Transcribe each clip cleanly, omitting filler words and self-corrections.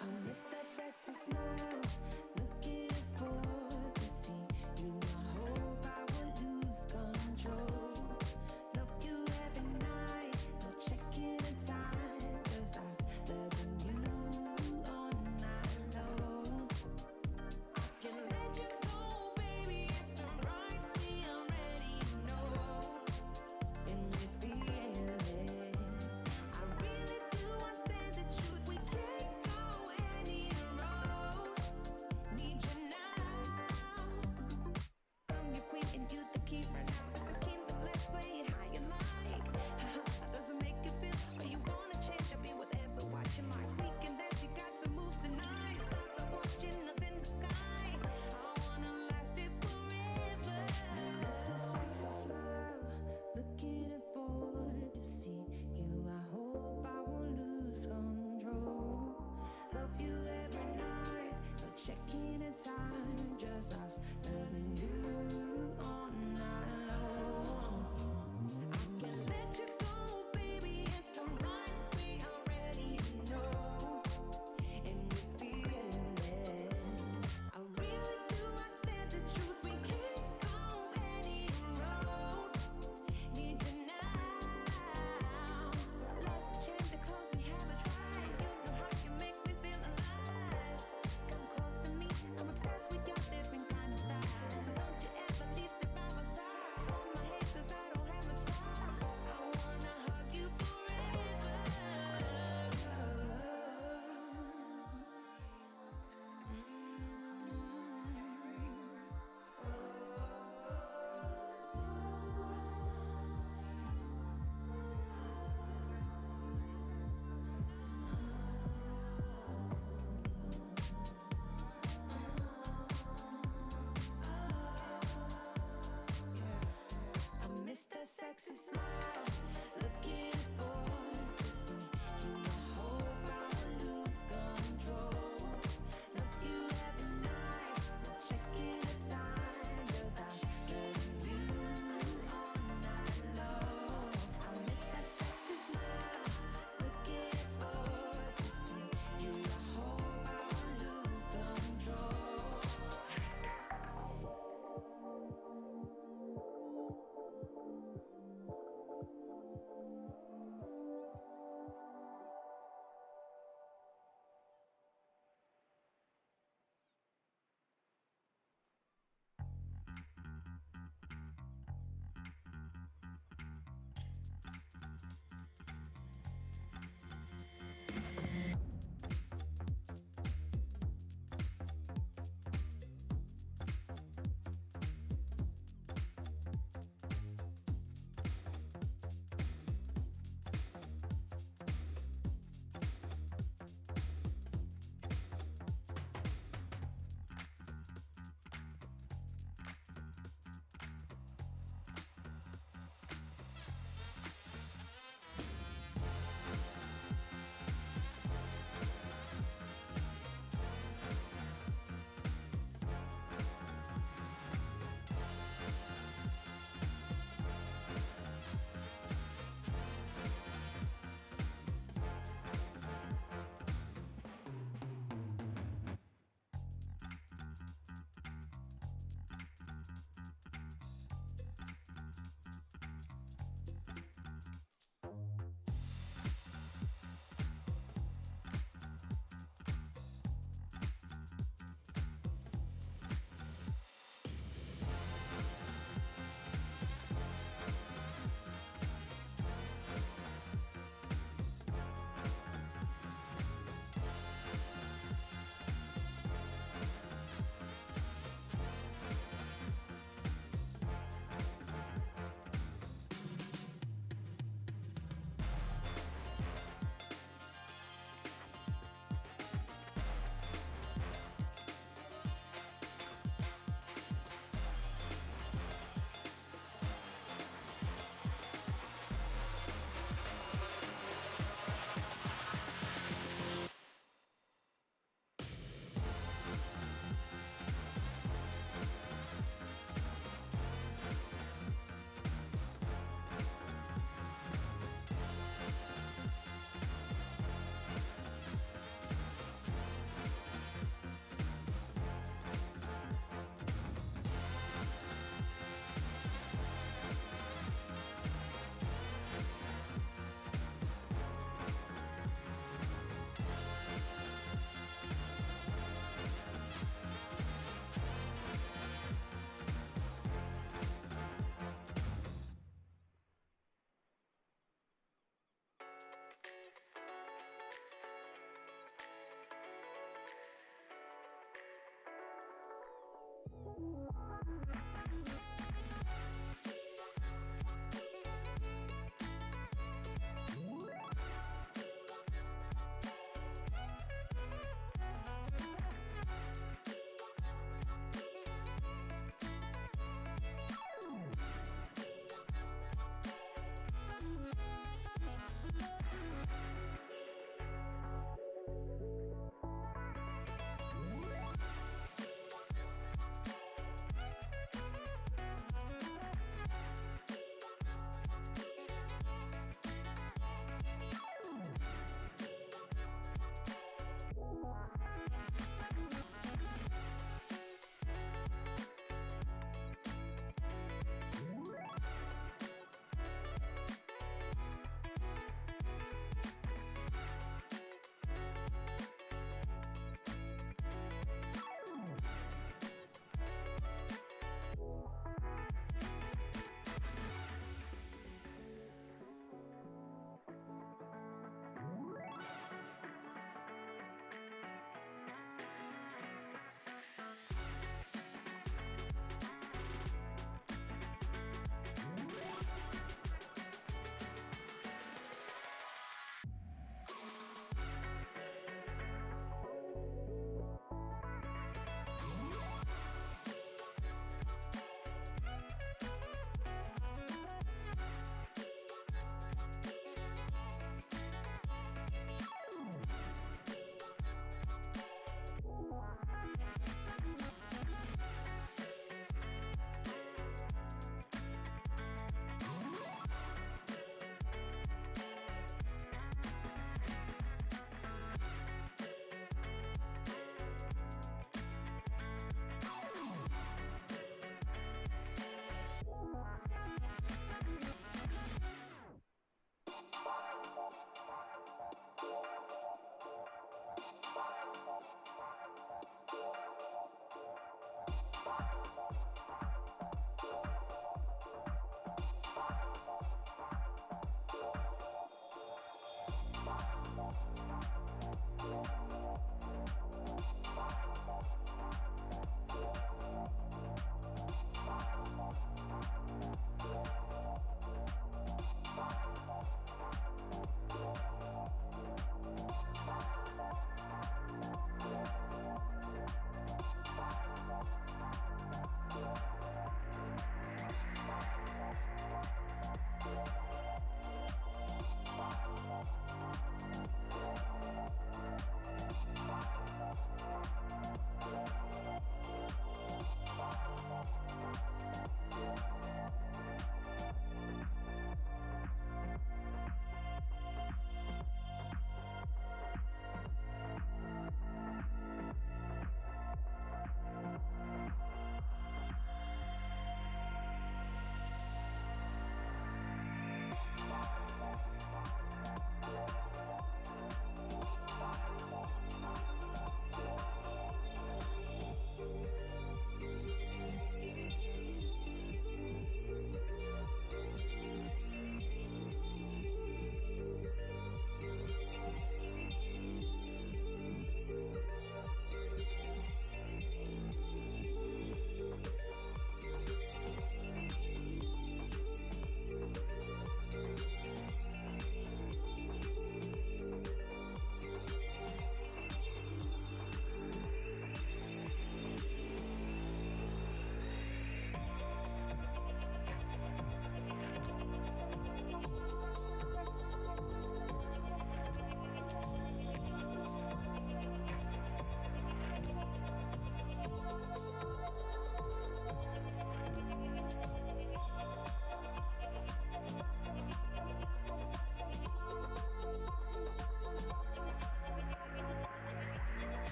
I miss that sexy smile, looking for the scene. You, I hope I would lose control. Love you every night, no checking the time, 'cause I was loving you all night long. I can let you go, baby, it's the right thing, I already know. And we feel it, I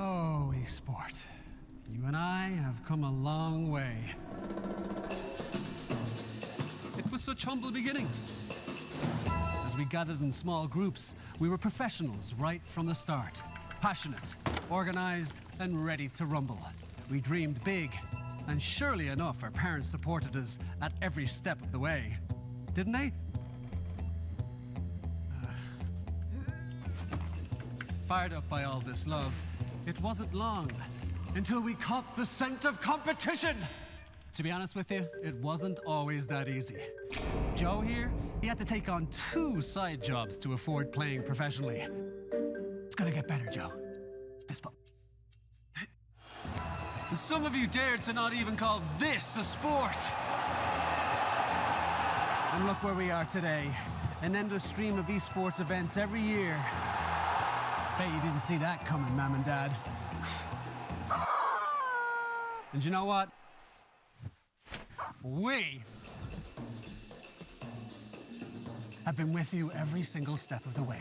Oh, esport. You and I have come a long way. It was such humble beginnings. As we gathered in small groups, we were professionals right from the start. Passionate, organized, and ready to rumble. We dreamed big, and surely enough, our parents supported us at every step of the way. Didn't they? Fired up by all this love, it wasn't long until we caught the scent of competition. To be honest with you, it wasn't always that easy. Joe here, he had to take on 2 side jobs to afford playing professionally. It's gonna get better, Joe. Fist bump. And some of you dared to not even call this a sport. And look where we are today. An endless stream of esports events every year. Bet you didn't see that coming, Mom and Dad. And you know what? We have been with you every single step of the way.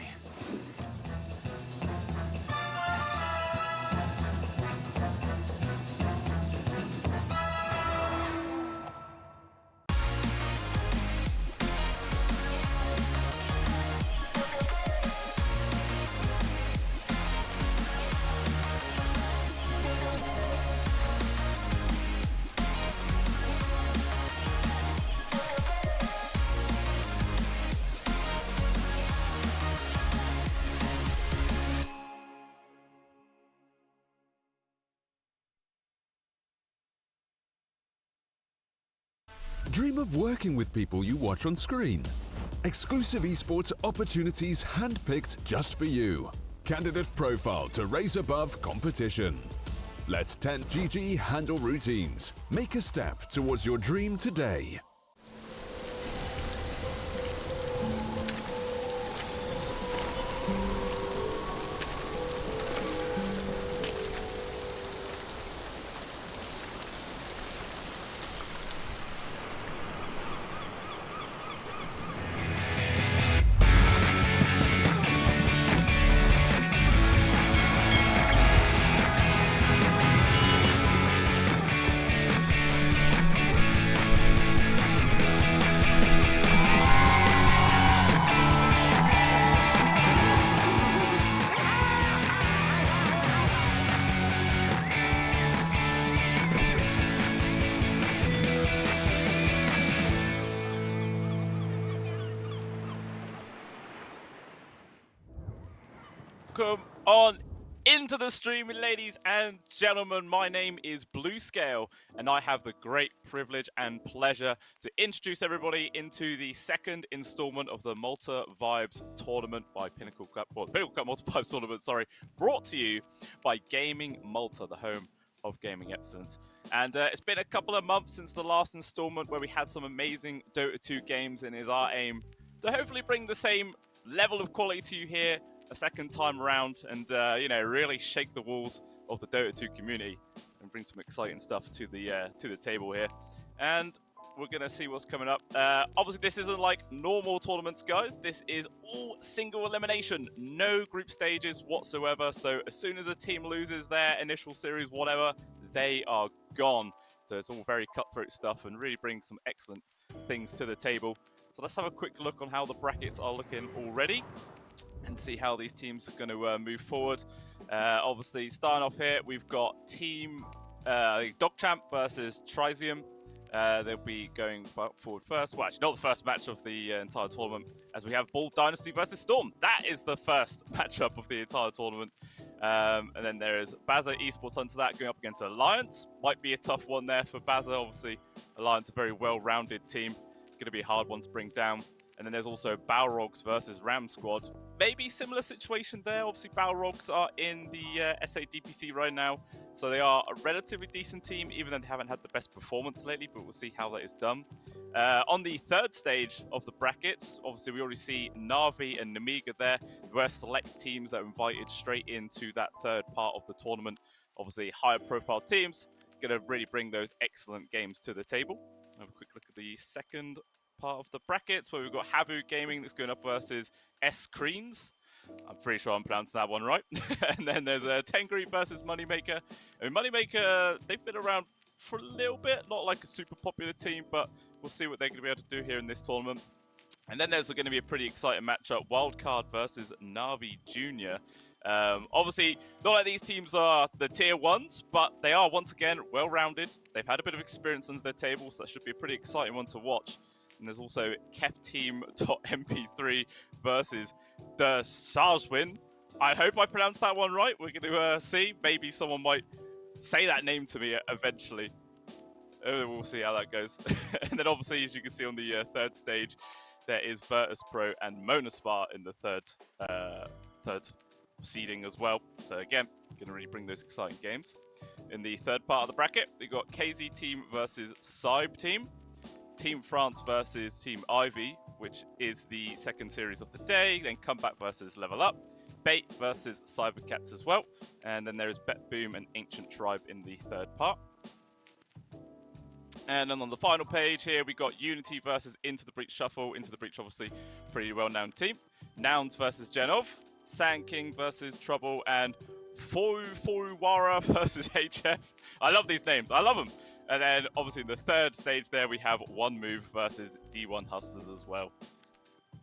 Dream of working with people you watch on screen. Exclusive esports opportunities handpicked just for you. Candidate profile to raise above competition. Let 10GG handle routines. Make a step towards your dream today. Welcome on into the stream, ladies and gentlemen. My name is Bluescale, and I have the great privilege and pleasure to introduce everybody into the second installment of the Malta Vibes tournament by Pinnacle Cup, or Pinnacle Cup Malta Vibes tournament, sorry, brought to you by Gaming Malta, the home of gaming excellence. And it's been a couple of months since the last installment where we had some amazing Dota 2 games, and it is our aim to hopefully bring the same level of quality to you here a second time around, and really shake the walls of the Dota 2 community and bring some exciting stuff to the table here. And we're gonna see what's coming up. Obviously, this isn't like normal tournaments, guys. This is all single elimination, no group stages whatsoever. So as soon as a team loses their initial series, whatever, they are gone. So it's all very cutthroat stuff and really brings some excellent things to the table. So let's have a quick look on how the brackets are looking already and see how these teams are going to move forward. Obviously, starting off here, we've got Team Dogchamp versus Trizium. They'll be going forward first. Well, actually, not the first match of the entire tournament, as we have Ball Dynasty versus Storm. That is the first matchup of the entire tournament. And then there is Baza Esports onto that, going up against Alliance. Might be a tough one there for Baza. Obviously, Alliance, a very well-rounded team. Going to be a hard one to bring down. And then there's also Balrogs versus Ram Squad. Maybe similar situation there. Obviously, Balrogs are in the SADPC right now, so they are a relatively decent team, even though they haven't had the best performance lately, but we'll see how that is done. On the third stage of the brackets, obviously, we already see Navi and Namiga there. There were select teams that were invited straight into that third part of the tournament. Obviously, higher profile teams going to really bring those excellent games to the table. Have a quick look at the second part of the brackets, where we've got Havu Gaming that's going up versus S-Screens. I'm pretty sure I'm pronouncing that one right. And then there's a Tengri versus Moneymaker. I mean, Moneymaker, they've been around for a little bit, not like a super popular team, but we'll see what they're going to be able to do here in this tournament. And then there's going to be a pretty exciting matchup, Wildcard versus Navi Junior. Obviously, not like these teams are the tier 1s, but they are, once again, well-rounded. They've had a bit of experience under their table, so that should be a pretty exciting one to watch. And there's also KefTeam.mp3 versus the Sajwin. I hope I pronounced that one right. We're going to see. Maybe someone might say that name to me eventually. We'll see how that goes. And then obviously, as you can see on the third stage, there is Virtus Pro and Monospar in the third seeding as well. So again, going to really bring those exciting games. In the third part of the bracket, we've got KZ Team versus Cybe Team. Team France versus Team Ivy, which is the second series of the day. Then Comeback versus Level Up. Bait versus Cybercats as well. And then there is Bet Boom and Ancient Tribe in the third part. And then on the final page here, we got Unity versus Into the Breach Shuffle. Into the Breach, obviously, pretty well-known team. Nouns versus Genov. Sand King versus Trouble. And Furuwara versus HF. I love these names. I love them. And then, obviously, in the third stage there, we have One Move versus D1 Hustlers as well.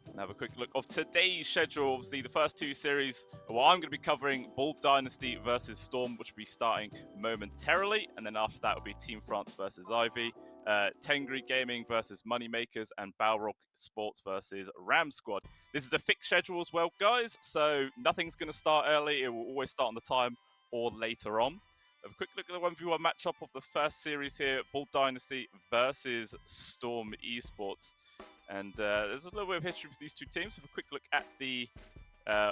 And have a quick look of today's schedule. Obviously, the first two series, well, I'm going to be covering Bull Dynasty versus Storm, which will be starting momentarily. And then after that will be Team France versus Ivy, Tengri Gaming versus Moneymakers, and Balrog Sports versus Ram Squad. This is a fixed schedule as well, guys. So nothing's going to start early. It will always start on the time or later on. Have a quick look at the 1v1 matchup of the first series here, Bull Dynasty versus Storm Esports. And there's a little bit of history for these two teams. Have a quick look at the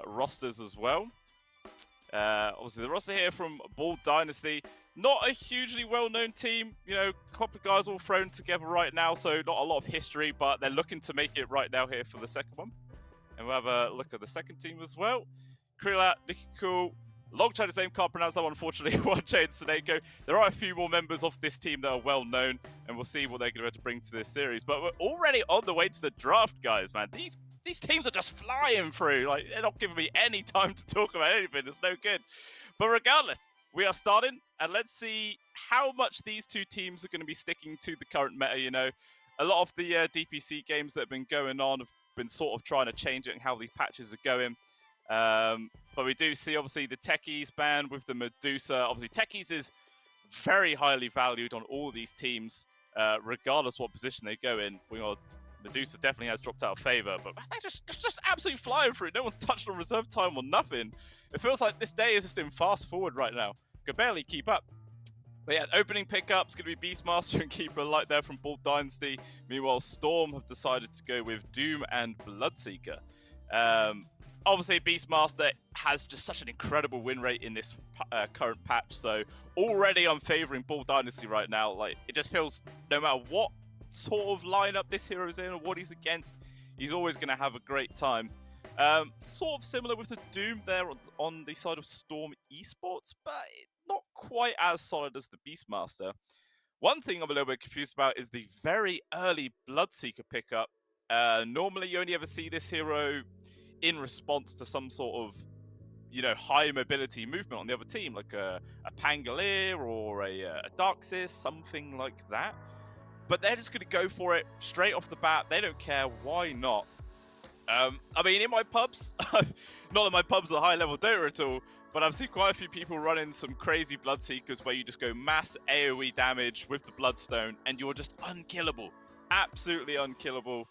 rosters as well. Obviously, the roster here from Bull Dynasty, not a hugely well-known team. You know, a couple of guys all thrown together right now, so not a lot of history, but they're looking to make it right now here for the second one. And we'll have a look at the second team as well. Krilat, Nikikul, Longchain's name, can't pronounce that one, unfortunately. OneChain, Seneko. There are a few more members of this team that are well known, and we'll see what they're going to be able to bring to this series. But we're already on the way to the draft, guys, man. These teams are just flying through. Like, they're not giving me any time to talk about anything. It's no good. But regardless, we are starting, and let's see how much these two teams are going to be sticking to the current meta. You know, a lot of the DPC games that have been going on have been sort of trying to change it and how these patches are going. But we do see, obviously, the Techies ban with the Medusa. Obviously, Techies is very highly valued on all these teams, regardless what position they go in. Medusa definitely has dropped out of favor, but they're just absolutely flying through. No one's touched on reserve time or nothing. It feels like this day is just in fast forward right now. Could barely keep up. But yeah, opening pickup's going to be Beastmaster and Keeper Light there from Bull Dynasty. Meanwhile, Storm have decided to go with Doom and Bloodseeker. Obviously, Beastmaster has just such an incredible win rate in this current patch, so already I'm favoring Bull Dynasty right now. Like, it just feels no matter what sort of lineup this hero's in or what he's against, he's always going to have a great time. Sort of similar with the Doom there on the side of Storm Esports, but not quite as solid as the Beastmaster. One thing I'm a little bit confused about is the very early Bloodseeker pickup. Normally, you only ever see this hero in response to some sort of, you know, high mobility movement on the other team, like a Pangolier or a Darkseer, something like that. But they're just going to go for it straight off the bat. They don't care. Why not? I mean, in my pubs, not that my pubs are high-level Dota at all, but I've seen quite a few people running some crazy Bloodseekers where you just go mass AoE damage with the Bloodstone, and you're just unkillable. Absolutely unkillable.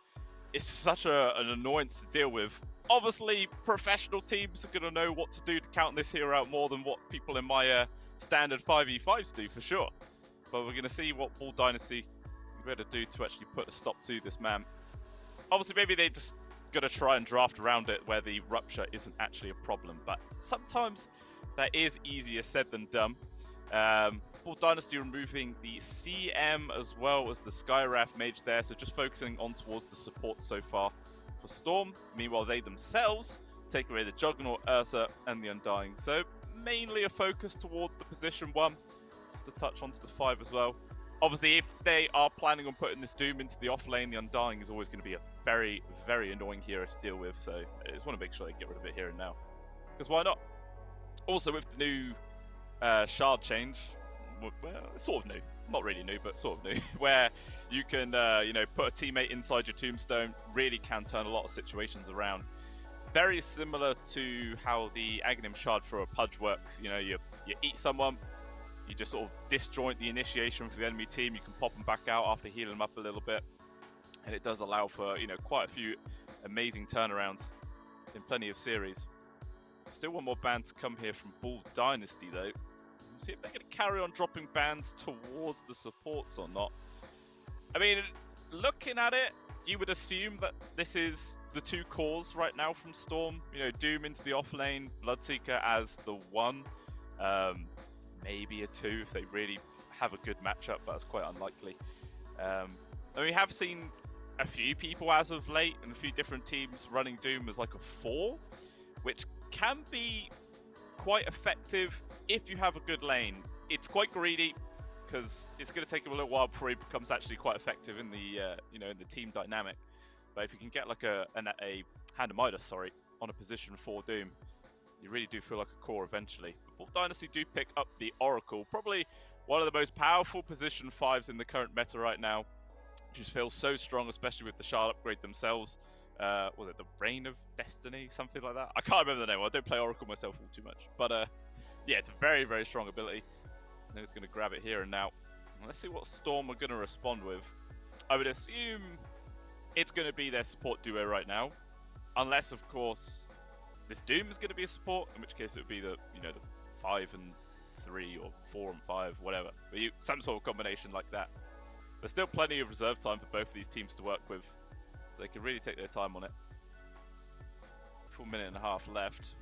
It's such an annoyance to deal with. Obviously, professional teams are going to know what to do to count this hero out more than what people in my standard 5v5s do, for sure. But we're going to see what Bull Dynasty are going to do to actually put a stop to this man. Obviously, maybe they just going to try and draft around it where the Rupture isn't actually a problem. But sometimes that is easier said than done. Bull Dynasty removing the CM as well as the Skywrath Mage there, so just focusing on towards the support so far for Storm. Meanwhile, they themselves take away the Juggernaut, Ursa, and the Undying. So mainly a focus towards the position 1, just to touch onto the 5 as well. Obviously, if they are planning on putting this Doom into the off lane, the Undying is always going to be a very, very annoying hero to deal with. So I just want to make sure they get rid of it here and now. Because why not? Also, with the new shard change, well, it's sort of new. Not really new, but sort of new. Where you can, put a teammate inside your tombstone, really can turn a lot of situations around. Very similar to how the Aghanim shard for a Pudge works. You know, you eat someone, you just sort of disjoint the initiation for the enemy team. You can pop them back out after healing them up a little bit. And it does allow for, quite a few amazing turnarounds in plenty of series. Still one more ban to come here from Bull Dynasty, though. See if they're going to carry on dropping bans towards the supports or not. I mean, looking at it, you would assume that this is the two cores right now from Storm. Doom into the off lane, Bloodseeker as the 1. Maybe a 2 if they really have a good matchup, but that's quite unlikely. And we have seen a few people as of late and a few different teams running Doom as like a 4, which can be quite effective if you have a good lane. It's quite greedy because it's going to take him a little while before he becomes actually quite effective in the in the team dynamic. But if you can get like a Hand of Midas, on a position 4 Doom, you really do feel like a core eventually. But Bull Dynasty do pick up the Oracle, probably one of the most powerful position 5s in the current meta right now. Just feels so strong, especially with the shard upgrade themselves. Was it the Reign of Destiny, something like that? I can't remember the name. I don't play Oracle myself all too much, but yeah, it's a very, very strong ability. And it's going to grab it here and now. Let's see what Storm are going to respond with. I would assume it's going to be their support duo right now, unless of course this Doom is going to be a support, in which case it would be the the 5 and 3 or 4 and 5, whatever. But some sort of combination like that. There's still plenty of reserve time for both of these teams to work with, so they can really take their time on it. 4 minutes and a half left.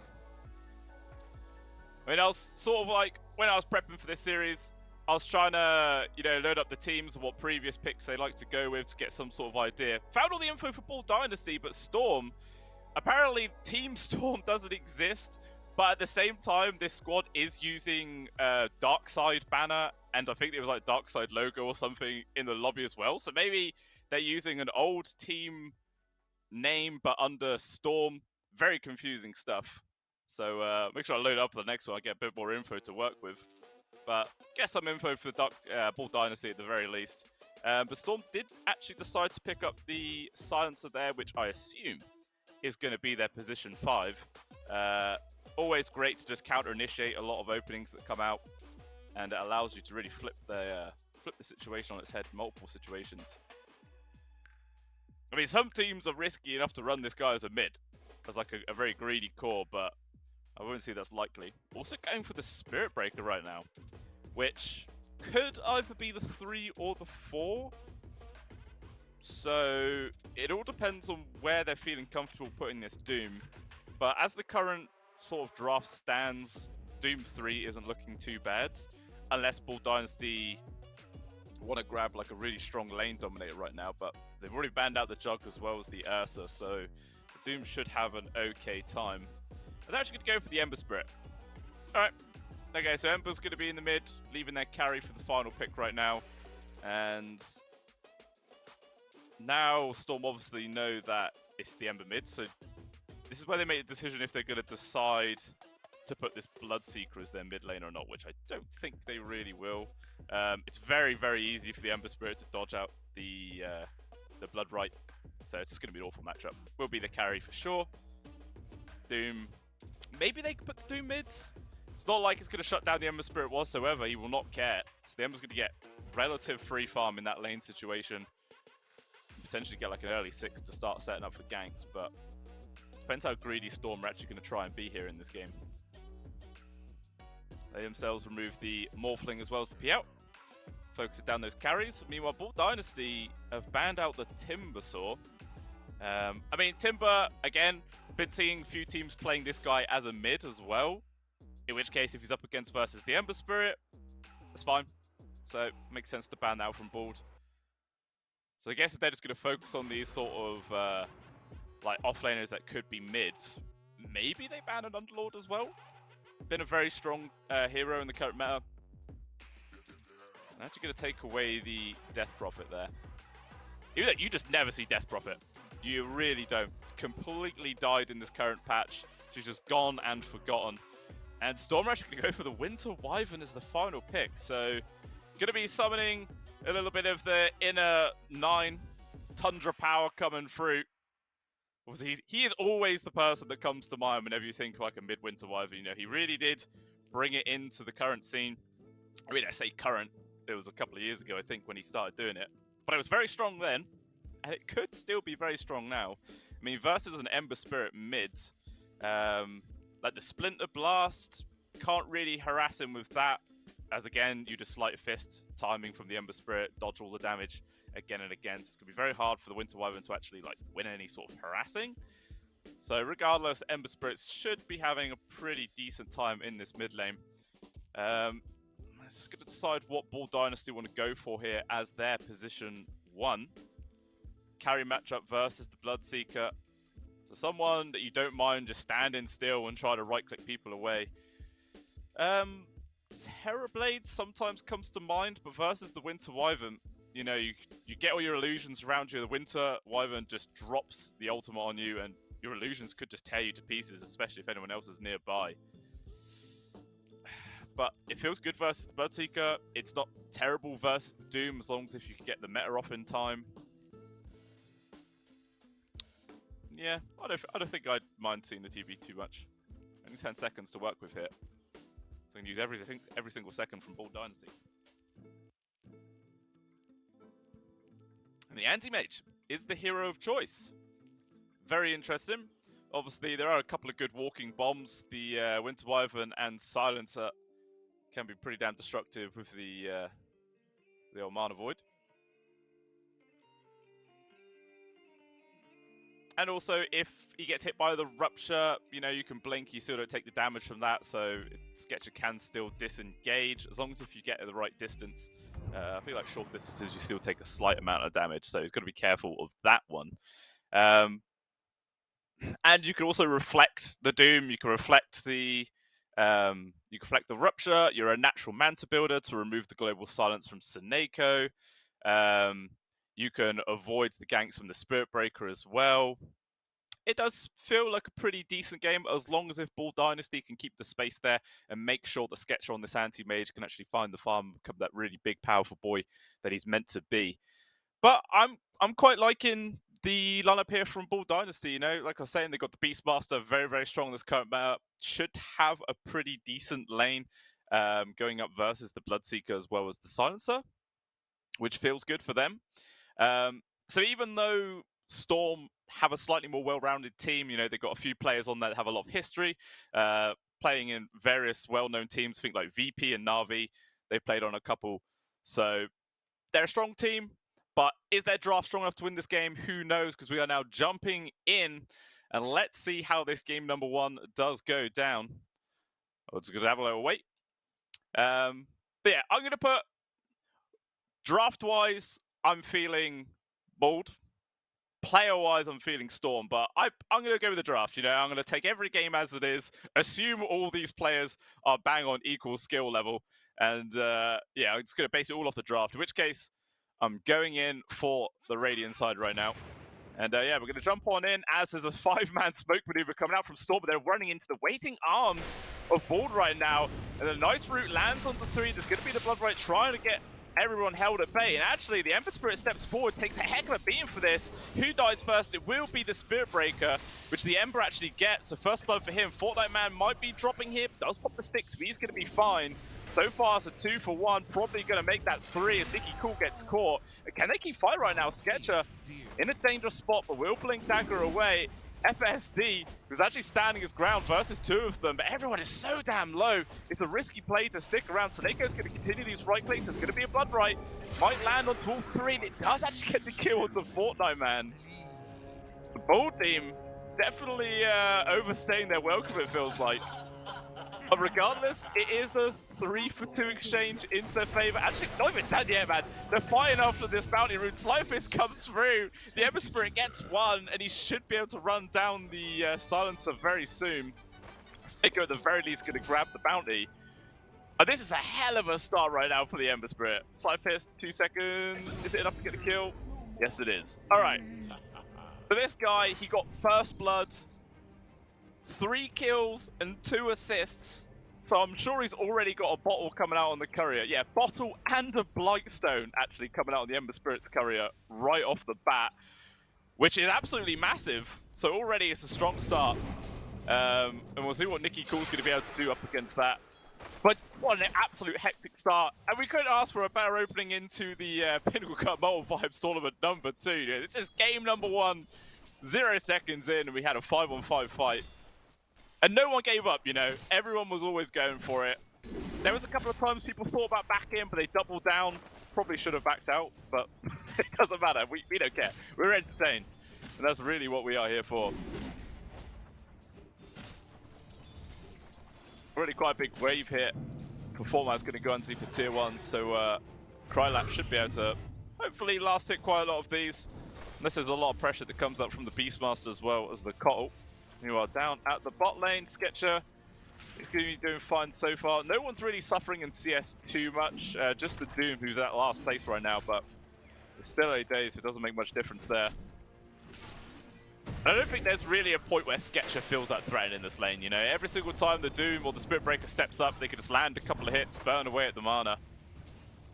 I mean, I was sort of like, when I was prepping for this series, I was trying to, load up the teams and what previous picks they like to go with to get some sort of idea. Found all the info for Bull Dynasty, but Storm, apparently Team Storm doesn't exist, but at the same time, this squad is using Darkside banner, and I think it was like Darkside logo or something in the lobby as well. So maybe they're using an old team name, but under Storm. Very confusing stuff. So make sure I load up for the next one. I get a bit more info to work with. But get some info for Bull Dynasty at the very least. But Storm did actually decide to pick up the Silencer there, which I assume is going to be their position 5. Always great to just counter-initiate a lot of openings that come out. And it allows you to really flip the situation on its head in multiple situations. I mean, some teams are risky enough to run this guy as a mid, as like a very greedy core, but I wouldn't say that's likely. Also going for the Spirit Breaker right now, which could either be the 3 or the 4. So it all depends on where they're feeling comfortable putting this Doom. But as the current sort of draft stands, Doom 3 isn't looking too bad, unless Bull Dynasty want to grab like a really strong lane dominator right now. But they've already banned out the Jug as well as the Ursa, so Doom should have an okay time. And they're actually going to go for the Ember Spirit. Alright. Okay, so Ember's going to be in the mid, leaving their carry for the final pick right now. And now Storm obviously know that it's the Ember mid, so this is where they make a decision if they're going to decide to put this Bloodseeker as their mid lane or not, which I don't think they really will. It's very, very easy for the Ember Spirit to dodge out the Blood Right, so it's just going to be an awful matchup. Will be the carry for sure. Doom, maybe they could put the Doom mids. It's not like it's going to shut down the Ember Spirit whatsoever. He will not care. So the Ember's going to get relative free farm in that lane situation. Potentially get like an early 6 to start setting up for ganks, but depends how greedy Storm are actually going to try and be here in this game. They themselves remove the Morphling as well as the P-out. Focusing down those carries. Meanwhile, Bull Dynasty have banned out the Timbersaw. I mean, Timber, again, been seeing a few teams playing this guy as a mid as well. In which case, if he's up against versus the Ember Spirit, that's fine. So, it makes sense to ban that from board. So I guess if they're just going to focus on these sort of like offlaners that could be mid, maybe they ban an Underlord as well. Been a very strong hero in the current meta. Actually going to take away the Death Prophet there. Even though you just never see Death Prophet. You really don't. Completely died in this current patch. She's just gone and forgotten. And Storm are actually going to go for the Winter Wyvern as the final pick. So, going to be summoning a little bit of the inner 9 Tundra power coming through. Obviously, he is always the person that comes to mind whenever you think like a Midwinter Wyvern. You know, he really did bring it into the current scene. I mean, I say current. It was a couple of years ago, I think, when he started doing it. But it was very strong then, and it could still be very strong now. I mean, versus an Ember Spirit mid, like the Splinter Blast, can't really harass him with that. As again, you just Sleight of Fist, timing from the Ember Spirit, dodge all the damage again and again. So it's going to be very hard for the Winter Wyvern to actually like win any sort of harassing. So regardless, Ember Spirits should be having a pretty decent time in this mid lane. It's just going to decide what Bull Dynasty want to go for here as their position 1. Carry matchup versus the Bloodseeker. So someone that you don't mind just standing still and try to right-click people away. Terrorblade sometimes comes to mind, but versus the Winter Wyvern, you know, you get all your illusions around you. The Winter Wyvern just drops the ultimate on you, and your illusions could just tear you to pieces, especially if anyone else is nearby. But it feels good versus the Bloodseeker. It's not terrible versus the Doom, as long as if you can get the meta off in time. Yeah, I don't think I'd mind seeing the TV too much. Only 10 seconds to work with here. So I can use every single second from Bull Dynasty. And the Anti-Mage is the hero of choice. Very interesting. Obviously, there are a couple of good walking bombs. The Winter Wyvern and Silencer can be pretty damn destructive with the old Mana Void. And also, if he gets hit by the Rupture, you know, you can blink, you still don't take the damage from that, so Sketcher can still disengage, as long as if you get at the right distance. I feel like short distances, you still take a slight amount of damage, so he's got to be careful of that one. And you can also reflect the Doom, you can reflect the Rupture, you're a natural Manta builder to remove the Global Silence from Seneko. You can avoid the ganks from the Spirit Breaker as well. It does feel like a pretty decent game, as long as if Bull Dynasty can keep the space there and make sure the Sketcher on this Anti-Mage can actually find the farm and become that really big, powerful boy that he's meant to be. But I'm quite liking the lineup here from Bull Dynasty. You know, like I was saying, they got the Beastmaster very, very strong in this current map. Should have a pretty decent lane going up versus the Bloodseeker as well as the Silencer, which feels good for them. So even though Storm have a slightly more well-rounded team, you know, they've got a few players on there that have a lot of history, playing in various well-known teams, think like VP and Na'Vi, they played on a couple. So they're a strong team, but is their draft strong enough to win this game? Who knows, because we are now jumping in, and let's see how this game number 1 does go down. We're just going to have a little wait. But yeah, I'm going to put, draft-wise, I'm feeling bold. Player-wise, I'm feeling Storm, but I'm going to go with the draft. You know, I'm going to take every game as it is, assume all these players are bang on equal skill level, and yeah, I'm just going to base it all off the draft, in which case I'm going in for the Radiant side right now. And yeah, we're going to jump on in as there's a 5-man smoke maneuver coming out from Storm, but they're running into the waiting arms of Bald right now. And a nice route lands onto 3. There's going to be the Bloodright trying to get everyone held at bay, and actually the Ember Spirit steps forward, takes a heck of a beating for this. Who dies first? It will be the Spirit Breaker, which the Ember actually gets. So first blood for him. Fortnite Man might be dropping here, but does pop the sticks, but he's going to be fine. So far it's a 2 for 1, probably going to make that 3 as Nicky Cool gets caught. Can they keep fight right now? Sketcher in a dangerous spot, but will blink dagger away. FSD, who's actually standing his ground versus 2 of them, but everyone is so damn low. It's a risky play to stick around. Seneco's going to continue these right clicks. There's going to be a Bloodright. Might land onto all 3, and it does actually get the kill onto Fortnite Man. The Bull team definitely overstaying their welcome, it feels like. But regardless, it is a 3 for 2 exchange into their favor. Actually, not even done yet, man. They're fighting after this bounty rune. Slyfist comes through. The Ember Spirit gets 1, and he should be able to run down the Silencer very soon. Snako, at the very least, going to grab the bounty. This is a hell of a start right now for the Ember Spirit. Side fist, 2 seconds. Is it enough to get the kill? Yes, it is. All right. For this guy, he got first blood, 3 kills, and 2 assists. So I'm sure he's already got a bottle coming out on the courier. Yeah, bottle and a Blightstone actually coming out on the Ember Spirit's courier right off the bat, which is absolutely massive. So already it's a strong start. And we'll see what Nicky Cool's going to be able to do up against that. But what an absolute hectic start. And we couldn't ask for a better opening into the Pinnacle Cup Malta Vibes tournament number 2. This is game number 1, 0 seconds in, and we had a 5-on-5 fight. And no one gave up, you know. Everyone was always going for it. There was a couple of times people thought about backing, but they doubled down. Probably should have backed out, but it doesn't matter. We don't care. We're entertained. And that's really what we are here for. Really quite a big wave hit. Performance going to go into for tier 1, so Krylat should be able to hopefully last hit quite a lot of these. Unless there's a lot of pressure that comes up from the Beastmaster as well as the Cottle, who are down at the bot lane. Sketcher is going to be doing fine so far. No one's really suffering in CS too much. Just the Doom, who's at last place right now, but it's still early days, so it doesn't make much difference there. I don't think there's really a point where Sketcher feels that threat in this lane, you know? Every single time the Doom or the Spirit Breaker steps up, they can just land a couple of hits, burn away at the mana.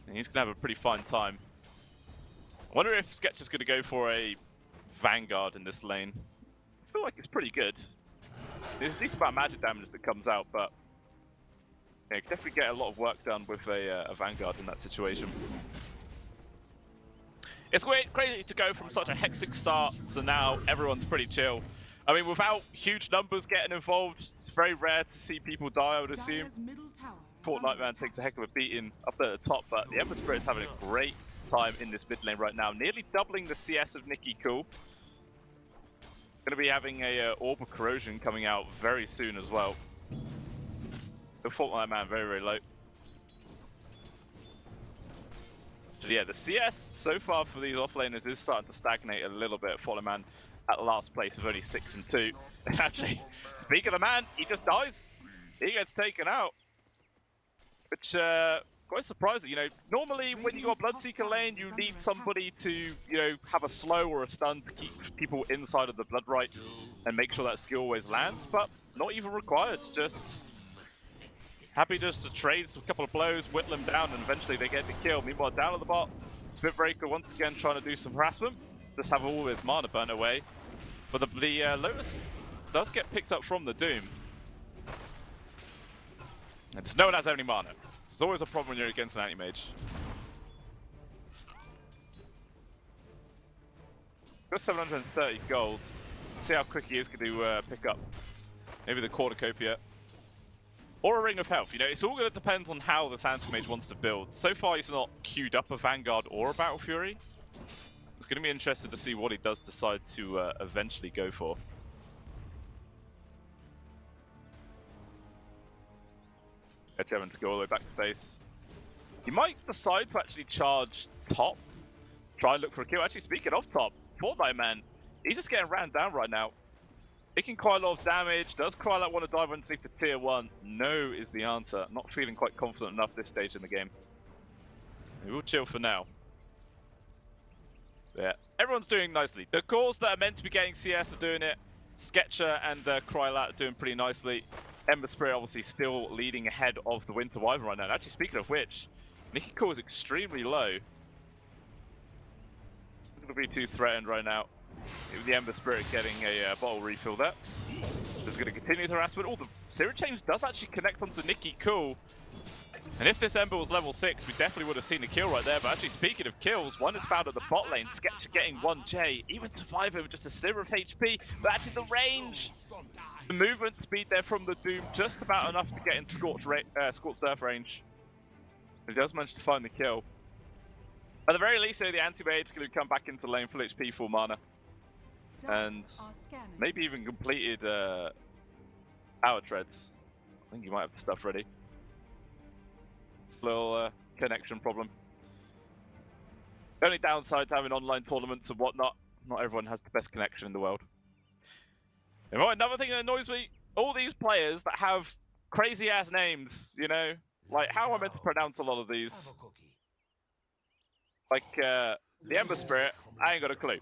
And he's going to have a pretty fine time. I wonder if Sketcher's going to go for a Vanguard in this lane. I feel like it's pretty good. There's a decent amount of magic damage that comes out, but yeah, you can definitely get a lot of work done with a Vanguard in that situation. It's crazy to go from such a hectic start to now everyone's pretty chill. I mean, without huge numbers getting involved, it's very rare to see people die, I would assume. Fortnite Man takes a heck of a beating up there at the top, but the Ember Spirit's having a great time in this mid lane right now, nearly doubling the CS of Nicky Cool. Going to be having a Orb of Corrosion coming out very soon as well. So Fortnite Man very, very low. So yeah, the CS so far for these offlaners is starting to stagnate a little bit. Fortnite Man at last place with only 6 and 2. Actually, speaking of the man, he just dies. He gets taken out. Which, quite surprising. You know, normally when you go Bloodseeker lane, you need somebody to, you know, have a slow or a stun to keep people inside of the Blood Right and make sure that skill always lands, but not even required. Just happy just to trade a couple of blows, whittle them down, and eventually they get the kill. Meanwhile, down at the bot, Spirit Breaker once again trying to do some harassment, just have all his mana burn away. But the Lotus does get picked up from the Doom. And just no one has any mana. There's always a problem when you're against an anti-mage. Got 730 gold. See how quick he is going to pick up. Maybe the Cornucopia. Or a Ring of Health. You know, it's all going to depend on how this anti-mage wants to build. So far, he's not queued up a Vanguard or a Battle Fury. It's going to be interesting to see what he does decide to eventually go for. Edge to go all the way back to base. He might decide to actually charge top. Try and look for a kill. Actually, speaking of top, Fortnite Man, he's just getting ran down right now. Taking quite a lot of damage. Does Krylat want to dive underneath for tier 1? No is the answer. Not feeling quite confident enough this stage in the game. We will chill for now. Yeah, everyone's doing nicely. The cores that are meant to be getting CS are doing it. Sketcher and Krylat are doing pretty nicely. Ember Spirit obviously still leading ahead of the Winter Wyvern right now. And actually, speaking of which, Nicky Core is extremely low. Not going to be too threatened right now. The Ember Spirit getting a bottle refill there. Just going to continue the harassment. Oh, the Spirit Change does actually connect onto Nicky Cool. And if this Ember was level 6, we definitely would have seen a kill right there. But actually, speaking of kills, one is found at the bot lane. Sketcher getting 1J. Even Survivor with just a sliver of HP. But actually, the range, the movement speed there from the Doom, just about enough to get in Scorched Earth range. He does manage to find the kill. At the very least, the anti-mage is going to come back into lane full HP, full mana. And maybe even completed Hour Treads. I think you might have the stuff ready. It's a little connection problem. The only downside to having online tournaments and whatnot, not everyone has the best connection in the world. And another thing that annoys me, all these players that have crazy ass names, you know, Like, how am I meant to pronounce a lot of these? Like, the Ember Spirit, I ain't got a clue.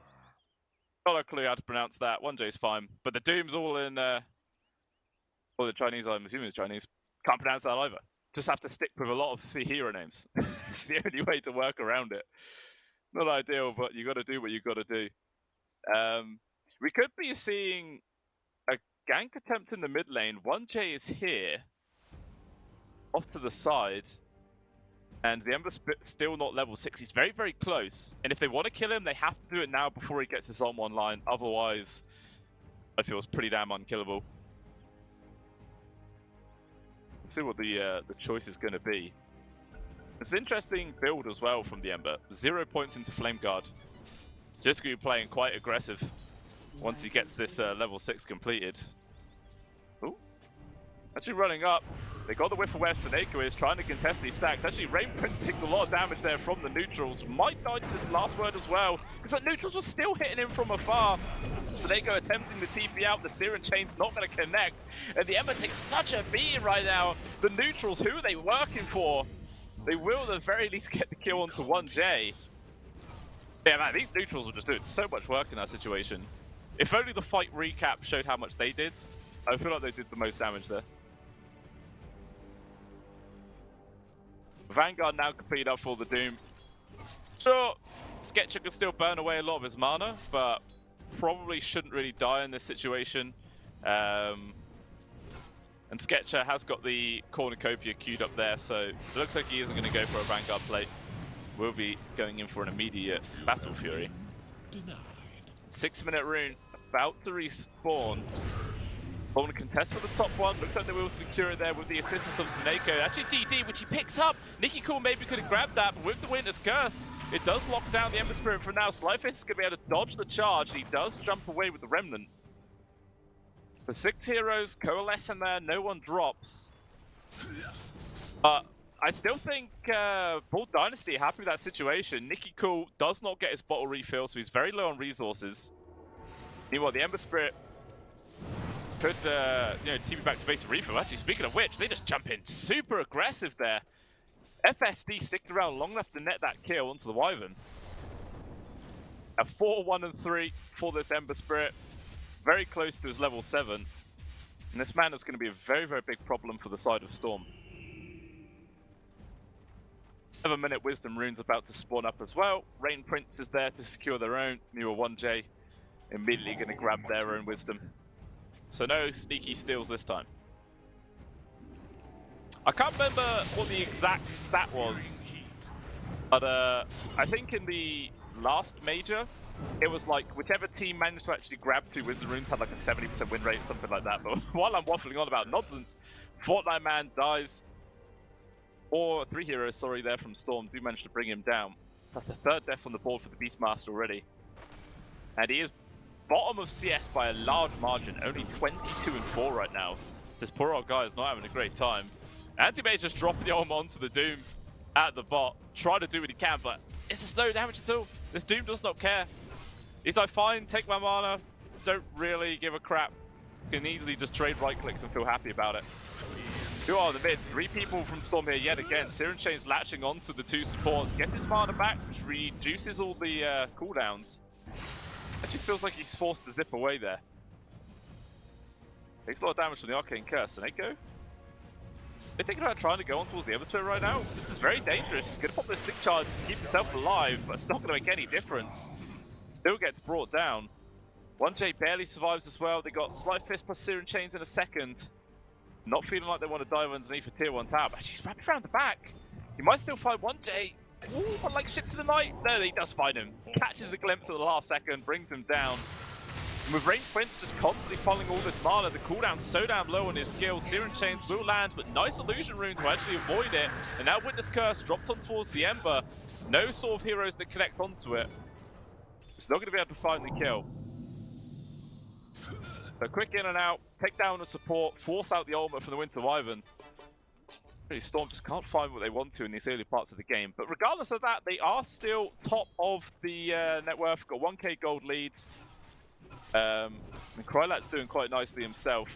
Not a clue how to pronounce that. 1J's fine. But the Doom's all in, well, the Chinese, I'm assuming it's Chinese. Can't pronounce that either. Just have to stick with a lot of the hero names. It's the only way to work around it. Not ideal, but you got to do what you got to do. We could be seeing a gank attempt in the mid lane. 1J is here, off to the side, and the Ember's still not level 6. He's very, very close. And if they want to kill him, they have to do it now before he gets this on online. Otherwise, I feel it's pretty damn unkillable. Let's see what the choice is going to be. It's an interesting build as well from the Ember. 0 points into Flame Guard. Just going to be playing quite aggressive once he gets this level 6 completed. Ooh. Actually running up. They got the whiff of where Seneko is trying to contest these stacks. Actually, Rain Prince takes a lot of damage there from the neutrals. Might die to this last word as well, because the neutrals were still hitting him from afar. Seneko attempting the TP out. The Siren Chain's not going to connect. And the Ember takes such a beating right now. The neutrals, who are they working for? They will at the very least get the kill onto 1J. Yeah, man, these neutrals were just doing so much work in that situation. If only the fight recap showed how much they did. I feel like they did the most damage there. Vanguard now completed up for the Doom. Sure, Sketcher can still burn away a lot of his mana, but probably shouldn't really die in this situation. And Sketcher has got the Cornucopia queued up there, so it looks like he isn't going to go for a Vanguard plate. We'll be going in for an immediate Battle Fury. 6-minute rune, about to respawn. Someone to contest for the top one. Looks like they will secure it there with the assistance of Seneko. Actually, DD, which he picks up. Nicky Cool maybe could have grabbed that, but with the Winter's Curse, it does lock down the Ember Spirit for now. Slyface is going to be able to dodge the charge. He does jump away with the Remnant. The 6 heroes coalesce in there. No one drops. But I still think Bull Dynasty happy with that situation. Nicky Cool does not get his bottle refill, so he's very low on resources. Meanwhile, the Ember Spirit could, TP back to base and refill. Actually, speaking of which, they just jump in super aggressive there. FSD sticking around long enough to net that kill onto the Wyvern. A 4-1-3 for this Ember Spirit. Very close to his level 7. And this man is going to be a very, very big problem for the side of Storm. 7-minute Wisdom runes about to spawn up as well. Rain Prince is there to secure their own. Newer 1J immediately going to grab their own Wisdom. So no sneaky steals this time. I can't remember what the exact stat was, but I think in the last major, it was like whichever team managed to actually grab 2 Wisdom runes had like a 70% win rate, something like that. But while I'm waffling on about nonsense, Fortnite Man dies. Or 3 heroes, sorry, there from Storm do manage to bring him down. So that's the 3rd death on the board for the Beastmaster already. And he is bottom of CS by a large margin, only 22-4 right now. This poor old guy is not having a great time. Anti-Mage just dropping the Ulm onto the Doom at the bot, trying to do what he can, but it's a slow damage at all. This Doom does not care. He's like, fine, take my mana, don't really give a crap. Can easily just trade right clicks and feel happy about it. Who are the mid? 3 people from Storm here yet again. Siren Chain's latching onto the 2 supports, gets his mana back, which reduces all the cooldowns. Actually feels like he's forced to zip away there. Takes a lot of damage from the Arcane Curse. Seneko? They're thinking about trying to go on towards the Ember Spirit right now. This is very dangerous. He's going to pop this stick charge to keep himself alive, but it's not going to make any difference. Still gets brought down. 1J barely survives as well. They got Slight Fist plus Siren Chains in a second. Not feeling like they want to dive underneath a tier 1 tab. She's wrapped around the back. He might still find 1J. Ooh, unlike Ships of the Night. No, he does find him. Catches a glimpse at the last second, brings him down. And with Rain Prince just constantly following all this mana, the cooldown's so damn low on his skills. Siren Chains will land, but nice illusion rune to actually avoid it. And now Witness Curse dropped on towards the Ember. No sort of heroes that connect onto it. It's not going to be able to find the kill. So quick in and out, take down the support, force out the ultimate from the Winter Wyvern. Really, Storm just can't find what they want to in these early parts of the game. But regardless of that, they are still top of the net worth, got 1k gold leads. And Krylat's doing quite nicely himself.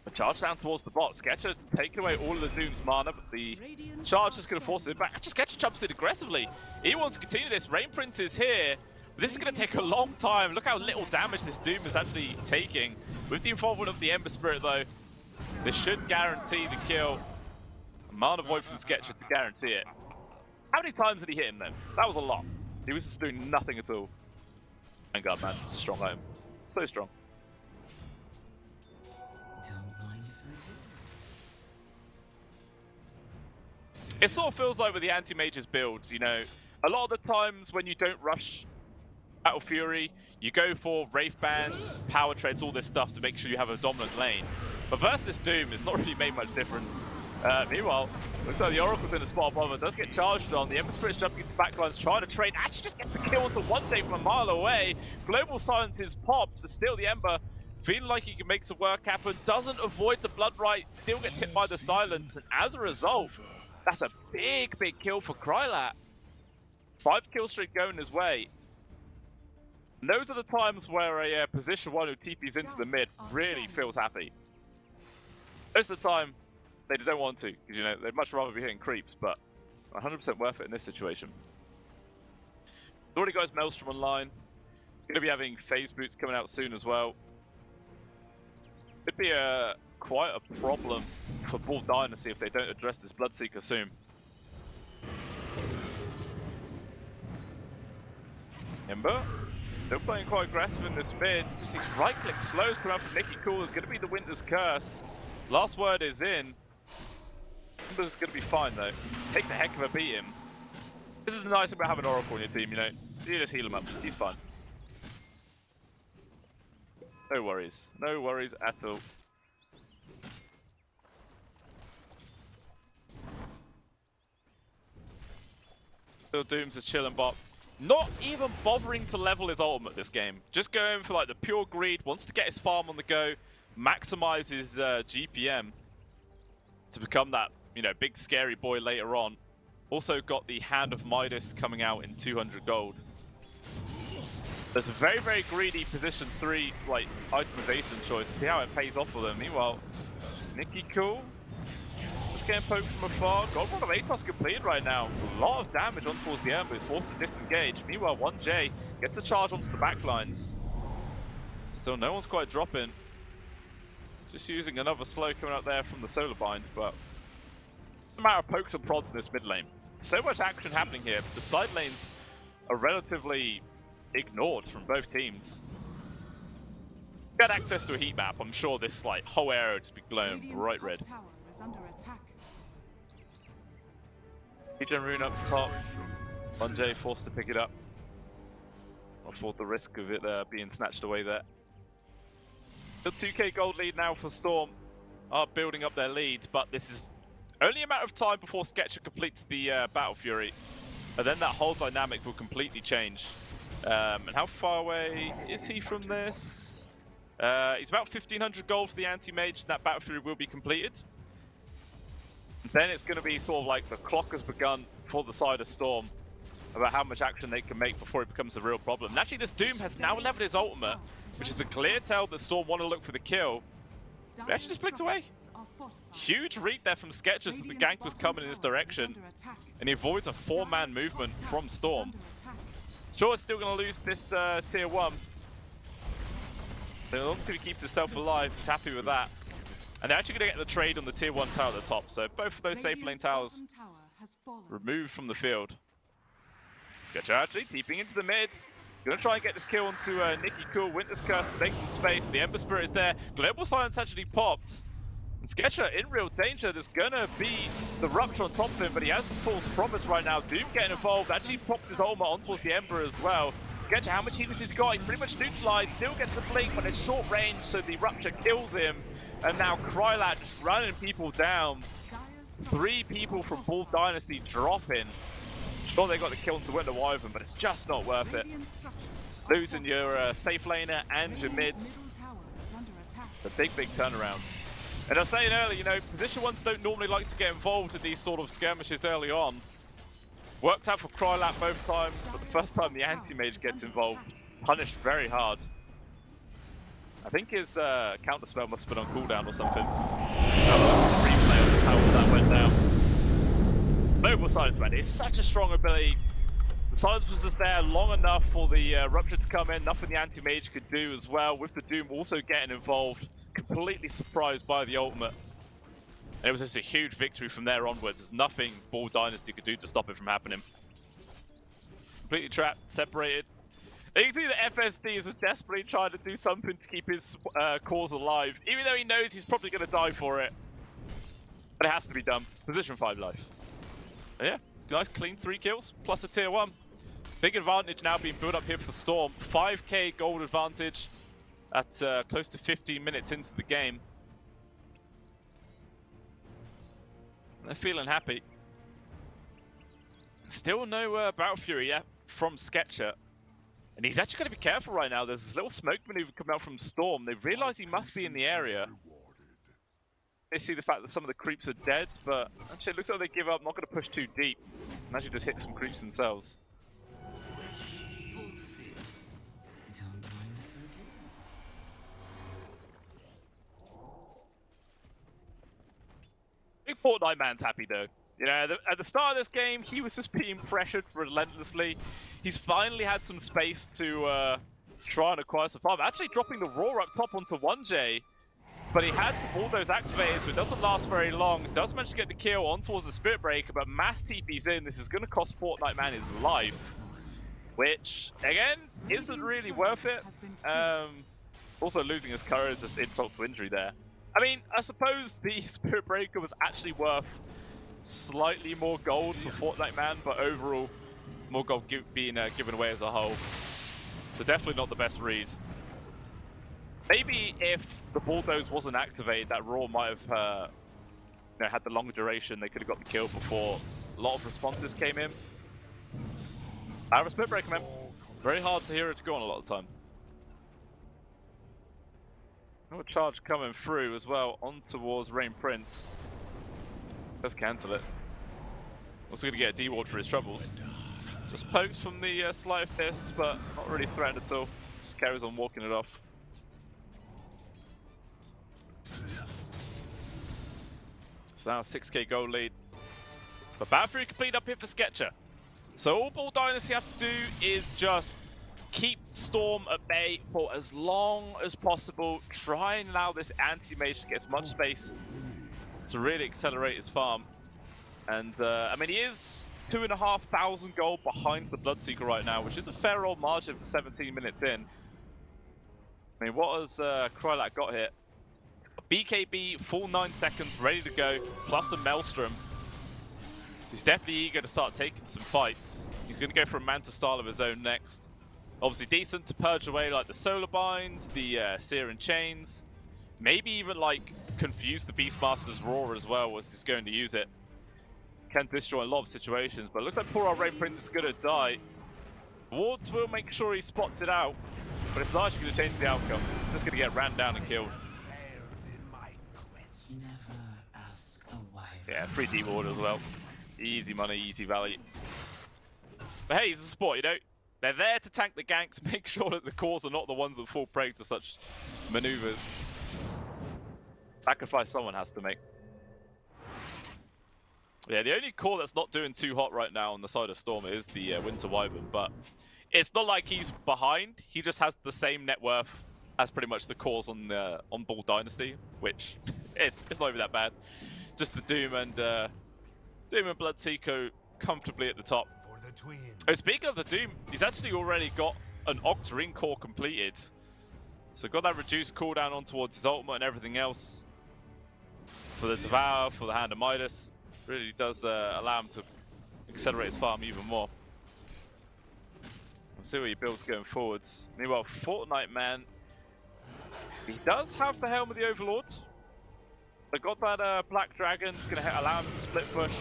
But Charge down towards the bot. Sketcher's taking away all of the Doom's mana, but the charge is going to force it back. Actually, Sketcher jumps in aggressively. He wants to continue this. Rain Prince is here. This is going to take a long time. Look how little damage this Doom is actually taking. With the involvement of the Ember Spirit, though, this should guarantee the kill. A Mana Void from Sketcher to guarantee it. How many times did he hit him then? That was a lot. He was just doing nothing at all. Vanguard, man, such a strong item. So strong. It sort of feels like with the anti-mages builds, you know, a lot of the times when you don't rush Battle Fury, you go for Wraith Bands, Power Treads, all this stuff to make sure you have a dominant lane. But versus this Doom, it's not really made much difference. Meanwhile, looks like the Oracle's in the spot above and does get charged on. The Ember Spirit's jumping into backlines, trying to trade. Actually just gets the kill onto 1J from a mile away. Global Silence is popped, but still the Ember feeling like he can make some work happen. Doesn't avoid the Blood Right, still gets hit by the Silence. And as a result, that's a big, big kill for Krylat. 5 kill streak going his way. And those are the times where a position 1 who TPs into the mid really feels happy. Most of the time, they just don't want to, because you know they'd much rather be hitting creeps, but 100% worth it in this situation. Already got his Maelstrom online. Going to be having phase boots coming out soon as well. Could be quite a problem for Bull Dynasty if they don't address this Bloodseeker soon. Ember still playing quite aggressive in this mid. Just these right-click slows come out from Nicky Cool. Is going to be the Winter's Curse. Last word is in. Ember's going to be fine though. Takes a heck of a beating. This is the nice thing about having Oracle on your team, you know. You just heal him up. He's fine. No worries. No worries at all. Still Doom's just chilling bot. Not even bothering to level his ultimate this game. Just going for like the pure greed. Wants to get his farm on the go. Maximize his GPM to become that, you know, big scary boy later on. Also got the Hand of Midas coming out in 200 gold. There's a very, very greedy position 3 like itemization choice. See how it pays off for them. Meanwhile, Nicky Cool just getting poked from afar. God, one of Atos completed right now. A lot of damage on towards the Ember. He's forced to disengage. Meanwhile, 1J gets the charge onto the backlines. Still, no one's quite dropping. Just using another slow coming out there from the Solar Bind, but it's a matter of pokes and prods in this mid lane. So much action happening here. The side lanes are relatively ignored from both teams. Got access to a heat map. I'm sure this like whole area would just be glowing bright red. Regen rune up top. 1J forced to pick it up. Not for the risk of it being snatched away there. Still 2k gold lead now for Storm. Are building up their lead, but this is only a matter of time before Sketcher completes the Battle Fury. And then that whole dynamic will completely change. And how far away is he from this? He's about 1500 gold for the anti-mage, and that Battle Fury will be completed. And then it's going to be sort of like the clock has begun for the side of Storm about how much action they can make before it becomes a real problem. And actually this Doom has now leveled his ultimate, which is a clear tell that Storm want to look for the kill. But actually just blinks away. Huge read there from Sketcher that the gank was coming in his direction. And he avoids a 4-man movement from Storm. Sure, is still going to lose this tier 1. But as long as he keeps himself alive, he's happy with that. And they're actually going to get the trade on the tier 1 tower at the top. So both of those safe lane towers removed from the field. Sketcher actually deeping into the mids. Gonna try and get this kill onto Nicky Cool. Winter's Curse to make some space, but the Ember Spirit is there. Global Silence actually popped. And Sketcher in real danger. There's gonna be the Rupture on top of him, but he has the False Promise right now. Doom getting involved. Actually pops his ultimate on towards the Ember as well. Sketcher, how much healness he's got? He's pretty much neutralized. Still gets the blink, but it's short range, so the Rupture kills him. And now Krylat just running people down. 3 people from Bull Dynasty dropping. Sure, they got the kill onto Winter Wyvern, but it's just not worth it. Losing your safe laner and your mids. A big, big turnaround. And I was saying earlier, you know, position 1s don't normally like to get involved in these sort of skirmishes early on. Worked out for Krylat both times, but the first time the anti-mage gets involved, punished very hard. I think his counter spell must have been on cooldown or something. Replay of how that went down. Global Silence, man. It's such a strong ability. The silence was just there long enough for the Rupture to come in. Nothing the Anti-Mage could do as well, with the Doom also getting involved. Completely surprised by the ultimate. And it was just a huge victory from there onwards. There's nothing Ball Dynasty could do to stop it from happening. Completely trapped, separated. And you can see that FSD is just desperately trying to do something to keep his cause alive, even though he knows he's probably going to die for it. But it has to be done. Position 5 life. But yeah. Nice clean 3 kills, plus a tier 1. Big advantage now being built up here for Storm. 5k gold advantage at close to 15 minutes into the game. They're feeling happy. Still no Battle Fury yet from Sketcher. And he's actually going to be careful right now. There's this little smoke maneuver coming out from Storm. They realize he must be in the area. They see the fact that some of the creeps are dead, but actually it looks like they give up, not going to push too deep. And actually just hit some creeps themselves. Big Fortnite man's happy though. You know, at the start of this game, he was just being pressured relentlessly. He's finally had some space to try and acquire some farm. Actually dropping the Roar up top onto 1J. But he has all those activated, so it doesn't last very long. Does manage to get the kill on towards the Spirit Breaker, but mass TP's in. This is going to cost Fortnite Man his life, which, again, isn't really worth it. Also, losing his courage is just insult to injury there. I mean, I suppose the Spirit Breaker was actually worth slightly more gold for Fortnite Man, but overall, more gold being given away as a whole. So definitely not the best read. Maybe if the Bulldoze wasn't activated, that Roar might have had the longer duration. They could have got the kill before a lot of responses came in. I have a Split Breaker, man. Very hard to hear it to go on a lot of the time. Another charge coming through as well, on towards Rain Prince. Let's cancel it. Also going to get a D-Ward for his troubles. Just pokes from the Sleight of Fists, but not really threatened at all. Just carries on walking it off. So now 6k gold lead. But Battle Fury complete up here for Sketcher. So all Ball Dynasty have to do is just keep Storm at bay for as long as possible. Try and allow this Anti-Mage to get as much space to really accelerate his farm. And I mean, he is 2,500 gold behind the Bloodseeker right now, which is a fair old margin for 17 minutes in. I mean, what has Krylat got here? BKB, full 9 seconds, ready to go, plus a Maelstrom. He's definitely eager to start taking some fights. He's going to go for a Manta style of his own next. Obviously decent to purge away like the Solar Binds, the Searing Chains. Maybe even like confuse the Beastmaster's Roar as well as he's going to use it. Can destroy a lot of situations, but it looks like poor old Rain Prince is going to die. Wards will make sure he spots it out, but it's largely going to change the outcome. It's just going to get ran down and killed. Yeah, free D-Ward as well. Easy money, easy value. But hey, he's a support, you know? They're there to tank the ganks, make sure that the cores are not the ones that fall prey to such maneuvers. Sacrifice someone has to make. Yeah, the only core that's not doing too hot right now on the side of Storm is the Winter Wyvern, but it's not like he's behind. He just has the same net worth as pretty much the cores on Ball Dynasty, which it's not even that bad. Just the Doom and Bloodseeker comfortably at the top. Oh, speaking of the Doom, he's actually already got an Octarine core completed. So got that reduced cooldown on towards his ultimate and everything else. For the Devour, for the Hand of Midas. Really does allow him to accelerate his farm even more. We'll see what he builds going forwards. Meanwhile, Fortnite Man, he does have the Helm of the Overlord. They got that Black Dragon, it's going to allow him to split push.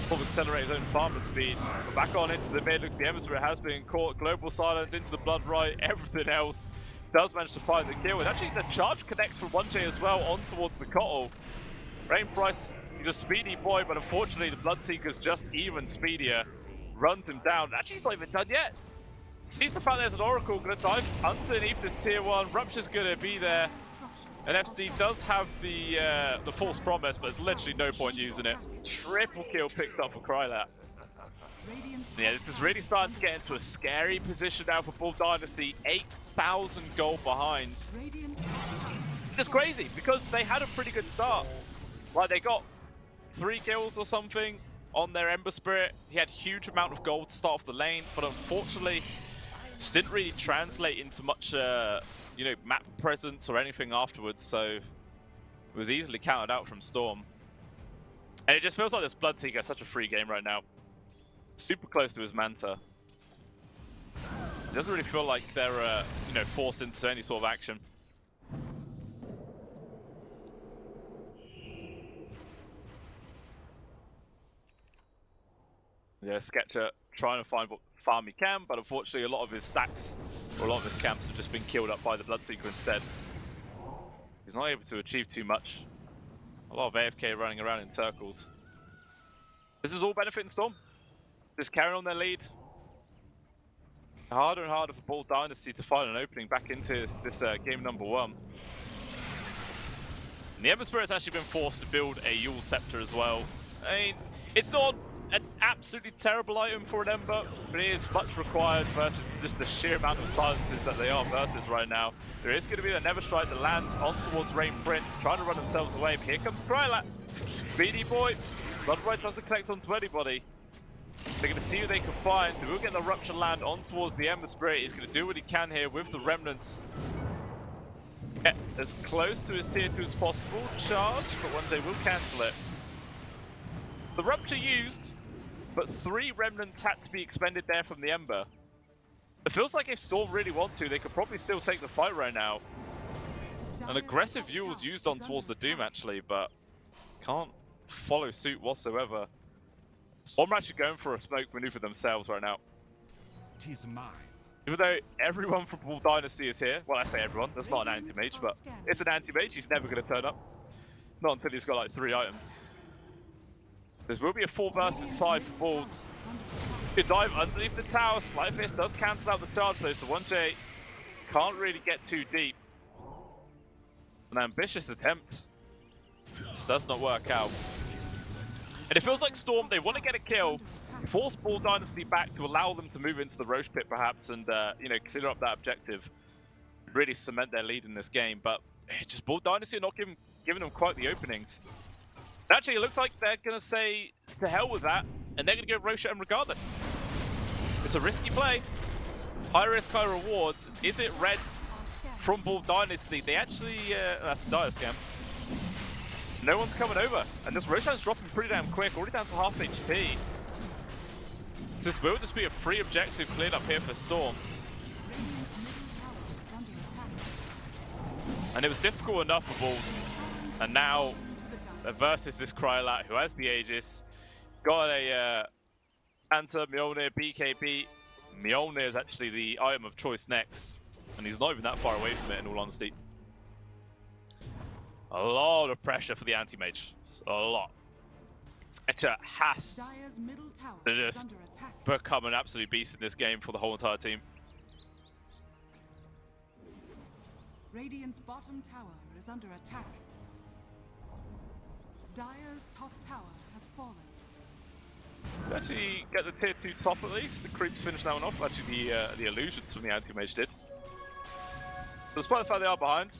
Probably accelerate his own farming speed. But back on into the mid, look, the Emissary has been caught. Global Silence into the Blood Right, everything else. Does manage to find the kill. And actually the charge connects from 1J as well on towards the Cottle. Rain Price, he's a speedy boy, but unfortunately the Bloodseeker's just even speedier. Runs him down. Actually, he's not even done yet. sees the fact there's an Oracle, gonna dive underneath this tier 1. Rupture's gonna be there. And FC does have the false promise, but there's literally no point using it. Triple kill picked up for Krylat. Yeah, this is really starting to get into a scary position now for Bull Dynasty. 8,000 gold behind. It's crazy because they had a pretty good start. Like, they got 3 kills or something on their Ember Spirit. He had huge amount of gold to start off the lane, but unfortunately just didn't really translate into much you know, map presence or anything afterwards, so it was easily counted out from Storm. And it just feels like this Blood Seeker is such a free game right now. Super close to his Manta. It doesn't really feel like they're you know, forced into any sort of action. Yeah, Sketcher trying to find what farm he can, but unfortunately a lot of his stacks, or a lot of his camps have just been killed up by the Bloodseeker instead. He's not able to achieve too much. A lot of AFK running around in circles. This is all benefiting Storm. Just carrying on their lead. Harder and harder for Bull Dynasty to find an opening back into this game number 1. And the Ember Spirit's actually been forced to build a Yule Scepter as well. I mean, it's not an absolutely terrible item for an Ember, but it is much required versus just the sheer amount of silences that they are versus right now. There is going to be the Never Strike that lands on towards Rain Prince, trying to run themselves away, but here comes Krylat. Speedy boy. Blood Right doesn't collect onto anybody. They're going to see who they can find. They will get the Rupture land on towards the Ember Spirit. He's going to do what he can here with the Remnants. Get as close to his tier 2 as possible. Charge, but one day will cancel it. The Rupture used, but 3 Remnants had to be expended there from the Ember. It feels like if Storm really want to, they could probably still take the fight right now. An aggressive view was used on towards the Doom actually, but can't follow suit whatsoever. Storm are actually going for a smoke maneuver themselves right now. Tis mine. Even though everyone from Bull Dynasty is here, well I say everyone, that's not an anti-mage, but it's an anti-mage, he's never going to turn up. Not until he's got like 3 items. There will be a 4 versus 5 for Bulls. Could dive underneath the tower, Slight Fist does cancel out the charge though, so 1J can't really get too deep. An ambitious attempt. Just does not work out. And it feels like Storm, they want to get a kill, force Bull Dynasty back to allow them to move into the Roche Pit perhaps and, you know, clear up that objective. Really cement their lead in this game, but just Bull Dynasty are not giving them quite the openings. Actually, it looks like they're going to say to hell with that, and they're going to go Roche M regardless. It's a risky play. High risk, high rewards. Is it Reds from Bull Dynasty? They actually, that's a dire scam. No one's coming over, and this Roshan's dropping pretty damn quick, already down to half HP. This will just be a free objective cleared up here for Storm. And it was difficult enough for Bulls, and now versus this Krylat, who has the Aegis, got a Anta, Mjolnir, BKB. Mjolnir is actually the item of choice next, and he's not even that far away from it in all honesty. A lot of pressure for the anti-mage. A lot. Sketcher has to just become an absolute beast in this game for the whole entire team. Radiant's bottom tower is under attack. Dire's top tower has fallen. Actually get the tier 2 top at least. The creeps finished that one off. Actually the illusions from the anti-mage did. But despite the fact they are behind,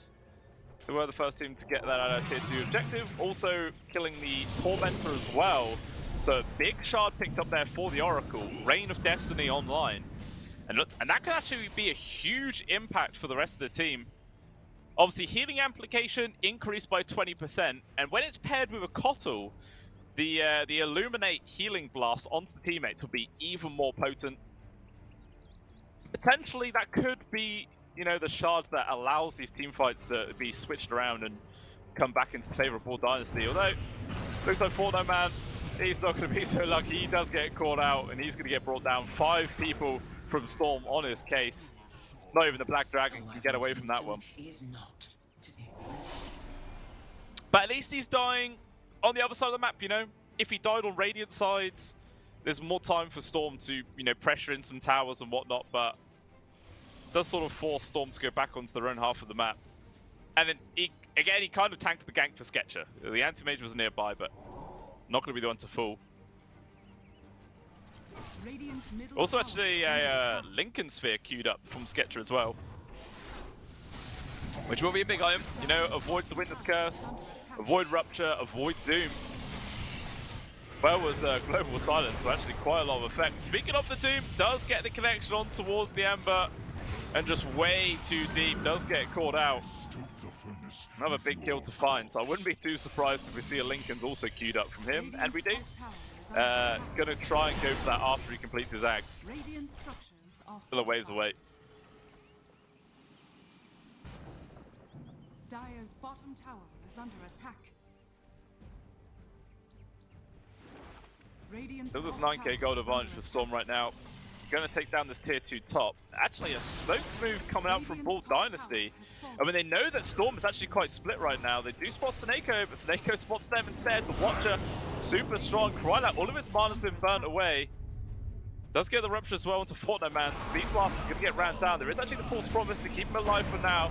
they were the first team to get that tier 2 objective, also killing the Tormentor as well. So a big shard picked up there for the Oracle, Reign of Destiny online. And that could actually be a huge impact for the rest of the team. Obviously, healing amplification increased by 20%, and when it's paired with a Kotl, the Illuminate healing blast onto the teammates will be even more potent. Potentially, that could be, you know, the shard that allows these team fights to be switched around and come back into the favor of Bull Dynasty. Although, looks like Fortnite Man, he's not going to be so lucky. He does get caught out, and he's going to get brought down. 5 people from Storm on his case. Not even the Black Dragon can get away from that one. But at least he's dying on the other side of the map, you know? If he died on Radiant sides, there's more time for Storm to, you know, pressure in some towers and whatnot, but does sort of force Storm to go back onto their own half of the map. And then, he kind of tanked the gank for Sketcher. The anti-mage was nearby, but not going to be the one to fool. Radiant's middle Also, tower actually, is under a attack. Lincoln Sphere queued up from Sketcher as well. Which will be a big item. You know, avoid the Witness Curse, avoid Rupture, avoid Doom. Well was Global Silence, so actually quite a lot of effect. Speaking of the Doom, does get the connection on towards the Ember, and just way too deep, does get caught out. Another big kill to find, so I wouldn't be too surprised if we see a Lincoln's also queued up from him, and we do. Gonna try and go for that after he completes his axe. Radiant structures are Still a ways away. Dire's bottom tower is under attack. Radiant's Still this top 9k tower gold is advantage under for Storm right now. Going to take down this tier 2 top. Actually, a smoke move coming out from Radiant's Bull top tower Dynasty. has fallen. I mean, they know that Storm is actually quite split right now. They do spot Snako, but Snako spots them instead. The Watcher, super strong. Krylat, all of its mana's been burnt away. Does get the Rupture as well into Fortnite Man. Beastmaster's going to get ran down. There is actually the False Promise to keep him alive for now.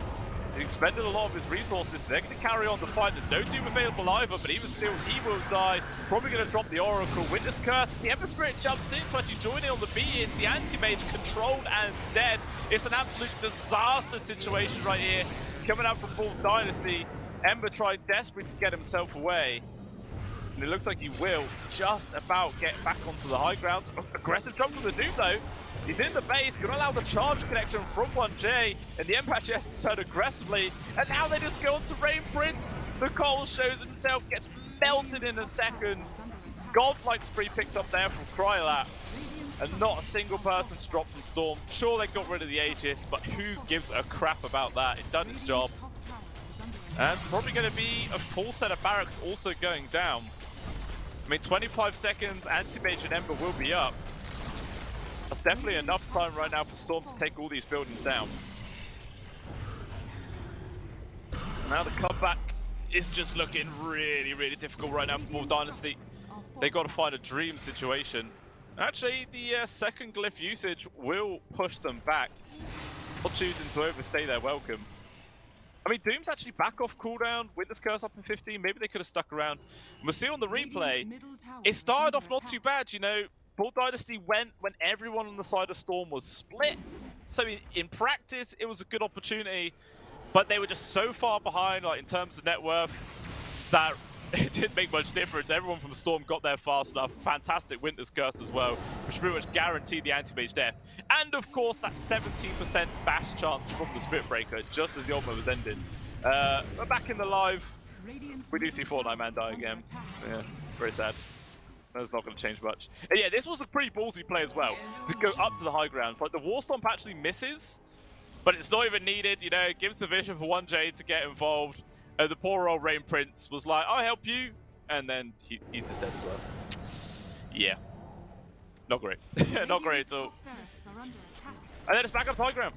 He expended a lot of his resources. They're going to carry on the fight. There's no Doom available either, but even still, he will die. Probably going to drop the Oracle. Witness Curse. The Ember Spirit jumps in to actually join in on the beat-ins. The Anti-Mage controlled and dead. It's an absolute disaster situation right here. Coming out from Bull Dynasty. Ember tried desperately to get himself away. And it looks like he will just about get back onto the high ground. Aggressive jump from the Doom though. He's in the base, going to allow the charge connection from 1J, and the Empire has to turn aggressively, and now they just go on to Rain Prince. The Cole shows himself, gets melted in a second. Godlike spree picked up there from Krylat, and not a single person's dropped from Storm. Sure, they got rid of the Aegis, but who gives a crap about that? It done its job. Top tower is under attack. And probably going to be a full set of barracks also going down. I mean, 25 seconds, Anti-Mage and Ember will be up. That's definitely enough time right now for Storm to take all these buildings down. Now the comeback is just looking really, really difficult right now for Bull Dynasty. They got to find a dream situation. Actually, the second glyph usage will push them back. Not choosing to overstay their welcome. I mean, Doom's actually back off cooldown. Witness Curse up in 15. Maybe they could have stuck around. We'll see on the replay. It started off not too bad, you know. Bull Dynasty went when everyone on the side of Storm was split. So in practice, it was a good opportunity. But they were just so far behind, like in terms of net worth, that it didn't make much difference. Everyone from Storm got there fast enough. Fantastic Witness Curse as well, which pretty much guaranteed the anti-mage death. And of course, that 17% bash chance from the Spirit Breaker, just as the Ultimate was ended. We're back in the live. We do see Fortnite Man die again. Yeah, very sad. That's not going to change much. And yeah, this was a pretty ballsy play as well, to go up to the high ground. Like, the War Stomp actually misses, but it's not even needed. You know, it gives the vision for 1J to get involved. The poor old Rain Prince was like, I'll help you. And then he's just dead as well. Yeah. Not great. Not great at all. And then it's back up to high ground.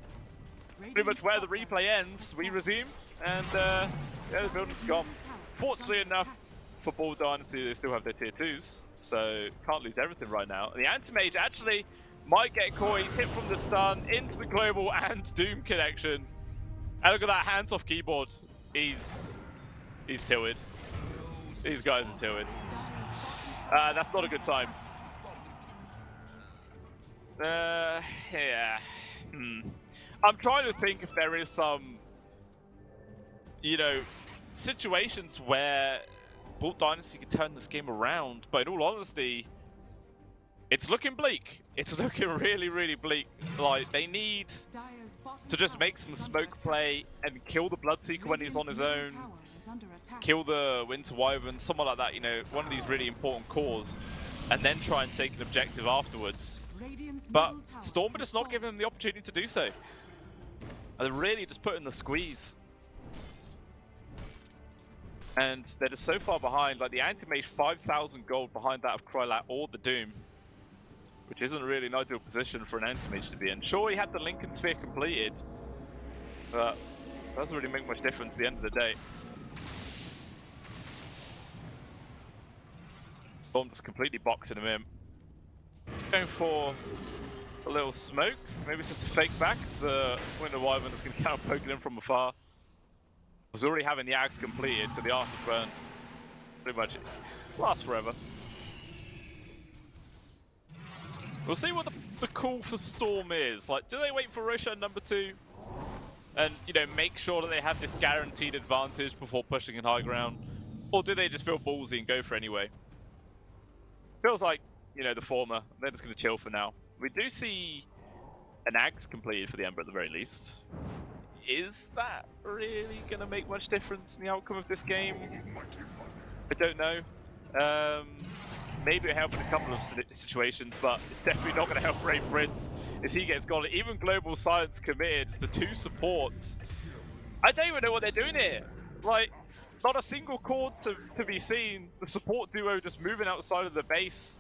Pretty much where the replay ends, we resume. And yeah, the building's gone. Fortunately enough, for Bull Dynasty, they still have their tier 2s. So can't lose everything right now. The Anti-Mage actually might get caught. He's hit from the stun into the global and Doom connection. And look at that hands-off keyboard. He's tilted. These guys are tilted. That's not a good time. Yeah. I'm trying to think if there is some, you know, situations where Bull Dynasty could turn this game around, but in all honesty, it's looking bleak. It's looking really, really bleak. Like, they need to just make some smoke play and kill the Bloodseeker when he's on his own. Kill the Winter Wyvern, someone like that, you know, one of these really important cores, and then try and take an objective afterwards. But Storm are just not giving them the opportunity to do so. And they're really just putting the squeeze. And they're just so far behind, like the Anti-Mage 5,000 gold behind that of Krylat or the Doom, which isn't really an ideal position for an Anti-Mage to be in. Sure, he had the Lincoln Sphere completed, but it doesn't really make much difference at the end of the day. Storm just completely boxing him in. Going for a little smoke. Maybe it's just a fake back. It's the Winter Wyvern that's going to count poking him from afar. Was already having the axe completed, so the afterburn pretty much lasts forever. We'll see what the call for Storm is. Like, do they wait for Roshan number 2? And, you know, make sure that they have this guaranteed advantage before pushing in high ground? Or do they just feel ballsy and go for it anyway? Feels like, you know, the former. They're just going to chill for now. We do see an axe completed for the Ember at the very least. Is that really going to make much difference in the outcome of this game? I don't know. Maybe it'll help in a couple of situations, but it's definitely not going to help Brave Prince as he gets gone. Even Global Silence committed, the 2 supports. I don't even know what they're doing here. Like, not a single chord to be seen. The support duo just moving outside of the base.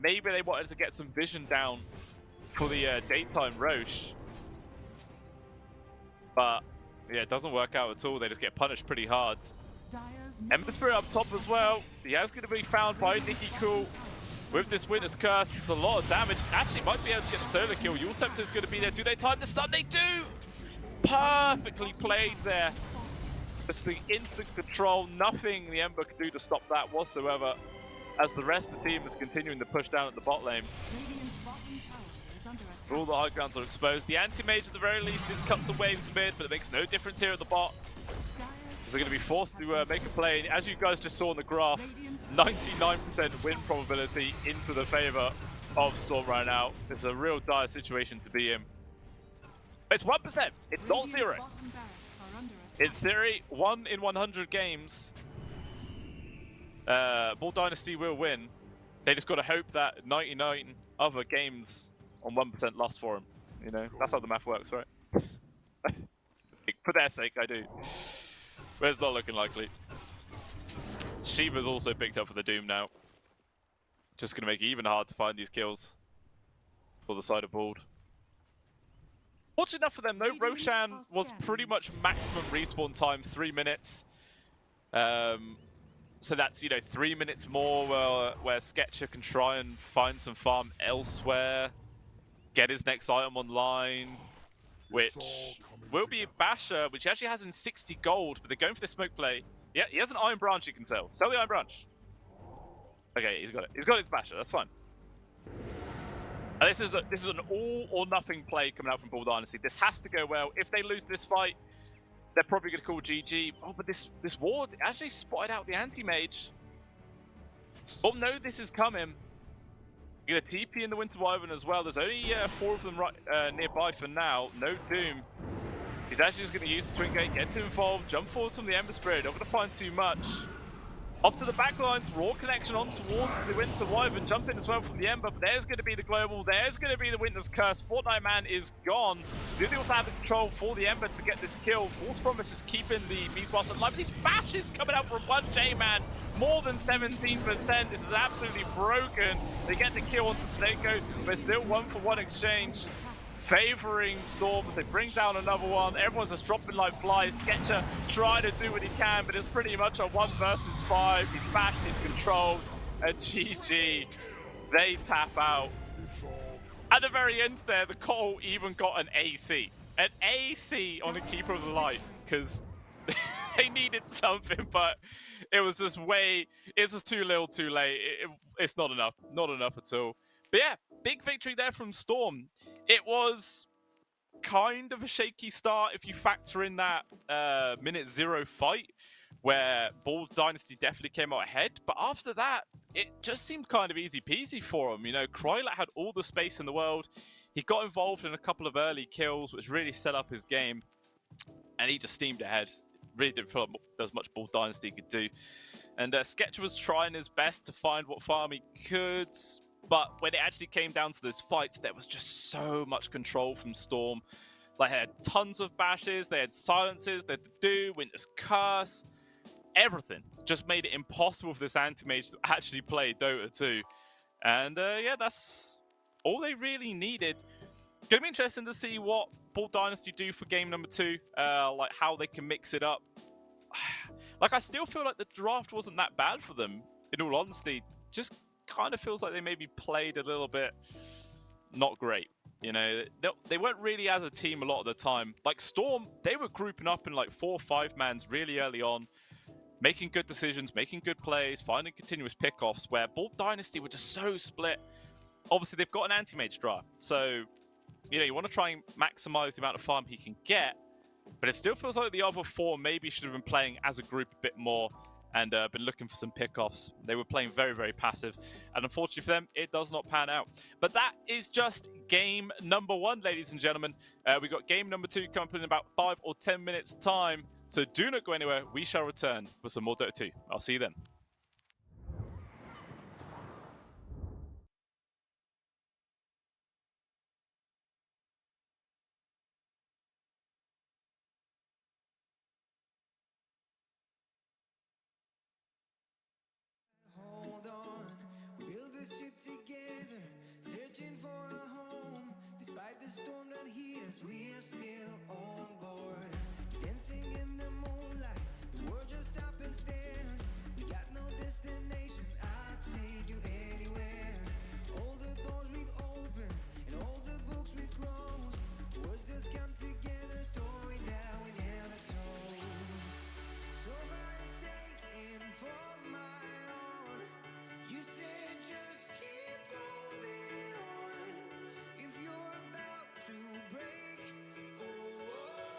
Maybe they wanted to get some vision down for the daytime Roche. But, yeah, it doesn't work out at all. They just get punished pretty hard. Ember Spirit up top as well. He is going to be found by Nikki Cool with this Winter's Curse. It's a lot of damage. Actually, might be able to get the solo kill. Yule Scepter is going to be there. Do they time the stun? They do! Perfectly played there. Just the instant control. Nothing the Ember could do to stop that whatsoever, as the rest of the team is continuing to push down at the bot lane. All the high grounds are exposed. The anti-mage at the very least did cut some waves a bit, but it makes no difference here at the bot. They're going to be forced to make a play. As you guys just saw on the graph, 99% win probability into the favor of Storm right now. It's a real dire situation to be in. It's 1%. It's not 0. In theory, 1 in 100 games, Bull Dynasty will win. They just got to hope that 99 other games on 1% lost for them. You know, that's how the math works, right? For their sake, I do. But it's not looking likely. Shiva's also picked up for the Doom now. Just going to make it even hard to find these kills for the side of Bald. Fortunate enough for them though, Roshan was pretty much maximum respawn time, 3 minutes. So that's, you know, 3 minutes more where Sketcher can try and find some farm elsewhere, get his next item online, which will be a Basher, which he actually has in 60 gold, but they're going for the smoke play. Yeah, he has an Iron Branch you can sell. Sell the Iron Branch. Okay, he's got it. He's got his Basher, that's fine. And this is an all or nothing play coming out from Bull Dynasty. This has to go well. If they lose this fight, they're probably going to call GG. Oh, but this ward actually spotted out the anti-mage. Storm know this is coming. You get a TP in the Winter Wyvern as well. There's only 4 of them right nearby for now. No Doom. He's actually just going to use the Swing Gate, get involved, jump forward from the Ember Spirit. Not going to find too much. Off to the back line, draw connection on towards the Winter Wyvern, jump in as well from the Ember, but there's going to be the Global, there's going to be the Winter's Curse. Fortnite Man is gone. Do they also have the control for the Ember to get this kill? False Promise is keeping the Beastmaster alive. These bashes coming out from 1J Man, more than 17%. This is absolutely broken. They get the kill onto Snako, but still 1-for-1 exchange. Favoring Storms, they bring down another one. Everyone's just dropping like flies. Sketcher trying to do what he can, but it's pretty much a 1 versus 5. He's bashed, he's controlled, and GG. They tap out. At the very end there, the Cole even got an AC. An AC on the Keeper of the Light, because they needed something, but it was just it's just too little too late. It's not enough. Not enough at all. But yeah, big victory there from Storm. It was kind of a shaky start if you factor in that minute 0 fight where Bull Dynasty definitely came out ahead. But after that, it just seemed kind of easy peasy for him. You know, Krylat had all the space in the world. He got involved in a couple of early kills, which really set up his game. And he just steamed ahead. Really didn't feel like there was much Bull Dynasty could do. And Sketcher was trying his best to find what farm he could. But when it actually came down to those fights, there was just so much control from Storm. They had tons of bashes, they had silences, they had the Do, Winter's Curse. Everything just made it impossible for this anti-mage to actually play Dota 2. And yeah, that's all they really needed. Gonna be interesting to see what Bull Dynasty do for game number 2, like how they can mix it up. Like, I still feel like the draft wasn't that bad for them, in all honesty. Just kind of feels like they maybe played a little bit not great. You know, they weren't really as a team a lot of the time. Like Storm, they were grouping up in like 4 or 5-mans really early on, making good decisions, making good plays, finding continuous pickoffs, where Bolt Dynasty were just so split. Obviously, they've got an anti-mage draft, so, you know, you want to try and maximize the amount of farm he can get, but it still feels like the other 4 maybe should have been playing as a group a bit more and been looking for some pickoffs. They were playing very, very passive, and unfortunately for them, it does not pan out. But that is just game number 1, ladies and gentlemen. We got game number 2 coming in about 5 or 10 minutes' time, so do not go anywhere. We shall return for some more Dota 2. I'll see you then. Hold on, we build this ship together, searching for a home. Despite the storm that hit us, we are still on board. Dancing in the moonlight, the world just stopped and stares. We got no destination, I'll take you anywhere. All the doors we've opened and all the books we've closed. Words just come together, story that we never told. So far forsaken for my own. You said just keep holding on. If you're about to break, oh,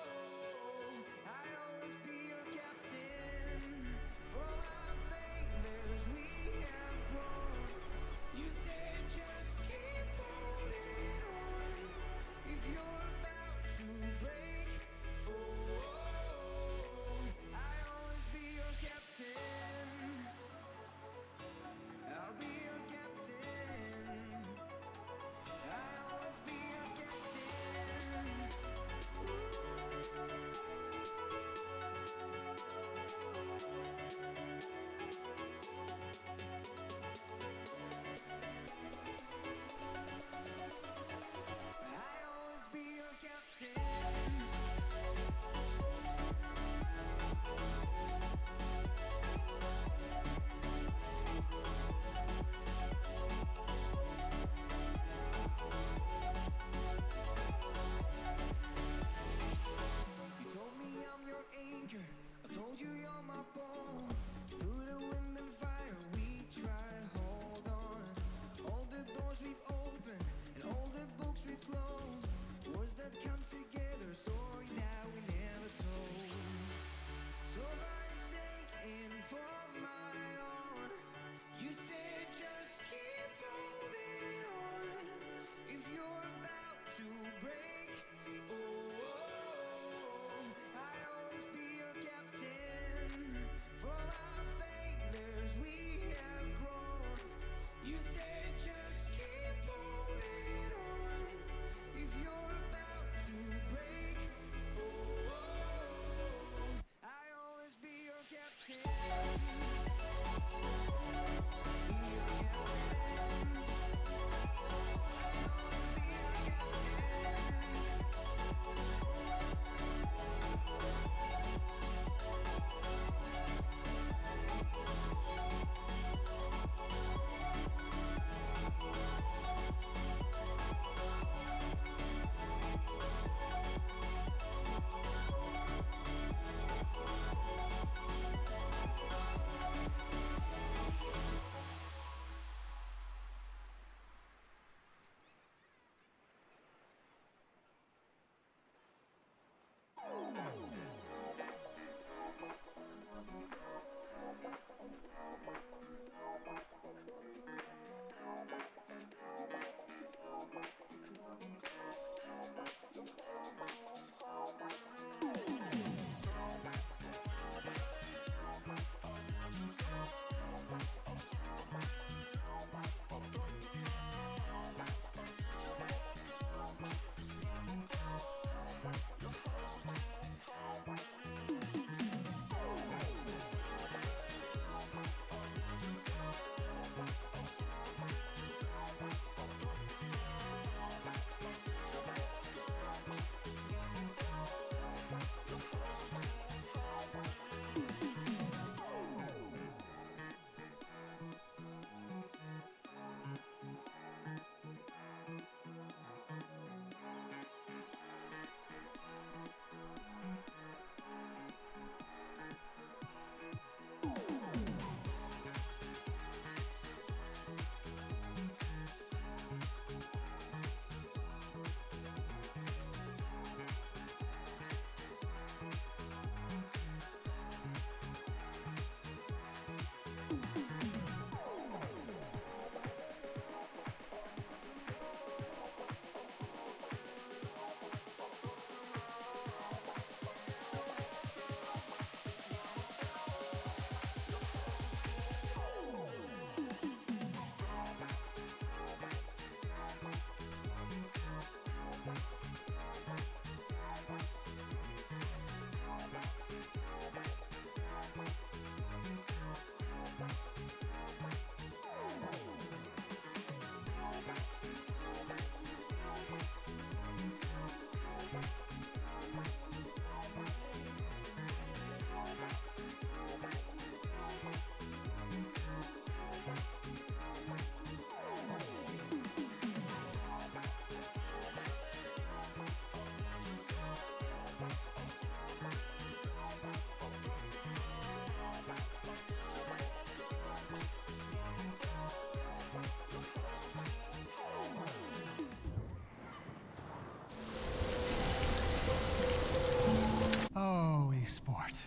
esport.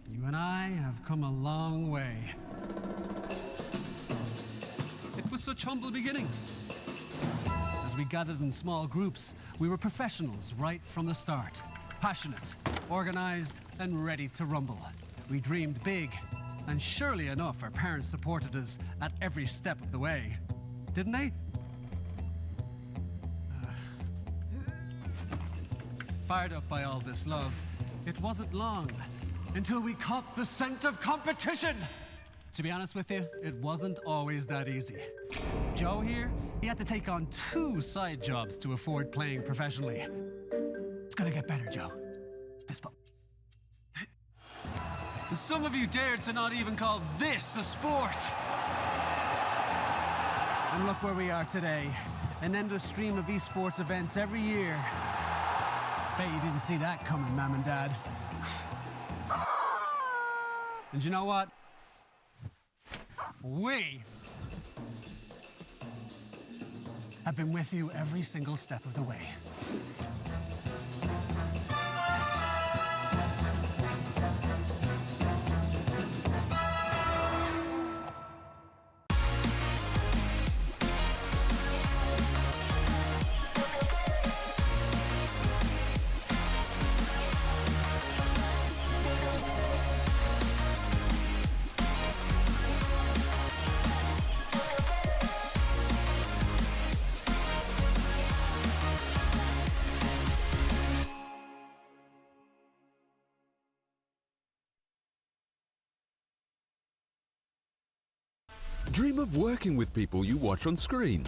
You and I have come a long way. It was such humble beginnings. As we gathered in small groups, we were professionals right from the start. Passionate, organized, and ready to rumble. We dreamed big, and surely enough, our parents supported us at every step of the way. Didn't they? Fired up by all this love, it wasn't long until we caught the scent of competition. To be honest with you, it wasn't always that easy. Joe here, he had to take on 2 side jobs to afford playing professionally. It's gonna get better, Joe. Fist bump. Some of you dared to not even call this a sport. And look where we are today. An endless stream of esports events every year. Bet you didn't see that coming, Mom and Dad. And you know what? We have been with you every single step of the way. Dream of working with people you watch on screen.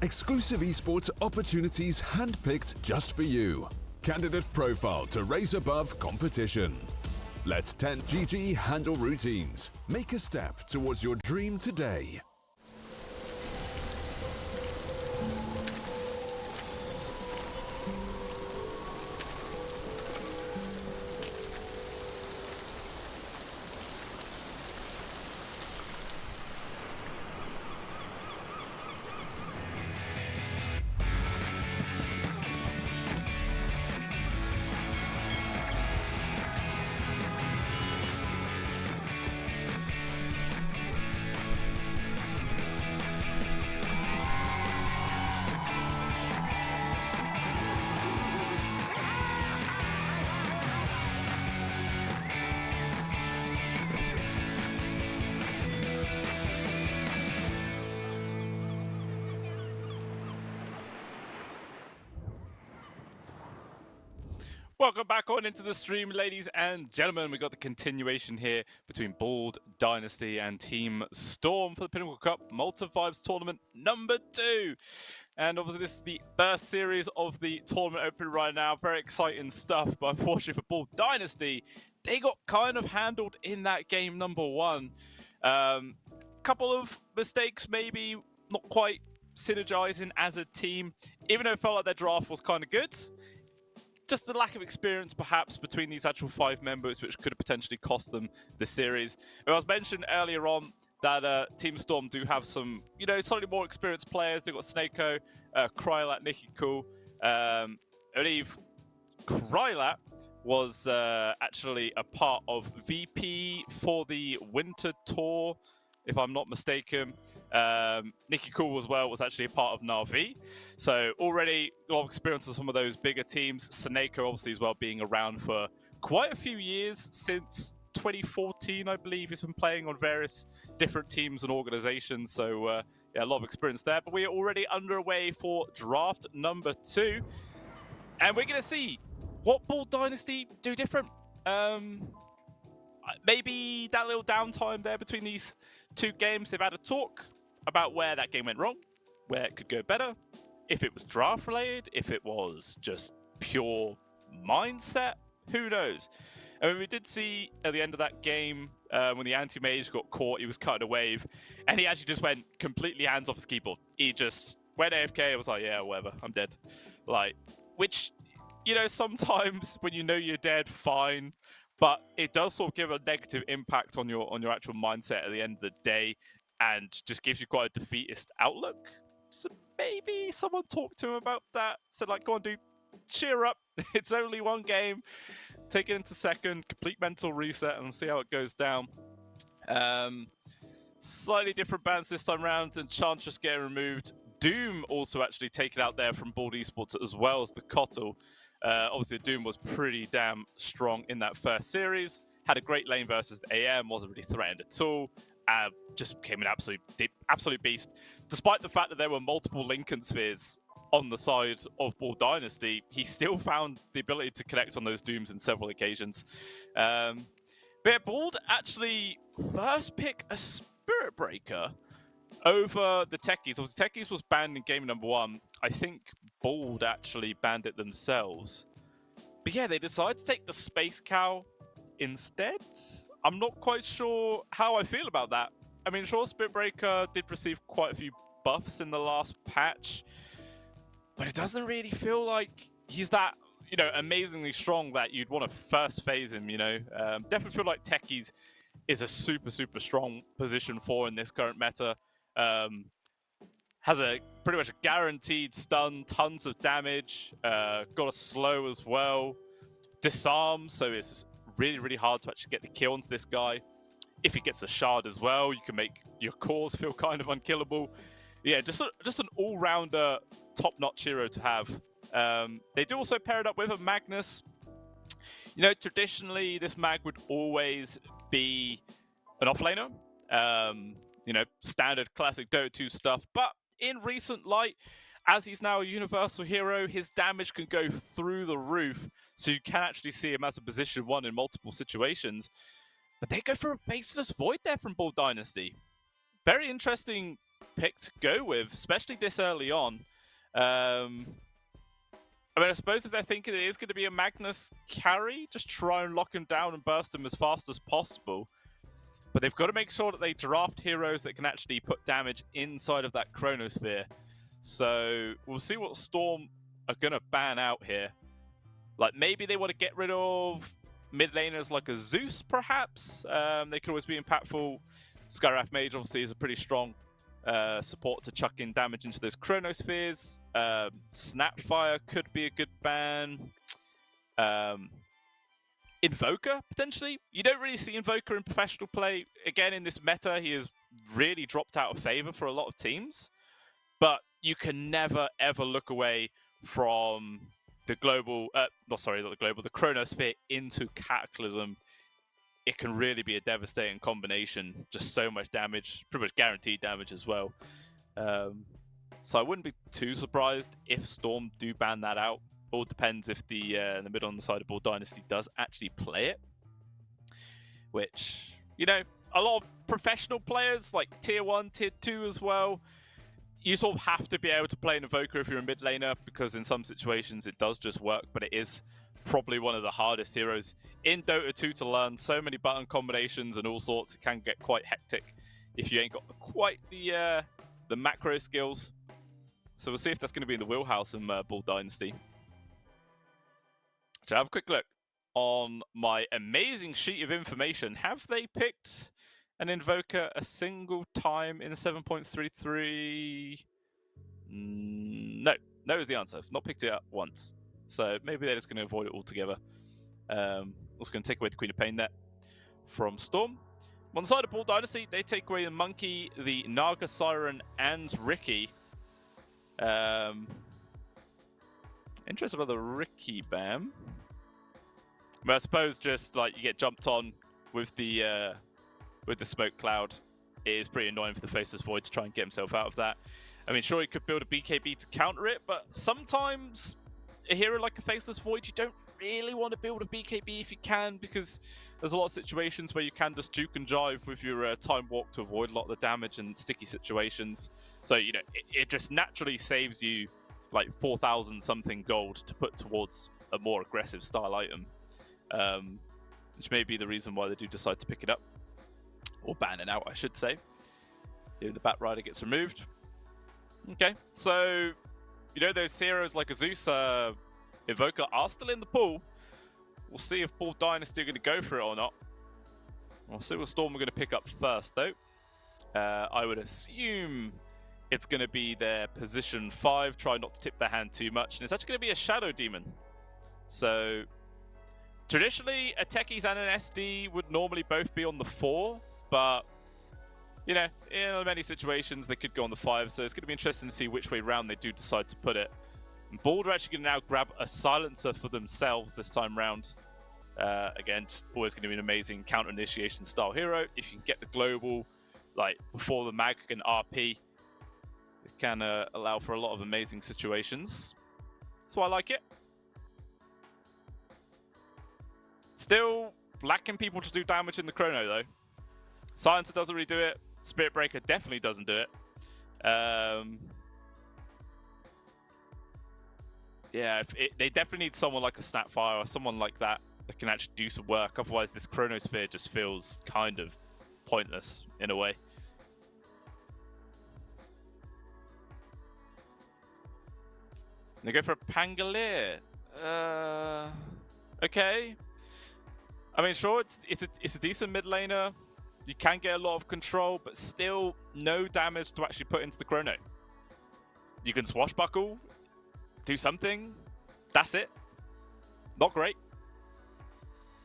Exclusive esports opportunities handpicked just for you. Candidate profile to raise above competition. Let 10GG handle routines. Make a step towards your dream today. Welcome back on into the stream, ladies and gentlemen. We got the continuation here between Bald Dynasty and Team Storm for the Pinnacle Cup Malta Vibes tournament number 2. And obviously this is the first series of the tournament open right now. Very exciting stuff, but unfortunately for Bald Dynasty, they got kind of handled in that game number 1. Couple of mistakes, maybe not quite synergizing as a team, even though it felt like their draft was kind of good. Just the lack of experience, perhaps, between these actual 5 members, which could have potentially cost them the series. It was mentioned earlier on that Team Storm do have some, slightly more experienced players. They've got Snako, Krylat, Nikki Cool. I believe Krylat was actually a part of VP for the Winter Tour, if I'm not mistaken. Nikki Cool as well was actually a part of Na'Vi. So already a lot of experience with some of those bigger teams. Saneko obviously as well being around for quite a few years, since 2014, I believe. He's been playing on various different teams and organizations. So yeah, a lot of experience there. But we are already underway for draft number 2. And we're going to see what Bald Dynasty do different. Maybe that little downtime there between these 2 games, they've had a talk about where that game went wrong, where it could go better, if it was draft related, if it was just pure mindset, who knows. I mean, we did see at the end of that game, when the anti-mage got caught, he was cutting a wave, and he actually just went completely hands off his keyboard. He just went AFK. I was like, yeah, whatever, I'm dead. Like, which, sometimes when you're dead, fine. But it does sort of give a negative impact on your actual mindset at the end of the day, and just gives you quite a defeatist outlook. So maybe someone talked to him about that. Said, like, go on, dude, cheer up. It's only 1 game. take it into second, complete mental reset, and see how it goes down. Slightly different bans this time round, and Enchantress getting removed. Doom also actually taken out there from Bald Esports as well as the Kotl. Obviously, Doom was pretty damn strong in that first series. Had a great lane versus the AM, wasn't really threatened at all. Just became an absolute beast. Despite the fact that there were multiple Lincoln Spheres on the side of Ball Dynasty, he still found the ability to connect on those Dooms in several occasions. But yeah, Bald actually first pick a Spirit Breaker over the Techies. Obviously, Techies was banned in game number 1. I think Bald actually banned it themselves. But yeah, they decided to take the Space Cow instead. I'm not quite sure how I feel about that. I mean, sure, Spirit Breaker did receive quite a few buffs in the last patch, but it doesn't really feel like he's that, amazingly strong that you'd want to first phase him, Definitely feel like Techies is a super, super strong position for in this current meta. Has a pretty much a guaranteed stun, tons of damage, got a slow as well, disarm, so it's really, really hard to actually get the kill onto this guy. If he gets a shard as well, you can make your cores feel kind of unkillable. Yeah, just an all-rounder, top-notch hero to have. They do also pair it up with a Magnus. Traditionally, this mag would always be an offlaner. Standard classic Dota 2 stuff. But in recent light, as he's now a universal hero, his damage can go through the roof, so you can actually see him as a position 1 in multiple situations. But they go for a Faceless Void there from Ball Dynasty. Very interesting pick to go with, especially this early on. I suppose if they're thinking it is going to be a Magnus carry, just try and lock him down and burst him as fast as possible. But they've got to make sure that they draft heroes that can actually put damage inside of that Chronosphere. So we'll see what Storm are going to ban out here. Like, maybe they want to get rid of mid laners like a Zeus, perhaps. They could always be impactful. Skywrath Mage, obviously, is a pretty strong support to chuck in damage into those Chronospheres. Snapfire could be a good ban. Invoker, potentially. You don't really see Invoker in professional play. Again, in this meta, he has really dropped out of favor for a lot of teams. But you can never, ever look away from the global... the Chronosphere into Cataclysm. It can really be a devastating combination. Just so much damage. Pretty much guaranteed damage as well. So I wouldn't be too surprised if Storm do ban that out. All depends if the middle on the side of Ball Dynasty does actually play it. Which, a lot of professional players, like Tier 1, Tier 2 as well, you sort of have to be able to play an Invoker if you're a mid laner, because in some situations it does just work, but it is probably one of the hardest heroes in Dota 2 to learn. So many button combinations and all sorts. It can get quite hectic if you ain't got quite the macro skills. So we'll see if that's going to be in the wheelhouse in Ball Dynasty. So have a quick look on my amazing sheet of information. Have they picked an Invoker a single time in 7.33? No is the answer. I've not picked it up once. So maybe they're just going to avoid it altogether. Also going to take away the Queen of Pain there from Storm. On the side of Ball Dynasty, they take away the Monkey, the Naga Siren, and Ricky. Interested about the Ricky ban. But I suppose just like you get jumped on with the smoke cloud, it is pretty annoying for the Faceless Void to try and get himself out of that. I mean, sure, he could build a BKB to counter it, but sometimes a hero like a Faceless Void, you don't really want to build a BKB if you can, because there's a lot of situations where you can just juke and jive with your time walk to avoid a lot of the damage and sticky situations. So, it just naturally saves you like 4,000 something gold to put towards a more aggressive style item. Which may be the reason why they do decide to pick it up. Or ban it out, I should say. Here the Bat Rider gets removed. Okay, so, those heroes like a Zeus, Invoker are still in the pool. We'll see if Ball Dynasty are going to go for it or not. We'll see what Storm are going to pick up first, though. I would assume it's going to be their position 5. Try not to tip their hand too much. And it's actually going to be a Shadow Demon. So, Traditionally, a Techies and an SD would normally both be on the 4, but, you know, in many situations, they could go on the 5, so it's going to be interesting to see which way round they do decide to put it. And Bald are actually going to now grab a silencer for themselves this time round. Again, just always going to be an amazing counter-initiation style hero. If you can get the global, like, before the mag can RP, it can allow for a lot of amazing situations. That's why I like it. Still lacking people to do damage in the chrono, though. Silencer doesn't really do it. Spirit Breaker definitely doesn't do it. Yeah, they definitely need someone like a Snapfire or someone like that that can actually do some work. Otherwise, this Chronosphere just feels kind of pointless in a way. They go for a Pangolier. Okay. I mean, sure, it's a decent mid laner. You can get a lot of control, but still no damage to actually put into the chrono. You can swashbuckle, do something. That's it. Not great.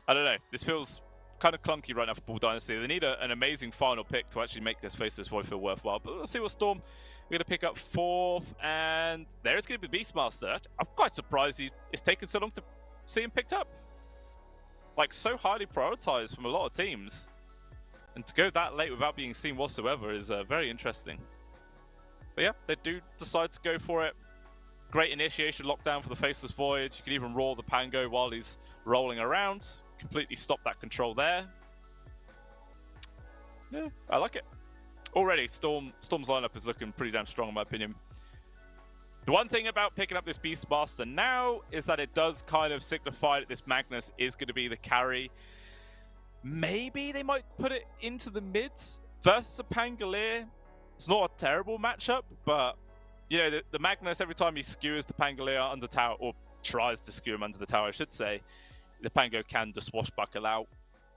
I don't know. This feels kind of clunky right now for Bull Dynasty. They need an amazing final pick to actually make this Faceless Void feel worthwhile. But let's see what Storm we're going to pick up 4th. And there is going to be Beastmaster. I'm quite surprised it's taken so long to see him picked up. Like, so highly prioritized from a lot of teams. And to go that late without being seen whatsoever is very interesting. But yeah, they do decide to go for it. Great initiation lockdown for the Faceless Void. You can even roar the Pango while he's rolling around. Completely stop that control there. Yeah, I like it. Already, Storm's lineup is looking pretty damn strong in my opinion. The one thing about picking up this Beastmaster now is that it does kind of signify that this Magnus is going to be the carry. Maybe they might put it into the mids versus a Pangolier. It's not a terrible matchup, but you know, the Magnus, every time he skewers the Pangolier under tower, or tries to skew him under the tower, I should say, the Pango can just swashbuckle out.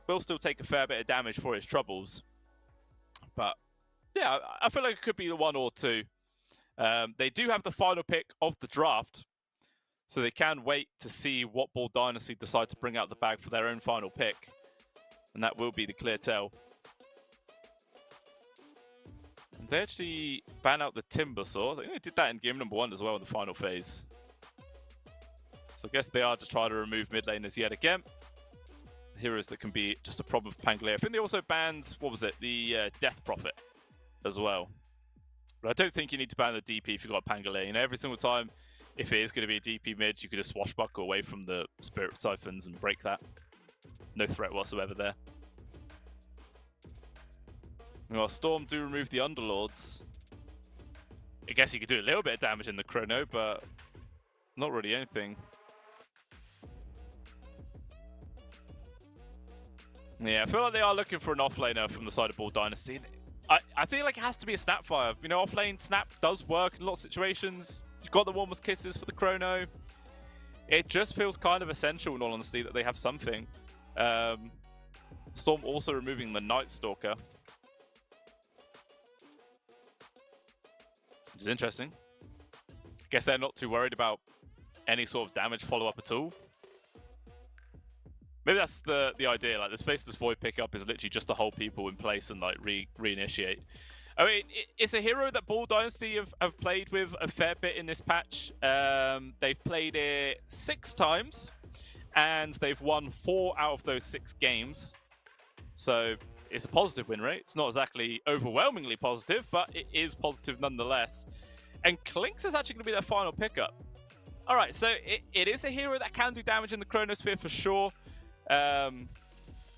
Will still take a fair bit of damage for his troubles. But yeah, I feel like it could be the 1 or 2. They do have the final pick of the draft, so they can wait to see what Ball Dynasty decide to bring out the bag for their own final pick. And that will be the clear tell. And they actually ban out the Timbersaw. I think they did that in game number 1 as well in the final phase. So I guess they are just trying to remove mid laners yet again. Heroes that can be just a problem for Pangolier. I think they also banned, what was it, the Death Prophet as well. But I don't think you need to ban the DP if you've got a Pangolier. You know, every single time, if it is going to be a DP mid, you could just swashbuckle away from the Spirit Siphons and break that. No threat whatsoever there. Well, Storm do remove the Underlords. I guess you could do a little bit of damage in the Chrono, but not really anything. Yeah, I feel like they are looking for an offlaner from the side of Ball Dynasty. I feel like it has to be a Snapfire. You know, offlane Snap does work in a lot of situations. You've got the warmest kisses for the Chrono. It just feels kind of essential, in all honesty, that they have something. Storm also removing the Night Stalker, which is interesting. I guess they're not too worried about any sort of damage follow-up at all. Maybe that's the idea. Like, this Faceless Void pickup is literally just to hold people in place and like reinitiate. I mean, it's a hero that Ball Dynasty have played with a fair bit in this patch. They've played it 6 times, and they've won 4 out of those 6 games. So it's a positive win rate. It's not exactly overwhelmingly positive, but it is positive nonetheless. And Klinks is actually going to be their final pickup. All right, so it is a hero that can do damage in the Chronosphere for sure.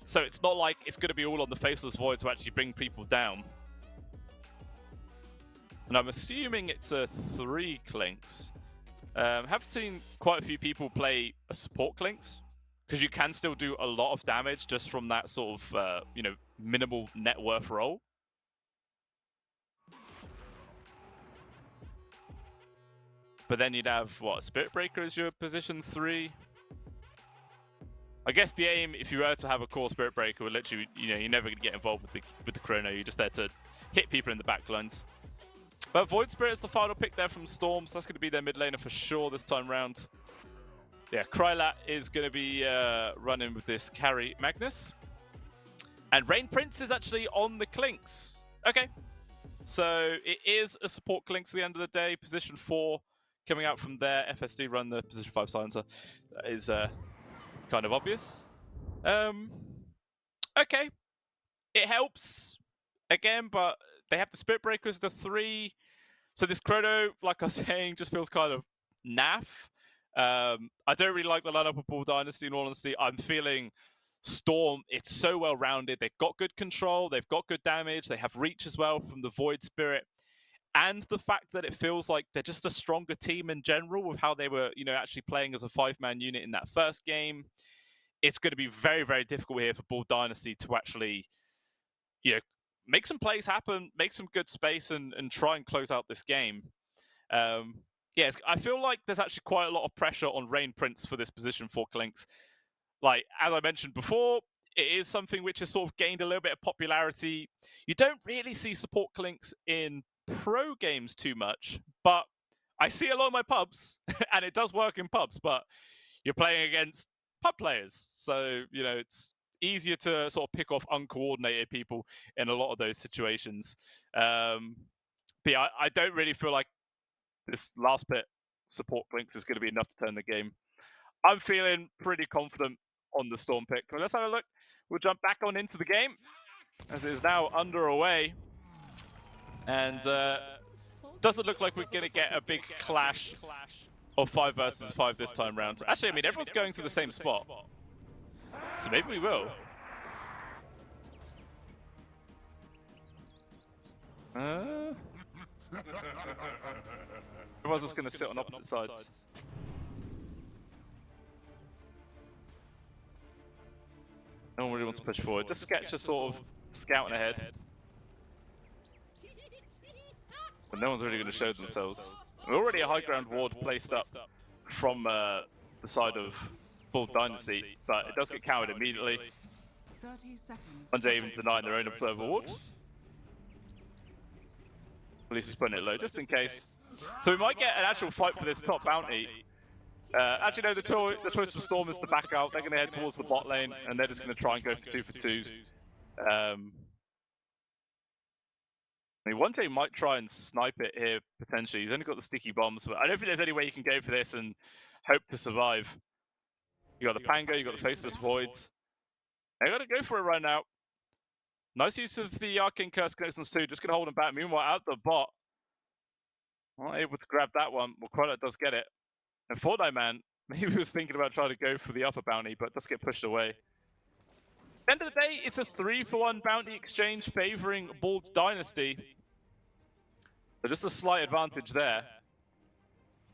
So it's not like it's going to be all on the Faceless Void to actually bring people down. And I'm assuming it's a 3 Klinks. Have seen quite a few people play a support Klinks, because you can still do a lot of damage just from that sort of, you know, minimal net worth role. But then you'd have, what, Spirit Breaker as your position 3? I guess the aim, if you were to have a core Spirit Breaker, would literally, you know, you're never going to get involved with the Chrono. You're just there to hit people in the backlines. But Void Spirit is the final pick there from Storm, so that's going to be their mid laner for sure this time round. Yeah, Krylat is going to be running with this carry Magnus. And Rain Prince is actually on the Clinks. Okay. So it is a support Clinks at the end of the day. Position 4 coming out from there. FSD run the position 5 silencer. That is kind of obvious. Okay. It helps again, but they have the Spirit Breakers, the 3. So this Chrono, like I was saying, just feels kind of naff. I don't really like the lineup of Ball Dynasty, in all honesty. I'm feeling Storm, it's so well rounded. They've got good control, they've got good damage, they have reach as well from the Void Spirit. And the fact that it feels like they're just a stronger team in general with how they were, actually playing as a 5-man unit in that first game. It's going to be very, very difficult here for Ball Dynasty to actually, make some plays happen, make some good space, and try and close out this game. Yes, I feel like there's actually quite a lot of pressure on Rain Prince for this position for Clinks. Like, as I mentioned before, it is something which has sort of gained a little bit of popularity. You don't really see support Clinks in pro games too much, but I see a lot of my pubs, and it does work in pubs, but you're playing against pub players. So, it's easier to sort of pick off uncoordinated people in a lot of those situations. But yeah, I don't really feel like this last bit support Clinks is going to be enough to turn the game. I'm feeling pretty confident on the Storm pick. But let's have a look. We'll jump back on into the game as it is now underway. And doesn't look like we're going to get a big clash of 5 versus 5 this time round. Actually, I mean, everyone's going to the same spot. So maybe we will. Everyone's just going to sit on opposite sides. No one really wants to push forward. Just Sketch is sort of scouting ahead. But no one's really going to show themselves. We're already a high ground ward placed up from the side of Bull Dynasty, but it does get countered immediately. 30 seconds. Under even denying their own observer ward. At least just putting it low, just in case. So we might get an actual fight for this top bounty. Actually, no, the choice for Storm is to back out. They're going to head towards the bot lane, and they're just going to try and go for 2 for 2s. I mean, 1J might try and snipe it here, potentially. He's only got the sticky bombs, but I don't think there's any way you can go for this and hope to survive. You got the Pango, you got the Faceless Voids. They got to go for it right now. Nice use of the Arcane Curse connections too, just going to hold him back. Meanwhile, out the bot, not able to grab that one. Well, Krylat does get it. And Fortnite Man, maybe he was thinking about trying to go for the upper bounty, but does get pushed away. At the end of the day, it's a 3-for-1 bounty exchange favoring Bald Dynasty. So just a slight advantage there.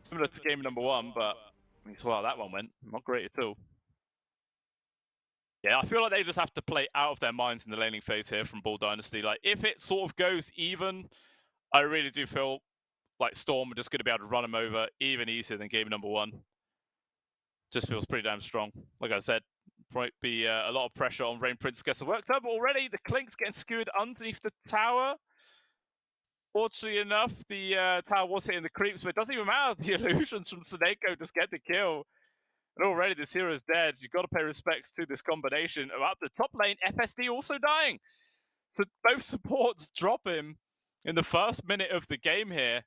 Similar to game number 1, but I mean, well, that one went. Not great at all. Yeah, I feel like they just have to play out of their minds in the laning phase here from Ball Dynasty. Like, if it sort of goes even, I really do feel like Storm are just going to be able to run them over even easier than game number 1. Just feels pretty damn strong. Like I said, might be a lot of pressure on Rain Prince to get some work done, but already the Clink's getting skewered underneath the tower. Fortunately enough, the tower was hitting the creeps, but it doesn't even matter. The illusions from Seneko just get the kill. And already this hero's dead. You've got to pay respects to this combination. Up the top lane, FSD also dying. So both supports drop him in the first minute of the game here.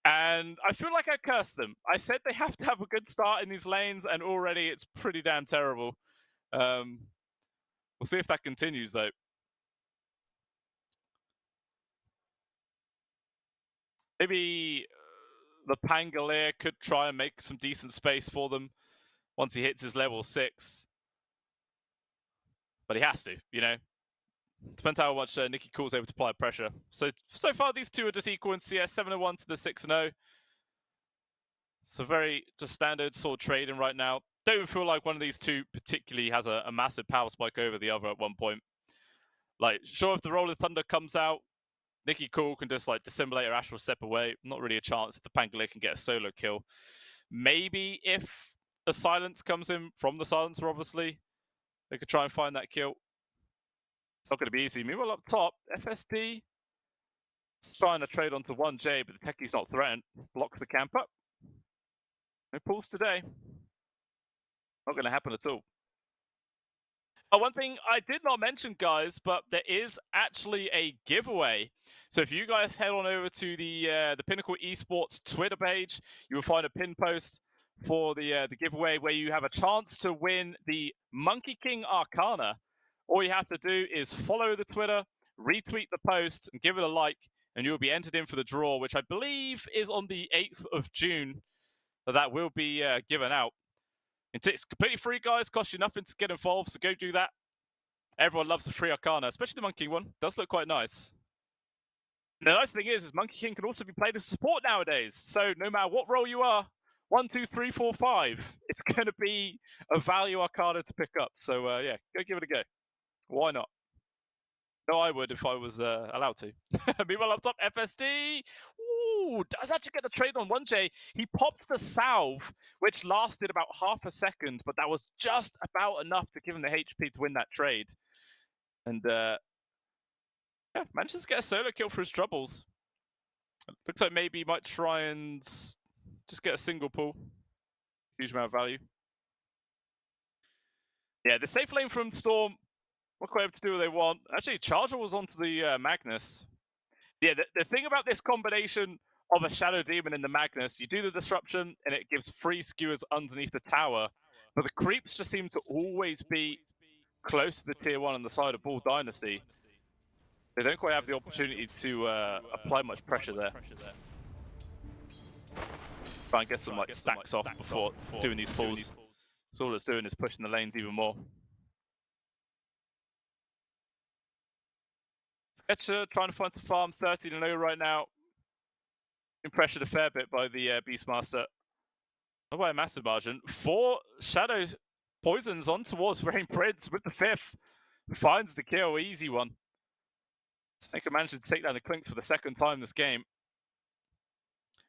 And I feel like I cursed them. I said they have to have a good start in these lanes, and already it's pretty damn terrible. We'll see if that continues, though. Maybe the Pangolier could try and make some decent space for them once he hits his level 6. But he has to, Depends how much Nicky Cool's able to apply pressure. So far, these two are just equal in CS, 7-1 to the 6-0. So very just standard sort of trading right now. Don't even feel like one of these two particularly has a massive power spike over the other at one point. Like, sure, if the Rolling Thunder comes out, Nicky Cool can just like dissimulate or Ash will step away. Not really a chance. The Pangolier can get a solo kill. Maybe if a silence comes in from the silencer, obviously, they could try and find that kill. It's not going to be easy. Meanwhile, up top, FSD is trying to trade onto 1J, but the techie's not threatened. Blocks the camp up. No pulls today. Not going to happen at all. One thing I did not mention, guys, but there is actually a giveaway. So if you guys head on over to the Pinnacle Esports Twitter page, you will find a pin post for the giveaway where you have a chance to win the Monkey King Arcana. All you have to do is follow the Twitter, retweet the post, and give it a like, and you'll be entered in for the draw, which I believe is on the 8th of June. So that will be given out. It's completely free, guys. Costs you nothing to get involved, so go do that. Everyone loves a free Arcana, especially the Monkey one. Does look quite nice. The nice thing is Monkey King can also be played as support nowadays. So no matter what role you are, 1, 2, 3, 4, 5, it's going to be a value Arcana to pick up. So yeah, go give it a go. Why not? No, I would if I was allowed to. Meanwhile, up top, FSD. Ooh, does actually get the trade on 1J. He popped the salve, which lasted about half a second, but that was just about enough to give him the HP to win that trade. And yeah, manages to get a solo kill for his troubles. Looks like maybe he might try and just get a single pull. Huge amount of value. Yeah, the safe lane from Storm, not quite able to do what they want. Actually, Charger was onto the Magnus. Yeah, the thing about this combination of a Shadow Demon and the Magnus, you do the disruption and it gives free skewers underneath the tower, but the creeps just seem to always be close to the tier 1 on the side of Bull Dynasty. They don't quite have the opportunity to apply much pressure there. Try and get some like stacks off before doing these pulls. So all it's doing is pushing the lanes even more. Sketcher trying to find some farm, 13-0 right now. Been pressured a fair bit by the Beastmaster. Not by a massive margin. 4 Shadow Poisons on towards Rain Prince with the 5th. Finds the kill, easy one. Snake managed to take down the Clinks for the 2nd time this game.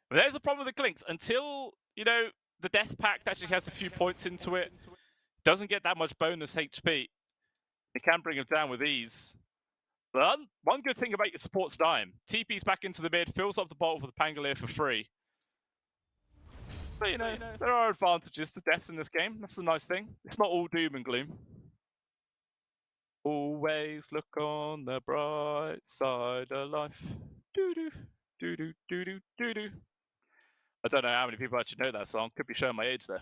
But there's the problem with the Clinks. Until, you know, the Death Pact actually has a few points into it, doesn't get that much bonus HP, it can bring him down with ease. But one good thing about your support's dying. TP's back into the mid, fills up the bottle for the Pangolier for free. But, you know, there are advantages to deaths in this game. That's the nice thing. It's not all doom and gloom. Always look on the bright side of life. Doo-doo, doo-doo, doo-doo, doo-doo. I don't know how many people actually know that song. Could be showing my age there.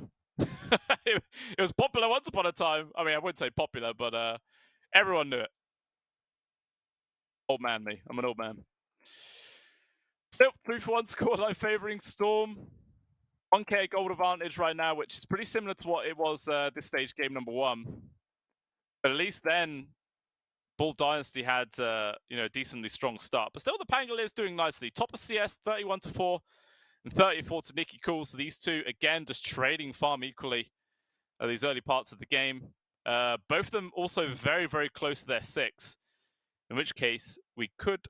It was popular once upon a time. I mean, I wouldn't say popular, but everyone knew it. Old man me. I'm an old man. Still, 3-for-1 scoreline favouring Storm. 1k gold advantage right now, which is pretty similar to what it was this stage game number 1. But at least then, Bull Dynasty had you know, a decently strong start. But still, the Pangolier is doing nicely. Top of CS, 31-4. And 34 to Nikki Cool. So these two, again, just trading farm equally these early parts of the game. Both of them also very, very close to their 6. In which case, we could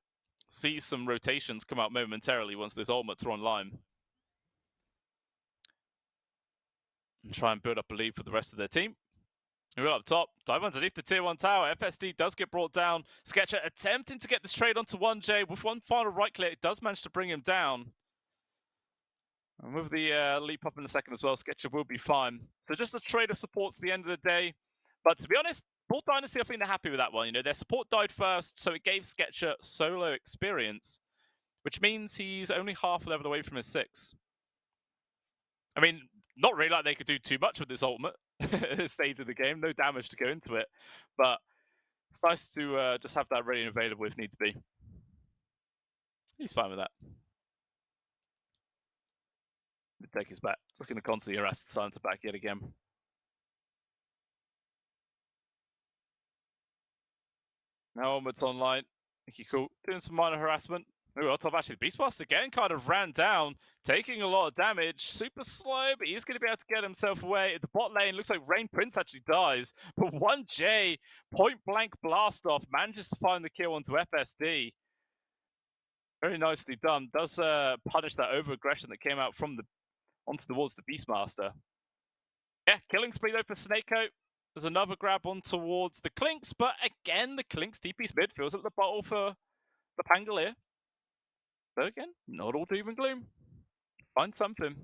see some rotations come out momentarily once those ultimates are online. And try and build up a lead for the rest of their team. We're up top. Dive underneath the tier 1 tower. FSD does get brought down. Sketcher attempting to get this trade onto 1J. With one final right click, it does manage to bring him down. And with the leap up in a second as well, Sketcher will be fine. So just a trade of supports at the end of the day. But to be honest, Bull Dynasty, I think they're happy with that one. You know, their support died first, so it gave Sketcher solo experience, which means he's only half level away from his 6. I mean, not really like they could do too much with this ultimate at this stage of the game. No damage to go into it. But it's nice to just have that ready and available if needs be. He's fine with that. Take his back. Just going to constantly harass the Silencer back yet again. Now onwards online. Thank you, cool. Doing some minor harassment. Ooh, on top, actually, the Beastmaster again kind of ran down, taking a lot of damage. Super slow, but he's going to be able to get himself away. At the bot lane, looks like Rain Prince actually dies. But 1J, point blank blast off, manages to find the kill onto FSD. Very nicely done. Does punish that over aggression that came out from the onto towards the Beastmaster. Yeah, killing spree though for Snakeo. There's another grab on towards the Clinks, but again, the Clinks TP's mid fills up the bottle for the Pangolier. So again, not all doom and gloom. Find something.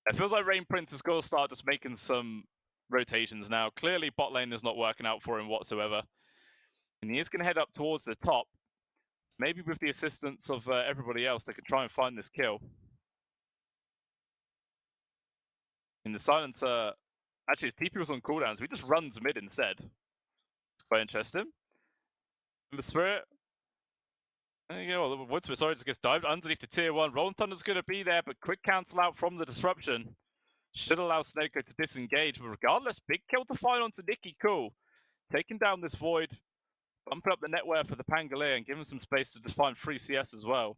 It feels like Rain Prince is going to start just making some rotations now. Clearly, bot lane is not working out for him whatsoever. And he is going to head up towards the top. Maybe with the assistance of everybody else, they could try and find this kill. In the silencer, actually his TP was on cooldowns. So he just runs mid instead. It's quite interesting. Ember Spirit. There you go. Wood Spirit, sorry, just gets dived underneath the tier 1. Rolling Thunder's going to be there, but quick cancel out from the disruption. Should allow Snako to disengage, but regardless, big kill to find onto Nikki Cool. Taking down this Void, bumping up the net worth for the Pangolier and giving some space to just find free CS as well.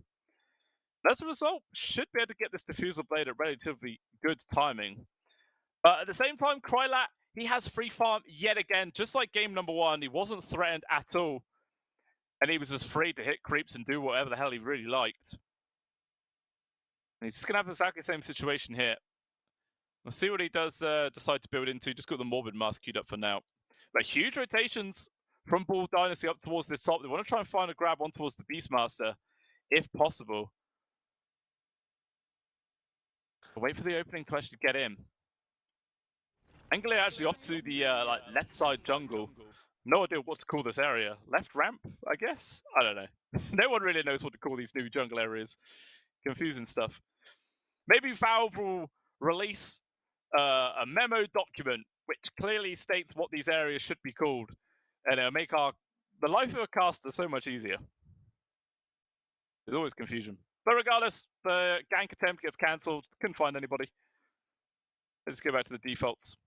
As a result, should be able to get this Diffusal Blade at relatively good timing. But at the same time, Krylat, he has free farm yet again, just like game number 1. He wasn't threatened at all. And he was just free to hit creeps and do whatever the hell he really liked. And he's just going to have exactly the same situation here. We'll see what he does decide to build into. Just got the Morbid Mask queued up for now. But huge rotations from Bull Dynasty up towards this top. They want to try and find a grab on towards the Beastmaster, if possible. Wait for the opening to actually get in. Anglia actually off to the left side jungle. No idea what to call this area. Left ramp, I guess? I don't know. No one really knows what to call these new jungle areas. Confusing stuff. Maybe Valve will release a memo document which clearly states what these areas should be called, and it'll make the life of a caster so much easier. There's always confusion. But regardless, the gank attempt gets cancelled. Couldn't find anybody. Let's go back to the defaults.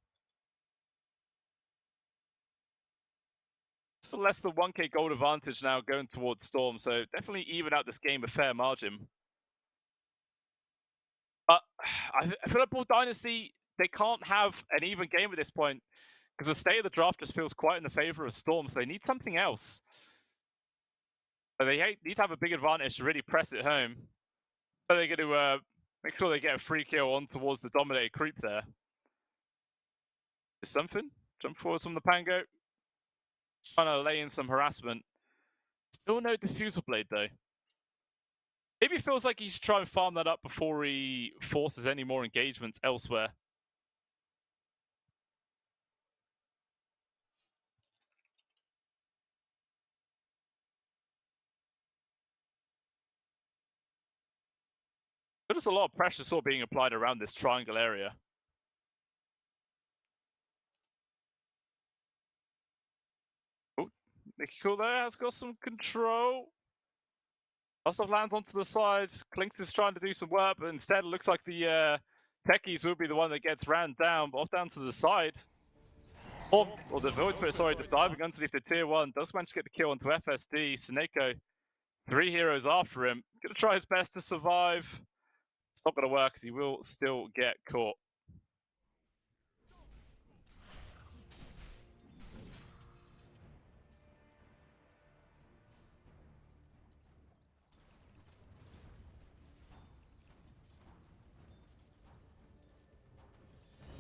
So less than 1k gold advantage now going towards Storm, so definitely even out this game a fair margin. But I feel like Bull Dynasty, they can't have an even game at this point because the state of the draft just feels quite in the favor of Storm, so they need something else. But they need to have a big advantage to really press it home. So they're going to make sure they get a free kill on towards the dominated creep there. Is something? Jump forward from the Pango. Trying to lay in some harassment. Still no Diffusal Blade though. Maybe feels like he should try and farm that up before he forces any more engagements elsewhere. There's a lot of pressure sort of being applied around this triangle area. Oh, Nicky Cool there has got some control. Lots of land onto the side. Clinks is trying to do some work, but instead it looks like the Techies will be the one that gets ran down, but off down to the side. Or the Void Spirit, sorry, just diving underneath the tier 1. Does manage to get the kill onto FSD. Snako, 3 heroes after him. Gonna try his best to survive. It's not gonna work because he will still get caught.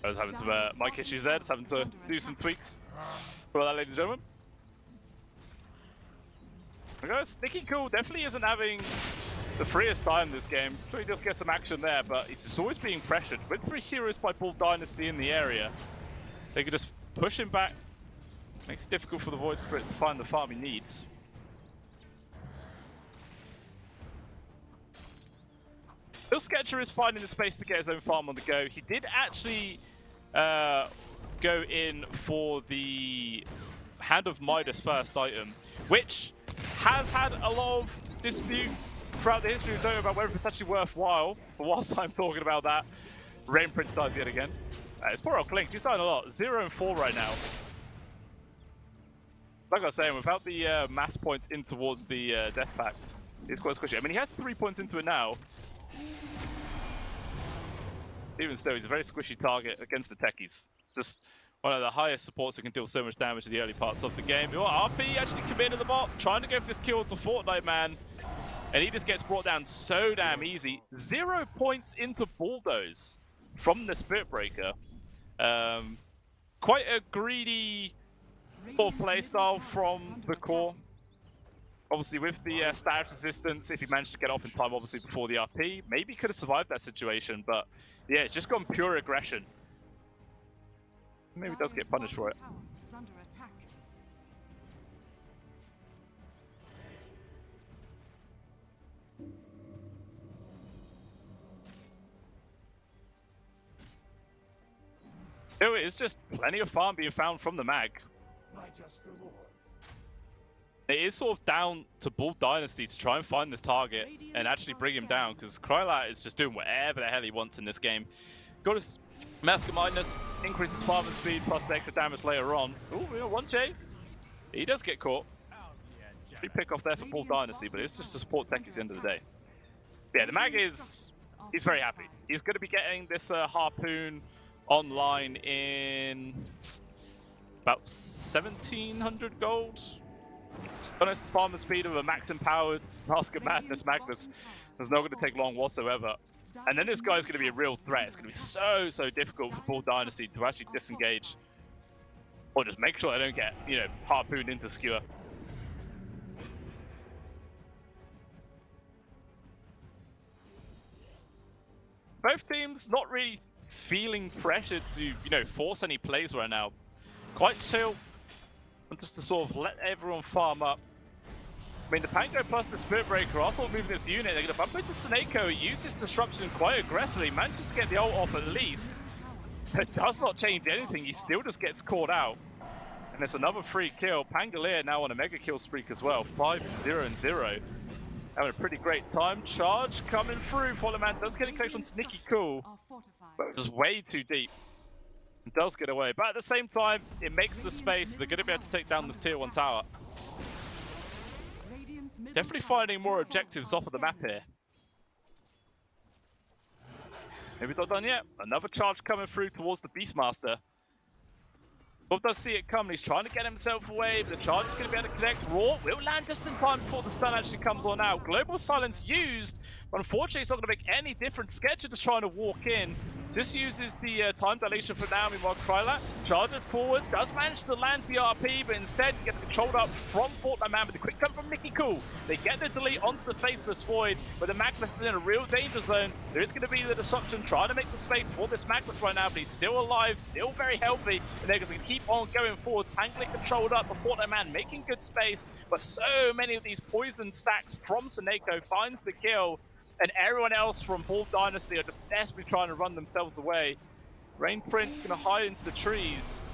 I was having some mic issues there, just having to do some tweaks. For that, ladies and gentlemen. Guys, Nicky Cool definitely isn't having the freest time this game. Sure, he does get some action there, but he's just always being pressured. With 3 heroes by Bull Dynasty in the area, they could just push him back. Makes it difficult for the Void Spirit to find the farm he needs. Still, Sketcher is finding the space to get his own farm on the go. He did actually go in for the Hand of Midas first item, which has had a lot of dispute throughout the history of Dota about whether it's actually worthwhile. But whilst I'm talking about that, Rain Prince dies yet again. It's poor old Clinks, he's dying a lot. 0 and 4 right now. Like I was saying, without the mass points in towards the Death Pact, it's quite squishy. I mean, he has 3 points into it now. Even still, he's a very squishy target against the Techies. Just one of the highest supports that can deal so much damage in the early parts of the game. RP actually committed to the bot, trying to go for this kill to Fortnite Man. And he just gets brought down so damn easy. 0 points into Bulldoze from the Spirit Breaker. Quite a greedy sort of playstyle from the core. Obviously, with the status resistance, if he managed to get off in time, obviously before the RP, maybe he could have survived that situation. But yeah, it's just gone pure aggression. Maybe he does get punished for it. Tower is under attack. Still, it is just plenty of farm being found from the mag. It is sort of down to Bull Dynasty to try and find this target and actually bring him down, because Krylat is just doing whatever the hell he wants in this game. Got his Mask of Madness, increases farming speed plus the extra damage later on. Oh, we got 1J. He does get caught. Free pick off there for Bull Dynasty, but it's just a support tech at the end of the day. Yeah, the mag is... he's very happy. He's going to be getting this Harpoon online in about 1,700 gold. Honest, the farming speed of a max empowered Mask of Madness Magnus is not going to take long whatsoever. And then this guy's going to be a real threat. It's going to be so difficult for Bull Dynasty to actually disengage. Or just make sure they don't get, you know, harpooned into skewer. Both teams not really feeling pressure to, you know, force any plays right now. Quite chill. And just to sort of let everyone farm up. I mean, the Pango plus the Spirit Breaker are sort of moving this unit. They're going to bump into Snako, use this disruption quite aggressively, manages to get the ult off at least. It does not change anything, he still just gets caught out. And it's another free kill. Pangolier now on a mega kill streak as well, 5-0-0. Having a pretty great time. Charge coming through. Follow Man does get a connection to Nikki Cool, but just way too deep. And does get away, but at the same time, it makes the space. They're going to be able to take down this tier 1 tower. Definitely finding more objectives off of the map here. Maybe not done yet. Another charge coming through towards the Beastmaster. Bob does see it coming. He's trying to get himself away, but the charge is going to be able to connect. Raw will land just in time before the stun actually comes on out. Global Silence used, but unfortunately it's not going to make any difference. Sketcher just trying to walk in. Just uses the time dilation for now. Meanwhile, Krylat charges forwards, does manage to land the RP, but instead gets controlled up from Fortnite Man with the quick come from Nikki Cool. They get the delete onto the Faceless Void, but the Magnus is in a real danger zone. There is going to be the disruption trying to make the space for this Magnus right now, but he's still alive, still very healthy, and they're going to keep on going forwards. Pangolier controlled up, but Fortnite Man making good space, but so many of these poison stacks from Snako finds the kill. And everyone else from Bull Dynasty are just desperately trying to run themselves away. Rain Prince gonna hide into the trees.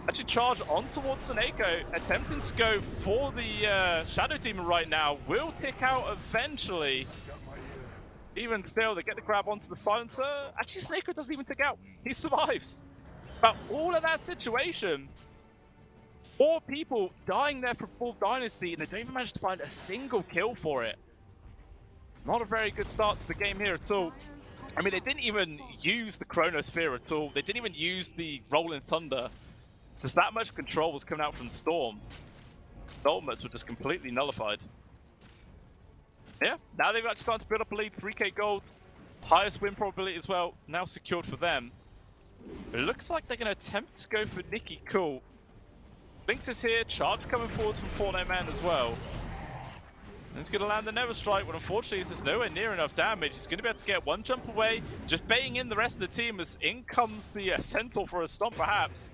Actually charge on towards Snako, attempting to go for the Shadow Demon right now. Will tick out eventually. Even still, they get the grab onto the Silencer. Actually, Snako doesn't even tick out. He survives. But all of that situation, 4 people dying there for Bull Dynasty, and they don't even manage to find a single kill for it. Not a very good start to the game here at all. I mean, they didn't even use the Chronosphere at all. They didn't even use the Rolling Thunder. Just that much control was coming out from Storm. The ultimates were just completely nullified. Yeah, now they've actually started to build up a lead. 3k gold. Highest win probability as well. Now secured for them. But it looks like they're going to attempt to go for Nikki Cool. Lynx is here. Charge coming forwards from Fortnite Man as well. And he's going to land the Never Strike, but unfortunately it's just nowhere near enough damage. He's going to be able to get one jump away, just baiting in the rest of the team as in comes the Centaur for a stomp perhaps.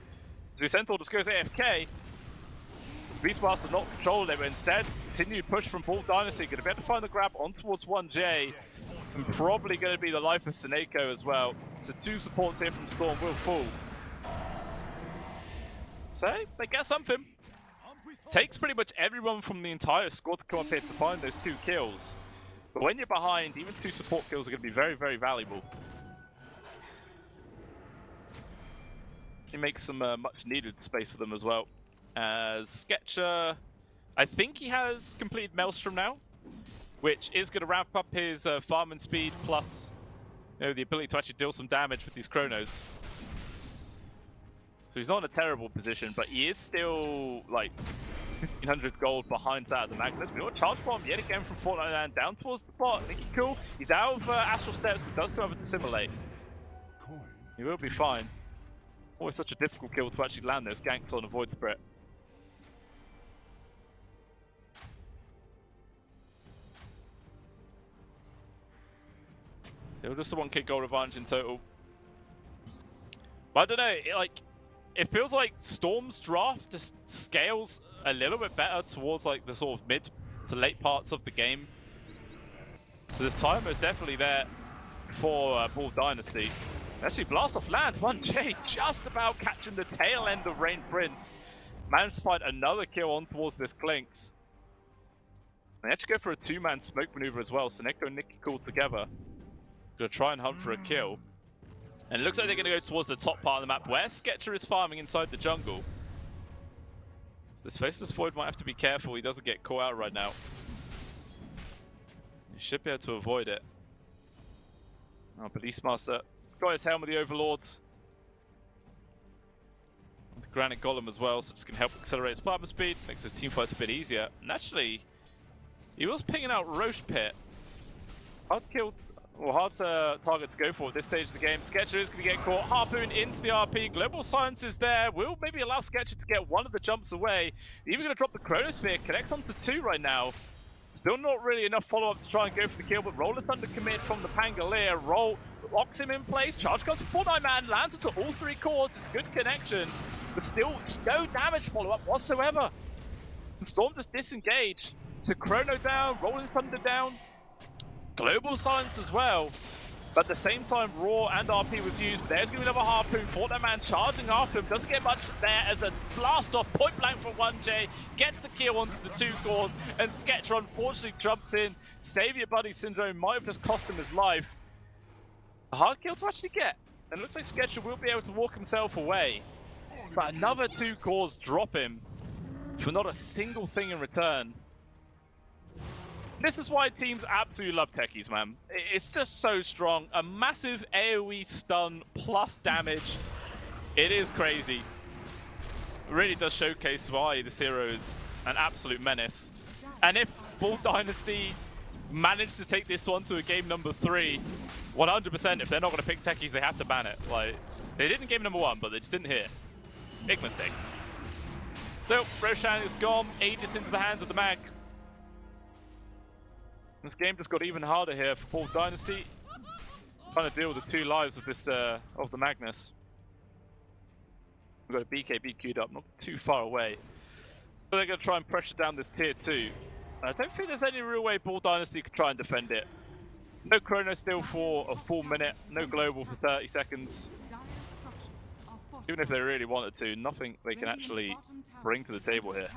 The Centaur just goes AFK. This Beastmaster not controlling it, but instead continued push from Bull Dynasty. Going to be able to find the grab on towards 1J. And probably going to be the life of Snako as well. So 2 supports here from Storm will fall. So they get something. Takes pretty much everyone from the entire squad to come up here to find those 2 kills. But when you're behind, even 2 support kills are going to be very valuable. It makes some much needed space for them as well. As Sketcher, I think he has completed Maelstrom now, which is going to ramp up his farming speed plus, you know, the ability to actually deal some damage with these Chronos. So he's not in a terrible position, but he is still like 1,500 gold behind that of the Magnus. We got a charge bomb yet again from Fortnite Man down towards the bot. Nikki Cool, he's out of Astral Steps, but does still have a Dissimulate. He will be fine. Always such a difficult kill to actually land those ganks on a Void Spirit. Still just a 1k gold advantage in total. But I don't know, it feels like Storm's draft just scales a little bit better towards like the sort of mid to late parts of the game. So this timer is definitely there for Bull Dynasty. Actually, blast off land. 1J just about catching the tail end of Rain Prince. Managed to find another kill on towards this Clinks. They actually go for a two-man smoke maneuver as well. Seneko and Nikki Cool together. Gonna try and hunt for a kill. And it looks like they're gonna go towards the top part of the map where Sketcher is farming inside the jungle. So this Faceless Void might have to be careful he doesn't get caught out right now. He should be able to avoid it. Oh, but Beastmaster got his helm of the Overlords. The Granite Golem as well, so just can help accelerate his farmer speed, makes his team fights a bit easier. And actually, he was pinging out Roche Pit. Hard target to go for at this stage of the game. Sketcher is going to get caught. Harpoon into the RP. Global Silence is there. Will maybe allow Sketcher to get one of the jumps away. Even going to drop the Chronosphere. Connects onto 2 right now. Still not really enough follow-up to try and go for the kill, but Roll is under commit from the Pangolier. Roll locks him in place. Charge comes for 4-9-man. Lands into all 3 cores. It's good connection, but still no damage follow-up whatsoever. The Storm just disengage. So Chrono down. Rolling Thunder down. Global Silence as well, but at the same time Raw and RP was used. But there's going to be another Harpoon. Fortnite charging after him, doesn't get much there as a blast off point blank from 1J, gets the kill onto the 2 cores, and Sketcher unfortunately jumps in. Save your buddy syndrome might have just cost him his life. A hard kill to actually get, and it looks like Sketcher will be able to walk himself away, but another 2 cores drop him for not a single thing in return. This is why teams absolutely love techies, man. It's just so strong. A massive AoE stun plus damage. It is crazy. It really does showcase why this hero is an absolute menace. And if Bull Dynasty manage to take this one to a game number 3, 100%, if they're not going to pick techies, they have to ban it. Like, they did in game number 1, but they just didn't hit. Big mistake. So, Roshan is gone. Aegis into the hands of the Mag. This game just got even harder here for Bull Dynasty. Trying to deal with the 2 lives of this of the Magnus. We've got a BKB queued up, not too far away. So they're going to try and pressure down this tier 2. I don't think there's any real way Bull Dynasty could try and defend it. No Chrono still for a full minute, no global for 30 seconds. Even if they really wanted to, nothing they can actually bring to the table here.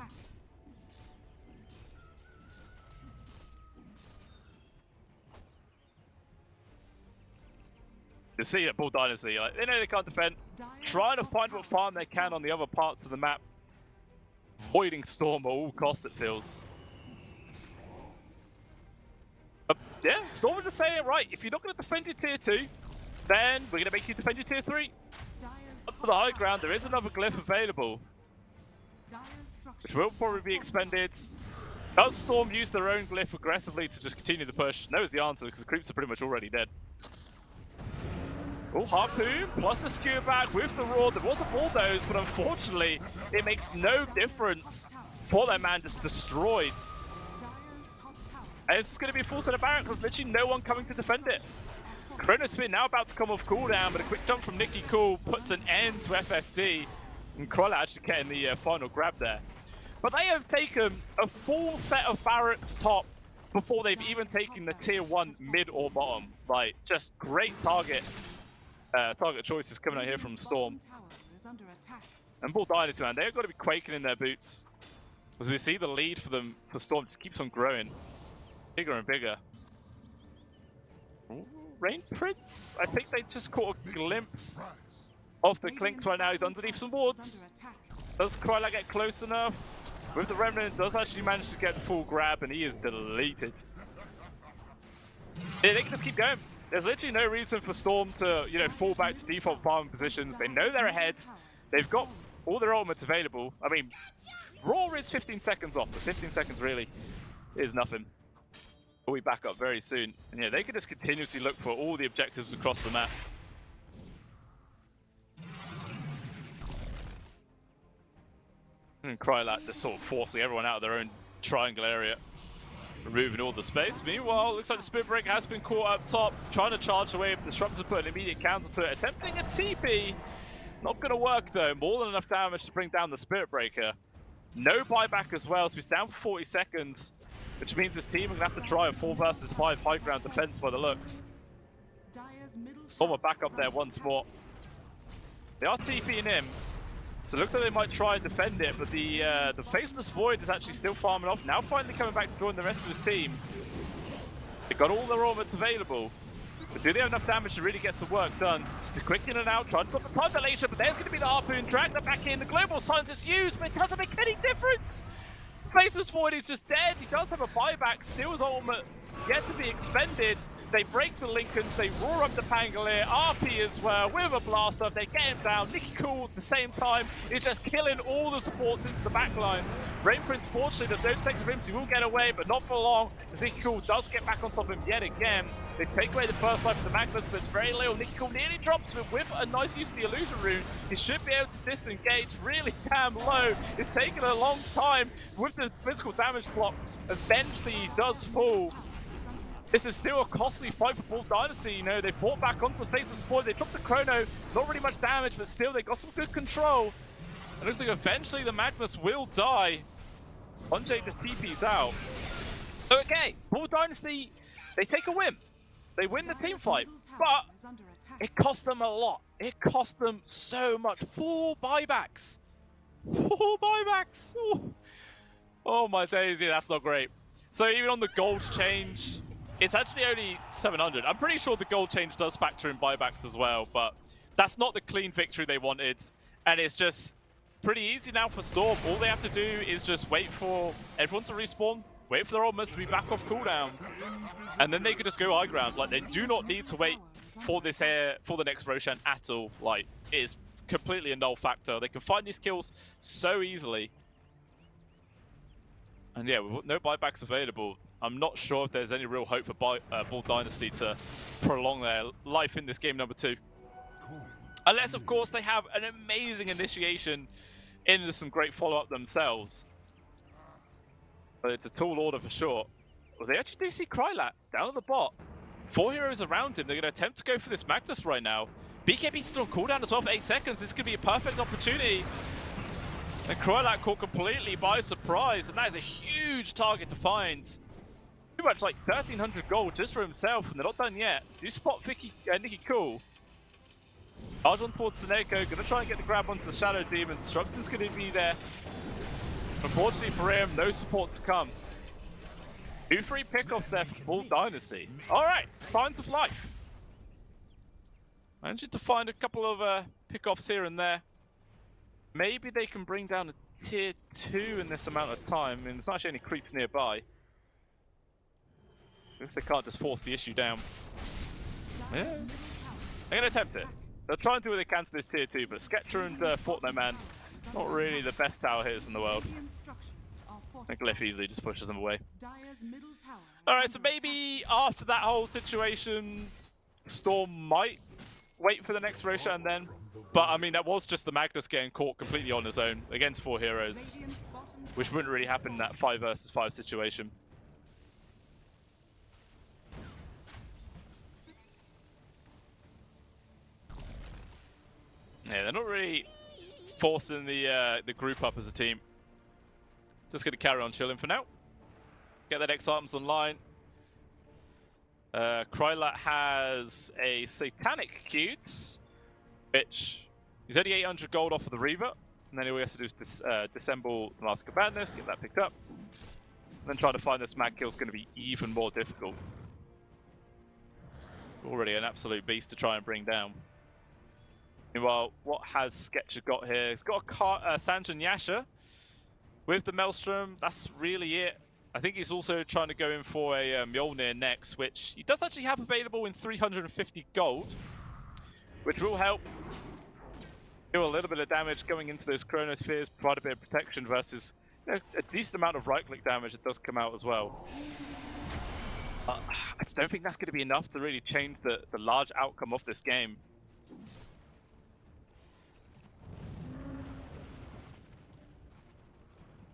You see at Bull Dynasty, like, they know they can't defend, trying to find what farm they can on the other parts of the map, avoiding Storm at all costs, it feels. Yeah, Storm are just saying, right, if you're not going to defend your tier 2, then we're going to make you defend your tier 3. Up to the high ground, there is another glyph available, which will probably be expended. Does Storm use their own glyph aggressively to just continue the push? No is the answer, because the creeps are pretty much already dead. Oh, Harpoon, plus the skewer back with the Roar. There was a bulldoze, but unfortunately, it makes no difference. For that man just destroyed. And it's going to be a full set of barracks. There's literally no one coming to defend it. Chronosphere now about to come off cooldown, but a quick jump from Nikki Cool puts an end to FSD. And Krolla actually getting the final grab there. But they have taken a full set of barracks top before they've even taken the tier 1 mid or bottom. Like, just great target choices coming out here from Storm. And Bull Dynasty, man, they've got to be quaking in their boots. As we see the lead for them, for Storm just keeps on growing. Bigger and bigger. Ooh, Rain Prince, I think they just caught a glimpse of the Clinks right now. He's underneath some wards. Does Kryla get close enough? With the Remnant, does actually manage to get the full grab, and he is deleted. Yeah, they can just keep going. There's literally no reason for Storm to, you know, fall back to default farming positions. They know they're ahead. They've got all their ultimates available. I mean, Roar is 15 seconds off, but 15 seconds really is nothing. We'll be back up very soon. And yeah, they can just continuously look for all the objectives across the map. And Krylat just sort of forcing everyone out of their own triangle area. removing all the space. Meanwhile, looks like the Spirit Break has been caught up top, trying to charge away. Disruptor put an immediate counter to it, attempting a TP. Not going to work though. More than enough damage to bring down the Spirit Breaker. No buyback as well, so he's down for 40 seconds, which means his team are going to have to try a 4 versus 5 high ground defense by the looks. Storm are back up there once more. They are TPing him, so it looks like they might try and defend it, but the Faceless Void is actually still farming off. Now finally coming back to join the rest of his team. They've got all their augments available, but do they have enough damage to really get some work done? Just a quick in and out, trying to put the time dilation, but there's going to be the Harpoon, drag them back in. The Global Silence is used, but it doesn't make any difference. Faceless Void is just dead. He does have a buyback, still his ultimate yet to be expended. They break the Lincolns, they roar up the Pangolier, RP as well, with a blast off, they get him down. Nicky Cool at the same time is just killing all the supports into the back lines. Rain Prince, fortunately, there's no detection of him, so he will get away, but not for long. Nicky Cool does get back on top of him yet again. They take away the first life of the Magnus, but it's very little. Nicky Cool nearly drops him with a nice use of the Illusion Rune. He should be able to disengage really damn low. It's taken a long time with the physical damage block. Eventually, he does fall. This is still a costly fight for Bull Dynasty. You know, they fought back onto the Faceless Void. They dropped the Chrono. Not really much damage, but still, they got some good control. It looks like eventually the Magnus will die. Onjay just TP's out. Okay, Bull Dynasty, they take a win. They win the team fight, but it cost them a lot. It cost them so much. 4 buybacks. 4 buybacks. Ooh. Oh my days, yeah, that's not great. So even on the gold change, it's actually only 700. I'm pretty sure the gold change does factor in buybacks as well, but that's not the clean victory they wanted. And it's just pretty easy now for Storm. All they have to do is just wait for everyone to respawn, wait for their ultimates to be back off cooldown, and then they could just go high ground. Like, they do not need to wait for this for the next Roshan at all. Like, it is completely a null factor. They can find these kills so easily. And yeah, with no buybacks available, I'm not sure if there's any real hope for Bull Dynasty to prolong their life in this game number 2. Unless, of course, they have an amazing initiation into some great follow-up themselves. But it's a tall order for sure. Well, they actually do see Krylat down at the bot. 4 heroes around him. They're going to attempt to go for this Magnus right now. BKB's still on cooldown as well for 8 seconds. This could be a perfect opportunity. And Krylat caught completely by surprise, and that is a huge target to find. Pretty much like 1,300 gold just for himself, and they're not done yet. Do spot Nicky Cool. Charge on towards Seneko, gonna try and get the grab onto the Shadow Demon. Destruction's gonna be there. Unfortunately for him, no support to come. 2 free pickoffs there for Bull Dynasty. Alright, signs of life. Managing to find a couple of pickoffs here and there. Maybe they can bring down a tier 2 in this amount of time. I mean, there's not actually any creeps nearby. I guess they can't just force the issue down. Yeah. They're going to attempt it. They'll try and do what they can to this tier 2, but Sketcher and Fortnite Man, not really the best tower hitters in the world. I think Glyph easily just pushes them away. Alright, so maybe after that whole situation, Storm might wait for the next Roshan then. But, I mean, that was just the Magnus getting caught completely on his own against 4 heroes, which wouldn't really happen in that 5 versus 5 situation. Yeah, they're not really forcing the group up as a team. Just going to carry on chilling for now. Get their next items online. Krylat has a Satanic Cute, which he's only 800 gold off of the Reaver. And then all he has to do is disassemble the Mask of Madness, get that picked up. And then trying to find this mag kill is going to be even more difficult. Already an absolute beast to try and bring down. Meanwhile, what has Sketcher got here? He's got a Sanjin Yasha with the Maelstrom. That's really it. I think he's also trying to go in for a Mjolnir next, which he does actually have available in 350 gold, which will help do a little bit of damage going into those Chronospheres, provide a bit of protection versus, you know, a decent amount of right-click damage that does come out as well. I just don't think that's going to be enough to really change the large outcome of this game.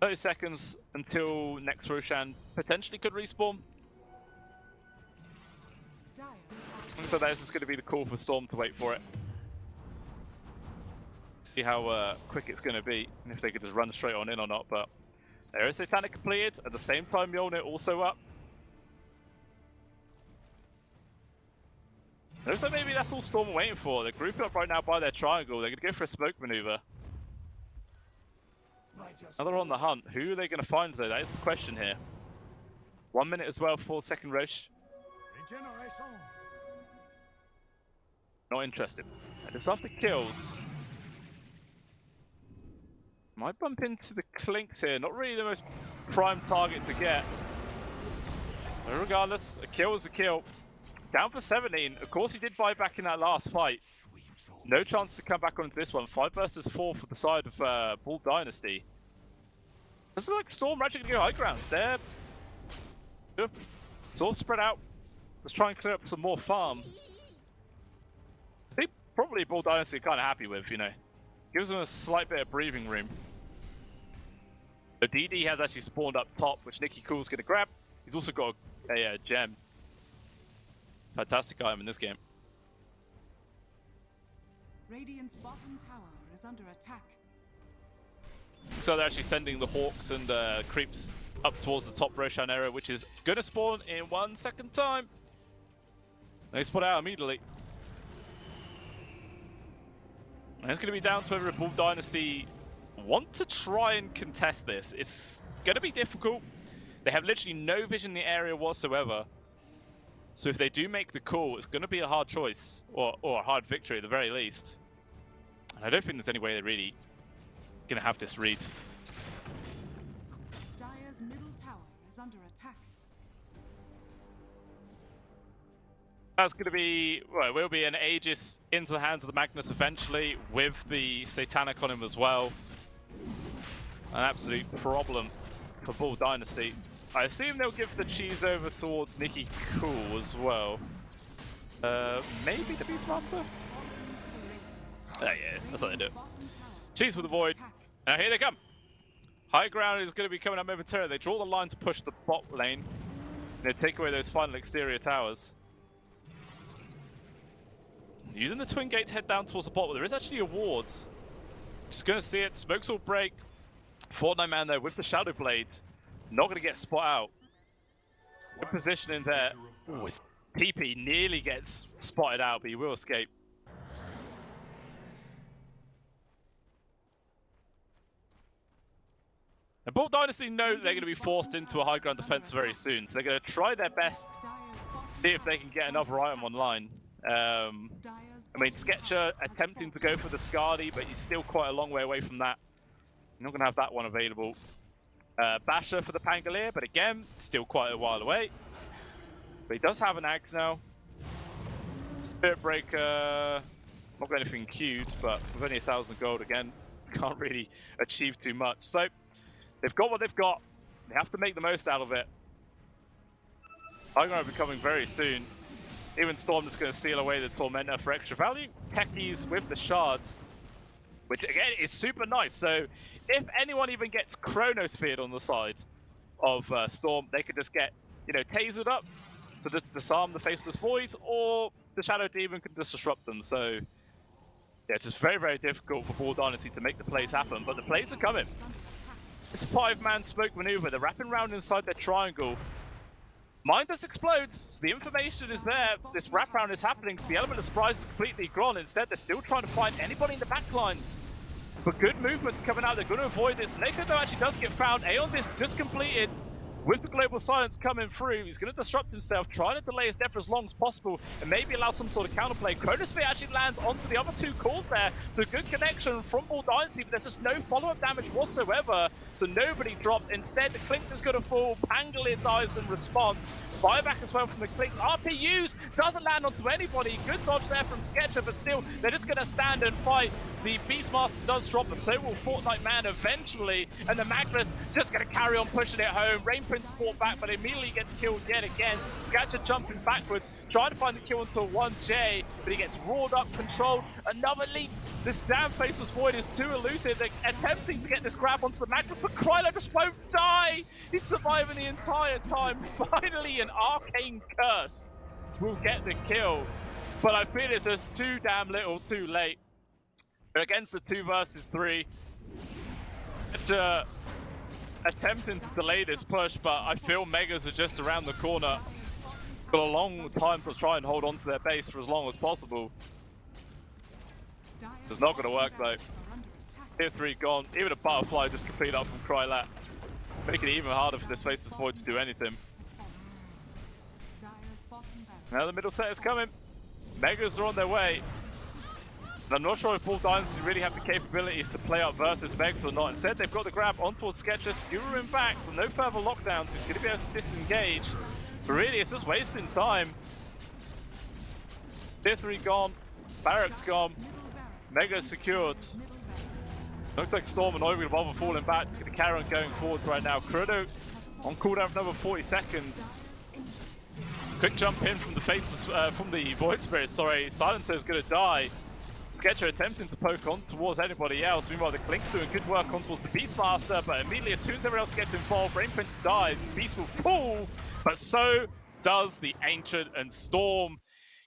30 seconds until next Roshan potentially could respawn. Dire are So this is going to be the call for Storm to wait for it. See how quick it's going to be, and if they could just run straight on in or not. But there is Satanic completed. At the same time, Mjolnir also up. Looks like maybe that's all Storm are waiting for. They're grouping up right now by their triangle. They're going to go for a smoke maneuver. Now they're on the hunt. Who are they going to find though? That is the question here. 1 minute as well for second Roche. Not interested. And just after kills. Might bump into the Clinks here. Not really the most prime target to get. But regardless, a kill is a kill. Down for 17. Of course, he did buy back in that last fight. No chance to come back onto this one. 5 versus 4 for the side of Bull Dynasty. This is like Storm are actually going to go high grounds. They're sort of spread out. Just try and clear up some more farm. I think probably Bull Dynasty are kind of happy with, you know. Gives them a slight bit of breathing room. So DD has actually spawned up top, which Nicky Cool's going to grab. He's also got a gem. Fantastic item in this game. Radiant's bottom tower is under attack. So they're actually sending the Hawks and creeps up towards the top Roshan area, which is going to spawn in 1 second time. They spawn out immediately. And it's going to be down to whether Bull Dynasty want to try and contest this. It's going to be difficult. They have literally no vision in the area whatsoever. So if they do make the call, it's going to be a hard choice, or a hard victory at the very least. And I don't think there's any way they're really going to have this read. Dire's middle tower is under attack. That's going to be, well, it will be an Aegis into the hands of the Magnus eventually, with the Satanic on him as well. An absolute problem for Bull Dynasty. I assume they'll give the cheese over towards Nicky Cool as well. Maybe the Beastmaster? Yeah, that's what they do. Cheese for the Void. Now here they come. High ground is going to be coming up momentarily. They draw the line to push the bot lane. And they take away those final exterior towers. Using the twin gate to head down towards the bot, but there is actually a ward. Just going to see it. Smokes will break. Fortnite man though with the Shadow Blades. Not going to get spot out. Good position in there. Ooh, his PP nearly gets spotted out, but he will escape. And Bull Dynasty know that they're going to be forced into a high ground defense very soon, so they're going to try their best, see if they can get another item online. I mean, Sketcher attempting to go for the Skadi, but he's still quite a long way away from that. You're not going to have that one available. Basher for the Pangolier, but again, still quite a while away. But he does have an Axe now. Spirit Breaker, not got anything queued, but with only 1,000 gold again, can't really achieve too much. So they've got what they've got. They have to make the most out of it. High ground will be coming very soon. Even Storm just going to steal away the Tormentor for extra value. Techies with the shards, which again is super nice. So if anyone even gets Chronosphered on the side of Storm, they could just get, you know, tasered up to just disarm the Faceless Void, or the Shadow Demon can just disrupt them. So yeah, it's just very, very difficult for Bull Dynasty to make the plays happen, but the plays are coming. This 5-man smoke maneuver, they're wrapping around inside their triangle. Mine just explodes, so the information is there. This wraparound is happening, so the element of surprise is completely gone. Instead, they're still trying to find anybody in the backlines. But good movements coming out, they're going to avoid this. Snake though actually does get found. Aeon is just completed. With the global silence coming through, he's going to disrupt himself, trying to delay his death for as long as possible, and maybe allow some sort of counterplay. Chronosphere actually lands onto the other 2 cores there, so good connection from Bull Dynasty, but there's just no follow-up damage whatsoever, so nobody drops. Instead, the Clinks is going to fall, Pangolier dies in response. Buyback as well from the Clinks. RPUs doesn't land onto anybody. Good dodge there from Sketcher, but still, they're just going to stand and fight. The Beastmaster does drop, but so will Fortnite Man eventually, and the Magnus just going to carry on pushing it home. Rain Prince brought back, but immediately gets killed yet again. Sketcher jumping backwards, trying to find the kill until 1J, but he gets roared up, controlled. Another leap This damn Faceless Void is too elusive. They're attempting to get this grab onto the Magnus, but Krylo just won't die. He's surviving the entire time. Finally, an Arcane Curse will get the kill. But I feel it's just too damn little too late. They're against the 2 versus 3. Attempting to delay this push, but I feel Megas are just around the corner. Got a long time to try and hold on to their base for as long as possible. It's not going to work though. Tier 3 gone. Even a butterfly just completed up from Krylat. Making it even harder for this Faceless Void to do anything. Now the middle set is coming. Megas are on their way. And I'm not sure if Bull Dynasty really have the capabilities to play up versus Megas or not. Instead, they've got the grab on towards Sketcher, skewer him back with no further lockdowns. He's going to be able to disengage. But really, it's just wasting time. Tier 3 gone. Barracks gone. Megas secured. Looks like Storm and Oiv will falling back. He's going to carry on going forwards right now. Kurodo on cooldown for another 40 seconds. Quick jump in from the faces, from the Void Spirit, sorry. Silencer is going to die. Sketcher attempting to poke on towards anybody else. Meanwhile, the Blink's doing good work on towards the Beastmaster, but immediately as soon as everyone else gets involved, Rain Prince dies. Beast will fall, but so does the Ancient, and Storm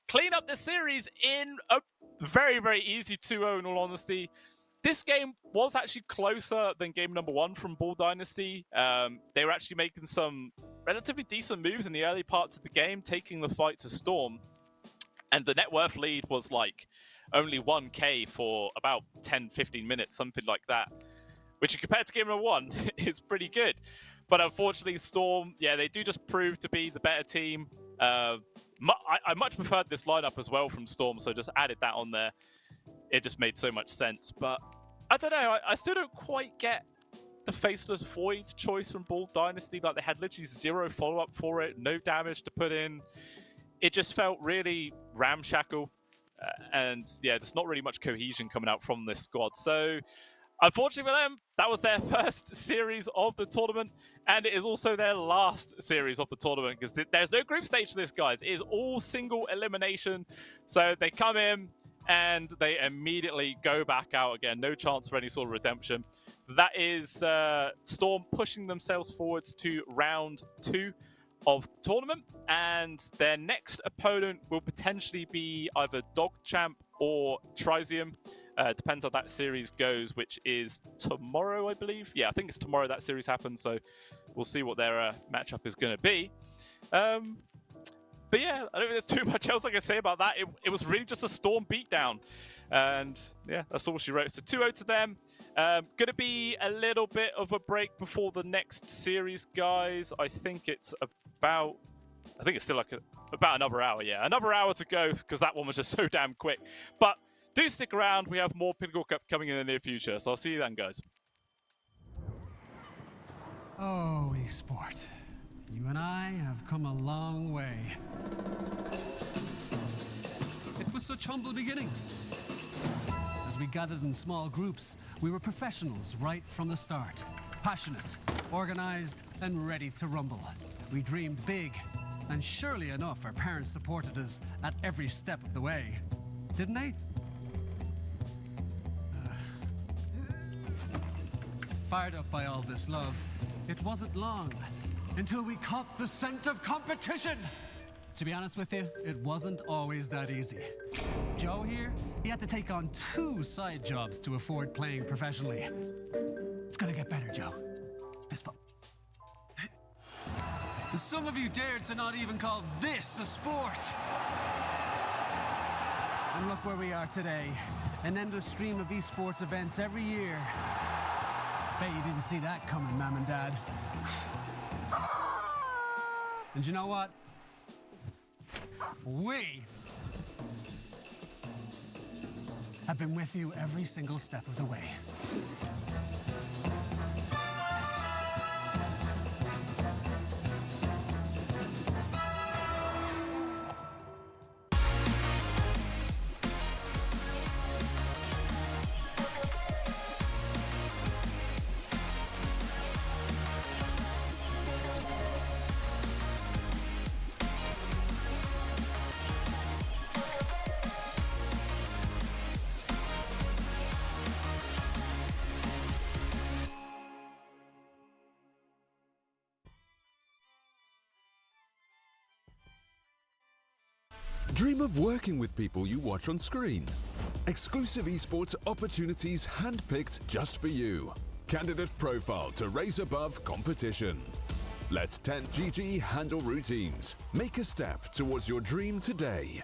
clean up the series in a very, very easy 2-0 in all honesty. This game was actually closer than game number 1 from Bull Dynasty. They were actually making some relatively decent moves in the early parts of the game, taking the fight to Storm. And the net worth lead was like only 1k for about 10-15 minutes, something like that. Which compared to game number 1 is pretty good. But unfortunately, Storm, yeah, they do just prove to be the better team. I much preferred this lineup as well from Storm, so just added that on there. It just made so much sense. But I don't know, I still don't quite get the Faceless Void choice from Bull Dynasty. Like, they had literally 0 follow-up for it, no damage to put in. It just felt really ramshackle. And yeah, just not really much cohesion coming out from this squad. So unfortunately for them, that was their first series of the tournament, and it is also their last series of the tournament, because there's no group stage to this, guys. It is all single elimination. So they come in and they immediately go back out again. No chance for any sort of redemption. That is Storm pushing themselves forwards to round 2 of the tournament, and their next opponent will potentially be either Dogchamp or Trizium. Depends how that series goes, which is tomorrow, I believe. Yeah, I think it's tomorrow that series happens, so we'll see what their matchup is going to be. But yeah, I don't think there's too much else I can say about that. It was really just a Storm beatdown. And yeah, that's all she wrote. So 2-0 to them. Going to be a little bit of a break before the next series, guys. I think it's still like about another hour. Yeah, another hour to go, because that one was just so damn quick. But do stick around. We have more Pinnacle Cup coming in the near future. So I'll see you then, guys. Oh, esport. You and I have come a long way. It was such humble beginnings. As we gathered in small groups, we were professionals right from the start. Passionate, organized, and ready to rumble. We dreamed big, and surely enough, our parents supported us at every step of the way. Didn't they? Fired up by all this love, it wasn't long until we caught the scent of competition. To be honest with you, it wasn't always that easy. Joe here, he had to take on 2 side jobs to afford playing professionally. It's gonna get better, Joe. Fist bump. Some of you dared to not even call this a sport. And look where we are today. An endless stream of esports events every year. Bet you didn't see that coming, Mom and Dad. And you know what? We have been with you every single step of the way. Dream of working with people you watch on screen. Exclusive esports opportunities handpicked just for you. Candidate profile to raise above competition. Let 10GG handle routines. Make a step towards your dream today.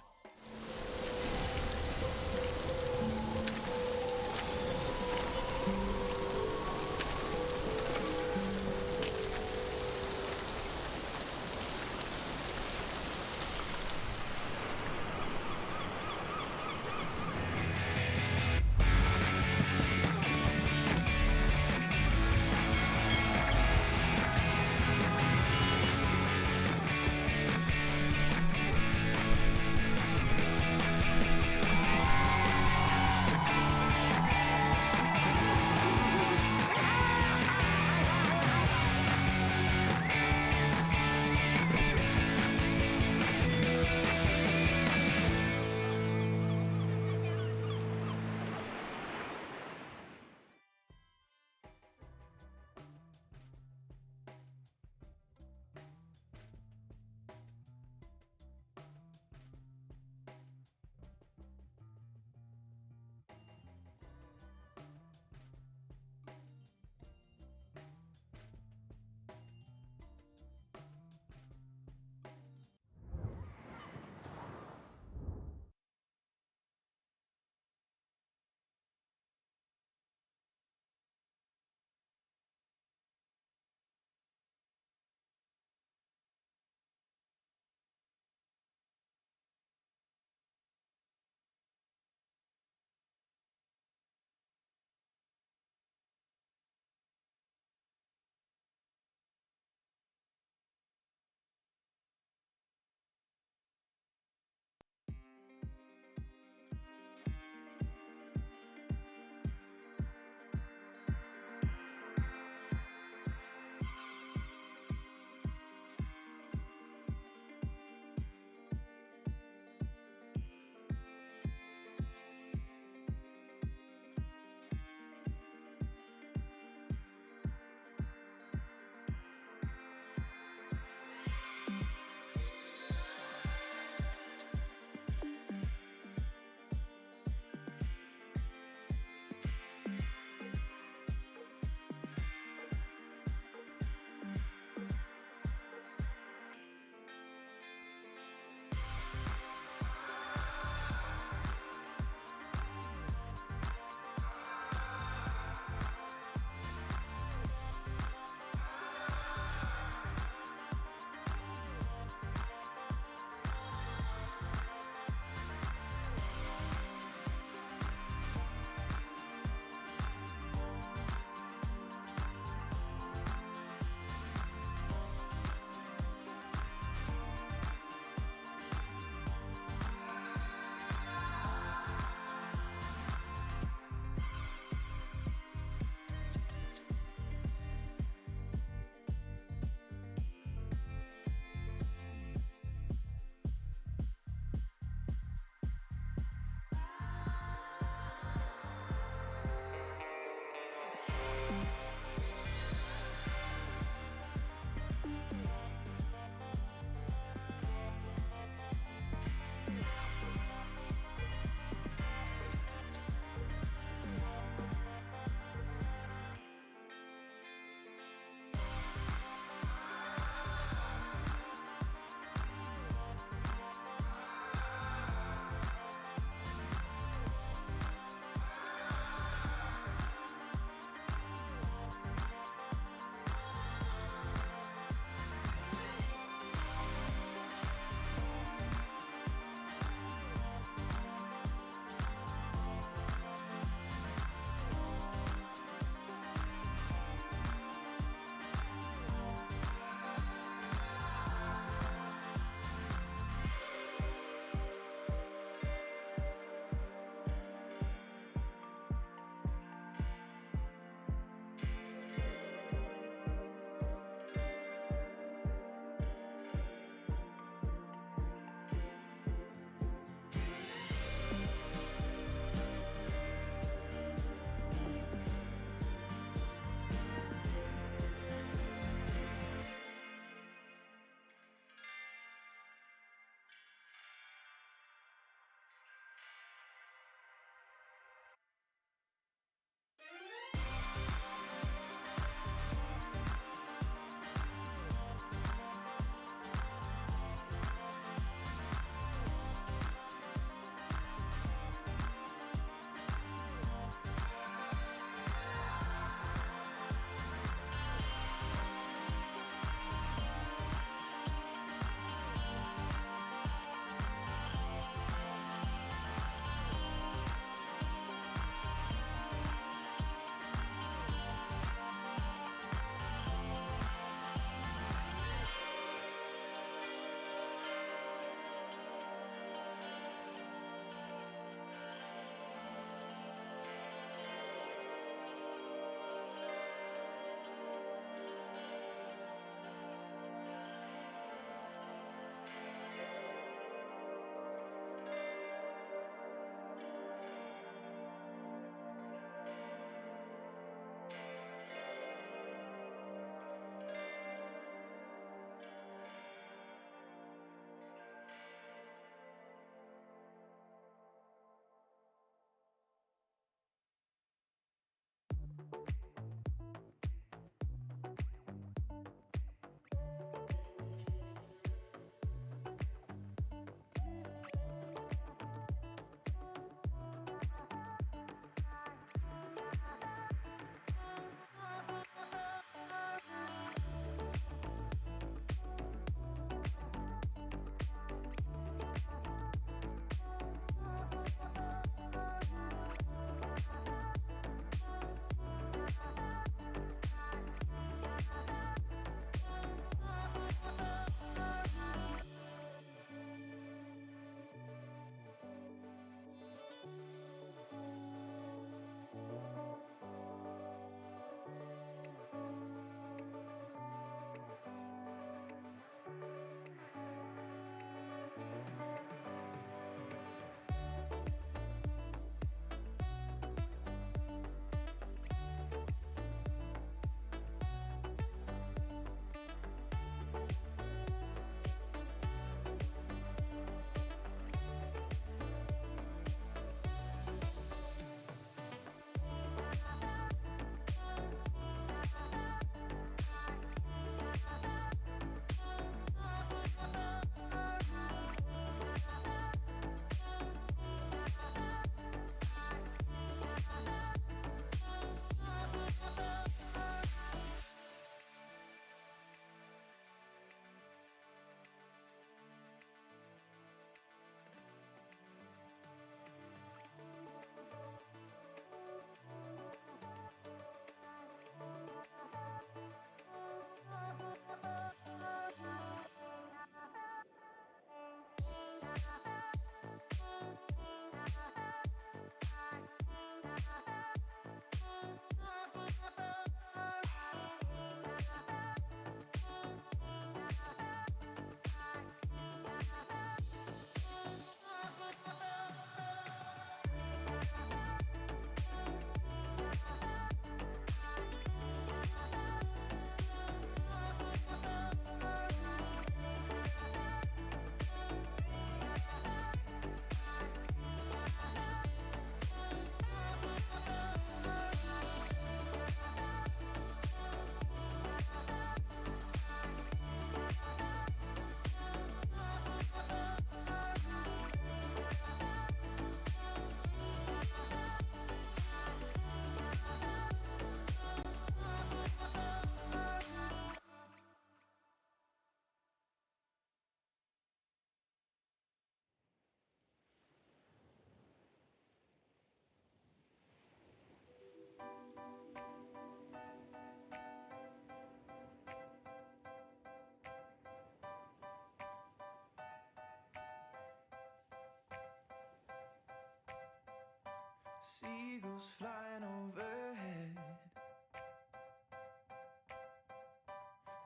Seagulls flying overhead,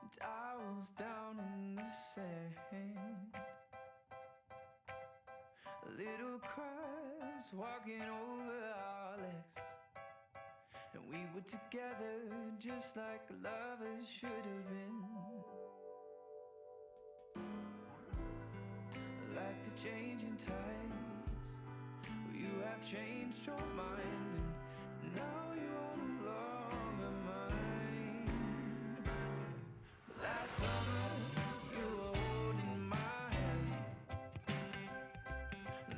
and owls down in the sand. Little crabs walking over our legs, and we were together just like lovers should have been. Like the changing tides, you have changed your mind, and now you are no longer mine. Last summer you were holding my hand.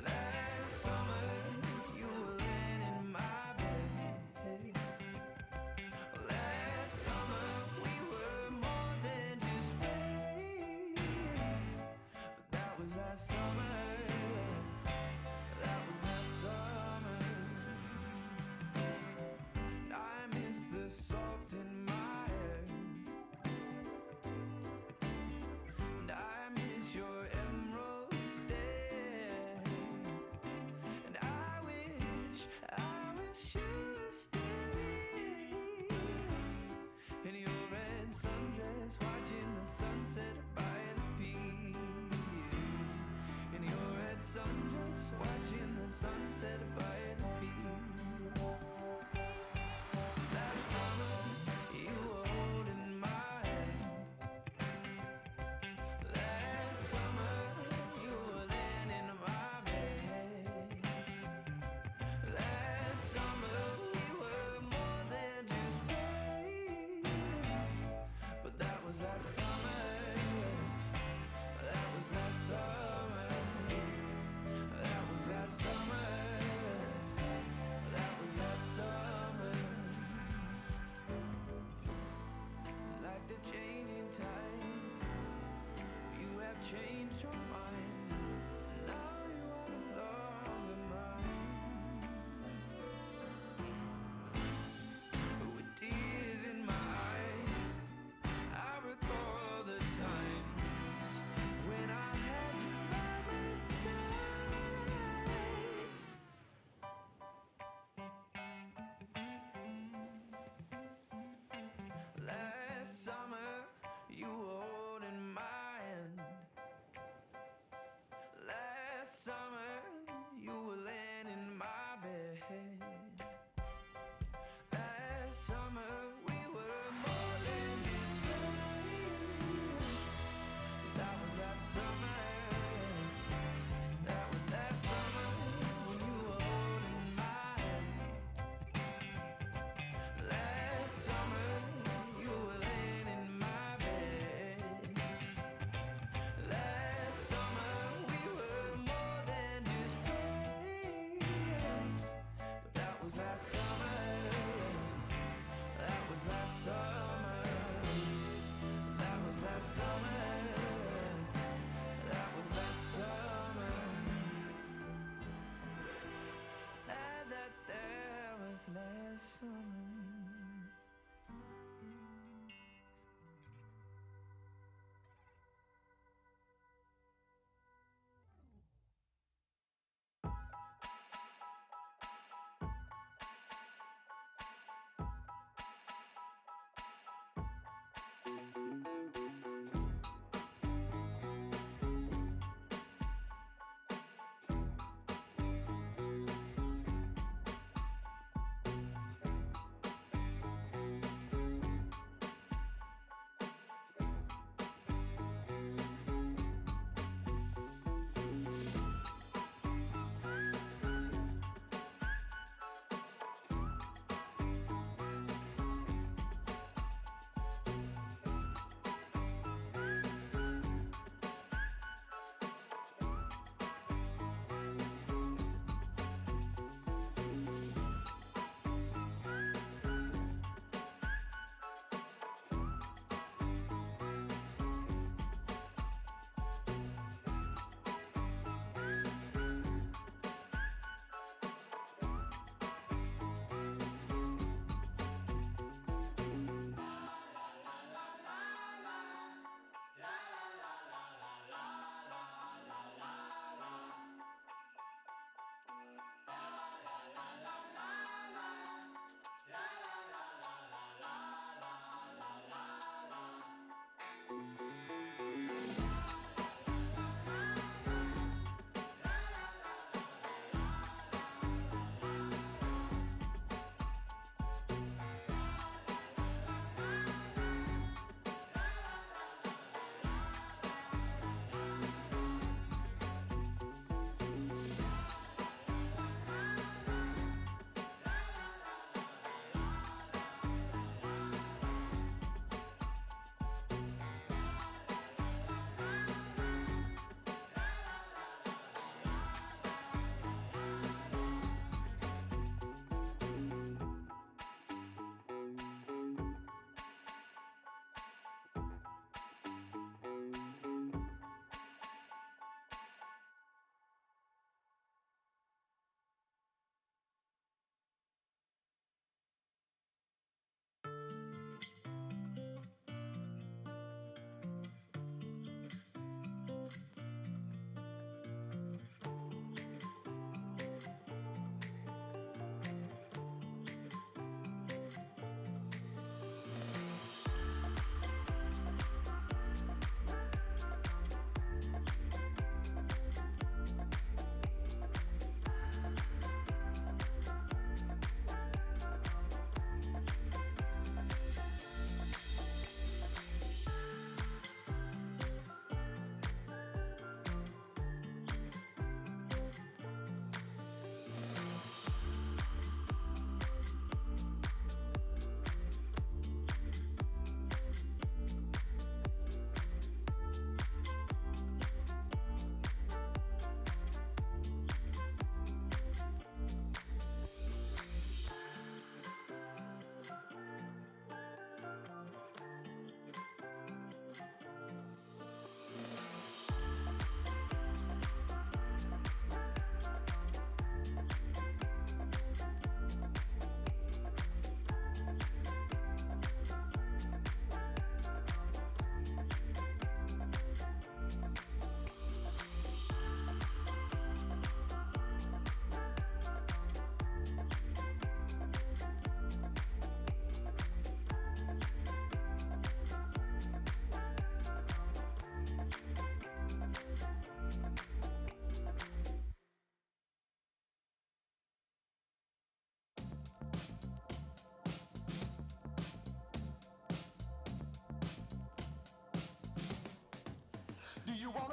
Last summer you were laying in my bed. Last summer we were more than just friends. But that was last summer. That was last summer.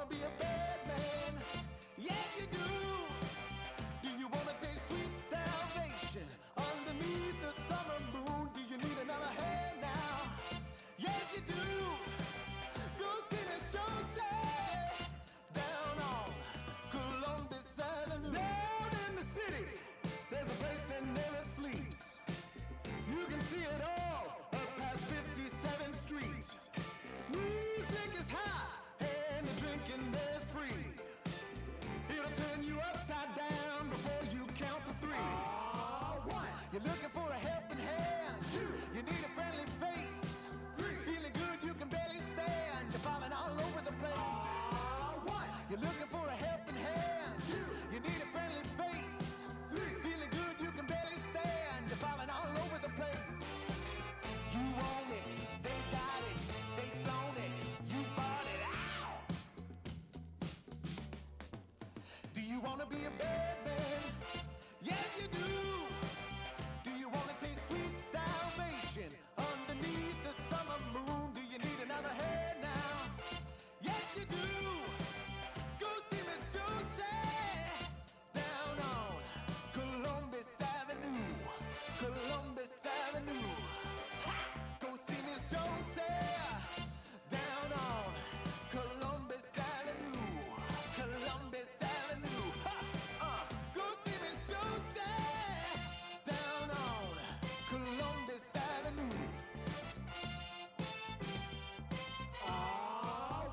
wanna be a bad man? Yes, you do. Do you wanna taste sweet salvation underneath the summer moon? Do you need another hand now? Yes, you do. Go see Miss Josie down on Columbus Avenue. Down in the city, there's a place that never sleeps. You can see it all up past 57th Street. Music is hot and the drinking there's free. It'll turn you upside down before you count to three. One, you're looking for a helping hand. Two, you need a friendly face. Three, feeling good you can barely stand. You're falling all over the place. One, you're looking for a helping hand. Two, you need a friendly face. Three, feeling good you can barely stand. You're falling all over the place. You own it, they got it, they flown it, you bought it. Ow! Do you wanna be a bad man? Yes, you do. Do you wanna taste sweet salvation underneath the summer moon? Do you need another head now? Yes, you do. Go see Miss Josie down on Columbus Avenue. Columbus Avenue. Ha! Go see Miss Josie down on Columbus Avenue. Columbus Avenue. Ha! Go see Miss Josie down on Columbus Avenue.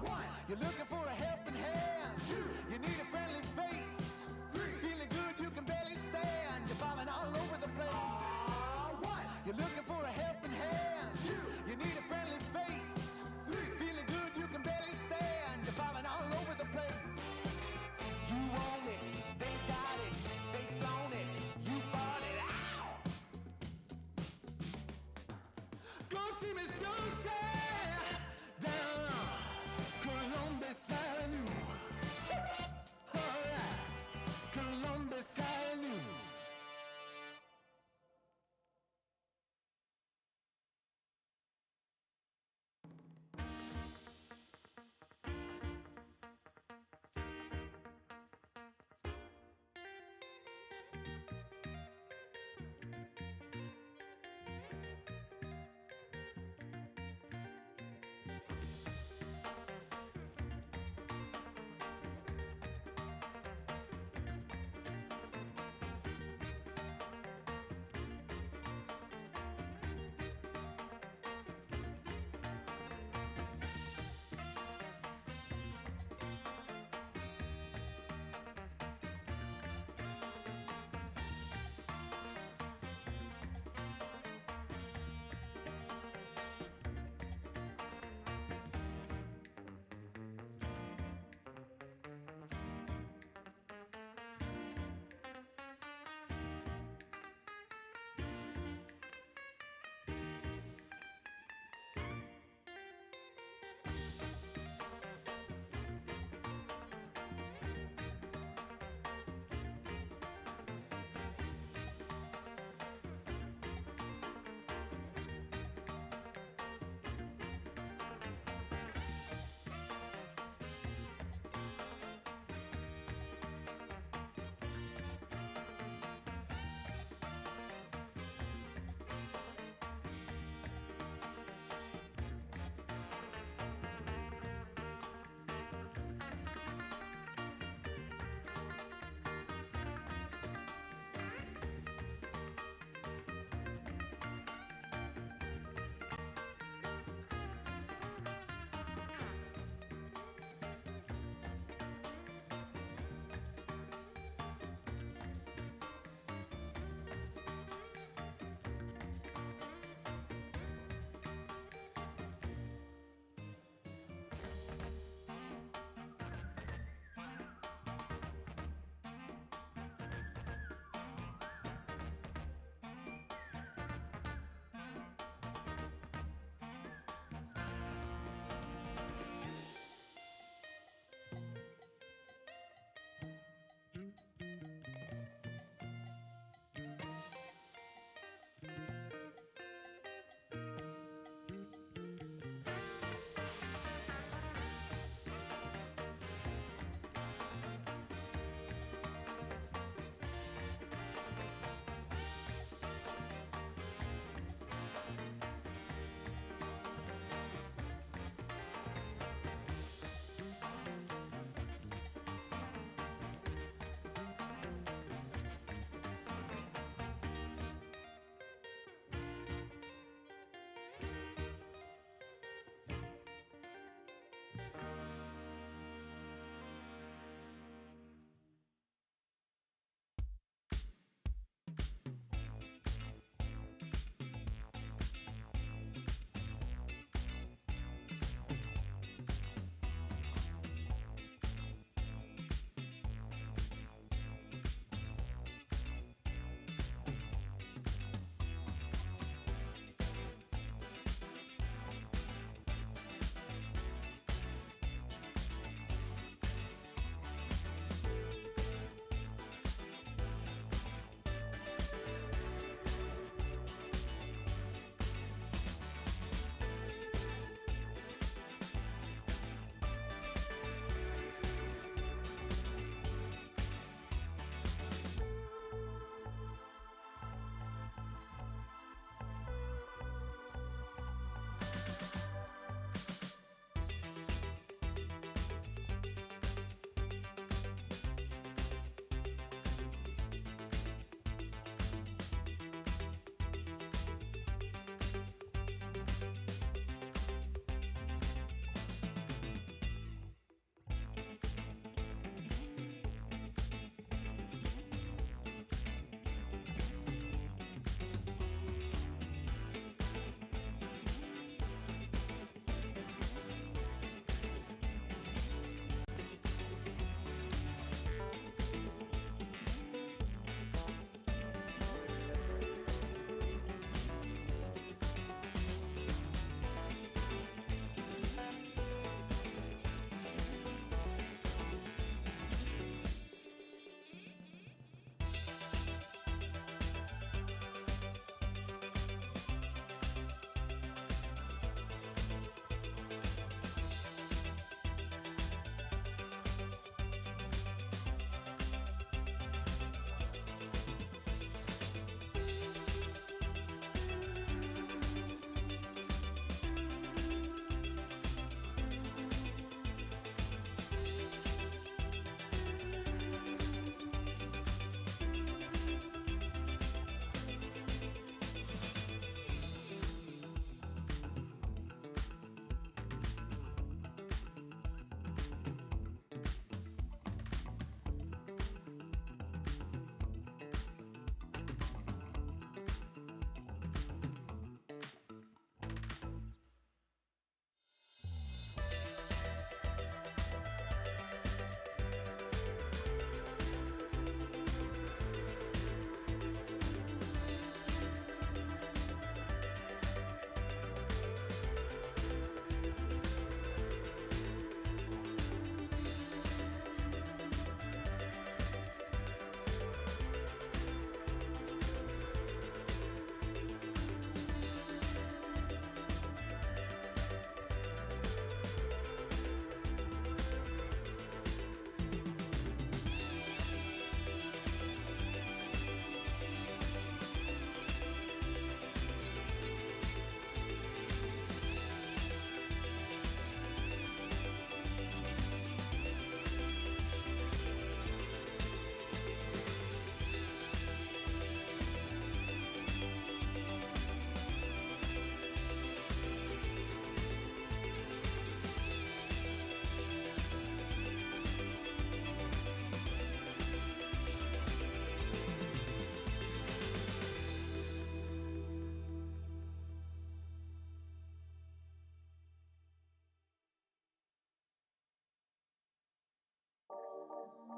One, you're looking for a helping hand. Two, you need a friendly face. Three, feeling good you can barely stand. You're falling all over the place. One, you're looking for a helping hand. Two, you need a friendly face. Three, feeling good you can barely stand. You're falling all over the place. You own it, they got it, they flown it, you bought it. Ow! Go see Miss Josie down on Columbus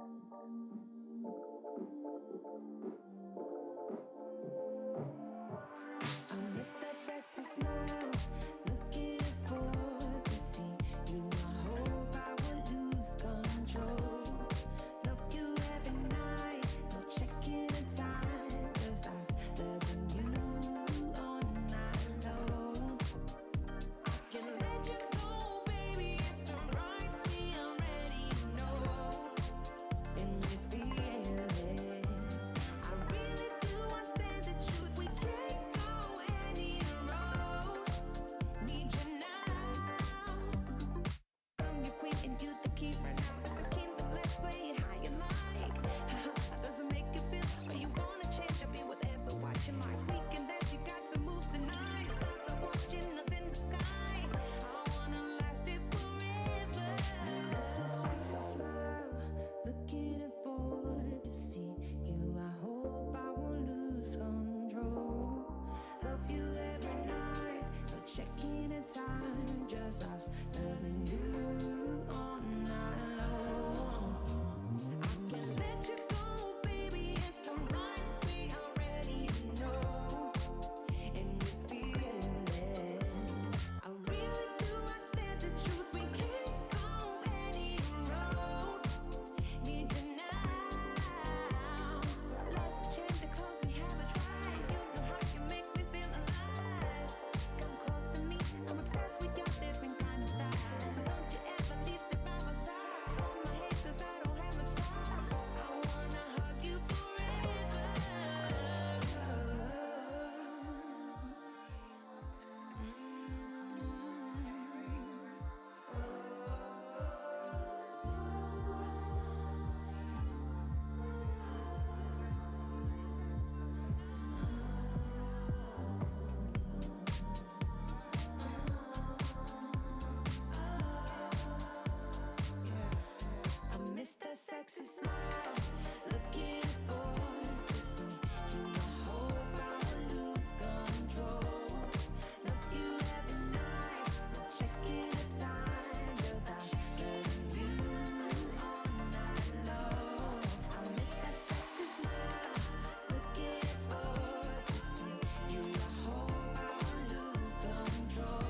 I miss that sexy smile, looking forward to see you. I hope I will lose control. Love you every night, no checking the time. Just us loving you all night long. I can let you go, baby. It's the right thing. I'm ready, you know. And we feel it. I really do. I said the truth. We can't go any road. Need you now. I'm your queen and you the king right now. It's a kingdom. Let's play it how you like. How does it make you feel? Or you wanna change? I'll be whatever. Watching like we can dance. You got to move tonight. Stars are watching us in the sky. I wanna last it forever. It's a sexy smile, looking forward to see you. I hope I won't lose control. Love you every night, no checking the time. Just us loving you all night long. I can let you go, baby. It's the right we already know. And we feel it. I really do. I said the truth. We can't go any road. Need you now. Let's change the clothes we haven't tried. You know how you make me feel alive. Come close to me. I'm obsessed with your different kind of style. Don't you ever leave, step by my side. Hold my hand 'cause I don't have much time. I wanna hug you forever. I miss that sexy smile, looking forward to see you. I hope I will lose control. Love you every night, not checking the time. Just us loving you all night long. I miss that sexy smile, looking forward to see you. I hope I will lose control.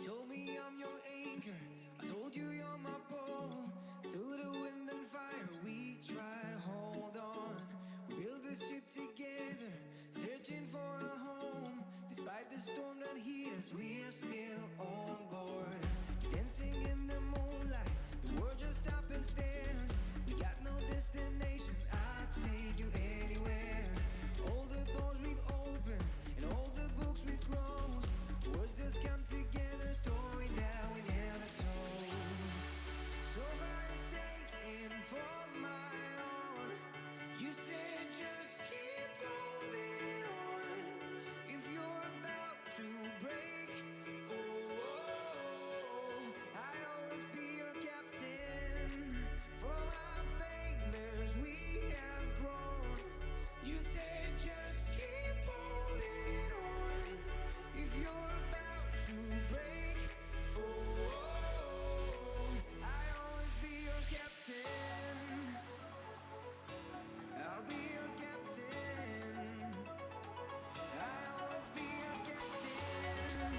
You told me I'm your anchor. I told you you're my pole. Through the wind and fire, we try to hold on. We build this ship together, searching for a home. Despite the storm that hit us, we are still on board. Dancing in the moonlight, the world just stop and stares. We got no destination, I'll take you anywhere. All the doors we've opened and all the books we've closed. Words just come together, story that we never told. So far saying for my own, you said just keep holding on. If you're about to break, I'll always be your captain. From our failures we have grown. You said just keep holding on. If you're about to break, I'll always be your captain. I'll be your captain. I'll always be your captain.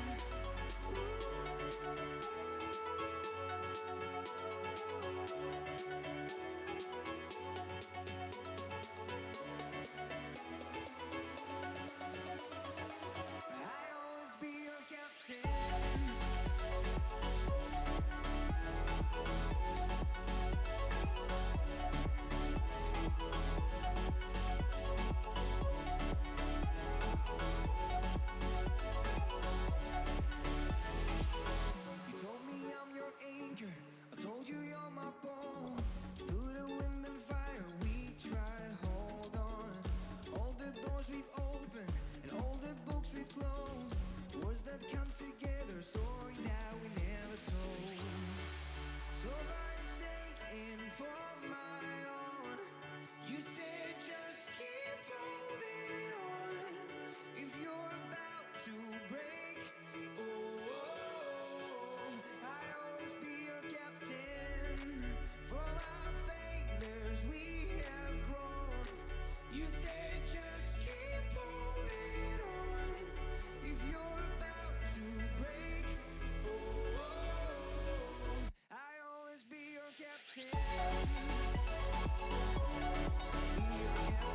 I'll always be your captain. You told me I'm your anchor. I told you you're my pole. Through the wind and fire, we tried to hold on. All the doors we've opened and all the books we've closed. Words that come together, story that we never told. So far saying for my own, you said just keep holding on. If you're about to break, I'll always be your captain. From our failures we have grown. You said just keep holding on. If you're about to break, I'll always be your captain. Be your captain.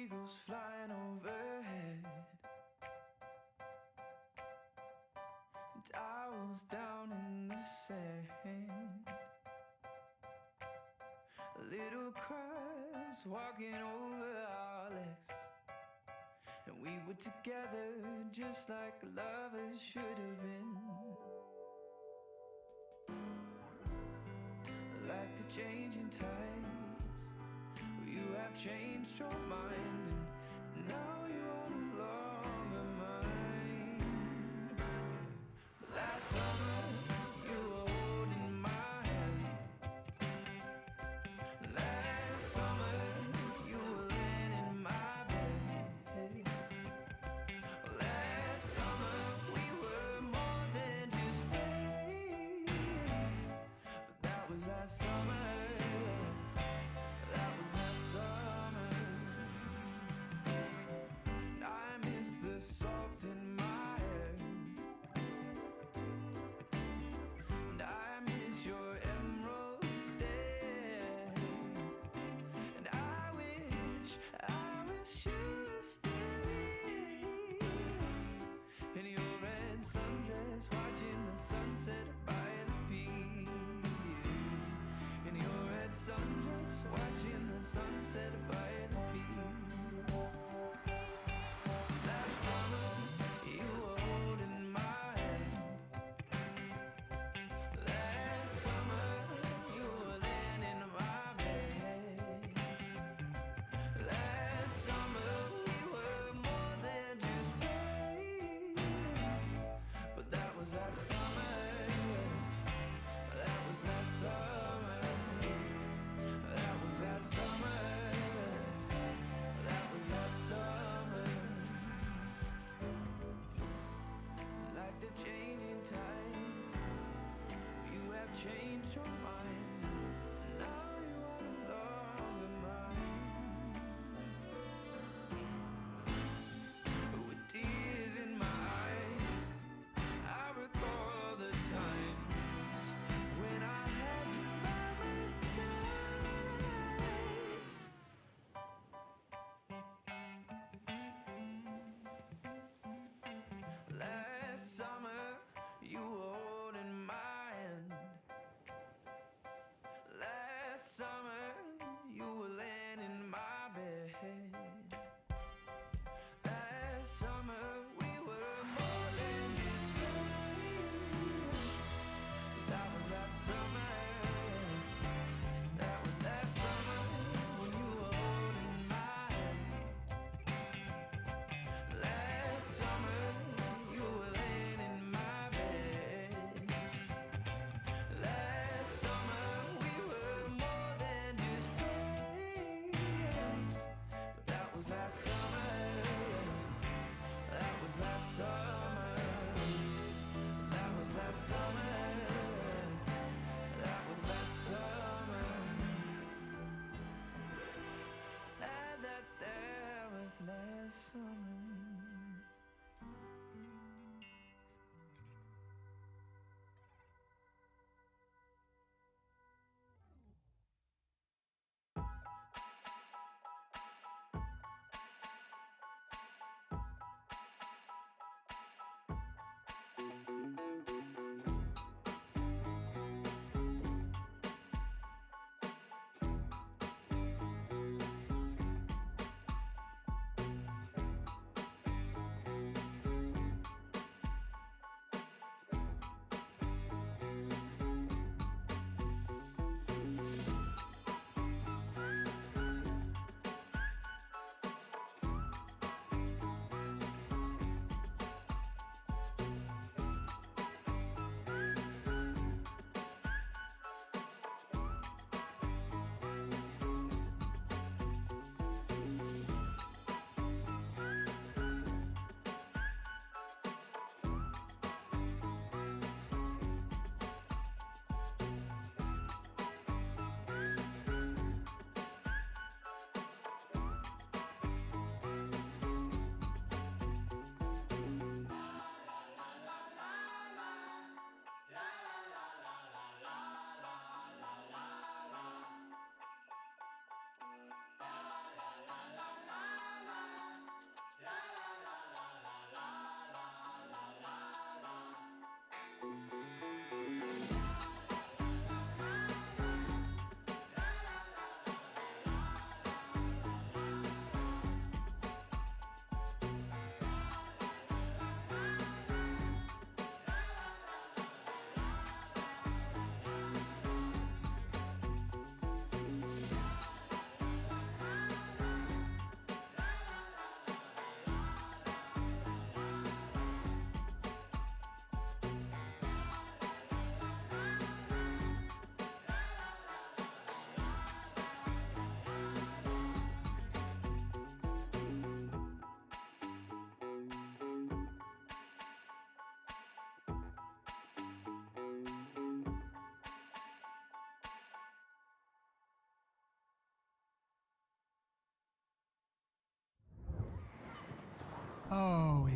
eagles flying overhead, and owls down in the sand. Little crabs walking over our legs, and we were together just like lovers should have been. Like the changing tides, you have changed your mind, and now you are no longer mine. But last summer you were holding my hand. Last summer you were laying in my bed. Last summer we were more than just friends. But that was last summer. That was last summer.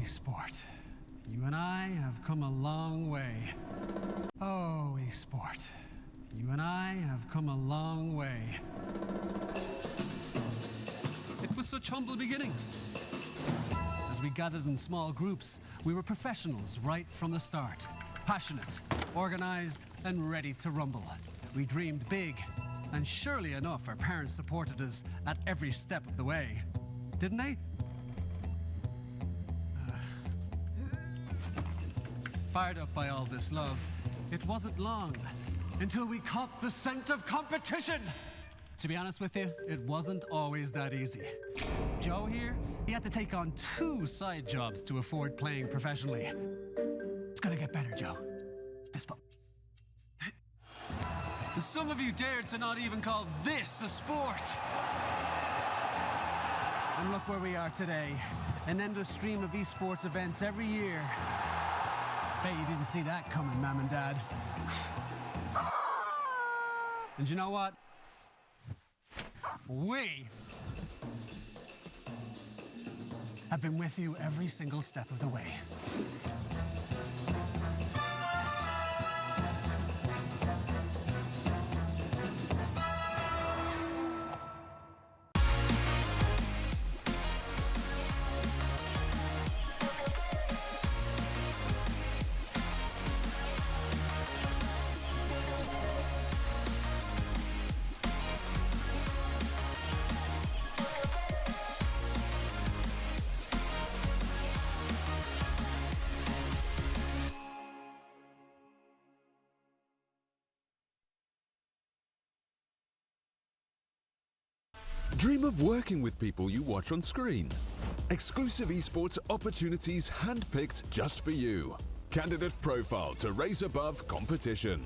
esport. You and I have come a long way. Oh, esport. You and I have come a long way. It was such humble beginnings. As we gathered in small groups, we were professionals right from the start. Passionate, organized, and ready to rumble. We dreamed big, and surely enough, our parents supported us at every step of the way. Didn't they? Fired up by all this love, it wasn't long until we caught the scent of competition. To be honest with you, it wasn't always that easy. Joe here, he had to take on 2 side jobs to afford playing professionally. It's gonna get better, Joe. Fist bump. Some of you dared to not even call this a sport. And look where we are today. An endless stream of esports events every year. Bet you didn't see that coming, Mom and Dad. And you know what? We have been with you every single step of the way. Dream of working with people you watch on screen. Exclusive esports opportunities handpicked just for you. Candidate profile to raise above competition.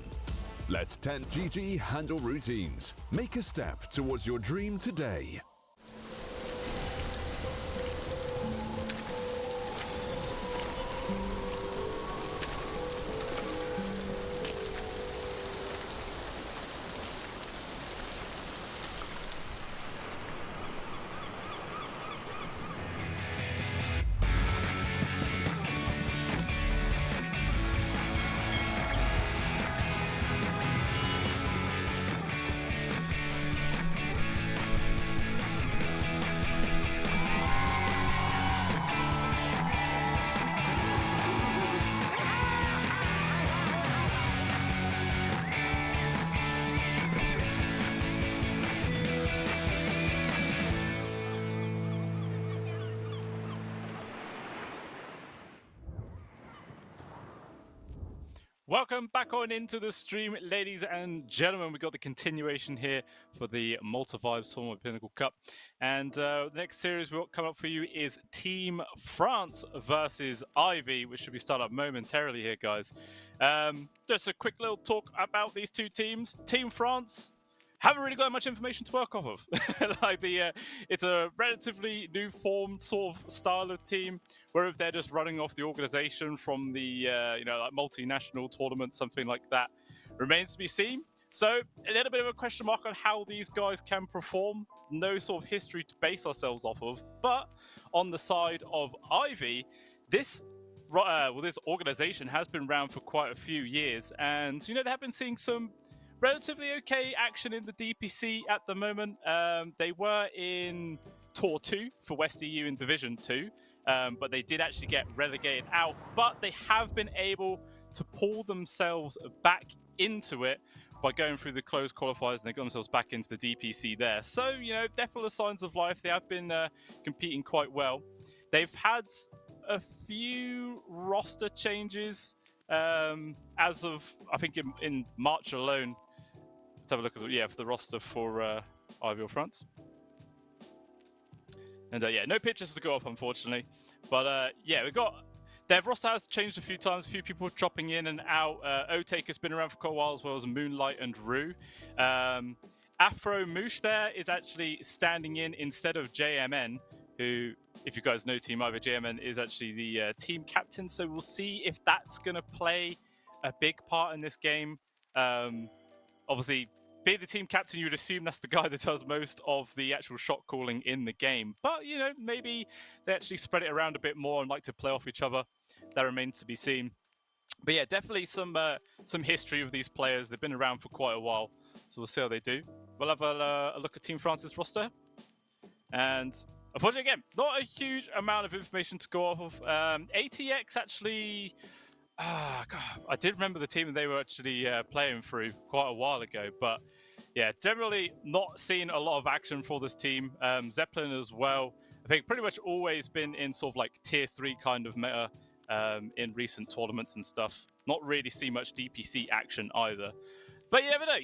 Let 10GG handle routines. Make a step towards your dream today. Welcome back on into the stream, ladies and gentlemen. We've got the continuation here for the Malta Vibes tournament Pinnacle Cup. And the next series we've got coming up for you is Team France versus Ivy, which should be started up momentarily here, guys. Just a quick little talk about these two teams. Team France haven't really got much information to work off of. It's a relatively new formed sort of style of team, where if they're just running off the organization from the like multinational tournament, something like that, remains to be seen. So a little bit of a question mark on how these guys can perform. No sort of history to base ourselves off of. But on the side of Ivy, this organization has been around for quite a few years, and they have been seeing some relatively okay action in the DPC at the moment. They were in Tour 2 for West EU in Division 2, but they did actually get relegated out. But they have been able to pull themselves back into it by going through the closed qualifiers, and they got themselves back into the DPC there. So, definitely signs of life. They have been competing quite well. They've had a few roster changes as of, I think, in March alone. Let's have a look at for the roster for Ivy or France. And no pictures to go up, unfortunately. But we've got their roster has changed a few times. A few people dropping in and out. Otake has been around for quite a while, as well as Moonlight and Rue. Afro Moosh there is actually standing in instead of JMN, who, if you guys know Team Ivy, JMN is actually the team captain. So we'll see if that's going to play a big part in this game. Obviously, being the team captain, you'd assume that's the guy that does most of the actual shot calling in the game. But, you know, maybe they actually spread it around a bit more and like to play off each other. That remains to be seen. But yeah, definitely some history of these players. They've been around for quite a while, so we'll see how they do. We'll have a look at Team France's roster. And unfortunately, again, not a huge amount of information to go off of. ATX actually... God, I did remember the team that they were actually playing through quite a while ago, but yeah, generally not seeing a lot of action for this team. Zeppelin as well. I think pretty much always been in sort of like tier 3 kind of meta in recent tournaments and stuff. Not really see much DPC action either. But you never know,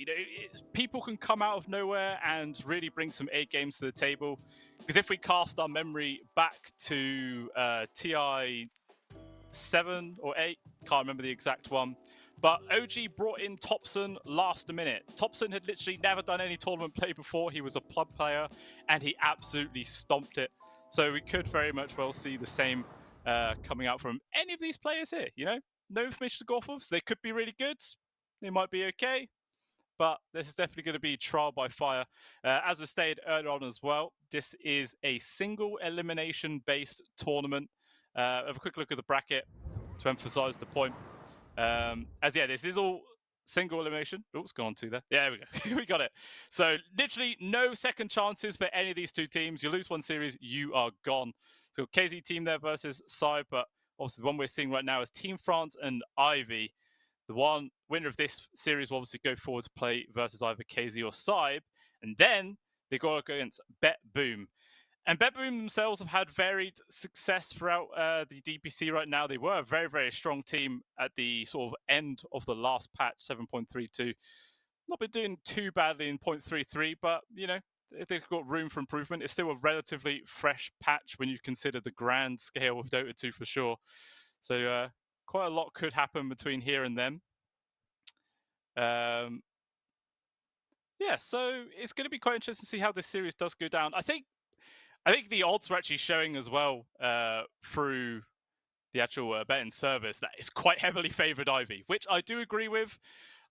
people can come out of nowhere and really bring some A games to the table. Because if we cast our memory back to TI 7 or 8, can't remember the exact one, but OG brought in Topson last minute. Topson had literally never done any tournament play before. He was a plug player and he absolutely stomped it. So we could very much well see the same coming out from any of these players here. No information to go off of, so they could be really good, they might be okay, but this is definitely going to be trial by fire. As we stated earlier on as well, this is a single elimination based tournament. Have a quick look at the bracket to emphasize the point. This is all single elimination. Oh, it's gone on to there. Yeah, there we go. We got it. So literally no second chances for any of these two teams. You lose one series, you are gone. So KZ team there versus Sai, but obviously the one we're seeing right now is Team France and Ivy. The one winner of this series will obviously go forward to play versus either KZ or Saib, and then they go against Bet Boom. And Bet Boom themselves have had varied success throughout the DPC right now. They were a very, very strong team at the sort of end of the last patch, 7.32. Not been doing too badly in 0.33, but, they've got room for improvement. It's still a relatively fresh patch when you consider the grand scale of Dota 2 for sure. So quite a lot could happen between here and then. So it's going to be quite interesting to see how this series does go down. I think the odds were actually showing as well through the actual betting service that it's quite heavily favoured Ivy, which I do agree with.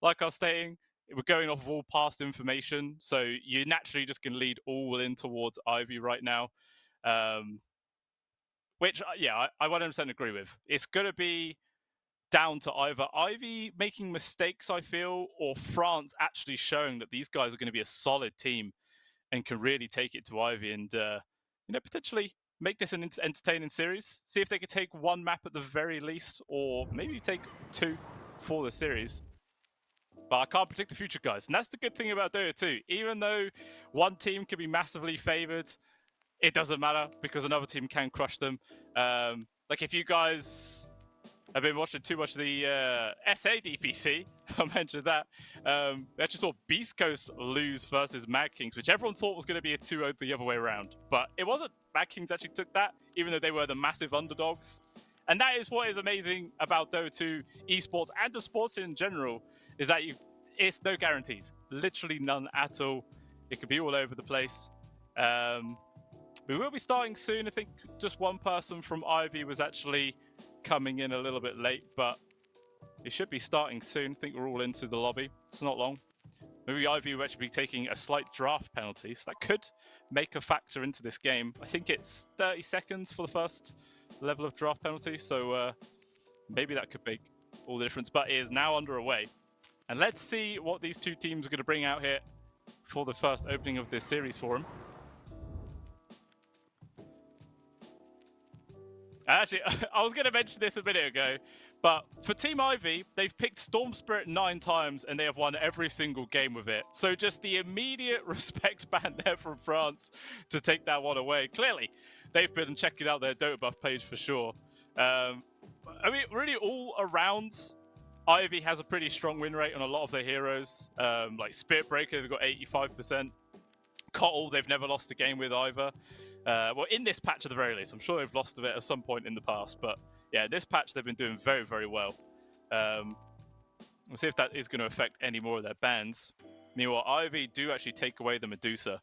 Like I was stating, we're going off of all past information, so you're naturally just going to lead all in towards Ivy right now. Which, I 100% agree with. It's going to be down to either Ivy making mistakes, I feel, or France actually showing that these guys are going to be a solid team and can really take it to Ivy and, potentially make this an entertaining series. See if they could take one map at the very least, or maybe take two for the series. But I can't predict the future, guys. And that's the good thing about Dota 2. Even though one team can be massively favored, it doesn't matter because another team can crush them. If you guys... I've been watching too much of the SA DPC. I mentioned that. We actually saw Beast Coast lose versus Mad Kings, which everyone thought was going to be a 2-0 the other way around. But it wasn't. Mad Kings actually took that, even though they were the massive underdogs. And that is what is amazing about Dota 2 esports and the sports in general, is that it's no guarantees. Literally none at all. It could be all over the place. We will be starting soon. I think just one person from Ivy was actually coming in a little bit late, but it should be starting soon. I think we're all into the lobby. It's not long. Maybe Ivy will actually be taking a slight draft penalty, so that could make a factor into this game. I think it's 30 seconds for the first level of draft penalty, so maybe that could make all the difference, but it is now underway. And let's see what these two teams are going to bring out here for the first opening of this series for them. Actually, I was going to mention this a minute ago, but for Team Ivy, they've picked Storm Spirit 9 times and they have won every single game with it. So just the immediate respect band there from France to take that one away. Clearly, they've been checking out their Dota Buff page for sure. Really all around, Ivy has a pretty strong win rate on a lot of their heroes. Like Spirit Breaker, they've got 85%. Cottle, they've never lost a game with either. In this patch at the very least. I'm sure they've lost a bit at some point in the past, but yeah, this patch they've been doing very, very well. We'll see if that is going to affect any more of their bans. Meanwhile, Ivy do actually take away the Medusa,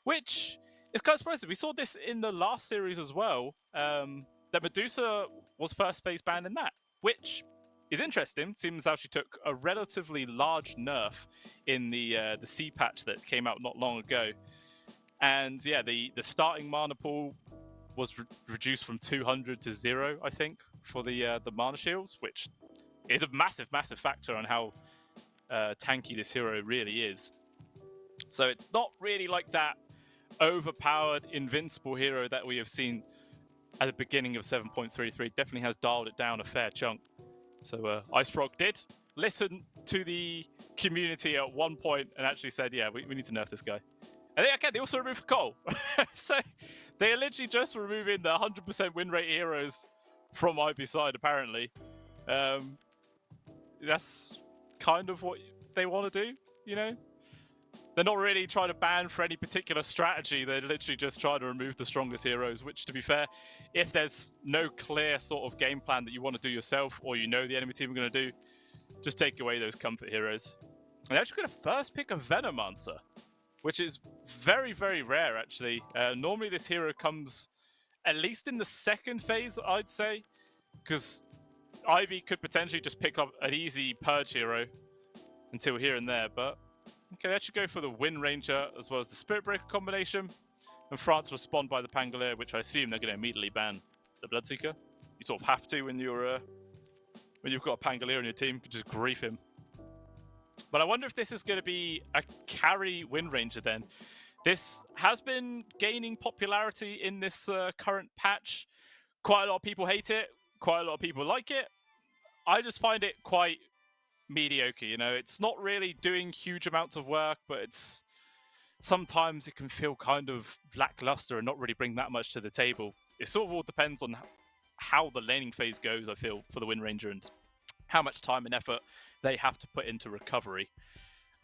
which is kind of surprising. We saw this in the last series as well, that Medusa was first phase banned in that, which is interesting. Seems how she took a relatively large nerf in the C patch that came out not long ago. And yeah, the starting mana pool was reduced from 200 to 0, I think, for the mana shields, which is a massive factor on how tanky this hero really is. So it's not really like that overpowered, invincible hero that we have seen at the beginning of 7.33. Definitely has dialed it down a fair chunk. So Ice Frog did listen to the community at one point and actually said, yeah, we need to nerf this guy. And they also removed Cole. So they are literally just removing the 100% win rate heroes from Ivy's side, apparently. That's kind of what they want to do, you know? They're not really trying to ban for any particular strategy. They're literally just trying to remove the strongest heroes, which, to be fair, if there's no clear sort of game plan that you want to do yourself or you know the enemy team are going to do, just take away those comfort heroes. And they're actually going to first pick a Venomancer, which is very, very rare, actually. Normally this hero comes at least in the second phase, I'd say, because Ivy could potentially just pick up an easy Purge hero until here and there, but okay, they actually go for the Wind Ranger as well as the Spirit Breaker combination, and France respond by the Pangolier, which I assume they're going to immediately ban the Bloodseeker. You sort of have to when you're when you've got a Pangolier in your team, you can just grief him. But I wonder if this is going to be a carry Wind Ranger then. This has been gaining popularity in this current patch. Quite a lot of people hate it. Quite a lot of people like it. I just find it quite mediocre, you know. It's not really doing huge amounts of work, but it's sometimes it can feel kind of lackluster and not really bring that much to the table. It sort of all depends on how the laning phase goes, I feel, for the Wind Ranger and how much time and effort they have to put into recovery.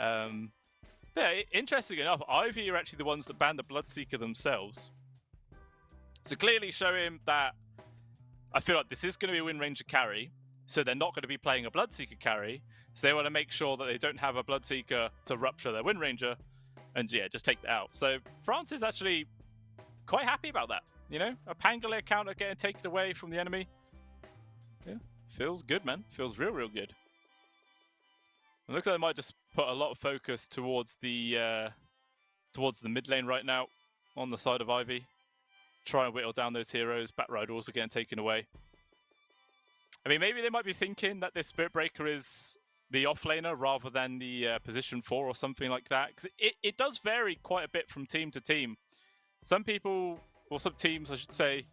Yeah, interesting enough, Ivy are actually the ones that banned the Bloodseeker themselves. So clearly showing that I feel like this is going to be a Wind Ranger carry, so they're not going to be playing a Bloodseeker carry, so they want to make sure that they don't have a Bloodseeker to rupture their Wind Ranger, and yeah, just take that out. So France is actually quite happy about that, you know? A Pangolier counter getting taken away from the enemy. Yeah, feels good, man. Feels real, real good. It looks like they might just put a lot of focus towards the mid lane right now, on the side of Ivy. Try and whittle down those heroes. Batrider also getting taken away. I mean, maybe they might be thinking that this Spirit Breaker is the offlaner rather than the position 4 or something like that. Because it does vary quite a bit from team to team. Some people, or some teams, I should say,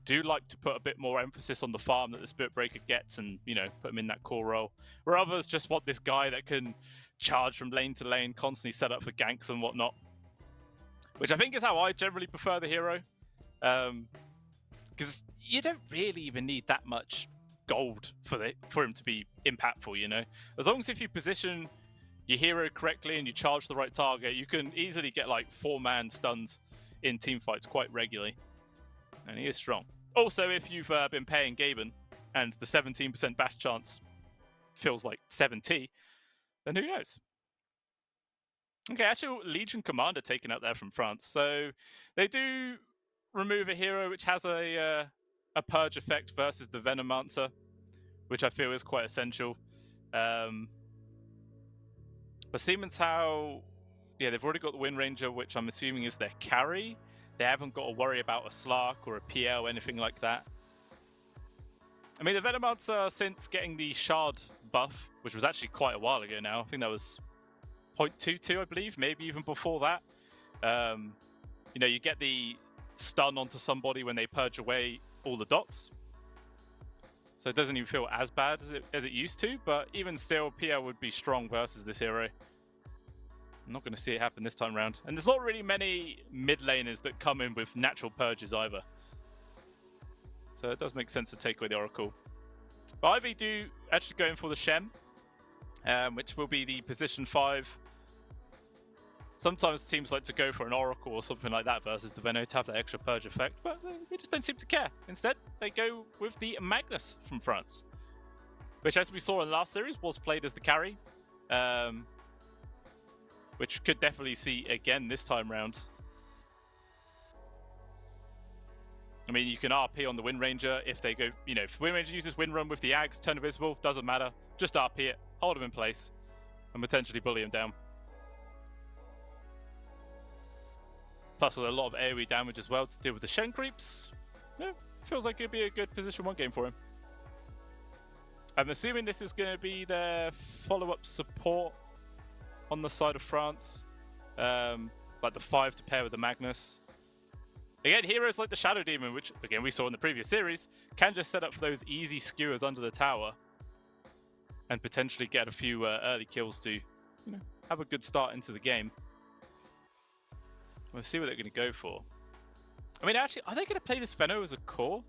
do like to put a bit more emphasis on the farm that the Spirit Breaker gets and, you know, put him in that core role. Where others just want this guy that can charge from lane to lane, constantly set up for ganks and whatnot. Which I think is how I generally prefer the hero. Because you don't really even need that much gold for him to be impactful, you know? As long as if you position your hero correctly and you charge the right target, you can easily get like 4-man stuns in team fights quite regularly. And he is strong. Also, if you've been paying Gaben and the 17% bash chance feels like 70, then who knows? Okay, actually, Legion Commander taken out there from France. So they do remove a hero which has a purge effect versus the Venomancer, which I feel is quite essential. But Siemens how, yeah, they've already got the Wind Ranger, which I'm assuming is their carry. They haven't got to worry about a Slark or a PL, anything like that. I mean, the Venomancer, since getting the Shard buff, which was actually quite a while ago now, I think that was 0.22, I believe, maybe even before that. You know, you get the stun onto somebody when they purge away all the dots. So it doesn't even feel as bad as it used to, but even still, PL would be strong versus this hero. I'm not going to see it happen this time around. And there's not really many mid laners that come in with natural purges either. So it does make sense to take away the Oracle. But Ivy do actually go in for the Shem, which will be the position 5. Sometimes teams like to go for an Oracle or something like that versus the Veno to have that extra purge effect, but they just don't seem to care. Instead, they go with the Magnus from France, which, as we saw in the last series, was played as the carry. Which could definitely see again this time round. I mean, you can RP on the Wind Ranger if they go, you know, if Wind Ranger uses Wind Run with the Ags, turn invisible, doesn't matter. Just RP it, hold him in place, and potentially bully him down. Plus, there's a lot of AoE damage as well to deal with the Shen creeps. Yeah, feels like it'd be a good position 1 game for him. I'm assuming this is going to be their follow-up support on the side of France. Like the 5 to pair with the Magnus. Again, heroes like the Shadow Demon, which, again, we saw in the previous series, can just set up for those easy skewers under the tower and potentially get a few early kills to, you know, have a good start into the game. We'll see what they're going to go for. I mean, actually, are they going to play this Venno as a core?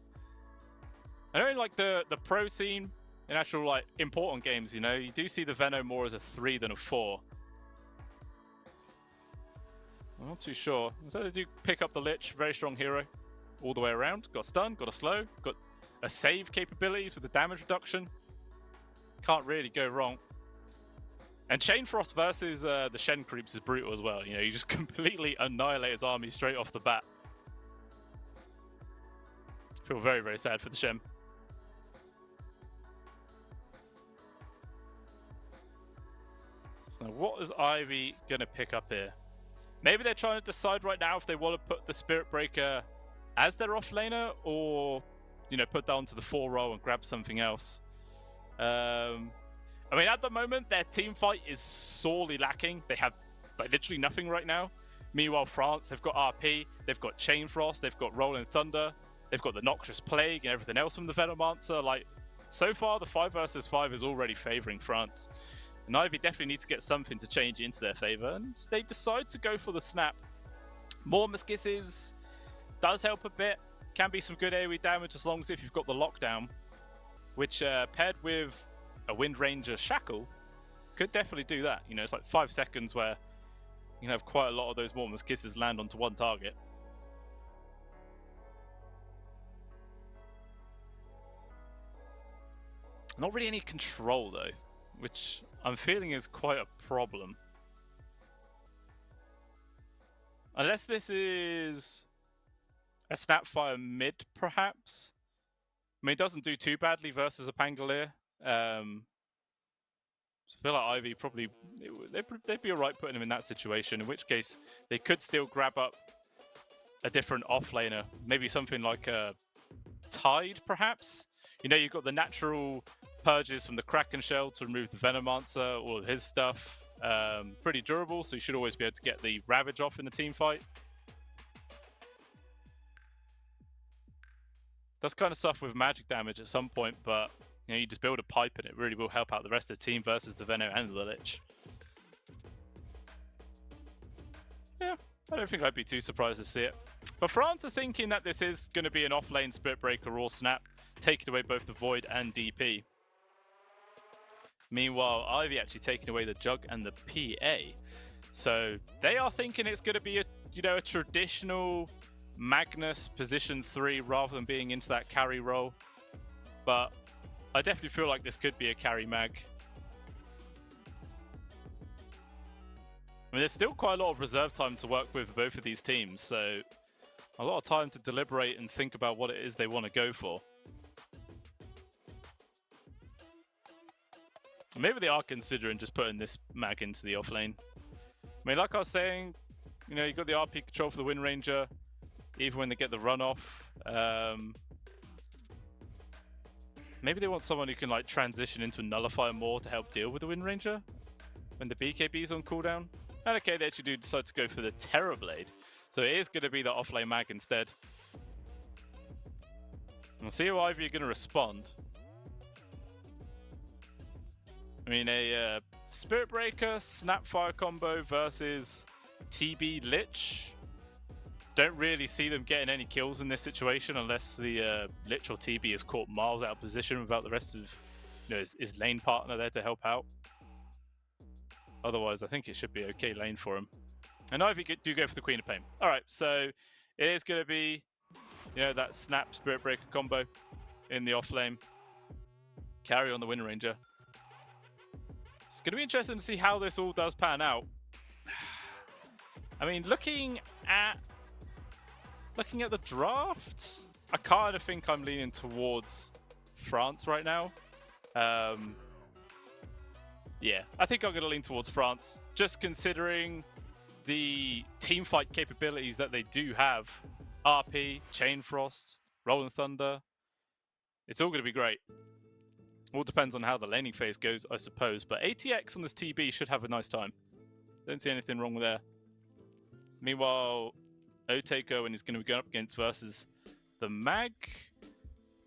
I know in, like, the pro scene, in actual, like, important games, you know, you do see the Venno more as a 3 than a 4. I'm not too sure. So they do pick up the Lich, very strong hero, all the way around. Got stun, got a slow, got a save capabilities with the damage reduction. Can't really go wrong. And Chain Frost versus the Shen creeps is brutal as well. You know, you just completely annihilate his army straight off the bat. I feel very, very sad for the Shen. So what is Ivy going to pick up here? Maybe they're trying to decide right now if they want to put the Spirit Breaker as their offlaner or, you know, put that onto the 4 row and grab something else. I mean, at the moment, their team fight is sorely lacking. They have like, literally nothing right now. Meanwhile, France, they've got RP, they've got Chain Frost, they've got Rolling Thunder, they've got the Noxious Plague and everything else from the Venomancer. Like, so far, the 5 versus 5 is already favouring France. And Ivy definitely need to get something to change into their favour, and they decide to go for the snap. More Mesgisses does help a bit. Can be some good AoE damage as long as if you've got the lockdown, which paired with a Wind Ranger Shackle could definitely do that. You know, it's like 5 seconds where you can have quite a lot of those Mortimer's Kisses land onto one target. Not really any control though, which I'm feeling is quite a problem. Unless this is a Snapfire mid, perhaps. I mean, it doesn't do too badly versus a Pangolier. So I feel like Ivy probably... They'd be alright putting him in that situation, in which case they could still grab up a different offlaner. Maybe something like a Tide, perhaps? You know, you've got the natural purges from the Kraken Shell to remove the Venomancer, all of his stuff. Pretty durable, so you should always be able to get the Ravage off in the team fight. Does kind of suffer with magic damage at some point, but you know, you just build a pipe and it really will help out the rest of the team versus the Venno and the Lich. Yeah, I don't think I'd be too surprised to see it. But France are thinking that this is going to be an off-lane Spirit Breaker or Snap, taking away both the Void and DP. Meanwhile, Ivy actually taking away the Jug and the PA. So they are thinking it's going to be a traditional Magnus position 3 rather than being into that carry role. But I definitely feel like this could be a carry mag. I mean, there's still quite a lot of reserve time to work with both of these teams, so a lot of time to deliberate and think about what it is they want to go for. Maybe they are considering just putting this mag into the offlane. I mean, like I was saying, you know, you got the RP control for the Wind Ranger, even when they get the runoff. Maybe they want someone who can like transition into a Nullifier more to help deal with the Wind Ranger when the BKB is on cooldown. And okay, they actually do decide to go for the Terrorblade. So it is going to be the offlane mag instead. We'll see how Ivy are going to respond. I mean, a Spirit Breaker, Snapfire combo versus TB Lich. Don't really see them getting any kills in this situation unless the Lich or TB is caught miles out of position without the rest of his lane partner there to help out. Otherwise, I think it should be okay lane for him. And Ivy do go for the Queen of Pain. All right, so it is going to be that Snap Spirit Breaker combo in the off lane. Carry on the Wind Ranger. It's going to be interesting to see how this all does pan out. I mean, looking at the draft, I kind of think I'm leaning towards France right now. Yeah, I think I'm going to lean towards France, just considering the team fight capabilities that they do have. RP, Chain Frost, Rolling Thunder. It's all going to be great. All depends on how the laning phase goes, I suppose. But ATX on this TB should have a nice time. Don't see anything wrong there. Meanwhile, Otako, when he's going to be going up against versus the Mag,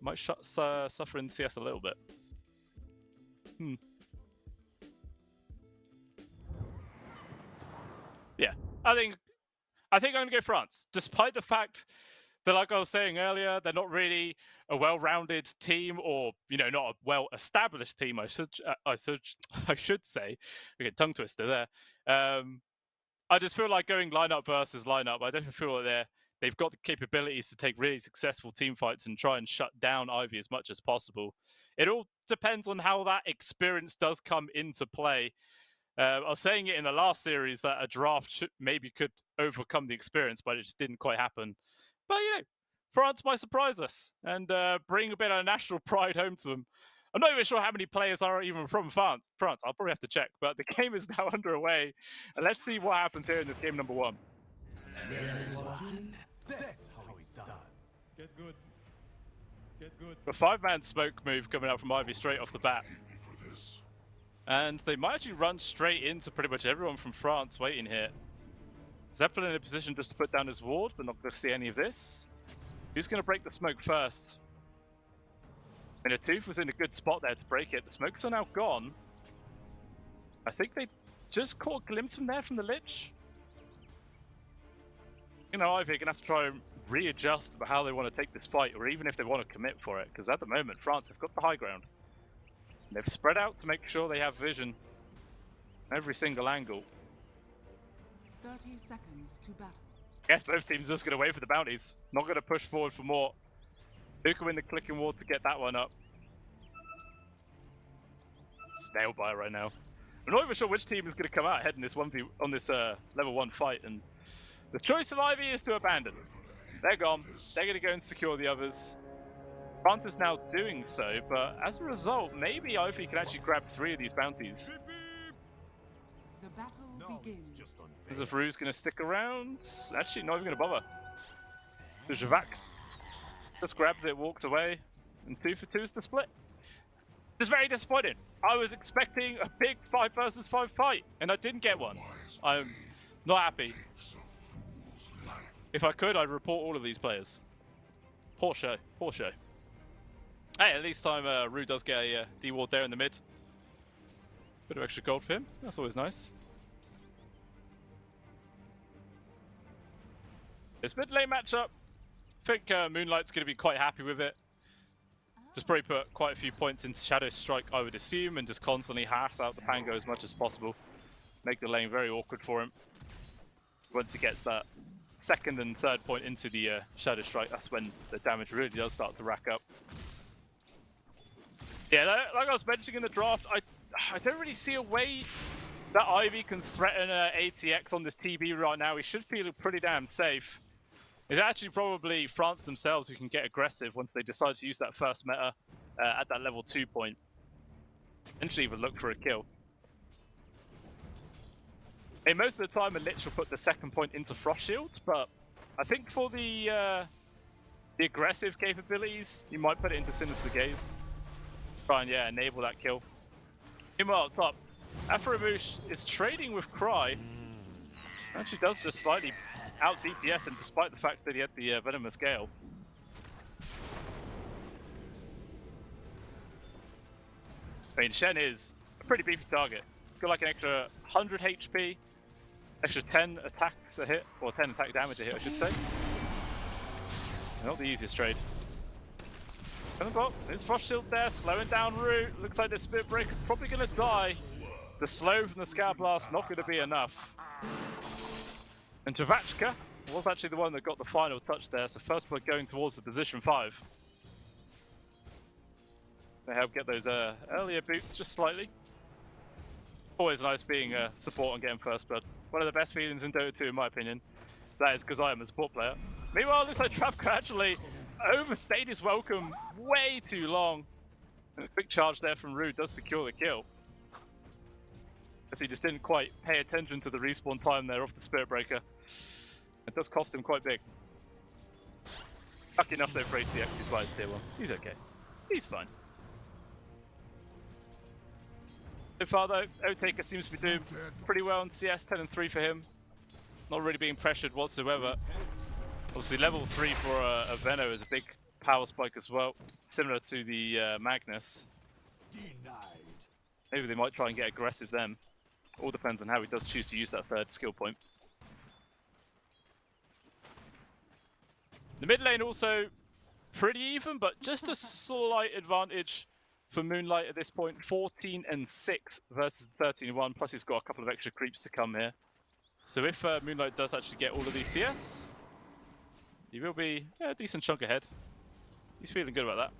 might suffer in CS a little bit. Yeah, I think I'm going to go France, despite the fact that, like I was saying earlier, they're not really a well-rounded team, or not a well-established team. I should say. Okay, tongue twister there. I just feel like going lineup versus lineup. I don't feel like they've got the capabilities to take really successful team fights and try and shut down Ivy as much as possible. It all depends on how that experience does come into play. I was saying it in the last series that a draft maybe could overcome the experience, but it just didn't quite happen. But France might surprise us and bring a bit of national pride home to them. I'm not even sure how many players are even from France. I'll probably have to check, but the game is now underway. And let's see what happens here in this game number 1. Get good. Get good. The 5-man smoke move coming out from Ivy straight off the bat. And they might actually run straight into pretty much everyone from France waiting here. Zeppelin in a position just to put down his ward, but not going to see any of this. Who's going to break the smoke first? And Tooth was in a good spot there to break it. The smokes are now gone. I think they just caught a glimpse from there from the Lich. Ivy are going to have to try and readjust about how they want to take this fight, or even if they want to commit for it, because at the moment, France have got the high ground. And they've spread out to make sure they have vision every single angle. 30 seconds to battle. Guess both teams are just going to wait for the bounties. Not going to push forward for more. Who can win the clicking ward to get that one up? Snail by right now. I'm not even sure which team is going to come out ahead in this on this level 1 fight, and the choice of Ivy is to abandon. They're gone. They're going to go and secure the others. France is now doing so, but as a result, maybe Ivy can actually grab 3 of these bounties. The battle begins. As if Rue's going to stick around. Actually, not even going to bother. Javak just grabs it, walks away, and 2 for 2 is the split. Just very disappointing. I was expecting a big 5 versus 5 fight, and I didn't get one. I'm not happy. If I could, I'd report all of these players. Poor show. Poor show. Hey, at least time Rue does get a D-ward there in the mid. Bit of extra gold for him. That's always nice. This mid-lane matchup, I think Moonlight's going to be quite happy with it. Just probably put quite a few points into Shadow Strike, I would assume, and just constantly harass out the Pango as much as possible. Make the lane very awkward for him. Once he gets that 2nd and 3rd point into the Shadow Strike, that's when the damage really does start to rack up. Yeah, like I was mentioning in the draft, I don't really see a way that Ivy can threaten ATX on this TB right now. He should feel pretty damn safe. It's actually probably France themselves who can get aggressive once they decide to use that first meta at that level 2 point. Potentially even look for a kill. And most of the time, a Lich will put the 2nd point into Frost Shield, but I think for the aggressive capabilities, you might put it into Sinister Gaze. Try and enable that kill. Meanwhile, up top, Afromush is trading with Cry. Actually does just slightly out DPS him despite the fact that he had the Venomous Gale. I mean, Shen is a pretty beefy target. He's got like an extra 100 HP, extra 10 attacks a hit, or 10 attack damage a hit, I should say. Not the easiest trade. There's Frost Shield there, slowing down Root. Looks like the Spirit Breaker probably going to die. The slow from the Scout Blast not going to be enough. And Javachka was actually the one that got the final touch there, so first blood going towards the position 5. They help get those earlier boots just slightly. Always nice being a support and getting first blood. One of the best feelings in Dota 2 in my opinion. That is because I am a support player. Meanwhile, it looks like Trapka actually overstayed his welcome way too long. And a quick charge there from Rue does secure the kill. As he just didn't quite pay attention to the respawn time there off the Spirit Breaker. It does cost him quite big. Lucky enough though for ATX, he's by his tier 1. He's okay. He's fine. So far though, Otaker seems to be doing pretty well in CS, 10 and 3 for him. Not really being pressured whatsoever. Obviously level 3 for a Veno is a big power spike as well, similar to the Magnus. Maybe they might try and get aggressive then. All depends on how he does choose to use that third skill point. The mid lane also pretty even, but just a slight advantage for Moonlight at this point. 14 and 6 versus 13 and 1, plus he's got a couple of extra creeps to come here. So if Moonlight does actually get all of these CS, he will be a decent chunk ahead. He's feeling good about that.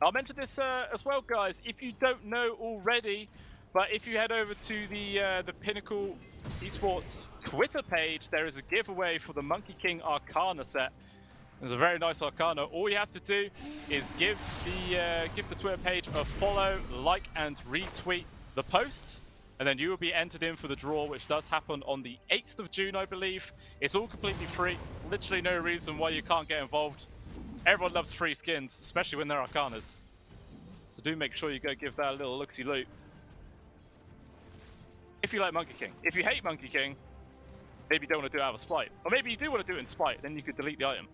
I'll mention this as well, guys. If you don't know already, but if you head over to the Pinnacle Esports Twitter page, there is a giveaway for the Monkey King Arcana set. There's a very nice Arcana. All you have to do is give the Twitter page a follow, like, and retweet the post, and then you will be entered in for the draw, which does happen on the 8th of June, I believe. It's all completely free. Literally no reason why you can't get involved. Everyone loves free skins, especially when they're Arcanas. So do make sure you go give that a little look-see loot. If you like Monkey King. If you hate Monkey King, maybe you don't want to do it out of spite. Or maybe you do want to do it in spite, then you could delete the item.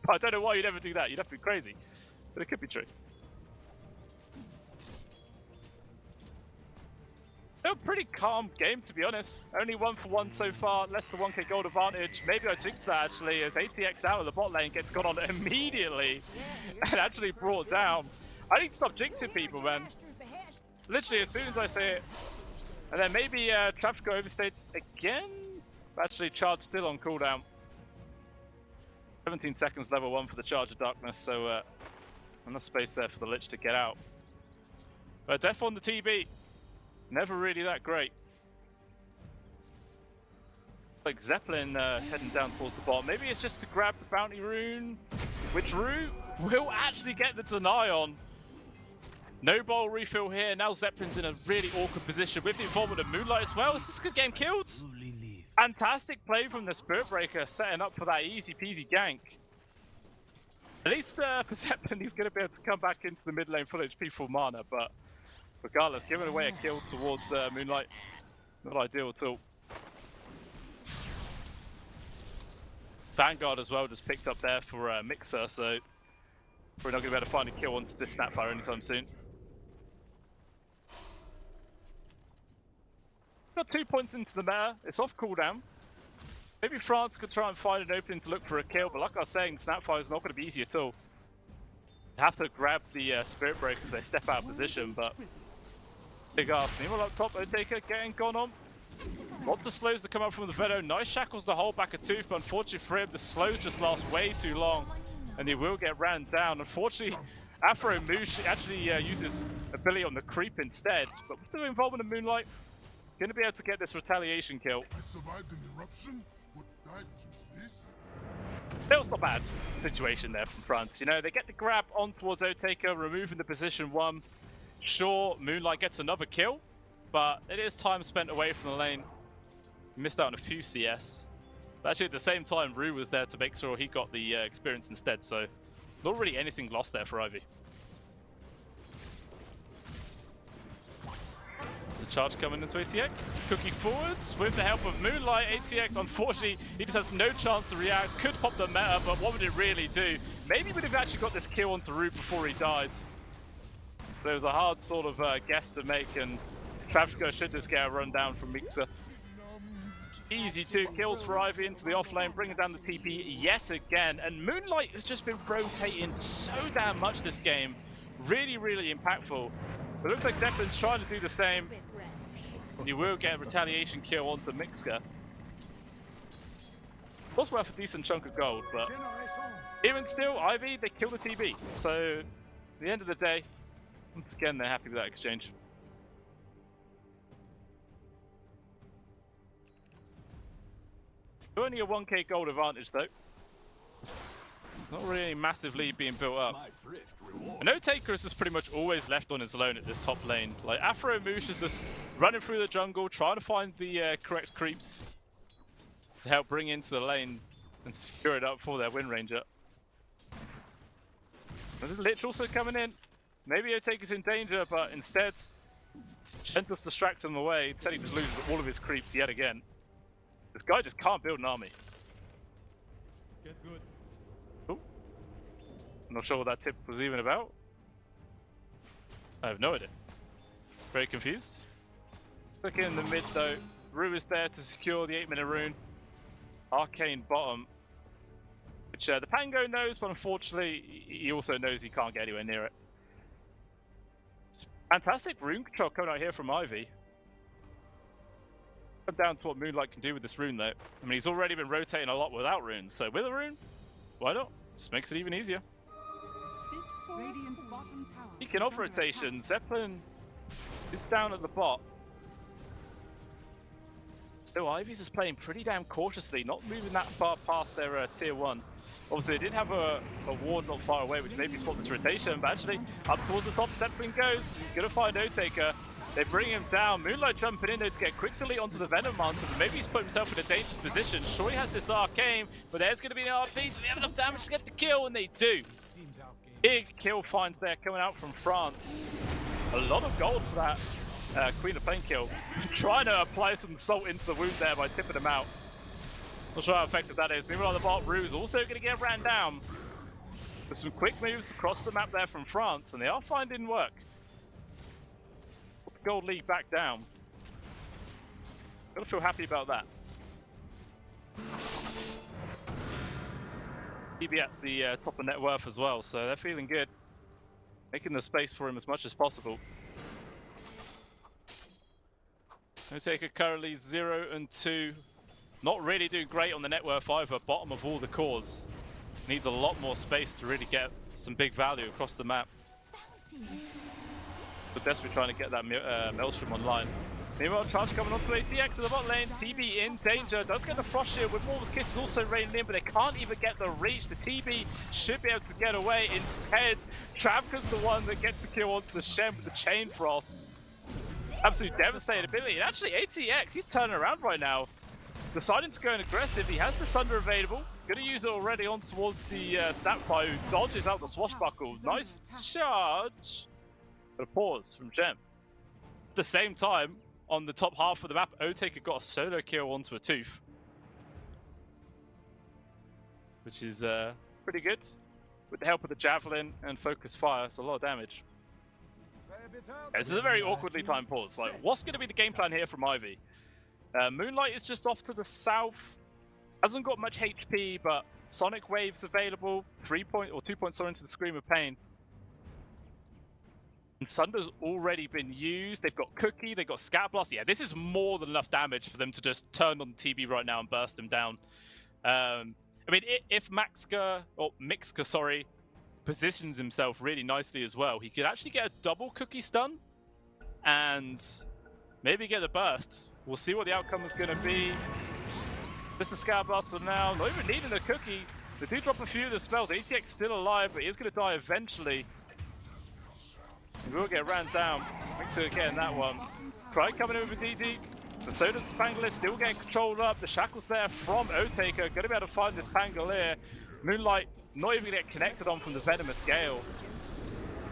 But I don't know why you'd ever do that. You'd have to be crazy. But it could be true. Still a pretty calm game, to be honest. Only 1 for 1 so far, less than 1k gold advantage. Maybe I jinxed that actually, as ATX out of the bot lane gets got on immediately and actually brought down. I need to stop jinxing people, man. Literally, as soon as I say it. And then maybe Traps go overstayed again? Actually, charge still on cooldown. 17 seconds, level 1 for the Charge of Darkness, so enough space there for the Lich to get out. But Def on the TB. Never really that great. Like Zeppelin heading down towards the bottom. Maybe it's just to grab the bounty rune, which Rue will actually get the deny on. No bowl refill here. Now Zeppelin's in a really awkward position with the involvement of Moonlight as well. This is a good game killed. Fantastic play from the Spirit Breaker, setting up for that easy peasy gank. At least for Zeppelin, he's going to be able to come back into the mid lane full HP full mana, but regardless, giving away a kill towards Moonlight, not ideal at all. Vanguard as well just picked up there for Mixer, so we're not going to be able to find a kill onto this Snapfire anytime soon. Got 2 points into the meta, it's off cooldown. Maybe France could try and find an opening to look for a kill, but like I was saying, Snapfire is not going to be easy at all. They have to grab the Spirit Breaker as they step out of position, but big ass. Meanwhile up top, Otaker getting gone on. Lots of slows that come up from the Veto. Nice shackles to hold back a tooth, but unfortunately for him, the slows just last way too long, and he will get ran down. Unfortunately, Afro Moosh actually uses ability on the creep instead, but with the involvement of Moonlight, going to be able to get this retaliation kill. I survived an eruption. What died to this? Still, it's not bad situation there from France. You know, they get the grab on towards Otaker, removing the position 1. Sure, Moonlight gets another kill, but it is time spent away from the lane. Missed out on a few CS. But actually, at the same time, Rue was there to make sure he got the experience instead, so not really anything lost there for Ivy. There's a charge coming into ATX. Cookie forwards with the help of Moonlight. ATX, unfortunately, he just has no chance to react. Could pop the meta, but what would it really do? Maybe we'd have actually got this kill onto Rue before he died. There was a hard sort of guess to make, and Travchko should just get a run down from Mixer. Easy 2 kills for Ivy into the off lane, bringing down the TP yet again. And Moonlight has just been rotating so damn much this game. Really, really impactful. It looks like Zeppelin's trying to do the same. He will get a retaliation kill onto Mixer. Was worth a decent chunk of gold, but even still, Ivy, they kill the TB. So, at the end of the day, once again, they're happy with that exchange. Only a 1k gold advantage though. Not really any massive lead being built up. And O-Taker is just pretty much always left on his own at this top lane. Like Afro Moosh is just running through the jungle, trying to find the correct creeps to help bring into the lane and secure it up for their win range up. And the Lich also coming in. Maybe O-Taker's in danger, but instead, Shen just distracts him away. Instead, he just loses all of his creeps yet again. This guy just can't build an army. Get good. Oh. I'm not sure what that tip was even about. I have no idea. Very confused. Looking in the mid though. Rue is there to secure the 8-minute rune. Arcane bottom. Which the Pango knows, but unfortunately, he also knows he can't get anywhere near it. Fantastic rune control coming out here from Ivy. Come down to what Moonlight can do with this rune though. I mean, he's already been rotating a lot without runes, so with a rune, why not? Just makes it even easier. Radiant's bottom tower Speaking is of under rotation, attack. Zeppelin is down at the bot. Still, Ivy's just playing pretty damn cautiously, not moving that far past their tier 1. Obviously, they did have a ward not far away, which maybe swapped this rotation, but actually, up towards the top, Zeppelin goes. He's going to find O-Taker. They bring him down. Moonlight jumping in there to get quick delete onto the Venom Monster, but maybe he's put himself in a dangerous position. Sure, he has this Arcane, but there's going to be an RP. Do they have enough damage to get the kill? And they do. Big kill finds there coming out from France. A lot of gold for that Queen of Pain kill. Trying to apply some salt into the wound there by tipping him out. Not sure how effective that is. Meanwhile, the bot Rue is also going to get ran down. With some quick moves across the map there from France, and they are finding work. Put the gold league back down. Gotta feel happy about that. He'd be at the top of net worth as well, so they're feeling good. Making the space for him as much as possible. O-Taker currently 0 and 2. Not really doing great on the net worth either, bottom of all the cores. Needs a lot more space to really get some big value across the map. But desperately trying to get that Maelstrom online. Meanwhile, charge coming onto ATX in the bot lane. TB in danger. Does get the Frost Shield with Mortal's Kiss is also raining in, but they can't even get the reach. The TB should be able to get away. Instead, Travka's the one that gets the kill onto the Shen with the Chain Frost. Absolute devastating ability. And actually, ATX, he's turning around right now. Deciding to go in aggressive. He has the Sunder available. Going to use it already on towards the Snapfire, who dodges out the Swashbuckle. Nice charge. But a pause from Gem. At the same time, on the top half of the map, O-Taker got a solo kill onto a Tooth. Which is pretty good. With the help of the Javelin and Focus Fire, it's a lot of damage. This is a very awkwardly timed pause. Like, what's going to be the game plan here from Ivy? Moonlight is just off to the south. Hasn't got much HP, but Sonic Wave's available. 2 points are into the Scream of Pain. And Sunder's already been used. They've got Cookie, they've got Scat Blast. Yeah, this is more than enough damage for them to just turn on the TB right now and burst him down. I mean, if Mixka, sorry, positions himself really nicely as well, he could actually get a double Cookie stun and maybe get the burst. We'll see what the outcome is going to be. Just a Scat Blast for now. Not even needing a Cookie. They do drop a few of the spells. ATX still alive, but he is going to die eventually. He will get ran down. Thanks for getting that one. Cry coming in with a DD. And so does the Pangolier, still getting controlled up. The Shackle's there from O-Taker. Going to be able to find this Pangolier. Moonlight not even going to get connected on from the Venomous Gale.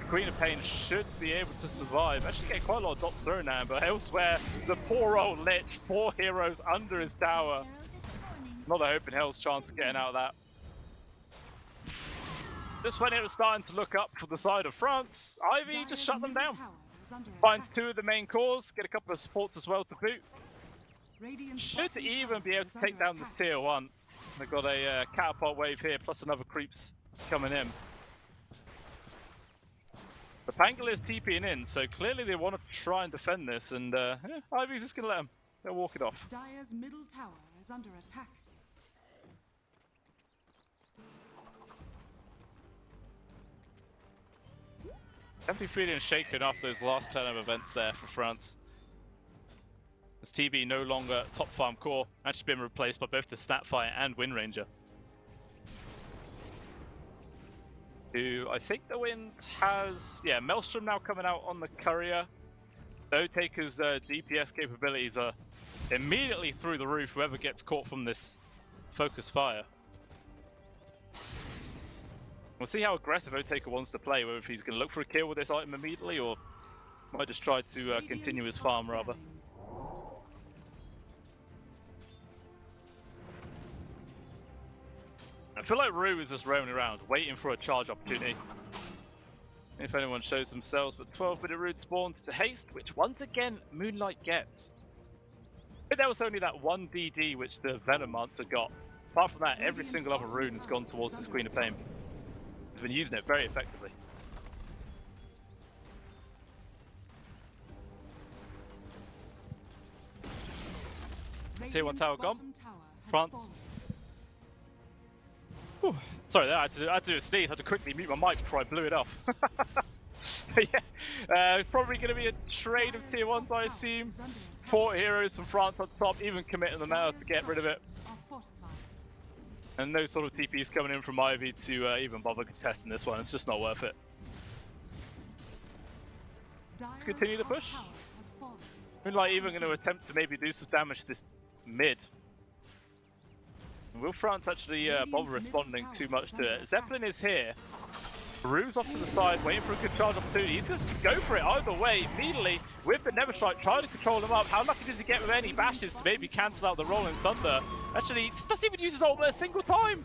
Queen of Pain should be able to survive. Actually getting quite a lot of dots thrown now, but elsewhere, the poor old Lich, 4 heroes under his tower. Not a hope in hell's chance of getting out of that. Just when it was starting to look up for the side of France, Ivy just shut them down. Finds 2 of the main cores, get a couple of supports as well to boot. Should even be able to take down this tier 1. They've got a catapult wave here, plus another creeps coming in. The Pangolier's TPing in, so clearly they want to try and defend this, and Ivy's just going to let them. They'll walk it off. Dire's middle tower is under attack. Definitely feeling shaken off those last turn of events there for France. As TB no longer top farm core, actually been replaced by both the Snapfire and Wind Ranger. Who I think the Wind has, yeah, Maelstrom now coming out on the Courier. Otaker's DPS capabilities are immediately through the roof, whoever gets caught from this focus fire. We'll see how aggressive Otaker wants to play, whether he's going to look for a kill with this item immediately or might just try to continue his farm rather. I feel like Rue is just roaming around, waiting for a charge opportunity. If anyone shows themselves, but 12-minute Rune spawns. It's a haste, which once again Moonlight gets. But there was only that one DD which the Venomancer got. Apart from that, every single other rune has gone towards this Queen of Pain. He's been using it very effectively. Tier 1 tower gone. France. Whew. Sorry, I had to do a sneeze. I had to quickly mute my mic before I blew it off. Yeah, probably going to be a trade of tier 1s, I assume. 4 heroes from France on top, even committing them now to get rid of it. And no sort of TPs coming in from Ivy to even bother contesting this one. It's just not worth it. Let's continue the push. Moonlight even going to attempt to maybe do some damage to this mid. Will France actually bother responding too much to it? Zeppelin is here. Rue's off to the side, waiting for a good charge opportunity. He's just go for it either way, immediately with the Never Strike, trying to control him up. How lucky does he get with any bashes to maybe cancel out the Rolling Thunder? Actually, he just doesn't even use his ult a single time.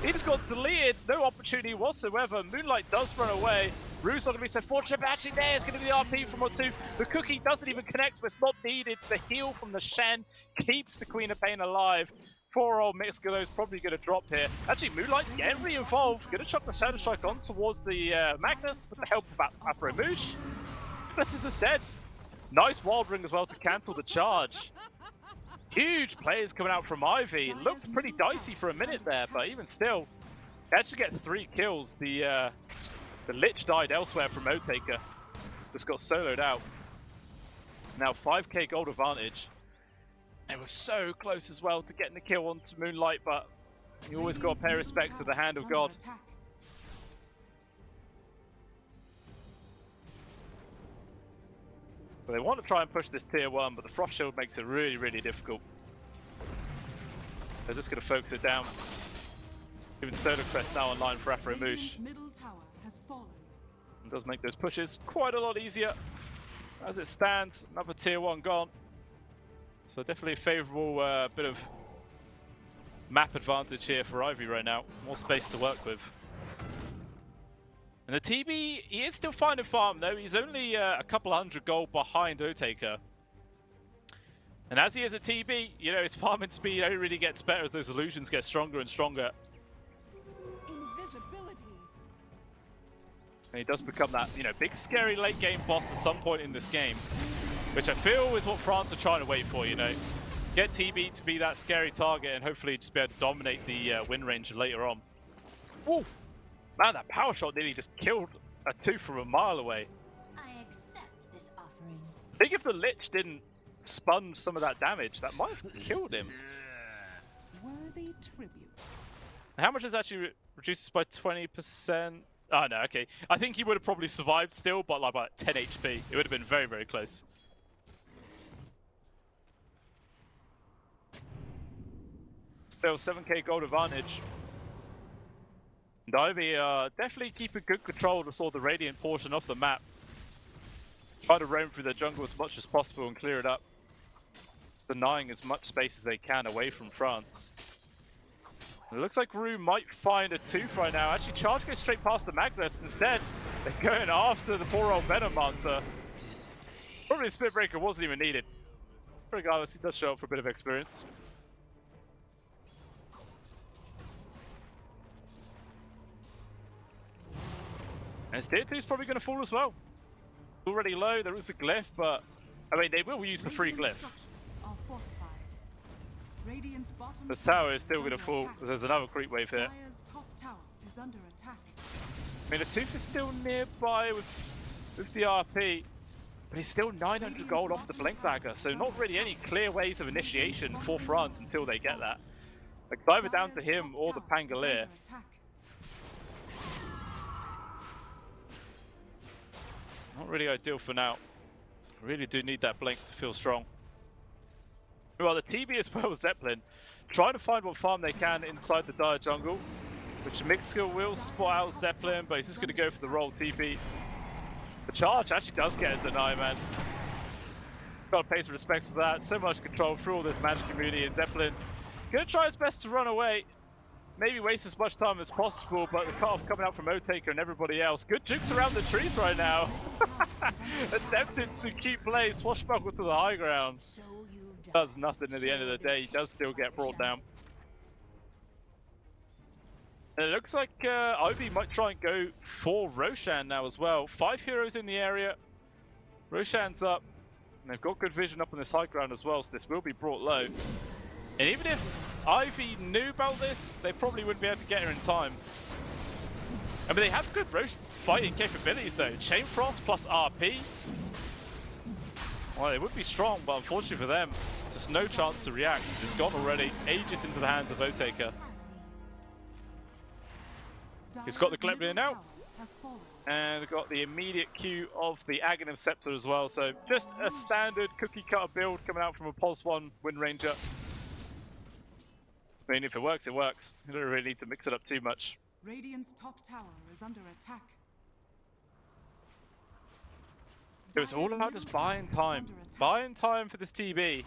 He just got deleted, no opportunity whatsoever. Moonlight does run away. Rue's not going to be so fortunate, but actually there's going to be the RP from Otuf. The cookie doesn't even connect, but it's not needed. The heal from the Shen keeps the Queen of Pain alive. Poor old Mixgalow's probably going to drop here. Actually, Moonlight getting re-involved. Going to chuck the Shadow Strike on towards the Magnus with the help of Afro-Moosh. This is just dead. Nice Wild Ring as well to cancel the charge. Huge players coming out from Ivy. Looked pretty dicey for a minute there, but even still, they actually get 3 kills. The Lich died elsewhere from Otaker. Just got soloed out. Now 5k gold advantage. They were so close as well to getting the kill onto Moonlight, but you always got to pay respect to the hand of God. But they want to try and push this tier 1, but the Frost Shield makes it really, really difficult. They're just going to focus it down. Even Solar Crest now online for Afro-Moosh. It does make those pushes quite a lot easier. As it stands, another tier 1 gone. So definitely a favourable bit of map advantage here for Ivy right now. More space to work with. And the TB, he is still finding farm though. He's only a couple 100 gold behind Otaker. And as he is a TB, you know, his farming speed only really gets better as those illusions get stronger and stronger. Invisibility. And he does become that, you know, big scary late game boss at some point in this game. Which I feel is what France are trying to wait for, you know. Get TB to be that scary target and hopefully just be able to dominate the Wind Ranger later on. Ooh! Man, that power shot nearly just killed a 2 from a mile away. I accept this offering. I think if the Lich didn't sponge some of that damage, that might have killed him. Worthy tribute. How much is actually reduced by 20%? Oh no, okay. I think he would have probably survived still, but like about 10 HP. It would have been very, very close. Still 7k gold advantage. And Ivy definitely keeping good control of sort of the Radiant portion of the map. Try to roam through the jungle as much as possible and clear it up. Denying as much space as they can away from France. It looks like Rue might find a 2 right now. Actually, Charge goes straight past the Magnus instead. They're going after the poor old Venomancer. Probably the Spit Breaker wasn't even needed. Regardless, he does show up for a bit of experience. And his tier 2 is probably going to fall as well. Already low, there is a glyph, but I mean, they will use the free glyph. The tower is still going to fall because there's another creep wave here. I mean, the tooth is still nearby with the RP. but it's still 900 gold off the Blink Dagger, so not really any clear ways of initiation for France until they get that. Like, it's either down to him or the Pangolier. Not really ideal for now. Really do need that Blink to feel strong. Well, the TB as well as Zeppelin, trying to find what farm they can inside the Dire jungle, which Mixer will spot out Zeppelin, but he's just going to go for the roll TP. The charge actually does get a deny, man. Got to pay some respects for that. So much control through all this magic community, and Zeppelin gonna try his best to run away. Maybe waste as much time as possible, but the cut-off coming out from Otaker and everybody else. Good jukes around the trees right now. Attempted to keep play, swashbuckle to the high ground. Does nothing at the end of the day. He does still get brought down. And it looks like Ivy might try and go for Roshan now as well. 5 heroes in the area. Roshan's up. And they've got good vision up on this high ground as well, so this will be brought low. And even if Ivy knew about this, they probably wouldn't be able to get her in time. I mean, they have good fighting capabilities though. Chain Frost plus RP. Well, they would be strong, but unfortunately for them, just no chance to react. It's gone already, ages into the hands of Otaker. He's got the Gleipnir now. And we've got the immediate queue of the Aghanim Scepter as well. So just a standard cookie cutter build coming out from a Pulse 1 Wind Ranger. I mean, if it works, it works. You don't really need to mix it up too much. Radiant's top tower is under attack. It was all about just buying time. Buying time for this TB.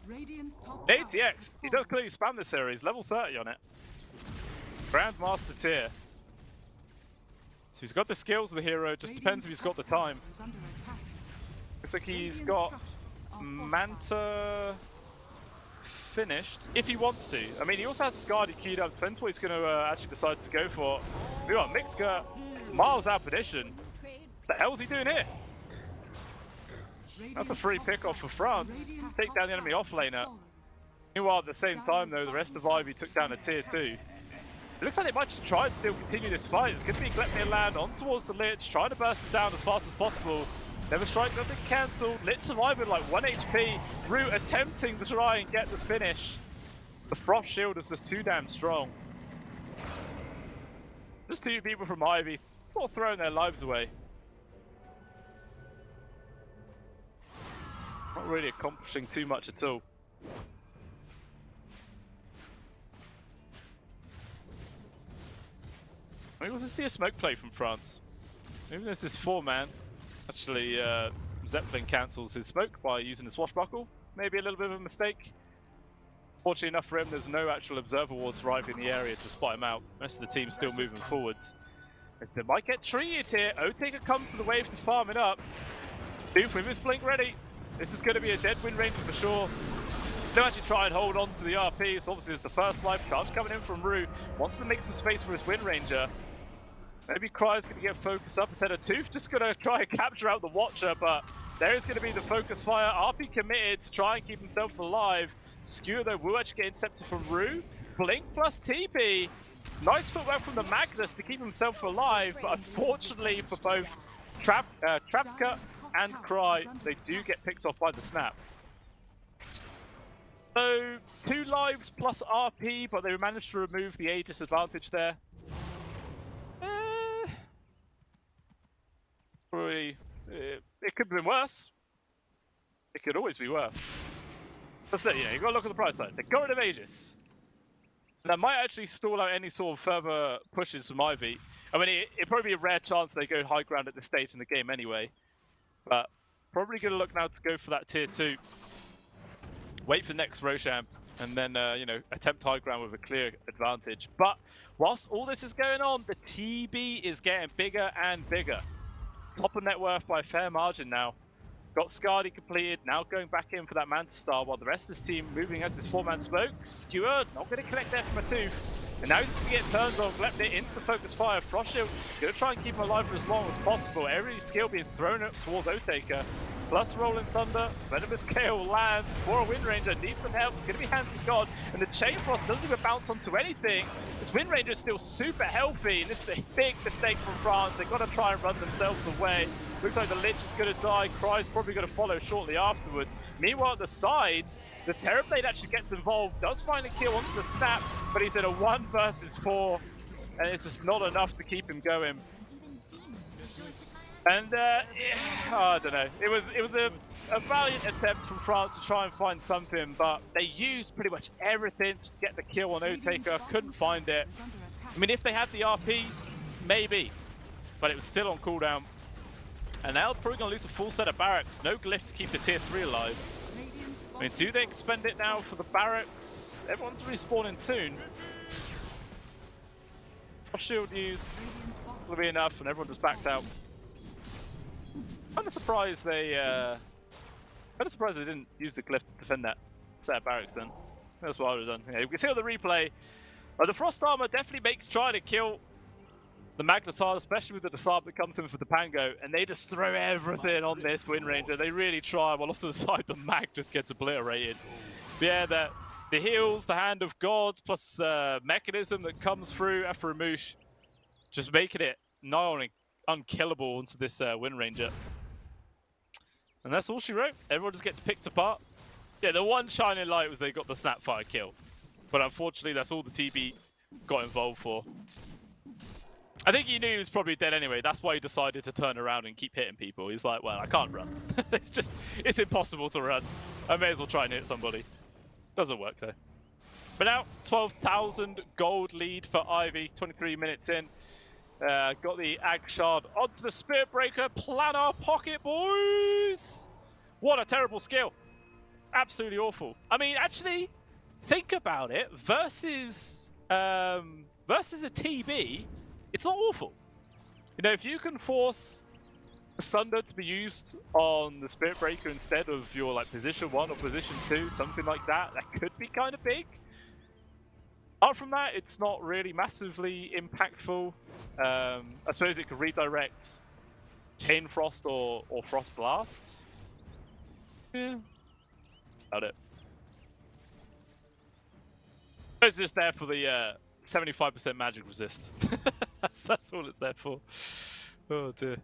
ATX, he does clearly spam this series. Level 30 on it. Grandmaster tier. So he's got the skills of the hero, just depends if he's got the time. Looks like he's got Manta finished, if he wants to. I mean, he also has Skadi queued up, depends what he's going to actually decide to go for. We got Mixka, Miles out position. What the hell is he doing here? That's a free pick off for France. Take down the enemy offlaner. Meanwhile, at the same time though, the rest of Ivy took down a tier 2. It looks like they might try and still continue this fight. It's going to be Gleipnir land on towards the Lich, trying to burst it down as fast as possible. Never Strike doesn't cancel. Lich surviving like 1 HP. Root attempting to try and get this finish. The Frost Shield is just too damn strong. Just 2 people from Ivy sort of throwing their lives away. Not really accomplishing too much at all. We also see a smoke play from France. Even this is 4-man. Actually, Zeppelin cancels his smoke by using the swashbuckle. Maybe a little bit of a mistake. Fortunately enough for him, there's no actual observer wards arriving in the area to spot him out. The rest of the team's still moving forwards. They might get treated here. Otaker comes to the wave to farm it up. Doof with his blink ready. This is going to be a dead Wind Ranger for sure. They'll actually try and hold on to the RP. So obviously it's the first life charge coming in from Rue. Wants to make some space for his Wind Ranger. Maybe Cry's going to get focused up instead of Tooth. Just going to try and capture out the Watcher, but there is going to be the focus fire. RP committed to try and keep himself alive. Skewer though will actually get intercepted from Rue. Blink plus TP. Nice footwork from the Magnus to keep himself alive, but unfortunately for both Trapka and Cry, they do get picked off by the snap. So 2 lives plus RP, but they managed to remove the age disadvantage there. Probably, it could have been worse. It could always be worse. That's it, you got to look at the price side. They got rid of Aegis. That might actually stall out any sort of further pushes from Ivy. I mean, it'd probably be a rare chance they go high ground at this stage in the game anyway. But probably going to look now to go for that tier 2. Wait for next Roshan, and then, attempt high ground with a clear advantage. But whilst all this is going on, the TB is getting bigger and bigger. Top of net worth by a fair margin now. Got Skadi completed, now going back in for that Manta Star, while the rest of this team moving as this 4-man smoke. Skewered, not going to connect there from a Tooth. And now he's just going to get turned on, Gleipnir into the focus fire. Frost Shield, going to try and keep him alive for as long as possible. Every skill being thrown up towards Otaker. Plus Rolling Thunder, Venomous Gale lands for a Wind Ranger, needs some help, it's going to be Hands of God, and the Chain Frost doesn't even bounce onto anything. This Wind Ranger is still super healthy, and this is a big mistake from France. They've got to try and run themselves away. Looks like the Lich is going to die. Cry's probably going to follow shortly afterwards. Meanwhile, at the sides, the Terrorblade actually gets involved, does find a kill onto the snap, but he's in a 1 versus 4, and it's just not enough to keep him going. And I don't know. It was a valiant attempt from France to try and find something, but they used pretty much everything to get the kill on Otaker. Couldn't find it. I mean, if they had the RP, maybe, but it was still on cooldown. And now they're probably going to lose a full set of barracks. No glyph to keep the tier 3 alive. I mean, do they expend it now for the barracks? Everyone's respawning soon. Frost shield used will be enough, and everyone just backed out. Kind of surprised they didn't use the glyph to defend that set of barracks. Then that's what I would have done. Yeah, you can see on the replay, the frost armor definitely makes trying to kill the Magnus hard, especially with the disarm that comes in for the Pango, and they just throw everything on this Wind Ranger. They really try, while off to the side, the Mag just gets obliterated. But yeah, the heals, the Hand of God, plus Mechanism that comes through after Ramouche, just making it not only unkillable into this Wind Ranger. And that's all she wrote. Everyone just gets picked apart. Yeah, the one shining light was they got the Snapfire kill. But unfortunately, that's all the TB got involved for. I think he knew he was probably dead anyway. That's why he decided to turn around and keep hitting people. He's like, well, I can't run. It's impossible to run. I may as well try and hit somebody. Doesn't work though. But now, 12,000 gold lead for Ivy, 23 minutes in. Got the Ag Shard onto the Spirit Breaker. Planar pocket, boys! What a terrible skill. Absolutely awful. I mean, actually, think about it. Versus a TB, it's not awful. You know, if you can force Sunder to be used on the Spirit Breaker instead of your like position 1 or position 2, something like that, that could be kind of big. Apart from that, it's not really massively impactful. I suppose it could redirect Chain Frost or Frost Blast. Yeah, that's about it. It's just there for the 75% magic resist. that's all it's there for. Oh dear.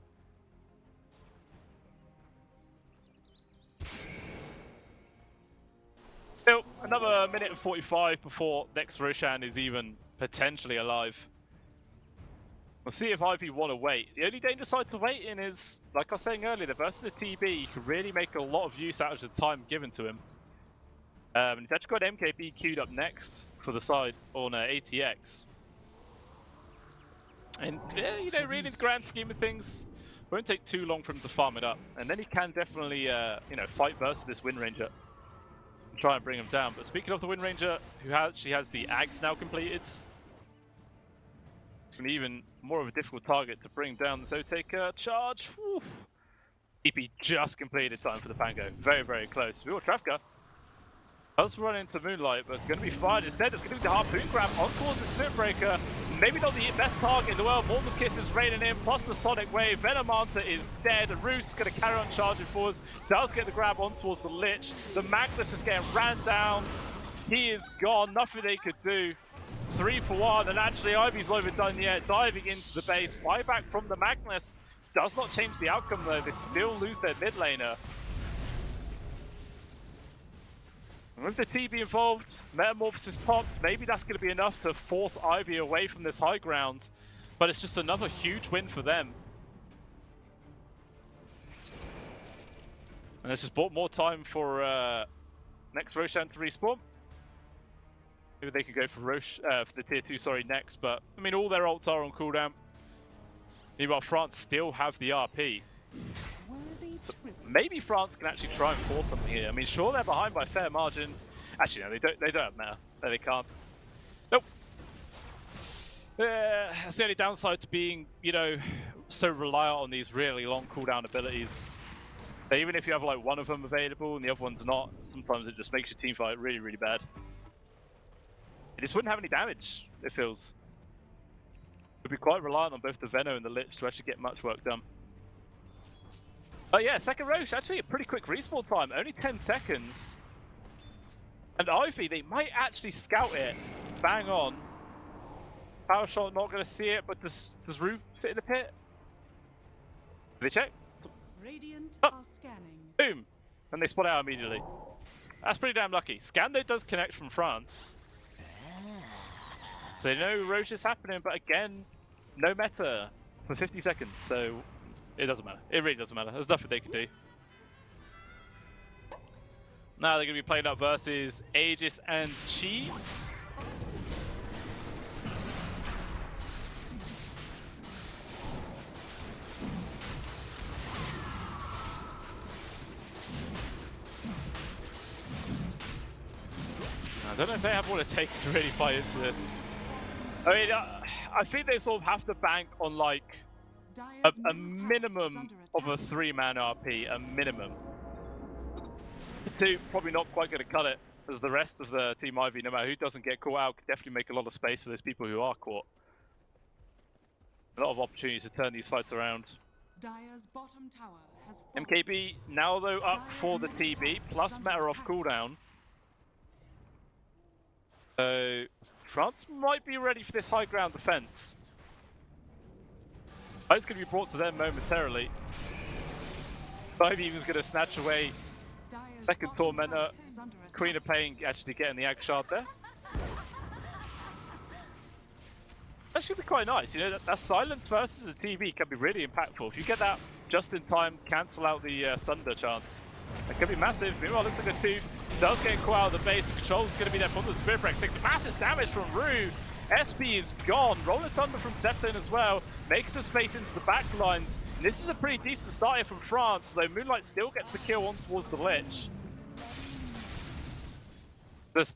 Still, another minute and 45 before next Roshan is even potentially alive. We'll see if Ivy want to wait. The only danger side to waiting is, like I was saying earlier, that versus a TB, he can really make a lot of use out of the time given to him. And he's actually got MKB queued up next for the side on ATX. And, you know, really in the grand scheme of things, it won't take too long for him to farm it up. And then he can definitely, you know, fight versus this Wind Ranger and try and bring him down. But speaking of the Wind Ranger, who actually has the Ags now completed, it's going to be even more of a difficult target to bring down the Zotaker charge. Whew. EP just completed time for the Pango. Very, very close. We got Trafka. Does run into Moonlight, but it's going to be fine. Instead, it's going to be the Harpoon grab on towards the Spirit Breaker. Maybe not the best target in the world. Mormon's Kiss is raining in, plus the Sonic Wave. Venomanta is dead. Roos going to carry on charging forwards. Does get the grab on towards the Lich. The Magnus is getting ran down. He is gone. Nothing they could do. 3 for 1, and actually Ivy's not even done yet. Diving into the base. Buyback from the Magnus does not change the outcome though. They still lose their mid laner. And with the TB involved, Metamorphosis popped. Maybe that's going to be enough to force Ivy away from this high ground. But it's just another huge win for them. And this has bought more time for next Roshan to respawn. Maybe they could go for for the tier 2, sorry, next. But, I mean, all their ults are on cooldown. Meanwhile, France still have the RP. So maybe France can actually try and force something here. I mean, sure, they're behind by a fair margin. Actually, no, they don't matter. No, they can't. Nope. That's the only downside to being, you know, so reliant on these really long cooldown abilities. Even if you have, like, one of them available and the other one's not, sometimes it just makes your team fight really, really bad. It just wouldn't have any damage, it feels. Would be quite reliant on both the Veno and the Lich to actually get much work done. But yeah, second Roche, actually a pretty quick respawn time, only 10 seconds. And Ivy, they might actually scout it. Bang on. Power shot, not going to see it, but does Rue sit in the pit? Did they check? Radiant Oh. are scanning. Boom! And they spot out immediately. That's pretty damn lucky. Scan though does connect from France. So they know Roche is happening, but again, no meta for 50 seconds, so it doesn't matter. It really doesn't matter. There's nothing they can do. Now they're going to be playing up versus Aegis and Cheese. I don't know if they have what it takes to really fight into this. I mean, I think they sort of have to bank on like Dire's a middle tower is minimum under of a attack. 3-man RP, a minimum. The 2 probably not quite going to cut it, as the rest of the Team Ivy, no matter who doesn't get caught out, can definitely make a lot of space for those people who are caught. A lot of opportunities to turn these fights around. Dire's bottom tower has fallen. MKB now though up for the TB, plus meta off cooldown. So France might be ready for this high ground defense. It's going to be brought to them momentarily. Ivy even's going to snatch away Dire's second bottom Tormentor. tower is under attack. Queen of Pain actually getting the Ag Shard there. That should be quite nice. You know, that silence versus a TV can be really impactful. If you get that just in time, cancel out the Sunder chance. That could be massive. Meanwhile, looks like a Tooth does get caught out of the base. The control is going to be there from the Spirit Break. Takes massive damage from Rue. SP is gone. Rolling Thunder from Zeppelin as well. Making some space into the back lines. And this is a pretty decent start here from France, though Moonlight still gets the kill on towards the Lich.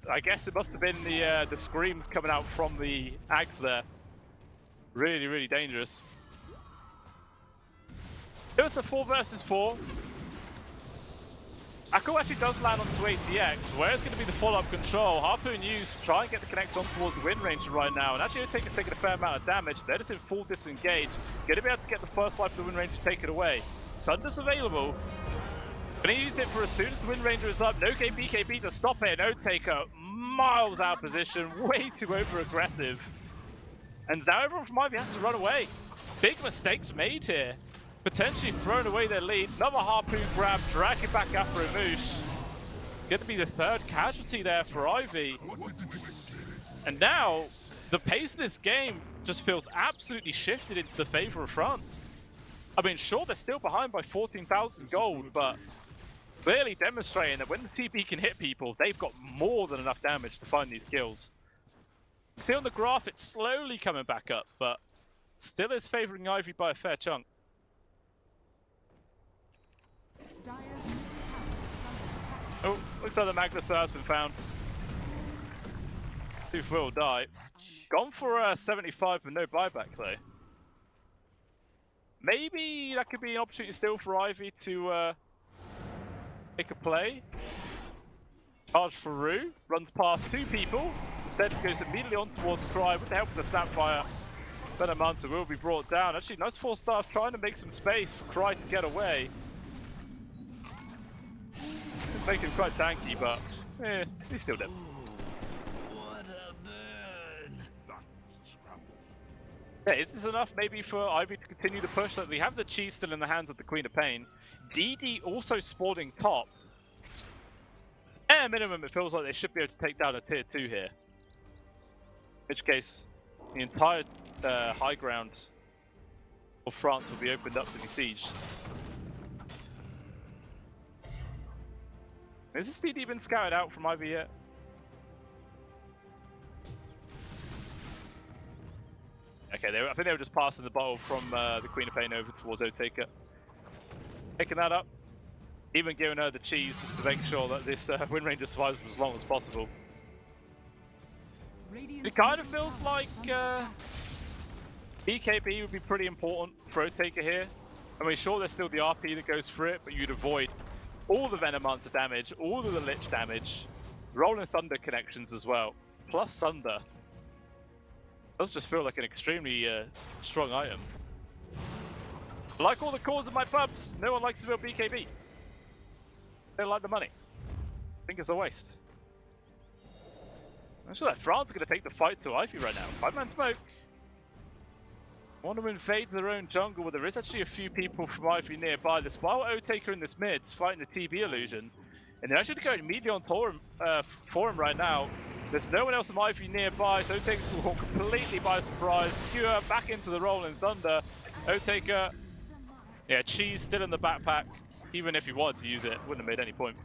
I guess it must have been the screams coming out from the Ags there. Really, really dangerous. So it's a 4 versus 4. Akko actually does land onto ATX. Where's going to be the follow-up control? Harpoon used to try and get the connection on towards the Wind Ranger right now. And actually, Otaker's taking a fair amount of damage. They're just in full disengage. Going to be able to get the first life of the Wind Ranger taken away. Sunder's available. Going to use it for as soon as the Wind Ranger is up. No BKB to stop it. No Taker, miles out of position. Way too over-aggressive. And now everyone from Ivy has to run away. Big mistakes made here. Potentially throwing away their lead. Another Harpoon grab, dragging back after a Moosh. Going to be the 3rd casualty there for Ivy. And now, the pace of this game just feels absolutely shifted into the favor of France. I mean, sure, they're still behind by 14,000 gold, but clearly demonstrating that when the TB can hit people, they've got more than enough damage to find these kills. See on the graph, it's slowly coming back up, but still is favoring Ivy by a fair chunk. Dire's middle tower is under attack. Oh, looks like the Magnus there has been found. Tooth will die. Gone for 75 but no buyback though. Maybe that could be an opportunity still for Ivy to make a play. Charge for Rue, runs past 2 people. Instead goes immediately on towards Cry with the help of the Snapfire. Venomanta will be brought down. Actually, nice 4 staff trying to make some space for Cry to get away. Make him quite tanky, but he's still dead. That was a scramble. Yeah, is this enough maybe for Ivy to continue the push? Like, we have the cheese still in the hands of the Queen of Pain. DD also spawning top. At minimum, it feels like they should be able to take down a tier 2 here. In which case, the entire high ground of France will be opened up to be sieged. Has this DD been scouted out from Ivy yet? Okay, I think they were just passing the bottle from the Queen of Pain over towards Otaker. Picking that up. Even giving her the cheese just to make sure that this Wind Ranger survives for as long as possible. Radiant's It kind of middle feels tower like is under attack. BKB would be pretty important for Otaker here. I mean, sure, there's still the RP that goes through it, but you'd avoid all the Venomanta damage, all of the Lich damage, Rolling Thunder connections as well, plus Sunder. Does just feel like an extremely strong item. Like all the cores of my pubs, no one likes to build BKB. They don't like the money. I think it's a waste. I'm sure that France are going to take the fight to Ivy right now. 5-man smoke. Want to invade their own jungle, but there is actually a few people from Ivy nearby. The Spiral O-Taker in this mid fighting the TB illusion. And they're actually going immediately on for him right now. There's no one else from Ivy nearby, so O-Taker's caught completely by surprise. Skewer back into the Rolling Thunder. O-Taker, yeah, Cheese still in the backpack. Even if he wanted to use it, wouldn't have made any point.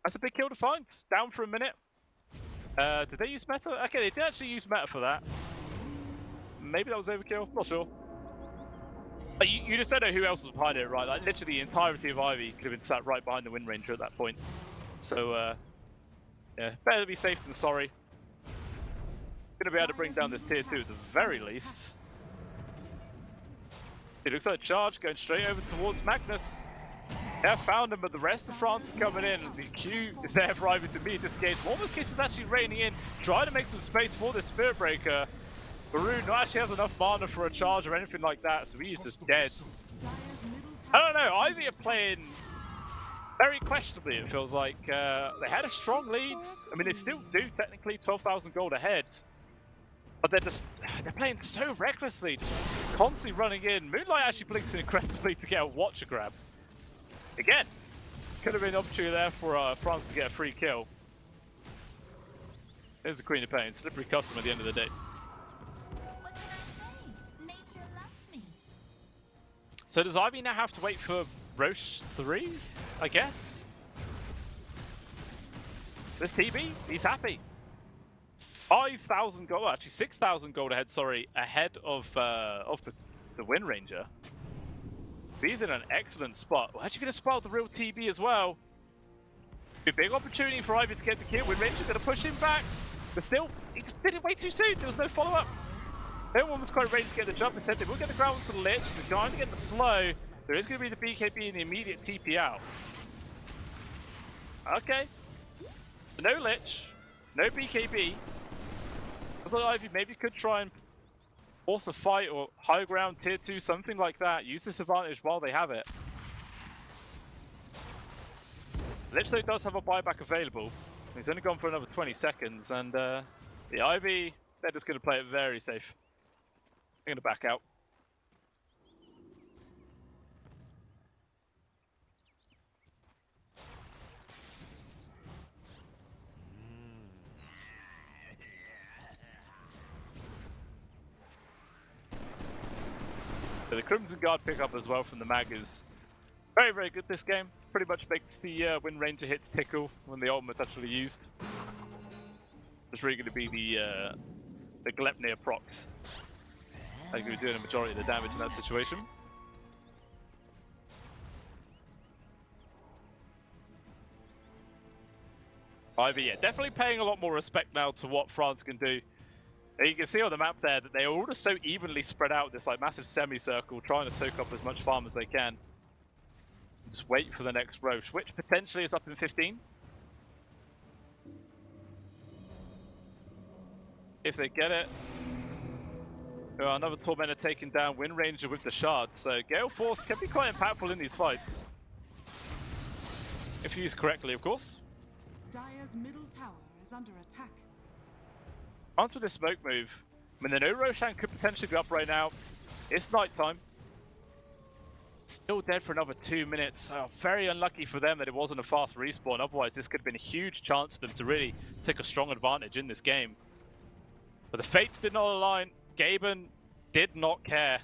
That's a big kill to find. Down for a minute. Did they use meta? Okay, they did actually use meta for that. Maybe that was overkill. Not sure. You just don't know who else was behind it, right? Like literally the entirety of Ivy could have been sat right behind the Wind Ranger at that point. So, yeah, better be safe than sorry. Gonna be able to bring down this tier 2 at the very least. It looks like a charge going straight over towards Magnus. Yeah, found him, but the rest of France is coming in. The Q is there for Ivy to immediately disengage. Almost Kiss is actually raining in, trying to make some space for this Spirit Breaker. Baroon not actually has enough mana for a charge or anything like that, so he's just dead. I don't know, Ivy are playing very questionably, it feels like. They had a strong lead. I mean, they still do technically 12,000 gold ahead. But they're playing so recklessly, just constantly running in. Moonlight actually blinks in aggressively to get a Watcher grab. Again, could have been an opportunity there for France to get a free kill. There's the Queen of Pain, slippery custom at the end of the day. What can I say? Nature loves me. So does Ivy now have to wait for Roche 3, I guess? This TB, he's happy. 5,000 gold, actually 6,000 gold ahead, sorry, ahead of the Wind Ranger. He's in an excellent spot. We're actually going to spoil the real TB as well. A big opportunity for Ivy to get the kill. Wind Ranger going to push him back. But still, he just did it way too soon. There was no follow-up. No one was quite ready to get the jump. Instead, they will get the ground to the Lich. They're going to get the slow. There is going to be the BKB and the immediate TP out. Okay. No Lich. No BKB. Looks like Ivy maybe could try and force a fight or high ground tier 2, something like that. Use this advantage while they have it. Lich though does have a buyback available. He's only gone for another 20 seconds, and the Ivy, they're just going to play it very safe. They're going to back out. So the Crimson Guard pickup as well from the Mag is very, very good this game. Pretty much makes the Wind Ranger hits tickle when the ultimate's actually used. It's really going to be the Glepnir procs. They're going to be doing a majority of the damage in that situation. Ivy, yeah, definitely paying a lot more respect now to what France can do. You can see on the map there that they are all just so evenly spread out, this like massive semicircle, trying to soak up as much farm as they can. Just wait for the next Roche, which potentially is up in 15. If they get it. Oh, another Tormentor taking down Wind Ranger with the shard. So Gale Force can be quite impactful in these fights. If used correctly, of course. Dire's middle tower is under attack. Onto this smoke move. I mean, the no Roshan could potentially be up right now. It's nighttime. Still dead for another 2 minutes. Very unlucky for them that it wasn't a fast respawn. Otherwise, this could have been a huge chance for them to really take a strong advantage in this game. But the fates did not align. Gaben did not care.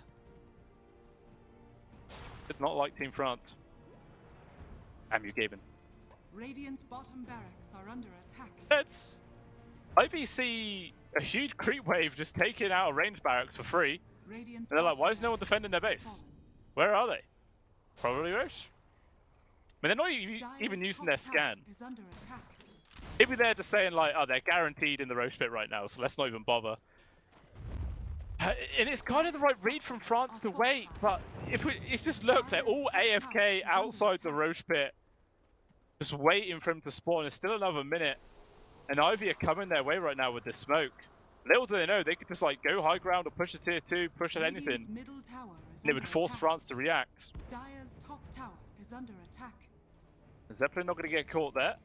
Did not like Team France. Damn you, Gaben. Radiant's bottom barracks are under attack. That's Ivy see a huge creep wave just taking out a range barracks for free. Radiant's And they're like, bottom why is no one barracks defending their has base? fallen. Where are they? Probably Roche. I mean, they're not even Dire's using top their tower scan. is under attack. Maybe they're just saying like, oh, they're guaranteed in the Roche pit right now, so let's not even bother. And it's kind of the right read from France to wait, but it's just look, they're all AFK outside the Roche pit, just waiting for him to spawn. It's still another minute, and Ivy are coming their way right now with this smoke. Little do they know, they could just like go high ground or push a tier 2, push at anything, Radiant's middle tower is and it would under force attack. France to react. Dire's top tower is under attack. Zeppelin not going to get caught there.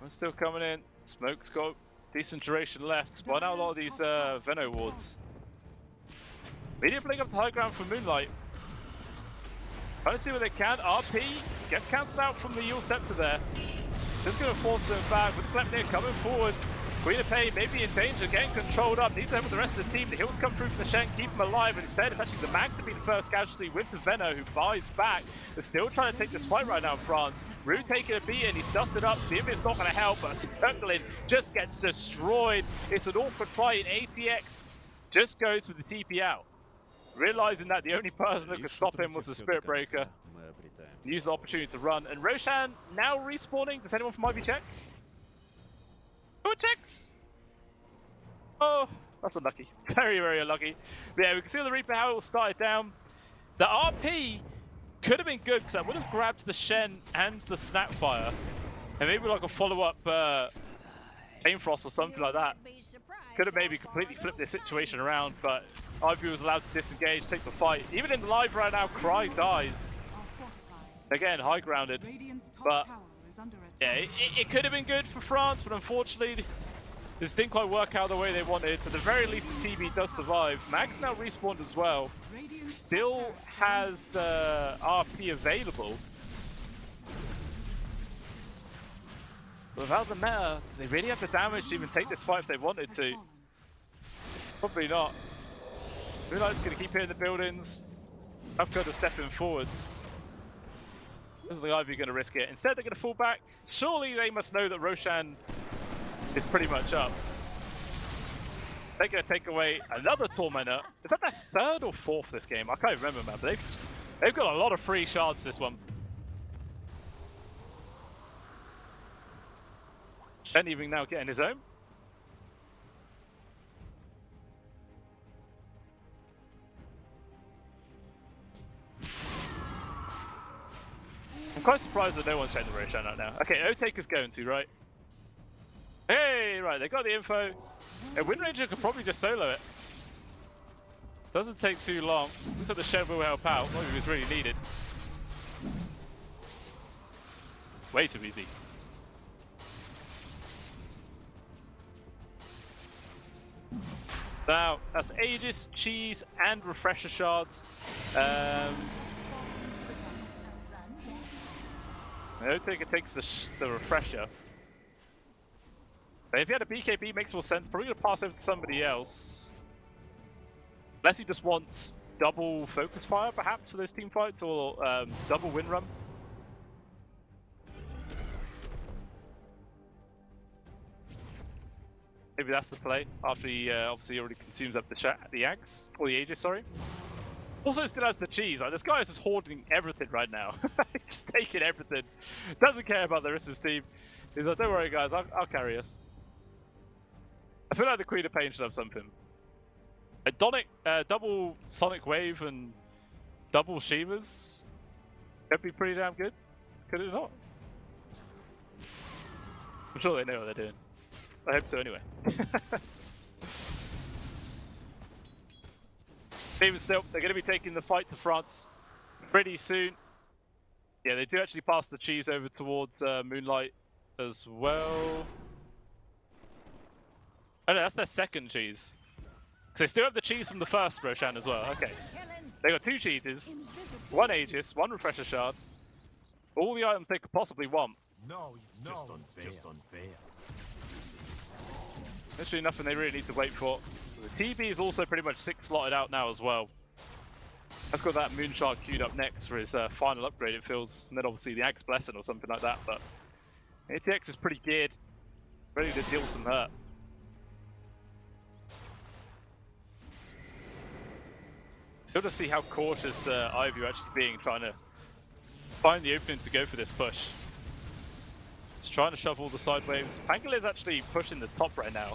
We're still coming in. Smoke's got decent duration left. Spawn out a lot of these Veno wards. Media blink up to high ground for Moonlight. Trying to see what they can. RP gets cancelled out from the Yule Scepter there. Just going to force them back with Klepnir coming forwards. Queen of Pain may be in danger, getting controlled up. Needs to help with the rest of the team. The heals come through from the Shen, keep him alive. Instead, it's actually the Mag to be the first casualty with the Veno, who buys back. They're still trying to take this fight right now in France. Rue taking a beating. He's dusted up. Steven's not going to help, but Circling just gets destroyed. It's an awkward fight. ATX just goes for the TP out. Realizing that the only person that could stop him was the Spirit Breaker. Use the opportunity to run. And Roshan now respawning. Does anyone from Ivy check? Who checks? Oh, that's unlucky. Very, very unlucky. But yeah, we can see on the Reaper how it all started down. The RP could have been good because that would have grabbed the Shen and the Snapfire. And maybe like a follow-up Painfrost or something like that. Could have maybe completely flipped this situation around, but Ivy was allowed to disengage, take the fight. Even in the live right now, Cry dies. Again, high grounded. But yeah, it could have been good for France, but unfortunately, this didn't quite work out the way they wanted. To the very least, the TB does survive. Mag's now respawned as well. Still has RP available. But without the meta, do they really have the damage to even take this fight if they wanted to? Probably not. Moonlight's going to keep hitting the buildings. Upcode are stepping forwards. Looks like Ivy going to risk it. Instead, they're going to fall back. Surely they must know that Roshan is pretty much up. They're going to take away another Tormentor. Is that their third or fourth this game? I can't remember, man. But they've got a lot of free shards this one. Shen even now getting his own. I'm quite surprised that no one's checking the Roshan right now. Okay, O-Taker's going to, right? Hey, right, they got the info. A Wind Ranger could probably just solo it. Doesn't take too long. Looks like the Shen will help out. Maybe it was really needed. Way too easy. Now, that's Aegis, Cheese, and Refresher Shards. O-Taker takes the Refresher. But if he had a BKB, it makes more sense. Probably going to pass over to somebody else. Unless he just wants double Focus Fire, perhaps, for those team fights, or double Wind Run. Maybe that's the play, after he obviously already consumes up the Ags, or the Aegis, sorry. Also still has the cheese. Like, this guy is just hoarding everything right now. He's just taking everything. Doesn't care about the rest of his team. He's like, don't worry guys, I'll carry us. I feel like the Queen of Pain should have something. A double Sonic Wave and double Shivas. That'd be pretty damn good. Could it not? I'm sure they know what they're doing. I hope so anyway. Even still, they're going to be taking the fight to France pretty soon. Yeah, they do actually pass the cheese over towards Moonlight as well. Oh no, that's their second cheese. Because they still have the cheese from the first Roshan as well. Okay. They got two cheeses, one Aegis, one Refresher Shard. All the items they could possibly want. No, it's just unfair. Literally nothing they really need to wait for. The TB is also pretty much 6 slotted out now as well. That's got that Moonshard queued up next for his final upgrade, it feels. And then obviously the Axe Blessing or something like that. But ATX is pretty geared, ready to deal some hurt. Still to see how cautious Ivy are actually being, trying to find the opening to go for this push. Just trying to shove all the side waves. Pangol is actually pushing the top right now.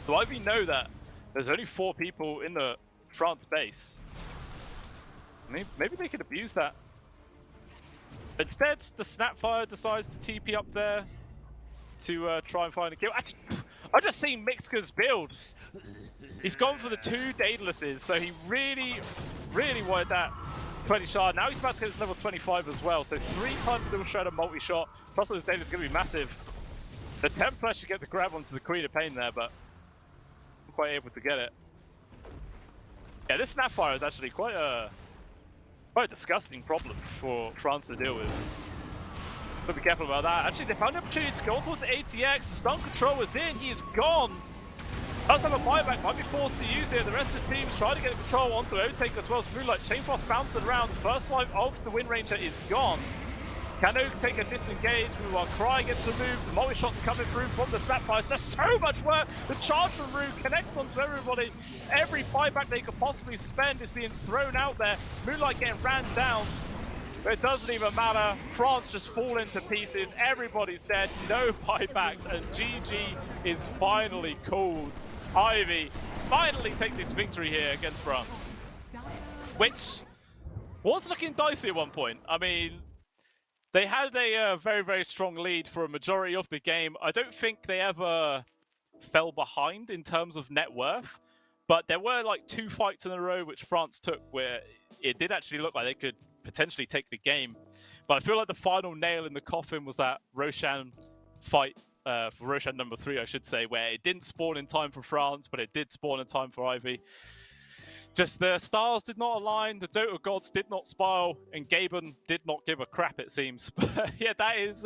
So Ivy know that there's only 4 people in the France base. Maybe they could abuse that. Instead, the Snapfire decides to TP up there to try and find a kill. Actually, I've just seen Mixka's build. He's gone for the 2 Daedalus, so he really, really wanted that 20 shard. Now he's about to get his level 25 as well. So 3 times Little Shredder multi-shot, plus those Daedalus are going to be massive. The attempt to actually get the grab onto the Queen of Pain there, but not quite able to get it. Yeah, this Snapfire is actually quite a disgusting problem for France to deal with. But be careful about that. Actually, they found the opportunity to go on towards the ATX. The stun control was in. He is gone. Does have a buyback. Might be forced to use it. The rest of the team is trying to get control onto Otake as well as Moonlight. Chain Frost bouncing around. The first life of the Wind Ranger is gone. Can Otake a disengage while Cry gets removed? The multi shots coming through from the Snapfire. So much work. The charge from Rue connects onto everybody. Every buyback they could possibly spend is being thrown out there. Moonlight getting ran down. But it doesn't even matter. France just fall into pieces. Everybody's dead. No buybacks. And GG is finally called. Ivy finally take this victory here against France. Which was looking dicey at one point. I mean, they had a very, very strong lead for a majority of the game. I don't think they ever fell behind in terms of net worth. But there were like 2 fights in a row which France took where it did actually look like they could potentially take the game. But I feel like the final nail in the coffin was that Roshan fight, for Roshan number 3, I should say, where it didn't spawn in time for France, but it did spawn in time for Ivy. Just the stars did not align, the Dota gods did not smile, and Gaben did not give a crap, it seems. But yeah, that is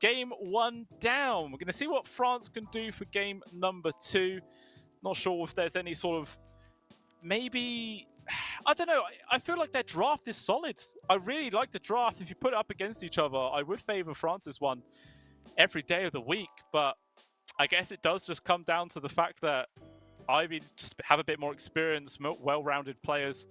game 1 down. We're going to see what France can do for game number 2. Not sure if there's any sort of, maybe, I don't know. I feel like their draft is solid. I really like the draft. If you put it up against each other, I would favor France's one every day of the week. But I guess it does just come down to the fact that Ivy just have a bit more experience, well-rounded players,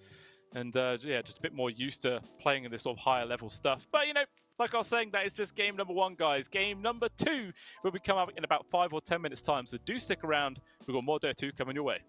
and yeah, just a bit more used to playing in this sort of higher level stuff. But, you know, like I was saying, that is just game number 1, guys. Game number 2 will be coming up in about 5 or 10 minutes' time. So do stick around. We've got more Dota 2 coming your way.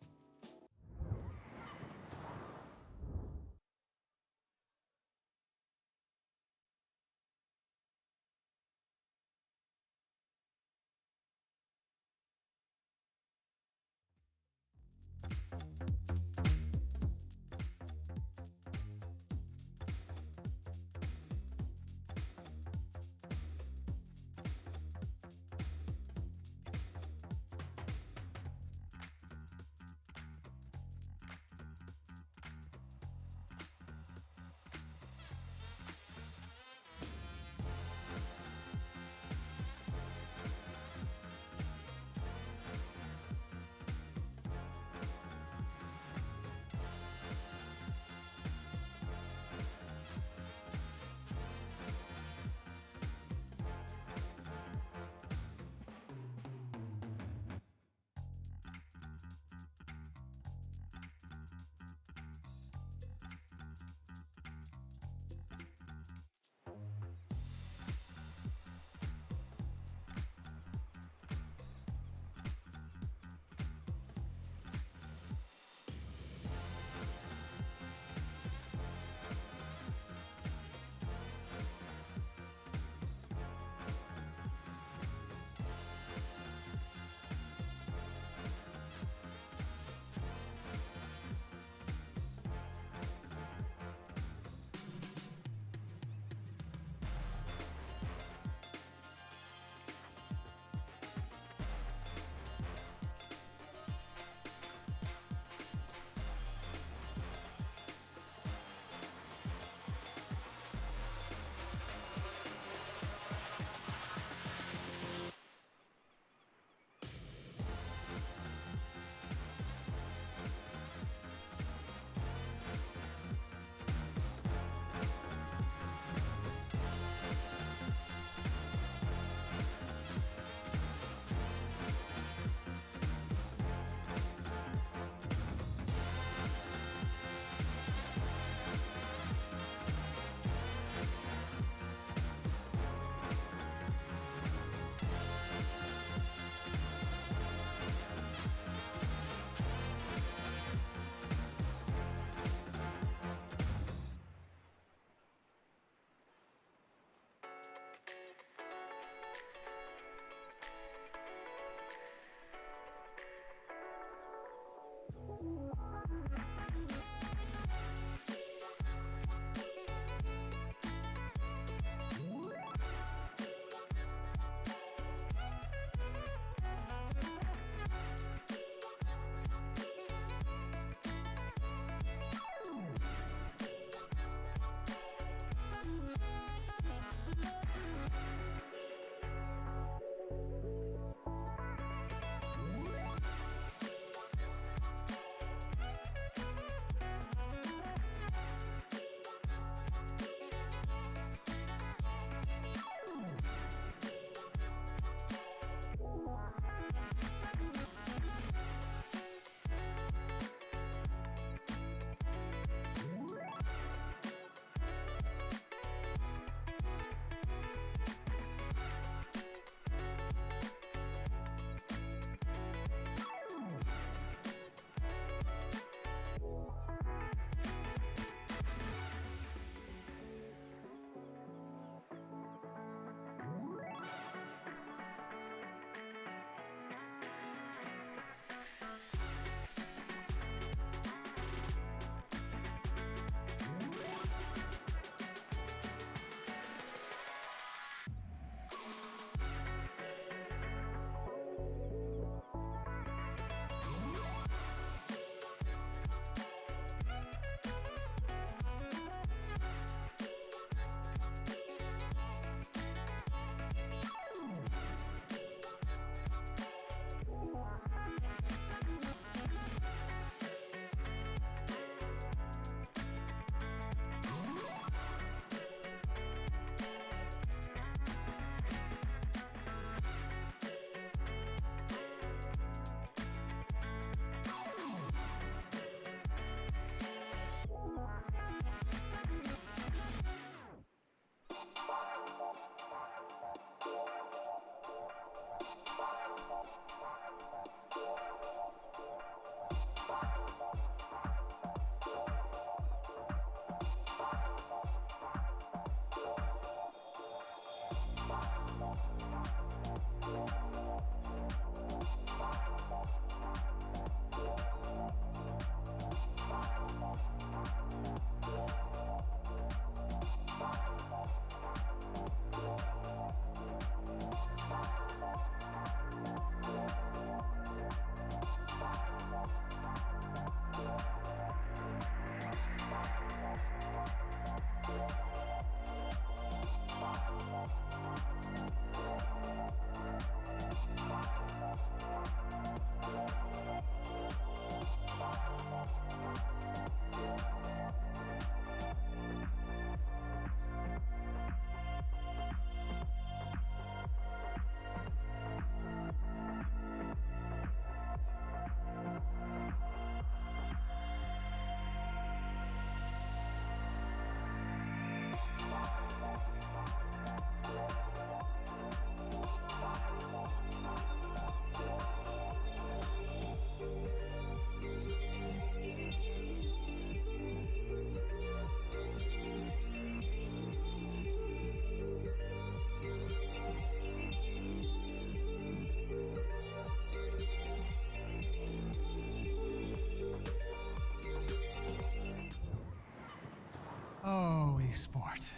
Oh, esport.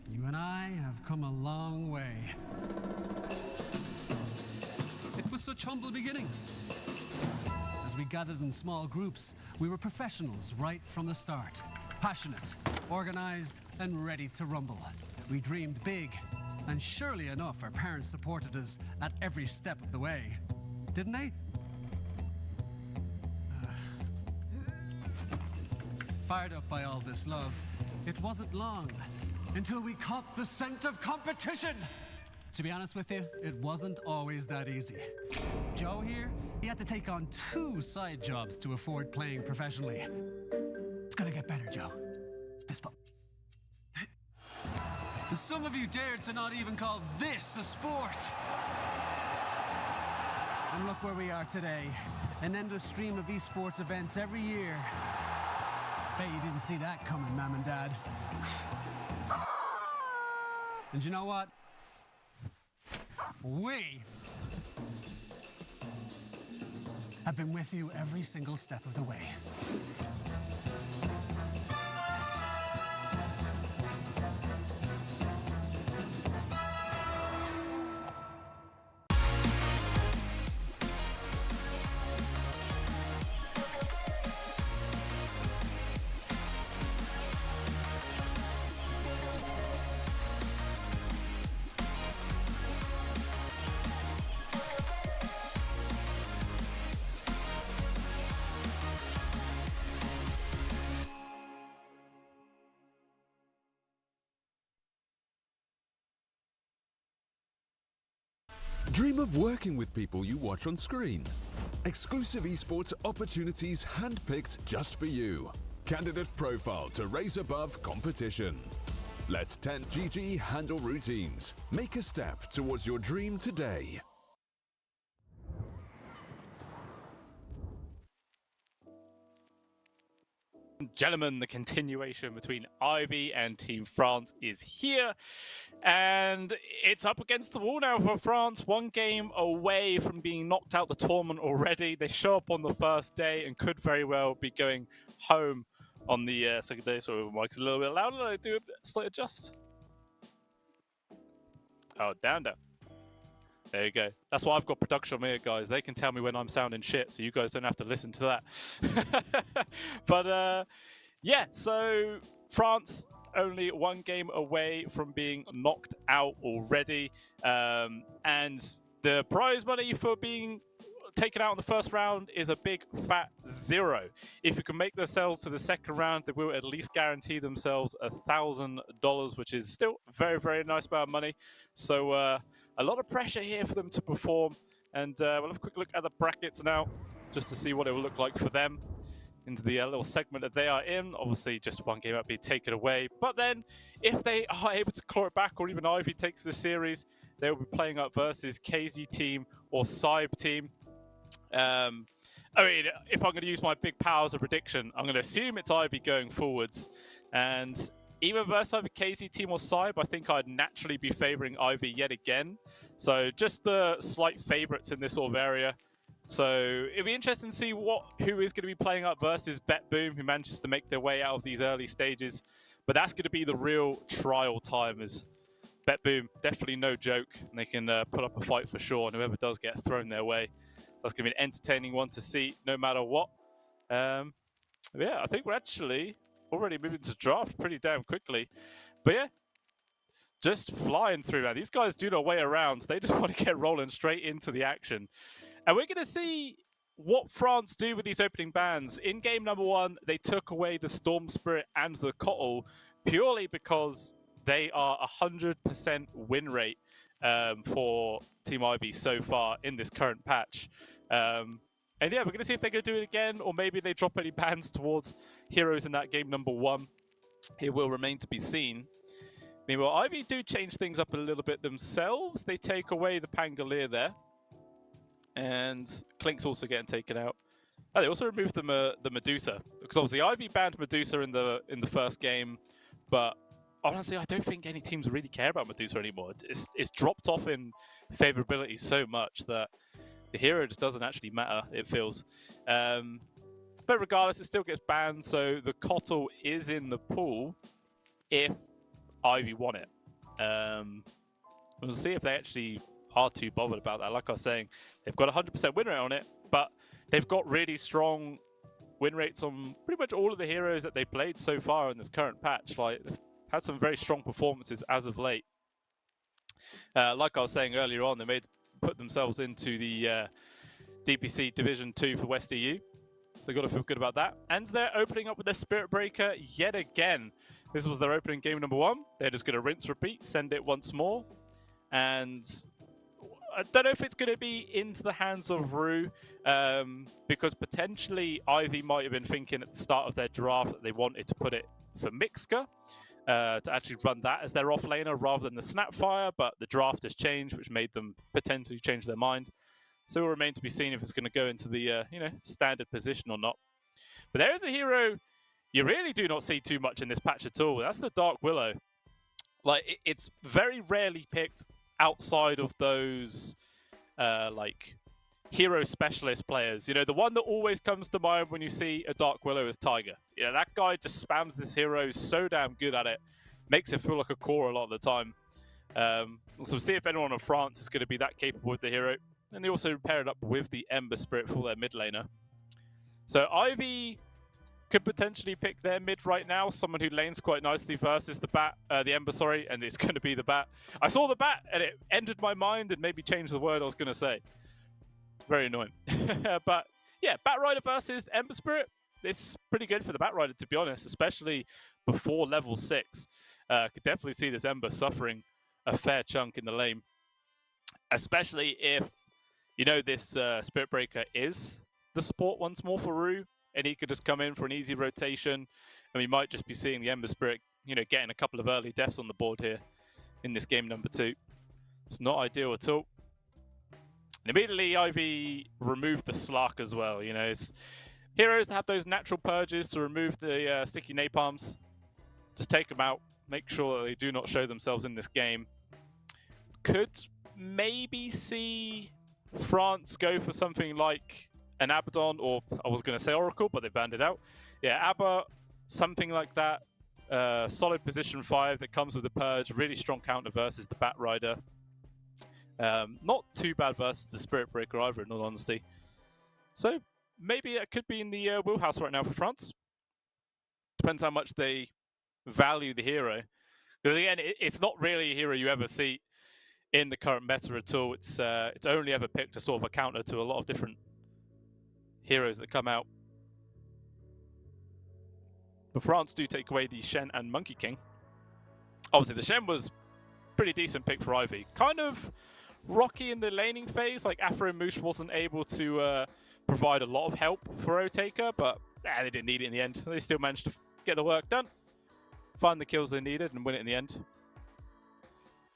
You and I have come a long way. It was such humble beginnings. As we gathered in small groups, we were professionals right from the start. Passionate, organized, and ready to rumble. We dreamed big, and surely enough, our parents supported us at every step of the way. Didn't they? Fired up by all this love, it wasn't long until we caught the scent of competition. To be honest with you, it wasn't always that easy. Joe here, he had to take on 2 side jobs to afford playing professionally. It's gonna get better, Joe. Fist bump. Some of you dared to not even call this a sport. And look where we are today. An endless stream of esports events every year. Bet you didn't see that coming, Mom and Dad. And you know what? We have been with you every single step of the way. Dream of working with people you watch on screen. Exclusive esports opportunities handpicked just for you. Candidate profile to raise above competition. Let 10GG handle routines. Make a step towards your dream today. Gentlemen, the continuation between Ivy and Team France is here, and it's up against the wall now for France. 1 game away from being knocked out the tournament already. They show up on the first day and could very well be going home on the second day. So mic's a little bit louder. I do a slight adjust. Oh, down. There you go. That's why I've got production on here, guys. They can tell me when I'm sounding shit, so you guys don't have to listen to that. But, yeah, so France only 1 game away from being knocked out already. And the prize money for being taken out in the first round is a big fat 0. If you can make themselves to the second round, they will at least guarantee themselves $1,000, which is still a very, very nice amount of money. So a lot of pressure here for them to perform. And we'll have a quick look at the brackets now, just to see what it will look like for them into the little segment that they are in. Obviously, just 1 game up being taken away. But then, if they are able to claw it back, or even Ivy takes the series, they will be playing up versus KZ team or Cybe team. I mean, if I'm going to use my big power as a prediction, I'm going to assume it's Ivy going forwards. And even versus either KZ team or Cybe, I think I'd naturally be favouring Ivy yet again. So just the slight favourites in this sort of area. So it'll be interesting to see who is going to be playing up versus Bet Boom, who manages to make their way out of these early stages. But that's going to be the real trial time. As Bet Boom, definitely no joke. And they can put up a fight for sure. And whoever does get thrown their way, that's going to be an entertaining one to see, no matter what. Yeah, I think we're actually already moving to draft pretty damn quickly. But yeah, just flying through, man. These guys do not wait around. So they just want to get rolling straight into the action. And we're going to see what France do with these opening bans. In game number 1, they took away the Storm Spirit and the Kotl purely because they are 100% win rate for Team Ivy so far in this current patch. And yeah, we're going to see if they're going to do it again, or maybe they drop any bans towards heroes in that game number 1. It will remain to be seen. Meanwhile, Ivy do change things up a little bit themselves. They take away the Pangolier there. And Klink's also getting taken out. Oh, they also removed the Medusa, because obviously Ivy banned Medusa in the first game, but honestly, I don't think any teams really care about Medusa anymore. It's dropped off in favorability so much that the hero just doesn't actually matter, it feels. But regardless, it still gets banned, so the Kotl is in the pool. if Ivy won it. We'll see if they actually are too bothered about that. Like I was saying, they've got 100% win rate on it, but they've got really strong win rates on pretty much all of the heroes that they played so far in this current patch. Like, they've had some very strong performances as of late. Like I was saying earlier on, they put themselves into the DPC Division 2 for West EU. So they've got to feel good about that. And they're opening up with their Spirit Breaker yet again. This was their opening game number 1. They're just going to rinse, repeat, send it once more. And I don't know if it's going to be into the hands of Rue, because potentially Ivy might have been thinking at the start of their draft that they wanted to put it for Mixka, to actually run that as their offlaner rather than the Snapfire, but the draft has changed, which made them potentially change their mind. So it will remain to be seen if it's going to go into the standard position or not. But there is a hero you really do not see too much in this patch at all. That's the Dark Willow. Like, it's very rarely picked outside of those like hero specialist players. You know, the one that always comes to mind when you see a Dark Willow is Tiger. You know, that guy just spams this hero, so damn good at it, makes it feel like a core a lot of the time. So we'll see if anyone in France is going to be that capable with the hero. And they also pair it up with the Ember Spirit for their mid laner. So Ivy could potentially pick their mid right now, someone who lanes quite nicely versus the Ember, sorry, and it's going to be the Bat. I saw the Bat and it entered my mind and maybe changed the word I was going to say. Very annoying. But yeah, Bat Rider versus Ember Spirit. It's pretty good for the Bat Rider, to be honest, especially before level 6. Could definitely see this Ember suffering a fair chunk in the lane, especially if, you know, this Spirit Breaker is the support once more for Rue, and he could just come in for an easy rotation, and we might just be seeing the Ember Spirit, you know, getting a couple of early deaths on the board here in this game number 2. It's not ideal at all. And immediately Ivy removed the Slark as well. You know, it's heroes that have those natural purges to remove the sticky napalms. Just take them out, make sure that they do not show themselves in this game. Could maybe see France go for something like an Abaddon, or I was going to say Oracle, but they banned it out. Yeah, Abba, something like that. Solid position 5 that comes with the Purge. Really strong counter versus the Bat Rider. Not too bad versus the Spirit Breaker either, in all honesty. So maybe that could be in the wheelhouse right now for France. Depends how much they value the hero. Because again, it's not really a hero you ever see in the current meta at all. It's only ever picked as sort of a counter to a lot of different heroes that come out. But France do take away the Shen and Monkey King. Obviously, the Shen was pretty decent pick for Ivy. Kind of rocky in the laning phase. Like, Afro Moosh wasn't able to provide a lot of help for Otaker, but they didn't need it in the end. They still managed to get the work done, find the kills they needed, and win it in the end.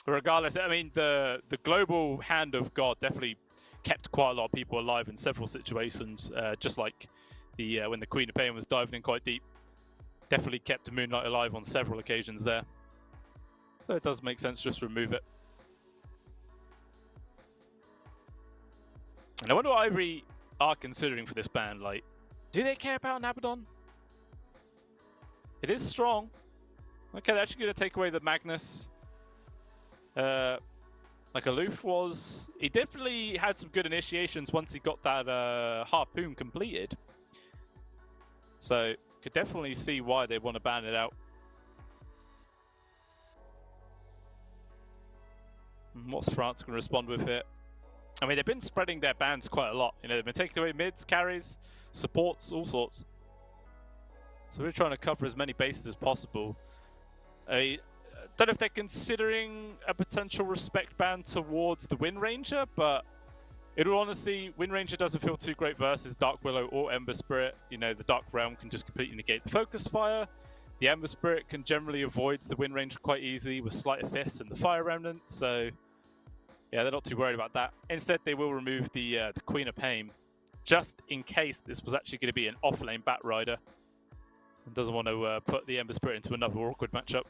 Regardless, I mean, the global hand of God definitely kept quite a lot of people alive in several situations, just like the when the Queen of Pain was diving in quite deep. Definitely kept Moonlight alive on several occasions there. So it does make sense just to remove it. And I wonder what Ivory are considering for this ban. Like, do they care about an Abaddon? It is strong. Okay, they're actually going to take away the Magnus. Like Aloof was, he definitely had some good initiations once he got that harpoon completed. So could definitely see why they want to ban it out. And what's France going to respond with it? I mean, they've been spreading their bans quite a lot. You know, they've been taking away mids, carries, supports, all sorts. So we're trying to cover as many bases as possible. I don't know if they're considering a potential respect ban towards the Wind Ranger, but in all honesty, Wind Ranger doesn't feel too great versus Dark Willow or Ember Spirit. You know, the Dark Realm can just completely negate the Focus Fire. The Ember Spirit can generally avoid the Wind Ranger quite easily with Sleight of Fist and the Fire Remnant, so yeah, they're not too worried about that. Instead, they will remove the Queen of Pain, just in case this was actually going to be an off-lane Bat Rider and doesn't want to put the Ember Spirit into another awkward matchup.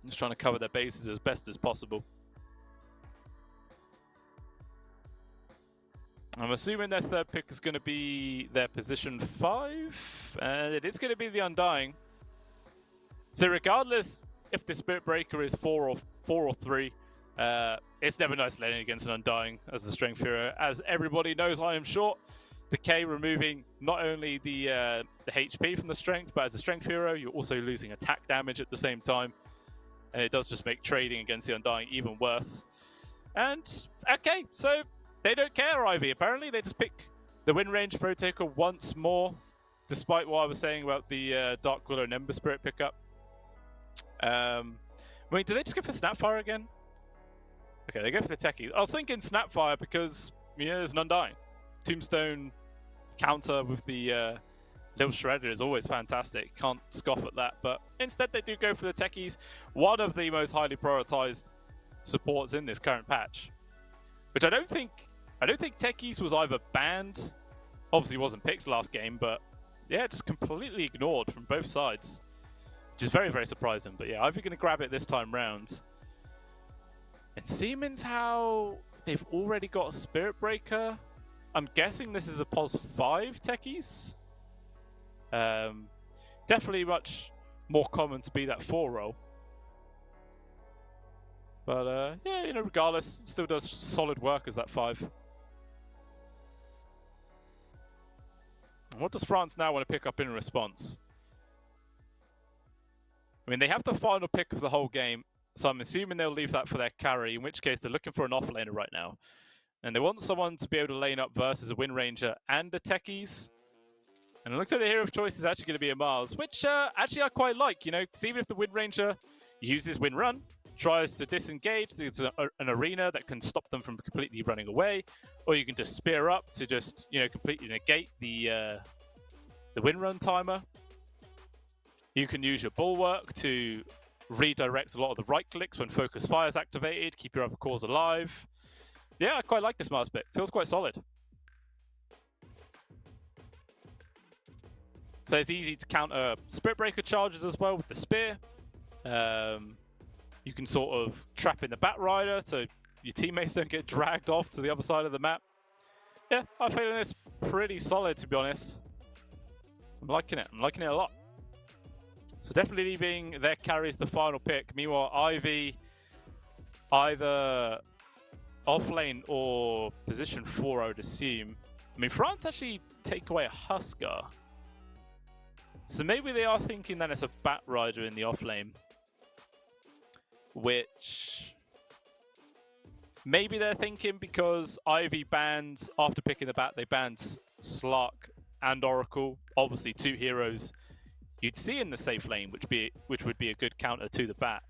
Just trying to cover their bases as best as possible. I'm assuming their third pick is going to be their position 5, and it is going to be the Undying. So regardless if the Spirit Breaker is 4 or 3, it's never nice laning against an Undying as the Strength Hero. As everybody knows, I am short. Decay removing not only the HP from the Strength, but as a Strength Hero, you're also losing attack damage at the same time. And it does just make trading against the Undying even worse. And, okay, so they don't care, Ivy. Apparently, they just pick the win range Throw Taker once more, despite what I was saying about the Dark Willow and Ember Spirit pickup. Wait, do they just go for Snapfire again? Okay, they go for the Techies. I was thinking Snapfire because, yeah, there's an Undying. Tombstone counter with the little Shredder is always fantastic. Can't scoff at that. But instead, they do go for the Techies. One of the most highly prioritized supports in this current patch. Which I don't think Techies was either banned. Obviously, wasn't picked last game, but yeah, just completely ignored from both sides. Which is very, very surprising. But yeah, Ivy going to grab it this time round. And Siemens, how they've already got a Spirit Breaker. I'm guessing this is a POS 5 Techies. Definitely much more common to be that 4 role. But yeah, you know, regardless, still does solid work as that 5. And what does France now want to pick up in response? I mean, they have the final pick of the whole game, so I'm assuming they'll leave that for their carry, in which case they're looking for an offlaner right now. And they want someone to be able to lane up versus a Wind Ranger and a Techies. And it looks like the hero of choice is actually going to be a Mars, which actually I quite like, you know, because even if the Wind Ranger uses Wind Run, tries to disengage, there's an arena that can stop them from completely running away, or you can just spear up to just, you know, completely negate the Wind Run timer. You can use your Bulwark to redirect a lot of the right clicks when Focus Fire is activated, keep your other cores alive. Yeah, I quite like this Mars pick. Feels quite solid. So it's easy to counter Spirit Breaker charges as well with the Spear. You can sort of trap in the Bat Rider so your teammates don't get dragged off to the other side of the map. Yeah, I'm feeling this pretty solid, to be honest. I'm liking it. I'm liking it a lot. So definitely leaving their carries the final pick. Meanwhile, Ivy either off lane or position 4, I would assume. I mean, France actually take away a Husker. So maybe they are thinking that it's a Bat Rider in the off lane. Which maybe they're thinking because Ivy bans, after picking the Bat, they banned Slark and Oracle. Obviously 2 heroes you'd see in the safe lane, which would be a good counter to the Bat.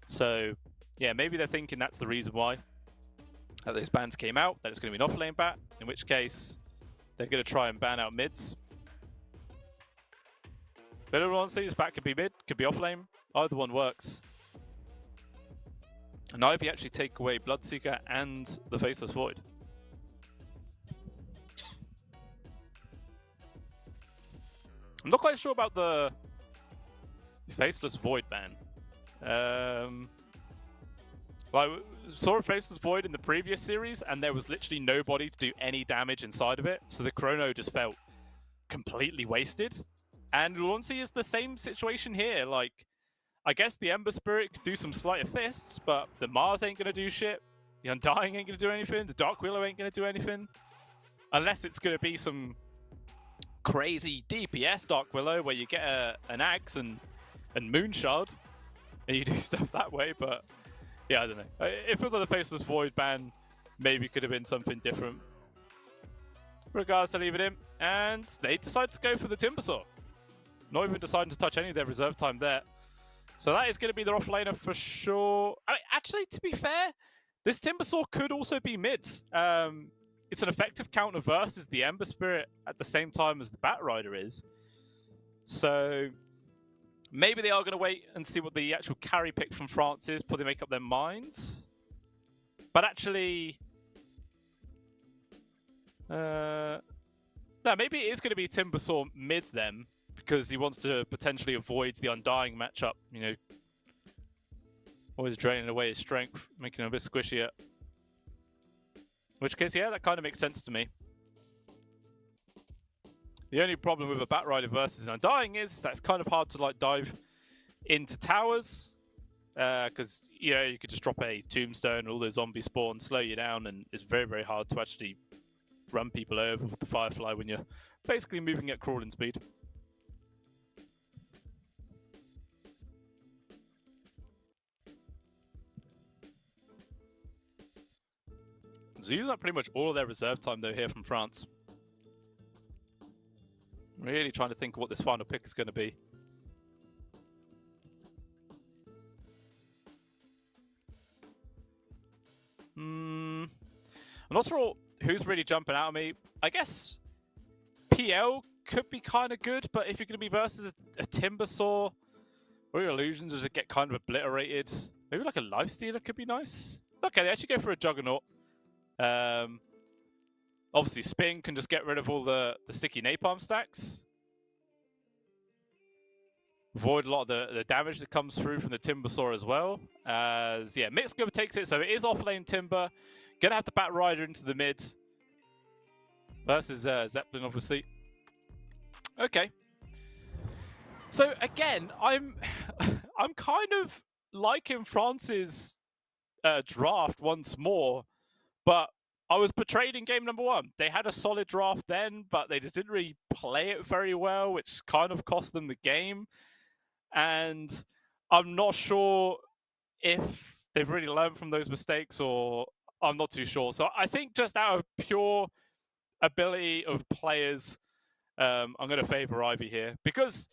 So yeah, maybe they're thinking that's the reason why that those bans came out, that it's going to be an off-lane Bat, in which case they're going to try and ban out mids. But honestly, this Bat could be mid, could be off-lane, either one works. And Ivy actually take away Bloodseeker and the Faceless Void. I'm not quite sure about the Faceless Void ban. I saw a Faceless Void in the previous series, and there was literally nobody to do any damage inside of it, so the chrono just felt completely wasted. And honestly, it's the same situation here. Like, I guess the Ember Spirit could do some sleight of fists, but the Mars ain't going to do shit. The Undying ain't going to do anything. The Dark Willow ain't going to do anything. Unless it's going to be some crazy DPS Dark Willow where you get an Axe and Moonshard, and you do stuff that way, but yeah, I don't know. It feels like the Faceless Void ban maybe could have been something different. Regardless, to leave it in, and they decide to go for the Timbersaw. Not even deciding to touch any of their reserve time there. So that is going to be their offlaner for sure. I mean, actually, to be fair, this Timbersaw could also be mid. It's an effective counter versus the Ember Spirit at the same time as the Bat Rider is. So maybe they are going to wait and see what the actual carry pick from France is before they make up their minds. But actually, no, maybe it is going to be Timbersaw mid then, because he wants to potentially avoid the Undying matchup. You know, always draining away his strength, making him a bit squishier. In which case, yeah, that kind of makes sense to me. The only problem with a Bat Rider versus an Undying is that it's kind of hard to like dive into towers, because you could just drop a tombstone and all those zombies spawn, slow you down, and it's very, very hard to actually run people over with the Firefly when you're basically moving at crawling speed. So using up pretty much all of their reserve time though here from France. Really trying to think of what this final pick is going to be. I'm not sure who's really jumping out at me. I guess PL could be kind of good, but if you're going to be versus a Timbersaw, or your illusions just get kind of obliterated, maybe like a Lifestealer could be nice. Okay, they actually go for a Juggernaut. Obviously, Spin can just get rid of all the sticky napalm stacks. Avoid a lot of the damage that comes through from the Timbersaw as well. As, yeah, Mixgub takes it, so it is off-lane Timber. Gonna have the Bat Rider into the mid. Versus Zeppelin, obviously. Okay. So, again, I'm kind of liking France's draft once more. But I was betrayed in game number 1. They had a solid draft then, but they just didn't really play it very well, which kind of cost them the game. And I'm not sure if they've really learned from those mistakes, or I'm not too sure. So I think just out of pure ability of players, I'm going to favor Ivy here, because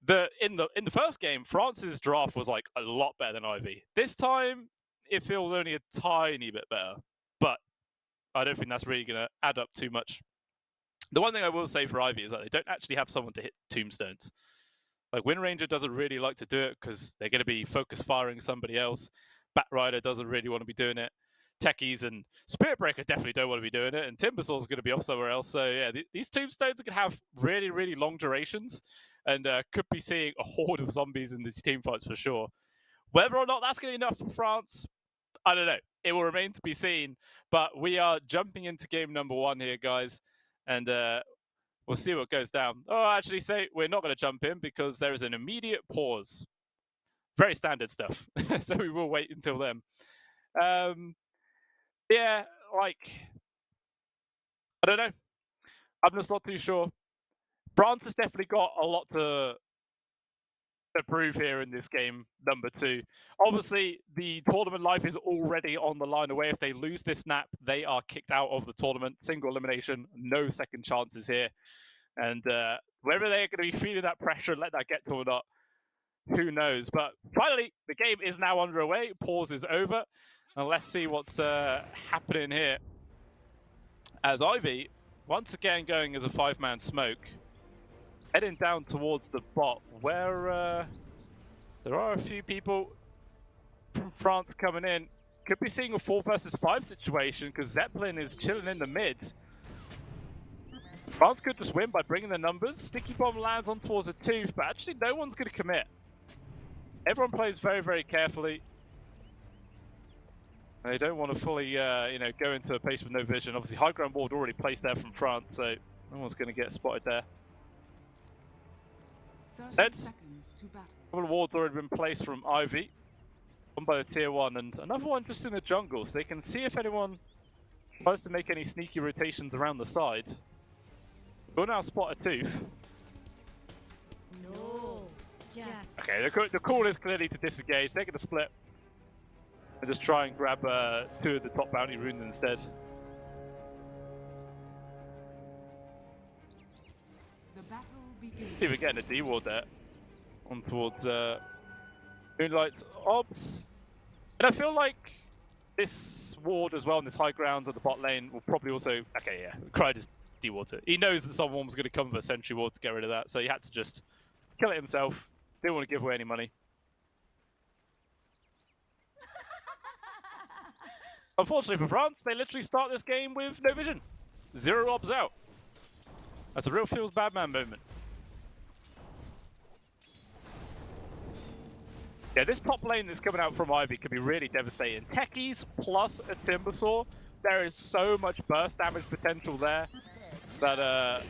in the first game, France's draft was like a lot better than Ivy. This time, it feels only a tiny bit better, but I don't think that's really going to add up too much. The one thing I will say for Ivy is that they don't actually have someone to hit tombstones. Like, Wind Ranger doesn't really like to do it because they're going to be focus firing somebody else. Bat Rider doesn't really want to be doing it. Techies and Spirit Breaker definitely don't want to be doing it. And Timbersaw's going to be off somewhere else. So, yeah, these tombstones are going to have really, really long durations. And could be seeing a horde of zombies in these team fights for sure. Whether or not that's going to be enough for France, I don't know. It will remain to be seen. But we are jumping into game number 1 here, guys. And we'll see what goes down. Oh, actually, we're not going to jump in because there is an immediate pause. Very standard stuff. So we will wait until then. Yeah, like, I don't know. I'm just not too sure. France has definitely got a lot to prove here in this game number 2. Obviously, the tournament life is already on the line away. If they lose this map, they are kicked out of the tournament. Single elimination, no second chances here. And whether they're going to be feeling that pressure and let that get to or not, who knows? But finally, the game is now underway. Pause is over. And let's see what's happening here. As Ivy, once again going as a 5-man smoke, heading down towards the bot, where there are a few people from France coming in. Could be seeing a 4 versus 5 situation because Zeppelin is chilling in the mid. France could just win by bringing the numbers. Sticky Bomb lands on towards a tooth, but actually no one's going to commit. Everyone plays very, very carefully. They don't want to fully, go into a pace with no vision. Obviously, high ground ward already placed there from France, so no one's going to get spotted there. 30 seconds to battle. A couple of wards already been placed from Ivy. One by the tier 1, and another one just in the jungle, so they can see if anyone tries to make any sneaky rotations around the side. We'll now spot a tooth. No. Just. Okay, the call is clearly to disengage. They're going to split and just try and grab 2 of the top bounty runes instead. The battle begins. See if we're getting a D-ward there. On towards Moonlight's Obs. And I feel like this ward as well on this high ground at the bot lane will probably also... Okay, yeah, Cry just D-ward it. He knows that someone was going to come with a sentry ward to get rid of that, so he had to just kill it himself. Didn't want to give away any money. Unfortunately for France, they literally start this game with no vision. 0 obs out. That's a real feels bad man moment. Yeah, this top lane that's coming out from Ivy could be really devastating. Techies plus a Timbersaw. There is so much burst damage potential there that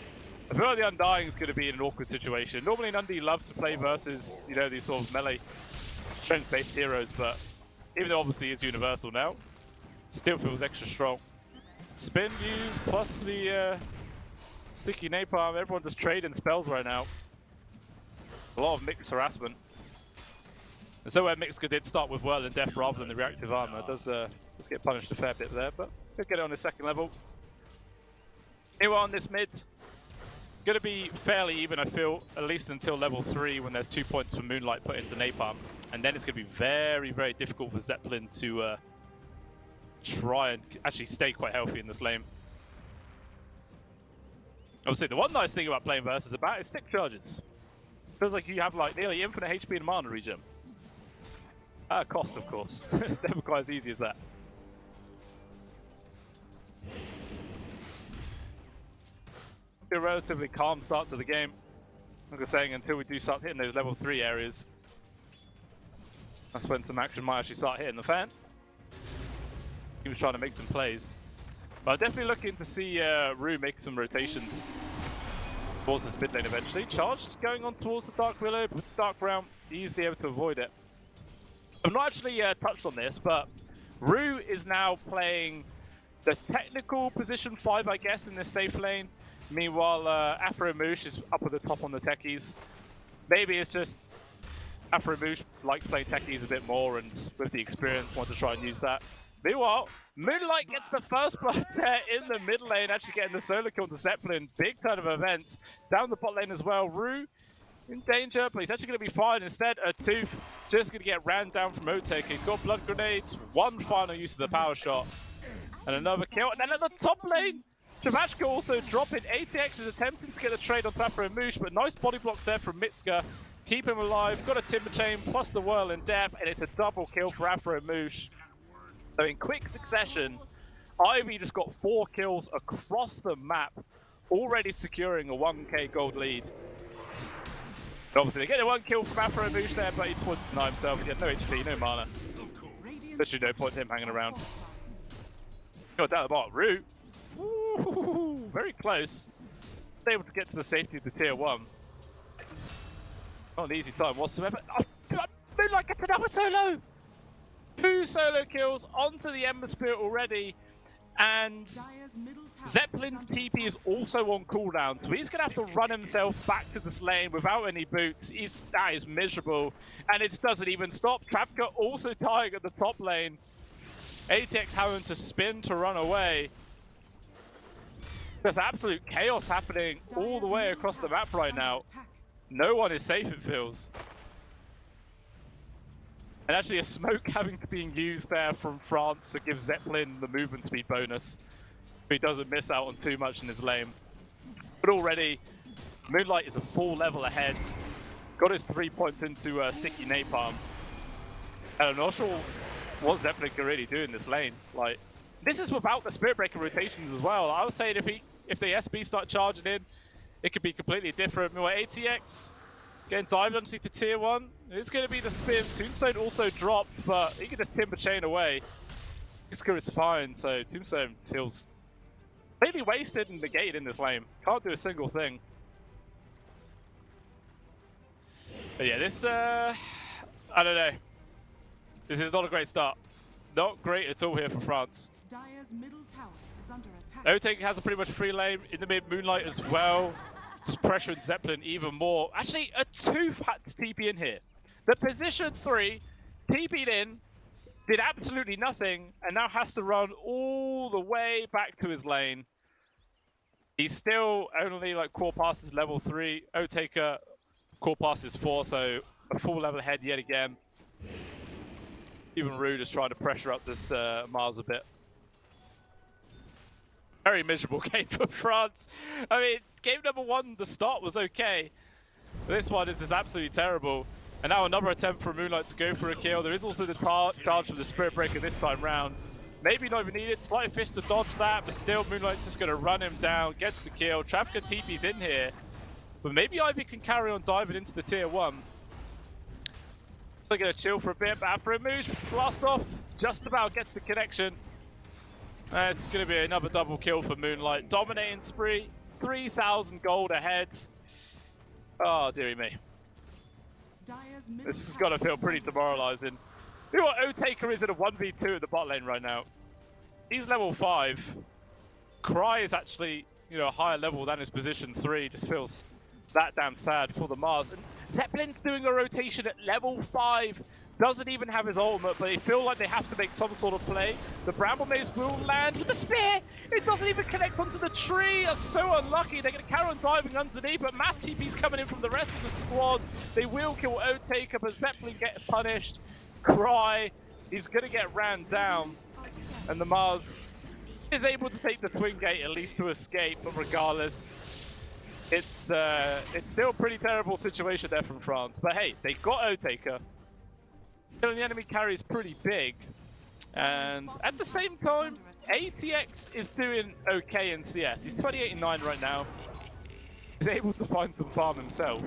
I feel like the Undying is going to be in an awkward situation. Normally an Undie loves to play versus, you know, these sort of melee strength-based heroes, but even though obviously he is universal now, still feels extra strong. Spin use plus the sticky napalm. Everyone just trading spells right now. A lot of mixed harassment. And so where Mixka did start with Whirl and Death rather than the reactive armor, does get punished a fair bit there, but he'll get it on his second level. Anyway, on this mid, going to be fairly even, I feel, at least until level 3 when there's 2 points for Moonlight put into napalm. And then it's going to be very, very difficult for Zeppelin to try and actually stay quite healthy in this lane. Obviously, the one nice thing about playing versus about is stick charges. Feels like you have like nearly infinite HP and mana regen. At a cost, of course. It's never quite as easy as that. A relatively calm start to the game. Like I was saying, until we do start hitting those level 3 areas, that's when some action might actually start hitting the fan. He was trying to make some plays. But I'm definitely looking to see Rue make some rotations towards this mid lane eventually. Charged going on towards the Dark Willow, but with Dark Brown, easily able to avoid it. I've not actually touched on this, but Rue is now playing the technical position 5, I guess, in this safe lane. Meanwhile, Afro-Moosh is up at the top on the techies. Maybe it's just Afro-Moosh likes playing techies a bit more and with the experience wants to try and use that. Meanwhile, Moonlight gets the first blood there in the mid lane, actually getting the solo kill to Zeppelin. Big turn of events. Down the bot lane as well. Rue in danger, but he's actually going to be fine. Instead, a Tooth just going to get ran down from Otek. He's got blood grenades, one final use of the power shot, and another kill. And then at the top lane, Shavashka also dropping. ATX is attempting to get the trade on Afro-Moosh, but nice body blocks there from Mitska. Keep him alive. Got a Timber Chain plus the Whirl and Death, and it's a double kill for Afro-Moosh. So in quick succession, Ivy just got 4 kills across the map, already securing a 1k gold lead. And obviously, they get a 1 kill from Afro-Moosh there, but he wants to deny himself. He had no HP, no mana. Literally no point in him hanging around. Got down the bottom. Rue. Ooh, very close. Stay able to get to the safety of the tier 1. Not an easy time whatsoever. Oh, Moonlight gets another solo! 2 solo kills onto the Ember Spirit already, and Zeppelin's TP is also on cooldown, so he's going to have to run himself back to this lane without any boots. That is miserable, and it doesn't even stop. Trapka also dying at the top lane. ATX having to spin to run away. There's absolute chaos happening all the way across the map right now. No one is safe, it feels. And actually a smoke having been used there from France to give Zeppelin the movement speed bonus, but he doesn't miss out on too much in his lane. But already, Moonlight is a full level ahead. Got his 3 points into sticky napalm. And I'm not sure what Zeppelin can really do in this lane. Like, this is without the Spirit Breaker rotations as well. I would say if the SB start charging in, it could be completely different. Meanwhile, ATX getting dived underneath the tier 1. It's going to be the spin. Tombstone also dropped, but he can just Timber Chain away. Iska is fine, so Tombstone feels completely wasted and negated in this lane. Can't do a single thing. But yeah, this, I don't know. This is not a great start. Not great at all here for France. Dire's middle tower is under attack. Otek has a pretty much free lane in the mid. Moonlight as well. Just pressuring Zeppelin even more. Actually, a Tooth had to TP in here. The position 3 TP'd in, did absolutely nothing, and now has to run all the way back to his lane. He's still only like core passes level 3. Otaker core passes 4, so a full level ahead yet again. Even Rude is trying to pressure up this Mars a bit. Very miserable game for France. I mean, game number 1, the start was okay. This one is just absolutely terrible. And now another attempt for Moonlight to go for a kill. There is also the charge for the Spirit Breaker this time round. Maybe not even needed. Slight Fish to dodge that, but still Moonlight's just going to run him down, gets the kill. Trafka TP's in here. But maybe Ivy can carry on diving into the tier 1. They're going to chill for a bit, but Afro-Moosh blast off. Just about gets the connection. This is going to be another double kill for Moonlight. Dominating spree. 3,000 gold ahead. Oh, dearie me. Dire's middle This has got to feel pretty demoralizing. You know what Otaker is in a 1v2 at the bot lane right now. He's level 5. Cry is actually, you know, a higher level than his position 3. Just feels that damn sad for the Mars. And Zeppelin's doing a rotation at level 5. Doesn't even have his ultimate, but they feel like they have to make some sort of play. The Bramble Maze will land with the spear. It doesn't even connect onto the tree. That's so unlucky. They're going to carry on diving underneath, but mass TP's coming in from the rest of the squad. They will kill Otaker, but Zeppelin gets punished. Cry, he's going to get ran down. And the Mars is able to take the Twin Gate at least to escape, but regardless, it's still a pretty terrible situation there from France. But hey, they got Otaker. The enemy carry is pretty big, and at the same time, ATX is doing okay in CS. He's 28 and 9 right now. He's able to find some farm himself.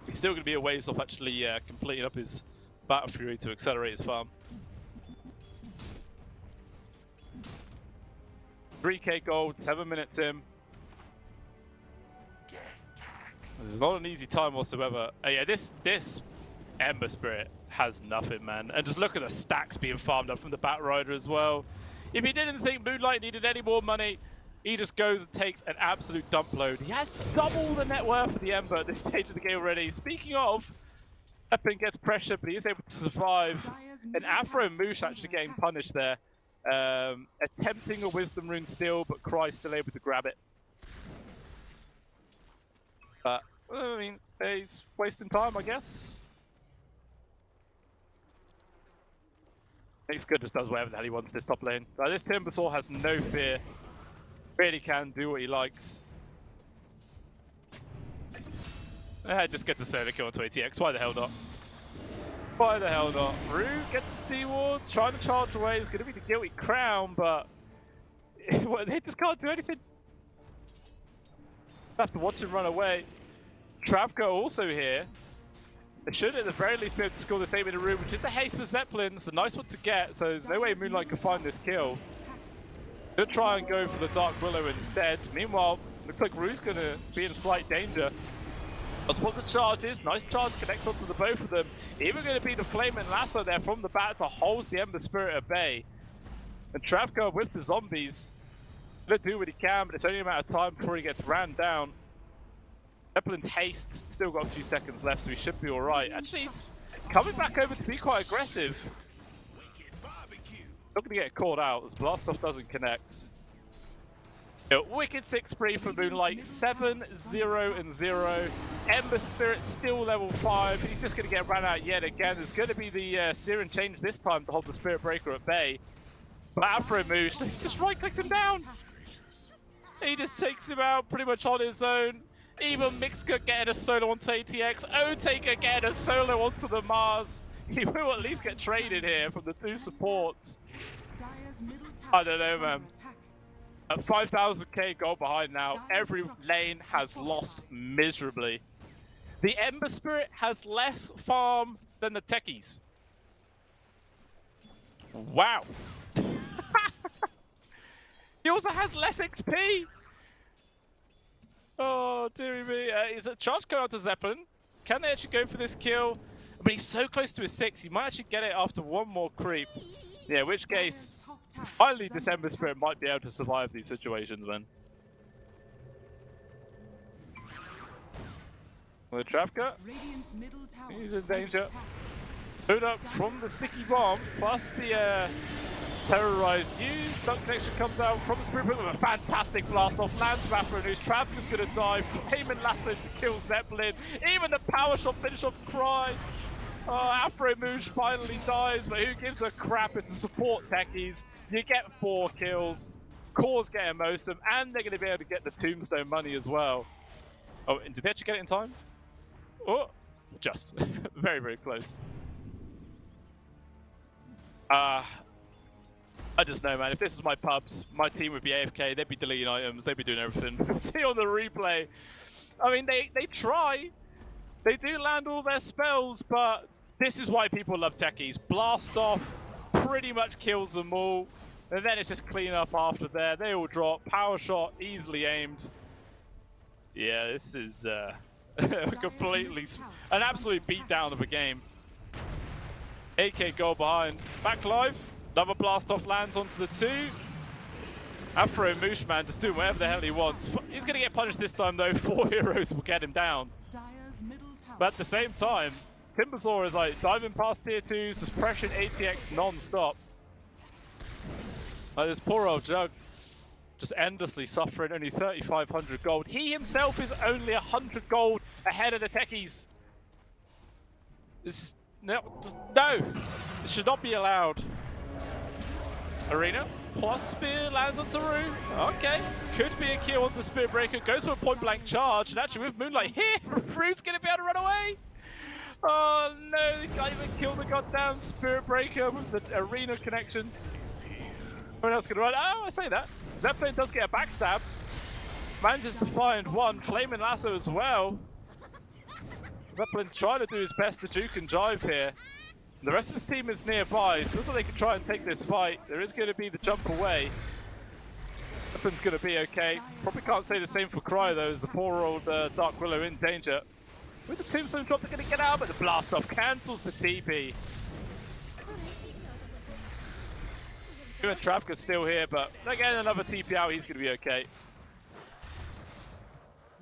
He's still going to be a ways off actually completing up his Battle Fury to accelerate his farm. 3k gold, 7 minutes in. This is not an easy time whatsoever. Yeah, this Ember Spirit has nothing, man. And just look at the stacks being farmed up from the Bat Rider as well. If he didn't think Moonlight needed any more money, he just goes and takes an absolute dump load. He has double the net worth of the Ember at this stage of the game already. Speaking of, Zeppelin gets pressure, but he is able to survive. And Afro Moosh actually getting punished there. Attempting a Wisdom Rune still, but Cry still able to grab it. But, I mean, he's wasting time, I guess. He's good, just does whatever the hell he wants this top lane. But this Timbersaw has no fear. Really can do what he likes. Just gets a solo kill onto ATX. Why the hell not? Why the hell not? Rue gets T-Wards, trying to charge away. It's going to be the guilty crown, but they just can't do anything. Have to watch him run away. Travko also here. They should at the very least be able to score the same in a room, which is a haste for Zeppelin. It's a nice one to get, so there's no way Moonlight can find this kill. Gonna try and go for the Dark Willow instead. Meanwhile, looks like Rue's gonna be in slight danger. That's what the charge is. Nice charge connects onto the both of them. Even gonna be the Flame and Lasso there from the bat to hold the Ember Spirit at bay. And Travko with the zombies. Gonna do what he can, but it's only a matter of time before he gets ran down. Zeppelin's haste, still got a few seconds left, so he should be alright. Actually, he's coming back over to be quite aggressive. Not going to get caught out as Blast Off doesn't connect. Still, wicked 6 spree for Moonlight, 7-0-0. Ember Spirit still level 5. He's just going to get ran out yet again. There's going to be the Searing Change this time to hold the Spirit Breaker at bay. But Afro Moosh just right-clicked him down. He just takes him out pretty much on his own. Even Mixka getting a solo onto ATX. Otaker getting a solo onto the Mars. He will at least get traded here from the two supports. I don't know, man. At 5,000k gold behind now, every lane has lost miserably. The Ember Spirit has less farm than the Techies. Wow. He also has less XP. Oh, dearie me. Is a charge going out to Zeppelin? Can they actually go for this kill? But he's so close to his 6, he might actually get it after one more creep. Yeah, in which case, finally this Ember Spirit might be able to survive these situations then. Well, Travka, he's in danger. Stood up from the sticky bomb, plus the terrorized you. Stuck connection comes out from the Spirit with a fantastic blast off. Lands Afro News. Travka's gonna die. Flame and Lasso to kill Zeppelin. Even the power shot finish off Cry. Oh, Afro Moosh finally dies, but who gives a crap? It's a support techies. You get 4 kills. Core's getting most of them, and they're going to be able to get the Tombstone money as well. Oh, and did they actually get it in time? Oh, just. Very, very close. I just know, man. If this was my pubs, my team would be AFK. They'd be deleting items. They'd be doing everything. See on the replay. I mean, they try. They do land all their spells, but this is why people love techies. Blast off pretty much kills them all. And then it's just clean up after there. They all drop. Power shot, easily aimed. Yeah, this is completely an absolute beatdown of a game. AK goal behind. Back live. Another blast off lands onto the 2. Afro Mooshman just doing whatever the hell he wants. He's going to get punished this time though. 4 heroes will get him down. But at the same time, Timbersaw is like diving past tier 2s, just pressuring ATX non-stop. Like this poor old Jug just endlessly suffering, only 3,500 gold. He himself is only 100 gold ahead of the techies. This is, no, this should not be allowed. Arena plus spear lands on Taru. Okay, could be a kill onto Spear Breaker. Goes for a point blank charge, and actually with Moonlight here, Rue's gonna be able to run away. Oh no, they can't even kill the goddamn Spirit Breaker with the arena connection. Everyone else gonna run. Oh, I say that. Zeppelin does get a backstab. Manages to find one. Flaming Lasso as well. Zeppelin's trying to do his best to juke and jive here. The rest of his team is nearby. Feels like they can try and take this fight. There is going to be the jump away. Zeppelin's going to be okay. Probably can't say the same for Cry though, as the poor old Dark Willow in danger. With the Tombstone drop, they're going to get out, but the blast off cancels the TP. And Trafka's still here, but again, another TP out, he's going to be okay.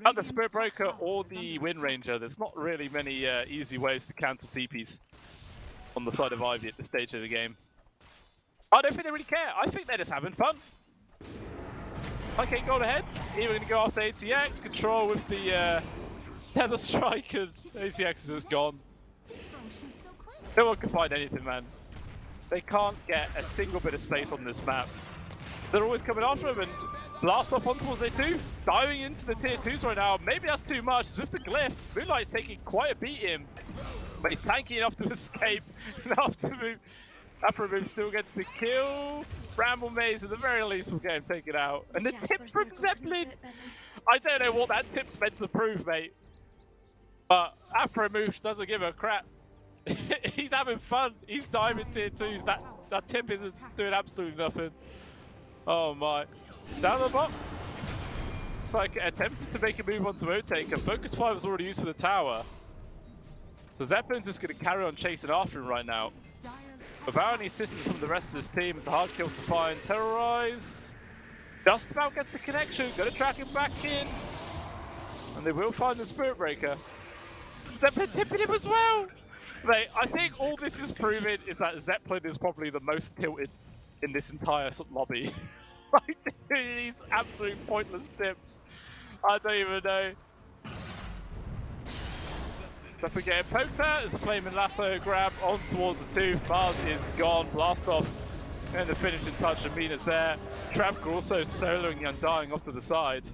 At the Spirit Breaker or the Wind Ranger, there's not really many easy ways to cancel TPs on the side of Ivy at this stage of the game. I don't think they really care. I think they're just having fun. Okay, go ahead. Even going to go after ATX. Control with the Tether Strike, and ATX is just gone. No one can find anything, man. They can't get a single bit of space on this map. They're always coming after him, and blast off on towards A2. Diving into the tier 2s right now. Maybe that's too much. It's with the glyph. Moonlight's taking quite a beating, but he's tanky enough to escape. And after move still gets the kill. Bramble Maze at the very least will get him taken out. And the tip from Zeppelin. I don't know what that tip's meant to prove, mate. But Afro Moosh doesn't give a crap. He's having fun. He's diving tier 2s. That tip isn't doing absolutely nothing. Oh my. Down the box. It's like attempting to make a move onto O-Taker. Focus 5 is already used for the tower. So Zeppelin's just going to carry on chasing after him right now. Without any assistance from the rest of this team, it's a hard kill to find. Terrorize. Just about gets the connection. Going to track him back in. And they will find the Spirit Breaker. Zeppelin tipping him as well. Mate, I think all this is proving is that Zeppelin is probably the most tilted in this entire lobby. Like, dude, these absolute pointless tips. I don't even know. Don't forget poked at. It's a Flaming Lasso grab on towards the 2. Mars is gone. Blast off. And the finishing touch. Amina's there. Travka also soloing the Undying off to the side.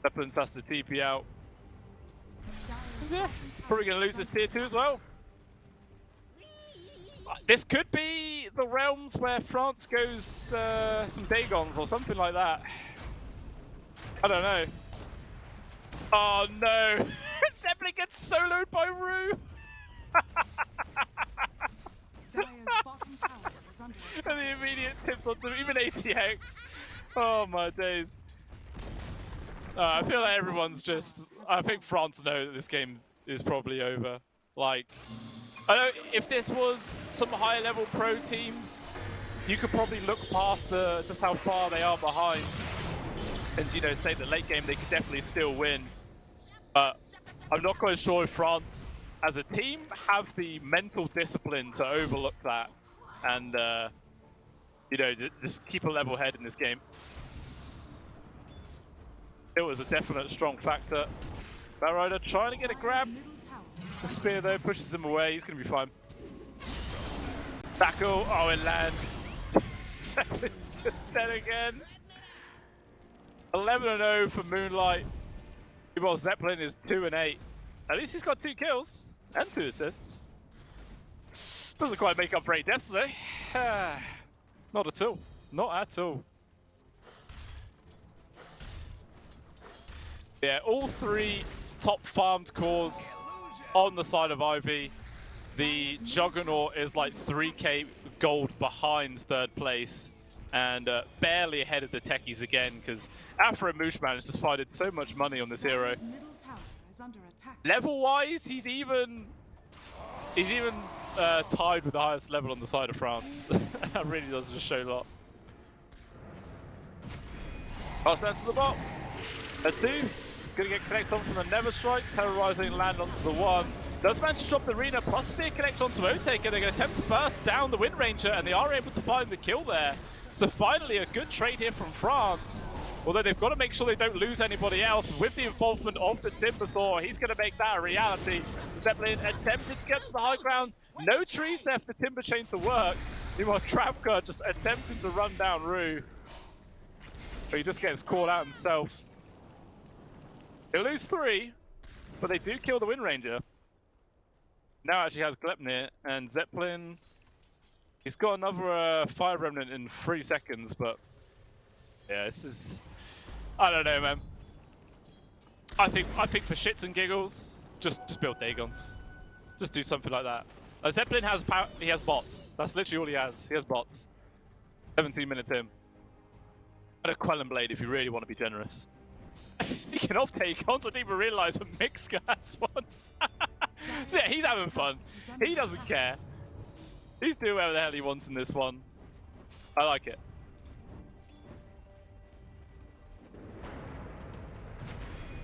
Zeppelin has the TP out. Yeah, probably going to lose this tier 2 as well. This could be the realms where France goes some Dagons or something like that. I don't know. Oh no! Zeppelin gets soloed by Rue! And the immediate tips onto even ATX. Oh my days. I feel like everyone's just... I think France know that this game is probably over. Like, I know if this was some higher level pro teams, you could probably look past just how far they are behind and, you know, say that late game they could definitely still win. But I'm not quite sure if France, as a team, have the mental discipline to overlook that and, you know, just keep a level head in this game. It was a definite strong factor. Batrider trying to get a grab. The spear though pushes him away. He's going to be fine. Tackle. Oh, it lands. Zeppelin's just dead again. 11-0 for Moonlight. Well, Zeppelin is 2-8. At least he's got 2 kills and 2 assists. Doesn't quite make up for 8 deaths though. Not at all. Not at all. Yeah, all 3 top farmed cores on the side of Ivy. The Juggernaut is like 3k gold behind 3rd place. and barely ahead of the techies again, because Afro Mushman has just finding so much money on this hero. Dire's middle tower is under attack. Level-wise, he's even tied with the highest level on the side of France. That really does just show a lot. Pass down to the bot. A 2. Gonna get connects on from the Never Strike, terrorizing land onto the 1. Does manage to drop the arena, plus spear connects onto Otaker. They're going to attempt to burst down the Wind Ranger, and they are able to find the kill there. So finally, a good trade here from France. Although they've got to make sure they don't lose anybody else. But with the involvement of the Timbersaw, he's going to make that a reality. Zeppelin attempted to get to the high ground. No trees left for Timber Chain to work. Meanwhile, Travka just attempting to run down Rue. But he just gets caught out himself. They lose 3, but they do kill the Wind Ranger. Now actually has Glepnir and Zeppelin. He's got another Fire Remnant in 3 seconds, but yeah, this is, I don't know, man. I think for shits and giggles, just build Dagons. Just do something like that. Zeppelin has power, he has bots. That's literally all he has. He has bots. 17 minutes in. And a Quelling Blade if you really want to be generous. Speaking of Dagons, I didn't even realise that Mixka has one. So yeah, he's having fun. He doesn't care. He's doing whatever the hell he wants in this one. I like it.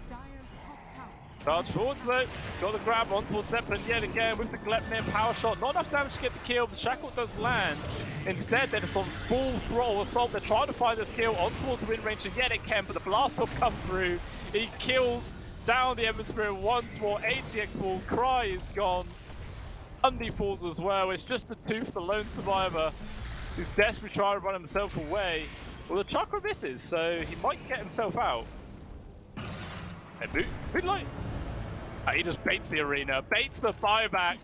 Dire's top tower. Charge forwards though. Got the grab on towards Zeppelin yet again with the Glepnir power shot. Not enough damage to get the kill. The Shackle does land. Instead, they're just on full throttle assault. They're trying to find this kill on towards the Wind Ranger yet again, but the blast off comes through. He kills down the Ember Spirit once more. ATX fall. Cry is gone. Undy falls as well. It's just a Tooth, the lone survivor, who's desperately trying to run himself away. Well, the Chakra misses, so he might get himself out. And Moonlight. He just baits the arena, baits the buyback.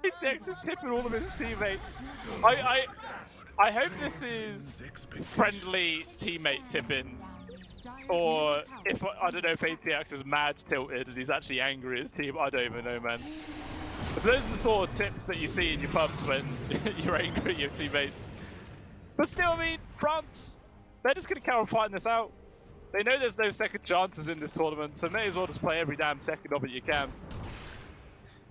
ATX is tipping all of his teammates. I hope this is friendly teammate tipping. Or if, I don't know if ATX is mad tilted and he's actually angry at his team, I don't even know, man. So those are the sort of tips that you see in your pubs when you're angry at your teammates. But still, I mean, France, they're just going to carry on fighting this out. They know there's no second chances in this tournament, so may as well just play every damn second of it you can.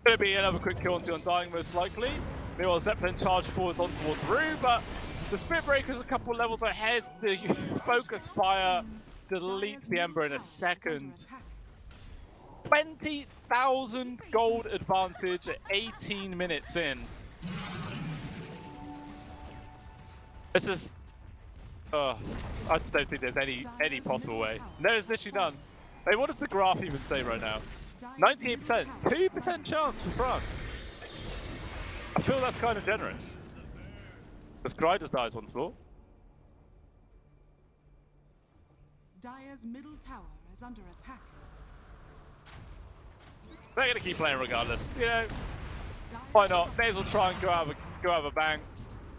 Gonna be another quick kill onto Undying most likely. Meanwhile, Zeppelin charged forwards on towards Rue, but the Spirit Breaker's a couple levels ahead. The Focus Fire deletes the Ember in a second. 20,000 gold advantage at 18 minutes in. This is... I just don't think there's any possible way. No, there's literally none. I mean, what does the graph even say right now? 98%. 2% chance for France. I feel that's kind of generous. Because Cry just dies once more. Dire's middle tower is under attack. They're going to keep playing regardless. You know, why not? May as well try and go out of a bang.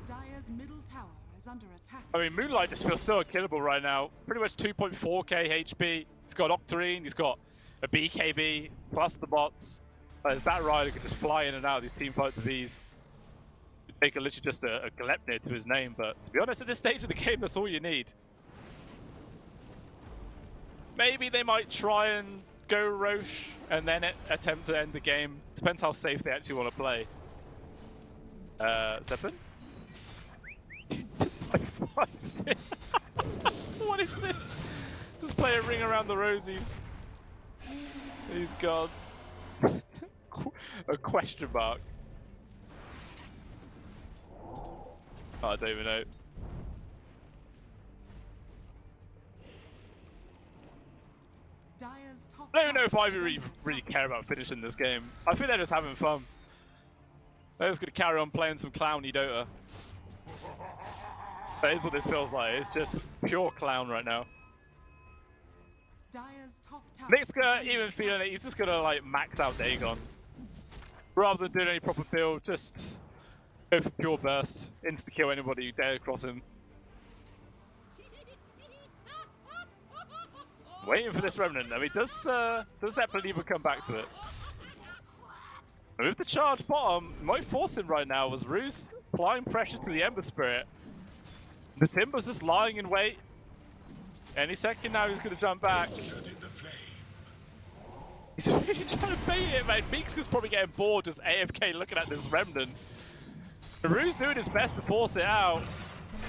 Dire's middle tower is under attack. I mean, Moonlight just feels so unkillable right now. Pretty much 2.4k HP. He's got Octarine, he's got a BKB, plus the bots. That rider can just fly in and out of these team fights with ease. Take literally just a Glepnir to his name, but to be honest, at this stage of the game, that's all you need. Maybe they might try and go Roche and then attempt to end the game. Depends how safe they actually want to play. Zeppelin? What is this? Just play a ring around the rosies. He's gone. A question mark. Oh, I don't even know. I don't even know if I really care about finishing this game. I think they're just having fun. They're just going to carry on playing some clowny Dota. That is what this feels like. It's just pure clown right now. Mixka, even feeling it, he's just going to like max out Dagon. Rather than doing any proper build, just go for pure burst. Insta-kill anybody who dare cross him. Waiting for this Remnant. I mean, does Zeppelin even come back to it? And with the charge bottom, might force him right now, was Rue's applying pressure to the Ember Spirit. The Timber's just lying in wait. Any second now he's going to jump back. He's really trying to bait it, mate. Meeks is probably getting bored just AFK looking at this Remnant. Naru's doing his best to force it out.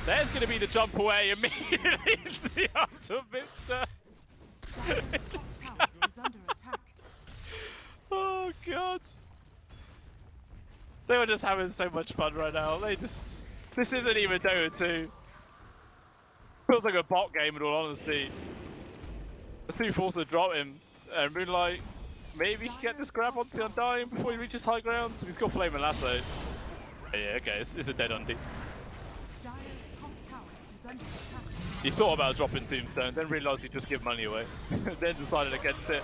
There's going to be the jump away immediately into the arms of Mixer. Oh, God. They were just having so much fun right now. This isn't even Dota 2. Feels like a bot game in all honesty. The two forced to drop him. And Moonlight, maybe he can get this grab onto the Undying before he reaches high ground. So he's got Flame and Lasso. Yeah, okay, it's a dead Undy. He thought about dropping Tombstone, then realised he'd just give money away. Then decided against it.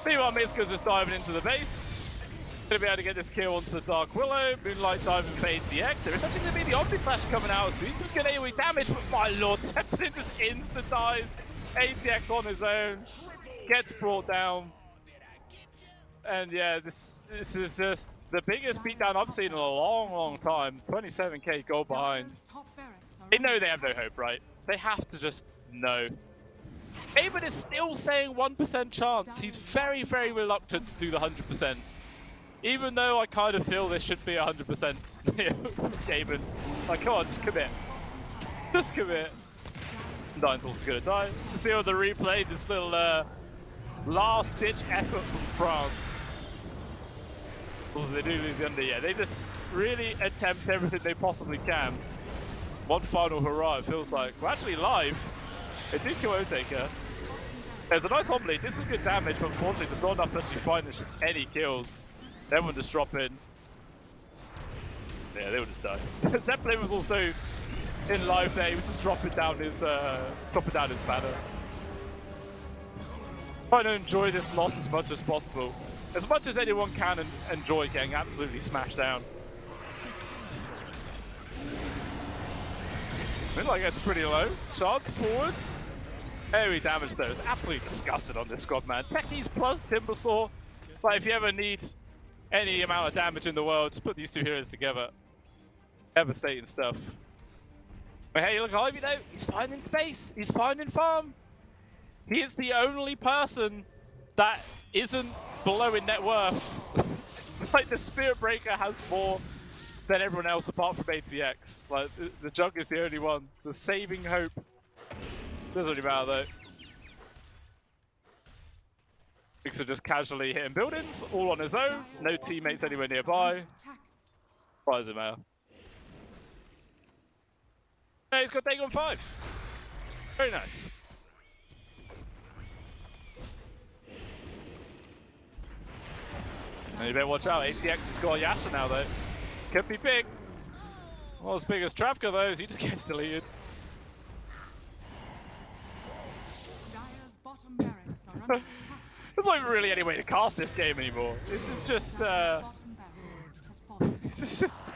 Meanwhile, Miska's just diving into the base. Gonna be able to get this kill onto the Dark Willow. Moonlight diving for ATX. There is something to be the Omni Slash coming out soon. Some good AoE damage, but my lord, Zeppelin just insta dies. ATX on his own. Gets brought down. And yeah, this is just the biggest beatdown I've seen in a long time. 27k gold behind. They know they have no hope, right? They have to just know. Gaben is still saying 1% chance. He's very reluctant to do the 100%. Even though I kind of feel this should be 100% Gaben. Like, come on, just commit. Just commit. Dyne's also gonna die. See on the replay, this little last-ditch effort from France. Well, they do lose the under, yeah. They just really attempt everything they possibly can. One final hurrah, it feels like. We're actually live. They do kill O-Taker. There's a nice omelette. This is good damage, but unfortunately, there's not enough to actually finish any kills. Everyone just drop in. Yeah, they would just die. Zeppelin was also in live there. He was just dropping down his banner. Trying to enjoy this loss as much as possible. As much as anyone can enjoy getting absolutely smashed down. Moonlight gets pretty low. Chance forwards. Very damage though. It's absolutely disgusting on this squad, man. Techies plus Timbersaw. But if you ever need any amount of damage in the world, just put these two heroes together. Devastating stuff. But hey, look, Ivy though, he's finding space. He's finding farm. He is the only person that isn't below in net worth. Like, the Spirit Breaker has more than everyone else apart from ATX. Like, the Jug is the only one. The saving hope. Doesn't really matter though. Mixer just casually hitting buildings, all on his own. No teammates anywhere nearby. Why does it matter? Yeah, he's got Dagon 5. Very nice. And you better watch out, ATX has got Yasha now though. Could be big. Not as big as Travka though, as he just gets deleted. There's not even really any way to cast this game anymore. This is just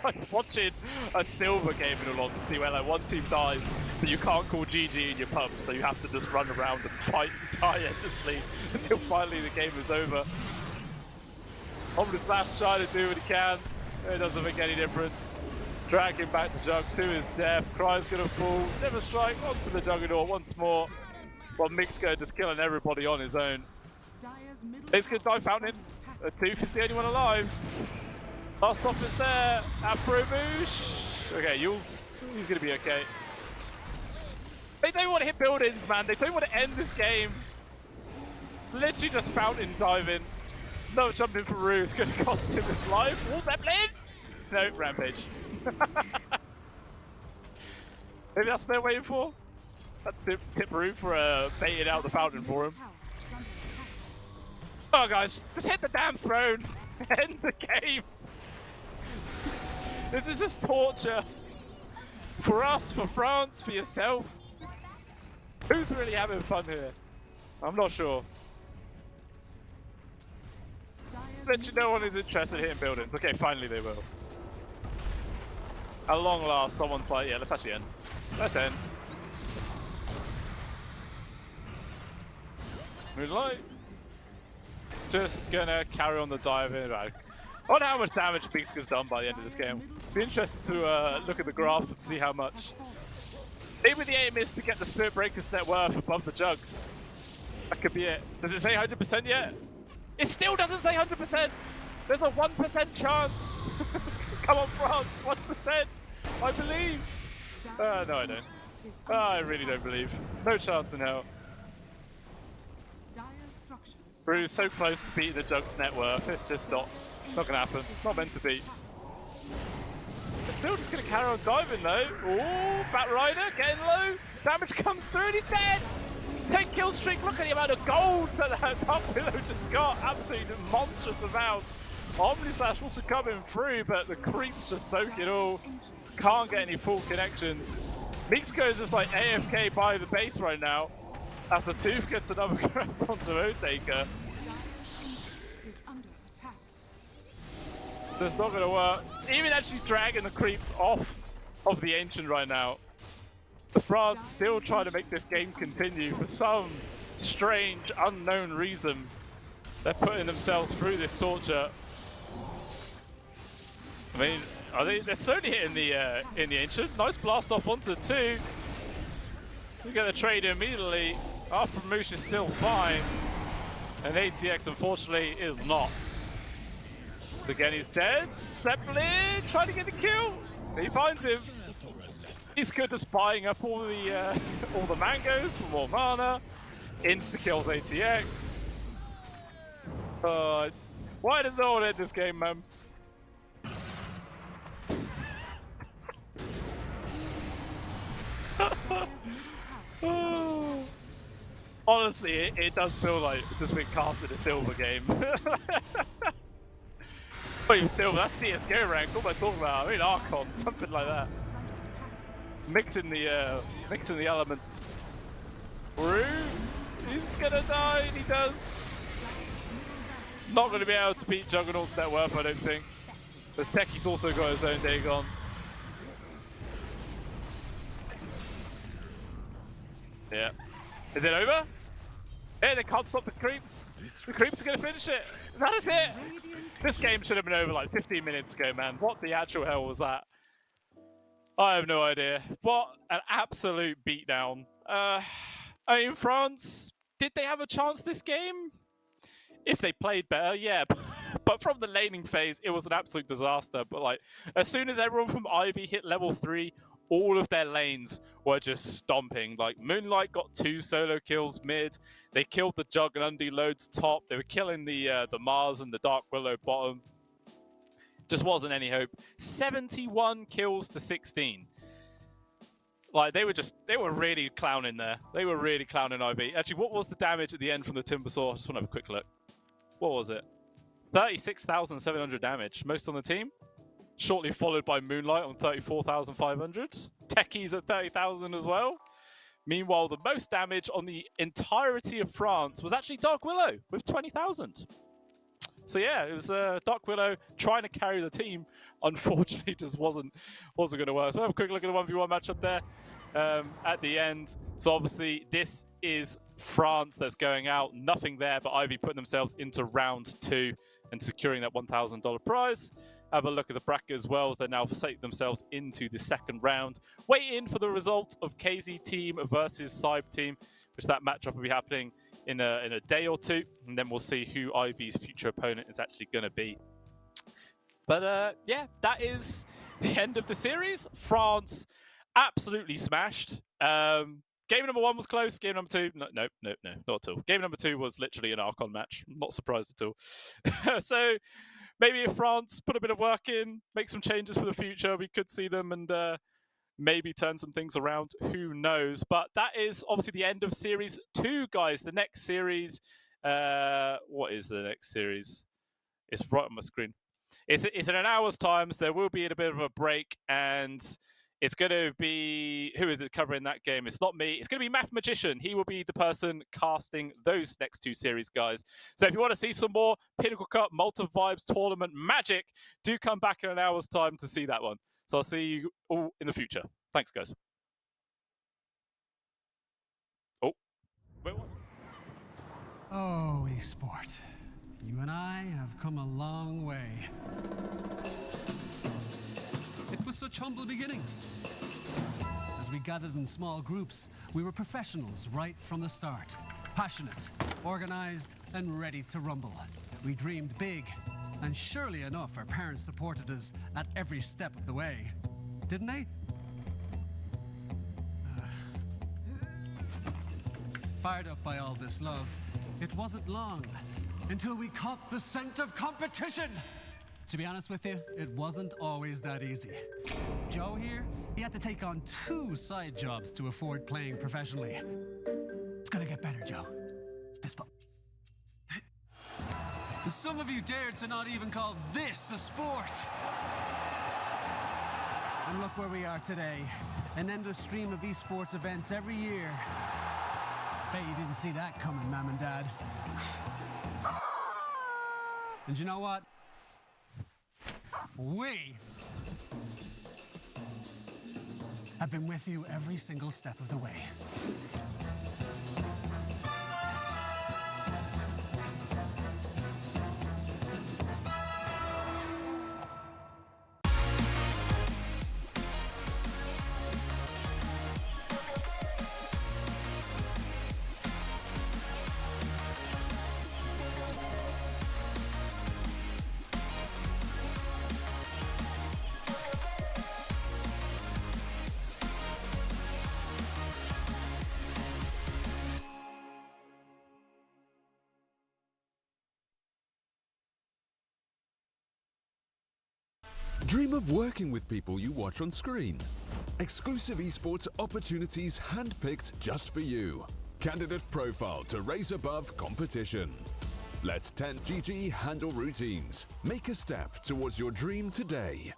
like watching a silver game in all honesty, where like one team dies, but you can't call GG in your pub, so you have to just run around and fight and die endlessly until finally the game is over. Omni Slash trying to do what he can. It doesn't make any difference. Drag him back to Jug to his death. Cry's gonna fall. Never strike onto the Juggernaut once more. While Mixco just killing everybody on his own. He's gonna die Fountain. A Tooth is the only one alive. Last stop is there. Afro Boosh. Okay, Yules. He's gonna be okay. They don't want to hit buildings, man. They don't want to end this game. Literally just Fountain diving. No jumping for Rue. It's gonna cost him his life. Wall Zeppelin? No, Rampage. Maybe that's what they're waiting for. That's tip Rue for baiting out the Fountain for him. Oh guys, just hit the damn throne. End the game. This is just torture. For us, for France, for yourself. Who's really having fun here? I'm not sure. Literally no one is interested in hitting buildings. Okay, finally they will. At long last, someone's like, yeah, let's actually end. Let's end. Moonlight. Just gonna carry on the dive in. I wonder how much damage Beaks has done by the end of this game. Be interested to look at the graph and see how much. Maybe the aim is to get the Spirit Breaker's net worth above the Jugs. That could be it. Does it say 100% yet? It still doesn't say 100%! There's a 1% chance! Come on, France, 1%! I believe! No, I don't. I really don't believe. No chance in hell. Brew's so close to beating the Jugs net worth, it's just not gonna happen. It's not meant to be. It's still just gonna carry on diving though. Oh, Bat Rider getting low. Damage comes through and he's dead! 10 kill streak, look at the amount of gold that Dark Willow just got. Absolutely monstrous amount. Omnislash also coming through, but the creeps just soak it all. Can't get any full connections. Meexco is just like AFK by the base right now. As the Tooth gets another grab onto O-Taker. That's not going to work. Even actually dragging the creeps off of the Ancient right now. The France still trying to make this game continue for some strange, unknown reason. They're putting themselves through this torture. I mean, they're slowly hitting the in the Ancient. Nice blast off onto 2. We get the trade immediately. After Moosh is still fine. And ATX unfortunately is not. So again he's dead. Zeppelin trying to get the kill. He finds him. He's good just buying up all the mangoes for more mana. Insta kills ATX. Why does no one end this game, man? Honestly, it does feel like it's just been cast in a silver game. Not even silver, that's CSGO ranks. What am I talking about? I mean Archon, something like that. Mixing the elements. Brew, he's gonna die, and he does. Not gonna be able to beat Juggernaut's net worth, I don't think. Because Techie's also got his own Dagon. Yeah. Is it over? Hey, they can't stop the creeps. The creeps are gonna finish it. That is it. This game should have been over like 15 minutes ago, man. What the actual hell was that? I have no idea. What an absolute beatdown. I mean, France, did they have a chance this game? If they played better, yeah. But from the laning phase, it was an absolute disaster. But like, as soon as everyone from Ivy hit level 3, all of their lanes were just stomping. Like, Moonlight got 2 solo kills mid. They killed the Jug and Undy Loads top. They were killing the Mars and the Dark Willow bottom. Just wasn't any hope. 71 kills to 16. Like, they were really clowning there. They were really clowning IB. Actually, what was the damage at the end from the Timbersaw? I just want to have a quick look. What was it? 36,700 damage. Most on the team. Shortly followed by Moonlight on 34,500. Techies at 30,000 as well. Meanwhile, the most damage on the entirety of France was actually Dark Willow with 20,000. So yeah, it was Dark Willow trying to carry the team. Unfortunately, just wasn't going to work. So we'll have a quick look at the 1v1 matchup there at the end. So obviously, this is France that's going out. Nothing there, but Ivy putting themselves into round 2 and securing that $1,000 prize. Have a look at the bracket as well, as they now set themselves into the second round. Waiting for the result of KZ team versus Cybe team, which that matchup will be happening in a day or two, and then we'll see who Ivy's future opponent is actually going to be. But yeah, that is the end of the series. France absolutely smashed. Game number 1 was close. Game number 2, no, not at all. Game number 2 was literally an Archon match. Not surprised at all. So maybe if France put a bit of work in, make some changes for the future, we could see them and maybe turn some things around. Who knows? But that is obviously the end of Series 2, guys. The next series, what is the next series? It's right on my screen. It's in an hour's time, so there will be a bit of a break, and it's going to be... Who is it covering that game? It's not me. It's going to be Math Magician. He will be the person casting those next 2 series, guys. So if you want to see some more Pinnacle Cup Malta Vibes tournament magic, do come back in an hour's time to see that one. So I'll see you all in the future. Thanks, guys. Oh. Wait, what? Oh, esport. you and I have come a long way. It was such humble beginnings. As we gathered in small groups, we were professionals right from the start. Passionate, organized, and ready to rumble. We dreamed big, and surely enough, our parents supported us at every step of the way. Didn't they? Fired up by all this love, it wasn't long until we caught the scent of competition. To be honest with you, it wasn't always that easy. Joe here, he had to take on 2 side jobs to afford playing professionally. It's gonna get better, Joe. Fist bump. Some of you dared to not even call this a sport. And look where we are today. An endless stream of esports events every year. Bet you didn't see that coming, Mom and Dad. And you know what? We have been with you every single step of the way. Dream of working with people you watch on screen. Exclusive esports opportunities handpicked just for you. Candidate profile to raise above competition. Let 10GG handle routines. Make a step towards your dream today.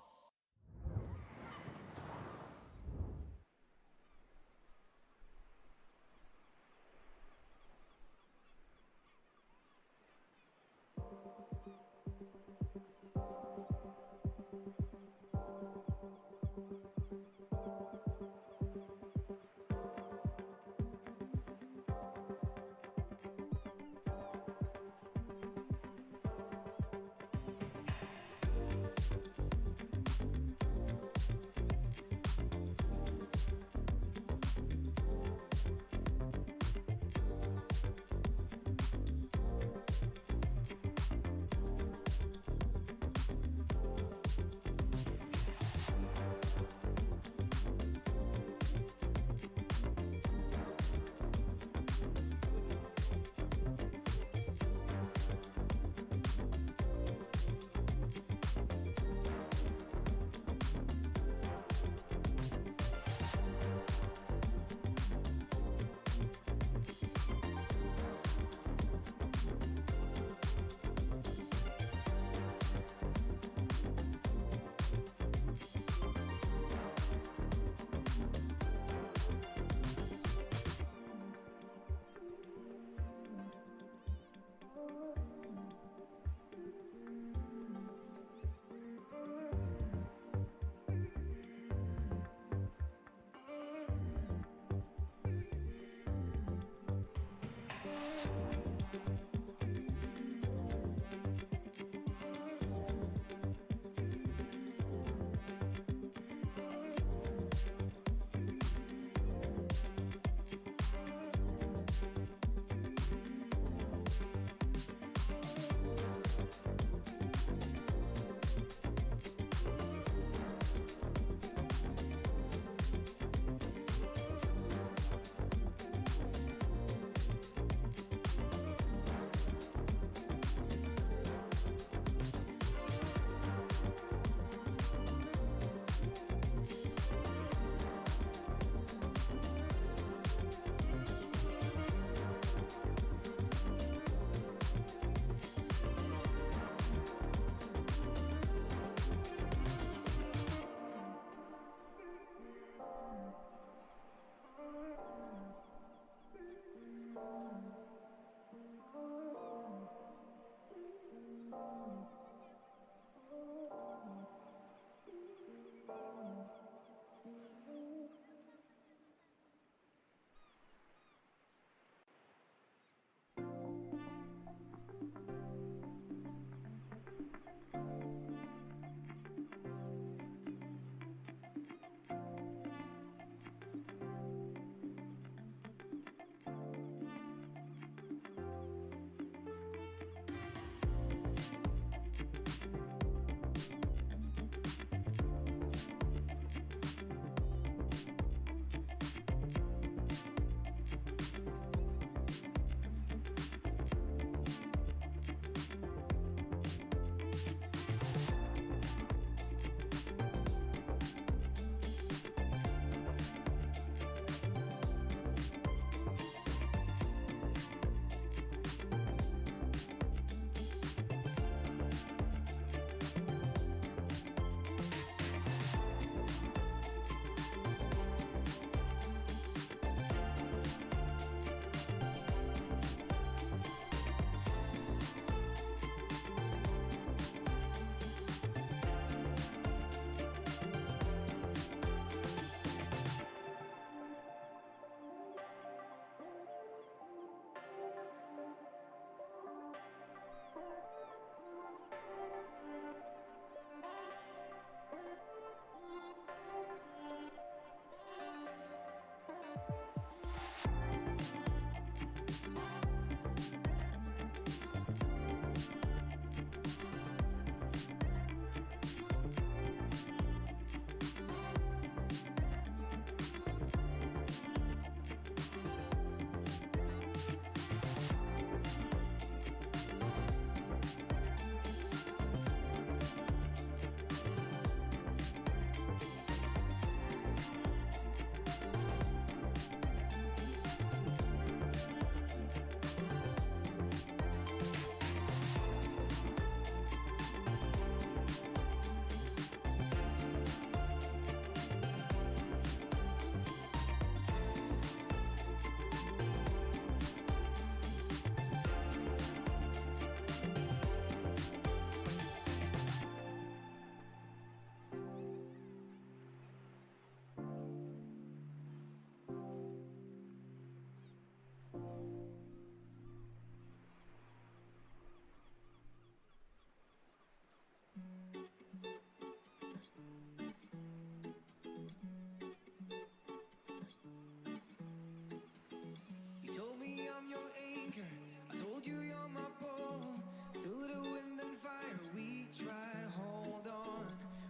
You told me I'm your anchor. I told you you're my pole. Through the wind and fire, we try to hold on.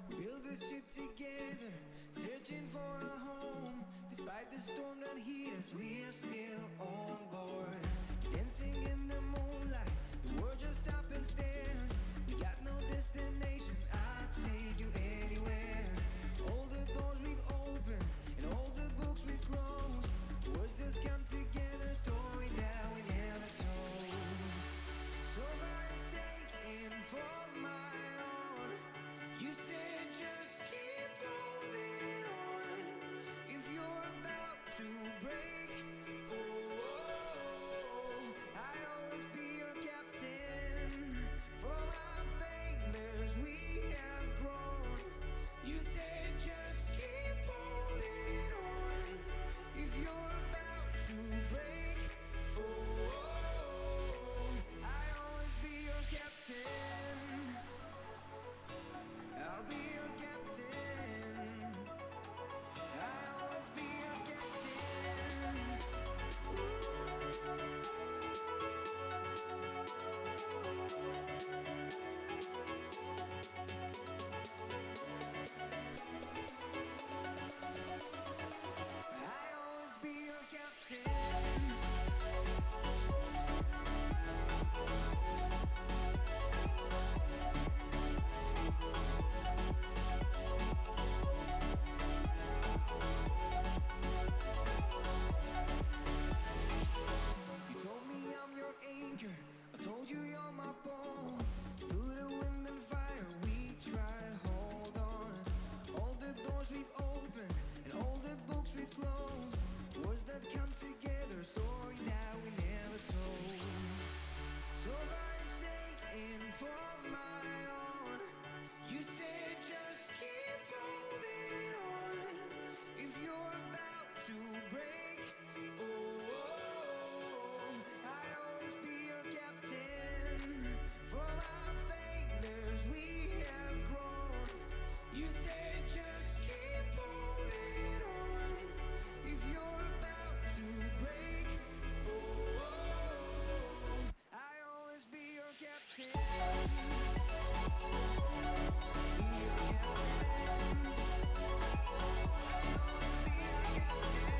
We build this ship together, searching for a home. Despite the storm that hit us, we're still on board. Dancing in the moonlight, the world just stopped and stares. We got no destination, I'll take you anywhere. All the doors we've opened and all the books we've closed. Words just come together, story that we never told. So far saying for my own, you said just keep holding on. If you're about to break, I'll always be your captain. From our failures we have grown. You said just keep holding on. If you're about to break, I'll always be your captain. I'll be your captain. I'll always be your captain. I'll always be your captain. You told me I'm your anchor. I told you you're my pole. Through the wind and fire, we try to hold on. All the doors we've opened and all the books we've closed. Words that come together, story that we never told. So far saying for my own, you said just keep holding on. If you're about to break, I'll always be your captain. From our failures we have grown. You said just keep holding on. If you're about to break, I'll always be your captain. Be your captain. I'll always be your captain.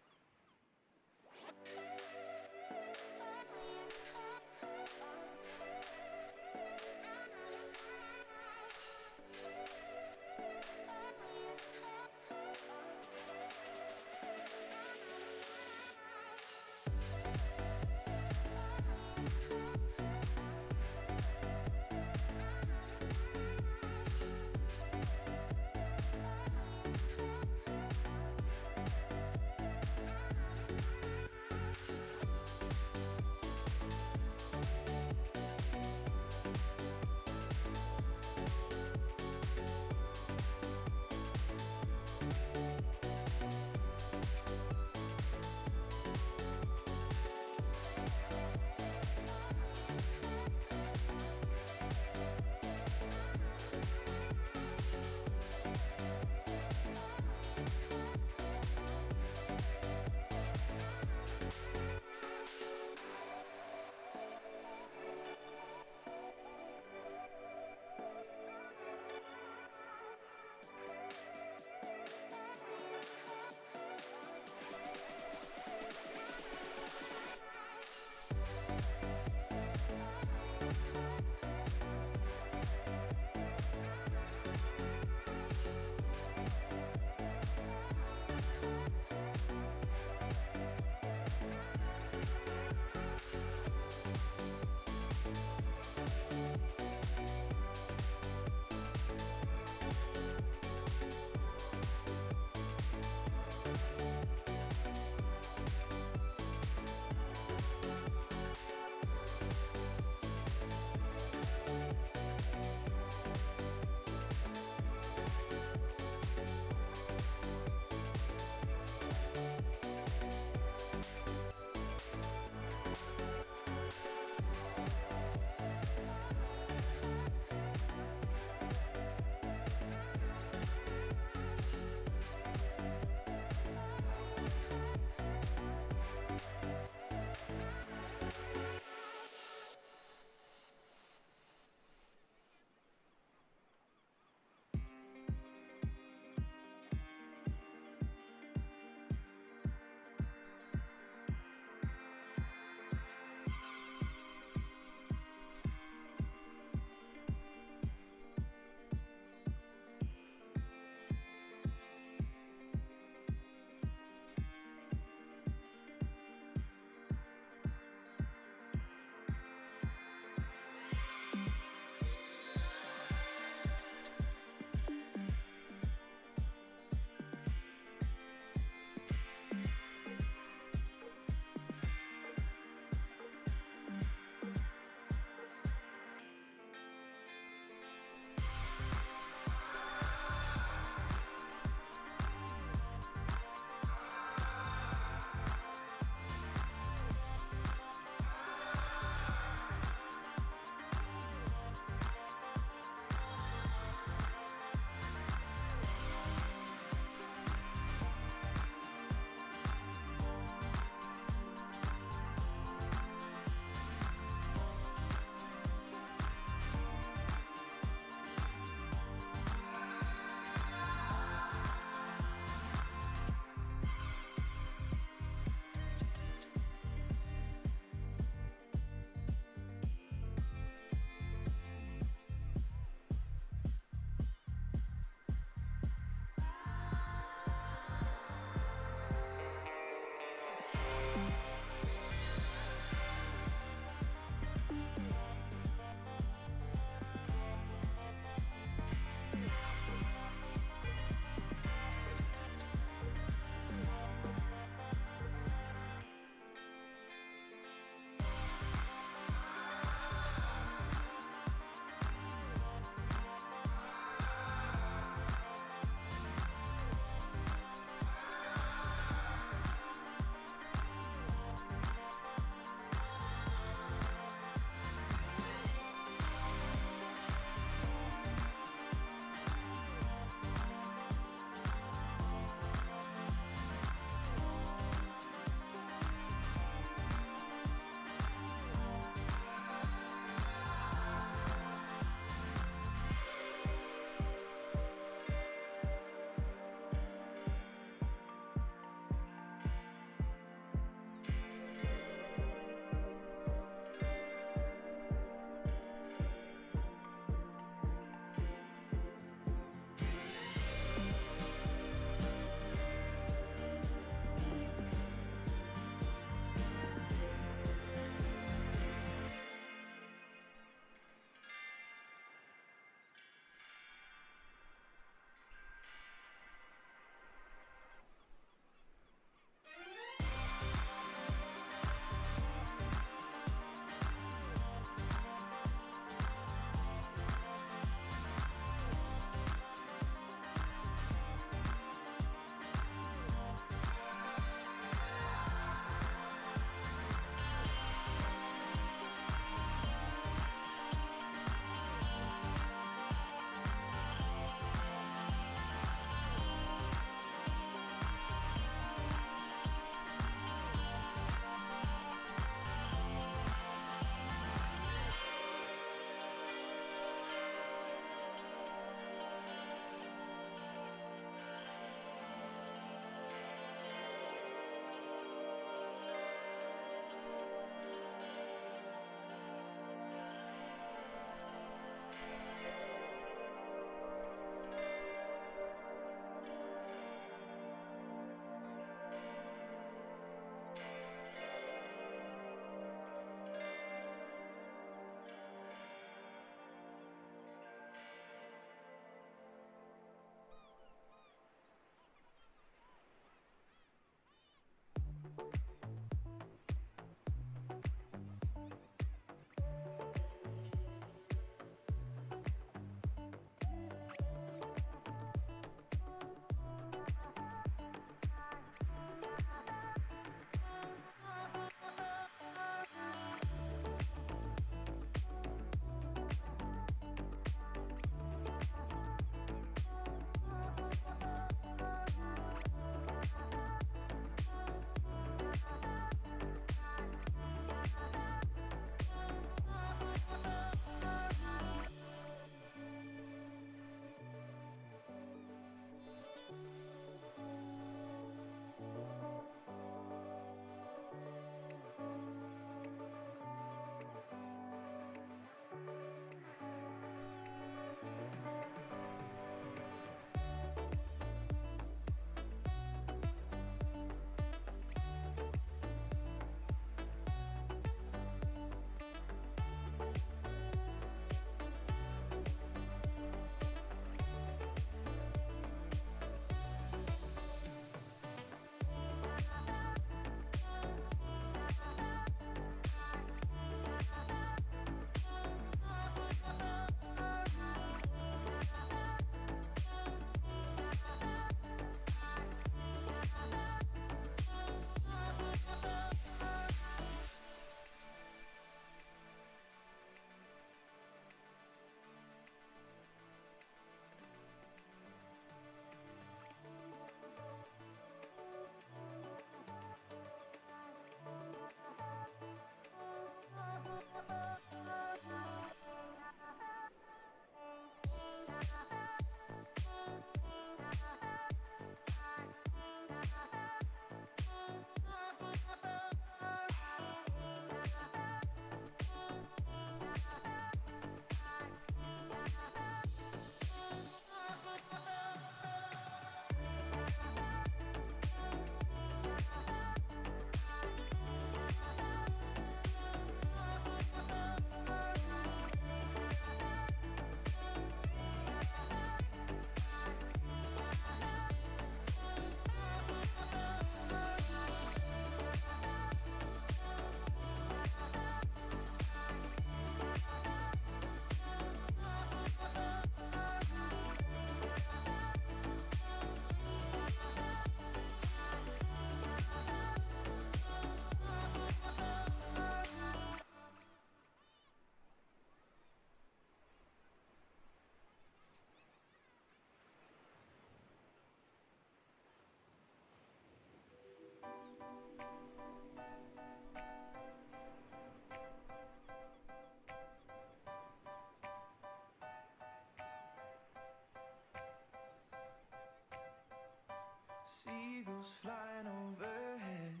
seagulls flying overhead,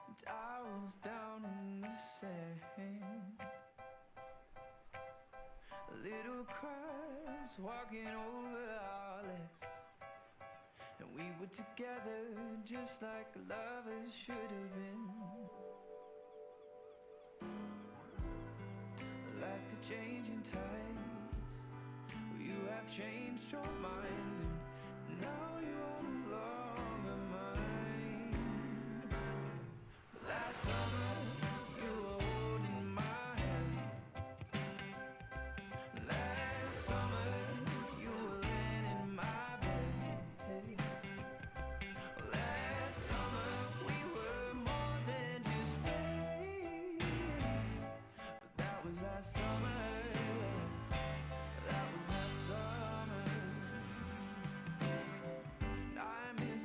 and owls down in the sand, little crabs walking over our legs, and we were together just like lovers should have been. Like the changing tides, you have changed your mind, and now you are no longer mine. Last summer, you were holding my hand. Last summer, you were laying in my bed. Last summer, we were more than just friends. But that was last summer. That was last summer. And I miss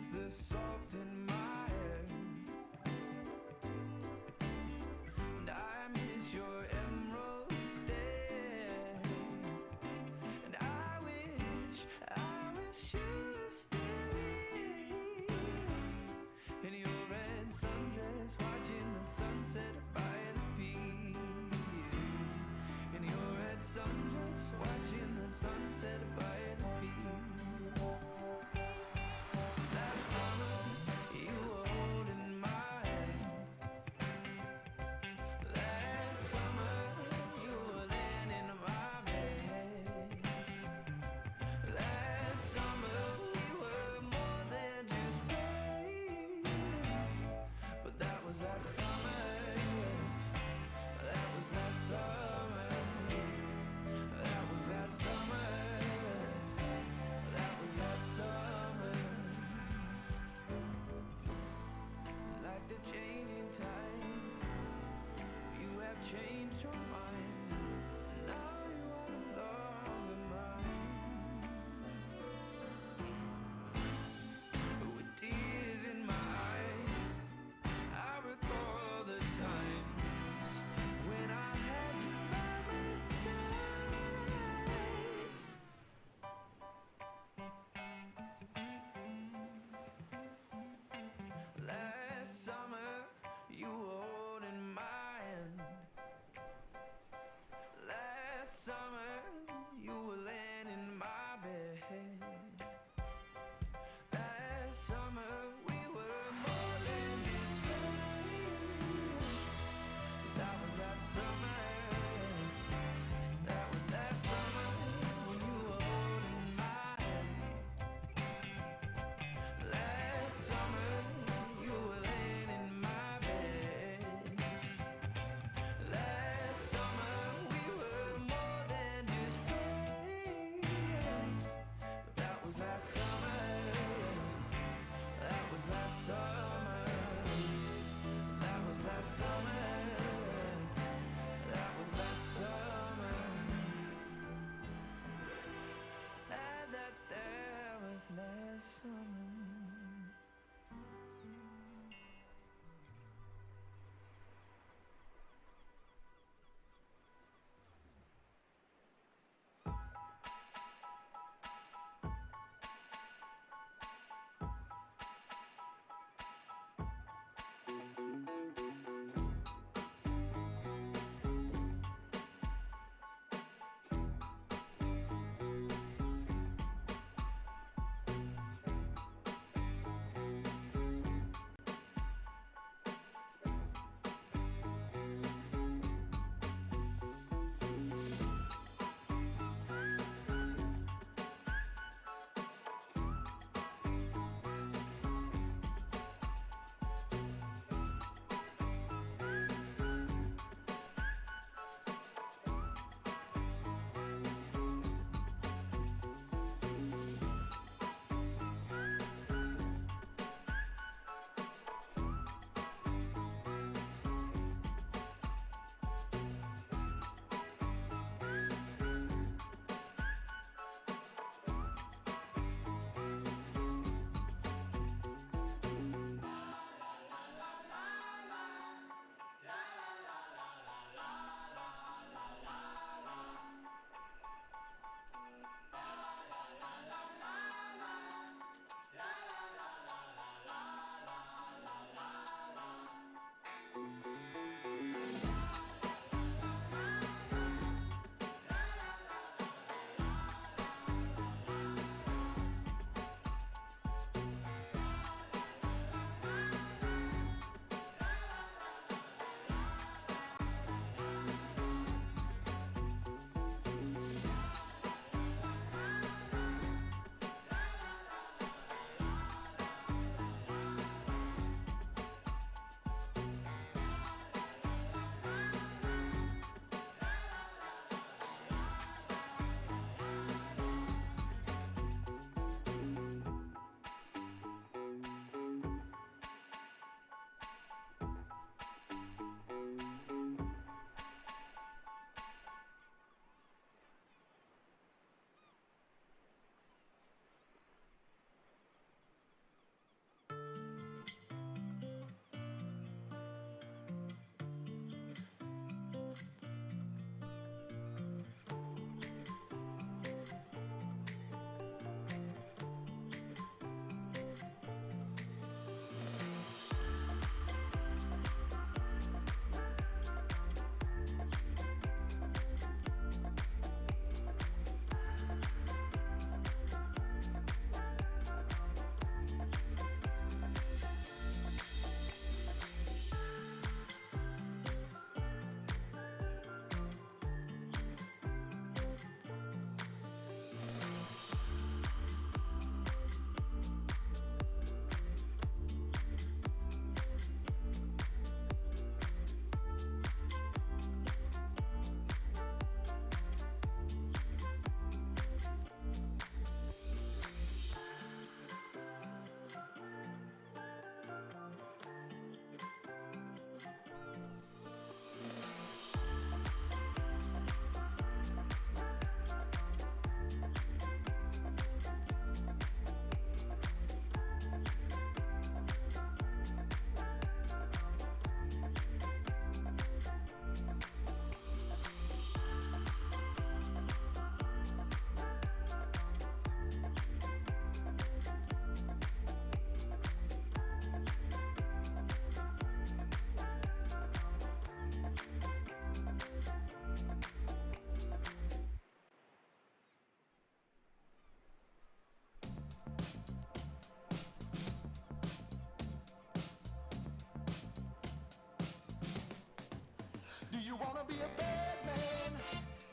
be a bad man?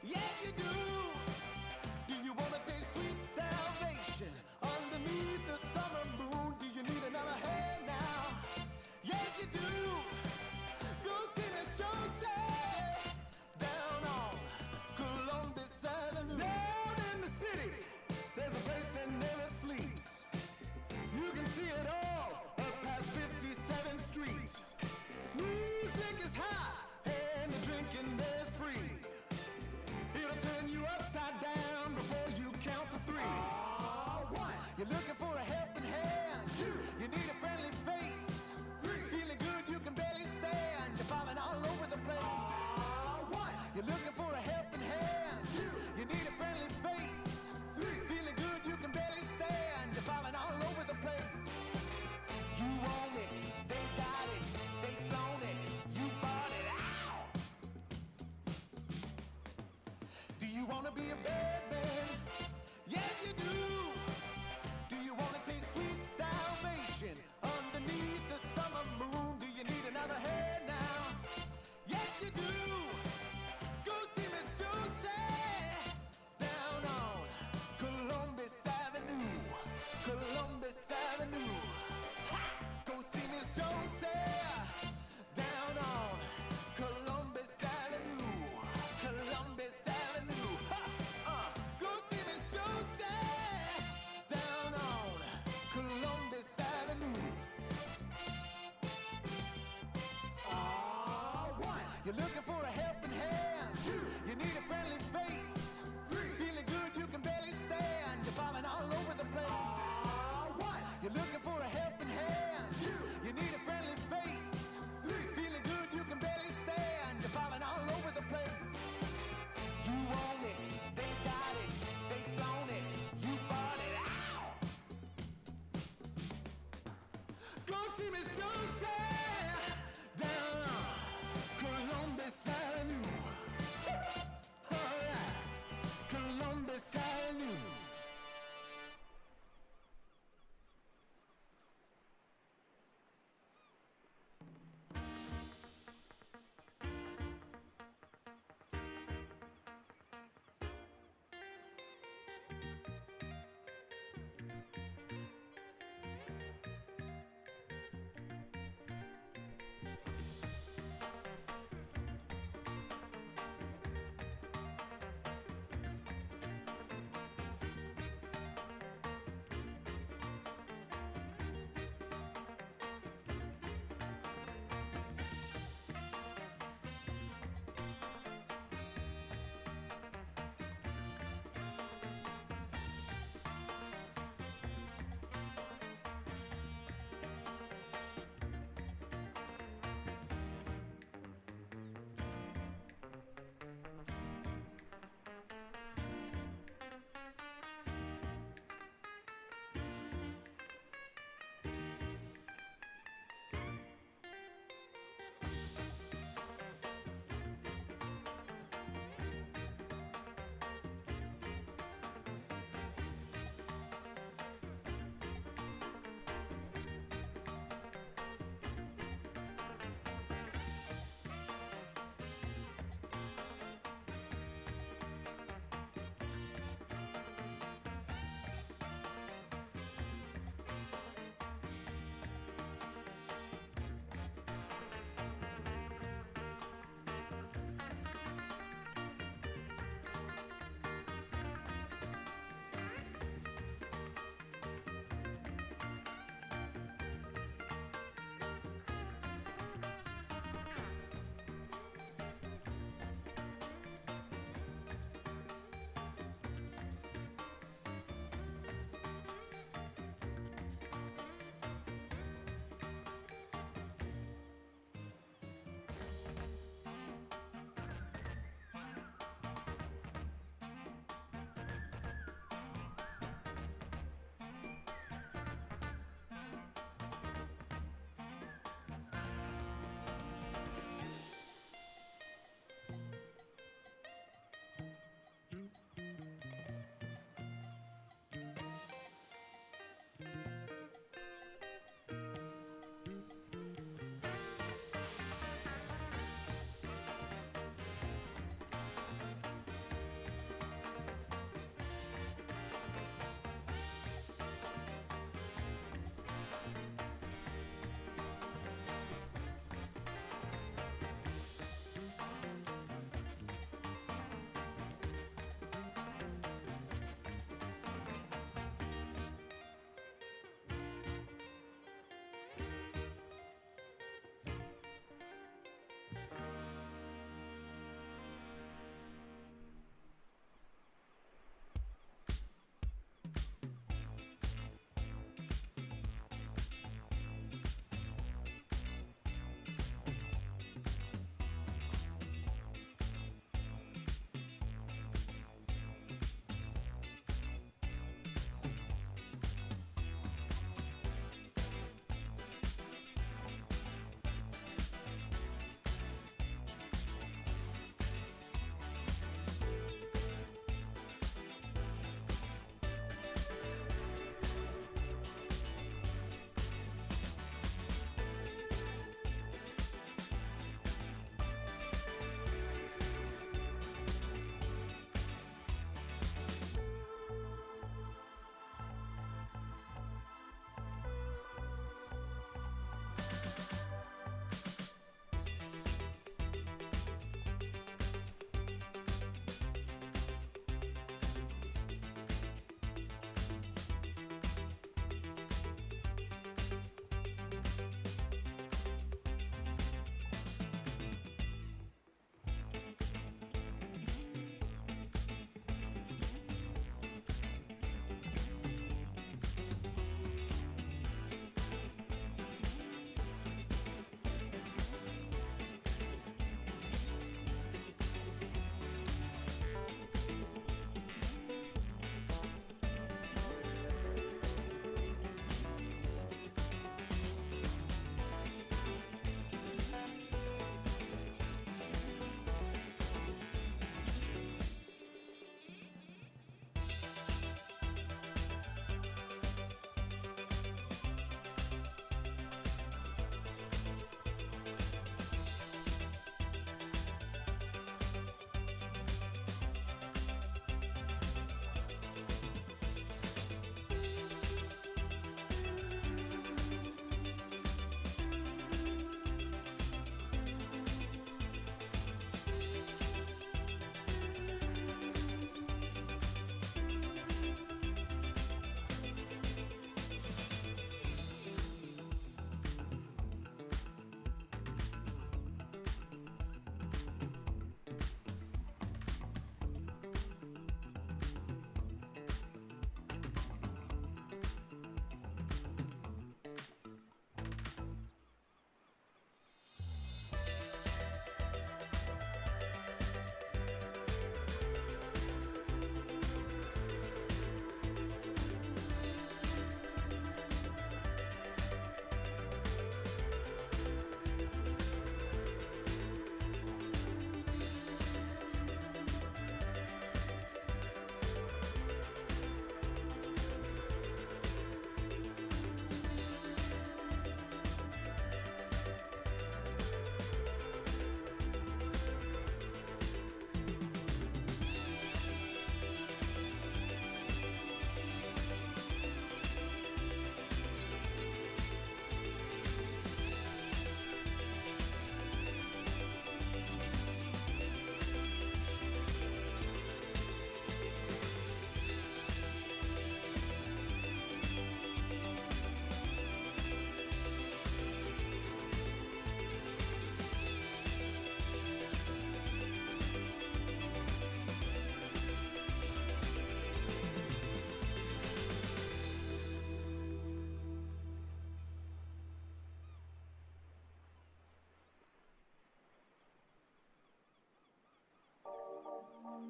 Yes, you do. Do you wanna taste sweet salvation underneath the summer moon? Do you need another hand now? Yes, you do. Go see Miss Josie down on Columbus Avenue. Down in the city, there's a place that never sleeps. You can see it all up past 57th Street. Music is hot and the drinking there's free. It'll turn you upside down before you count to three. One, you're looking for a helping hand. Two, you need a friendly face. Three, feeling good you can barely stand. You're falling all over the place. One, you're looking for a helping hand. Two, you need a friendly face. Three, feeling good you can barely stand. You're falling all over the place. You own it, they got it, they flown it, you bought it. Ow! Do you wanna be a bad man? Yes, you do. Do you wanna taste sweet salvation underneath the summer moon? Do you need another hand now? Yes, you do. Go see Miss Josie down on Columbus Avenue. Columbus Avenue. Ha! Go see Miss Josie down on Columbus Avenue. Columbus Avenue. Ha! Go see Miss Josie down on Columbus Avenue. One, you're looking for a helping hand. Two, you need a friendly face. Three, feeling good you can barely stand. You're falling all over the place. One, you're looking for a helping hand. Two, you need a friendly face. Three, feeling good you can barely stand. You're falling all over the place. You own it, they got it, they flown it, you bought it. Ow! Go see Miss Josie down on Columbus Avenue. All right, Columbus Avenue.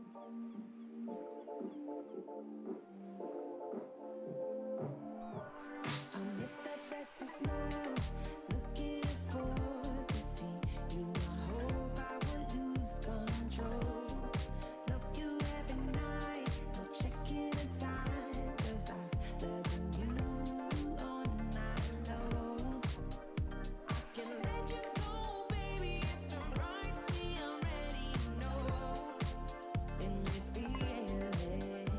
I miss that sexy smile, looking for to see you. I hope I will lose control. Love you every night, no checking the time, 'cause I was loving you all night long. I can let you go, baby, it's the right thing, I already know. And we feel it.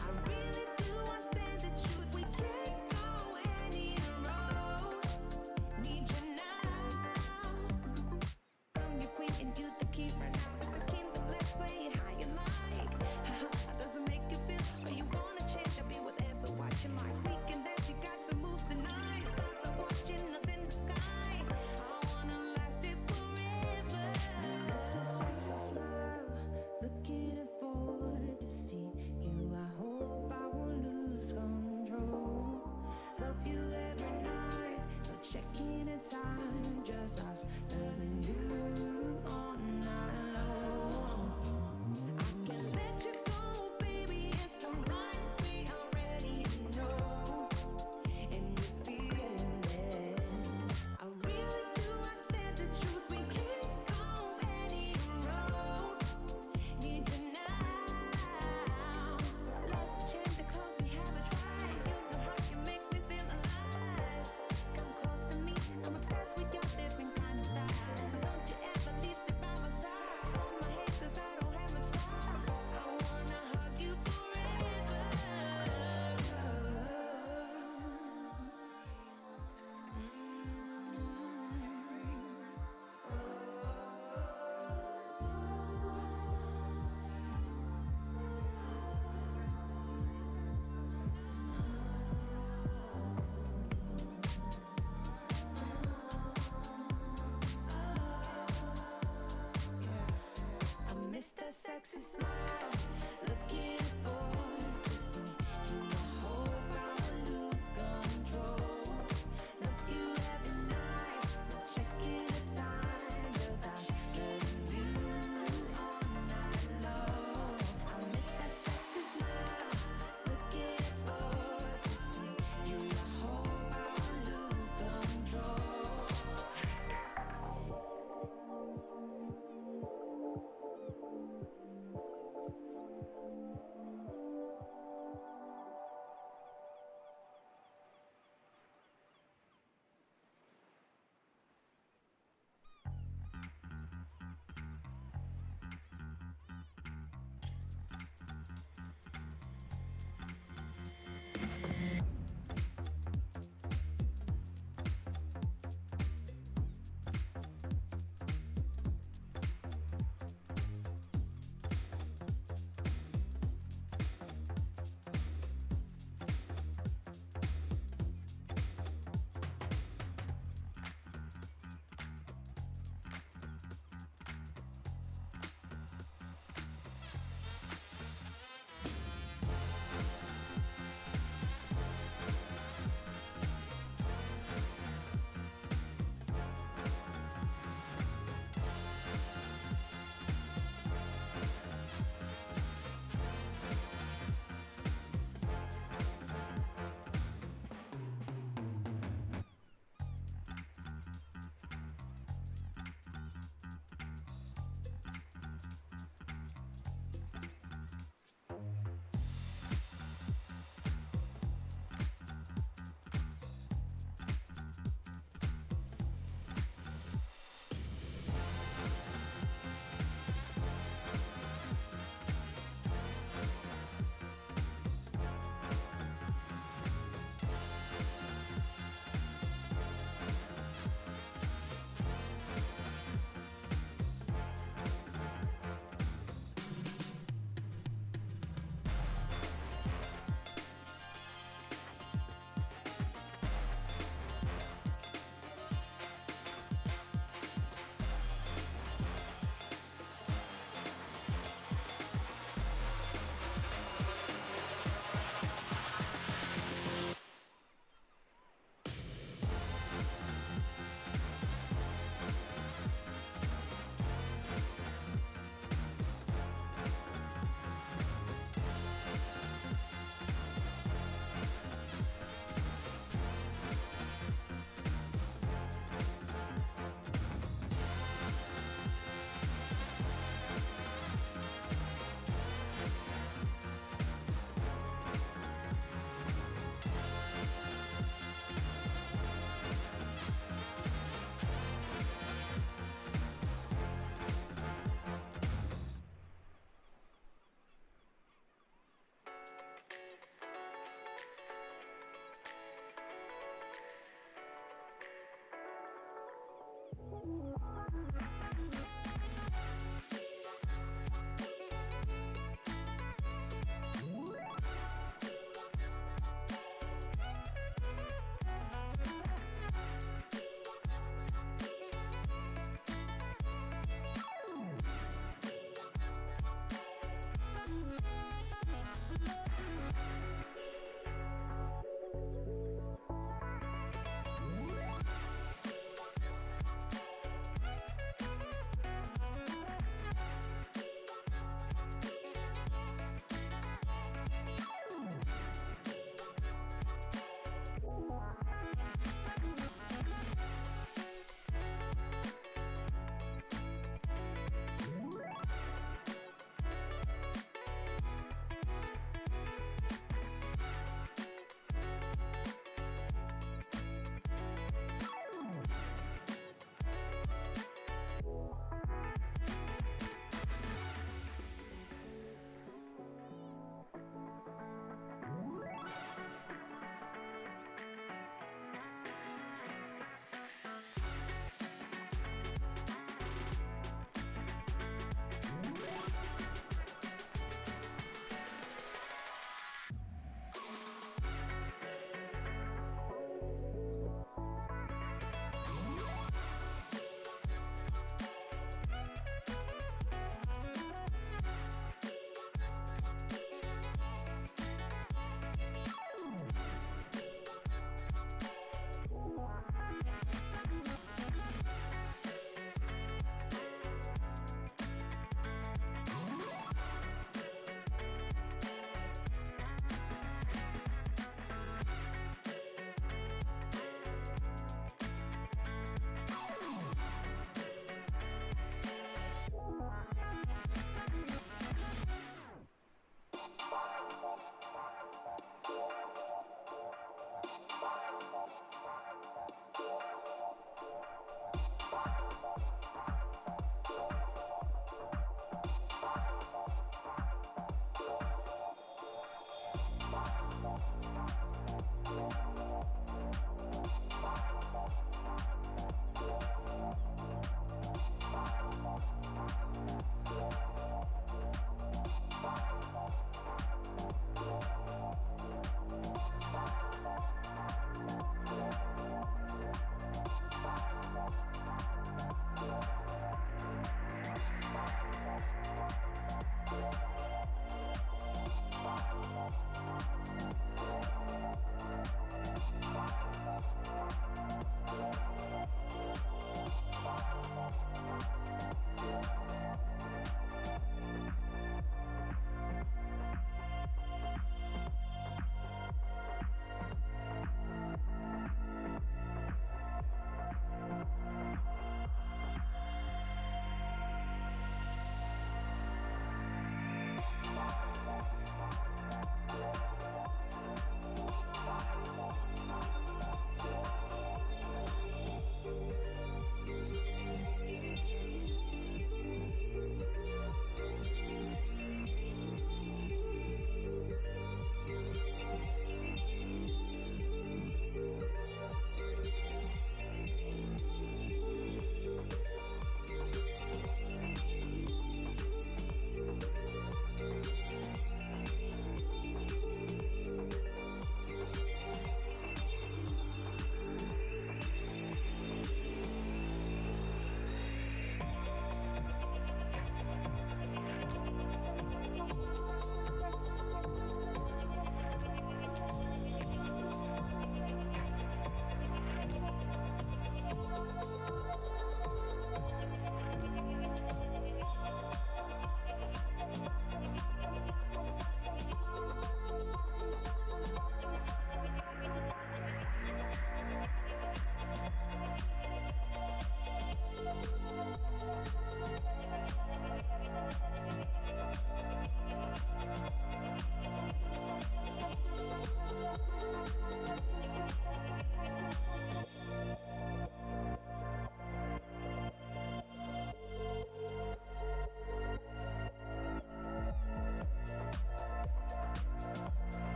I really do, I said the truth, we can't go any wrong. Need you now. I'm your queen and you the king right now. It's a kingdom, let's play it how you like. How does it make you feel? Or you wanna change? I'll be whatever, watching like we can dance. You got to move tonight. Stars are watching us in the sky. I wanna last it forever. It's a sexy smile, looking forward to see you. I hope I won't lose control. Love you every night, no checking the time, just us loving you all night long. I can let you go, baby, it's the right we already know. And we feel it. I really do, I said the truth, we can't go any wrong. Need you now. Let's change the clothes, we have a drive. You know how you make me feel alive. Come close to me, I'm obsessed with your different kind of style. Don't you ever leave, step by my side. Hold my hand, 'cause I don't have much time. I wanna hug you forever. I miss that sexy smile, looking forward to see you. I hope I will lose control. Love you every night, no checking the time, 'cause I love you all night long. I miss that sexy smile, looking forward to see you. I hope I will lose control.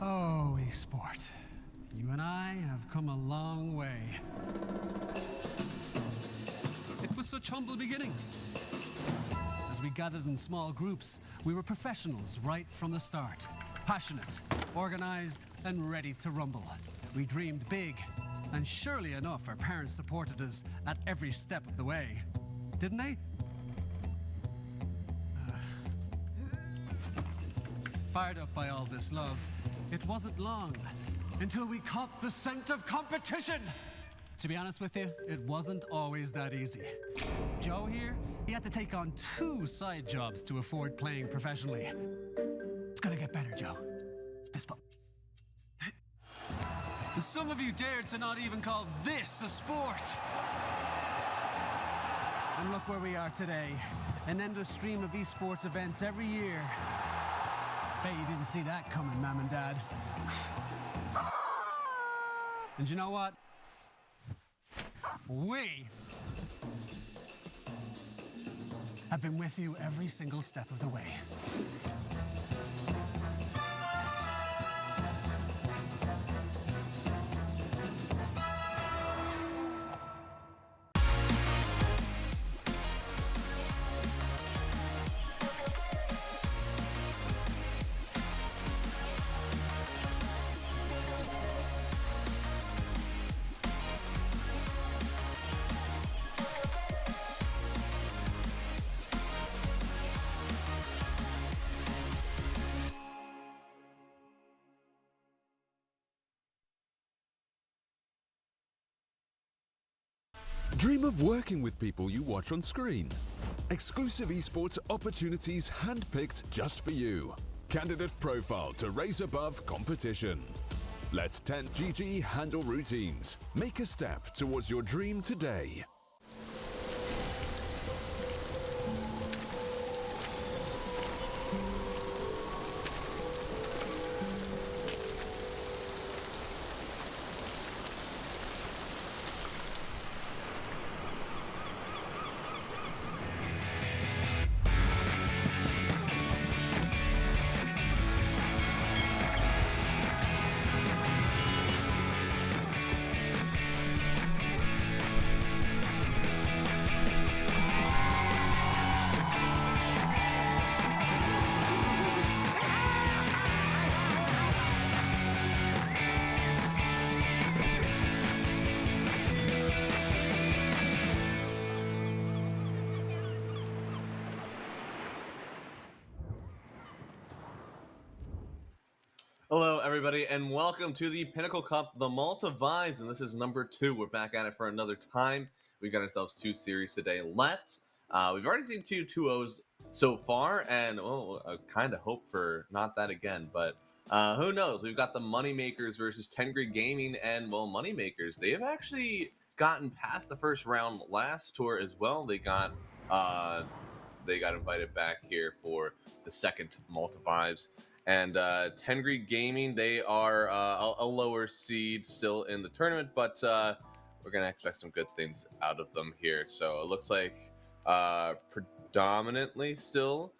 Oh, esport. You and I have come a long way. It was such humble beginnings. As we gathered in small groups, we were professionals right from the start. Passionate, organized, and ready to rumble. We dreamed big, and surely enough, our parents supported us at every step of the way. Didn't they? Fired up by all this love, it wasn't long until we caught the scent of competition. To be honest with you, it wasn't always that easy. Joe here, he had to take on 2 side jobs to afford playing professionally. It's gonna get better, Joe. Fist bump. Some of you dared to not even call this a sport. And look where we are today. An endless stream of esports events every year. Bet you didn't see that coming, Mom and Dad. And you know what? We have been with you every single step of the way. Dream of working with people you watch on screen. Exclusive esports opportunities handpicked just for you. Candidate profile to raise above competition. Let 10GG handle routines. Make a step towards your dream today. Hello, everybody, and welcome to the Pinnacle Cup, the Malta Vibes, and this is number 2. We're back at it for another time. We've got ourselves 2 series today left. We've already seen 2 2-0s so far, and I kind of hope for not that again, but who knows? We've got the Moneymakers versus 10 Grid Gaming, and, well, Moneymakers, they have actually gotten past the first round last tour as well. They got invited back here for the second Malta Vibes. And 10 Grid Gaming, they are a lower seed still in the tournament, but we're going to expect some good things out of them here. So it looks like predominantly still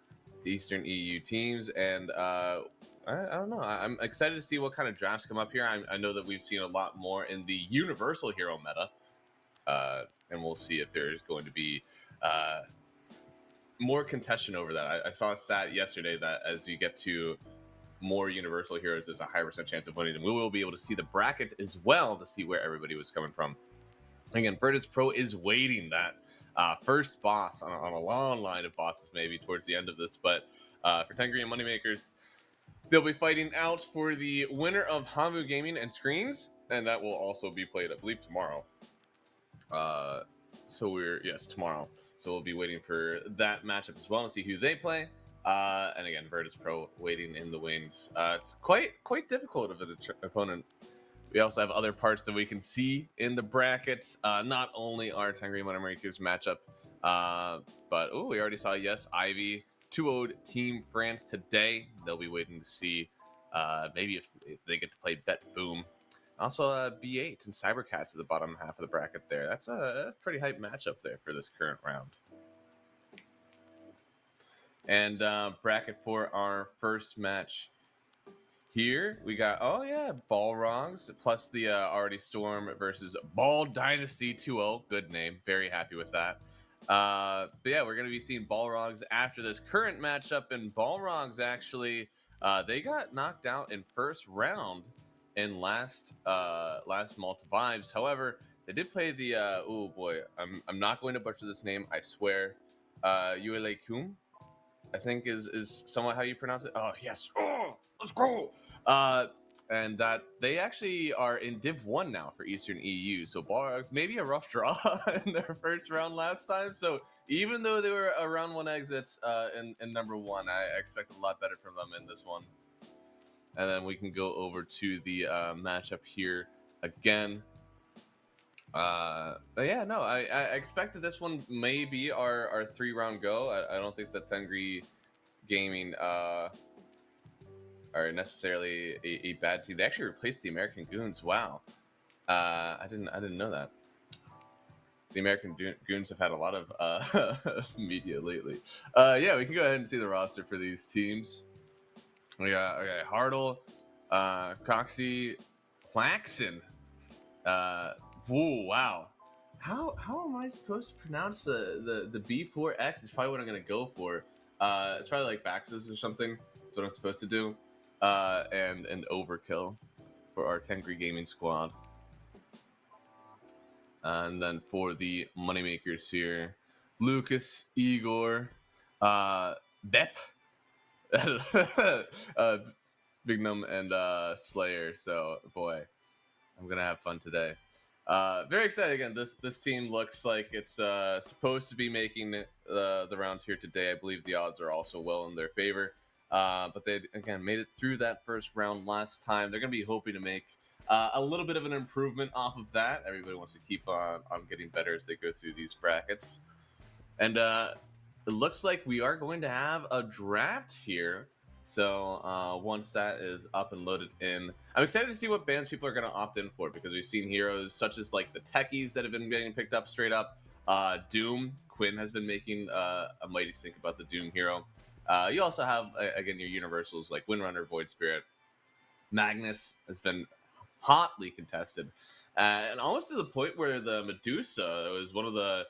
Eastern EU teams, and I don't know. I'm excited to see what kind of drafts come up here. I know that we've seen a lot more in the Universal Hero meta, and we'll see if there's going to be more contention over that. I saw a stat yesterday that as you get to more Universal Heroes, there's a higher % chance of winning, and we will be able to see the bracket as well to see where everybody was coming from. Again, Virtus Pro is waiting that first boss on a long line of bosses maybe towards the end of this, but for 10 Grid Moneymakers, they'll be fighting out for the winner of Hamu Gaming and Screens, and that will also be played, I believe, tomorrow. Tomorrow. So we'll be waiting for that matchup as well to see who they play. And again, Virtus Pro waiting in the wings. It's quite difficult of an opponent. We also have other parts that we can see in the brackets. Not only our 10 Grid Moneymakers matchup, but we already saw Ivy 2-0'd Team France today. They'll be waiting to see maybe if they get to play Bet Boom. Also, B8 and Cybercats at the bottom half of the bracket there. That's a pretty hype matchup there for this current round. And bracket for our first match here we got, oh yeah, Balrogs plus the already Storm versus Ball Dynasty 2-0. Good name. Very happy with that. But yeah, we're going to be seeing Balrogs after this current matchup. And Balrogs actually, they got knocked out in first round in last Malta Vibes. However, they did play the, oh boy, I'm not going to butcher this name, I swear. Uele Kum, I think is somewhat how you pronounce it. Oh yes, oh let's go. And that they actually are in Div 1 now for Eastern EU. So Balrogs maybe a rough draw in their first round last time. So even though they were a round 1 exits in number 1, I expect a lot better from them in this one. And then we can go over to the matchup here again. But yeah, no, I expect that this one may be our 3-round go. I don't think that Tengri Gaming are necessarily a bad team. They actually replaced the American Goons. Wow, I didn't know that. The American Goons have had a lot of media lately. Yeah, we can go ahead and see the roster for these teams. We got Hartle, Coxie, Claxon. Whoa, wow. How am I supposed to pronounce the B4X? Is probably what I'm gonna go for. It's probably like Baxis or something. That's what I'm supposed to do. And Overkill for our Tengri Gaming squad. And then for the moneymakers here, Lucas, Igor, Bep, Bignum, and Slayer. So boy, I'm gonna have fun today. Very excited again. This team looks like it's supposed to be making the rounds here today. I believe the odds are also well in their favor. But they again made it through that first round last time. They're gonna be hoping to make a little bit of an improvement off of that. Everybody wants to keep on getting better as they go through these brackets. And it looks like we are going to have a draft here. So once that is up and loaded in, I'm excited to see what bands people are going to opt in for, because we've seen heroes such as like the techies that have been getting picked up straight up. Doom, Quinn has been making a mighty stink about the Doom hero. You also have, again, your universals like Windrunner, Void Spirit. Magnus has been hotly contested. And almost to the point where the Medusa was one of the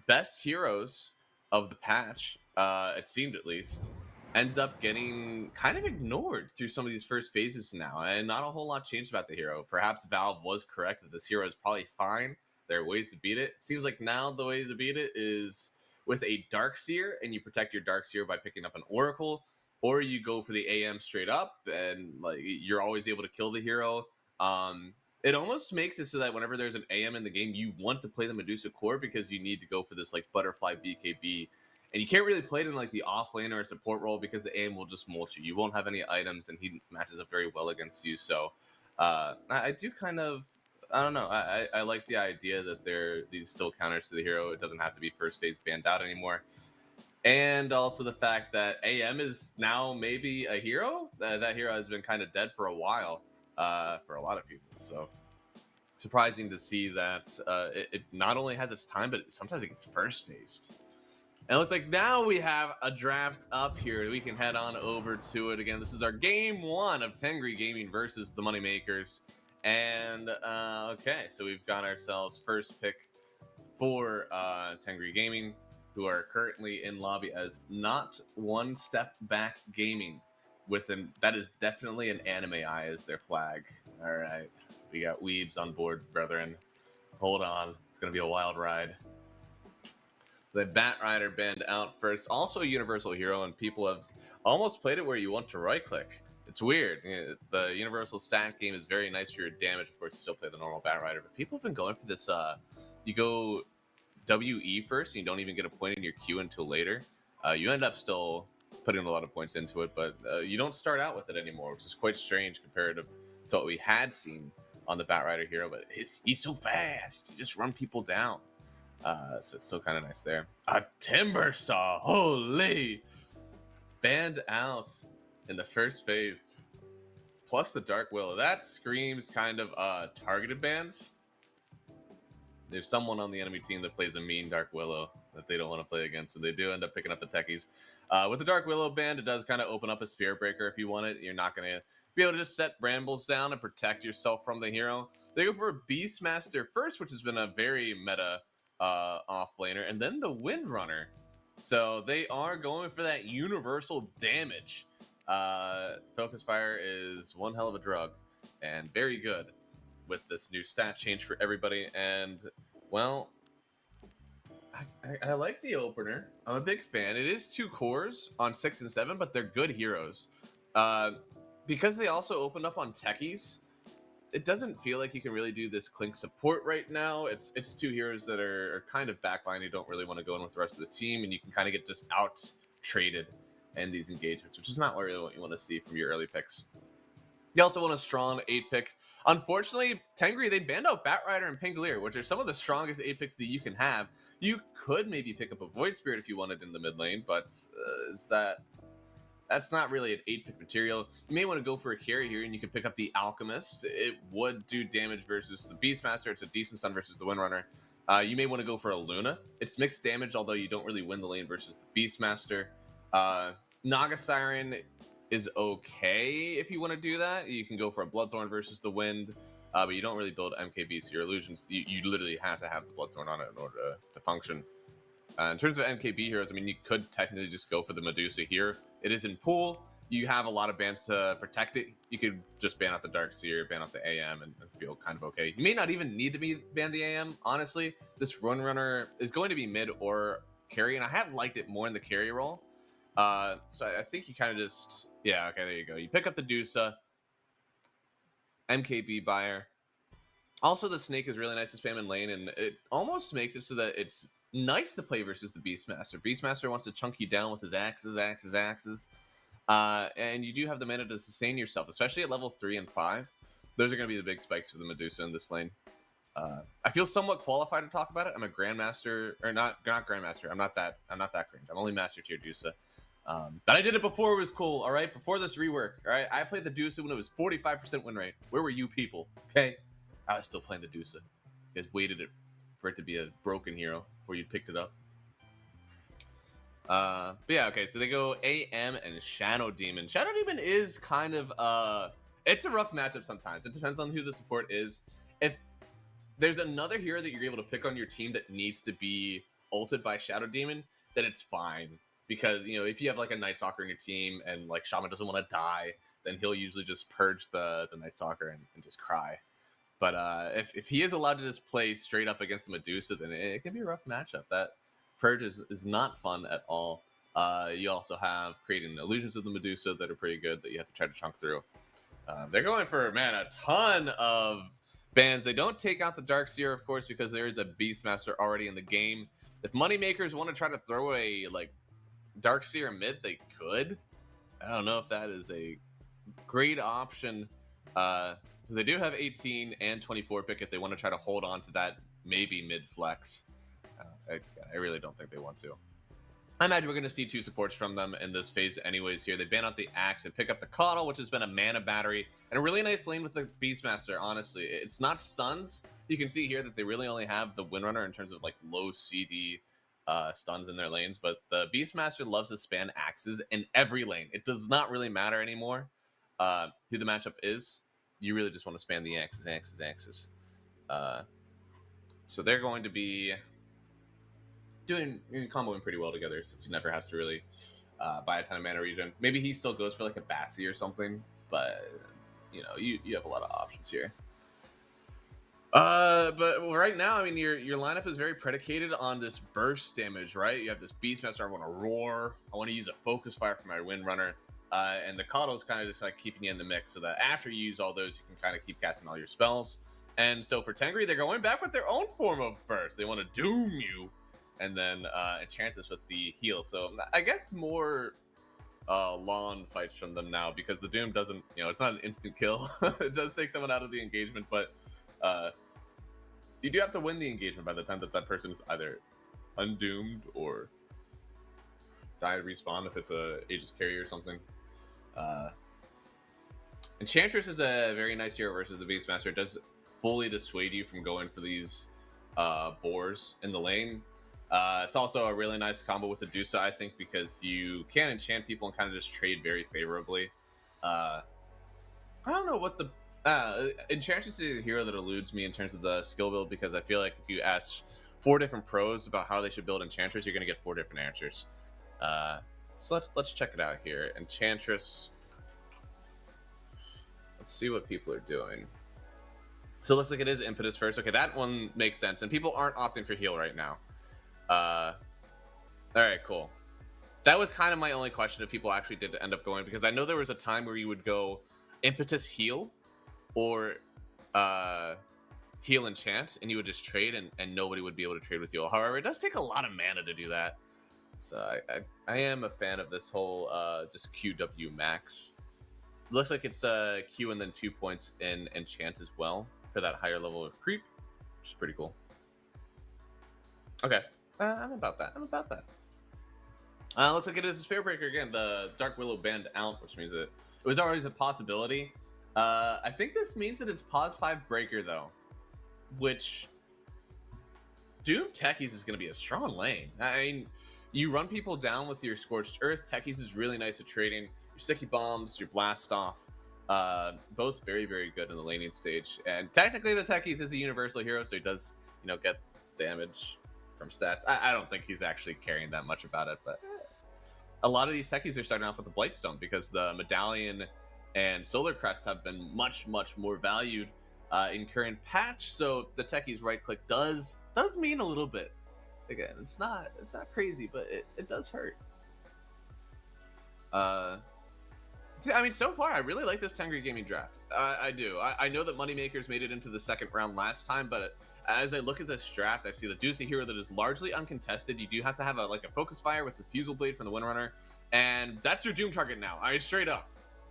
best heroes of the patch, it seemed at least, ends up getting kind of ignored through some of these first phases now, and not a whole lot changed about the hero. Perhaps Valve was correct that this hero is probably fine. There are ways to beat it. It seems like now the way to beat it is with a Darkseer, and you protect your Darkseer by picking up an Oracle, or you go for the AM straight up, and like you're always able to kill the hero. It almost makes it so that whenever there's an AM in the game, you want to play the Medusa core, because you need to go for this like butterfly BKB. And you can't really play it in like the off lane or a support role, because the AM will just mulch you. You won't have any items, and he matches up very well against you. So I do kind of, I don't know. I like the idea that there are these still counters to the hero. It doesn't have to be first phase banned out anymore. And also the fact that AM is now maybe a hero. That hero has been kind of dead for a while for a lot of people. So surprising to see that it not only has its time, but sometimes it gets first phased. And it looks like now we have a draft up here. We can head on over to it again. This is our game 1 of Tengri Gaming versus the Moneymakers. And okay, so we've got ourselves first pick for Tengri Gaming, who are currently in lobby as Not One Step Back Gaming, that is definitely an anime eye as their flag. All right, we got weebs on board, brethren. Hold on, it's gonna be a wild ride. The Bat Rider band out first, also a universal hero, and people have almost played it where you want to right click. It's weird. The universal stat game is very nice for your damage. Of course, you still play the normal Bat Rider, but people have been going for this. You go WE first, and you don't even get a point in your queue until later. You end up still putting a lot of points into it, but you don't start out with it anymore, which is quite strange compared to what we had seen on the Bat Rider hero. But he's so fast. You just run people down. So it's still kind of nice there. A Timber Saw, holy! Banned out in the first phase. Plus the Dark Willow. That screams kind of targeted bans. There's someone on the enemy team that plays a mean Dark Willow that they don't want to play against, and they do end up picking up the techies. With the Dark Willow band, it does kind of open up a Spirit Breaker if you want it. You're not going to be able to just set brambles down and protect yourself from the hero. They go for a Beastmaster first, which has been a very meta offlaner, and then the Windrunner. So they are going for that universal damage. Focus Fire is one hell of a drug, and very good with this new stat change for everybody. And, well, I like the opener. I'm a big fan. It is 2 cores on 6 and 7, but they're good heroes. Because they also opened up on techies, it doesn't feel like you can really do this Clink support right now. It's 2 heroes that are kind of backline. You don't really want to go in with the rest of the team, and you can kind of get just out traded in these engagements, which is not really what you want to see from your early picks. You also want a strong 8-pick. Unfortunately, Tengri, they banned out Batrider and Pingolier, which are some of the strongest 8-picks that you can have. You could maybe pick up a Void Spirit if you wanted in the mid lane, but that's not really an 8-pick material. You may want to go for a carry here, and you can pick up the Alchemist. It would do damage versus the Beastmaster. It's a decent stun versus the Windrunner. You may want to go for a Luna. It's mixed damage, although you don't really win the lane versus the Beastmaster. Naga Siren is okay if you want to do that. You can go for a Bloodthorn versus the Wind, but you don't really build MKB, so your illusions, you literally have to have the Bloodthorn on it in order to function. In terms of MKB heroes, I mean, you could technically just go for the Medusa here. It is in pool. You have a lot of bans to protect it. You could just ban out the Darkseer, ban out the AM, and feel kind of okay. You may not even need to ban the AM, honestly. This Runner is going to be mid or carry, and I have liked it more in the carry role. So I think you kind of just, yeah, okay, there you go. You pick up the Dusa, MKB buyer. Also, the Snake is really nice to spam in lane, and it almost makes it so that it's nice to play versus the Beastmaster. Beastmaster wants to chunk you down with his axes. And you do have the mana to sustain yourself, especially at level 3 and 5. Those are going to be the big spikes for the Medusa in this lane. I feel somewhat qualified to talk about it. I'm a Grandmaster, or not Grandmaster. I'm not that cringe. I'm only Master Tier Dusa. But I did it before it was cool, all right? Before this rework, all right? I played the Dusa when it was 45% win rate. Where were you people, okay? I was still playing the Dusa. You guys waited for it to be a broken hero before you picked it up. But yeah, okay, so they go AM and Shadow Demon. Shadow Demon is kind of, it's a rough matchup sometimes. It depends on who the support is. If there's another hero that you're able to pick on your team that needs to be ulted by Shadow Demon, then it's fine. Because, you know, if you have like a Night Stalker in your team and like Shaman doesn't want to die, then he'll usually just purge the Night Stalker and just cry. But if he is allowed to just play straight up against the Medusa, then it can be a rough matchup. That purge is not fun at all. You also have creating illusions of the Medusa that are pretty good that you have to try to chunk through. They're going for, man, a ton of bans. They don't take out the Darkseer, of course, because there is a Beastmaster already in the game. If moneymakers want to try to throw a like Darkseer mid, they could. I don't know if that is a great option. They do have 18 and 24 pick if they want to try to hold on to that maybe mid flex. I really don't think they want to. I imagine we're going to see 2 supports from them in this phase anyways here. They ban out the Axe and pick up the Coddle, which has been a mana battery, and a really nice lane with the Beastmaster, honestly. It's not stuns. You can see here that they really only have the Windrunner in terms of like low CD stuns in their lanes, but the Beastmaster loves to spam axes in every lane. It does not really matter anymore who the matchup is. You really just want to spam the axes. So they're going to be comboing pretty well together since he never has to really buy a ton of mana regen. Maybe he still goes for like a Bassi or something, but you know, you have a lot of options here. But right now, I mean, your lineup is very predicated on this burst damage, right? You have this Beastmaster. I want to roar. I want to use a Focus Fire for my Windrunner. And the Coddle is kind of just like keeping you in the mix so that after you use all those, you can kind of keep casting all your spells. And so for Tengri, they're going back with their own form of burst. They want to doom you and then enchant us with the heal. So I guess more lawn fights from them now because the doom doesn't, you know, it's not an instant kill. It does take someone out of the engagement, but you do have to win the engagement by the time that person is either undoomed or die to respawn if it's a Aegis carrier or something. Enchantress is a very nice hero versus the Beastmaster. It does fully dissuade you from going for these boars in the lane. It's also a really nice combo with the Dusa, I think, because you can enchant people and kind of just trade very favorably. I don't know what the Enchantress is a hero that eludes me in terms of the skill build, because I feel like if you ask 4 different pros about how they should build Enchantress, you're gonna get 4 different answers. So let's check it out here. Enchantress. Let's see what people are doing. So it looks like it is Impetus first. Okay, that one makes sense, and people aren't opting for heal right now. All right, cool. That was kind of my only question if people actually did end up going, because I know there was a time where you would go Impetus heal or heal enchant, and you would just trade, and nobody would be able to trade with you. However, it does take a lot of mana to do that. So I am a fan of this whole just QW max. Looks like it's Q and then 2 points in enchant as well for that higher level of creep, which is pretty cool. Okay, I'm about that. Looks like it is a Spirit Breaker again. The Dark Willow banned out, which means that it was always a possibility. I think this means that it's pause 5 Breaker though, which Doom Techies is going to be a strong lane. I mean, you run people down with your Scorched Earth. Techies is really nice at trading. Your Sticky Bombs, your Blast Off, both very, very good in the laning stage. And technically the Techies is a universal hero, so he does, get damage from stats. I don't think he's actually caring that much about it, but a lot of these Techies are starting off with the Blightstone because the Medallion and Solar Crest have been much, much more valued in current patch. So the Techies right click does mean a little bit. Again, it's not crazy, but it does hurt. I mean, so far, I really like this Tengri Gaming draft. I do. I know that Moneymakers made it into the second round last time, but as I look at this draft, I see the Deuce hero that is largely uncontested. You do have to have a Focus Fire with the Fusel Blade from the Windrunner, and that's your Doom target now. I mean, straight up.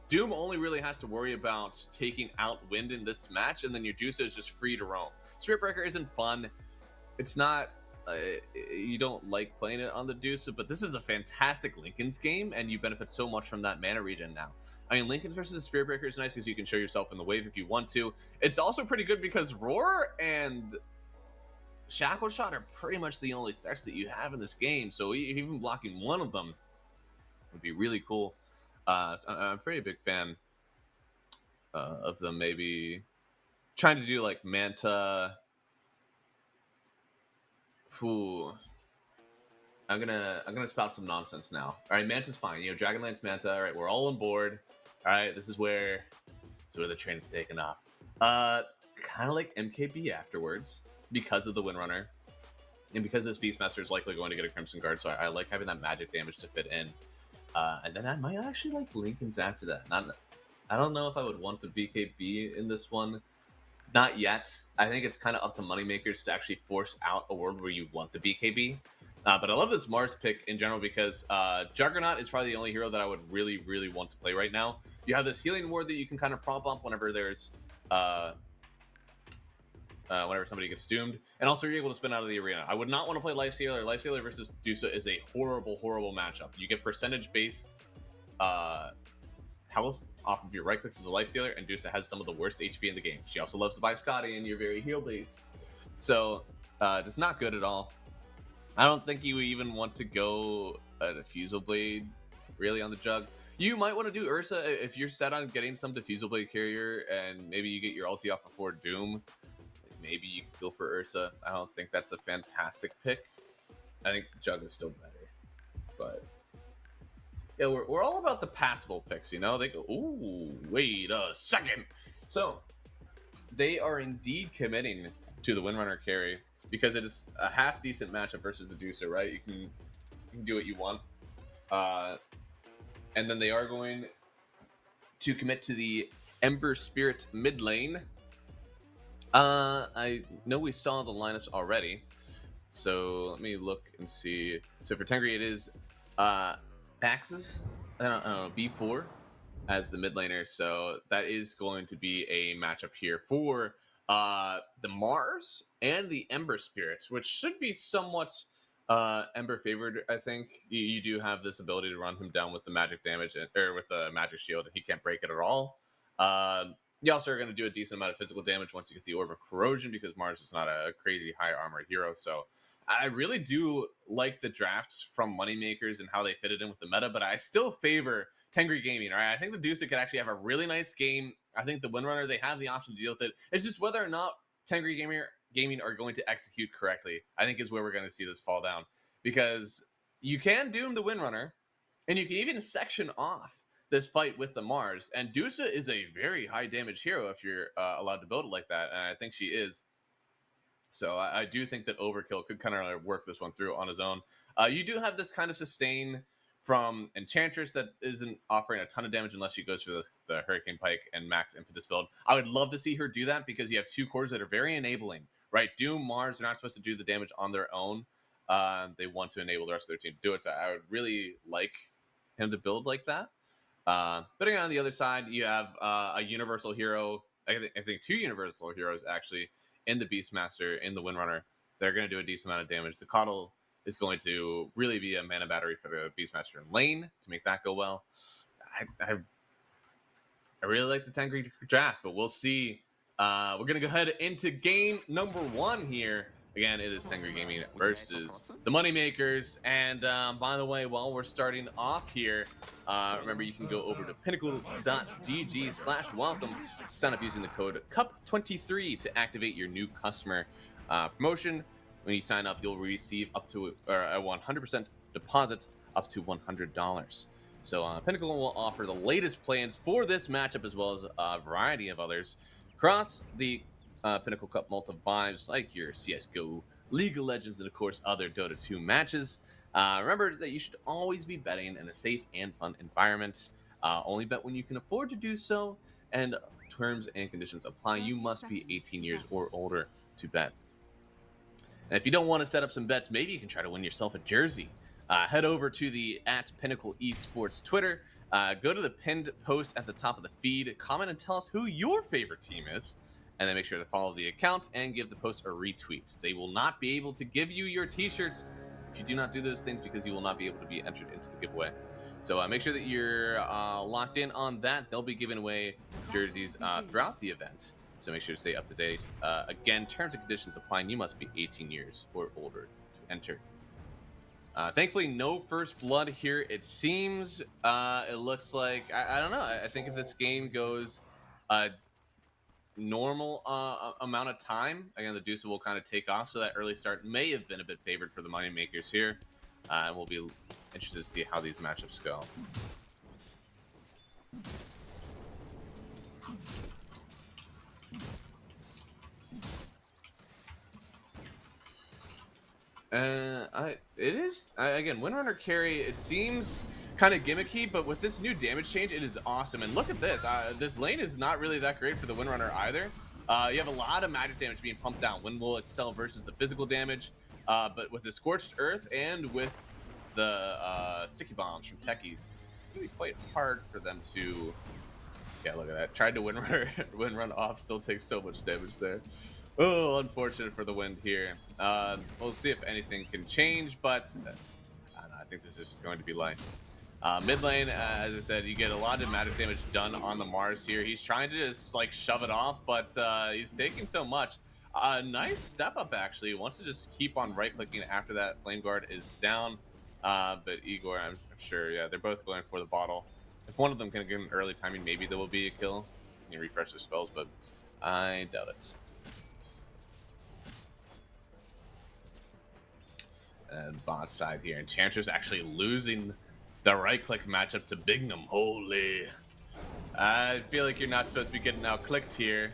Doom only really has to worry about taking out Wind in this match, and then your Deuce is just free to roam. Spirit Breaker isn't fun. It's not... you don't like playing it on the Deuce, but this is a fantastic Linken's game, and you benefit so much from that mana regen now. I mean, Linken's versus the Spirit Breaker is nice because you can show yourself in the wave if you want to. It's also pretty good because Roar and Shackle Shot are pretty much the only threats that you have in this game, so even blocking one of them would be really cool. I'm a pretty big fan of them maybe trying to do like Manta. Ooh. I'm gonna spout some nonsense now. All right, Manta's fine. Dragonlance Manta. All right, we're all on board. All right, this is where the train's taking off. Kind of like MKB afterwards because of the Windrunner, and because this Beastmaster is likely going to get a Crimson Guard. So I like having that magic damage to fit in. And then I might actually like Linken's after that. I don't know if I would want the BKB in this one. Not yet. I think it's kind of up to Moneymakers to actually force out a world where you want the BKB. But I love this Mars pick in general because Juggernaut is probably the only hero that I would really, really want to play right now. You have this healing ward that you can kind of prop up whenever there's whenever somebody gets doomed, and also you're able to spin out of the arena. I would not want to play Lifestealer. Lifestealer versus Dusa is a horrible, horrible matchup. You get percentage-based health off of your right clicks as a Lifestealer, and Dusa has some of the worst HP in the game. She also loves to buy Scotty, and you're very heal-based. So it's not good at all. I don't think you even want to go a Diffusal Blade really on the Jug. You might want to do Ursa if you're set on getting some Diffusal Blade carrier, and maybe you get your ulti off before Doom. Maybe you could go for Ursa. I don't think that's a fantastic pick. I think Jug is still better. But yeah, we're all about the passable picks, They go, ooh, wait a second. So they are indeed committing to the Windrunner carry because it is a half decent matchup versus the Deucer, right? You can do what you want. And then they are going to commit to the Ember Spirit mid lane. I know we saw the lineups already, so let me look and see. So for Tengri, it is Baxis, I don't know, B4 as the mid laner, so that is going to be a matchup here for the Mars and the Ember Spirits, which should be somewhat Ember favored. I think you do have this ability to run him down with the magic damage or with the magic shield, and he can't break it at all. You also are going to do a decent amount of physical damage once you get the Orb of Corrosion because Mars is not a crazy high armor hero. So I really do like the drafts from Moneymakers and how they fit it in with the meta, but I still favor Tengri Gaming. Right, I think the Deuce could actually have a really nice game. I think the Windrunner, they have the option to deal with it. It's just whether or not Tengri Gaming are going to execute correctly, I think is where we're going to see this fall down. Because you can doom the Windrunner, and you can even section off this fight with the Mars. And Dusa is a very high damage hero if you're allowed to build it like that, and I think she is. So I do think that Overkill could kind of work this one through on his own. You do have this kind of sustain from Enchantress that isn't offering a ton of damage unless she goes for the Hurricane Pike and Max Impetus build. I would love to see her do that because you have two cores that are very enabling, right? Doom, Mars, they're not supposed to do the damage on their own. They want to enable the rest of their team to do it. So I would really like him to build like that. But again, on the other side, you have a universal hero. I think two universal heroes actually in the Beastmaster, in the Windrunner. They're going to do a decent amount of damage. The Coddle is going to really be a mana battery for the Beastmaster in lane to make that go well. I really like the Tengri draft, but we'll see. We're going to go ahead into game number 1 here. Again, it is Tengri Gaming versus the Moneymakers. And by the way, while we're starting off here, remember you can go over to pinnacle.gg/welcome. Sign up using the code CUP23 to activate your new customer promotion. When you sign up, you'll receive up to a 100% deposit up to $100. So Pinnacle will offer the latest plans for this matchup as well as a variety of others across the Pinnacle Cup Malta Vibes, like your CSGO, League of Legends, and of course other Dota 2 matches. Remember that you should always be betting in a safe and fun environment. Only bet when you can afford to do so, and terms and conditions apply. You must be 18 years or older to bet. And if you don't want to set up some bets, maybe you can try to win yourself a jersey. Head over to the @Pinnacle Esports Twitter. Go to the pinned post at the top of the feed. Comment and tell us who your favorite team is. And then make sure to follow the account and give the post a retweet. They will not be able to give you your t-shirts if you do not do those things, because you will not be able to be entered into the giveaway. So make sure that you're locked in on that. They'll be giving away jerseys throughout the event. So make sure to stay up to date. Again, terms and conditions apply, and you must be 18 years or older to enter. Thankfully, no first blood here. It seems, it looks like, I don't know. I think if this game goes normal amount of time, again, the Deuce will kind of take off, so that early start may have been a bit favored for the Moneymakers here, and we'll be interested to see how these matchups go. Again, Windrunner carry, it seems kind of gimmicky, but with this new damage change, it is awesome. And look at this. This lane is not really that great for the Windrunner either. You have a lot of magic damage being pumped down. Wind will excel versus the physical damage, but with the Scorched Earth and with the sticky bombs from Techies, it's going to be quite hard for them to... Yeah, look at that. Tried to Windrun off, still takes so much damage there. Oh, unfortunate for the Wind here. We'll see if anything can change, but I think this is just going to be life. Mid lane, as I said, you get a lot of magic damage done on the Mars here. He's trying to just like shove it off, but he's taking so much. Nice step up, actually. He wants to just keep on right clicking after that Flame Guard is down. But Igor, I'm sure, yeah, they're both going for the bottle. If one of them can get an early timing, maybe there will be a kill. You can refresh their spells, but I doubt it. And bot side here, Enchantress actually losing the right click matchup to Bignum. Holy, I feel like you're not supposed to be getting out clicked here.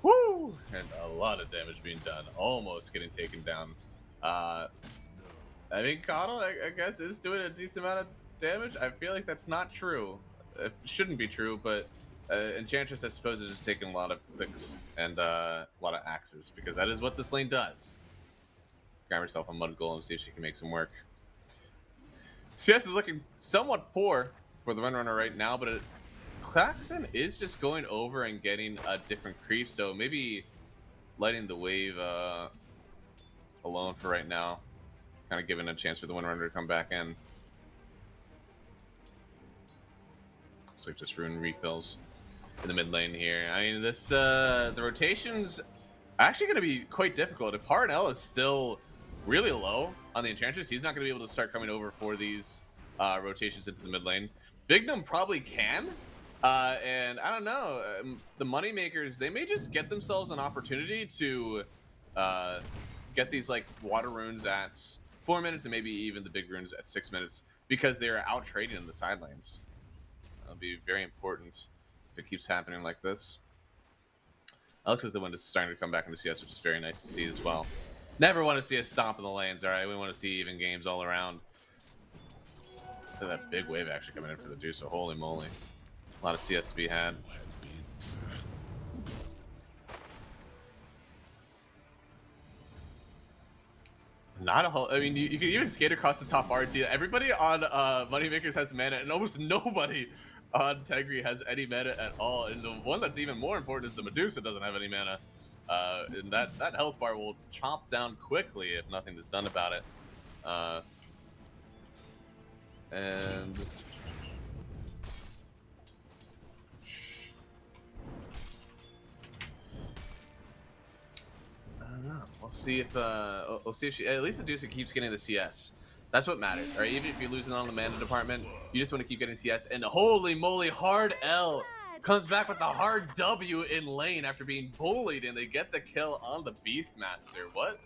Woo! And a lot of damage being done, almost getting taken down. I mean, Coddle, I guess, is doing a decent amount of damage. I feel like that's not true. It shouldn't be true, but Enchantress, I suppose, is just taking a lot of clicks and a lot of axes, because that is what this lane does. Grab herself a Mud Golem, see if she can make some work. CS is looking somewhat poor for the Windrunner right now, but Klaxon is just going over and getting a different creep, so maybe letting the wave alone for right now, kind of giving a chance for the Windrunner to come back in. Looks like just Rune refills in the mid lane here. I mean, the rotations are actually going to be quite difficult. If Harnell is still really low on the Enchantress. He's not going to be able to start coming over for these rotations into the mid lane. Bignum probably can. And I don't know, the Moneymakers, they may just get themselves an opportunity to get these like water runes at 4 minutes and maybe even the big runes at 6 minutes because they're out trading in the side lanes. That'll be very important if it keeps happening like this. It looks like the wind is starting to come back into CS, which is very nice to see as well. Never want to see us stomp in the lanes, all right? We want to see even games all around. Look at that big wave actually coming in for the Deuce, so holy moly. A lot of CS to be had. Not a whole. I mean, you can even skate across the top bar and see that everybody on Moneymakers has mana, and almost nobody on Tegri has any mana at all. And the one that's even more important is the Medusa doesn't have any mana. And that health bar will chomp down quickly if nothing is done about it. And I don't know. We'll see if she, at least the Medusa keeps getting the CS. That's what matters. All right, even if you're losing on the mana department, you just want to keep getting CS. And holy moly, hard L comes back with the hard W in lane after being bullied, and they get the kill on the Beastmaster. What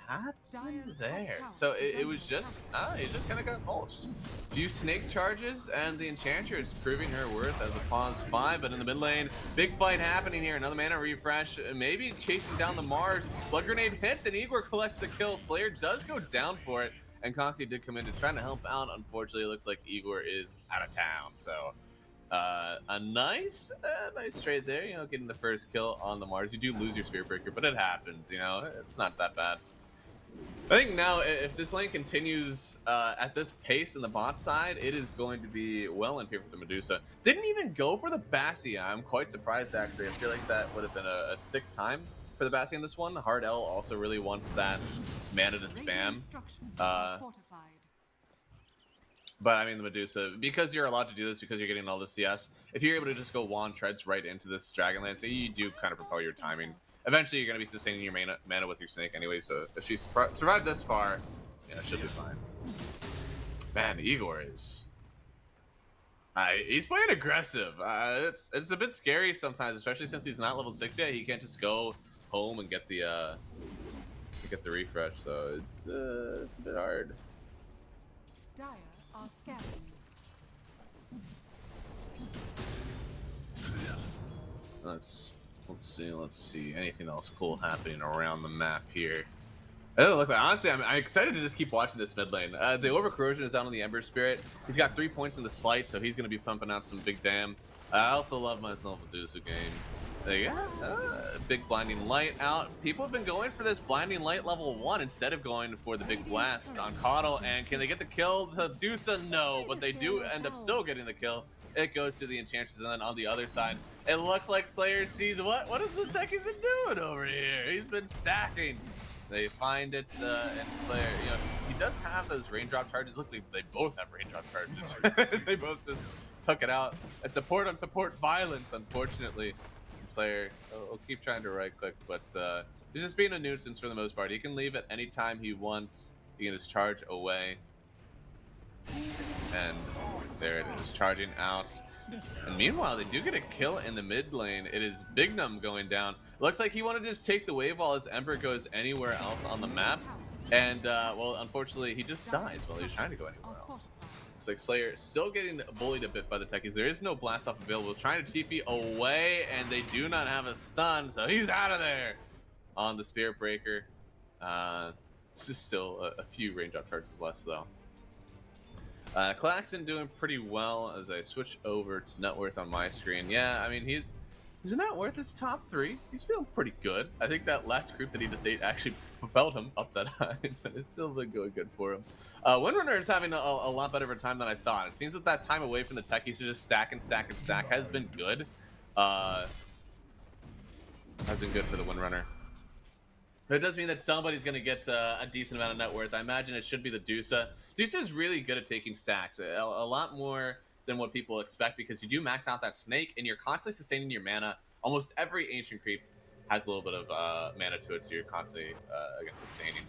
happened there? So it was just, it just kind of got mulched. Few snake charges, and the Enchantress proving her worth as a pause 5. But in the mid lane, big fight happening here. Another mana refresh, maybe chasing down the Mars. Blood Grenade hits, and Igor collects the kill. Slayer does go down for it, and Coxie did come in to try to help out. Unfortunately, it looks like Igor is out of town. So a nice trade there, you know, getting the first kill on the Mars. You do lose your Spirit Breaker, but it happens, you know, it's not that bad. I think now, if this lane continues at this pace in the bot side, it is going to be well in favor for the Medusa. Didn't even go for the Bastion. I'm quite surprised, actually. I feel like that would have been a sick time for the Bastion this one. Hard L also really wants that mana to spam. But I mean, the Medusa, because you're allowed to do this, because you're getting all the CS, if you're able to just go wand treads right into this Dragonlance, you do kind of propel your timing. Eventually, you're going to be sustaining your mana with your snake anyway, so if she survived this far, yeah, it should be fine. Man, Igor is... he's playing aggressive. It's a bit scary sometimes, especially since he's not level 6 yet. He can't just go home and get the refresh, so it's a bit hard. Dire are scanning. Let's see. Anything else cool happening around the map here? It doesn't look like, honestly, I'm excited to just keep watching this mid lane. The Over Corrosion is out on the Ember Spirit. He's got 3 points in the Slight, so he's going to be pumping out some big damn. I also love myself a Dusu game. Yeah, big Blinding Light out. People have been going for this Blinding Light level 1 instead of going for the big blast on Coddle. And can they get the kill to Dusa? No, but they do end up still getting the kill. It goes to the Enchantress, and then on the other side, it looks like Slayer sees what has the Techie's been doing over here? He's been stacking. They find it, and Slayer, you know, he does have those raindrop charges. Looks like they both have raindrop charges. They both just took it out. A support on support violence, unfortunately. And Slayer will keep trying to right click, but he's just being a nuisance for the most part. He can leave at any time he wants. He can just charge away. And there it is, charging out. And meanwhile, they do get a kill in the mid lane. It is Bignum going down. Looks like he wanted to just take the wave while his Ember goes anywhere else on the map. And, well, unfortunately, he just dies while he was trying to go anywhere else. Looks like Slayer still getting bullied a bit by the Techies. There is no blast off available. Trying to TP away, and they do not have a stun, so he's out of there on the Spirit Breaker. It's just still a few raindrop charges less, though. Claxton doing pretty well as I switch over to net worth on my screen. Yeah, I mean, his net worth is top 3. He's feeling pretty good. I think that last creep that he just ate actually propelled him up that high, but it's still been going good for him. Windrunner is having a lot better of a time than I thought. It seems that time away from the Techies to just stack and stack and stack has been good. Has been good for the Windrunner. But it does mean that somebody's going to get a decent amount of net worth. I imagine it should be the Dusa. Dusa is really good at taking stacks, a lot more than what people expect, because you do max out that snake and you're constantly sustaining your mana. Almost every ancient creep has a little bit of mana to it, so you're constantly against sustaining.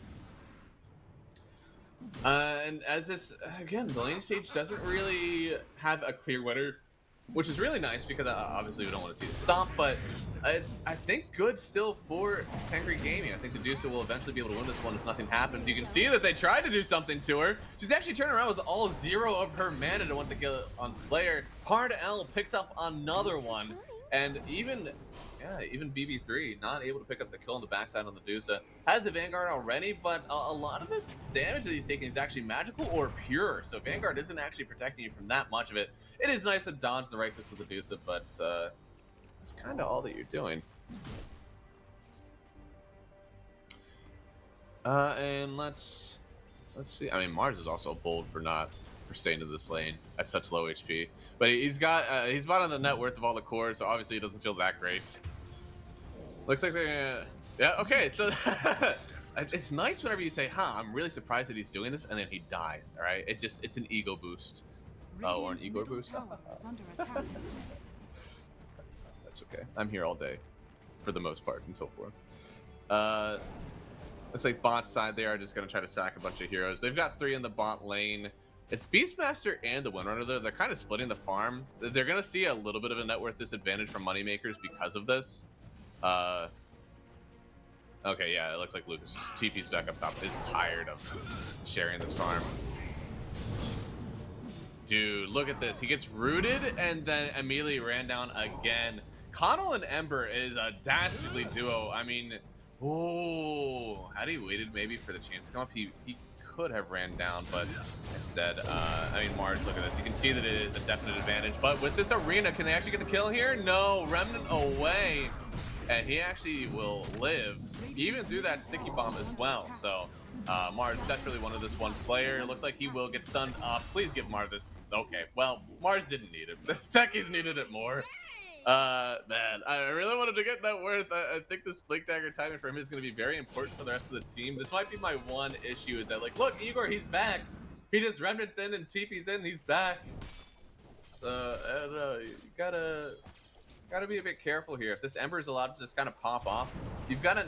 And as this, again, the lane stage doesn't really have a clear winner, which is really nice because obviously we don't want to see it stop, but it's, I think, good still for Angry Gaming. I think the Dusa will eventually be able to win this one if nothing happens. You can see that they tried to do something to her. She's actually turning around with all 0 of her mana to want to kill on Slayer. Hard L picks up another one, and even BB3 not able to pick up the kill on the backside on the Dusa. Has the Vanguard already, but a lot of this damage that he's taking is actually magical or pure, so Vanguard isn't actually protecting you from that much of it. It is nice to dodge the right clicks of the Dusa, but that's kind of all that you're doing. And let's see. I mean, Mars is also bold for staying in this lane at such low HP, but he's bought on the net worth of all the cores, so obviously he doesn't feel that great. Looks like they're yeah, okay, so it's nice whenever you say, huh, I'm really surprised that he's doing this, and then he dies. All right, it's an ego boost. Oh, or an ego boost. That's okay. I'm here all day, for the most part, until 4. Looks like bot side they are just gonna try to sack a bunch of heroes. They've got 3 in the bot lane. It's Beastmaster and the Windrunner though. They're kind of splitting the farm. They're gonna see a little bit of a net worth disadvantage from moneymakers because of this. Okay, yeah, it looks like Lucas TP's back up top is tired of sharing this farm. Dude, look at this. He gets rooted and then immediately ran down again. Connell and Ember is a dastardly duo. I mean, oh, had he waited maybe for the chance to come up, he could have ran down, but instead, I mean, Mars, look at this. You can see that it is a definite advantage, but with this arena, can they actually get the kill here? No, Remnant away, and he actually will live, even through that sticky bomb as well. So Mars desperately wanted this one. Slayer, it looks like he will get stunned up. Please give Mars this. Okay, well, Mars didn't need it. The techies needed it more. Man, I really wanted to get that worth. I think this Blink Dagger timing for him is going to be very important for the rest of the team. This might be my one issue, is that, like, look, Igor, he's back. He just remnants in and TP's in, he's back. So, I don't know, you gotta be a bit careful here. If this Ember is allowed to just kind of pop off, you've got an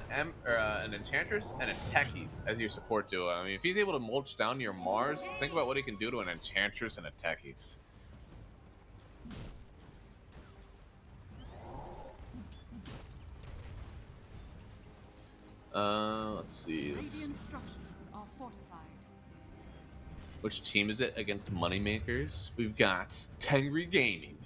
Enchantress and a Techies as your support duo. I mean, if he's able to mulch down your Mars, think about what he can do to an Enchantress and a Techies. Let's see. Which team is it against Moneymakers? We've got Tengri Gaming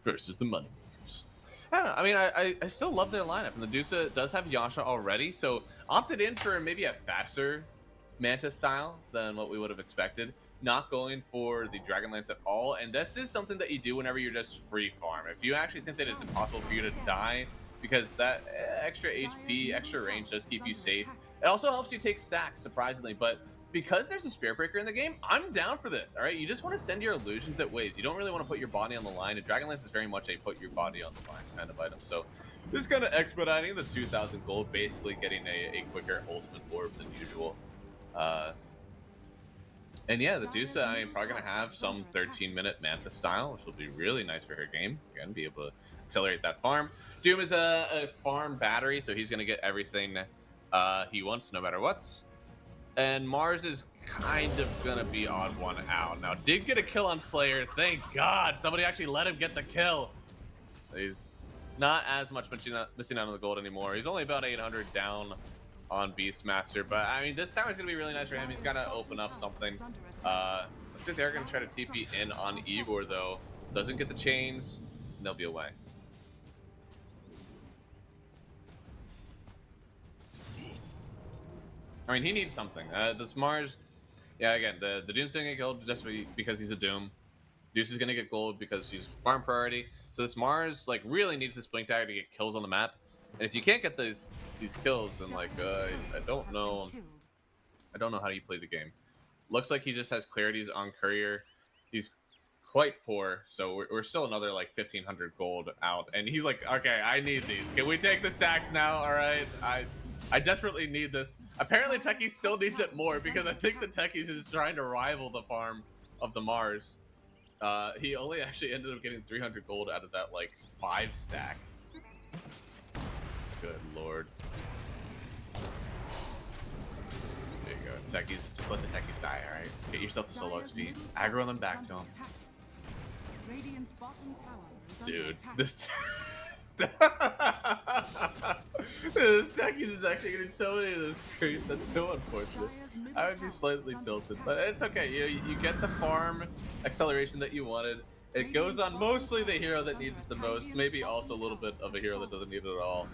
versus the Moneymakers. I don't know. I mean, I still love their lineup, and the Dusa does have Yasha already, so opted in for maybe a faster Manta style than what we would have expected. Not going for the Dragonlance at all, and this is something that you do whenever you're just free farm. If you actually think that it's impossible for you to die, because that extra HP, extra range does keep you safe. It also helps you take stacks, surprisingly, but because there's a Spirit Breaker in the game, I'm down for this, all right? You just want to send your illusions at waves. You don't really want to put your body on the line, and Dragonlance is very much a put your body on the line kind of item. So just kind of expediting the 2,000 gold, basically getting a quicker ultimate orb than usual. And yeah, the Dusa, I mean, probably going to have some 13-minute Manta style, which will be really nice for her game. Again, be able to accelerate that farm. Doom is a farm battery, so he's going to get everything he wants no matter what. And Mars is kind of going to be odd one out. Now, did get a kill on Slayer. Thank God. Somebody actually let him get the kill. He's not as much missing out on the gold anymore. He's only about 800 down on Beastmaster, but I mean, this tower is going to be really nice for him. He's got to open up something. Looks like they're going to try to TP in on Igor, though. Doesn't get the chains, and they'll be away. I mean, he needs something. This Mars, yeah, again, the Doom's going to get killed just because he's a Doom. Deuce is going to get gold because he's farm priority. So this Mars, like, really needs this Blink Dagger to get kills on the map. And if you can't get these kills, then, like, I don't know how you play the game. Looks like he just has clarities on Courier. He's quite poor, so we're still another, like, 1,500 gold out. And he's like, okay, I need these. Can we take the stacks now? All right, I desperately need this. Apparently, Techie still needs it more because I think the Techie is trying to rival the farm of the Mars. He only actually ended up getting 300 gold out of that, like, 5 stack. Good lord. There you go. Techies. Just let the Techies die, alright? Get yourself to solo XP. Aggro them back to him. Radiant's bottom tower is under Dude, attack. this... this Techies is actually getting so many of those creeps. That's so unfortunate. I would be slightly tilted, but it's okay. You get the farm acceleration that you wanted. It goes on mostly the hero that needs it the most. Maybe also a little bit of a hero that doesn't need it at all.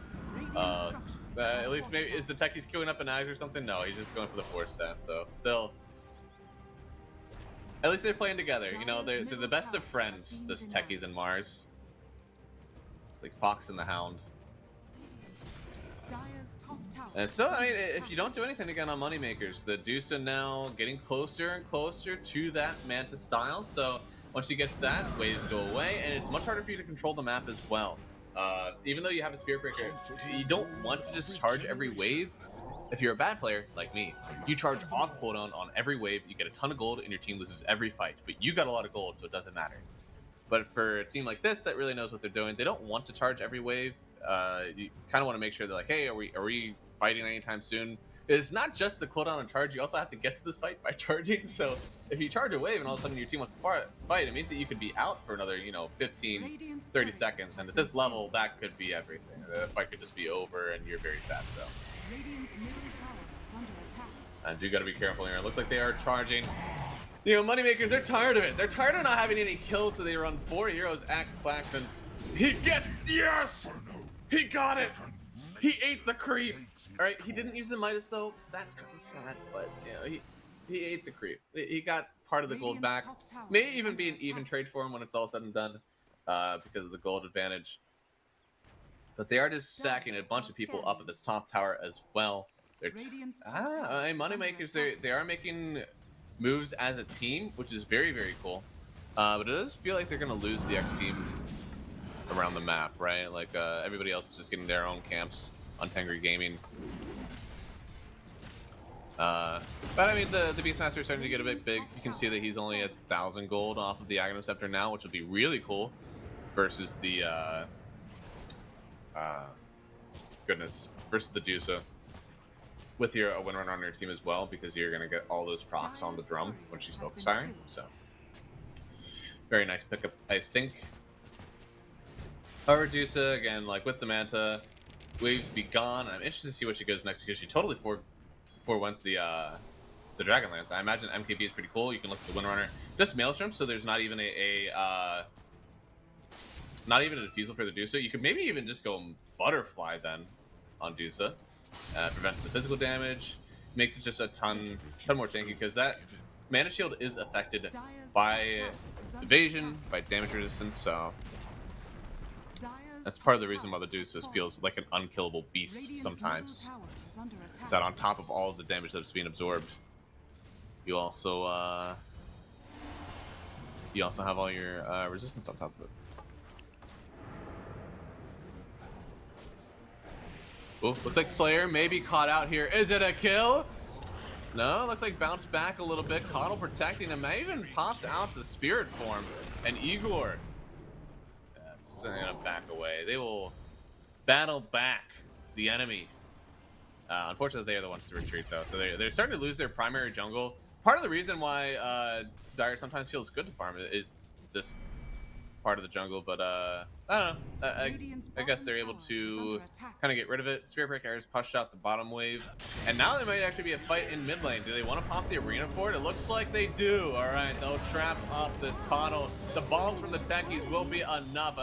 At least maybe is the Techies queuing up an Axe or something? No, he's just going for the 4-staff. So still, at least they're playing together. You know, they're the best of friends. This Techies and Mars. It's like Fox and the Hound. And so, I mean, if you don't do anything again on Moneymakers, the Dusa now getting closer and closer to that Manta style. So once he gets that, waves go away, and it's much harder for you to control the map as well. Even though you have a Spirit Breaker, you don't want to just charge every wave. If you're a bad player, like me, you charge off cooldown on every wave, you get a ton of gold, and your team loses every fight. But you got a lot of gold, so it doesn't matter. But for a team like this that really knows what they're doing, they don't want to charge every wave. You kind of want to make sure they're like, hey, are we fighting anytime soon? It's not just the cooldown and charge. You also have to get to this fight by charging. So if you charge a wave and all of a sudden your team wants to fight, it means that you could be out for another, 15, 30 seconds. And at this level, that could be everything. The fight could just be over and you're very sad. So I do got to be careful here. It looks like they are charging. Moneymakers, they're tired of it. They're tired of not having any kills, so they run 4 heroes at Claxon. He gets, yes! He got it! He ate the creep! Alright, he didn't use the Midas though. That's kind of sad, but he ate the creep. He got part of the gold back. May even be an even trade for him when it's all said and done, because of the gold advantage. But they are just sacking a bunch of people up at this top tower as well. They're Moneymakers, they are making moves as a team, which is very, very cool. But it does feel like they're going to lose the XP around the map, right? Like, everybody else is just getting their own camps on Tengri Gaming. But I mean, the Beastmaster is starting to get a bit big. You can see that he's only 1,000 gold off of the Aghanim Scepter now, which would be really cool versus the, versus the Dusa. With your Windrunner on your team as well, because you're going to get all those procs on the drum when she's focus firing. So, very nice pickup, I think. Dusa, again, like with the Manta, waves be gone. I'm interested to see what she goes next, because she totally forewent the Dragonlance. I imagine MKB is pretty cool. You can look at the Windrunner. Just Maelstrom, so there's not even a defusal for the Dusa. You could maybe even just go Butterfly then on Dusa. Prevents the physical damage, makes it just a ton more tanky, because that Mana Shield is affected by evasion, by damage resistance, so that's part of the reason why the Deuce feels like an unkillable beast sometimes. It's that on top of all of the damage that's being absorbed, you also have all your resistance on top of it. Oh, looks like Slayer may be caught out here. Is it a kill? No, looks like bounced back a little bit. Coddle protecting him. Even pops out to the spirit form. And Igor just gonna back away. They will battle back the enemy. Unfortunately, they are the ones to retreat, though. So they're starting to lose their primary jungle. Part of the reason why Dire sometimes feels good to farm is this part of the jungle, but I don't know. I guess they're able to kind of get rid of it. Spirit Breaker has pushed out the bottom wave, and now there might actually be a fight in mid lane. Do they want to pop the arena for it? It looks like they do. All right, they'll trap up this Coddle. The bombs from the techies will be enough.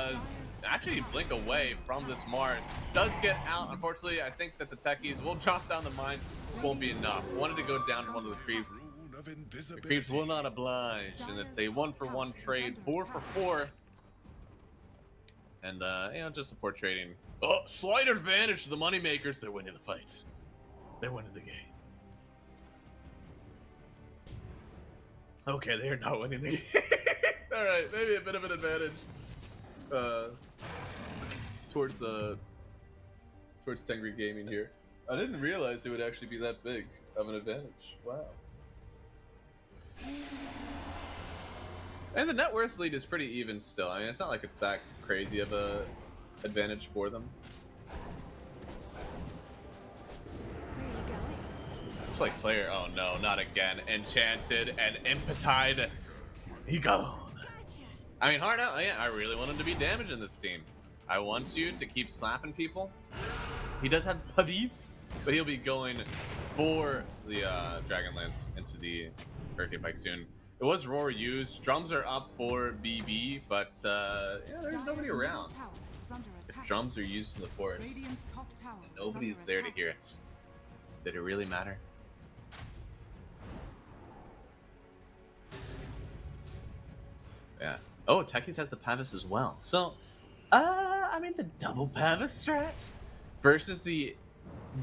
Actually, blink away from this Mars. Does get out. Unfortunately, I think that the techies will drop down the mine. Won't be enough. Wanted to go down to one of the creeps. The creeps will not oblige, and it's a 1-for-1 trade, 4-for-4. And, just support trading. Oh, slight advantage to the Moneymakers. They're winning the fights. They're winning the game. Okay, they are not winning the game. All right, maybe a bit of an advantage towards Tengri Gaming here. I didn't realize it would actually be that big of an advantage. Wow. And the net worth lead is pretty even still. I mean, it's not like it's that crazy of a advantage for them. Looks like Slayer. Oh no, not again. Enchanted and Impetide. He gone. I mean, hard out. Yeah, I really want him to be damaging this team. I want you to keep slapping people. He does have puppies, but he'll be going for the Dragonlance into the Hurricane Pike soon. It was Roar used. Drums are up for BB, but yeah, there's nobody around. If drums are used in the forest, nobody's there to hear it. Did it really matter? Yeah. Oh, Techies has the Pavis as well. So, I mean, the double Pavis strat versus the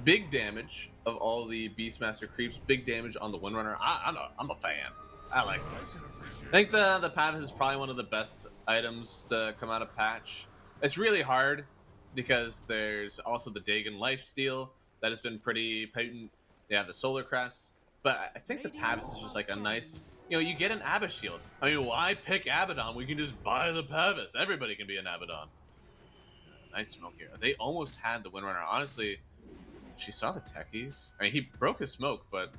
big damage of all the Beastmaster creeps, big damage on the Windrunner. I'm a fan. I like this. I think the Pavis is probably one of the best items to come out of patch. It's really hard because there's also the Dagon Lifesteal that has been pretty potent. They have the Solar Crest, but I think the Pavis is just like a nice, you know, you get an Abba Shield. I mean, why pick Abaddon? We can just buy the Pavis. Everybody can be an Abaddon. Nice smoke here. They almost had the Windrunner. Honestly, she saw the Techies. I mean, he broke his smoke, but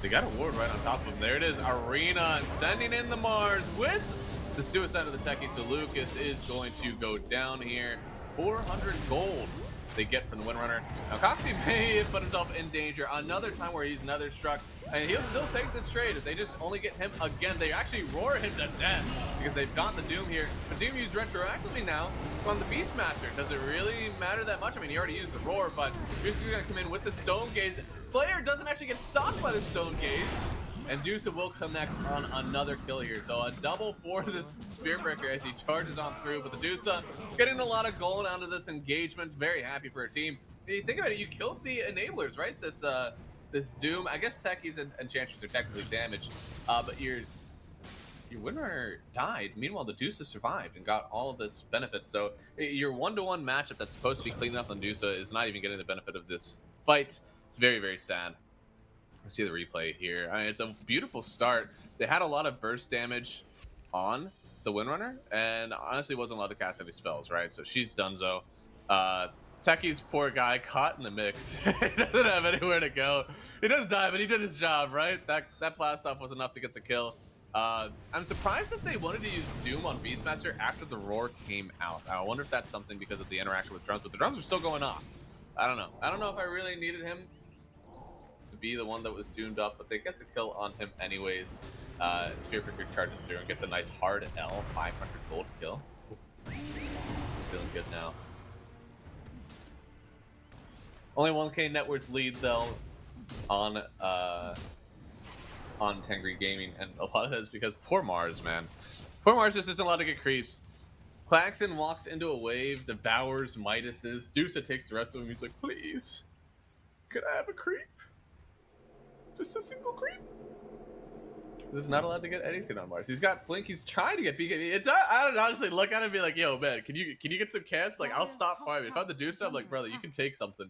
they got a ward right on top of him. There it is, Arena, and sending in the Mars with the suicide of the Techie. So Lucas is going to go down here. 400 gold they get from the Windrunner. Now Coxie may put himself in danger another time where he's another struck, and he'll still take this trade. If they just only get him again, they actually roar him to death because they've gotten the Doom here. But Doom used retroactively now on the Beastmaster. Does it really matter that much? I mean, he already used the roar, but Deuce is going to come in with the Stone Gaze. Slayer doesn't actually get stopped by the Stone Gaze, and Deuce will connect on another kill here. So a double for this Spear Breaker as he charges on through. But the Deuce getting a lot of gold out of this engagement. Very happy for her team. When you think about it, you killed the enablers, right? This Doom. I guess Techies and Enchantress are technically damaged, but your Windrunner died. Meanwhile, the Deuce survived and got all of this benefit. So your one-to-one matchup that's supposed to be cleaning up on Deuce is not even getting the benefit of this fight. It's very, very sad. Let's see the replay here. I mean, it's a beautiful start. They had a lot of burst damage on the Windrunner, and honestly wasn't allowed to cast any spells, right? So she's donezo. Techie's poor guy caught in the mix. He doesn't have anywhere to go. He does die, but he did his job, right? That blast off was enough to get the kill. I'm surprised that they wanted to use Doom on Beastmaster after the roar came out. I wonder if that's something because of the interaction with drums, but the drums are still going off. I don't know. I don't know if I really needed him to be the one that was doomed up, but they get the kill on him anyways. Spear Breaker charges through and gets a nice hard L, 500 gold kill. He's feeling good now. Only 1k net worth lead though on Tengri Gaming, and a lot of that is because poor Mars, man. Poor Mars just isn't allowed to get creeps. Claxon walks into a wave, devours Midas's. Deuce takes the rest of them. He's like, please, could I have a creep? Just a single creep? He's not allowed to get anything on Mars. He's got Blink. He's trying to get BKB. It's not. I don't honestly look at him and be like, "Yo, man, can you get some camps? Like, I'll stop farming. If I'm the Deuce, I'm like, brother, you can take something.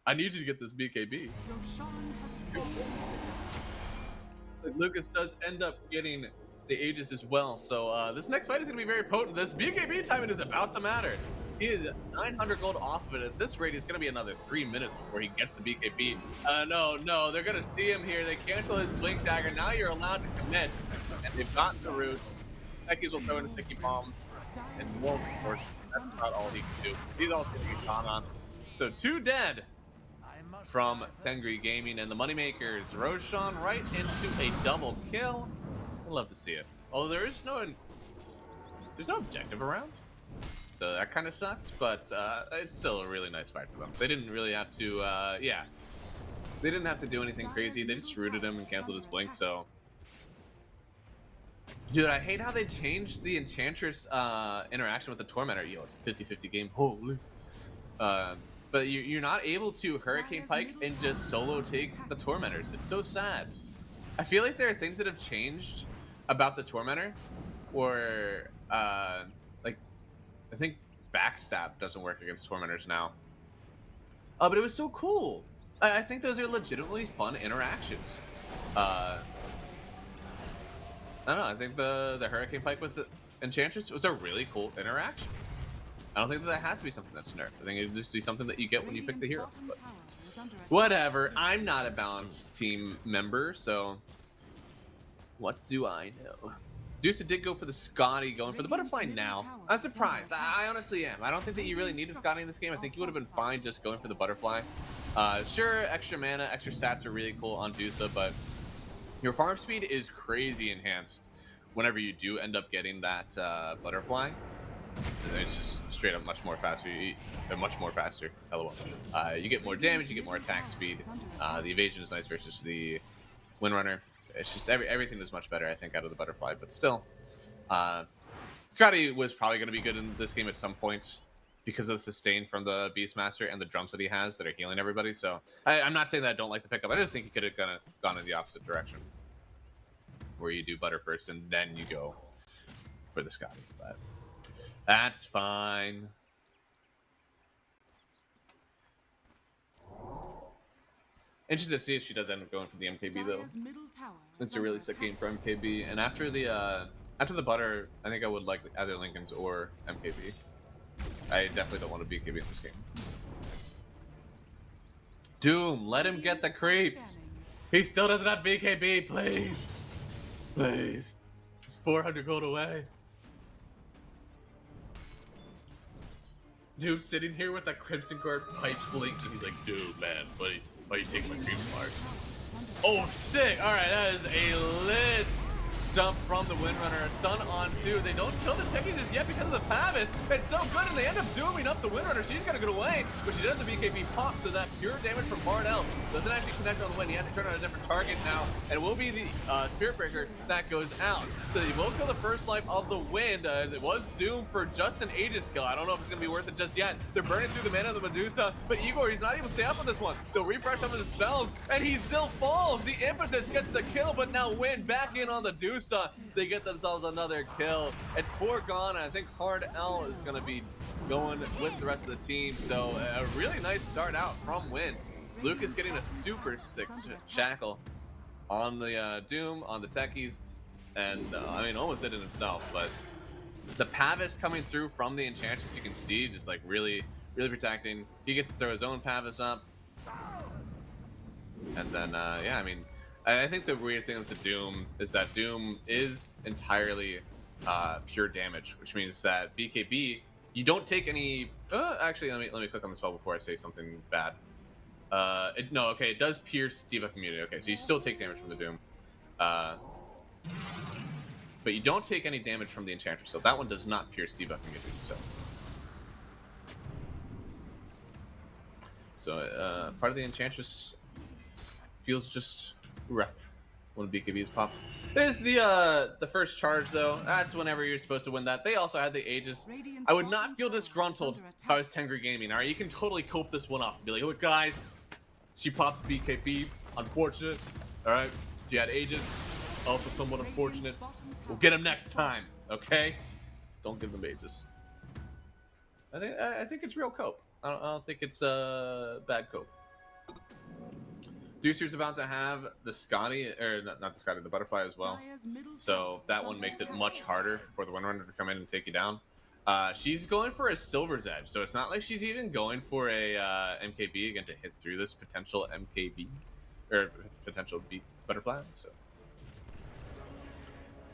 I need you to get this BKB." Lucas does end up getting the Aegis as well. So this next fight is going to be very potent. This BKB timing is about to matter. He is 900 gold off of it. At this rate, it's going to be another 3 minutes before he gets the BKB. No, they're going to see him here. They cancel his Blink Dagger. Now you're allowed to commit. And they've gotten the root. Techies will throw in a sticky bomb. And won't, of course. That's not all he can do. He's also getting a on. So 2 dead from Tengri Gaming and the Moneymakers. Roshan right into a double kill. I'd love to see it. Although there's no objective around. So that kind of sucks, but it's still a really nice fight for them. They didn't really have to, they didn't have to do anything crazy. They just rooted him and canceled his blink, so. Dude, I hate how they changed the Enchantress interaction with the Tormentor. Yo, it's a 50-50 game, holy. But you're not able to Hurricane Pike and just solo take the Tormentors. It's so sad. I feel like there are things that have changed about the Tormentor, or I think backstab doesn't work against Tormentors now. But it was so cool. I think those are legitimately fun interactions. I don't know. I think the Hurricane Pike with the Enchantress was a really cool interaction. I don't think that has to be something that's nerfed. I think it'd just be something that you get when you pick the hero. But whatever. I'm not a balanced team member, so what do I know? Dusa did go for the Scotty, going for the butterfly now. I'm surprised. I honestly am. I don't think that you really need a Scotty in this game. I think you would have been fine just going for the butterfly. Sure, extra mana, extra stats are really cool on Dusa, but your farm speed is crazy enhanced whenever you do end up getting that butterfly. And it's just straight up much more faster. Much more faster. LOL. You get more damage, you get more attack speed. The evasion is nice versus the Windrunner. It's just everything is much better, I think, out of the butterfly. But still, Scotty was probably going to be good in this game at some point because of the sustain from the Beastmaster and the drums that he has that are healing everybody. So I'm not saying that I don't like the pickup. I just think he could have gone in the opposite direction, where you do butter first and then you go for the Scotty. But that's fine. Interested to see if she does end up going for the MKB though. It's a really sick game for MKB. And after the butter, I think I would like either Lincoln's or MKB. I definitely don't want to BKB in this game. Doom, let him get the creeps. He still doesn't have BKB, please. Please. It's 400 gold away. Doom sitting here with that Crimson Guard pipe blinking. He's like, dude, man, buddy. Why are you taking my creep bars? Oh, sick! Alright, that is a lit dump from the Windrunner. A stun on 2. They don't kill the techies just yet because of the Pavis. It's so good, and they end up dooming up the Windrunner. She's gonna get away, but she does the BKB pop, so that pure damage from Bardell doesn't actually connect on the win. He has to turn on a different target now, and it will be the Spirit Breaker that goes out. So he will kill the first life of the Wind. It was doomed for just an Aegis kill. I don't know if it's gonna be worth it just yet. They're burning through the mana of the Medusa, but Igor, he's not able to stay up on this one. They'll refresh some of the spells, and he still falls. The Impetus gets the kill, but now Wind back in on the Dusa. They get themselves another kill. It's 4 gone, and I think Hard L is going to be going with the rest of the team. So a really nice start out from Wind. Lucas getting a super sick shackle on the Doom, on the techies, and I mean, almost did it himself. But the Pavis coming through from the Enchantress, you can see, just like really protecting. He gets to throw his own Pavis up. And then, yeah, I mean, I think the weird thing with the Doom is that Doom is entirely pure damage, which means that BKB, you don't take any. Actually, let me click on the spell before I say something bad. No, okay, it does pierce debuff immunity. Okay, so you still take damage from the Doom, but you don't take any damage from the Enchantress. So that one does not pierce debuff immunity. So part of the Enchantress feels just rough when BKB is popped. There's the first charge though. That's whenever you're supposed to win that. They also had the Aegis. I would not feel disgruntled if I was Tengu Gaming. All right, you can totally cope this one up. Be like, look guys, she popped BKB. Unfortunate. All right, she had Aegis. Also somewhat unfortunate. We'll get him next time. Okay, just don't give them Aegis. I think it's real cope. I don't think it's bad cope. Deucer's about to have the Scotty, or not the Scotty, the butterfly as well. So that one makes it much harder for the Windrunner to come in and take you down. She's going for a Silver's Edge, so it's not like she's even going for a MKB again to hit through this potential MKB, or potential butterfly. So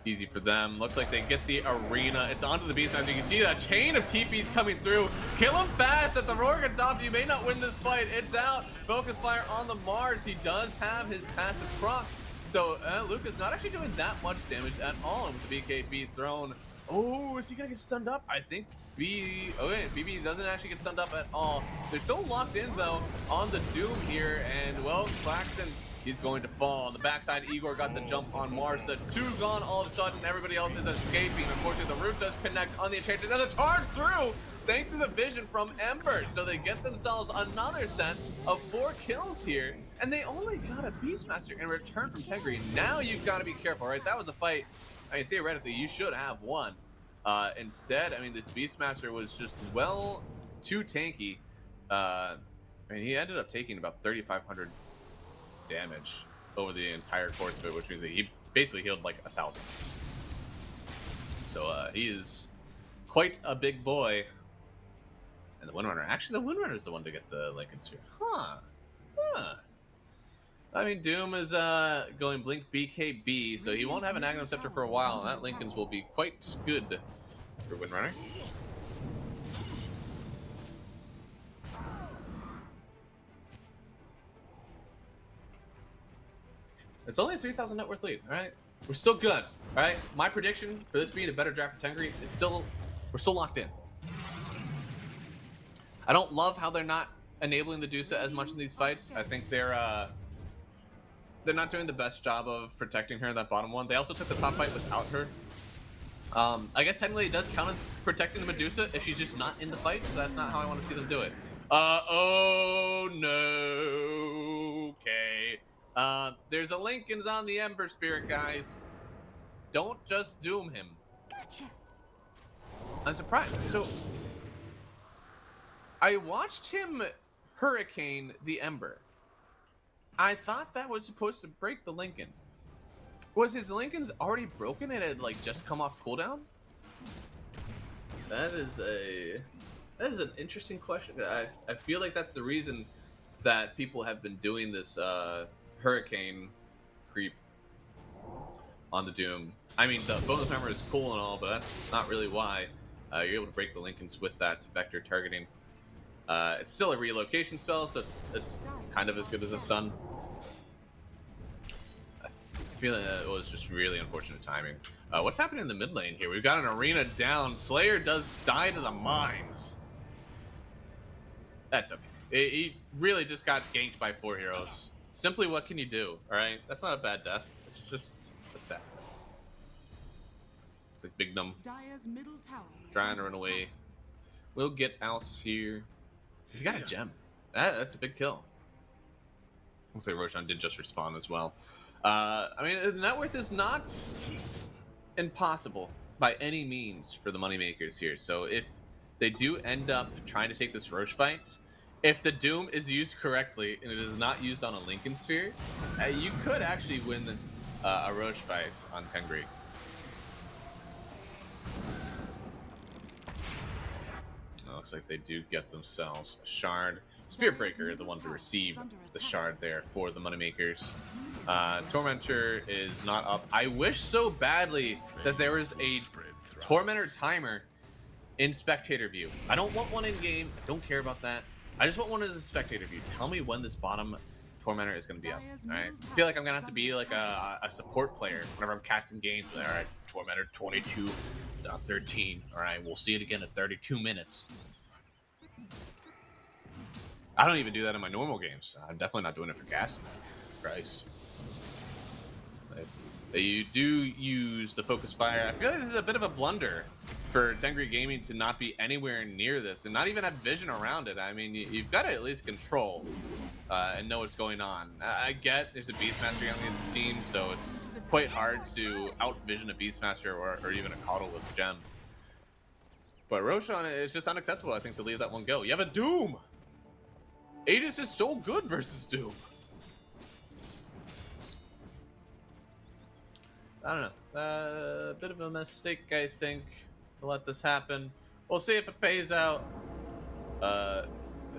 easy for them. Looks like they get the arena. It's onto the Beastmaster. You can see that chain of TPs coming through. Kill him fast at the roar gets off. You may not win this fight. It's out. Focus fire on the Mars. He does have his passive proc. So Lucas not actually doing that much damage at all with the BKB thrown. Oh, is he gonna get stunned up? I think BB doesn't actually get stunned up at all. They're still locked in though on the Doom here, and well, Claxon, he's going to fall. On the backside, Igor got the jump on Mars. That's 2 gone all of a sudden. Everybody else is escaping. Unfortunately, the root does connect on the Enchantress, and the charge through thanks to the vision from Ember. So they get themselves another set of 4 kills here, and they only got a Beastmaster in return from Tengu. Now you've got to be careful, right? That was a fight. I mean, theoretically, you should have won. Instead, I mean, this Beastmaster was just well too tanky. I mean, he ended up taking about 3,500 damage over the entire course of it, which means that he basically healed like 1,000. So he is quite a big boy. And the Windrunner, actually the Windrunner is the one to get the Lincoln Sphere. Huh. Huh. I mean, Doom is going Blink BKB, so he won't have an Agnum Scepter for a while, and that Linken's will be quite good for Windrunner. It's only a 3,000 net worth lead, all right? We're still good, all right? My prediction for this being a better draft for Tengri is still, we're still locked in. I don't love how they're not enabling the Dusa as much in these fights. I think they're not doing the best job of protecting her in that bottom one. They also took the top fight without her. I guess technically it does count as protecting the Medusa if she's just not in the fight, but that's not how I want to see them do it. Oh no. Okay. There's a Linken's on the Ember Spirit, guys. Don't just doom him. Gotcha. I'm surprised. So I watched him Hurricane the Ember. I thought that was supposed to break the Linken's. Was his Linken's already broken and it had like just come off cooldown? That is an interesting question. I feel like that's the reason that people have been doing this Hurricane creep on the Doom. I mean, the bonus armor is cool and all, but that's not really why you're able to break the Linken's with that vector targeting. It's still a relocation spell, so it's kind of as good as a stun. I feel that it was just really unfortunate timing. What's happening in the mid lane here? We've got an arena down. Slayer does die to the mines. That's okay. He really just got ganked by 4 heroes. Simply, what can you do? All right, that's not a bad death. It's just a sad death. It's like Big Num Dire's middle tower trying to run away. We'll get out here. He's got a gem. That's a big kill. Looks like Roshan did just respawn as well. I mean, the net worth is not impossible by any means for the moneymakers here. So if they do end up trying to take this Roche fight, if the Doom is used correctly and it is not used on a Linken Sphere, you could actually win a Roche fight on Tengri. Looks like they do get themselves a shard. Spirit Breaker, the one to receive the shard there for the moneymakers. Tormentor is not up. I wish so badly that there was a Tormentor timer in spectator view. I don't want one in game. I don't care about that. I just want one as a spectator view. Tell me when this bottom Tormentor is going to be up. All right. I feel like I'm going to have to be like a support player whenever I'm casting games. All right, Tormentor 22.13. All right, we'll see it again at 32 minutes. I don't even do that in my normal games. I'm definitely not doing it for casting. Christ. You do use the focus fire. I feel like this is a bit of a blunder for Tengri Gaming to not be anywhere near this and not even have vision around it. I mean, you've got to at least control and know what's going on. I get there's a Beastmaster on the team, so it's quite hard to out-vision a Beastmaster or even a Coddle with Gem. But Roshan, it's just unacceptable, I think, to leave that one go. You have a Doom! Aegis is so good versus Doom. I don't know. A bit of a mistake, I think, to let this happen. We'll see if it pays out.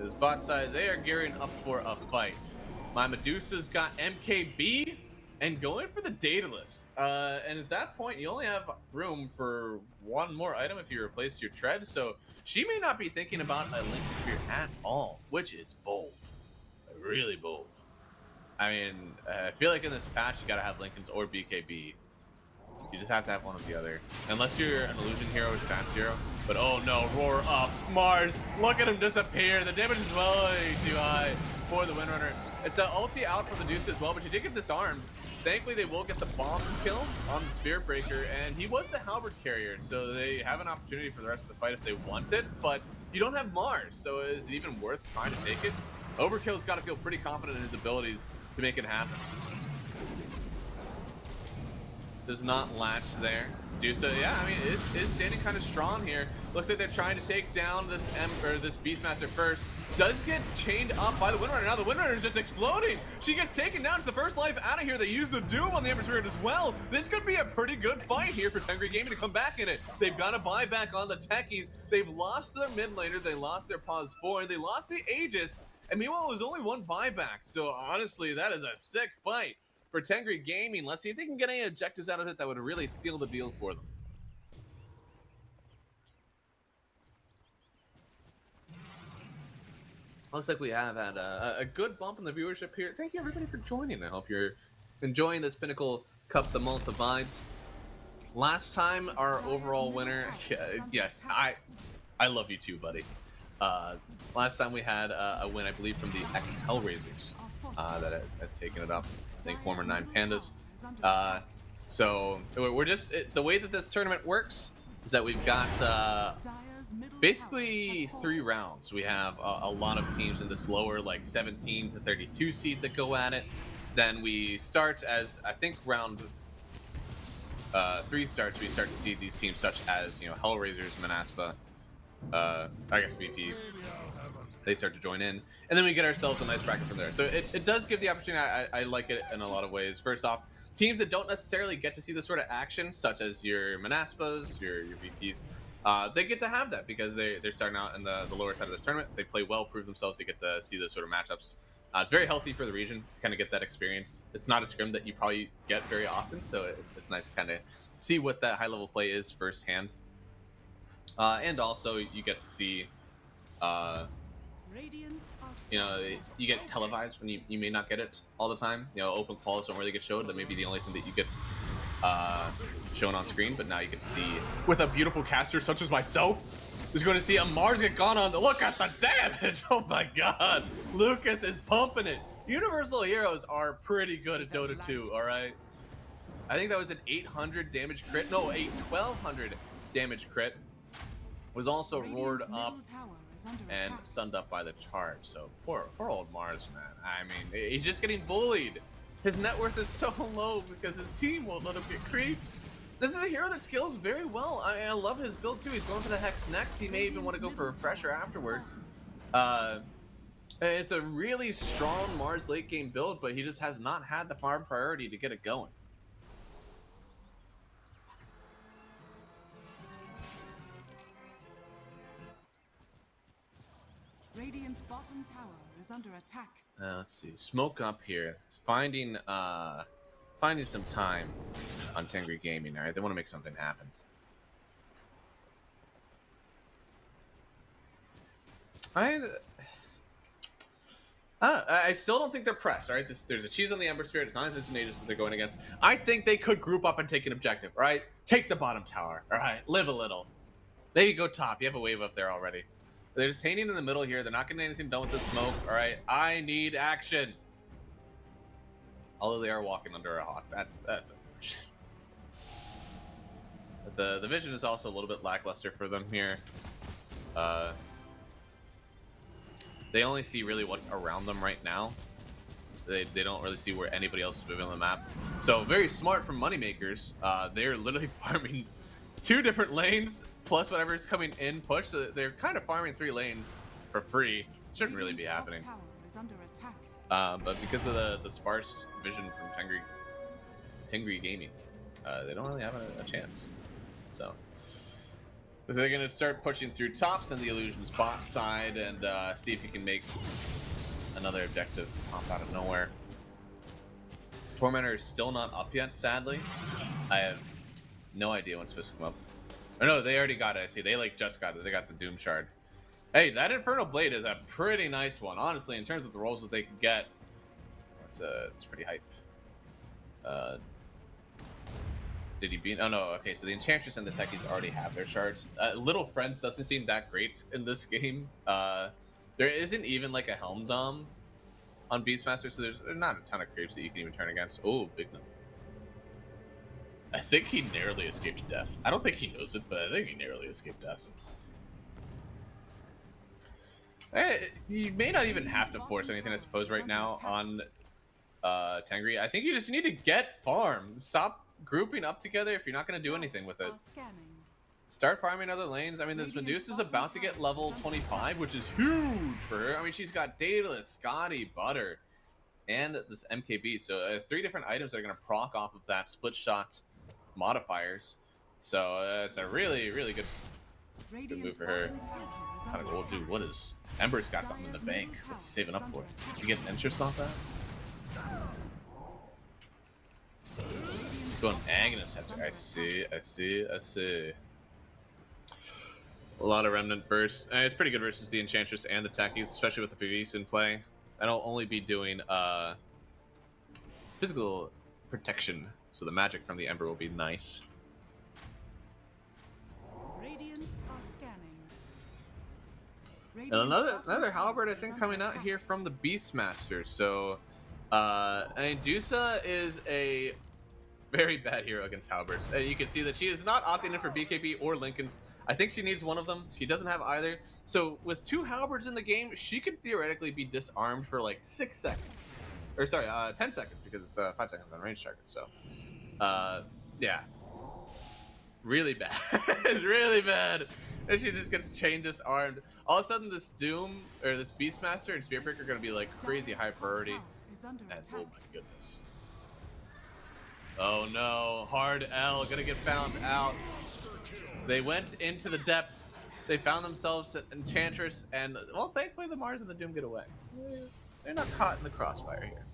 His bot side, they are gearing up for a fight. My Medusa's got MKB and going for the Daedalus. And at that point, you only have room for one more item if you replace your tread. So she may not be thinking about a Linken Sphere at all, which is bold. Really bold. I mean, I feel like in this patch, you gotta have Linken's or BKB. You just have to have one or the other. Unless you're an illusion hero or stats hero. But oh no, roar up. Mars, look at him disappear. The damage is way too high for the Windrunner. It's an ulti out for the Deuce as well, but she did get disarmed. Thankfully, they will get the bombs kill on the Spirit Breaker, and he was the halberd carrier, so they have an opportunity for the rest of the fight if they want it, but you don't have Mars, so is it even worth trying to take it? Overkill's got to feel pretty confident in his abilities to make it happen. Does not latch there. Dusa, yeah, I mean, it's standing kind of strong here. Looks like they're trying to take down this this Beastmaster first. Does get chained up by the Windrunner. Now the Windrunner is just exploding. She gets taken down. It's the first life out of here. They use the Doom on the Ember Spirit as well. This could be a pretty good fight here for Tengri Gaming to come back in it. They've got to buy back on the techies. They've lost their mid laner. They lost their pause 4. They lost the Aegis. And meanwhile, it was only one buyback. So honestly, that is a sick fight for Tengri Gaming. Let's see if they can get any objectives out of it that would really seal the deal for them. Looks like we have had a good bump in the viewership here. Thank you everybody for joining. I hope you're enjoying this Pinnacle Cup the Malta Vibes. Last time, our overall winner, yes, I love you too, buddy. Last time we had a win, I believe, from the ex-Hellraisers that had taken it up. I think former 9 Pandas. So we're just, the way that this tournament works is that we've got basically 3 rounds. We have a lot of teams in this lower, like 17 to 32 seed that go at it. Then we start as, I think, round 3 starts, we start to see these teams such as, you know, Hellraisers, Manaspa, I guess VP, they start to join in, and then we get ourselves a nice bracket from there. So it does give the opportunity. I like it in a lot of ways. First off, teams that don't necessarily get to see this sort of action, such as your Manaspas, your VPs, they get to have that because they're starting out in the lower side of this tournament. They play well, prove themselves, they get to see those sort of matchups. It's very healthy for the region to kind of get that experience. It's not a scrim that you probably get very often, so it's nice to kind of see what that high-level play is firsthand. And also, you get to see, you know, you get televised when you may not get it all the time. You know, open calls don't really get showed. That may be the only thing that you get shown on screen, but now you get to see, with a beautiful caster such as myself, is going to see a Mars get gone on. Look at the damage! Oh my god! Lucas is pumping it. Universal Heroes are pretty good at Dota 2, alright? I think that was an 800 damage crit. No, a 1200 damage crit. Was also roared up and stunned up by the charge. So poor old Mars, man. I mean, he's just getting bullied. His net worth is so low because his team won't let him get creeps. This is a hero that scales very well. I love his build too. He's going for the Hex next. He may even want to go for a Refresher afterwards. It's a really strong Mars late game build, but he just has not had the farm priority to get it going. Radiant's bottom tower is under attack. Let's see. Smoke up here. It's finding some time on Tengri Gaming. All right, they want to make something happen. I still don't think they're pressed. All right, there's a cheese on the Ember Spirit. It's not this Natus that they're going against. I think they could group up and take an objective. All right, take the bottom tower. All right, live a little. Maybe go top. You have a wave up there already. They're just hanging in the middle here. They're not getting anything done with the smoke. All right, I need action. Although they are walking under a hawk. That's unfortunate. But the vision is also a little bit lackluster for them here. They only see really what's around them right now. They don't really see where anybody else is moving on the map. So very smart from Moneymakers. They're literally farming 2 different lanes plus whatever's coming in push. So they're kind of farming 3 lanes for free. Shouldn't really be happening. But because of the sparse vision from Tengri Gaming, they don't really have a chance. So they're going to start pushing through tops and the Illusions bot side and see if you can make another objective pop out of nowhere. Tormentor is still not up yet, sadly. I have no idea when it's supposed to come up. Oh no, they already got it. I see. They just got it. They got the Doom Shard. Hey, that Infernal Blade is a pretty nice one. Honestly, in terms of the rolls that they can get, it's pretty hype. Did he beat? Oh no. Okay, so the Enchantress and the Techies already have their shards. Little Friends doesn't seem that great in this game. There isn't even like a Helm Dom on Beastmaster, so there's not a ton of creeps that you can even turn against. Oh, big no. I think he narrowly escaped death. I don't think he knows it, but I think he narrowly escaped death. You may not even have to force anything, I suppose, right now on Tengri. I think you just need to get farm. Stop grouping up together if you're not going to do anything with it. Start farming other lanes. I mean, this Medusa's about to get level 25, which is huge for her. I mean, she's got Daedalus, Scotty, Butter, and this MKB. So 3 different items that are going to proc off of that split shot modifiers. So it's a really, really good Good move for her. Kind of gold, dude. What is Ember's got something in the bank? What's he saving up for? You get an interest off that? He's going Agnes after. I see. A lot of Remnant burst. It's pretty good versus the Enchantress and the Techies, especially with the PvEs in play. And I'll only be doing physical protection, so the magic from the Ember will be nice. Radiant are scanning. And another halberd, I think, coming out here from the Beastmaster. So, Dusa is a very bad hero against halberds. You can see that she is not opting in for BKB or Lincoln's. I think she needs one of them. She doesn't have either. So with 2 halberds in the game, she could theoretically be disarmed for like 6 seconds. Or sorry, 10 seconds, because it's 5 seconds on range targets. So, yeah. Really bad. Really bad. And she just gets chain disarmed. All of a sudden, this Doom, or this Beastmaster and Spearbreaker are going to be like crazy high priority. And oh my goodness. Oh no, hard L, gonna get found out. They went into the depths. They found themselves at Enchantress, and well, thankfully the Mars and the Doom get away. They're not caught in the crossfire here.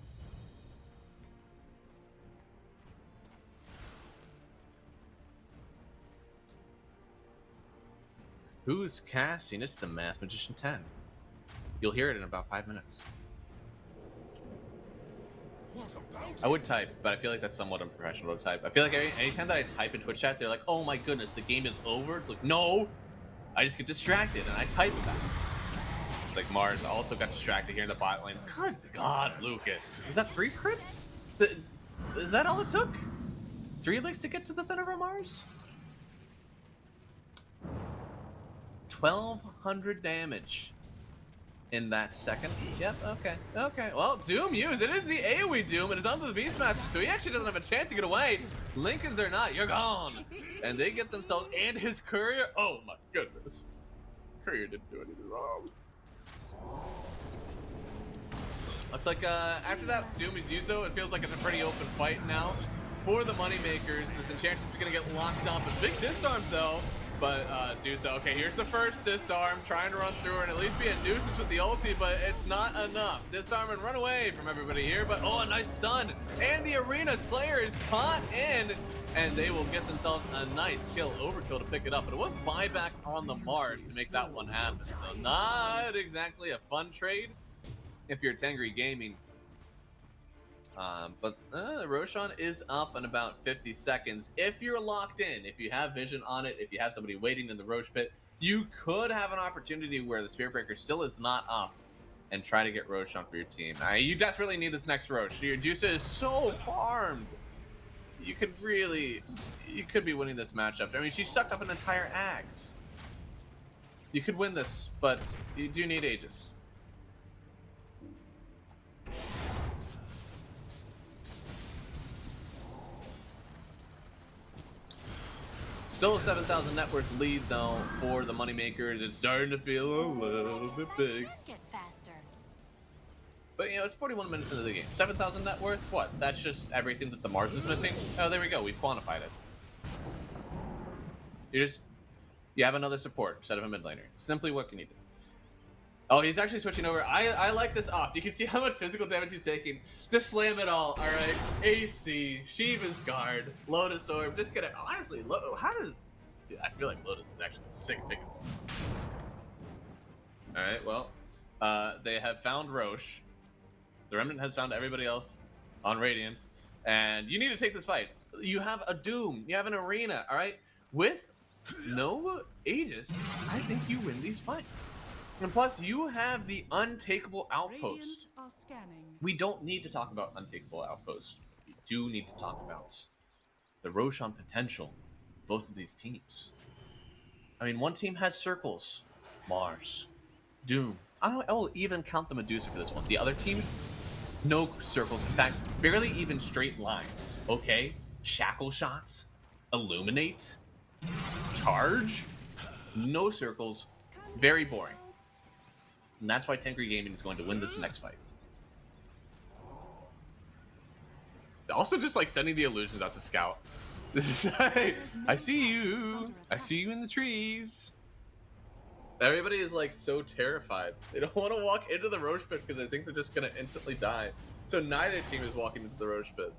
Who's casting? It's the Math Magician 10. You'll hear it in about 5 minutes. I would type, but I feel like that's somewhat unprofessional to type. I feel like anytime that I type in Twitch chat, they're like, oh my goodness, the game is over. It's like, no, I just get distracted and I type it back. It's like Mars also got distracted here in the bot lane. Good God, Lucas. Was that 3 crits? Is that all it took? 3 licks to get to the center of our Mars? 1,200 damage. In that second. Yep, okay. Okay. Well, Doom used. It is the AoE Doom, and it's onto the Beastmaster, so he actually doesn't have a chance to get away. Lincoln's are not. You're gone. And they get themselves and his courier. Oh my goodness. Courier didn't do anything wrong. Looks like after that Doom is used, though, it feels like it's a pretty open fight now. For the Moneymakers, this Enchantress is going to get locked up. A big disarm, though. But do so. Okay, here's the first disarm, trying to run through her and at least be a nuisance with the ulti, but it's not enough. Disarm and run away from everybody here, but oh, a nice stun. And the Arena Slayer is caught in, and they will get themselves a nice kill, overkill to pick it up. But it was buyback on the Mars to make that one happen. So not exactly a fun trade if you're Tengri Gaming. But Roshan is up in about 50 seconds. If you're locked in, if you have vision on it, if you have somebody waiting in the Roche pit, you could have an opportunity where the Spearbreaker still is not up and try to get Roshan for your team. You desperately need this next Roche. Your Juica is so farmed. You could be winning this matchup. I mean, she sucked up an entire Axe. You could win this, but you do need Aegis. Still a 7,000 net worth lead, though, for the Moneymakers. It's starting to feel a little bit big. Get faster. But, you know, it's 41 minutes into the game. 7,000 net worth? What? That's just everything that the Mars is missing? Oh, there we go. We've quantified it. You have another support instead of a mid laner. Simply what you need. Oh, he's actually switching over. I like this opt. You can see how much physical damage he's taking. Just slam it all right? AC, Shiva's Guard, Lotus Orb. Just get it. Honestly, how does... Dude, I feel like Lotus is actually a sick pick. Alright, well, they have found Roche. The Remnant has found everybody else on Radiant. And you need to take this fight. You have a Doom. You have an Arena, alright? With no Aegis, I think you win these fights. And plus, you have the untakeable outpost. We don't need to talk about untakeable outpost. We do need to talk about the Roshan potential of both of these teams. I mean, one team has circles. Mars. Doom. I will even count the Medusa for this one. The other team, no circles. In fact, barely even straight lines. Okay? Shackle shots. Illuminate. Charge. No circles. Very boring. And that's why Tengri Gaming is going to win this next fight. Also just like sending the illusions out to scout. This is like, I see you. I see you in the trees. Everybody is like so terrified. They don't want to walk into the Roche pit because they think they're just gonna instantly die. So neither team is walking into the Roche pit.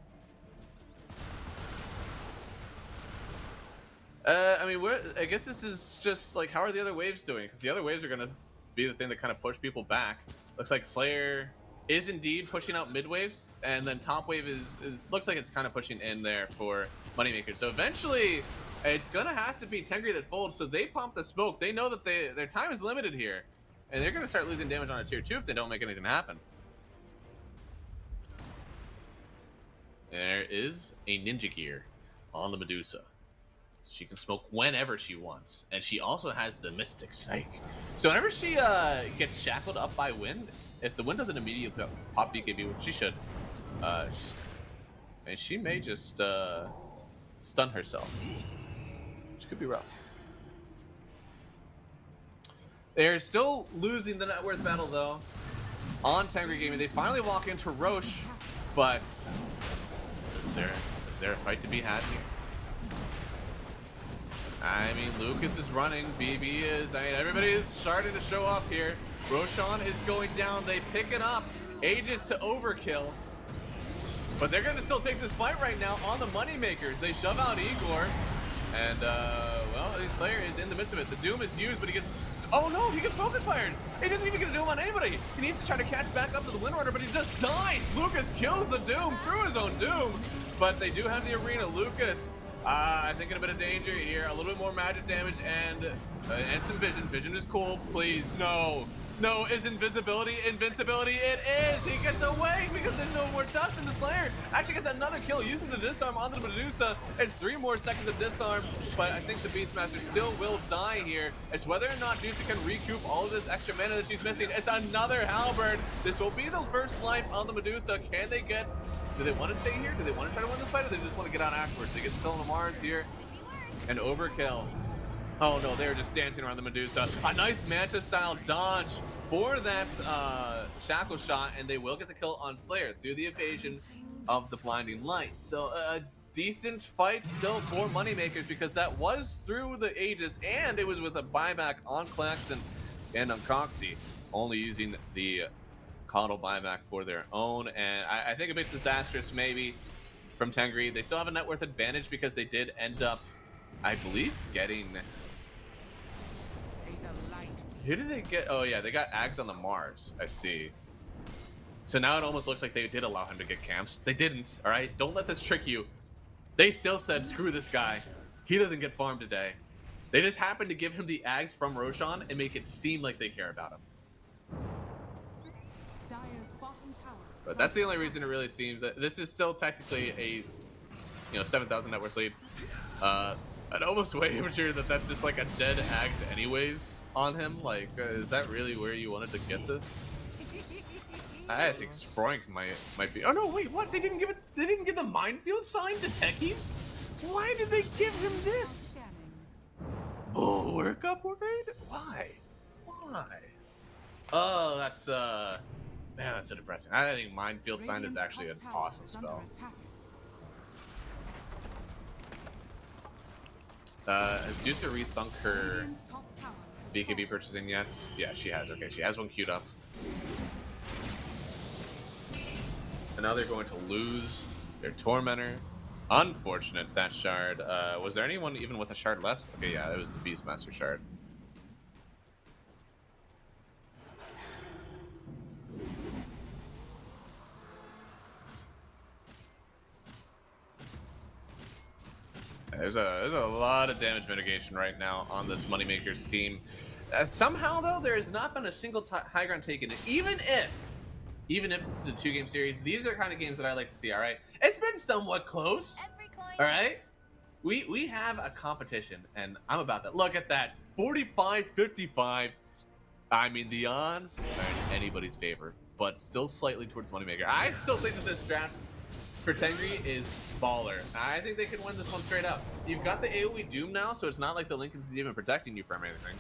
I mean, I guess this is just like, how are the other waves doing? Because the other waves are gonna be the thing that kind of push people back. Looks like Slayer is indeed pushing out mid waves, and then top wave is looks like it's kind of pushing in there for Moneymaker. So eventually, it's gonna have to be Tengri that folds. So they pump the smoke. They know that their time is limited here, and they're gonna start losing damage on a tier 2 if they don't make anything happen. There is a ninja gear on the Medusa. She can smoke whenever she wants, and she also has the Mystic Strike. So whenever she gets shackled up by wind, if the wind doesn't immediately pop BKB, which she should, and she may just stun herself, which could be rough. They're still losing the net worth battle though on Tengri Gaming. They finally walk into Roche, but is there a fight to be had here? I mean, Lucas is running, BB is, I mean, everybody is starting to show up here. Roshan is going down, they pick it up. Aegis to overkill. But they're gonna still take this fight right now on the Moneymakers. They shove out Igor. And, well, the Slayer is in the midst of it. The Doom is used, but he gets, oh no, he gets focus fired. He doesn't even get a Doom on anybody. He needs to try to catch back up to the Windrunner, but he just dies. Lucas kills the Doom through his own Doom. But they do have the arena. Lucas, I think in a bit of danger here. A little bit more magic damage and some vision. Vision is cool. Please, no. No, is invisibility invincibility? It is! He gets away because there's no more dust in the Slayer. Actually gets another kill using the disarm on the Medusa. It's 3 more seconds of disarm, but I think the Beastmaster still will die here. It's whether or not Juicy can recoup all of this extra mana that she's missing. It's another Halberd. This will be the first life on the Medusa. Can they get... Do they want to stay here? Do they want to try to win this fight, or do they just want to get out afterwards? They get still on the Mars here. And overkill. Oh no, they're just dancing around the Medusa. A nice Manta-style dodge for that shackle shot, and they will get the kill on Slayer through the evasion of the blinding light. So a decent fight still for Moneymakers, because that was through the Aegis, and it was with a buyback on Claxton and on Coxie, only using the Coddle buyback for their own. And I think a bit disastrous maybe from Tengri. They still have a net worth advantage because they did end up, I believe, getting... Who did they get? Oh yeah, they got Ags on the Mars. I see. So now it almost looks like they did allow him to get camps. They didn't, all right? Don't let this trick you. They still said, screw this guy. He doesn't get farmed today. They just happened to give him the Ags from Roshan and make it seem like they care about him. But that's the only reason it really seems that this is still technically a 7,000 net worth lead. I'd almost way sure that that's just like a dead Ags anyways on him. Like, is that really where you wanted to get this? I think Sproink might be. Oh no, wait, what? They didn't give it. They didn't give the minefield sign to Techies. Why did they give him this? Oh, work upgrade? Why? Oh, that's man, that's so depressing. I think minefield sign is actually an awesome spell. Has Deucer rethunk her BKB purchasing yet? Yeah, she has. Okay, she has one queued up. And now they're going to lose their Tormentor. Unfortunate, that shard. Was there anyone even with a shard left? Okay, yeah, it was the Beastmaster shard. There's a lot of damage mitigation right now on this Moneymakers team. Somehow, though, there has not been a single high ground taken. Even if this is a 2-game series, these are the kind of games that I like to see, all right? It's been somewhat close, all right? We have a competition, and I'm about that. Look at that, 45-55. I mean, the odds are in anybody's favor, but still slightly towards Moneymaker. I still think that this draft for Tengri is baller. I think they can win this one straight up. You've got the AoE Doom now, so it's not like the Lincolns is even protecting you from anything.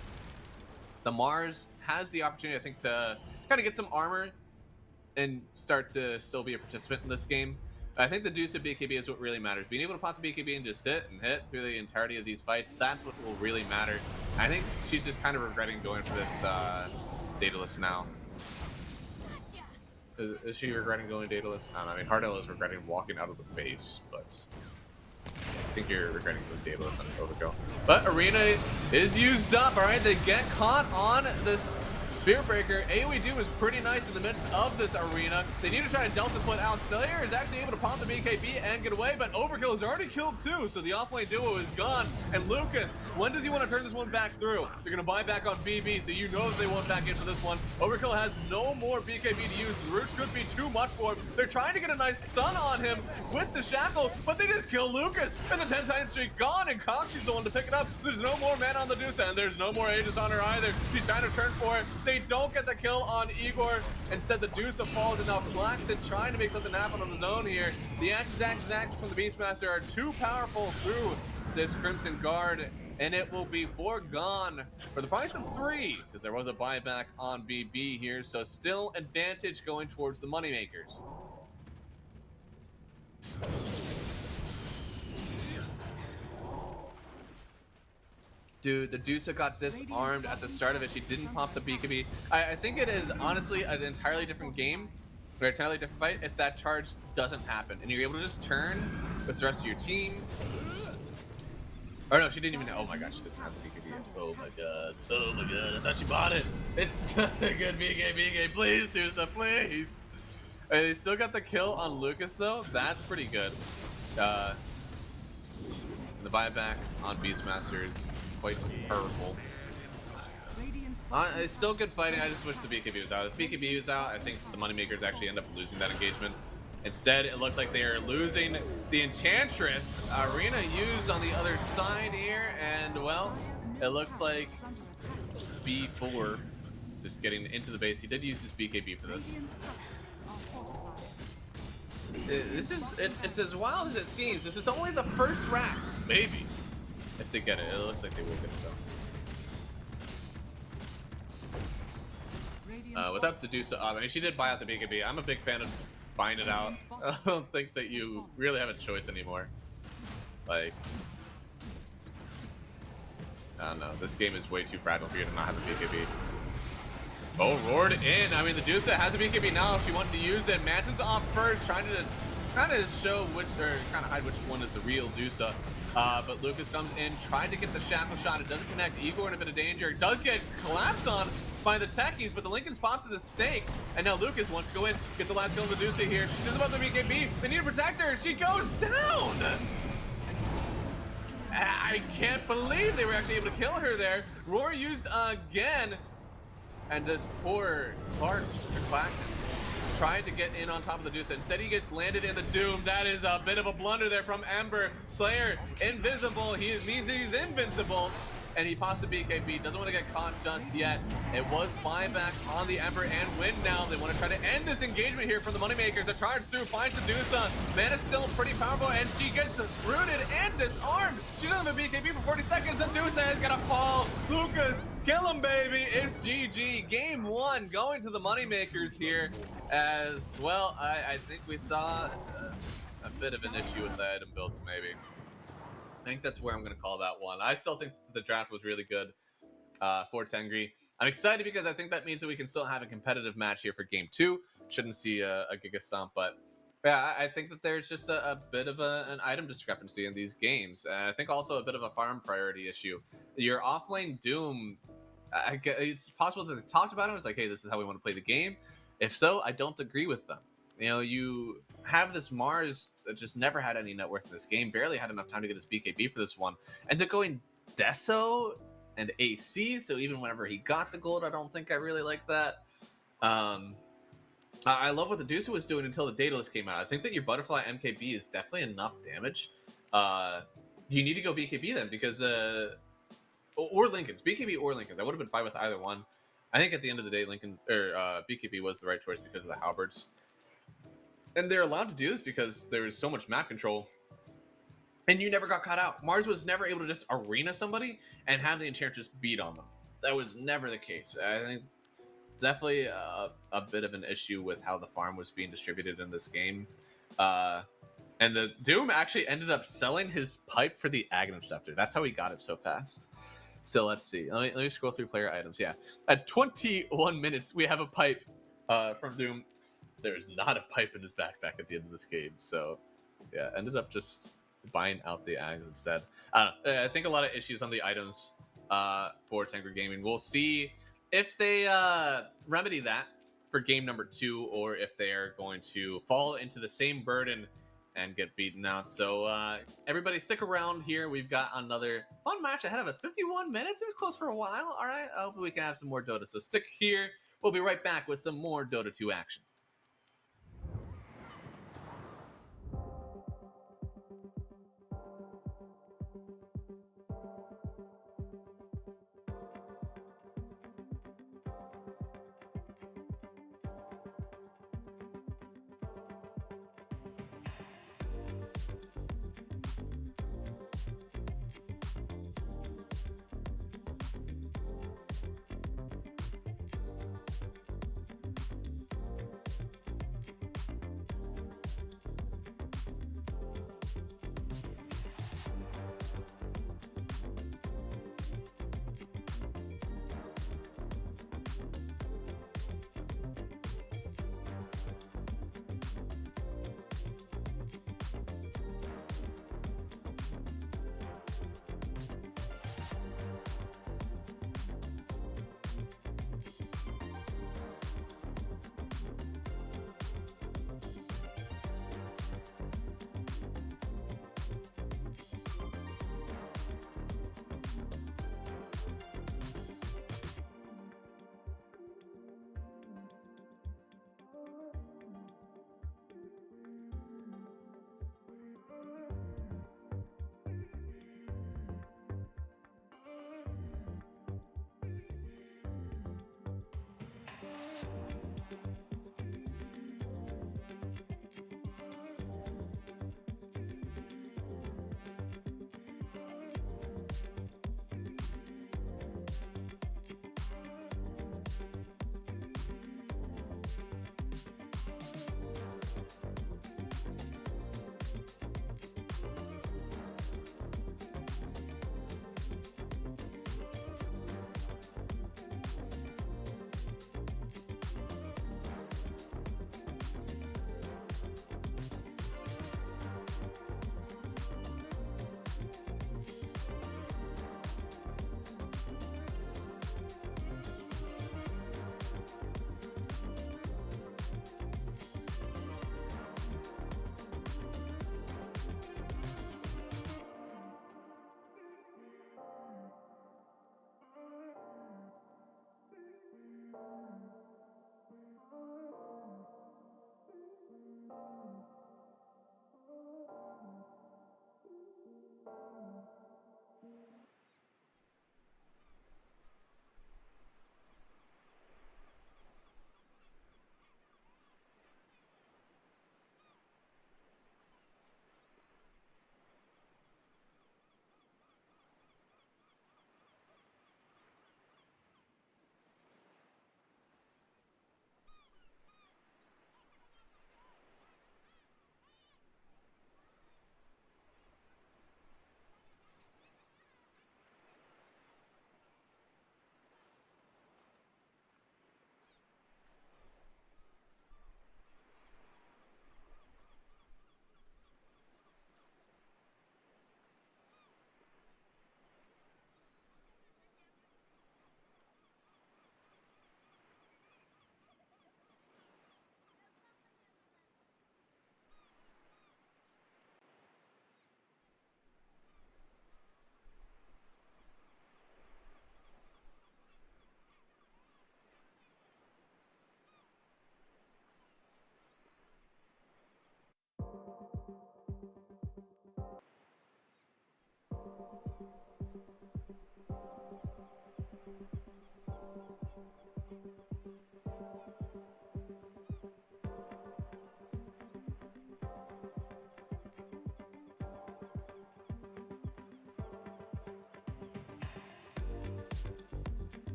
The Mars has the opportunity, I think, to kind of get some armor and start to still be a participant in this game. I think the deuce of BKB is what really matters. Being able to pop the BKB and just sit and hit through the entirety of these fights, that's what will really matter. I think she's just kind of regretting going for this Daedalus now. Is she regretting going Daedalus? I don't know. I mean, Hardell is regretting walking out of the base, but I think you're regretting going Daedalus on Overkill. But Arena is used up, all right? They get caught on this Spirit Breaker. AoE Doom is pretty nice in the midst of this arena. They need to try to Delta Foot out. Slayer is actually able to pop the BKB and get away, but Overkill has already killed two, so the offlane duo is gone. And Lucas, when does he want to turn this one back through? They're going to buy back on BB, so you know that they want back into this one. Overkill has no more BKB to use. The roots could be too much for him. They're trying to get a nice stun on him with the shackle, but they just kill Lucas. And the 10-time streak gone, and Coxie's the one to pick it up. There's no more mana on the Deuce, and there's no more Aegis on her either. She's trying to turn for it. They don't get the kill on Igor. Instead, the Deuce falls, and now Flaxen trying to make something happen on his own here. The axes from the Beastmaster are too powerful through this Crimson Guard, and it will be foregone for the price of 3, because there was a buyback on BB here, so still advantage going towards the moneymakers. Dude, the Dusa got disarmed at the start of it. She didn't pop the BKB. I think it is honestly an entirely different game, or an entirely different fight, if that charge doesn't happen and you're able to just turn with the rest of your team. Or no, she didn't even know. Oh my gosh, she doesn't have the BKB. Oh my god. Oh my god. I thought she bought it. It's such a good BKB game. Please, Dusa, please. They still got the kill on Lucas though. That's pretty good. The buyback on Beastmaster is quite powerful. It's still good fighting. I just wish the BKB was out. If BKB was out, I think the moneymakers actually end up losing that engagement. Instead, it looks like they are losing the Enchantress. Arena used on the other side here, and well, it looks like B4 just getting into the base. He did use his BKB for this. It's as wild as it seems. This is only the first Rax, maybe. If they get it, it looks like they will get it though. Without the Dusa, I mean, she did buy out the BKB. I'm a big fan of buying it out. I don't think that you really have a choice anymore. Like, I don't know. This game is way too fragile for you to not have a BKB. Oh, roared in. I mean, the Dusa has a BKB now if she wants to use it. Manton's off first, trying to kind of show which, or kind of hide which one is the real Dusa. But Lucas comes in, tried to get the shackle shot. It doesn't connect. Igor in a bit of danger. It does get collapsed on by the techies, but the Lincoln pops to the stake. And now Lucas wants to go in, get the last kill of the Dusa here. She does about the BKB. They need to protect her. She goes down. I can't believe they were actually able to kill her there. Roar used again. And this poor Clark Claxton tried to get in on top of the Deuce. Instead, he gets landed in the Doom. That is a bit of a blunder there from Ember. Slayer, invisible. He means he's invincible. And he pops the BKB. Doesn't want to get caught just yet. It was buyback on the Ember and win now. They want to try to end this engagement here from the Moneymakers. The charge through finds the Dusa. Mana's still pretty powerful, and she gets rooted and disarmed. She doesn't have a BKB for 40 seconds. The Dusa is going to fall. Lucas, kill him, baby. It's GG. Game 1 going to the Moneymakers here. As well, I think we saw a bit of an issue with the item builds, maybe. I think that's where I'm going to call that one. I still think the draft was really good for Tengri. I'm excited because I think that means that we can still have a competitive match here for Game 2. Shouldn't see a Giga Stomp, but yeah, I think that there's just a bit of an item discrepancy in these games. And I think also a bit of a farm priority issue. Your offlane Doom, it's possible that they talked about it. It's like, hey, this is how we want to play the game. If so, I don't agree with them. You know, you have this Mars that just never had any net worth in this game, barely had enough time to get his BKB for this one. Ends up going Deso and AC, so even whenever he got the gold, I don't think I really like that. I love what the Dusa was doing until the Daedalus came out. I think that your Butterfly MKB is definitely enough damage. You need to go BKB then, because or Lincoln's, BKB or Lincoln's. I would have been fine with either one. I think at the end of the day, Lincoln's or BKB was the right choice because of the halberds. And they're allowed to do this because there is so much map control. And you never got caught out. Mars was never able to just arena somebody and have the Enchantress beat on them. That was never the case. I think definitely a bit of an issue with how the farm was being distributed in this game. And the Doom actually ended up selling his pipe for the Aghanim Scepter. That's how he got it so fast. So let's see. Let me scroll through player items. Yeah. At 21 minutes, we have a pipe from Doom. There's not a pipe in his backpack at the end of this game. So, yeah, ended up just buying out the Ags instead. I don't know. I think a lot of issues on the items for Tanker Gaming. We'll see if they remedy that for game number 2 or if they are going to fall into the same burden and get beaten out. So everybody stick around here. We've got another fun match ahead of us. 51 minutes. It was close for a while. All right. Hopefully we can have some more Dota. So stick here. We'll be right back with some more Dota 2 action.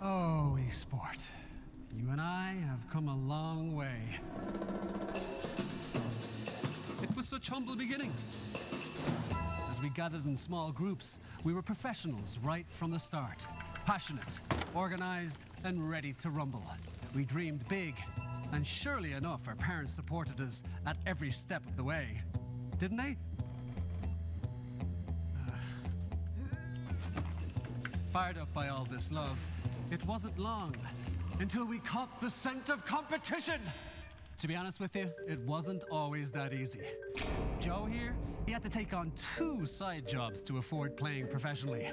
Oh, esport. You and I have come a long way. It was such humble beginnings. As we gathered in small groups, we were professionals right from the start. Passionate, organized, and ready to rumble. We dreamed big, and surely enough, our parents supported us at every step of the way. Didn't they? Fired up by all this love, it wasn't long until we caught the scent of competition. To be honest with you, it wasn't always that easy. Joe here, he had to take on 2 side jobs to afford playing professionally.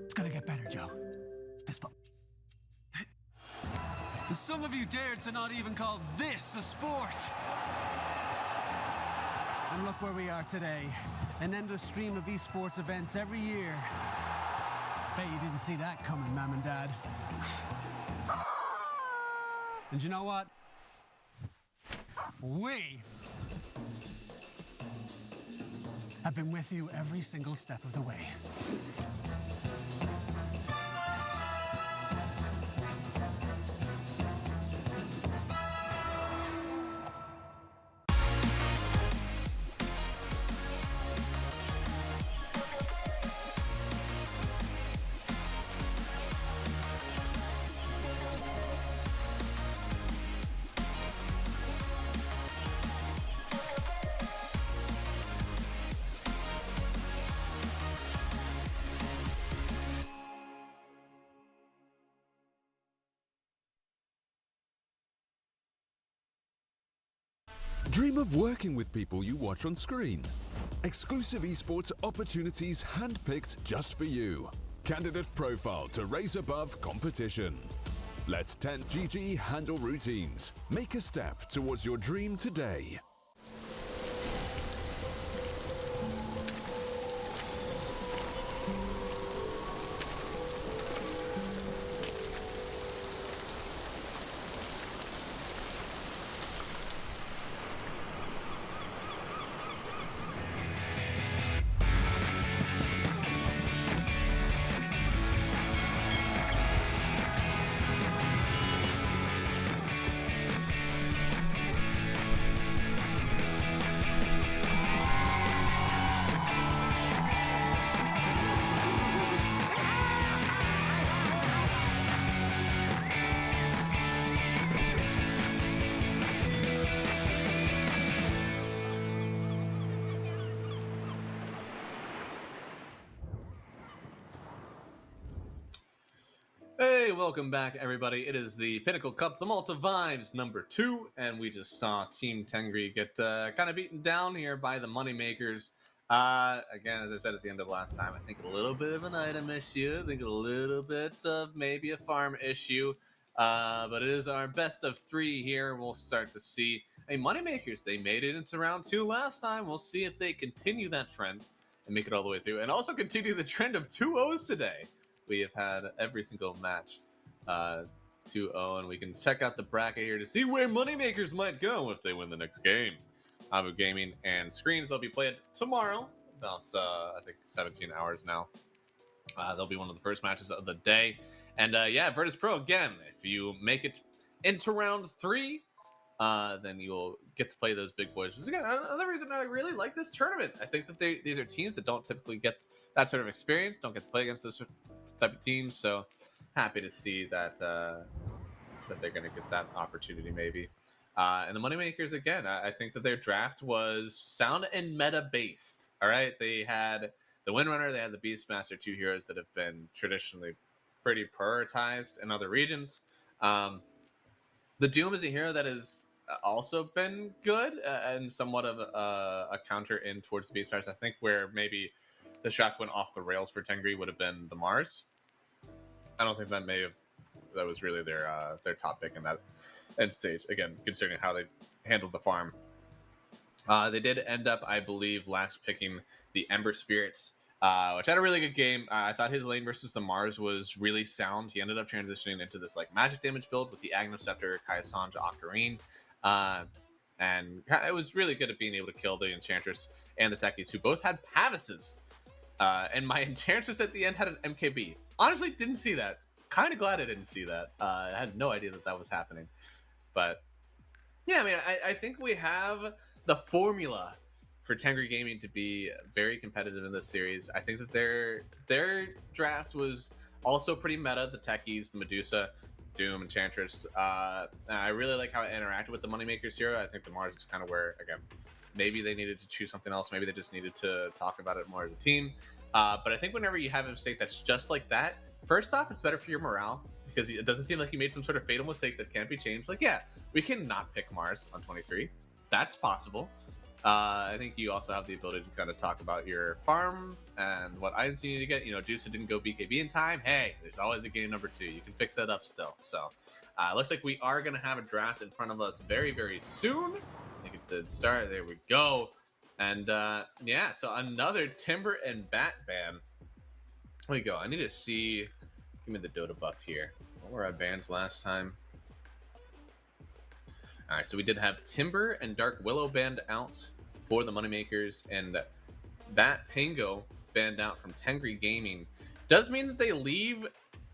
It's gonna get better, Joe. Fist bump. Some of you dared to not even call this a sport. And look where we are today. An endless stream of esports events every year. Bet you didn't see that coming, Mom and Dad. And you know what? We have been with you every single step of the way. Dream of working with people you watch on screen. Exclusive esports opportunities handpicked just for you. Candidate profile to raise above competition. Let 10GG handle routines. Make a step towards your dream today. Hey, welcome back, everybody. It is the Pinnacle Cup, the Malta Vibes, number 2, and we just saw Team Tengri get kind of beaten down here by the Moneymakers. Again, as I said at the end of last time, I think a little bit of an item issue. I think a little bit of maybe a farm issue. But it is our best of 3 here. We'll start to see. Hey, Moneymakers, they made it into round 2 last time. We'll see if they continue that trend and make it all the way through. And also continue the trend of 2-0s today. We have had every single match 2-0, and we can check out the bracket here to see where Moneymakers might go if they win the next game. Abu Gaming and Screens, they'll be played tomorrow, about, I think, 17 hours now. They'll be one of the first matches of the day. And, yeah, Virtus Pro, again, if you make it into round 3, then you'll get to play those big boys. Which is, again, another reason I really like this tournament. I think that these are teams that don't typically get that sort of experience, don't get to play against those type of teams. So happy to see that that they're going to get that opportunity maybe. And the Moneymakers, again, I think that their draft was sound and meta based. All right, they had the Windrunner, they had the Beastmaster, 2 heroes that have been traditionally pretty prioritized in other regions. The Doom is a hero that has also been good and somewhat of a counter in towards the Beastmaster. I think where maybe the draft went off the rails for Tengri would have been the Mars. I don't think that was really their top pick in that end stage. Again, considering how they handled the farm. They did end up, I believe, last picking the Ember Spirits, which had a really good game. I thought his lane versus the Mars was really sound. He ended up transitioning into this like magic damage build with the Agnosceptor, Kai'Sanja, Octarine. And it was really good at being able to kill the Enchantress and the Techies, who both had Pavises. And my Enchantress at the end had an MKB. Honestly, didn't see that kind of glad I didn't see that. I had no idea that was happening. But yeah, I mean, I think we have the formula for Tengri Gaming to be very competitive in this series. I think that their draft was also pretty meta. The Techies, the Medusa, Doom, Enchantress. I really like how it interacted with the Moneymakers here. I think the Mars is kind of where, again, maybe they needed to choose something else. Maybe they just needed to talk about it more as a team. But I think whenever you have a mistake that's just like that, first off, it's better for your morale because it doesn't seem like you made some sort of fatal mistake that can't be changed. Like, yeah, we can not pick Mars on 23. That's possible. I think you also have the ability to kind of talk about your farm and what items you need to get. You know, Juice didn't go BKB in time. Hey, there's always a game number 2. You can fix that up still. So, looks like we are going to have a draft in front of us very, very soon. I think it did start. There we go. And yeah, so another Timber and Bat ban. There we go. I need to see. Give me the Dota buff here. What were our bans last time? All right, so we did have Timber and Dark Willow banned out for the Moneymakers, and Bat Pango banned out from Tengri Gaming. Does mean that they leave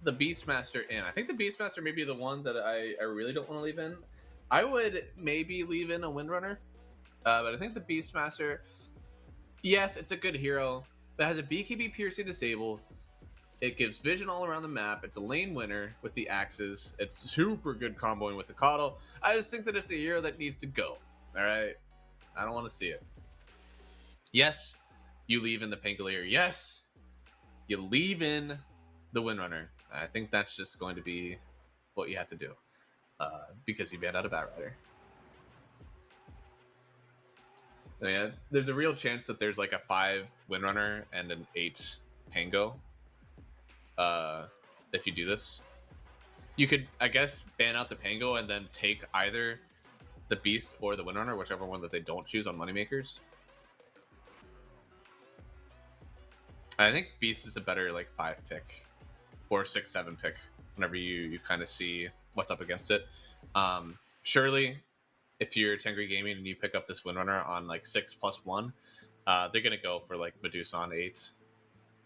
the Beastmaster in. I think the Beastmaster may be the one that I really don't want to leave in. I would maybe leave in a Windrunner, but I think the Beastmaster, yes, it's a good hero, but has a BKB Piercing Disable. It gives vision all around the map. It's a lane winner with the axes. It's super good comboing with the Coddle. I just think that it's a hero that needs to go. All right? I don't want to see it. Yes, you leave in the Pangolier. Yes, you leave in the Windrunner. I think that's just going to be what you have to do because you banned out a Batrider. I mean, there's a real chance that there's like a 5 Windrunner and an 8 Pango. If you do this, you could, I guess, ban out the Pango and then take either the Beast or the Windrunner, whichever one that they don't choose on Moneymakers. I think Beast is a better like 5 pick or 6-7 pick whenever you kind of see what's up against it. Surely, if you're Tengri Gaming and you pick up this Windrunner on like 6+1, they're gonna go for like Medusa on 8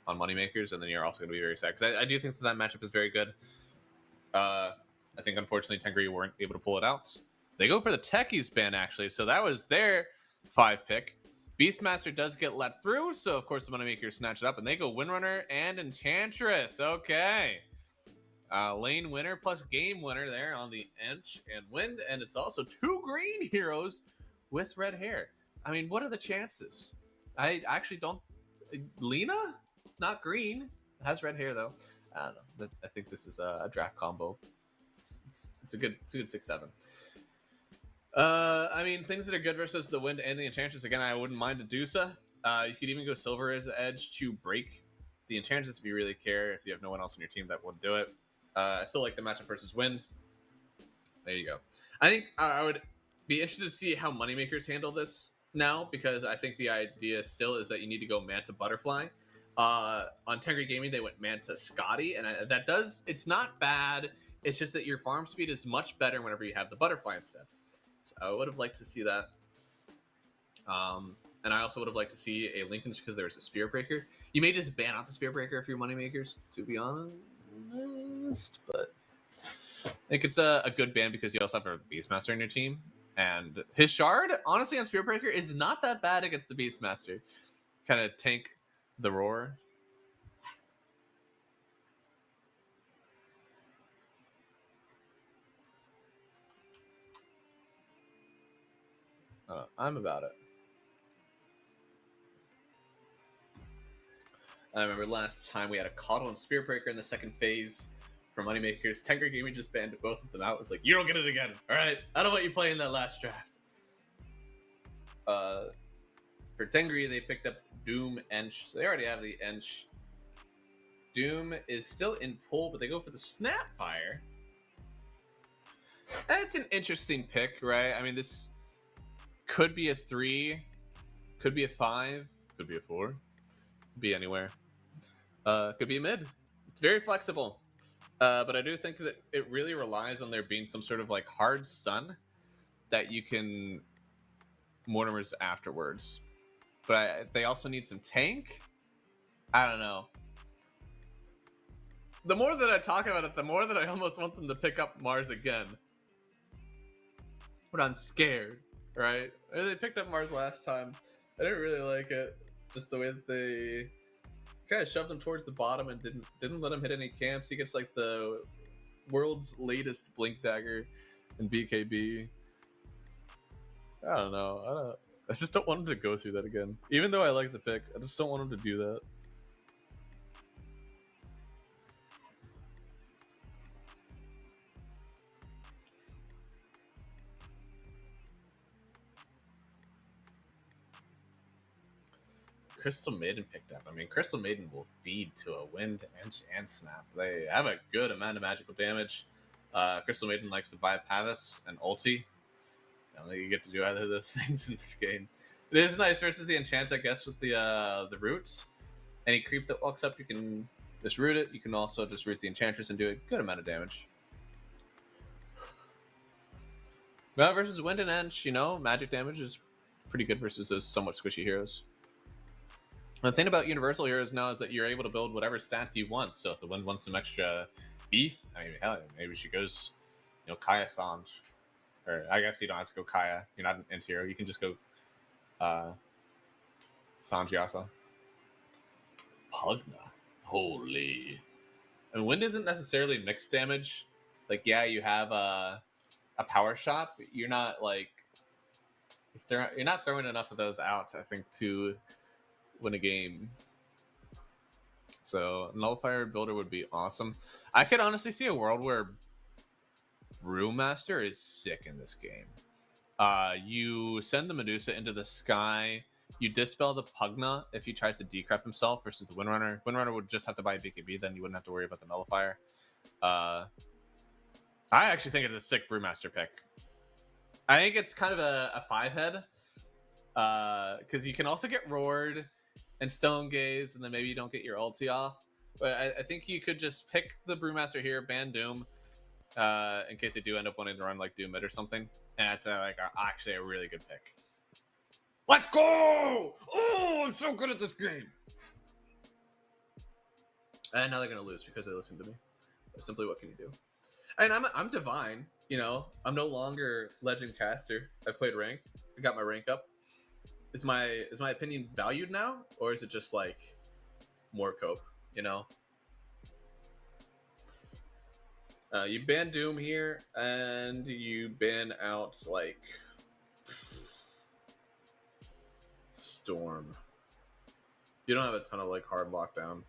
on Moneymakers, and then you're also going to be very sad. Because I do think that matchup is very good. I think, unfortunately, Tengri weren't able to pull it out. They go for the Techies ban, actually, so that was their 5 pick. Beastmaster does get let through, so, of course, the Moneymakers snatch it up, and they go Windrunner and Enchantress. Okay. Lane winner plus game winner there on the Ench and Wind, and it's also 2 green heroes with red hair. I mean, what are the chances? I actually don't... Lena? Not green. It has red hair though. I don't know. I think this is a draft combo. It's a good 6-7. I mean, things that are good versus the Wind and the Enchantress. Again, I wouldn't mind a Dusa. You could even go Silver as the edge to break the Enchantress if you really care. If you have no one else on your team that would do it. I still like the matchup versus Wind. There you go. I think I would be interested to see how Moneymakers handle this now, because I think the idea still is that you need to go Manta Butterfly. On Tengri Gaming, they went Manta Scotty, and it's not bad. It's just that your farm speed is much better whenever you have the Butterfly instead. So I would have liked to see that. And I also would have liked to see a Lincoln because there's a Spear Breaker. You may just ban out the Spear Breaker if you're Moneymakers, to be honest, but I think it's a good ban because you also have a Beastmaster in your team. And his Shard, honestly, on Spear Breaker is not that bad against the Beastmaster. Kind of tank the roar. I'm about it. I remember last time we had a Coddle and Spear Breaker in the second phase for Moneymakers. Tengri Gaming just banned both of them out. It's like, you don't get it again. All right, I don't want you playing that last draft. For Tengri, they picked up Doom Ench. They already have the Ench. Doom is still in pull, but they go for the Snapfire. That's an interesting pick, right? I mean, this could be a 3, could be a 5, could be a 4, could be anywhere. Could be a mid. It's very flexible. But I do think that it really relies on there being some sort of like hard stun that you can Mortimer's afterwards. But they also need some tank. I don't know. The more that I talk about it, the more that I almost want them to pick up Mars again. But I'm scared, right? They picked up Mars last time. I didn't really like it. Just the way that they kind of shoved him towards the bottom and didn't let him hit any camps. He gets like the world's latest Blink Dagger in BKB. I don't know. I just don't want him to go through that again. Even though I like the pick, I just don't want him to do that. Crystal Maiden picked up. I mean, Crystal Maiden will feed to a Wind and Snap. They have a good amount of magical damage. Crystal Maiden likes to buy Pavis and ulti. I don't think you get to do either of those things in this game. It is nice versus the enchant, I guess, with the roots. Any creep that walks up, you can just root it. You can also just root the enchantress and do a good amount of damage. Well, versus Wind and Ench, you know, magic damage is pretty good versus those somewhat squishy heroes. The thing about universal heroes now is that you're able to build whatever stats you want. So if the Wind wants some extra beef, I mean, hell, maybe she goes, you know, Kaya Sanj. Or I guess you don't have to go Kaya. You're not an int hero. You can just go Sanjiasa. Pugna. Holy. And Wind isn't necessarily mixed damage. Like, yeah, you have a power shot, but you're not like you're not throwing enough of those out, I think, to win a game. So Nullifier Builder would be awesome. I could honestly see a world where Brewmaster is sick in this game. You send the Medusa into the sky. You dispel the Pugna if he tries to decrep himself versus the Windrunner. Windrunner would just have to buy BKB, then you wouldn't have to worry about the Nullifier. I actually think it's a sick Brewmaster pick. I think it's kind of a 5-head. Because you can also get Roared and Stone Gaze, and then maybe you don't get your ulti off. But I think you could just pick the Brewmaster here, ban Doom, in case they do end up wanting to run like Doom mid or something. And it's actually a really good pick. Let's go! Oh, I'm so good at this game. And now they're gonna lose because they listened to me. Simply, what can you do? And I'm divine. You know, I'm no longer legend caster. I played ranked. I got my rank up. Is my opinion valued now, or is it just like more cope? You know. You ban Doom here, and you ban out like Storm. You don't have a ton of like hard lockdown,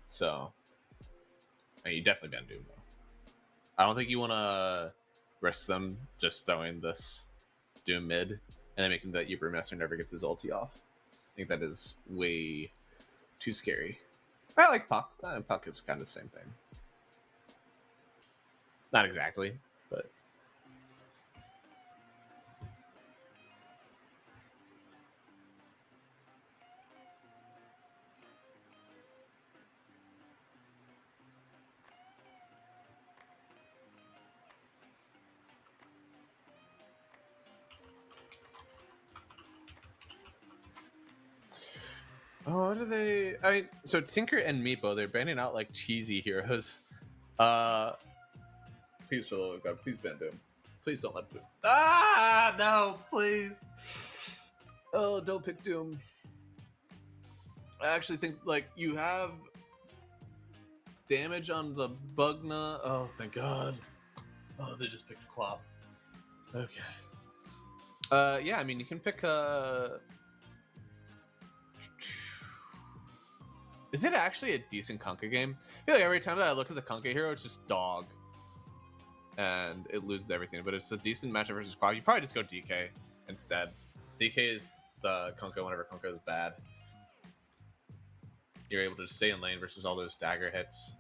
so you definitely ban Doom though. I don't think you want to risk them just throwing this Doom mid and then making that your Brewmaster never gets his ulti off. I think that is way too scary. I like Puck. Puck is kind of the same thing. Not exactly, but oh, what do they? I mean, so Tinker and Meepo, they're banning out like cheesy heroes. Please, for the love of God, please ban Doom. Please don't let Doom. Ah, no, please. Oh, don't pick Doom. I actually think like you have damage on the Bugna. Oh, thank God. Oh, they just picked a Quap. Okay. Yeah, I mean you can pick Is it actually a decent Kunkka game? I feel like every time that I look at the Kunkka hero, it's just dog. And it loses everything. But it's a decent matchup versus Quap. You probably just go DK instead. DK is the Kunkka whenever Kunkka is bad. You're able to just stay in lane versus all those dagger hits.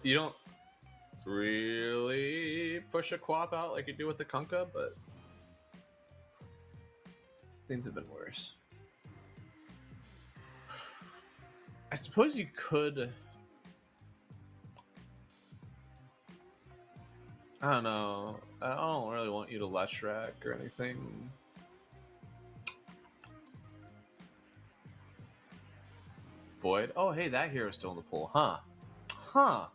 You don't really push a Quap out like you do with the Kunkka, but things have been worse. I suppose you could. I don't know. I don't really want you to Leshrac or anything. Void. Oh, hey, that hero's still in the pool, huh? Huh.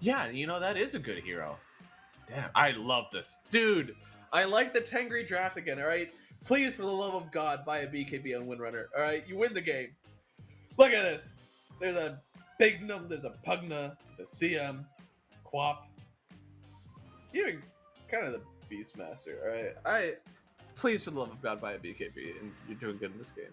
Yeah, you know, that is a good hero. Damn, I love this. Dude, I like the Tengri draft again, alright? Please, for the love of God, buy a BKB on Windrunner, alright? You win the game. Look at this. There's a Bignum, there's a Pugna, there's a CM, Quap. Even kind of the Beastmaster, alright? Please, for the love of God, buy a BKB, and you're doing good in this game.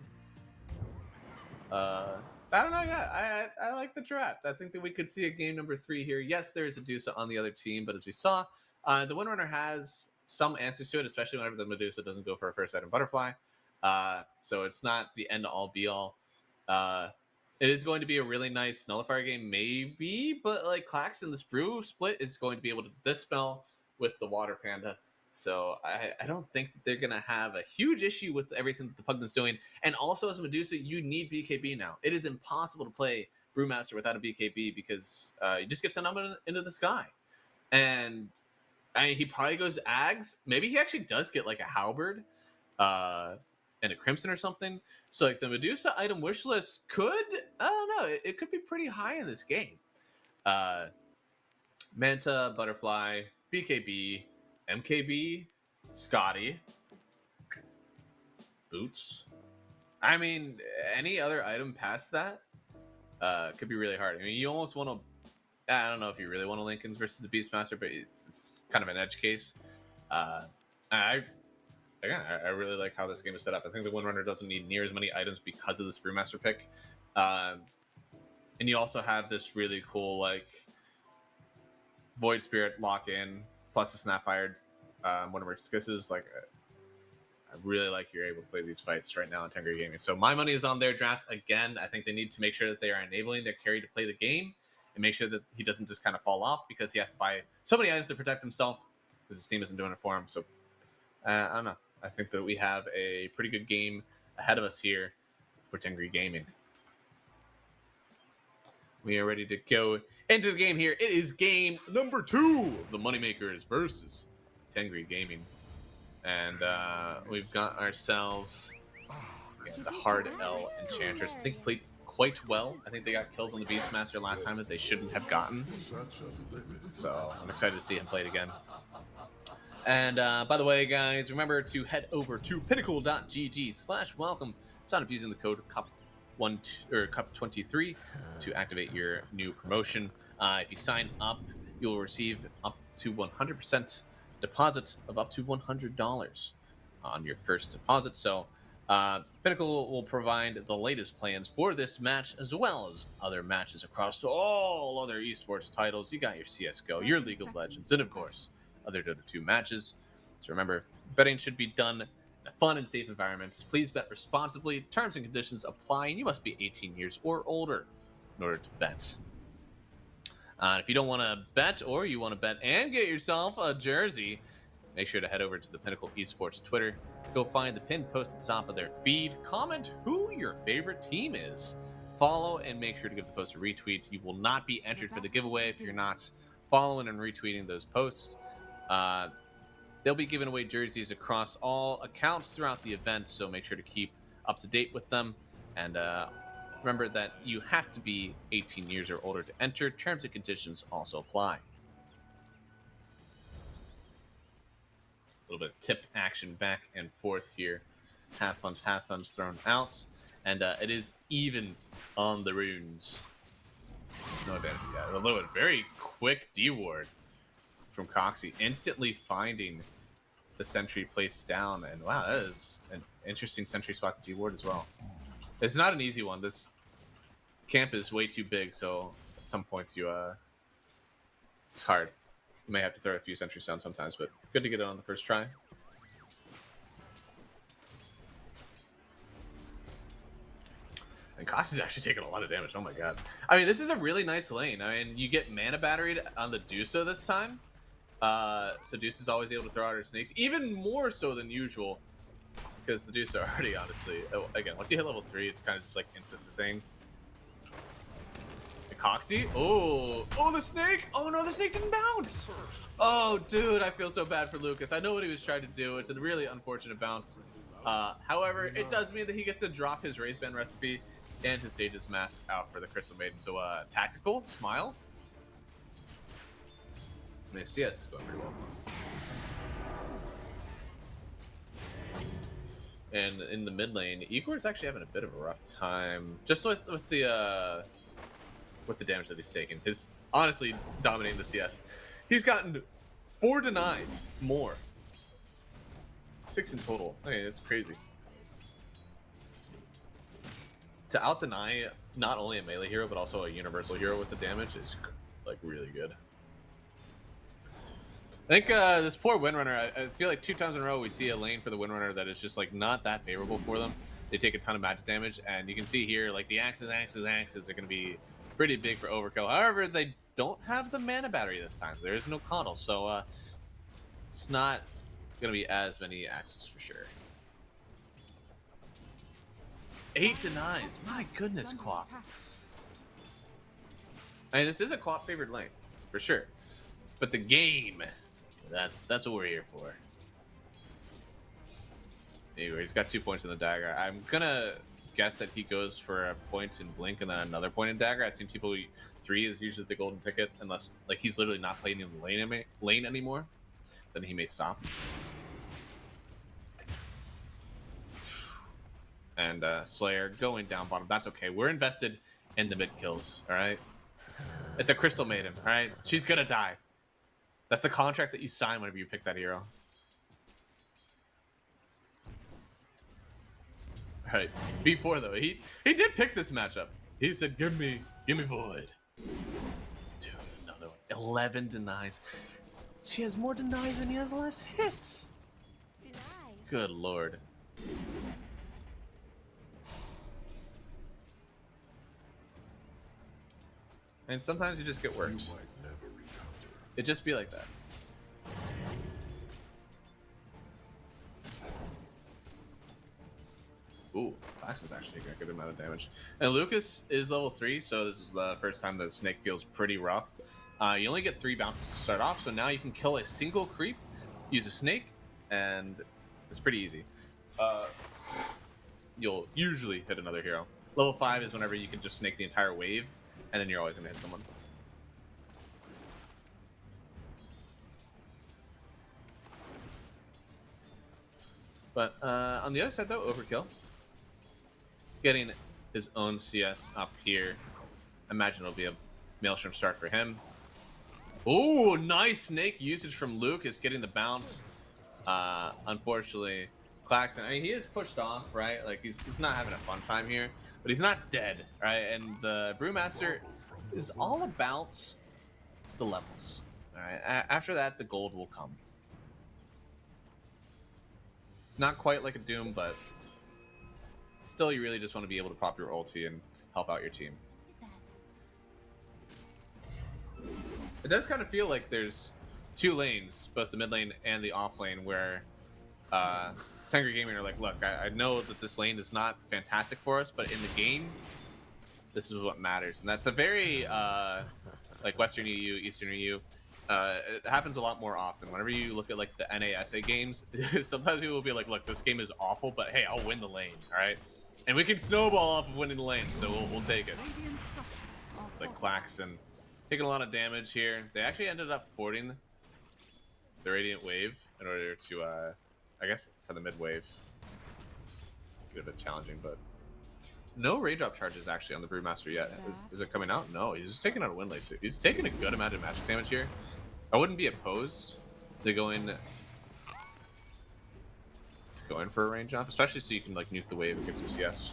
I don't know. Yeah, I like the draft. I think that we could see a game number 3 here. Yes, there is a Medusa on the other team, but as we saw, the Windrunner has some answers to it, especially whenever the Medusa doesn't go for a first item butterfly. So it's not the end all be all. It is going to be a really nice nullifier game, maybe, but like Klaxon, this brew split is going to be able to dispel with the Water Panda. So I don't think that they're going to have a huge issue with everything that the Pugna's doing. And also as a Medusa, you need BKB now. It is impossible to play Brewmaster without a BKB because you just get sent up into the sky. And I mean, he probably goes Ags. Maybe he actually does get like a Halberd and a Crimson or something. So like the Medusa item wish list could, I don't know, it could be pretty high in this game. Manta, Butterfly, BKB, MKB, Scotty, Boots. I mean, any other item past that could be really hard. I mean, you almost want to. I don't know if you really want to Lincolns versus the Beastmaster, but it's kind of an edge case. I really like how this game is set up. I think the Windrunner doesn't need near as many items because of this Brewmaster pick, and you also have this really cool like Void Spirit lock in plus a Snapfire. One of our skisses. Like, I really like you're able to play these fights right now in Tengri Gaming. So my money is on their draft again. I think they need to make sure that they are enabling their carry to play the game and make sure that he doesn't just kind of fall off because he has to buy so many items to protect himself because his team isn't doing it for him. So I don't know. I think that we have a pretty good game ahead of us here for Tengri Gaming. We are ready to go into the game here. It is game number 2 of the Moneymakers versus Tengri Gaming. And we've got ourselves the Hard L Enchantress. I think he played quite well. I think they got kills on the Beastmaster last time that they shouldn't have gotten. So I'm excited to see him play it again. And by the way, guys, remember to head over to pinnacle.gg/welcome. Sign up using the code Cup23 to activate your new promotion. If you sign up, you will receive up to 100% deposit of up to $100 on your first deposit. So Pinnacle will provide the latest plans for this match as well as other matches across all other esports titles. You got your CSGO, your League of Legends, and of course other Dota 2 matches. So remember, betting should be done in a fun and safe environment. Please bet responsibly. Terms and conditions apply, and you must be 18 years or older in order to bet. If you don't want to bet or you want to bet and get yourself a jersey, make sure to head over to the Pinnacle Esports Twitter. Go find the pinned post at the top of their feed. Comment who your favorite team is. Follow and make sure to give the post a retweet. You will not be entered for the giveaway if you're not following and retweeting those posts. They'll be giving away jerseys across all accounts throughout the event, so make sure to keep up to date with them. And remember that you have to be 18 years or older to enter. Terms and conditions also apply. A little bit of tip action back and forth here. Half funds thrown out. And it is even on the runes. No damage. Yeah, a little bit very quick D-ward from Coxie. Instantly finding the sentry placed down. And wow, that is an interesting sentry spot to D-ward as well. It's not an easy one. This camp is way too big, so at some points it's hard. You may have to throw a few sentries down sometimes, but good to get it on the first try. And Costa's actually taking a lot of damage. Oh my god. I mean, this is a really nice lane. I mean, you get mana batteried on the Dusa this time. So Dusa's always able to throw out her snakes, even more so than usual. Because the Dusa already, honestly, again, once you hit level 3, it's kind of just like insta-sustain. The Coxie? Oh, the snake! Oh no, the snake didn't bounce! Oh, dude, I feel so bad for Lucas. I know what he was trying to do. It's a really unfortunate bounce. However, it does mean that he gets to drop his Wraithband recipe. and his Sage's Mask out for the Crystal Maiden. So tactical, smile. And the CS is going pretty well for him. And in the mid lane, Igor is actually having a bit of a rough time, just with the damage that he's taken. His honestly dominating the CS. He's gotten 4 denies more, 6 in total. I mean, it's crazy. To out deny not only a melee hero but also a universal hero with the damage is like really good. I think this poor Windrunner, I feel like 2 times in a row we see a lane for the Windrunner that is just like not that favorable for them. They take a ton of magic damage, and you can see here like the axes are going to be pretty big for overkill. However, they don't have the mana battery this time. There is no coddle, so it's not going to be as many axes for sure. 8 denies. My goodness, Quap. I mean, this is a Quap favored lane for sure, but the game. That's what we're here for. Anyway, he's got 2 points in the dagger. I'm gonna guess that he goes for a point in Blink and then another point in dagger. I've seen people 3 is usually the golden ticket, unless like he's literally not playing in the lane anymore. Then he may stop. And Slayer going down bottom. That's okay. We're invested in the mid kills. All right. It's a Crystal Maiden. All right. She's gonna die. That's the contract that you sign whenever you pick that hero. Right. Before though, he did pick this matchup. He said, "Give me Void." Dude, another one. 11 denies. She has more denies than he has less hits. Denied. Good lord. And sometimes you just get worked. It just be like that. Ooh, Claxton's actually taking a good amount of damage. And Lucas is level 3, so this is the first time that Snake feels pretty rough. You only get 3 bounces to start off, so now you can kill a single creep, use a Snake, and it's pretty easy. You'll usually hit another hero. Level 5 is whenever you can just Snake the entire wave, and then you're always going to hit someone. But on the other side, though, Overkill getting his own CS up here. Imagine it'll be a Maelstrom start for him. Ooh, nice Snake usage from Lucas, getting the bounce. Unfortunately, Claxton, I mean, he is pushed off, right? Like, he's not having a fun time here, but he's not dead, right? And the Brewmaster is all about the levels, all right? After that, the gold will come. Not quite like a Doom, but still, you really just want to be able to pop your ulti and help out your team. It does kind of feel like there's 2 lanes, both the mid lane and the off lane, where Tenger Gaming are like, look, I know that this lane is not fantastic for us, but in the game, this is what matters. And that's a very like Western EU, Eastern EU. It happens a lot more often. Whenever you look at like the NASA games, sometimes people will be like, look, this game is awful, but hey, I'll win the lane, all right? And we can snowball off of winning the lane, so we'll take it. It's like Claxton taking a lot of damage here. They actually ended up fording the Radiant Wave in order to, I guess, for the mid wave. It's a bit challenging, but no raindrop charges actually on the Brewmaster yet. Is it coming out? No, he's just taking out a Windlay. So he's taking a good amount of magic damage here. I wouldn't be opposed to go in for a range jump, especially so you can like nuke the wave and get some CS.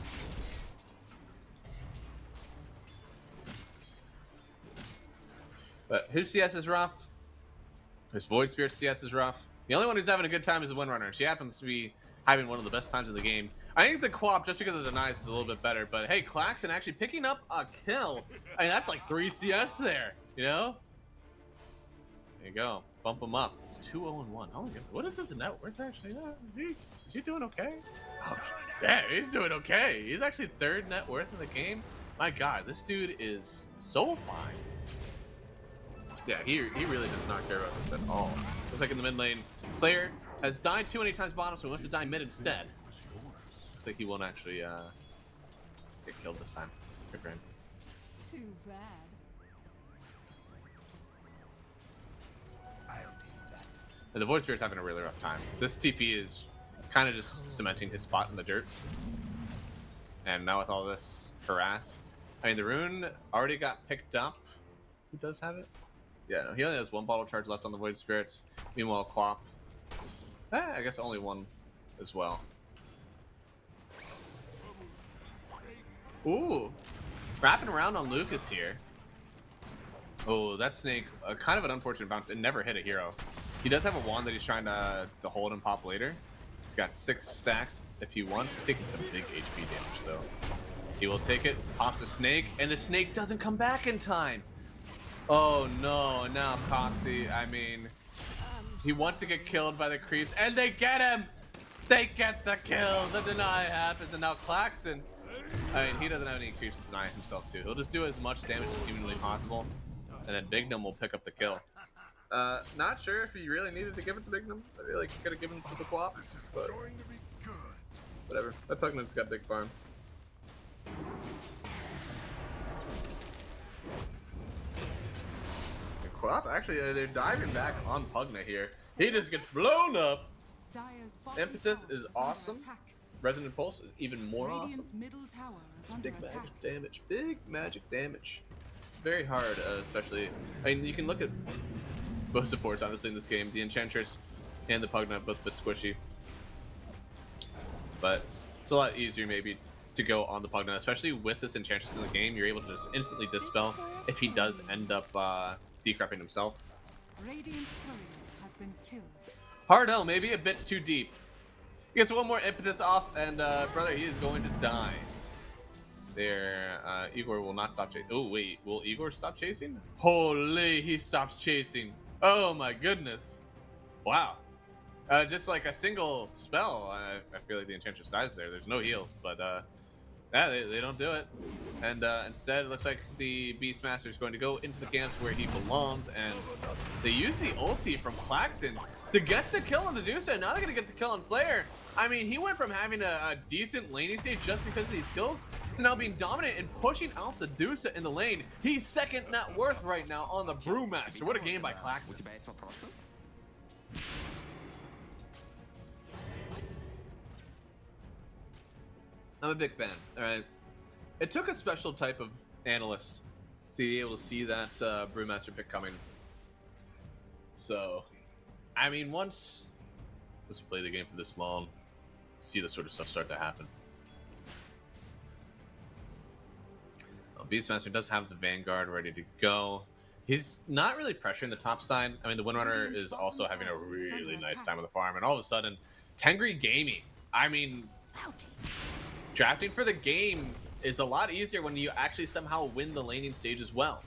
But his CS is rough. His Void Spirit CS is rough. The only one who's having a good time is the Windrunner, and she happens to be having one of the best times in the game. I think the Quap, just because of the denies, is a little bit better. But hey, Claxton actually picking up a kill. I mean, that's like 3 CS there, you know? There you go. Bump him up. It's 2-0-1. Oh my god. What is his net worth actually? Is he doing okay? Oh, damn, he's doing okay. He's actually 3rd net worth in the game. My god, this dude is so fine. Yeah, he really does not care about this at all. Looks like in the mid lane, Slayer has died too many times bottom, so he wants to die mid instead. Looks like he won't actually get killed this time. Good for him. Too bad. And the Void Spirit's having a really rough time. This TP is kind of just cementing his spot in the dirt. And now with all this harass, I mean, the rune already got picked up. Who does have it? Yeah, no, he only has 1 bottle charge left on the Void Spirits. Meanwhile, Quap, I guess only 1 as well. Ooh, wrapping around on Lucas here. Oh, that snake, kind of an unfortunate bounce. It never hit a hero. He does have a wand that he's trying to hold and pop later. He's got 6 stacks if he wants. He's taking some big HP damage though. He will take it, pops the snake, and the snake doesn't come back in time. Oh no, now Coxie, I mean, he wants to get killed by the creeps, and they get him! They get the kill! The deny happens, and now Klaxon, I mean, he doesn't have any creeps to deny himself too. He'll just do as much damage as humanly possible, and then Bignum will pick up the kill. Not sure if he really needed to give it to Bignum. I feel like he could have given it to the Quap, but whatever. That Pugnut's got big farm. Quap, actually, they're diving back on Pugna here. He just gets blown up. Impetus is awesome. Resonant Pulse is even more awesome. Big magic damage. Big magic damage. Very hard, especially. I mean, you can look at both supports, honestly, in this game. The Enchantress and the Pugna, both a bit squishy. But it's a lot easier, maybe, to go on the Pugna, especially with this Enchantress in the game. You're able to just instantly dispel if he does end up decrepping himself. Radiant's courier has been killed. Hard L, maybe a bit too deep. He gets 1 more impetus off, and brother, he is going to die. There, Igor will not stop chasing. Oh wait, will Igor stop chasing? Holy, he stops chasing. Oh my goodness. Wow. Just like a single spell, I feel like the Enchantress dies there. There's no heal, but yeah, they don't do it. And instead, it looks like the Beastmaster is going to go into the camps where he belongs, and they use the ulti from Klaxon to get the kill on the Dusa, and now they're going to get the kill on Slayer. I mean, he went from having a decent laning stage just because of these kills to now being dominant and pushing out the Dusa in the lane. He's second net worth right now on the Brewmaster. What a game by Klaxon. I'm a big fan, alright? It took a special type of analyst to be able to see that Brewmaster pick coming. So, I mean, once you play the game for this long, see this sort of stuff start to happen. Well, Beastmaster does have the Vanguard ready to go. He's not really pressuring the top side. I mean, the Windrunner is also having a really nice time on the farm, and all of a sudden, Tengri Gaming. I mean, drafting for the game is a lot easier when you actually somehow win the laning stage as well.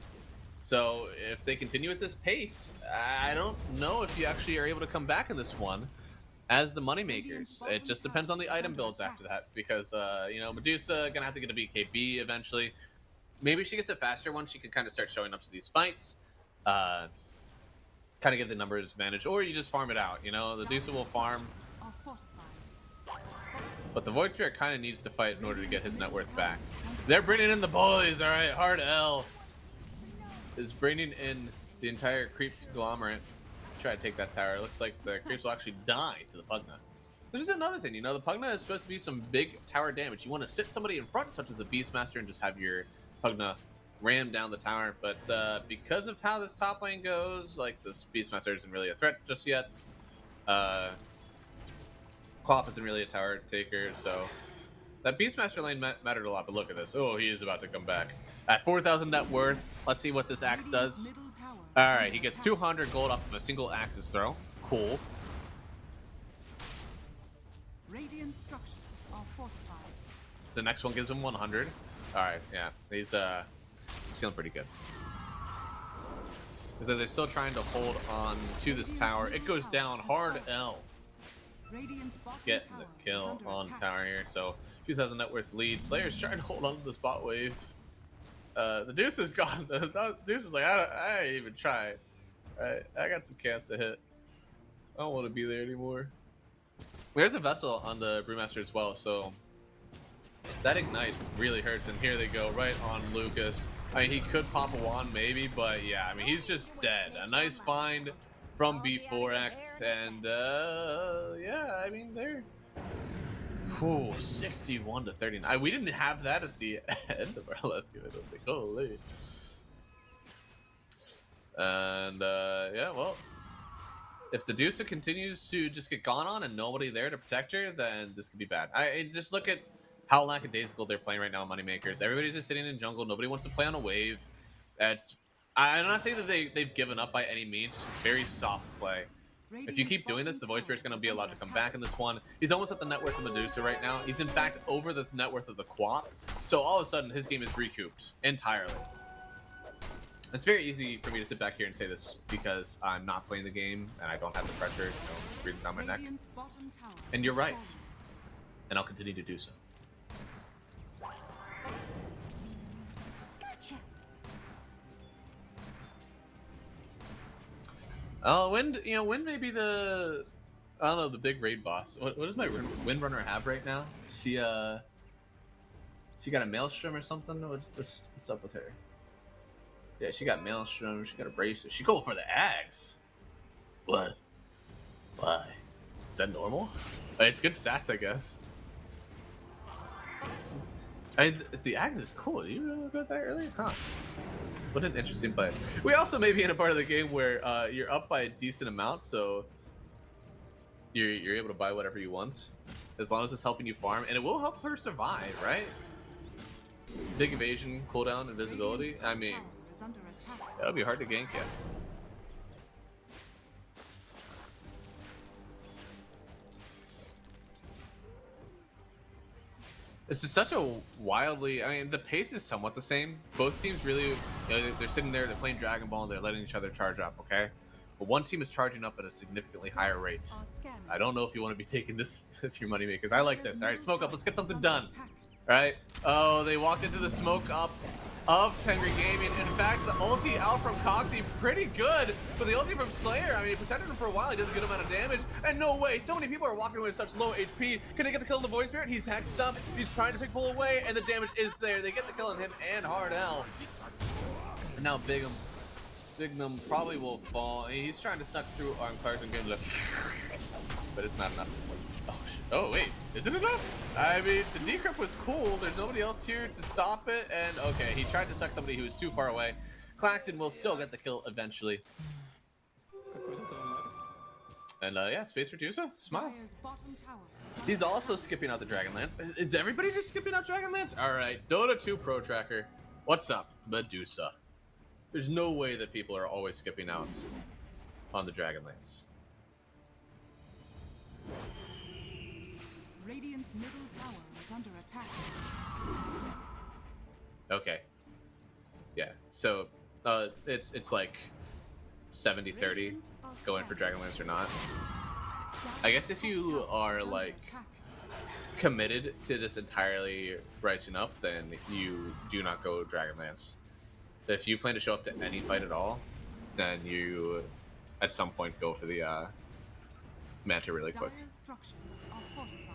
So if they continue at this pace, I don't know if you actually are able to come back in this one as the moneymakers. It just depends on the item builds after that, because you know, Medusa gonna have to get a BKB eventually. Maybe she gets it faster once she can kind of start showing up to these fights. Kind of get the numbers advantage, or you just farm it out. You know, the Medusa will farm, but the Void Spirit kind of needs to fight in order to get his net worth back. They're bringing in the boys, all right. Hard L is bringing in the entire creep conglomerate. Try to take that tower. It looks like the creeps will actually die to the Pugna. This is another thing, you know, the Pugna is supposed to be some big tower damage. You want to sit somebody in front, such as a Beastmaster, and just have your Pugna ram down the tower. But because of how this top lane goes, like, this Beastmaster isn't really a threat just yet. Cloth isn't really a tower taker, so that Beastmaster lane mattered a lot. But look at this. Oh, he is about to come back. At 4,000 net worth, let's see what this axe does. All right, he gets 200 gold off of a single axis throw. Cool. Radiant structures are fortified. The next one gives him 100. All right, yeah, he's feeling pretty good. Because they're still trying to hold on to this tower. It goes down. Hard L. Getting the kill on tower here. So 2,000 net worth lead. Slayer's trying to hold on to the spot wave. The Deuce is gone. The Deuce is like, I ain't even tried. Alright, I got some cans to hit. I don't want to be there anymore. There's a vessel on the Brewmaster as well, so That ignite really hurts, and here they go, right on Lucas. I mean, he could pop a wand maybe, but yeah, I mean, he's just dead. A nice find from B4X, and yeah, I mean, they're 61 to 39. We didn't have that at the end of our last game, I don't think. Holy. And yeah, well, if the Deusa continues to just get gone on and nobody there to protect her, then this could be bad. I just look at how lackadaisical they're playing right now, Moneymakers. Everybody's just sitting in jungle. Nobody wants to play on a wave. I'm not saying that they've given up by any means. It's just very soft play. If you keep doing this, the Void Spirit's going to be allowed to come back in this one. He's almost at the net worth of Medusa right now. He's in fact over the net worth of the Quap. So all of a sudden, his game is recouped entirely. It's very easy for me to sit back here and say this because I'm not playing the game and I don't have the pressure, breathing down my neck. And you're right. And I'll continue to do so. Oh, Wind, Wind may be the, I don't know, the big raid boss. What does my Windrunner have right now? She got a Maelstrom or something? What's up with her? Yeah, she got Maelstrom, she got a Bracer. She going for the axe. What? Why? Is that normal? It's good stats, I guess. The axe is cool. Did you really go that earlier? Huh. What an interesting play. We also may be in a part of the game where you're up by a decent amount, so you're able to buy whatever you want, as long as it's helping you farm, and it will help her survive, right? Big evasion, cooldown, invisibility. I mean, that'll be hard to gank yet. This is such a wildly, I mean, the pace is somewhat the same. Both teams really, they're sitting there, they're playing Dragon Ball, and they're letting each other charge up, okay? But one team is charging up at a significantly higher rate. I don't know if you want to be taking this if you're money makers. I like this. All right, smoke up. Let's get something done. All right. Oh, they walked into the smoke up of Tengri Gaming. In fact, the ulti out from Coxie, pretty good. But the ulti from Slayer, I mean, he protected him for a while. He does a good amount of damage. And no way, so many people are walking away with such low HP. Can they get the kill on the Void Spirit? He's hexed up. He's trying to pick pull away, and the damage is there. They get the kill on him and Hardell. And now Bignum probably will fall. He's trying to suck through on Clarkson games, but it's not enough. Oh wait, is it enough? I mean, the decrypt was cool. There's nobody else here to stop it, and okay, he tried to suck somebody who was too far away. Claxton will still get the kill eventually. And yeah, space for Tusa. Smile. He's also skipping out the Dragonlance. Is everybody just skipping out Dragonlance? All right, Dota 2 Pro Tracker. What's up, Medusa? There's no way that people are always skipping out on the Dragonlance. Radiant's middle tower is under attack. Okay. Yeah. So it's like 70-30 going for Dragonlance or not. I guess if you are like committed to just entirely rising up, then you do not go Dragonlance. If you plan to show up to any fight at all, then you at some point go for the Manta really quick. Dire's structures are fortified.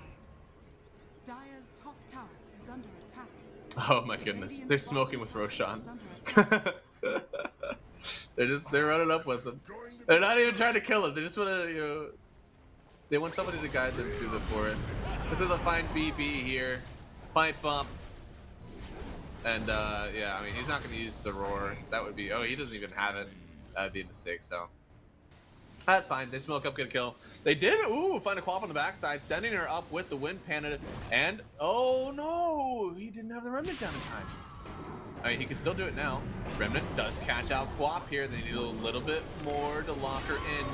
Dire's top tower is under attack. Oh my goodness, they're smoking with Roshan. They're running up with him. They're not even trying to kill him. They just want to, they want somebody to guide them through the forest. This is a fine BB here, fight bump, and yeah, I mean he's not going to use the roar. That would be, oh, he doesn't even have it. That would be a mistake. So that's fine. They smoke up, get a kill. They did, find a Quap on the backside, sending her up with the Wind Panda, and oh no, he didn't have the Remnant down in time. I mean, he can still do it now. Remnant does catch out Quap here. They need a little bit more to lock her in.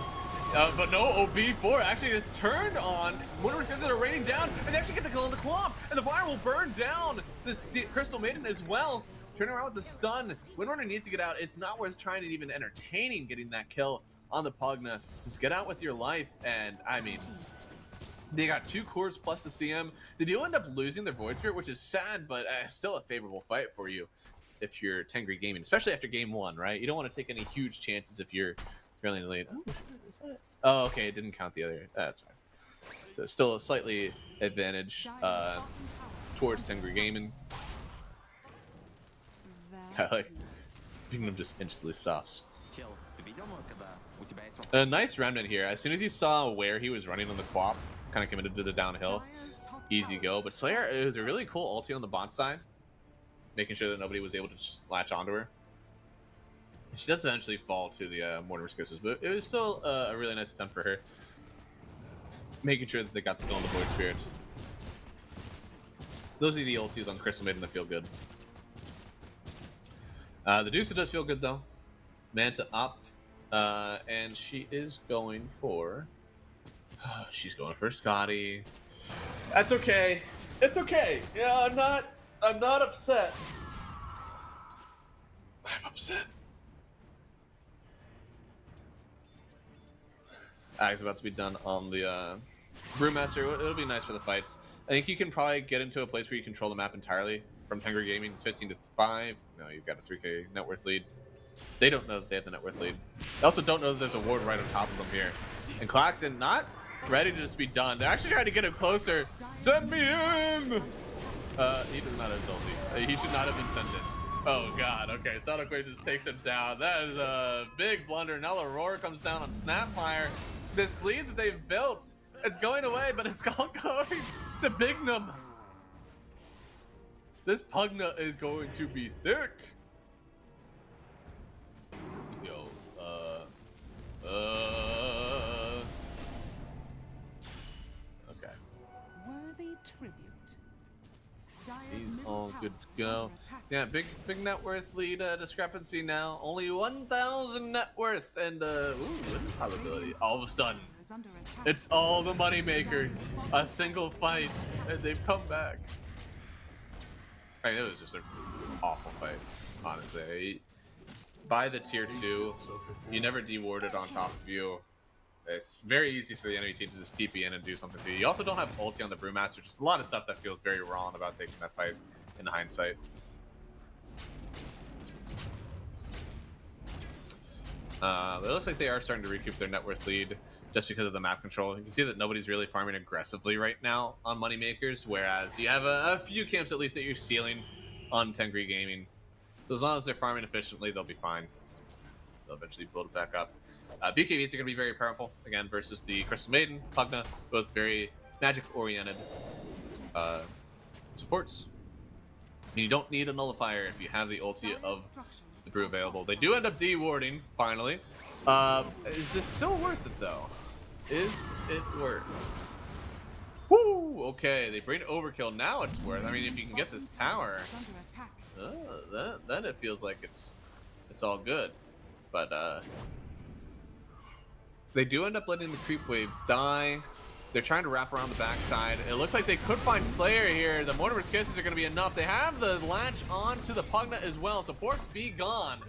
But no, OB4 actually is turned on. Windrunner's guys are raining down, and they actually get the kill on the Quap, and the fire will burn down this Crystal Maiden as well. Turning around with the stun. Windrunner needs to get out. It's not worth trying to even entertaining getting that kill on the Pugna. Just get out with your life, and I mean, they got 2 cores plus the CM. They do end up losing their Void Spirit, which is sad, but still a favorable fight for you if you're Tengri Gaming, especially after game 1, right? You don't want to take any huge chances if you're really in the lead. Oh, is that it? Oh, okay, it didn't count the other. That's fine. So it's still a slightly advantage. 20% towards Tengri Gaming. I like Kingdom just instantly stops. A nice remnant here. As soon as you saw where he was running on the quap, kind of committed to the downhill. Easy go. But Slayer, it was a really cool ulti on the bot side, making sure that nobody was able to just latch onto her. She does eventually fall to the Mortimer's Kisses, but it was still a really nice attempt for her. Making sure that they got the kill on the Void Spirit. Those are the ultis on Crystal Maiden that feel good. The Deuce does feel good though. Manta up. And she is going for... she's going for Scotty. That's okay. It's okay. Yeah, I'm not upset. I'm upset. Ag's about to be done on the Brewmaster. It'll be nice for the fights. I think you can probably get into a place where you control the map entirely. From Tengri Gaming, it's 15-5. No, you've got a 3k net worth lead. They don't know that they have the net worth lead. They also don't know that there's a ward right on top of them here. And Klaxon not ready to just be done. They're actually trying to get him closer. Send me in! He does not have his ulti. He should not have been sent in. Oh god, okay. Sonic Wave just takes him down. That is a big blunder. Now Aurora comes down on Snapfire. This lead that they've built, it's going away, but it's all going to Bignum. This Pugna is going to be thick. Yo, okay. Worthy tribute. He's all good to go. Yeah, big net worth lead discrepancy now. Only 1,000 net worth and ooh, probability. All of a sudden, it's all the money makers. A single fight, and they've come back. I mean, it was just an awful fight, honestly. By the tier 2, you never dewarded on top of you. It's very easy for the enemy team to just TP in and do something to you. You also don't have ulti on the Brewmaster. Just a lot of stuff that feels very wrong about taking that fight in hindsight. It looks like they are starting to recoup their net worth lead just because of the map control. You can see that nobody's really farming aggressively right now on Moneymakers, whereas you have a few camps at least that you're stealing on Tengri Gaming. So as long as they're farming efficiently, they'll be fine. They'll eventually build it back up. BKBs are going to be very powerful, again, versus the Crystal Maiden, Pugna, both very magic-oriented supports. And you don't need a nullifier if you have the ulti of the Brew available. They do end up dewarding, finally. Is this still worth it, though? Is it worth? Woo! Okay, they bring overkill. Now it's worth. I mean, if you can get this tower, then it feels like it's all good. But they do end up letting the creep wave die. They're trying to wrap around the backside. It looks like they could find Slayer here. The Mortimer's Kisses are going to be enough. They have the latch onto the Pugna as well. Supports be gone.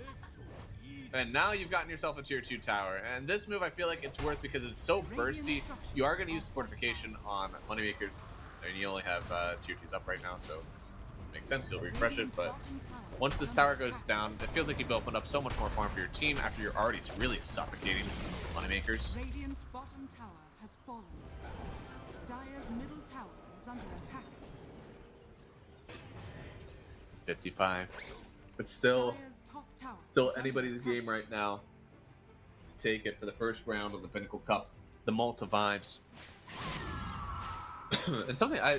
And now you've gotten yourself a tier 2 tower. And this move, I feel like it's worth because it's so bursty. You are going to use fortification on Moneymakers. And you only have tier 2s up right now, so it makes sense. You'll refresh it. But once this tower goes down, it feels like you've opened up so much more farm for your team after you're already really suffocating Moneymakers. Radiant's bottom tower has fallen. Dire's middle tower is under attack. 55. But still Dire's top tower still is under anybody's attack. game right now to take it for the first round of the Pinnacle Cup, the Malta Vibes. And something I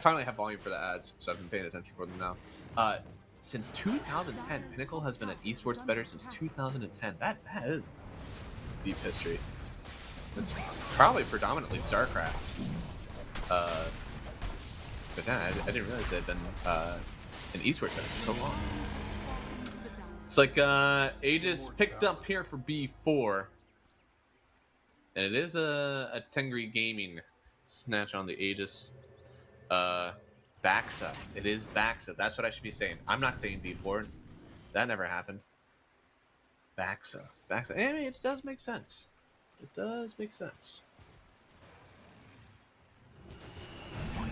finally have volume for the ads, so I've been paying attention for them now. Since 2010, Pinnacle has been an esports better since 2010. That is deep history. It's probably predominantly StarCraft. But yeah, I didn't realize they'd been an esports better for so long. It's like Aegis picked up here for B4. And it is a Tengri Gaming snatch on the Aegis. Baxa. It is Baxa. That's what I should be saying. I'm not saying B4. That never happened. Baxa. Baxa. I mean, it does make sense. It does make sense.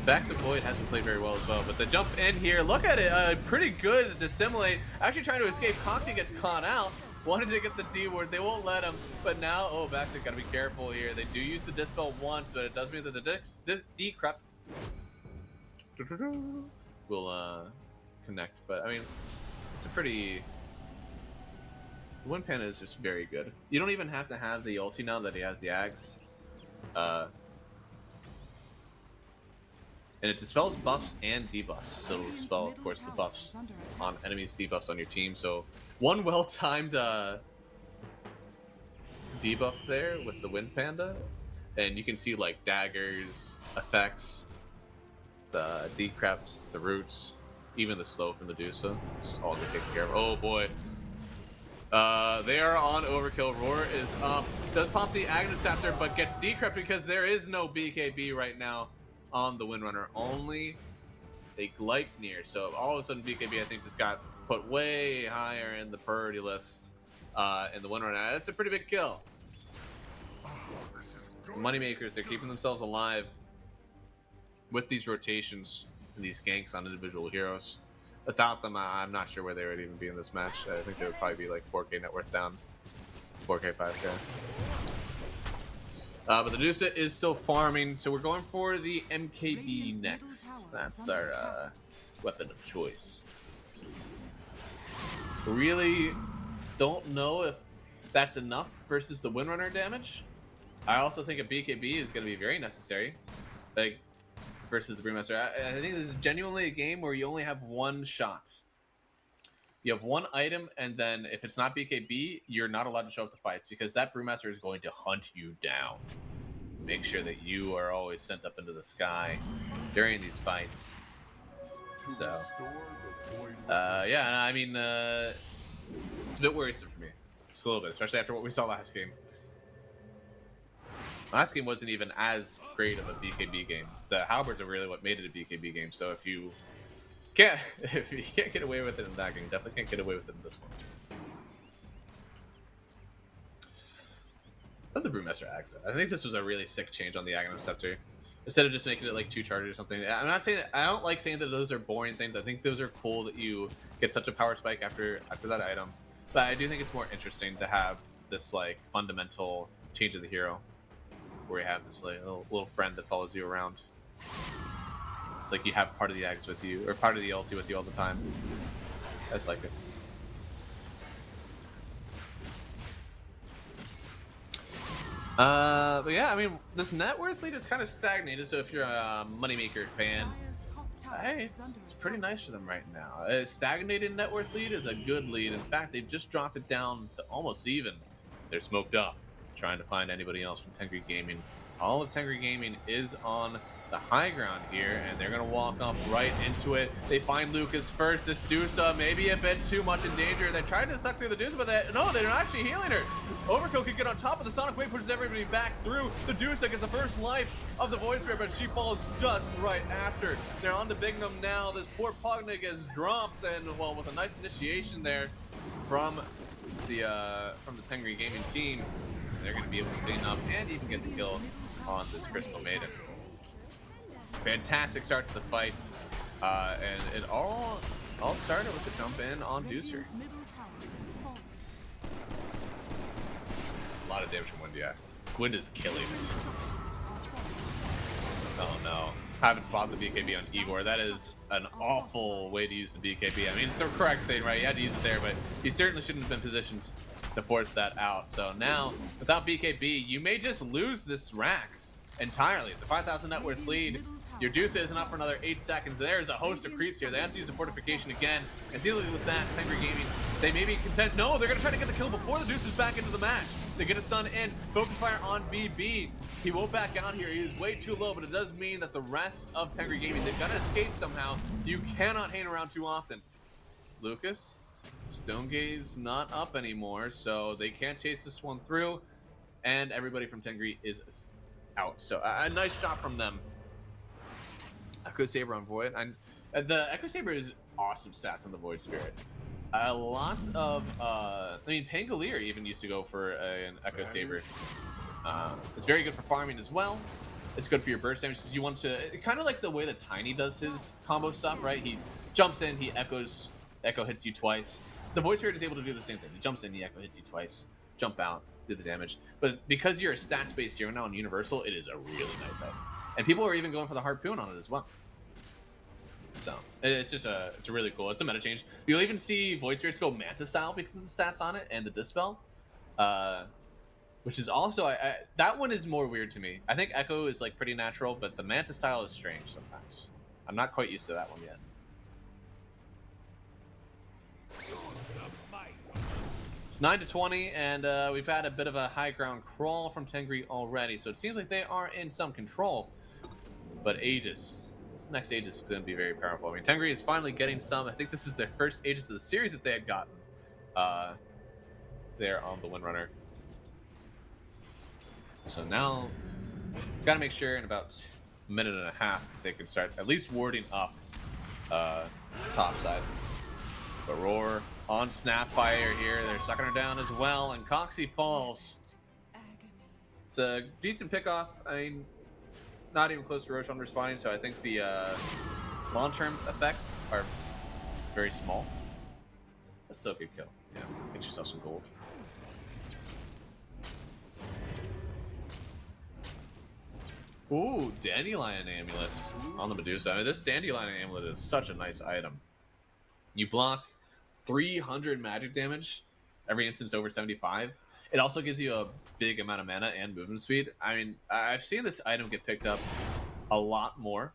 Baxa Void hasn't played very well as well, but the jump in here, look at it, pretty good to dissimulate. Actually trying to escape. Coxie gets caught out. Wanted to get the D word, they won't let him. But now, oh, Baxa gotta be careful here. They do use the Dispel once, but it does mean that the Decrypt will connect. But I mean, it's a pretty. The Wind Panda is just very good. You don't even have to have the ulti now that he has the Ags. And it dispels buffs and debuffs. So it'll dispel, of course, the buffs on enemies, debuffs on your team. So one well-timed debuff there with the Wind Panda. And you can see like daggers, effects, the decreps, the roots, even the slow from the Dusa. Just all get taken care of. Oh boy. They are on overkill. Roar is up. Does pop the Agnes Scepter, but gets decrept because there is no BKB right now on the Windrunner. Only a Gleipnir. So all of a sudden BKB, I think, just got put way higher in the priority list in the Windrunner. That's a pretty big kill. Moneymakers, they're keeping themselves alive with these rotations and these ganks on individual heroes. Without them, I'm not sure where they would even be in this match. I think they would probably be like 4K net worth down. 4K, 5K. But the Dusa is still farming, so we're going for the MKB next. That's our weapon of choice. Really don't know if that's enough versus the Windrunner damage. I also think a BKB is going to be very necessary. Like, versus the Brewmaster. I think this is genuinely a game where you only have one shot. You have one item, and then if it's not BKB, you're not allowed to show up to fights because that Brewmaster is going to hunt you down. Make sure that you are always sent up into the sky during these fights. So, yeah, I mean, it's a bit worrisome for me. Just a little bit, especially after what we saw last game. Last game wasn't even as great of a BKB game. The halberds are really what made it a BKB game. So if you can't get away with it in that game, you definitely can't get away with it in this one. I love the Brewmaster Axe. I think this was a really sick change on the Aghanim Scepter. Instead of just making it like 2 charges or something. I'm not saying that, I don't like saying that those are boring things. I think those are cool that you get such a power spike after that item. But I do think it's more interesting to have this like fundamental change of the hero, where you have this like, little friend that follows you around. It's like you have part of the Ags with you, or part of the ulti with you all the time. I just like it. But yeah, I mean, this net worth lead is kind of stagnated, so if you're a Moneymaker fan, hey, it's pretty nice for them right now. A stagnated net worth lead is a good lead. In fact, they've just dropped it down to almost even. They're smoked up, trying to find anybody else from Tengri Gaming. All of Tengri Gaming is on the high ground here, and they're going to walk up right into it. They find Lucas first. This Dusa maybe a bit too much in danger. They tried to suck through the Dusa, but no, they're not actually healing her. Overkill can get on top of the Sonic Wave, pushes everybody back through. The Dusa gets the first life of the Void Spirit, but she falls just right after. They're on the Bignum now. This poor Pognig is dropped, and well, with a nice initiation there from the Tengri Gaming team, they're going to be able to clean up and even get the kill on this Crystal Maiden. Fantastic start to the fight, and it all started with the jump in on Deucer. A lot of damage from Wind, yeah. Wind is killing it. Oh no. Haven't spotted the BKB on Igor. That is an awful way to use the BKB. I mean, it's the correct thing, right? You had to use it there, but you certainly shouldn't have been positioned to force that out. So now, without BKB, you may just lose this Rax entirely. It's a 5,000 net worth lead. Your Deuce isn't up for another 8 seconds. There's a host of creeps here. They have to use the fortification again. And seemingly with that, Tengri Gaming, they may be content. No, they're going to try to get the kill before the Deuce is back into the match. They get a stun in. Focus fire on BB. He won't back out here. He is way too low, but it does mean that the rest of Tengri Gaming, they've got to escape somehow. You cannot hang around too often. Lucas, Stone Gaze not up anymore, so they can't chase this one through. And everybody from Tengri is out. So a nice job from them. Echo Saber on Void. And the Echo Saber is awesome stats on the Void Spirit. A lot of, I mean, Pangolier even used to go for an Echo Saber. It's very good for farming as well. It's good for your burst damage because you want to, kind of like the way that Tiny does his combo stuff, right? He jumps in, he echoes, Echo hits you twice. The Void Spirit is able to do the same thing. He jumps in, the Echo hits you twice, jump out, do the damage. But because you're a stats-based hero now on Universal, it is a really nice item. And people are even going for the Harpoon on it as well. So it's really cool. It's a meta change. You'll even see Void Spirits go Manta style because of the stats on it and the Dispel, which is also that one is more weird to me. I think Echo is like pretty natural, but the Manta style is strange sometimes. I'm not quite used to that one yet. It's 9-20, and we've had a bit of a high ground crawl from Tengri already, so it seems like they are in some control. But Aegis. This next Aegis is going to be very powerful. I mean, Tengri is finally getting some. I think this is their first Aegis of the series that they had gotten. There on the Windrunner. So now, got to make sure in about a minute and a half they can start at least warding up top side. But Roar on Snapfire here. They're sucking her down as well, and Coxie falls. It's a decent pickoff. I mean, not even close to Roshan responding, so I think the long-term effects are very small. That's still a good kill. Yeah, get yourself some gold. Ooh, Dandelion Amulet on the Medusa. I mean, this Dandelion Amulet is such a nice item. You block 300 magic damage every instance over 75. It also gives you a big amount of mana and movement speed. I mean, I've seen this item get picked up a lot more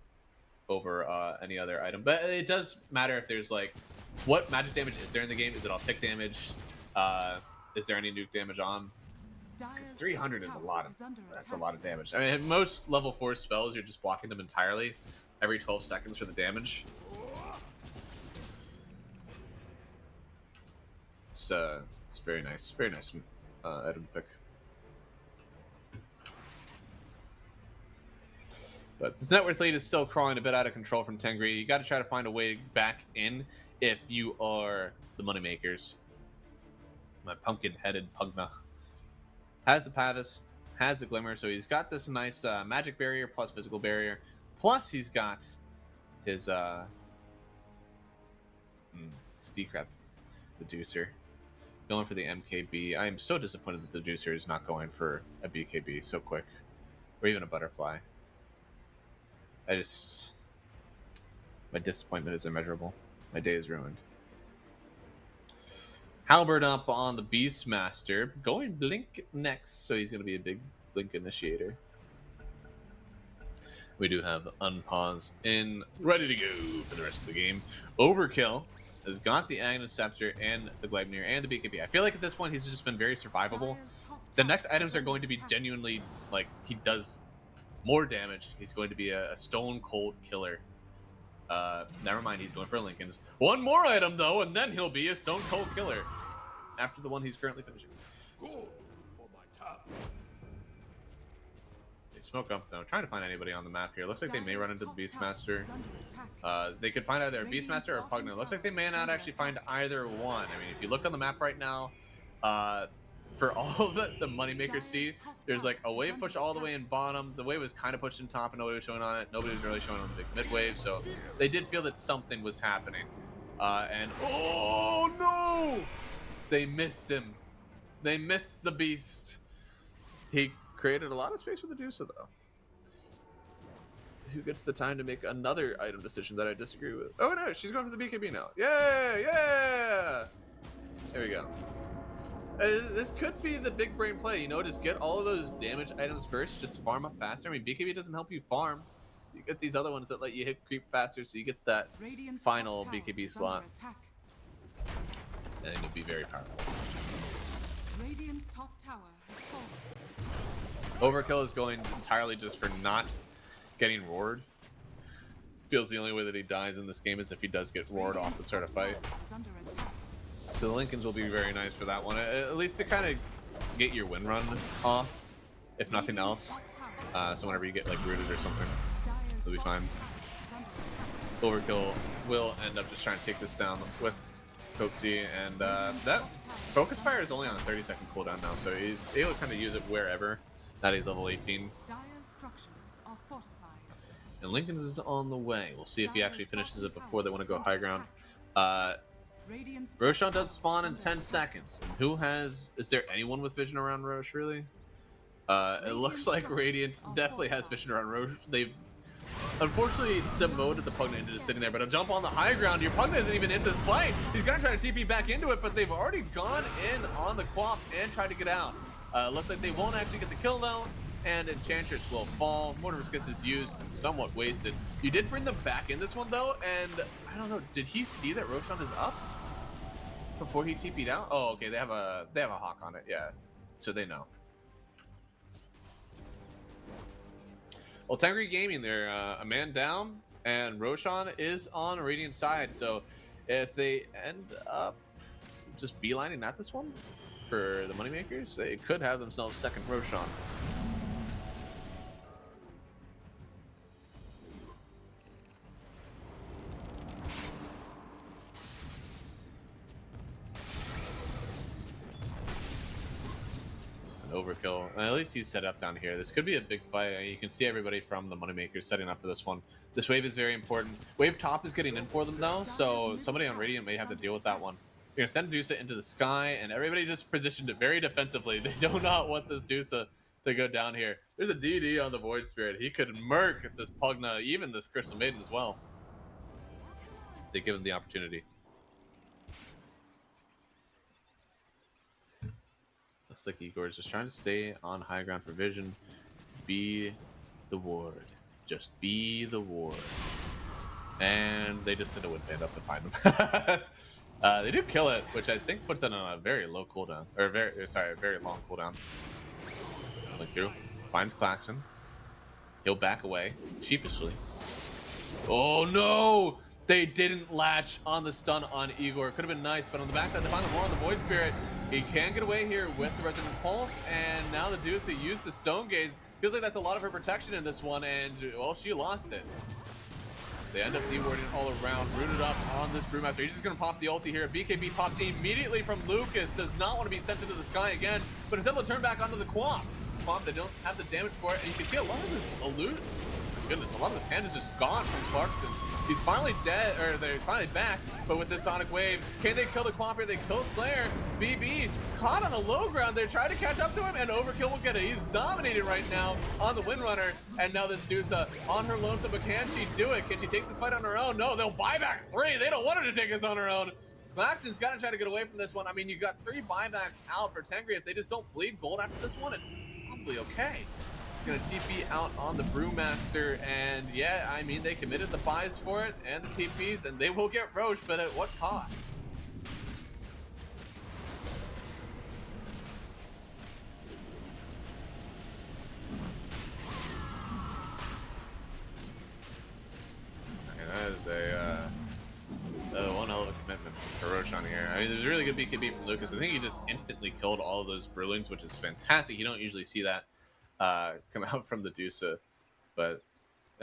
over any other item, but it does matter if there's like, what magic damage is there in the game? Is it all tick damage? Is there any nuke damage on? Because 300 is a lot of, that's a lot of damage. I mean, most level 4 spells, you're just blocking them entirely every 12 seconds for the damage. It's very nice item to pick. But this net worth lead is still crawling a bit out of control from Tengri. You got to try to find a way back in if you are the moneymakers. My pumpkin-headed Pugna has the Pavis, has the Glimmer, so he's got this nice magic barrier plus physical barrier. Plus he's got his Steecrep, the Deucer. Going for the MKB. I am so disappointed that the Deucer is not going for a BKB so quick. Or even a Butterfly. My disappointment is immeasurable. My day is ruined. Halberd up on the Beastmaster. Going Blink next, so he's going to be a big Blink initiator. We do have Unpause in, ready to go for the rest of the game. Overkill has got the Agnes Scepter and the Gleipnir and the BKB. I feel like at this point he's just been very survivable. The next items are going to be genuinely, like, he does more damage. He's going to be a stone cold killer. Never mind, he's going for Lincoln's. One more item though, and then he'll be a stone cold killer. After the one he's currently finishing. They smoke up though. Trying to find anybody on the map here. Looks like they may run into the Beastmaster. They could find either a Beastmaster or a Pugna. Looks like they may not actually find either one. I mean, if you look on the map right now, for all that the moneymakers see, there's like a wave push all the way in bottom. The wave was kind of pushed in top and nobody was showing on it. Nobody was really showing on the big mid wave, so they did feel that something was happening. And oh no! They missed him. They missed the beast. He created a lot of space for the Deucer though. Who gets the time to make another item decision that I disagree with? Oh no, she's going for the BKB now. Yeah, yeah! There we go. This could be the big brain play, you know, just get all of those damage items first, just farm up faster. I mean, BKB doesn't help you farm. You get these other ones that let you hit creep faster, so you get that final BKB slot. And it'll be very powerful. Radiant's top tower has fallen. Overkill is going entirely just for not getting roared. Feels the only way that he dies in this game is if he does get roared off to start a fight. So the Lincolns will be very nice for that one. At least to kind of get your win run off, if nothing else. So whenever you get like rooted or something, it'll be fine. Overkill will end up just trying to take this down with Coxie, and that Focus Fire is only on a 30-second cooldown now, so he's able to kind of use it wherever. That is level 18. And Lincoln's is on the way. We'll see if he actually finishes it before they want to go high ground. Roshan does spawn in 10 seconds. And who has... Is there anyone with vision around Roche, really? It looks like Radiant definitely has vision around Roche. They've Unfortunately, demoted the Pugna into just sitting there, but a jump on the high ground. Your Pugna isn't even into this fight. He's gonna try to TP back into it, but they've already gone in on the Quap and tried to get out. Looks like they won't actually get the kill though, and Enchantress will fall. Mortimer's Kiss is used, somewhat wasted. You did bring them back in this one though, and I don't know, did he see that Roshan is up before he TP'd out? Oh, okay, they have a hawk on it, yeah, so they know. Well, Tangri Gaming, they're a man down, and Roshan is on Radiant's side. So if they end up just beelining at this one for the Moneymakers, they could have themselves second Roshan. Overkill. At least he's set up down here. This could be a big fight. You can see everybody from the Moneymakers setting up for this one. This wave is very important. Wave top is getting in for them though, so somebody on Radiant may have to deal with that one. You're gonna send Dusa into the sky, and everybody just positioned it very defensively. They do not want this Dusa to go down here. There's a DD on the Void Spirit. He could murk this Pugna, even this Crystal Maiden as well. They give him the opportunity. Looks like Igor is just trying to stay on high ground for vision. Be the ward. Just be the ward. And they just send a Windband up to find them. They do kill it, which I think puts it on a very low cooldown. Or a very long cooldown. Link through. Finds Klaxon. He'll back away. Sheepishly. Oh no! They didn't latch on the stun on Igor. Could have been nice, but on the backside, they find the more on the Void Spirit. He can get away here with the Resonant Pulse, and now the Deuce used the Stone Gaze. Feels like that's a lot of her protection in this one, and, well, she lost it. They end up de-warding all around, rooted up on this Brewmaster. He's just going to pop the ulti here. BKB popped immediately from Lucas. Does not want to be sent into the sky again, but instead they'll turn back onto the Quap. Quap, they don't have the damage for it, and you can see a lot of this loot. My goodness, a lot of the panda's just gone from Clarkson. He's finally dead, or they're finally back, but with this Sonic Wave, can they kill the Quap here? They kill Slayer. BB caught on a low ground. They try to catch up to him, and Overkill will get it. He's dominated right now on the Windrunner, and now this Dusa on her lonesome, but can she do it? Can she take this fight on her own? No, they'll buy back 3. They don't want her to take this on her own. Claxton's got to try to get away from this one. I mean, you got 3 buybacks out for Tengri. If they just don't bleed gold after this one, it's probably okay. Gonna TP out on the Brewmaster, and yeah, I mean, they committed the buys for it and the TPs, and they will get Roche, but at what cost? That is one hell of a commitment for Roshan here. I mean, there's a really good BKB from Lucas. I think he just instantly killed all of those Brewlings, which is fantastic. You don't usually see that come out from the Dusa, but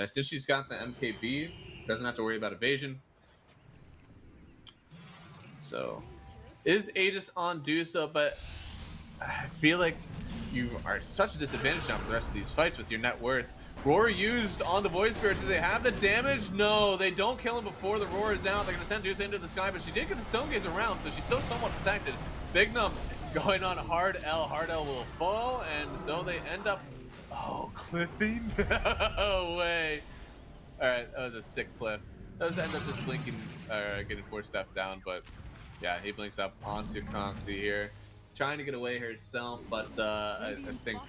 since she's got the MKB, doesn't have to worry about evasion. So is Aegis on Dusa, but I feel like you are such a disadvantage now for the rest of these fights with your net worth. Roar used on the Void Spirit. Do they have the damage? No, they don't kill him before the Roar is out. They're gonna send Dusa into the sky, but she did get the Stone Gaze around, so she's still somewhat protected. Bignum going on Hard L. Hard L will fall, and so they end up, cliffing? No way. All right, that was a sick cliff. Does end up just blinking, getting 4 step down, but yeah, he blinks up onto Conxy here, trying to get away herself, but I think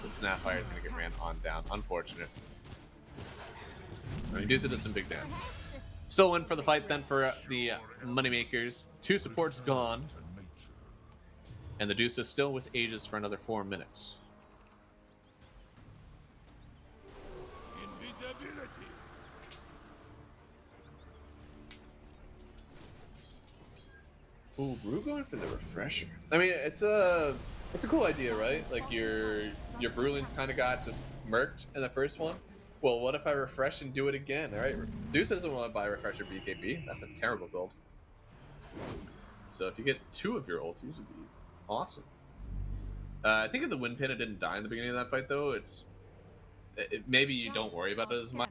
the Snapfire is going to get ran on down. Unfortunate. Medusa does some big damage. Still win for the fight then for the Moneymakers. 2 supports gone. And the Deuce is still with Aegis for another 4 minutes. Ooh, Brew going for the refresher. I mean, it's a cool idea, right? Like your Brewlings kind of got just murked in the first one. Well, what if I refresh and do it again? All right, Deuce doesn't want to buy refresher BKB. That's a terrible build. So if you get 2 of your ultis, it would be awesome. I think if the Wind Pinna didn't die in the beginning of that fight, though, maybe you don't worry about it as much.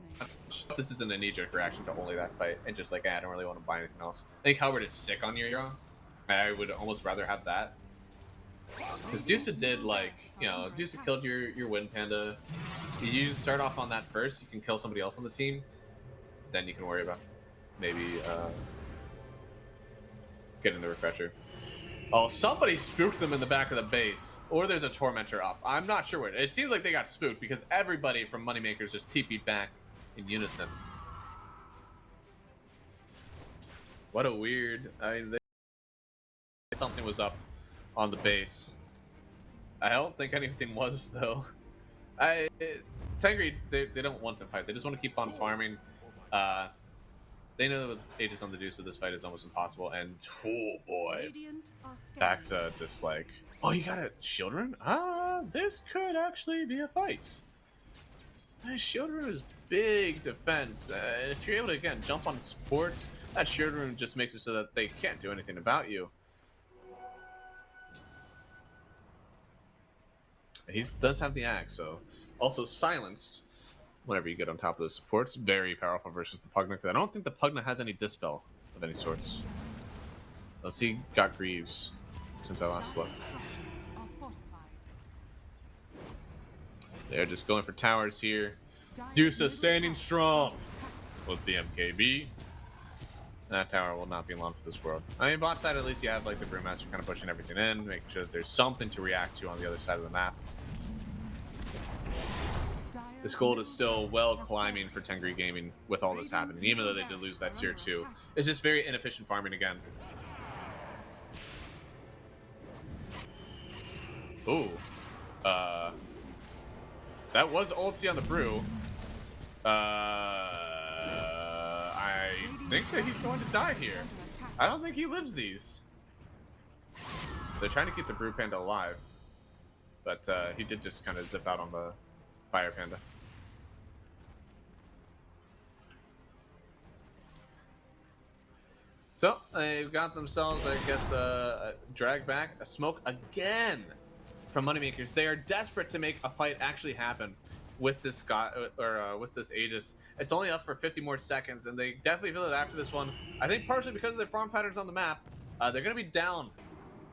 This isn't a knee-jerk reaction to only that fight, and just like, I don't really want to buy anything else. I think Halberd is sick on your hero. I would almost rather have that Because Dusa did, like, you know, Dusa killed your Wind Panda. You just start off on that first, you can kill somebody else on the team, then you can worry about maybe getting the refresher. Oh, somebody spooked them in the back of the base. Or there's a Tormentor up. I'm not sure what. It seems like they got spooked because everybody from Moneymakers just TP'd back in unison. What a weird... I mean, something was up on the base. I don't think anything was, though. Tengri, they don't want to fight. They just want to keep on farming. They know that with Aegis on the Deuce, so this fight is almost impossible. And, oh boy. Baxa just like, oh, you got a shield rune? This could actually be a fight. Shield rune is big defense. If you're able to, again, jump on supports, that shield rune just makes it so that they can't do anything about you. He does have the axe, so also silenced whenever you get on top of those supports. Very powerful versus the Pugna, because I don't think the Pugna has any dispel of any sorts. Unless he got Greaves since I last looked. They're just going for towers here. Dusa standing strong with the MKB. That tower will not be long for this world. I mean, bot side, at least you have like the Brewmaster kind of pushing everything in, making sure that there's something to react to on the other side of the map. This gold is still well climbing for Tengri Gaming with all this happening, even though they did lose that tier 2. It's just very inefficient farming again. Ooh. That was ulti on the Brew. I think that he's going to die here. I don't think he lives these. They're trying to keep the Brew Panda alive. But he did just kind of zip out on the Fire Panda. So, they've got themselves, I guess, a drag back, a smoke again from Moneymakers. They are desperate to make a fight actually happen with this with this Aegis. It's only up for 50 more seconds, and they definitely feel it after this one. I think partially because of their farm patterns on the map, they're going to be down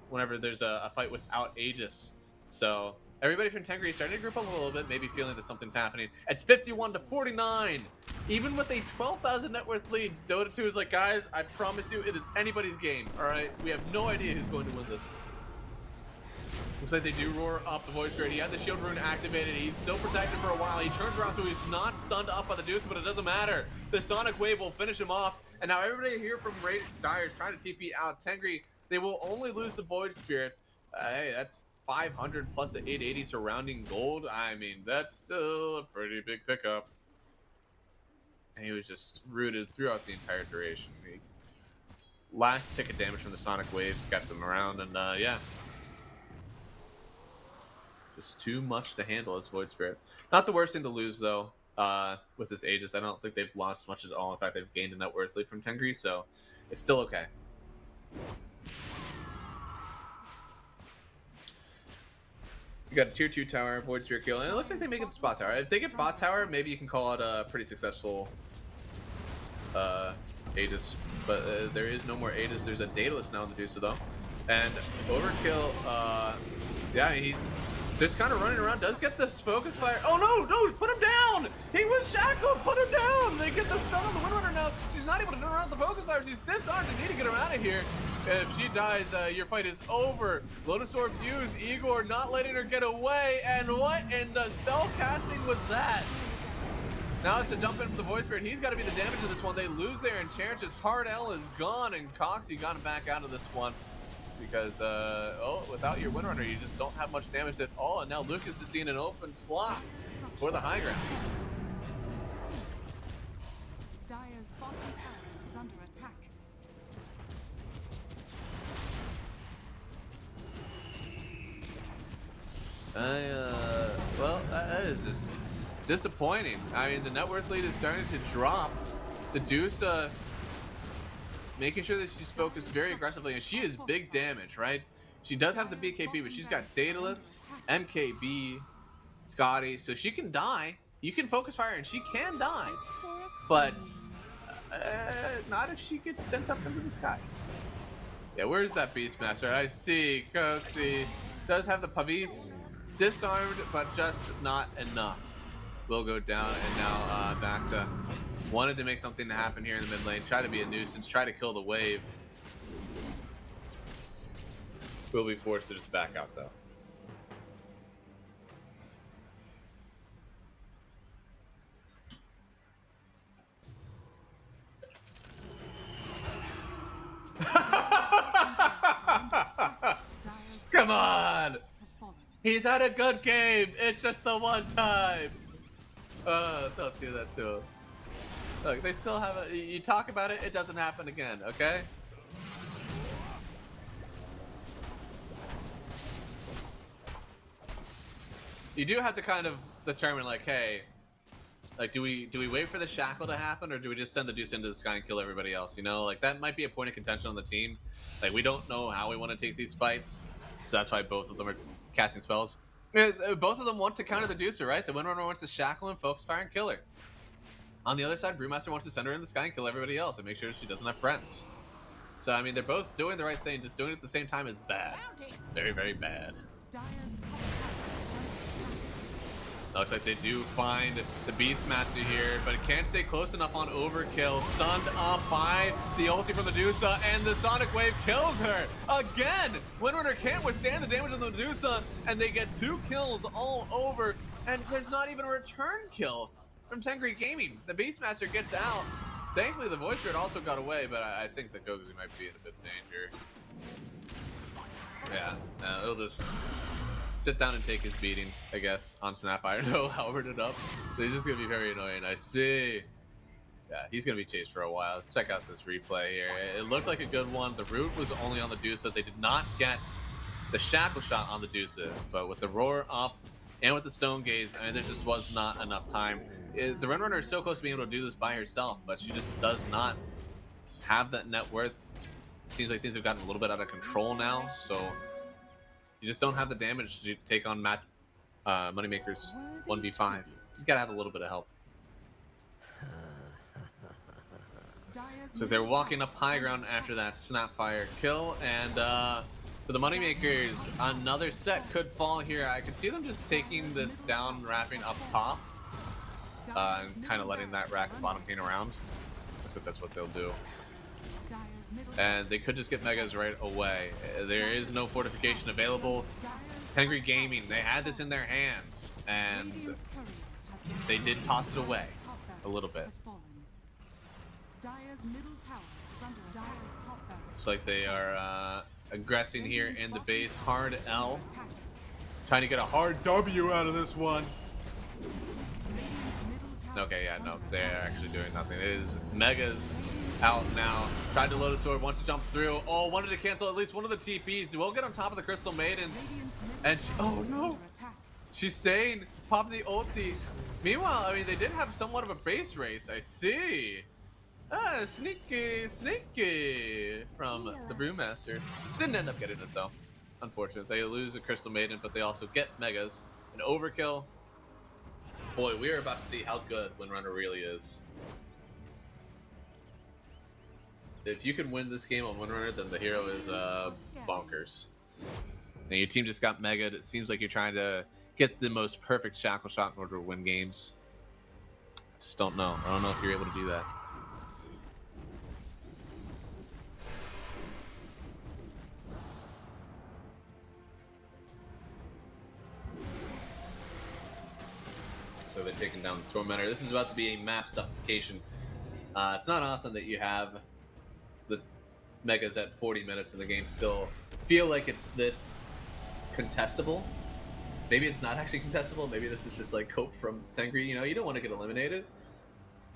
whenever there's a fight without Aegis. So, everybody from Tengri is starting to group up a little bit, maybe feeling that something's happening. It's 51-49. Even with a 12,000 net worth lead, Dota 2 is like, guys, I promise you, it is anybody's game, all right? We have no idea who's going to win this. Looks like they do roar up the Void Spirit. He had the shield rune activated. He's still protected for a while. He turns around, so he's not stunned up by the Deuce, but it doesn't matter. The Sonic Wave will finish him off. And now everybody here from Dire is trying to TP out Tengri. They will only lose the Void Spirit. Hey, that's 500 plus the 880 surrounding gold. I mean, that's still a pretty big pickup. And he was just rooted throughout the entire duration. The last tick of damage from the Sonic Wave got them around, and yeah. Just too much to handle as Void Spirit. Not the worst thing to lose, though, with this Aegis. I don't think they've lost much at all. In fact, they've gained a net worth lead from Tengri, so it's still okay. You got a tier 2 tower, Void Spirit kill, and it looks like they make it the spot tower. If they get bot tower, maybe you can call it a pretty successful Aegis. But there is no more Aegis. There's a Daedalus now in the Dusa, though. And Overkill, yeah, he's just kind of running around. Does get this focus fire. Oh, no, put him down. He was shackled. Put him down. They get the stun on the Windrunner now. She's not able to turn around the focus fire. She's disarmed. They need to get her out of here. If she dies, your fight is over. Lotus Orb used. Igor not letting her get away. And what in the spell casting was that? Now it's a dump in from the Void Spirit. He's got to be the damage of this one. They lose their Enchantress. Hard L is gone, and Coxie got him back out of this one. Because, without your Windrunner, you just don't have much damage at all. And now Lucas is seeing an open slot for the high ground. Dire's bottom tower is under attack. Well, that is just disappointing. I mean, the net worth lead is starting to drop. The Deuce, making sure that she's focused very aggressively, and she is big damage, right? She does have the BKB, but she's got Daedalus, MKB, Scotty, so she can die. You can focus fire, and she can die, but not if she gets sent up into the sky. Yeah, where's that Beastmaster? I see Coxie. does have the Pavis disarmed, but just not enough. Will go down, and now Daxa wanted to make something happen here in the mid lane. Try to be a nuisance, try to kill the wave. Will be forced to just back out though. Come on! He's had a good game. It's just the one time. Don't do that to him. Look, they still have a. You talk about it, it doesn't happen again. Okay. You do have to kind of determine, like, hey, like, do we wait for the shackle to happen, or do we just send the Deuce into the sky and kill everybody else? You know, like that might be a point of contention on the team. Like, we don't know how we want to take these fights, so that's why both of them are casting spells. Because both of them want to counter the Deucer, right? The Windrunner wants to shackle and focus fire and kill her. On the other side, Brewmaster wants to send her in the sky and kill everybody else and make sure she doesn't have friends. So, I mean, they're both doing the right thing, just doing it at the same time is bad. Very, very bad. Looks like they do find the Beastmaster here, but it can't stay close enough on Overkill. Stunned up by the ulti from Medusa, and the Sonic Wave kills her again. Windrunner can't withstand the damage of the Medusa, and they get 2 kills all over, and there's not even a return kill from Tengri Gaming. The Beastmaster gets out. Thankfully, the Voice Grid also got away, but I think that Gokuzi might be in a bit of danger. Yeah, it'll just sit down and take his beating, I guess, on Snapfire. No, Halberd it up. He's just going to be very annoying. I see. Yeah, he's going to be chased for a while. Let's check out this replay here. It looked like a good one. The root was only on the Deusa. They did not get the shackle shot on the Deusa, but with the roar up and with the stone gaze, I mean, there just was not enough time. The Windrunner is so close to being able to do this by herself, but she just does not have that net worth. It seems like things have gotten a little bit out of control now, so you just don't have the damage to take on Moneymaker's 1v5. You gotta have a little bit of help. So they're walking up high ground after that Snapfire kill, and for the Moneymakers, another set could fall here. I could see them just taking this down, wrapping up top, and kind of letting that Rax bottom paint around. Looks like that's what they'll do. And they could just get Megas right away. There is no fortification available. Tengri Gaming, they had this in their hands, and they did toss it away a little bit. Looks like they are aggressing here in the base. Hard L. Trying to get a hard W out of this one. Okay, yeah, no, they're actually doing nothing. It is Megas out now. Tried to load a sword, wants to jump through. Oh, wanted to cancel at least one of the TPs. We'll get on top of the Crystal Maiden. And she, oh no! She's staying, popping the ulti. Meanwhile, I mean, they did have somewhat of a base race. I see. Ah, sneaky, sneaky from the Brewmaster. Didn't end up getting it though. Unfortunate. They lose a Crystal Maiden, but they also get Megas. An overkill. Boy, we are about to see how good Windrunner really is. If you can win this game on Windrunner, then the hero is bonkers. And your team just got mega'd. It seems like you're trying to get the most perfect shackle shot in order to win games. Just don't know. I don't know if you're able to do that. So they're taking down the Tormentor. This is about to be a map suffocation. It's not often that you have the Megas at 40 minutes in the game still feel like it's this contestable. Maybe it's not actually contestable. Maybe this is just like cope from Tengri. You know, you don't want to get eliminated.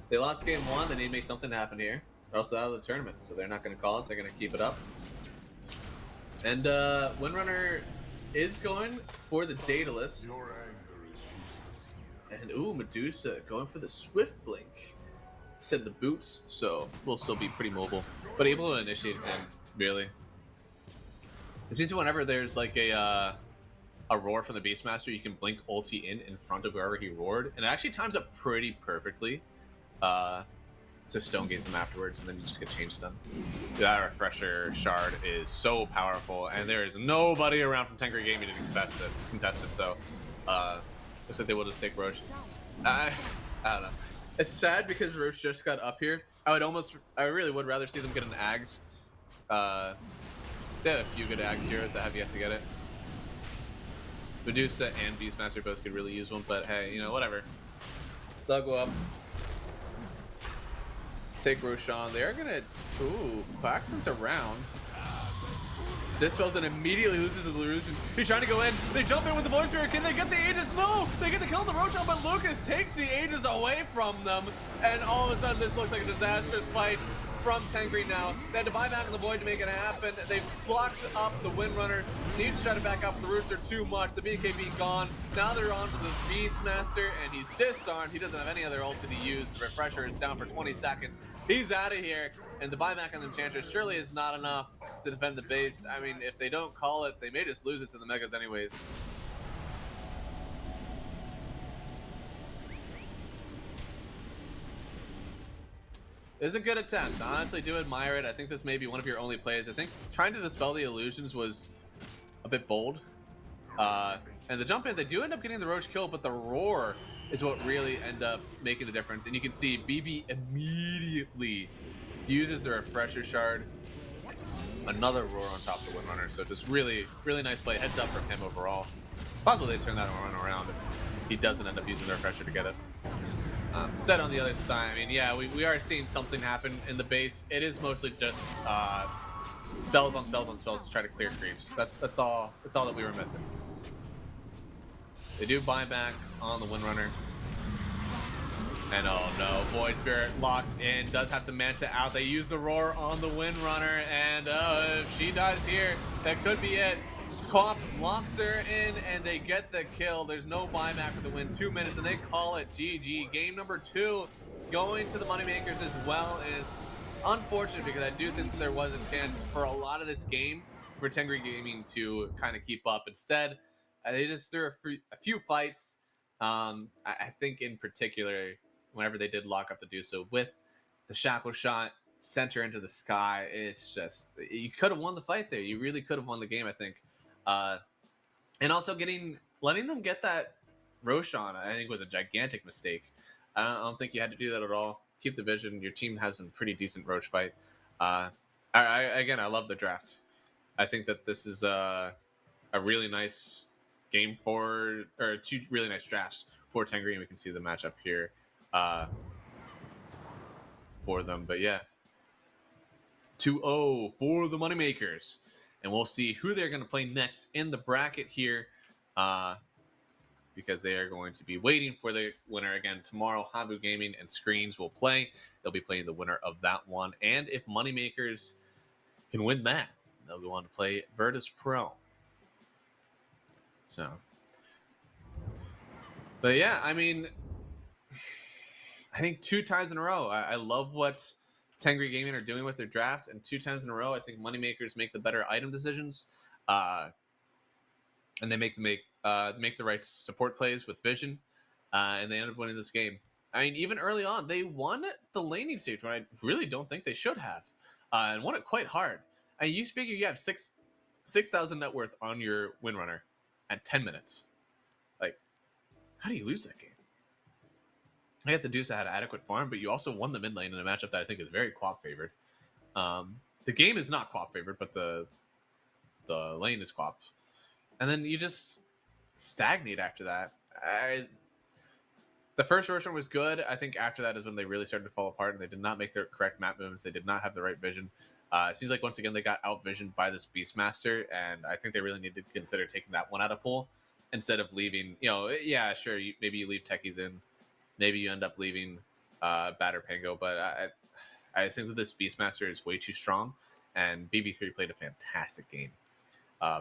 They lost game 1. They need to make something happen here. They're also out of the tournament, so they're not going to call it. They're going to keep it up. And Windrunner is going for the Daedalus. And ooh, Medusa going for the Swift Blink. Said the boots, so we'll still be pretty mobile, but able to initiate it then, really. It seems whenever there's like a roar from the Beastmaster, you can blink ulti in front of whoever he roared, and it actually times up pretty perfectly. to stone gaze them afterwards, and then you just get chain stun. That refresher shard is so powerful, and there is nobody around from Tengri Gaming to contest it. So, looks like they will just take Roche. I don't know. It's sad because Roche just got up here. I really would rather see them get an Ags. They have a few good Ags heroes that have yet to get it. Medusa and Beastmaster both could really use one, but hey, you know, whatever. They'll go up. Take Roshan. They are gonna. Ooh, Klaxon's around. Dispels and immediately loses his illusion. He's trying to go in. They jump in with the Void Spirit. Can they get the Aegis? No! They get the kill on the Roshan, but Lucas takes the Aegis away from them. And all of a sudden, this looks like a disastrous fight from Tengri now. They had to buy back in the Void to make it happen. They've blocked up the Windrunner. Needs to try to back up. The roots are too much. The BKB gone. Now they're on to the Beastmaster, and he's disarmed. He doesn't have any other ult to use. The refresher is down for 20 seconds. He's out of here, and the buyback on the Enchantress surely is not enough to defend the base. I mean, if they don't call it, they may just lose it to the Megas anyways. It's a good attempt. I honestly do admire it. I think this may be one of your only plays. I think trying to dispel the illusions was a bit bold. And the jump in, they do end up getting the Roche kill, but the roar is what really end up making the difference. And you can see BB immediately uses the refresher shard. Another roar on top of the Windrunner. So just really, really nice play. Heads up from him overall. It's possible they turn that run around if he doesn't end up using the refresher to get it. Said on the other side, I mean, yeah, we are seeing something happen in the base. It is mostly just spells on spells on spells to try to clear creeps. That's all that we were missing. They do buy back on the Windrunner. And oh no, Void Spirit locked in, does have to Manta out. They use the roar on the Windrunner, and if she dies here, that could be it. Squawk locks her in, and they get the kill. There's no buyback for the win. 2 minutes, and they call it GG. Game number 2 going to the Moneymakers as well. And it's unfortunate because I do think there was a chance for a lot of this game for Tengri Gaming to kind of keep up. Instead, they just threw a few fights. I think in particular, whenever they did lock up the do so with the shackle shot, center into the sky, it's just, you could have won the fight there. You really could have won the game, I think. And also letting them get that Roshan, I think, was a gigantic mistake. I don't think you had to do that at all. Keep the vision. Your team has some pretty decent Roche fight. Again, I love the draft. I think that this is a really nice game or two really nice drafts for Tengri, and we can see the matchup here for them. But yeah, 2-0 for the Moneymakers. And we'll see who they're going to play next in the bracket here, because they are going to be waiting for the winner again tomorrow. Habu Gaming and Screens will play. They'll be playing the winner of that one. And if Moneymakers can win that, they'll go on to play Virtus Pro. So, but yeah, I mean, I think 2 times in a row, I love what Tengri Gaming are doing with their draft, and 2 times in a row, I think Moneymakers make the better item decisions, and they make the right support plays with vision, and they end up winning this game. I mean, even early on, they won the laning stage when I really don't think they should have, and won it quite hard. I mean, you figure you have 6,000 net worth on your Windrunner at 10 minutes. Like, how do you lose that game? I get the Deuce had adequate farm, but you also won the mid lane in a matchup that I think is very quap favored. The game is not quap favored, but the lane is quap. And then you just stagnate after that. The first version was good. I think after that is when they really started to fall apart, and they did not make their correct map movements. They did not have the right vision. It seems like once again they got out-visioned by this Beastmaster, and I think they really need to consider taking that one out of pool instead of leaving. You know, yeah, sure, maybe you leave techies in. Maybe you end up leaving Batter Pango, but I think that this Beastmaster is way too strong, and BB3 played a fantastic game.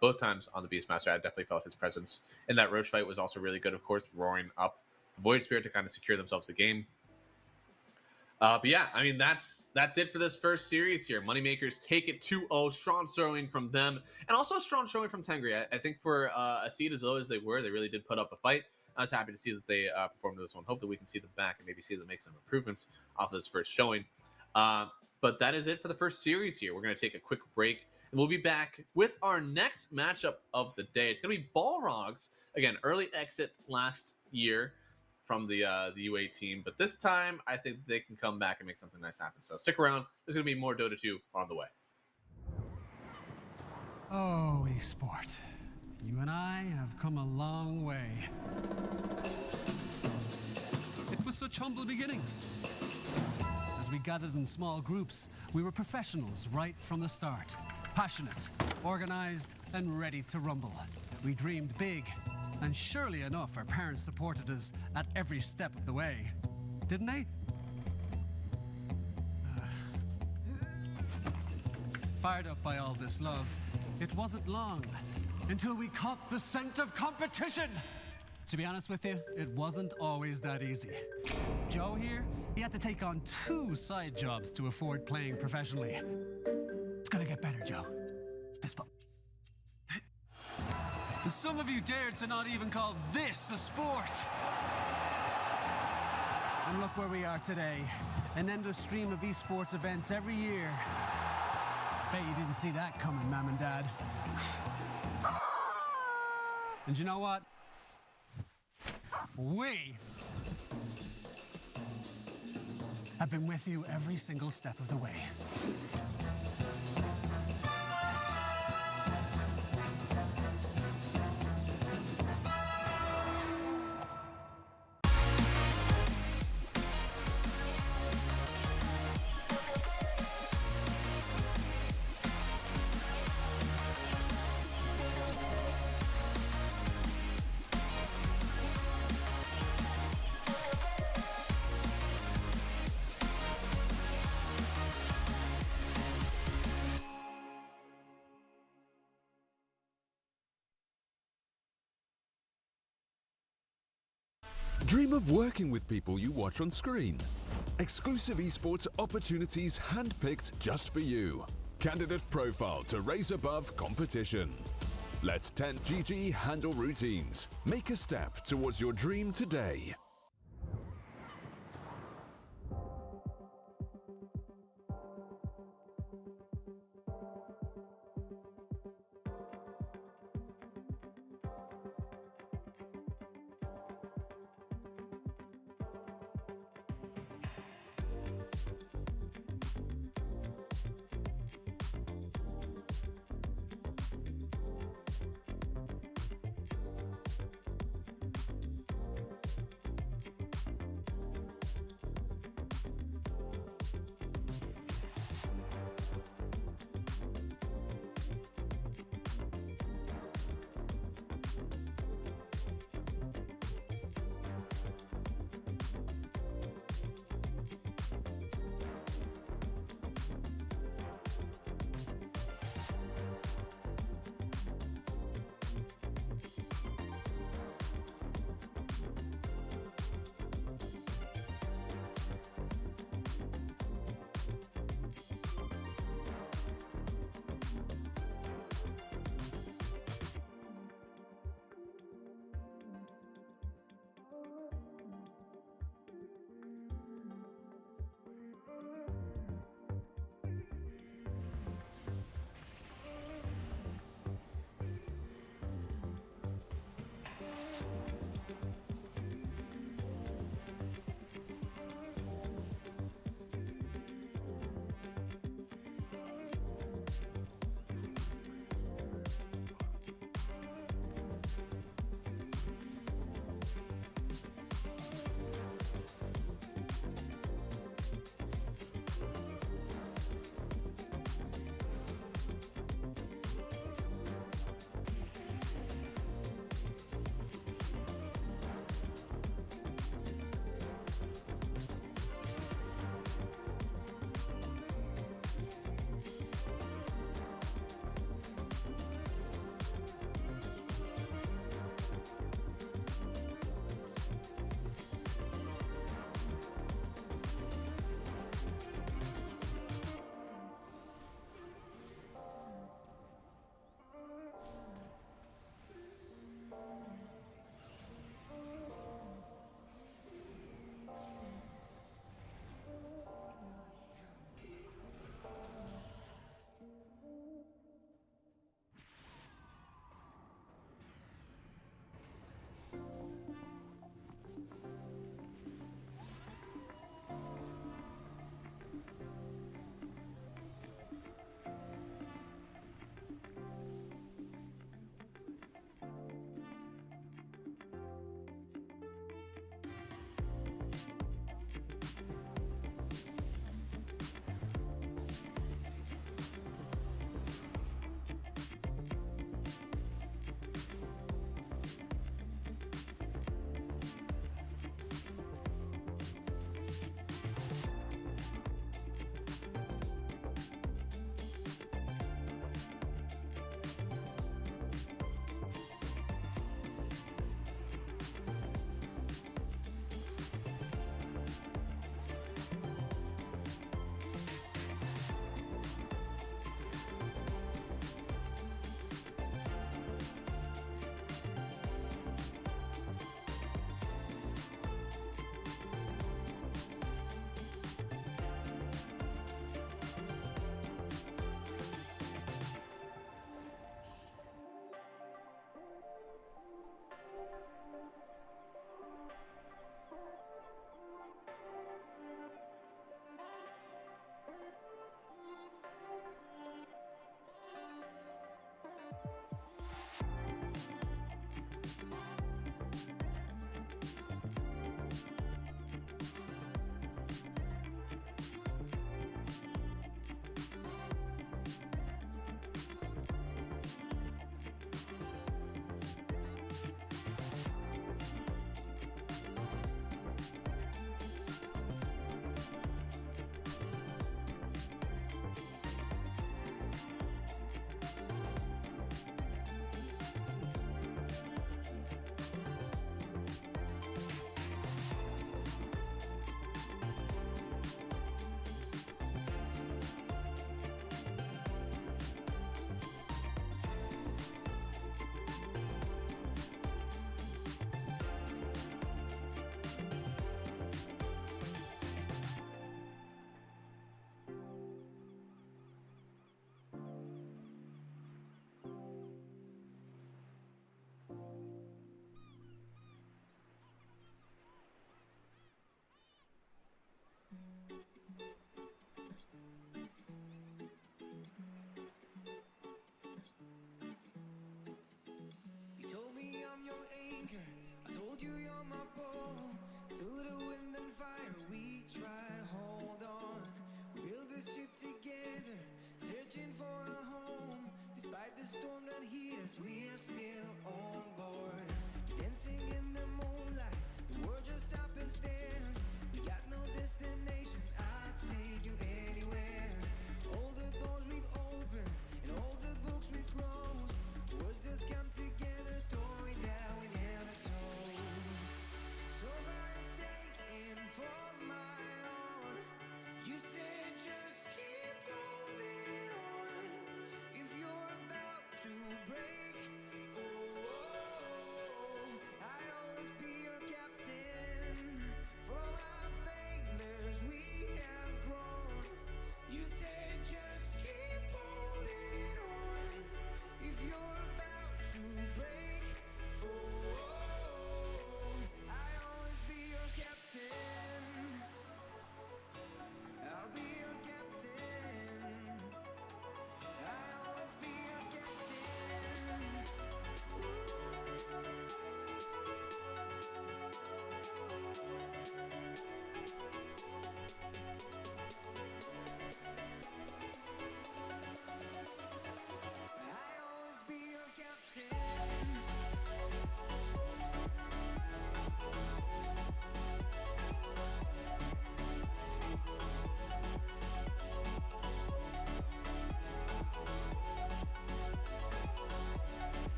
Both times on the Beastmaster, I definitely felt his presence. And that Roche fight was also really good, of course, roaring up the Void Spirit to kind of secure themselves the game. But yeah, I mean, that's it for this first series here. Moneymakers take it 2-0. Strong showing from them, and also a strong showing from Tengri. I think for a seed as low as they were, they really did put up a fight. I was happy to see that they performed this one. Hope that we can see them back and maybe see them make some improvements off of this first showing. But that is it for the first series here. We're going to take a quick break, and we'll be back with our next matchup of the day. It's going to be Balrogs. Again, early exit last year from the UA team, but this time I think they can come back and make something nice happen. So stick around. There's going to be more Dota 2 on the way. Oh, esport. You and I have come a long way. It was such humble beginnings. As we gathered in small groups, we were professionals right from the start. Passionate, organized, and ready to rumble. We dreamed big, and surely enough, our parents supported us at every step of the way. Didn't they? Fired up by all this love, it wasn't long until we caught the scent of competition. To be honest with you, it wasn't always that easy. Joe here, he had to take on 2 side jobs to afford playing professionally. It's gonna get better, Joe. Fist bump. Some of you dared to not even call this a sport. And look where we are today. An endless stream of esports events every year. Bet you didn't see that coming, Mom and Dad. And you know what? We have been with you every single step of the way. Dream of working with people you watch on screen. Exclusive esports opportunities handpicked just for you. Candidate profile to raise above competition. Let 10GG handle routines. Make a step towards your dream today. told you you're my pole. Through the wind and fire, we tried to hold on. We built this ship together, searching for a home. Despite the storm that hit us, we are still on board. Dancing in the moonlight, the world just stopped and stares. We got no destination, I'll take you anywhere. All the doors we've opened and all the books we've closed. Words just come together, story that we never told. So far forsaken for my own. You said just keep holding on. If you're about to break, I'll always be your captain. For our failures we have grown. You said just keep holding on. If you're about to break, I'll always be your captain. I'll be your captain. I'll always be your captain. I'll always be your captain.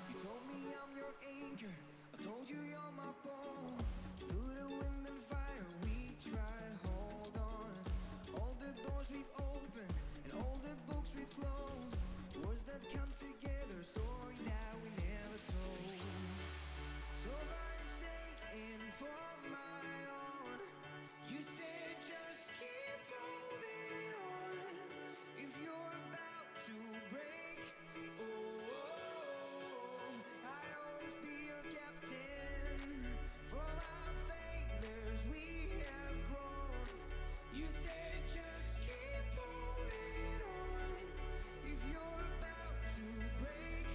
You told me I'm your anchor. I told you you're my pole. Through the wind and fire, we tried to hold on. All the doors we've opened and all the books we've closed. Words that come together, story that we never told. So far forsaken for my own. You said just keep holding on. If you're about to break, I'll always be your captain. For our failures we have grown. You said just keep holding on. If you're about to break,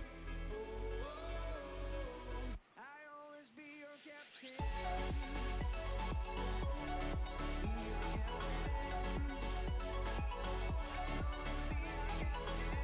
I'll always be your captain. Be your captain. I'll always be your captain.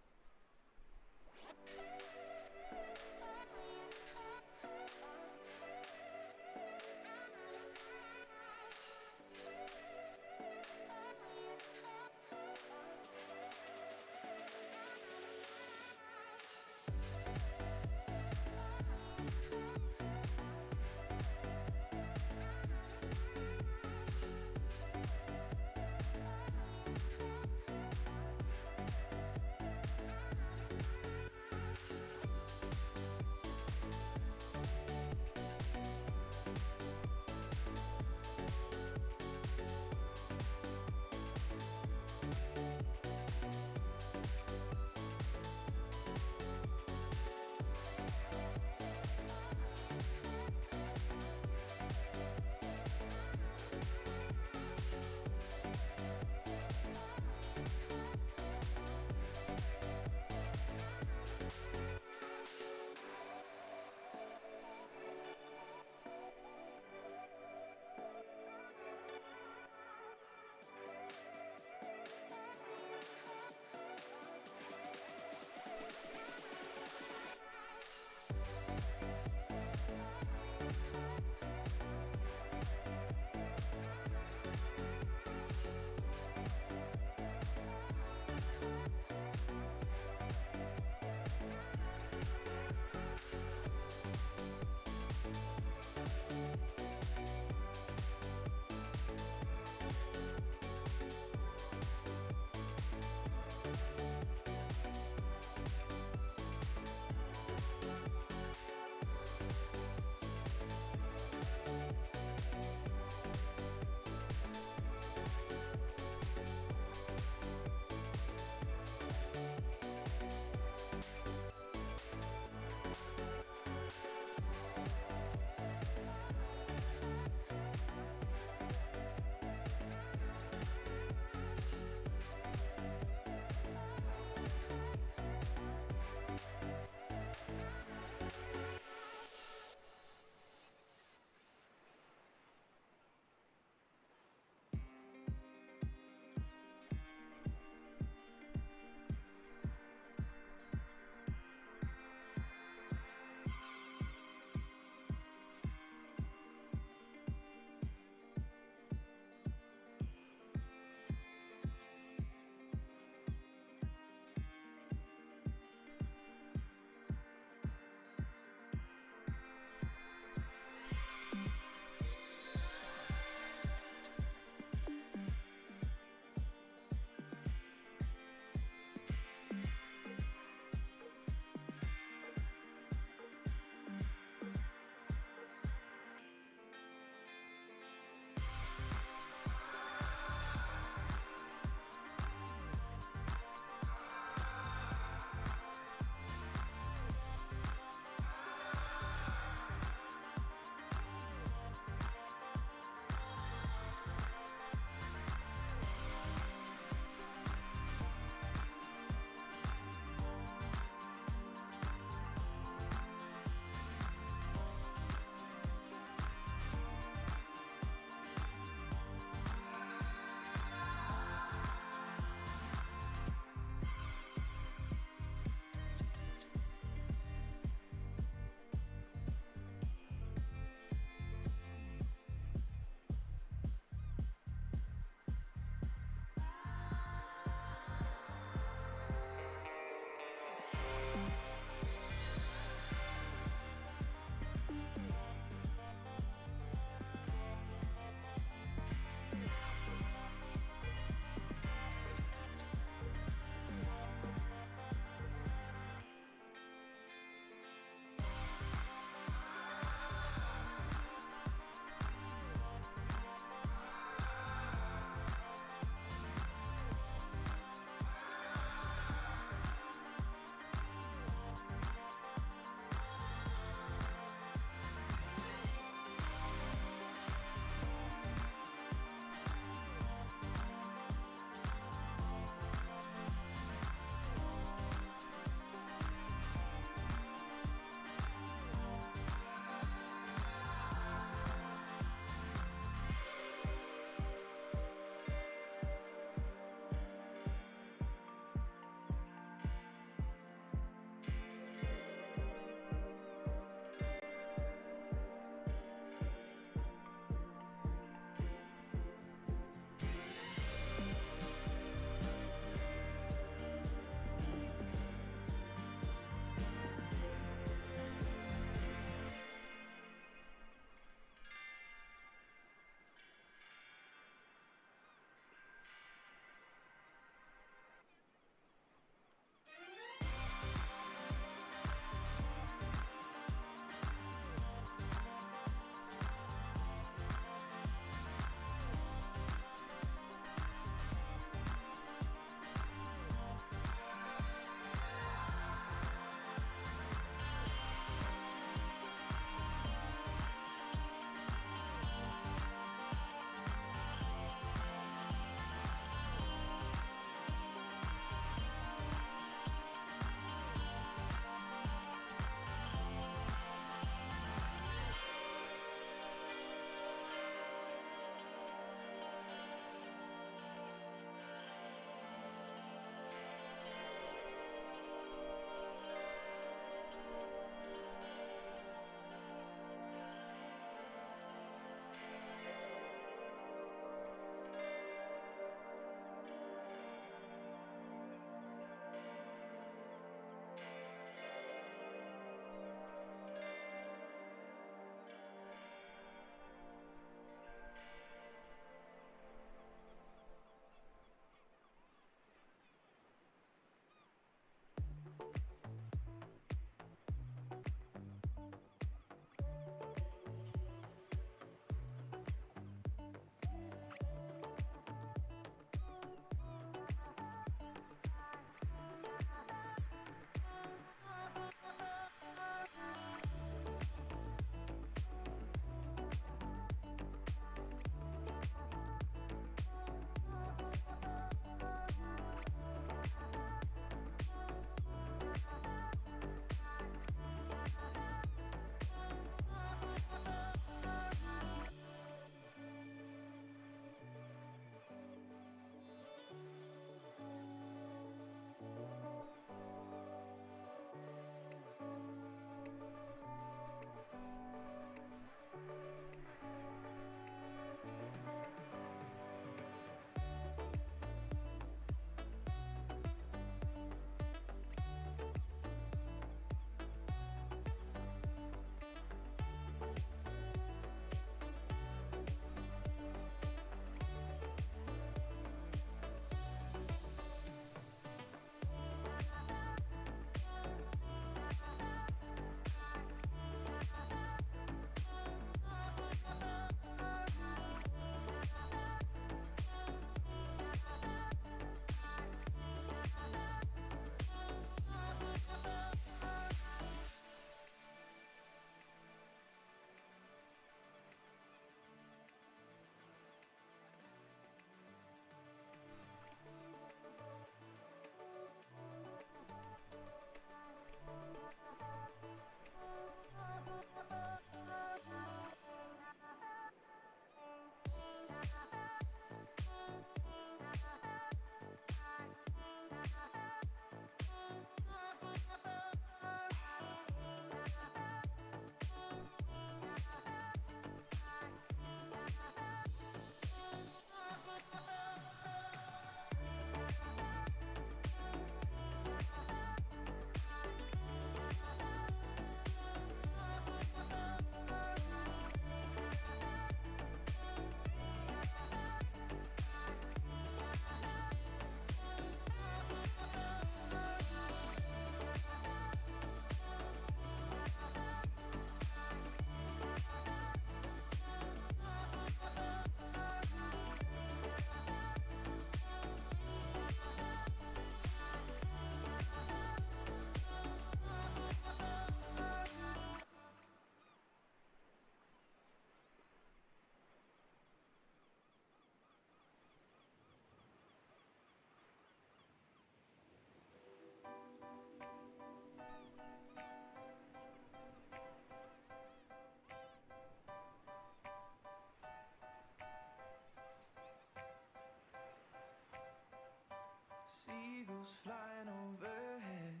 Seagulls flying overhead,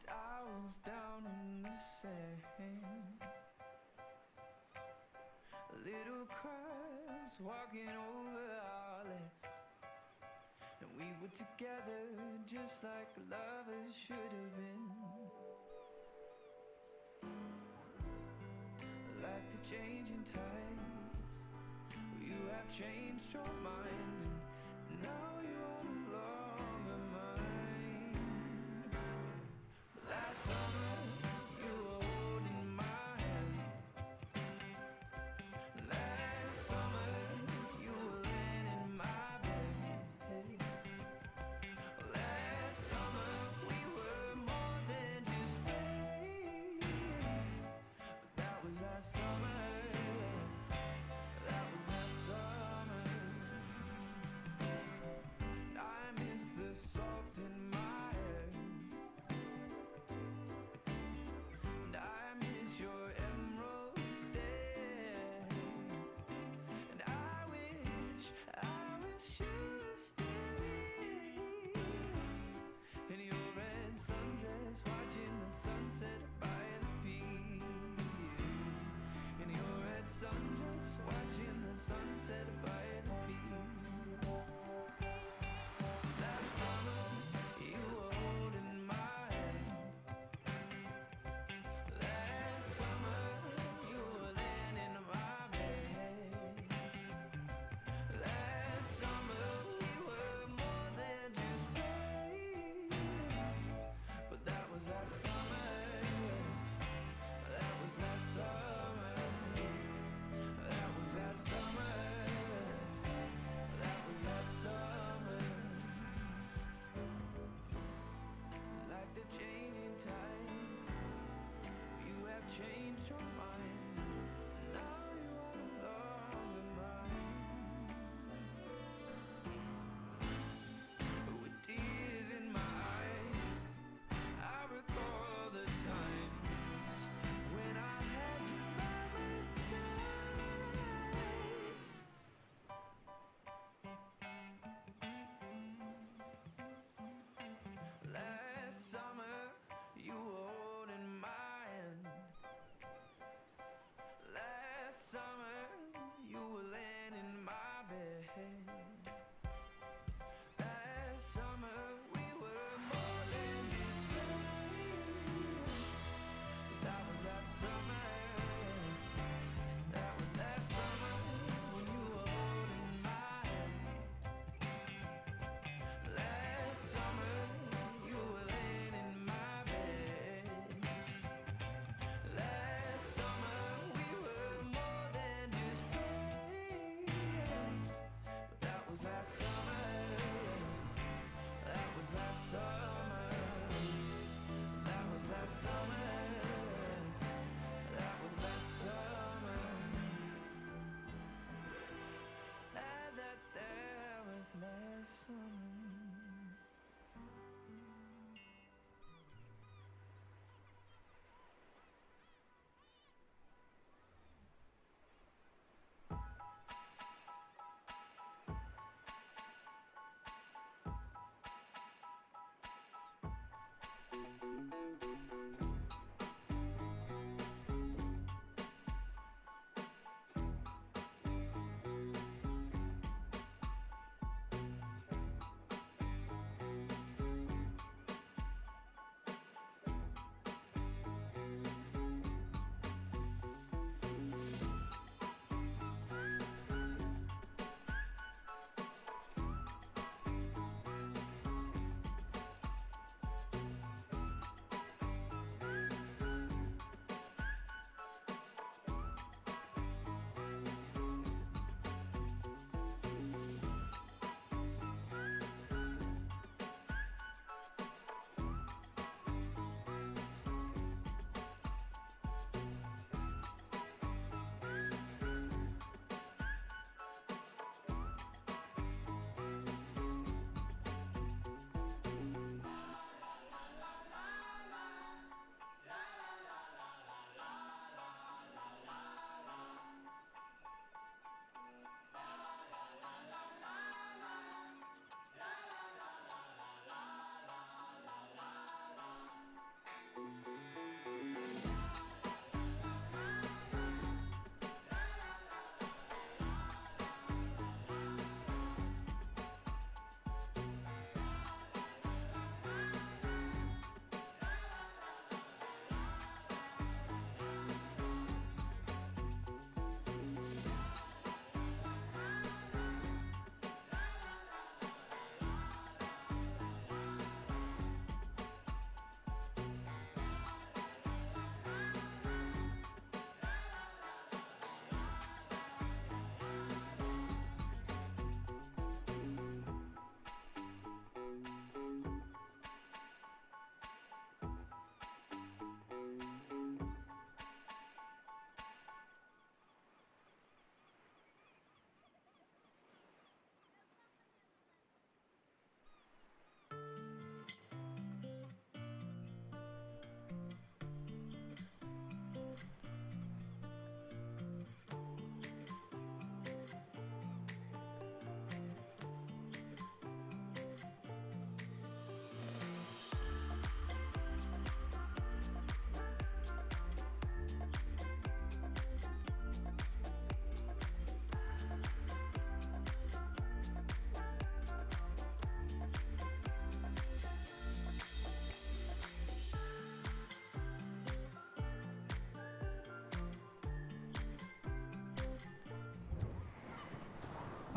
towels down in the sand, little crabs walking over our legs, and we were together just like lovers should have been. Like the changing tides, you have changed your mind, and now you are no longer mine. Last summer, you were holding my hand. Last summer, you were laying in my bed. Last summer, we were more than just friends. But that was last summer. That was last summer.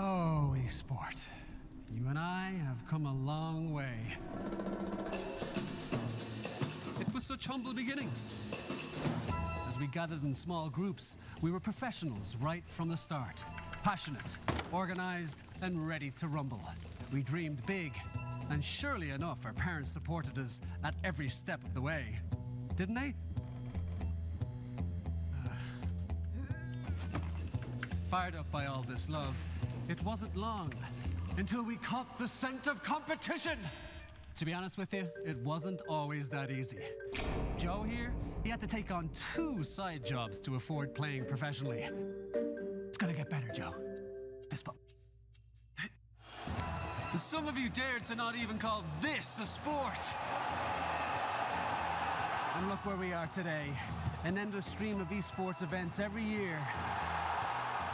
Oh, esport. You and I have come a long way. It was such humble beginnings. As we gathered in small groups, we were professionals right from the start. Passionate, organized, and ready to rumble. We dreamed big, and surely enough, our parents supported us at every step of the way. Didn't they? Fired up by all this love, it wasn't long until we caught the scent of competition. To be honest with you, it wasn't always that easy. Joe here, he had to take on 2 side jobs to afford playing professionally. It's gonna get better, Joe. Fist bump. Some of you dared to not even call this a sport. And look where we are today. An endless stream of esports events every year.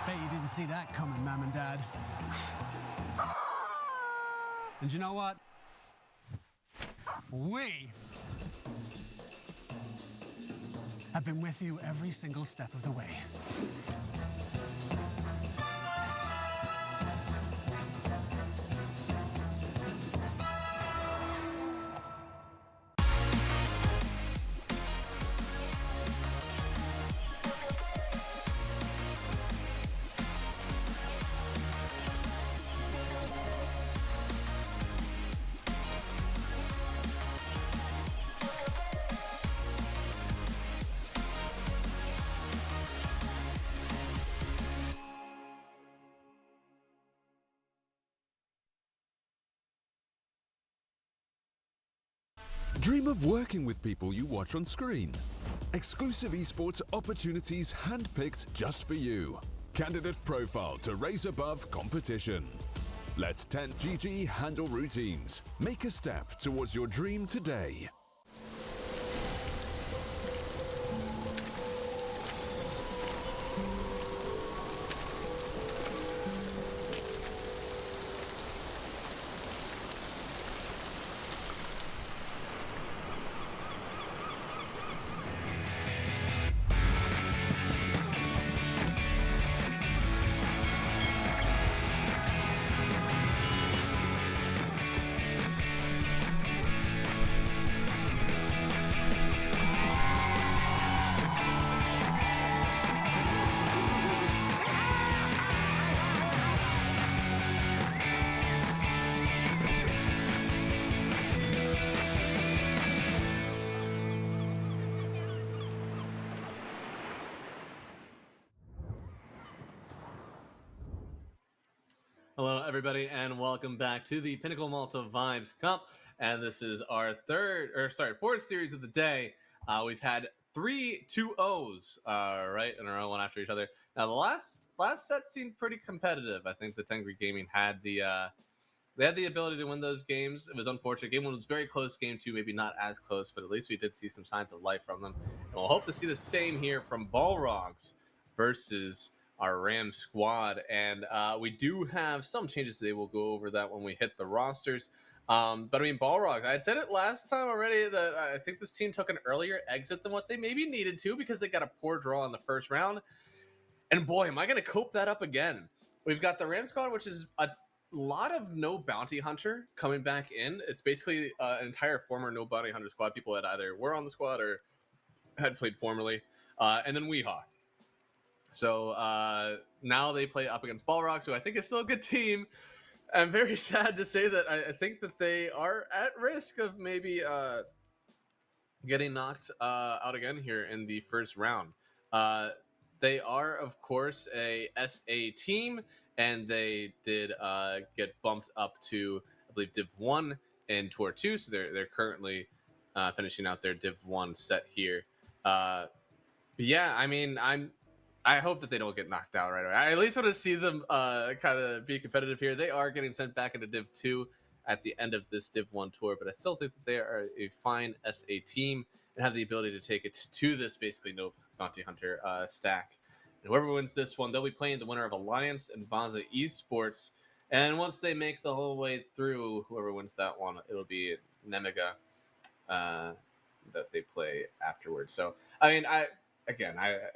Bet you didn't see that coming, Mom and Dad. And you know what? We have been with you every single step of the way. Dream of working with people you watch on screen. Exclusive esports opportunities handpicked just for you. Candidate profile to raise above competition. Let 10GG handle routines. Make a step towards your dream today. Hello, everybody, and welcome back to the Pinnacle Malta Vibes Cup. And this is our fourth series of the day. We've had 3 2-0s right in a row, one after each other. Now, the last set seemed pretty competitive. I think the Tengri Gaming had the ability to win those games. It was unfortunate. Game 1 was very close. Game 2 maybe not as close, but at least we did see some signs of life from them. And we'll hope to see the same here from Balrogs versus our Ram squad. And we do have some changes today. We'll go over that when we hit the rosters. But I mean, Balrog, I had said it last time already that I think this team took an earlier exit than what they maybe needed to because they got a poor draw in the first round. And boy, am I going to cope that up again. We've got the Ram squad, which is a lot of no bounty hunter coming back in. It's basically an entire former no bounty hunter squad. People that either were on the squad or had played formerly. And then Weehaw. So now they play up against Balrogs, who I think is still a good team. I'm very sad to say that I think that they are at risk of maybe getting knocked out again here in the first round. They are, of course, a SA team, and they did get bumped up to, I believe, Div 1 in Tour 2, so they're currently finishing out their Div 1 set here. But yeah, I mean, I hope that they don't get knocked out right away. I at least want to see them kind of be competitive here. They are getting sent back into Div 2 at the end of this Div 1 tour, but I still think that they are a fine SA team and have the ability to take it to this basically no bounty hunter stack. And whoever wins this one, they'll be playing the winner of Alliance and Baza Esports. And once they make the whole way through, whoever wins that one, it'll be Nemiga that they play afterwards. So, I mean,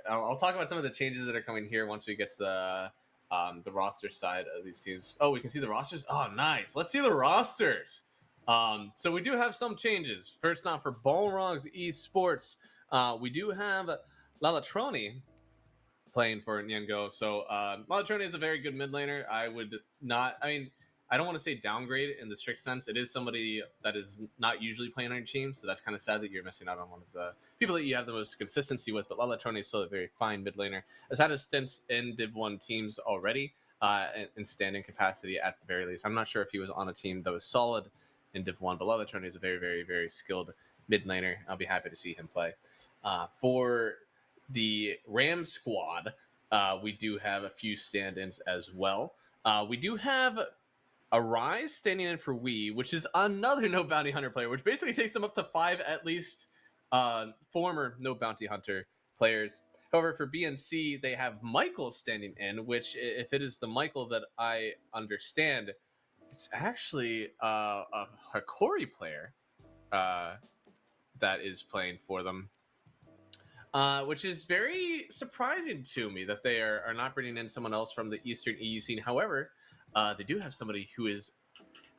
I'll talk about some of the changes that are coming here once we get to the roster side of these teams. Oh, we can see the rosters. Oh, nice. Let's see the rosters. So we do have some changes. First off, for Balrogs Esports, we do have Lalatroni playing for Nyango. So Lalatroni is a very good mid laner. I would not. I mean, I don't want to say downgrade in the strict sense. It is somebody that is not usually playing on your team, so that's kind of sad that you're missing out on one of the people that you have the most consistency with. But Lalatroni is still a very fine mid laner. Has had a stint in Div 1 teams already in standing capacity at the very least. I'm not sure if he was on a team that was solid in Div 1, but Lalatroni is a very, very, very skilled mid laner. I'll be happy to see him play. For the Ram squad, we do have a few stand-ins as well. We do have Arise standing in for Wii, which is another No Bounty Hunter player, which basically takes them up to 5 at least former No Bounty Hunter players. However, for BNC, they have Michael standing in, which, if it is the Michael that I understand, it's actually a Hakori player that is playing for them. Which is very surprising to me that they are not bringing in someone else from the Eastern EU scene. However, they do have somebody who is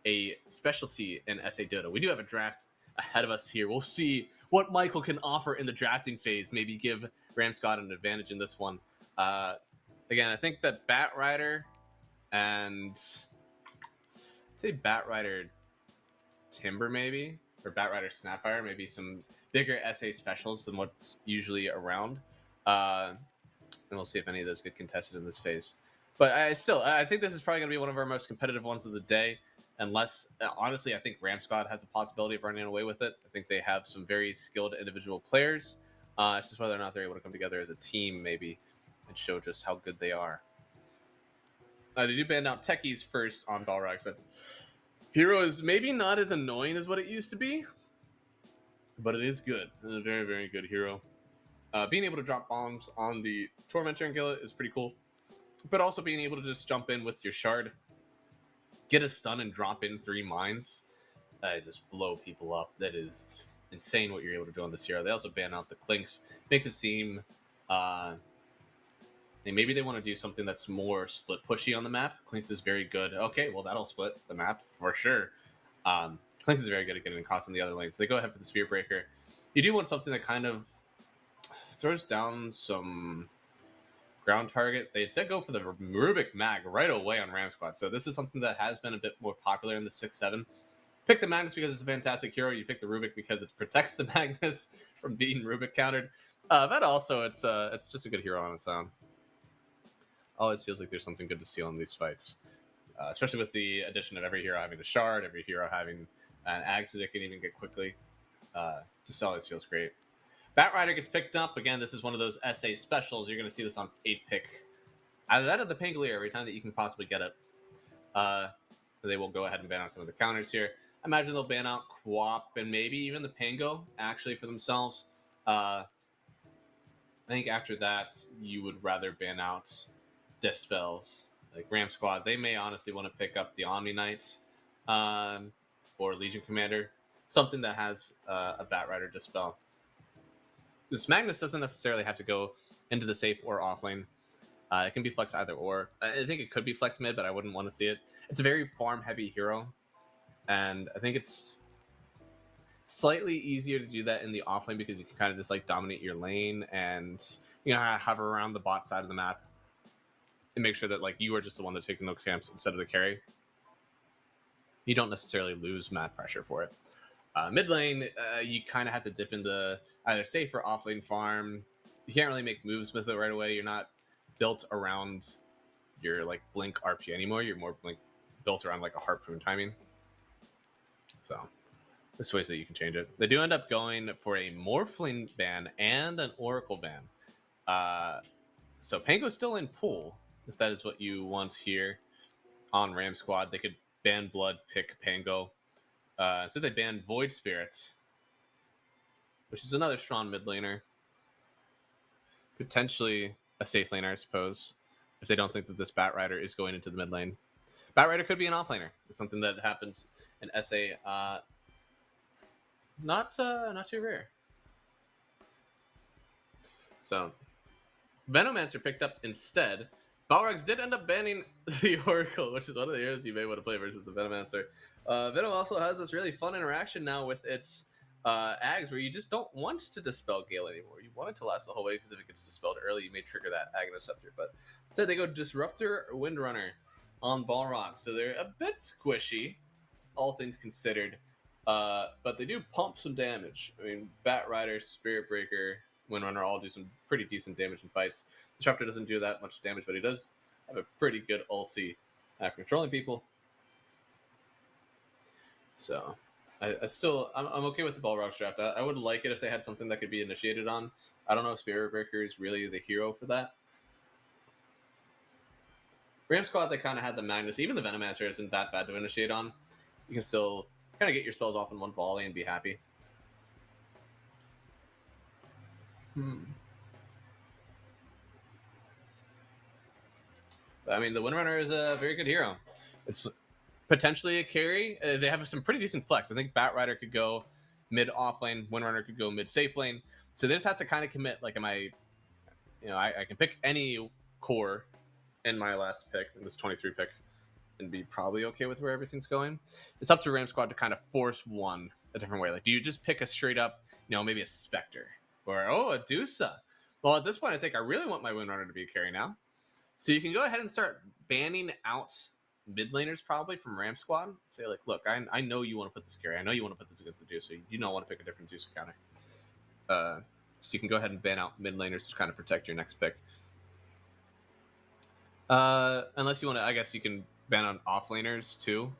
a specialty in SA Dota. We do have a draft ahead of us here. We'll see what Michael can offer in the drafting phase. Maybe give Ramscott an advantage in this one. Again, I think that Batrider and I'd say Batrider Timber maybe, or Batrider Snapfire, maybe some bigger SA specials than what's usually around. And we'll see if any of those get contested in this phase. But I think this is probably going to be one of our most competitive ones of the day. Unless, honestly, I think Ramscott has a possibility of running away with it. I think they have some very skilled individual players. It's just whether or not they're able to come together as a team, maybe, and show just how good they are. They do ban out techies first on Balrogs. That hero is maybe not as annoying as what it used to be, but it is good. It's a very, very good hero. Being able to drop bombs on the Tormentor and kill it is pretty cool. But also being able to just jump in with your shard, get a stun and drop in 3 mines, just blow people up. That is insane what you're able to do on this hero. They also ban out the Clinks. Makes it seem maybe they want to do something that's more split pushy on the map. Clinks is very good. Okay, well, that'll split the map for sure. Clinks is very good at getting across in the other lanes. So they go ahead for the Spear Breaker. You do want something that kind of throws down some ground target. They instead go for the Rubik Mag right away on Ram Squad. So this is something that has been a bit more popular in the 6-7. Pick the Magnus because it's a fantastic hero. You pick the Rubik because it protects the Magnus from being Rubik countered. But also, it's just a good hero on its own. Always feels like there's something good to steal in these fights. Especially with the addition of every hero having a shard, every hero having an axe that it can even get quickly. Just always feels great. Batrider gets picked up. Again, this is one of those SA specials. You're going to see this on 8-pick. Either that or the Pangolier every time that you can possibly get it. They will go ahead and ban out some of the counters here. I imagine they'll ban out Quap and maybe even the Pango, actually, for themselves. I think after that, you would rather ban out Dispels. Like Ram Squad, they may honestly want to pick up the Omni Knight or Legion Commander. Something that has a Batrider Dispel. This Magnus doesn't necessarily have to go into the safe or off lane. It can be flex either or. I think it could be flex mid, but I wouldn't want to see it. It's a very farm-heavy hero, and I think it's slightly easier to do that in the off lane because you can kind of just like dominate your lane and hover around the bot side of the map and make sure that like you are just the one that's taking those camps instead of the carry. You don't necessarily lose map pressure for it. Mid lane, you kind of have to dip into either safe or off lane farm. You can't really make moves with it right away. You're not built around your like blink RP anymore. You're more like built around like a harpoon timing. So this way so you can change it. They do end up going for a Morphling ban and an Oracle ban. So Pango's still in pool, if that is what you want here on Ram Squad. They could ban Blood, pick Pango. So they banned Void Spirits, which is another strong mid laner. Potentially a safe laner, I suppose, if they don't think that this Batrider is going into the mid lane. Batrider could be an off laner. It's something that happens in SA. Not too rare. So Venomancer picked up instead Balrogs did end up banning the Oracle, which is one of the heroes you may want to play versus the Venomancer. Venom also has this really fun interaction now with its Ags, where you just don't want to dispel Gale anymore. You want it to last the whole way, because if it gets dispelled early, you may trigger that Aghanosceptor. But instead, they go Disruptor Windrunner on Balrog, so they're a bit squishy, all things considered. But they do pump some damage. I mean, Bat Rider, Spirit Breaker, Windrunner all do some pretty decent damage in fights. Disruptor doesn't do that much damage, but he does have a pretty good ulti for controlling people. So, I'm okay with the Balrog draft. I would like it if they had something that could be initiated on. I don't know if Spirit Breaker is really the hero for that. Ram Squad, they kind of had the Magnus. Even the Venomancer isn't that bad to initiate on. You can still kind of get your spells off in one volley and be happy. But, I mean, the Windrunner is a very good hero. It's potentially a carry. They have some pretty decent flex. I think Bat Rider could go mid off lane. Windrunner could go mid safe lane. So they just have to kind of commit. Like, I can pick any core in my last pick, in this 23 pick, and be probably okay with where everything's going. It's up to Ram Squad to kind of force one a different way. Like, do you just pick a straight up, maybe a Spectre or a Dusa? Well, at this point, I think I really want my Windrunner to be a carry now. So you can go ahead and start banning out mid laners probably from Ram Squad. Say, like, look, I know you want to put this carry. I know you want to put this against the Dusa. You don't want to pick a different Dusa counter. So you can go ahead and ban out mid laners to kind of protect your next pick. Unless you want to, I guess you can ban on off laners too,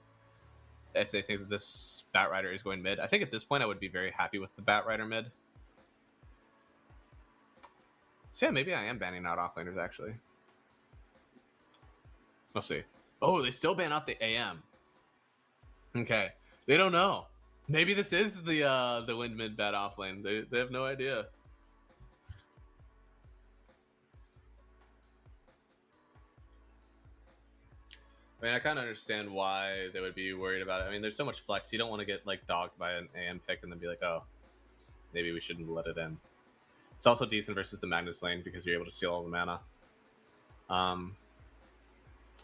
if they think that this Bat Rider is going mid. I think at this point I would be very happy with the Bat Rider mid. So yeah, maybe I am banning out off laners actually. We'll see. Oh, they still ban out the AM. Okay, they don't know. Maybe this is the wind mid bat off lane. They have no idea. I mean, I kind of understand why they would be worried about it. I mean, there's so much flex. You don't want to get like dogged by an AM pick and then be like, oh, maybe we shouldn't let it in. It's also decent versus the Magnus lane because you're able to steal all the mana.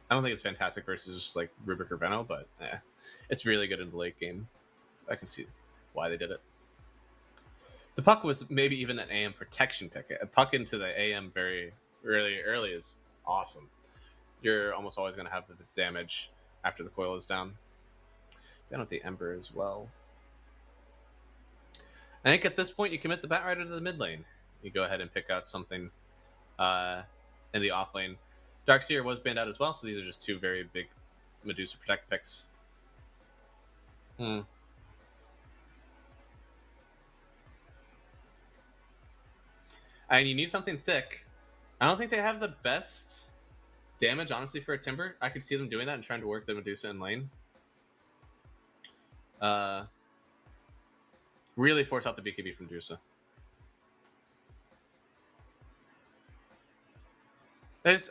I don't think it's fantastic versus like Rubik or Veno, but it's really good in the late game. I can see why they did it. The puck was maybe even an AM protection pick. A puck into the AM very early is awesome. You're almost always going to have the damage after the coil is down. Down with the Ember as well. I think at this point you commit the Bat Rider to the mid lane. You go ahead and pick out something in the off lane. Darkseer was banned out as well, so these are just two very big Medusa Protect picks. And you need something thick. I don't think they have the best damage, honestly, for a Timber. I could see them doing that and trying to work the Medusa in lane. Really force out the BKB from Medusa.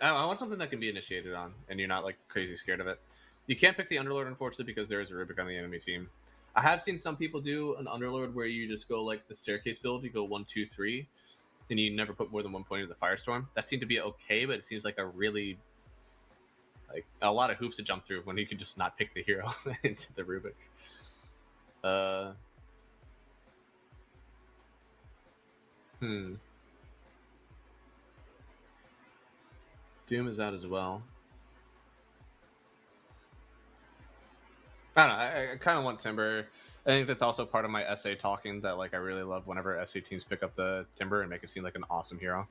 I want something that can be initiated on, and you're not like crazy scared of it. You can't pick the Underlord, unfortunately, because there is a Rubik on the enemy team. I have seen some people do an Underlord where you just go like the staircase build. You go 1, 2, 3, and you never put more than 1 point into the Firestorm. That seemed to be okay, but it seems like a lot of hoops to jump through when you can just not pick the hero into the Rubik. Doom is out as well. I don't know. I kind of want Timber. I think that's also part of my SA talking that like I really love whenever SA teams pick up the Timber and make it seem like an awesome hero.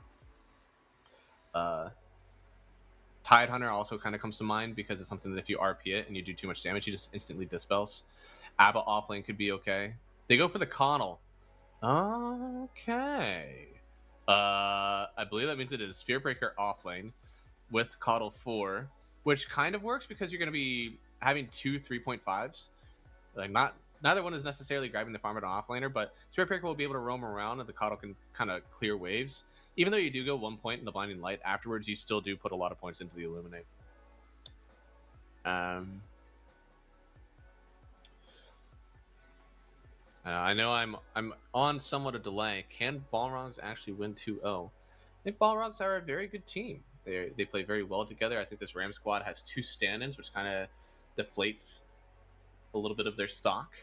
Tide Hunter also kind of comes to mind because it's something that if you RP it and you do too much damage, you just instantly dispels. Abba offlane could be okay. They go for the Connell. Okay. I believe that means it is Spear Breaker offlane with Coddle 4, which kind of works because you're going to be having 2 3.5s. Like neither one is necessarily grabbing the farmer to offlaner, but Spirit Breaker will be able to roam around and the Coddle can kind of clear waves. Even though you do go 1 point in the Blinding Light, afterwards you still do put a lot of points into the Illuminate. I know I'm on somewhat a delay. Can Balrogs actually win 2-0? think Balrogs are a very good team. They play very well together. I think this Ram squad has 2 stand-ins, which kind of deflates a little bit of their stock.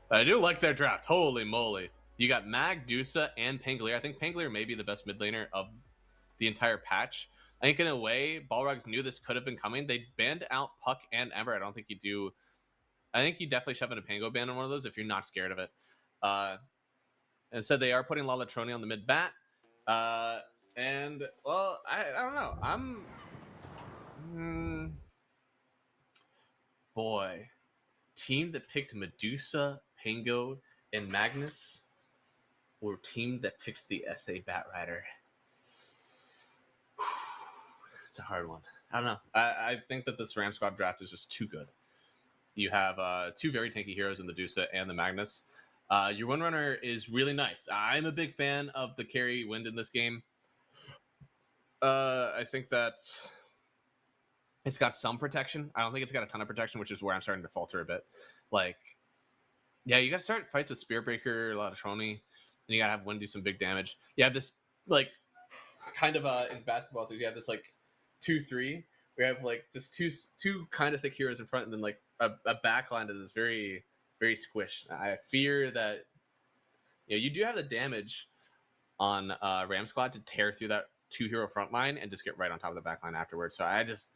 But I do like their draft. Holy moly. You got Mag, Dusa, and Pangolier. I think Pangolier may be the best mid laner of the entire patch. I think in a way, Balrogs knew this could have been coming. They banned out Puck and Ember. I don't think you do. I think you definitely shove in a Pango ban on one of those if you're not scared of it. And so they are putting Lalatroni on the mid bat. And, well, I don't know. Boy. Team that picked Medusa, Pango, and Magnus, or team that picked the SA Bat Rider? It's a hard one. I don't know. I think that this Ram Squad draft is just too good. You have 2 very tanky heroes in the Dusa and the Magnus. Your Wind Runner is really nice. I'm a big fan of the carry Wind in this game. I think that it's got some protection. I don't think it's got a ton of protection, which is where I'm starting to falter a bit. Like, yeah, you got to start fights with Spearbreaker, Lalatroni, and you got to have Wind do some big damage. You have this, like, kind of in basketball, too, you have this, like, 2-3. We have, like, just two kind of thick heroes in front, and then, like, a backline that is very, very squished. I fear that, you know, you do have the damage on Ram Squad to tear through that 2-hero front line and just get right on top of the backline afterwards. So I just,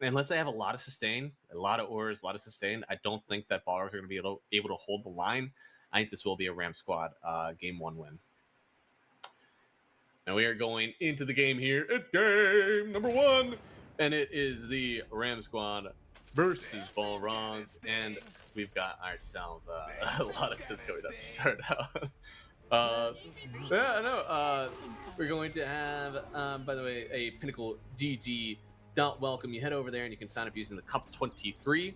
unless they have a lot of sustain, a lot of auras, a lot of sustain, I don't think that Balrogs are going to be able to hold the line. I think this will be a Ram Squad game 1 win. Now we are going into the game here. It's game number 1, and it is the Ram Squad versus Balrogs, and we've got ourselves a lot of this going to start out. Yeah, I know. We're going to have, by the way, a Pinnacle GG welcome. You head over there and you can sign up using the Cup 23.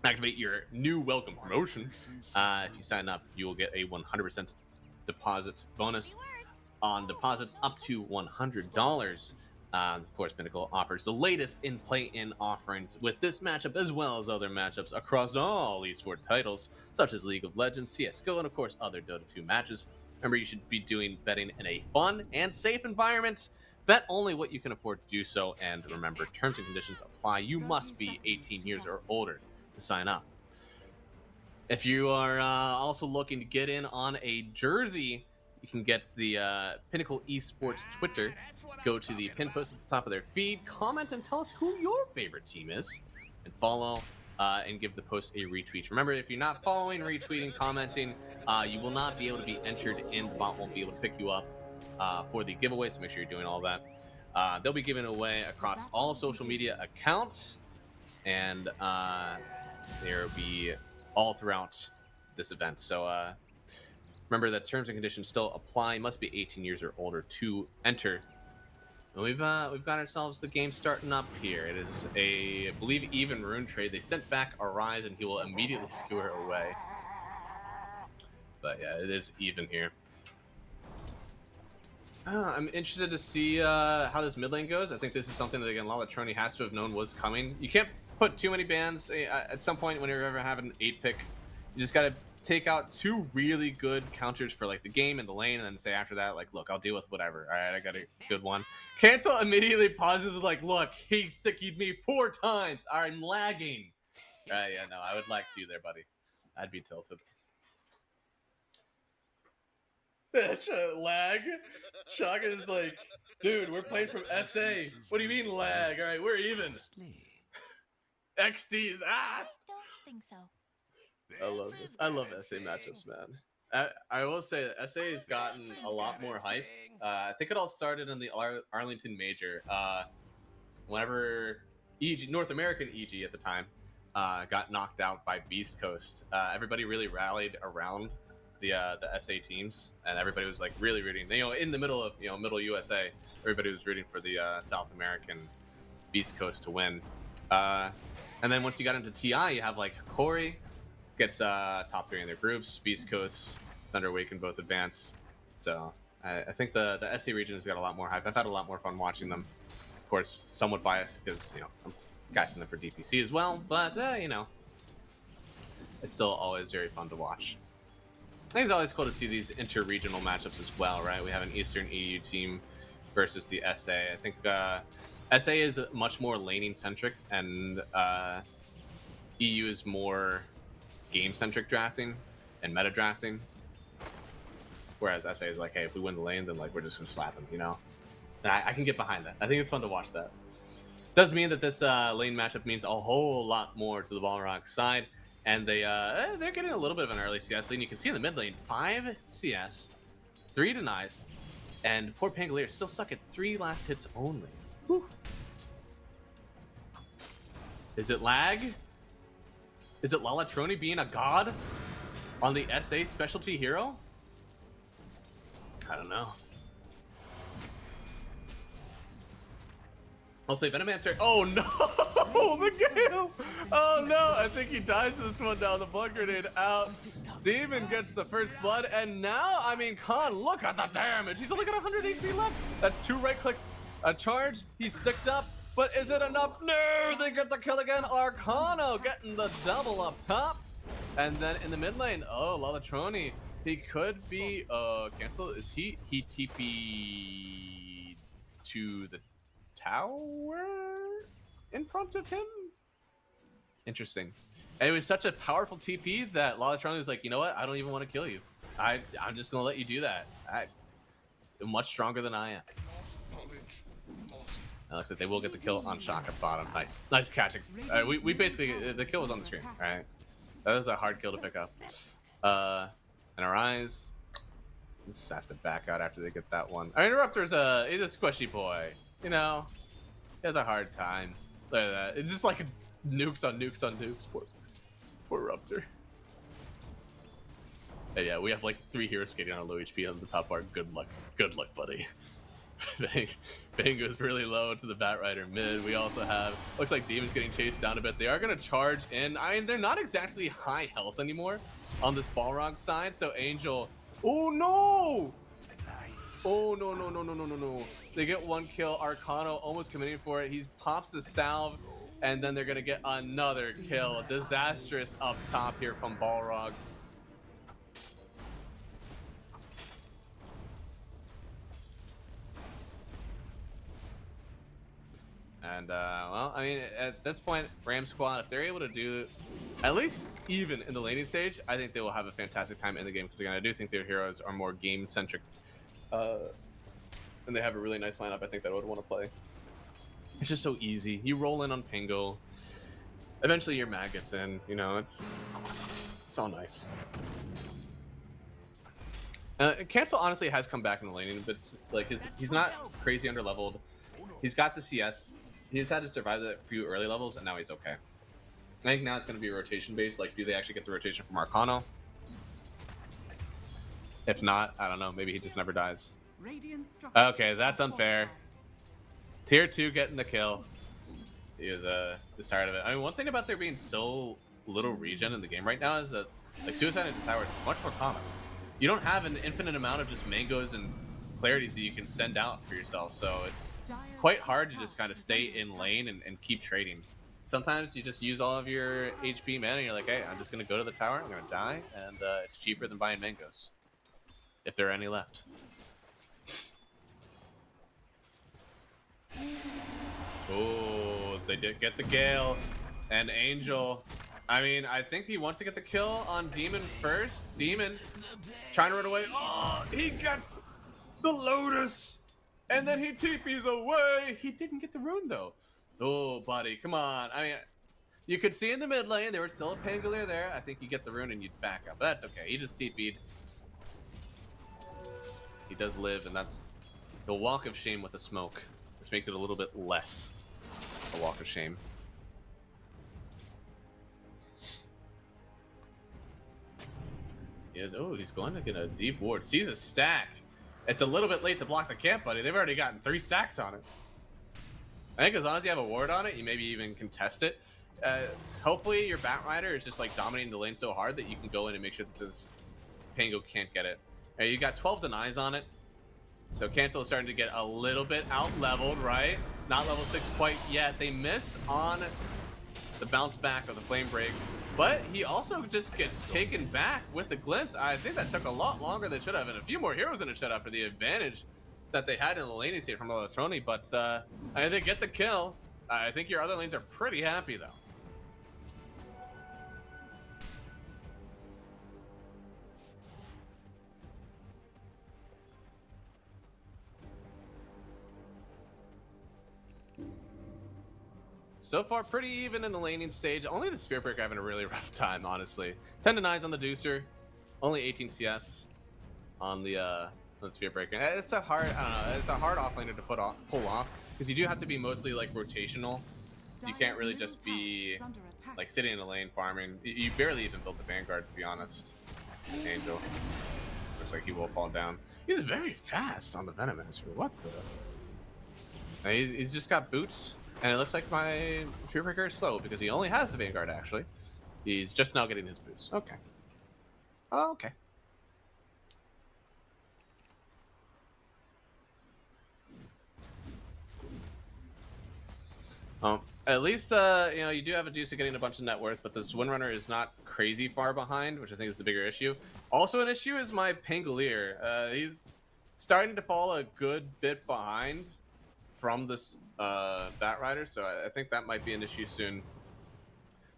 Activate your new welcome promotion. If you sign up, you will get a 100% deposit bonus on deposits up to $100. Of course, Pinnacle offers the latest in play-in offerings with this matchup as well as other matchups across all esports titles, such as League of Legends, CSGO, and of course other Dota 2 matches. Remember, you should be doing betting in a fun and safe environment. Bet only what you can afford to do so, and remember, terms and conditions apply. You must be 18 years or older to sign up. If you are also looking to get in on a jersey, you can get the Pinnacle Esports Twitter. Go to the pin post at the top of their feed, comment, and tell us who your favorite team is, and follow and give the post a retweet. Remember, if you're not following, retweeting, commenting, you will not be able to be entered in. The bot won't be able to pick you up for the giveaway, so make sure you're doing all that. They'll be given away across all social media accounts, and they'll be all throughout this event. So remember that terms and conditions still apply. You must be 18 years or older to enter. And we've got ourselves the game starting up here. It is a, I believe, even rune trade. They sent back Arise, and he will immediately skewer away. But yeah, it is even here. I'm interested to see how this mid lane goes. I think this is something that, again, Lalatroni has to have known was coming. You can't put too many bans. At some point, when you're ever having an 8-pick, you just got to take out 2 really good counters for, like, the game and the lane, and then say after that, like, look, I'll deal with whatever. All right, I got a good one. Cancel immediately pauses, like, look, he stickied me 4 times. I'm lagging. Yeah, no, I would like to there, buddy. I'd be tilted. That's a lag. Chaga is like, dude, we're playing from SA. What do you mean lag? All right, we're even. XDs, I don't think so. I love this. I love SA matchups, man. I will say that SA has gotten a lot more hype. I think it all started in the Arlington Major. Whenever North American EG at the time got knocked out by Beast Coast, everybody really rallied around the SA teams, and everybody was like really rooting. In the middle of middle USA, everybody was rooting for the South American Beast Coast to win. And then once you got into TI, you have like Corey gets top 3 in their groups. Beast Coast, Thunder Awaken both advance. So I think the SA region has got a lot more hype. I've had a lot more fun watching them. Of course, somewhat biased because I'm casting them for DPC as well, but it's still always very fun to watch. I think it's always cool to see these inter-regional matchups as well, right? We have an Eastern EU team versus the SA. I think SA is much more laning centric, and EU is more game centric drafting and meta drafting. Whereas SA is like, hey, if we win the lane, then like we're just gonna slap him, you know. And I can get behind that. I think it's fun to watch that. Does mean that this lane matchup means a whole lot more to the Balrog side, and they're getting a little bit of an early CS lead. You can see in the mid lane, 5 CS, 3 denies, and poor Pangolier still stuck at 3 last hits only. Whew. Is it lag? Is it Lalatroni being a god on the SA specialty hero? I don't know. I'll say Venomancer. Oh no! The Gale! Oh no! I think he dies to this one now. The blood grenade out. Demon gets the first blood, and now, I mean, Khan, look at the damage. He's only got 100 HP left. That's 2 right clicks, a charge. He's sticked up, but is it enough? No! They get the kill again. Arcano getting the double up top. And then in the mid lane, oh, Lalatroni. He could be, cancel. Is he TP'd to the tower in front of him? Interesting. And it was such a powerful TP that Lalatroni was like, you know what? I don't even want to kill you. I'm just going to let you do that. You're much stronger than I am. It looks like they will get the kill on Shock at bottom. Nice. Nice catching. We basically, the kill was on the screen, all right? That was a hard kill to pick up. And our eyes just have to back out after they get that one. Our Interrupter's he's a squishy boy. You know, he has a hard time. Look at that. It's just like nukes on nukes on nukes. Poor Ruptor. And yeah, we have like 3 heroes skating on a low HP on the top bar. Good luck, buddy. Bang goes really low to the Batrider mid. We also have, looks like Demon's getting chased down a bit. They are going to charge in. I mean, they're not exactly high health anymore on this Balrog side. So Angel, oh no! Oh no. They get 1 kill. Arcano almost committing for it. He pops the salve, and then they're going to get another kill. Disastrous up top here from Balrogs. And, well, I mean, at this point, Ram Squad, if they're able to do at least even in the laning stage, I think they will have a fantastic time in the game. Because, again, I do think their heroes are more game-centric. And they have a really nice lineup, I think, that I would want to play. It's just so easy. You roll in on Pingo. Eventually, your mag gets in. You know, it's all nice. Cancel, honestly, has come back in the laning. But, like, he's not crazy underleveled. He's got the CS. He's had to survive that few early levels, and now he's okay. I think now it's going to be rotation based. Like, do they actually get the rotation from Arcano? If not, I don't know. Maybe he just never dies. Okay, that's unfair. Tier 2 getting the kill. He is tired of it. I mean, one thing about there being so little regen in the game right now is that, like, Suicide into Towers is much more common. You don't have an infinite amount of just mangoes and clarities that you can send out for yourself, so it's quite hard to just kind of stay in lane and keep trading. Sometimes you just use all of your HP mana and you're like, hey, I'm just going to go to the tower, I'm going to die, and it's cheaper than buying mangoes. If there are any left. Oh, they did get the Gale. And Angel, I mean, I think he wants to get the kill on Demon first. Demon trying to run away. Oh, he gets the Lotus. And then he TPs away. He didn't get the rune, though. Oh, buddy, come on. I mean, you could see in the mid lane, there was still a Pangolier there. I think you get the rune and you'd back up. But that's okay. He just TP'd. He does live, and that's the walk of shame with a smoke, which makes it a little bit less a walk of shame. Oh, he's going to get a deep ward. Sees a stack. It's a little bit late to block the camp, buddy. They've already gotten 3 stacks on it. I think as long as you have a ward on it, you maybe even contest it. Hopefully your Batrider is just like dominating the lane so hard that you can go in and make sure that this Pango can't get it. You got 12 denies on it. So Cancel is starting to get a little bit out-leveled, right? Not level 6 quite yet. They miss on the bounce back of the Flame Break. But he also just gets taken back with the Glimpse. I think that took a lot longer than it should have. And a few more heroes than it should have for the advantage that they had in the laning state from Electroni, but I they get the kill. I think your other lanes are pretty happy though. So far, pretty even in the laning stage. Only the Spearbreaker having a really rough time, honestly. 10 to 9s on the Deucer, only 18 CS on the Spearbreaker. It's a hard, I don't know, it's a hard offlaner to pull off because you do have to be mostly like rotational. You can't really just be like sitting in a lane farming. You barely even built the Vanguard, to be honest. Angel looks like he will fall down. He's very fast on the Venomancer. What the? He's just got boots. And it looks like my Spearbreaker is slow because he only has the Vanguard, actually. He's just now getting his boots. Okay. Oh, okay. At least, you know, you do have a Deuce getting a bunch of net worth, but this Windrunner is not crazy far behind, which I think is the bigger issue. Also an issue is my Pangolier. He's starting to fall a good bit behind from this Bat Rider, so I think that might be an issue soon.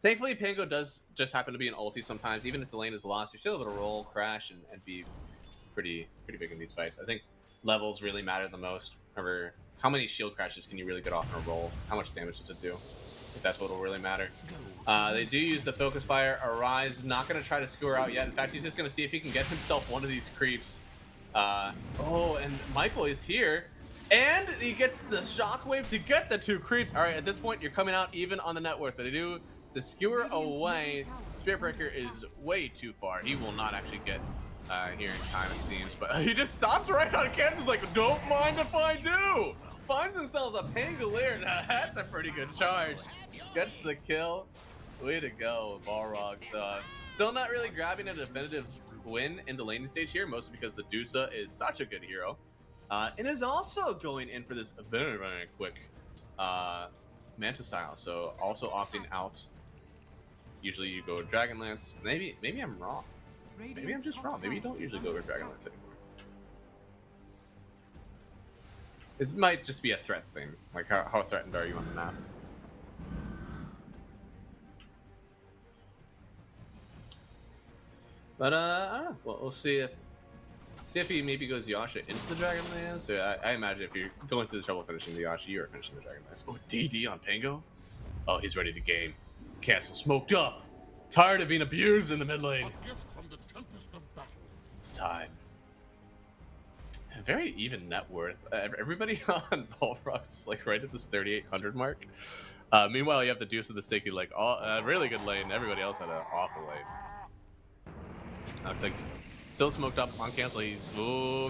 Thankfully, Pango does just happen to be an ulti sometimes. Even if the lane is lost, you're still able to roll, crash, and be pretty big in these fights. I think levels really matter the most. Remember, how many shield crashes can you really get off in a roll? How much damage does it do? I think that's what will really matter. They do use the Focus Fire. Arise not going to try to skewer out yet. In fact, he's just going to see if he can get himself one of these creeps. Oh, and Michael is here. And he gets the shockwave to get the 2 creeps. All right, at this point, you're coming out even on the net worth. But they do the skewer away. Spearbreaker is way too far. He will not actually get here in time, it seems. But he just stops right on cancels like, don't mind if I do. Finds themselves a Pangolier. Now, that's a pretty good charge. Gets the kill. Way to go, Balrogs. Still not really grabbing a definitive win in the laning stage here, mostly because the Dusa is such a good hero. And is also going in for this very, very quick Manta style, so also opting out. Usually you go Dragonlance. Maybe I'm wrong. Maybe I'm just wrong. Maybe you don't usually go with Dragonlance anymore. It might just be a threat thing. Like how threatened are you on the map? But I don't know. Well, we'll see if he maybe goes Yasha into the Dragonlance. So I imagine if you're going through the trouble of finishing the Yasha, you are finishing the Dragonlance. Oh, DD on Pango? Oh, he's ready to game. Castle smoked up. Tired of being abused in the mid lane. It's time. Very even net worth. Everybody on Balrogs is like right at this 3,800 mark. Meanwhile, you have the Deuce of the Sticky, like really good lane. Everybody else had an awful lane. Looks like still smoked up on cancel. He's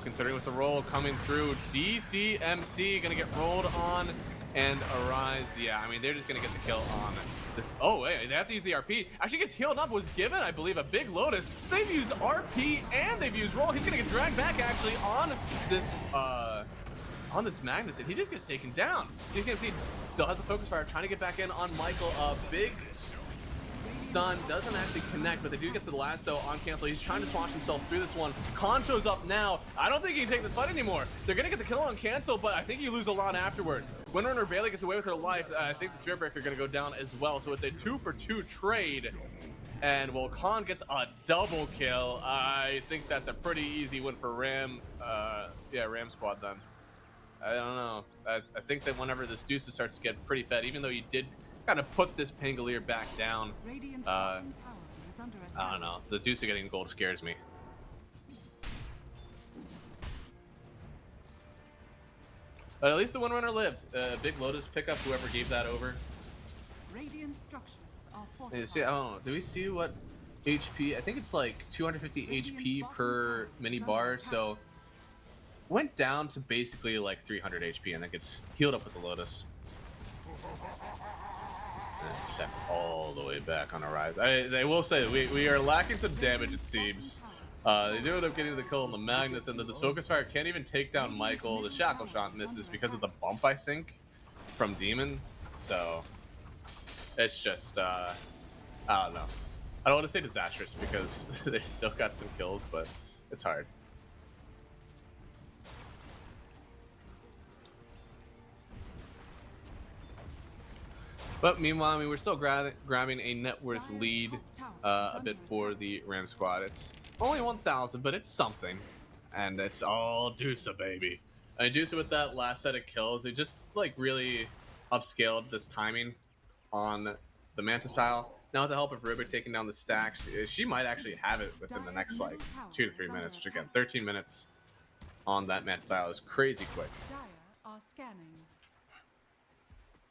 considering with the roll coming through. DCMC gonna get rolled on and Arise. Yeah, I mean they're just gonna get the kill on this. Oh wait, they have to use the RP. Actually gets healed up. Was given, I believe, a big Lotus. They've used RP and they've used roll. He's gonna get dragged back actually on this Magnus, and he just gets taken down. DCMC still has the focus fire, trying to get back in on Michael. A big stun doesn't actually connect, but they do get the lasso on cancel. He's trying to swash himself through this one. Khan shows up now. I don't think he can take this fight anymore. They're gonna get the kill on cancel, but I think you lose a lot afterwards. Windrunner barely gets away with her life. I think the Spearbreaker are gonna go down as well, so it's a 2-for-2 trade. And well, Khan gets a double kill. I think that's a pretty easy win for Ram. Yeah, Ram squad then. I don't know. I think that whenever this Deuce starts to get pretty fed, even though you did kind of put this Pangolier back down, I don't know. The Deuce getting gold scares me. But at least the Windrunner lived. Big Lotus pickup, whoever gave that over. Radiant structures are Yeah, see, I don't know. Do we see what HP? I think it's like 250 HP per mini bar, so went down to basically like 300 HP and then gets healed up with the Lotus. And it's set all the way back on a rise. They will say we are lacking some damage, it seems. They do end up getting the kill on the Magnus, and then the Focus Fire can't even take down Michael. The Shackle Shot misses because of the bump, I think, from Demon. So it's just, I don't know. I don't want to say disastrous because they still got some kills, but it's hard. But meanwhile, I mean, we're still grabbing a net worth lead a bit for the Ram squad. It's only 1,000, but it's something. And it's all Dusa, baby. I mean, Dusa with that last set of kills, it just like really upscaled this timing on the Manta style. Now with the help of Rubik taking down the stack, she might actually have it within the next like 2 to 3 minutes, which again, 13 minutes on that Manta style is crazy quick. Dire are scanning.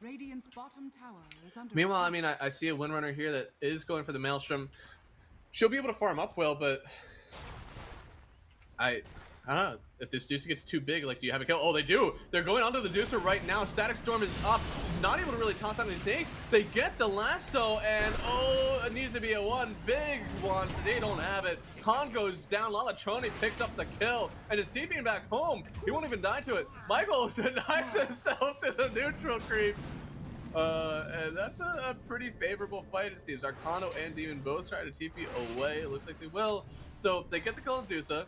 Radiant's bottom tower is under Meanwhile, I attack. mean, I see a Windrunner here that is going for the Maelstrom. She'll be able to farm up well, but I don't know. If this Deucer gets too big, like, do you have a kill? Oh, they do. They're going onto the Deucer right now. Static Storm is up. He's not able to really toss out any snakes. They get the lasso, and oh, it needs to be a one. Big one. They don't have it. Khan goes down. Lalatroni picks up the kill and is TPing back home. He won't even die to it. Michael denies himself to the neutral creep. And that's a pretty favorable fight, it seems. Arcano and Demon both try to TP away. It looks like they will. So they get the kill on Dusa.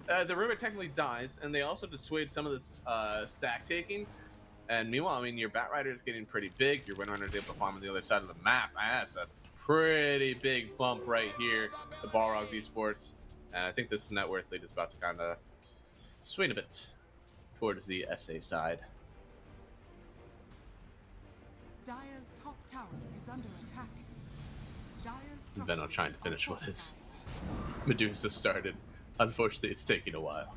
The Rubik technically dies, and they also dissuade some of this stack taking. And meanwhile, I mean, your Batrider is getting pretty big. Your Windrunner is able to farm on the other side of the map. That's a pretty big bump right here, the Balrog Esports. And I think this net worth lead is about to kind of swing a bit towards the SA side. Dire's top tower is under attack. Dire's Venno trying to finish what his Medusa started. Unfortunately, it's taking a while.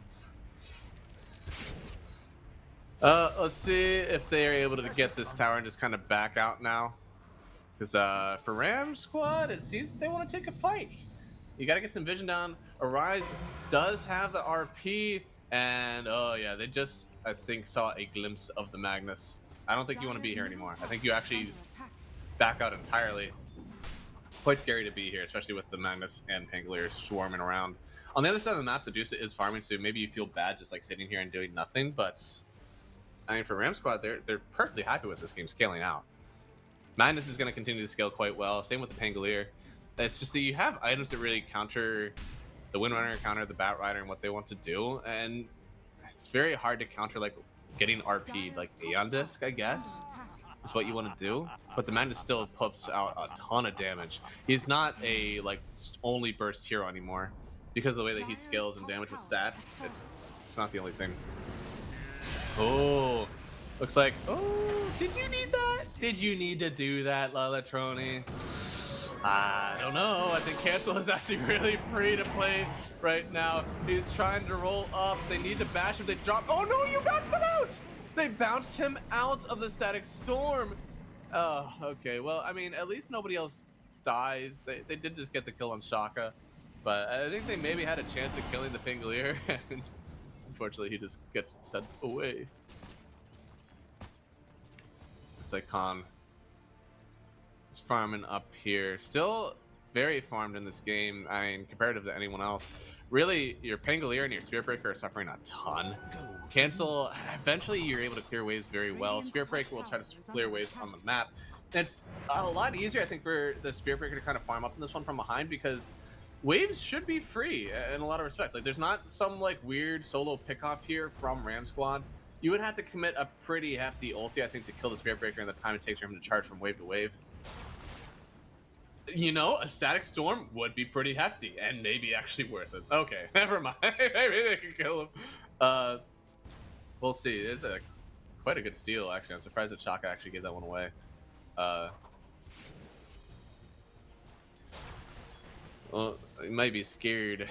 Let's see if they are able to get this tower and just kind of back out now. Because for Ram squad, it seems they want to take a fight. You got to get some vision down. Arise does have the RP. And oh yeah, they just, I think, saw a glimpse of the Magnus. I don't think you want to be here anymore. I think you actually back out entirely. Quite scary to be here, especially with the Magnus and Pangolier swarming around. On the other side of the map, the Dusa is farming, so maybe you feel bad just like sitting here and doing nothing. But I mean, for Ram Squad, they're perfectly happy with this game scaling out. Magnus is going to continue to scale quite well. Same with the Pangolier. It's just that you have items that really counter the Windrunner, counter the Batrider, and what they want to do, and it's very hard to counter like getting RP'd, like Aeon Disc, I guess, is what you want to do. But the Magnus still puts out a ton of damage. He's not a like only burst hero anymore. Because of the way that he scales and damages stats, it's not the only thing. Oh, looks like, oh, did you need that? Did you need to do that, Lalatroni? I don't know. I think Cancel is actually really free to play right now. He's trying to roll up. They need to bash him. They drop. Oh no, you bounced him out! They bounced him out of the Static Storm. Oh, okay. Well, I mean, at least nobody else dies. They did just get the kill on Shaka. But I think they maybe had a chance at killing the Pangolier, and unfortunately he just gets sent away. Looks like Khan is farming up here. Still very farmed in this game, I mean, comparative to anyone else. Really, your Pangolier and your Spiritbreaker are suffering a ton. Cancel, eventually you're able to clear waves very well. Spiritbreaker will try to clear waves on the map. And it's a lot easier, I think, for the Spiritbreaker to kind of farm up in this one from behind, because waves should be free in a lot of respects. Like, there's not some like weird solo pickoff here from Ram Squad. You would have to commit a pretty hefty ulti, I think, to kill the Spiritbreaker and the time it takes for him to charge from wave to wave. You know, a Static Storm would be pretty hefty and maybe actually worth it. Okay, never mind. Maybe they can kill him. We'll see. It's quite a good steal, actually. I'm surprised that Shaka actually gave that one away. Well, you might be scared to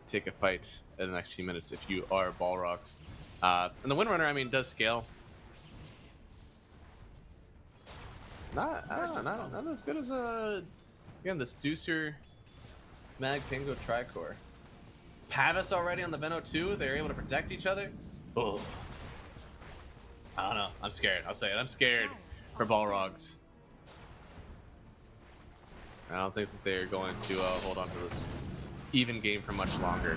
take a fight in the next few minutes if you are Balrogs. And the Windrunner, I mean, does scale. Not as good as again, this Deucer Mag Pingo Tricore. Pavis already on the Venno too. They're able to protect each other. Oh, I don't know. I'm scared. I'll say it. I'm scared for Balrogs. I don't think that they're going to hold on to this even game for much longer.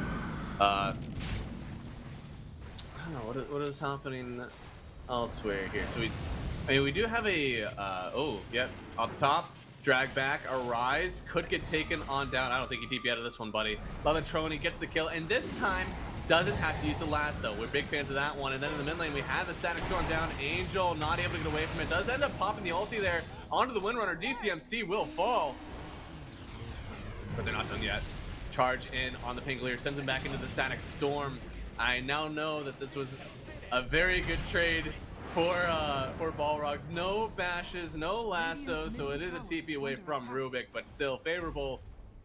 I don't know what is happening elsewhere here. So we do have a oh yep, up top, drag back, Arise could get taken on down. I don't think you TP out of this one, buddy. Lalatroni gets the kill, and this time doesn't have to use the lasso. We're big fans of that one. And then in the mid lane, we have the Static Storm down. Angel not able to get away from it. Does end up popping the ulti there onto the Windrunner. DCMC will fall. But they're not done yet. Charge in on the Pangolier, sends him back into the Static Storm. I now know that this was a very good trade for Balrogs. No bashes, no lassos, so it is a TP away from Rubik, but still favorable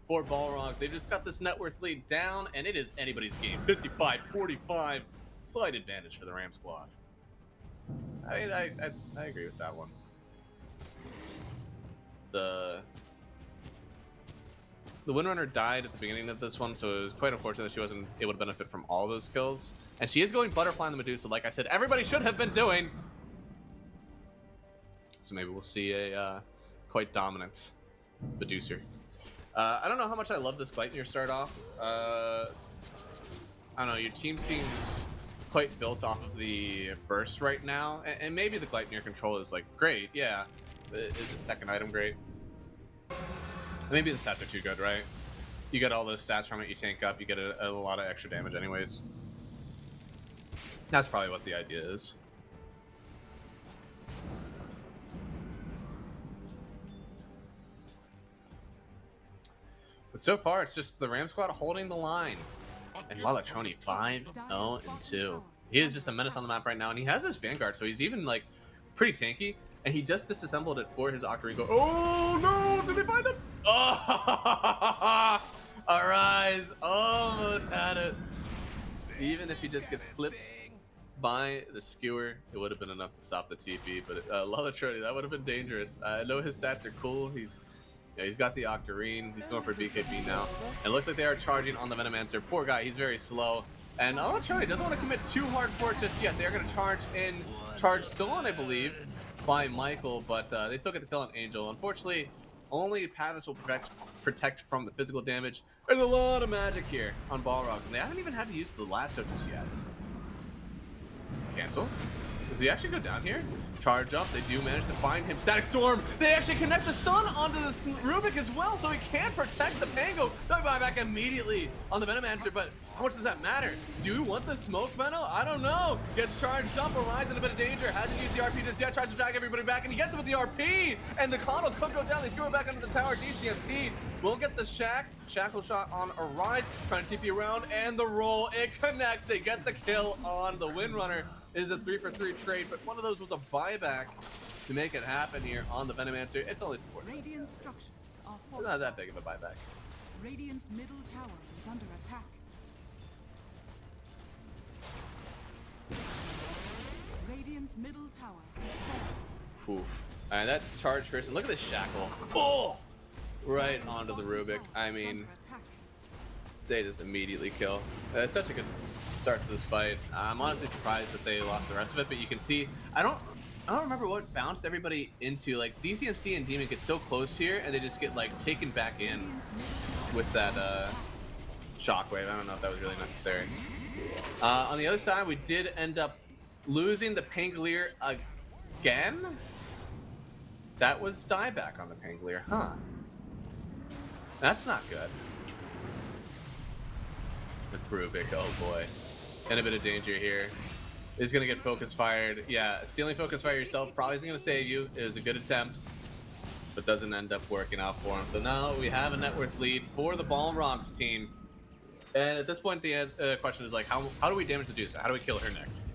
for Balrogs. They just got this net worth lead down, and it is anybody's game. 55-45, slight advantage for the Ram squad. I mean, I agree with that one. The Windrunner died at the beginning of this one, so it was quite unfortunate that she wasn't able to benefit from all those kills. And she is going Butterfly on the Medusa, like I said, everybody should have been doing. So maybe we'll see a quite dominant Medusa. I don't know how much I love this Gleipnir start off. I don't know, your team seems quite built off of the burst right now. And maybe the Gleipnir control is like, great, yeah. Is it second item great? Maybe the stats are too good, right? You get all those stats from it, you tank up, you get a lot of extra damage anyways. That's probably what the idea is. But so far, it's just the Ram squad holding the line. And Malatroni 5-0-2. He is just a menace on the map right now, and he has this Vanguard, so he's even like pretty tanky. And he just disassembled it for his Octarigo. Oh no! Did they find him? Oh! Arise almost had it. Even if he just gets clipped by the skewer, it would have been enough to stop the TP. But Lalatroni, that would have been dangerous. I know his stats are cool. He's got the Octarine. He's going for BKB now. And it looks like they are charging on the Venomancer. Poor guy, he's very slow. And Lalatroni doesn't want to commit too hard for it just yet. They're going to charge still on, I believe, by Michael, but they still get the kill on Angel. Unfortunately, only Pavis will protect from the physical damage. There's a lot of magic here on Balrogs, and they haven't even had to use the lasso just yet. Cancel. Does he actually go down here? Charge up. They do manage to find him. Static Storm. They actually connect the stun onto the Rubik as well, so he can't protect the Pango. They'll buy back immediately on the Venomancer, but how much does that matter? Do you want the smoke Veno? I don't know. Gets charged up. Arise in a bit of danger. Hasn't used the RP just yet. Tries to drag everybody back, and he gets it with the RP. And the Coddle could go down. They screw it back under the tower. DCMC will get the shackle shot on Arise. Trying to TP around, and the roll. It connects. They get the kill on the Windrunner. It is a 3-for-3 trade, but one of those was a buyback to make it happen here on the Venomancer. It's only support. Radiant structures are It's not that big of a buyback. Radiant's middle tower is under attack. Radiant's middle tower has fallen. Oof. Alright, that charge first. And look at this shackle. Oh! Right onto the Rubik. I mean, they just immediately kill. It's such a good start to this fight. I'm honestly surprised that they lost the rest of it, but you can see, I don't remember what bounced everybody into. Like, DCMC and Demon get so close here, and they just get, like, taken back in with that shockwave. I don't know if that was really necessary. On the other side, we did end up losing the Pangolier again. That was dieback on the Pangolier, huh? That's not good. The Rubik, oh boy. In a bit of danger here. Is going to get focus fired. Yeah, stealing focus fire yourself probably isn't going to save you. It was a good attempt, but doesn't end up working out for him. So now we have a net worth lead for the Balrogs team. And at this point, the question is like, how do we damage the Medusa? How do we kill her next?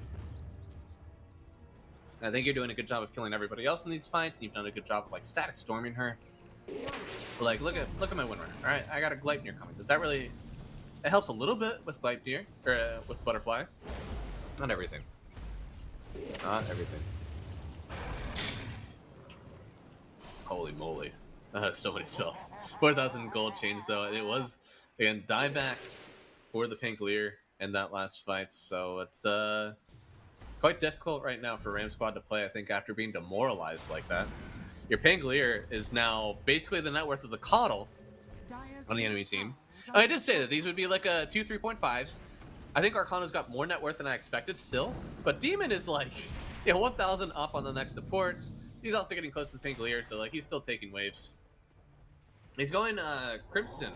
And I think you're doing a good job of killing everybody else in these fights, and you've done a good job of like static storming her. But like, look at my Windrunner. All right, I got a Gleipnir coming. Does that really? It helps a little bit with Gleipnir or with Butterfly. Not everything. Not everything. Holy moly. So many spells. 4,000 gold chains though. It was, again, dieback for the Pangolier in that last fight. So it's quite difficult right now for Ram Squad to play, I think, after being demoralized like that. Your Pangolier is now basically the net worth of the Coddle on the enemy team. I did say that these would be like a 2 3.5s. I think Arcana's got more net worth than I expected still, but Demon is like, yeah, 1,000 up on the next support. He's also getting close to the Pangolier, so like he's still taking waves. He's going Crimson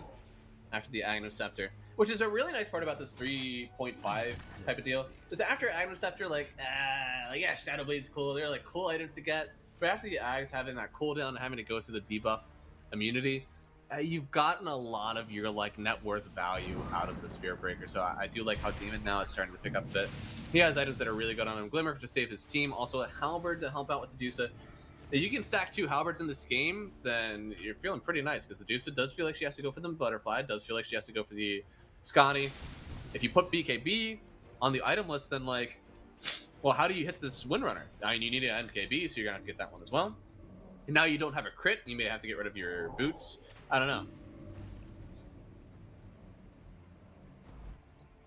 after the Agno Scepter, which is a really nice part about this 3.5 type of deal. Is after Agno Scepter, yeah, Shadow Blade's cool. They're like cool items to get, but after the Ags having that cooldown and having to go through the debuff immunity, you've gotten a lot of your like net worth value out of the Spirit Breaker. So I do like how Demon now is starting to pick up a bit. He has items that are really good on him. Glimmer to save his team. Also a Halberd to help out with the Dusa. If you can stack 2 Halberds in this game, then you're feeling pretty nice, because the Dusa does feel like she has to go for the Butterfly. It does feel like she has to go for the Scotty. If you put BKB on the item list, then like, well, how do you hit this Windrunner? I mean, you need an MKB, so you're gonna have to get that one as well. And now you don't have a crit. You may have to get rid of your boots. I don't know.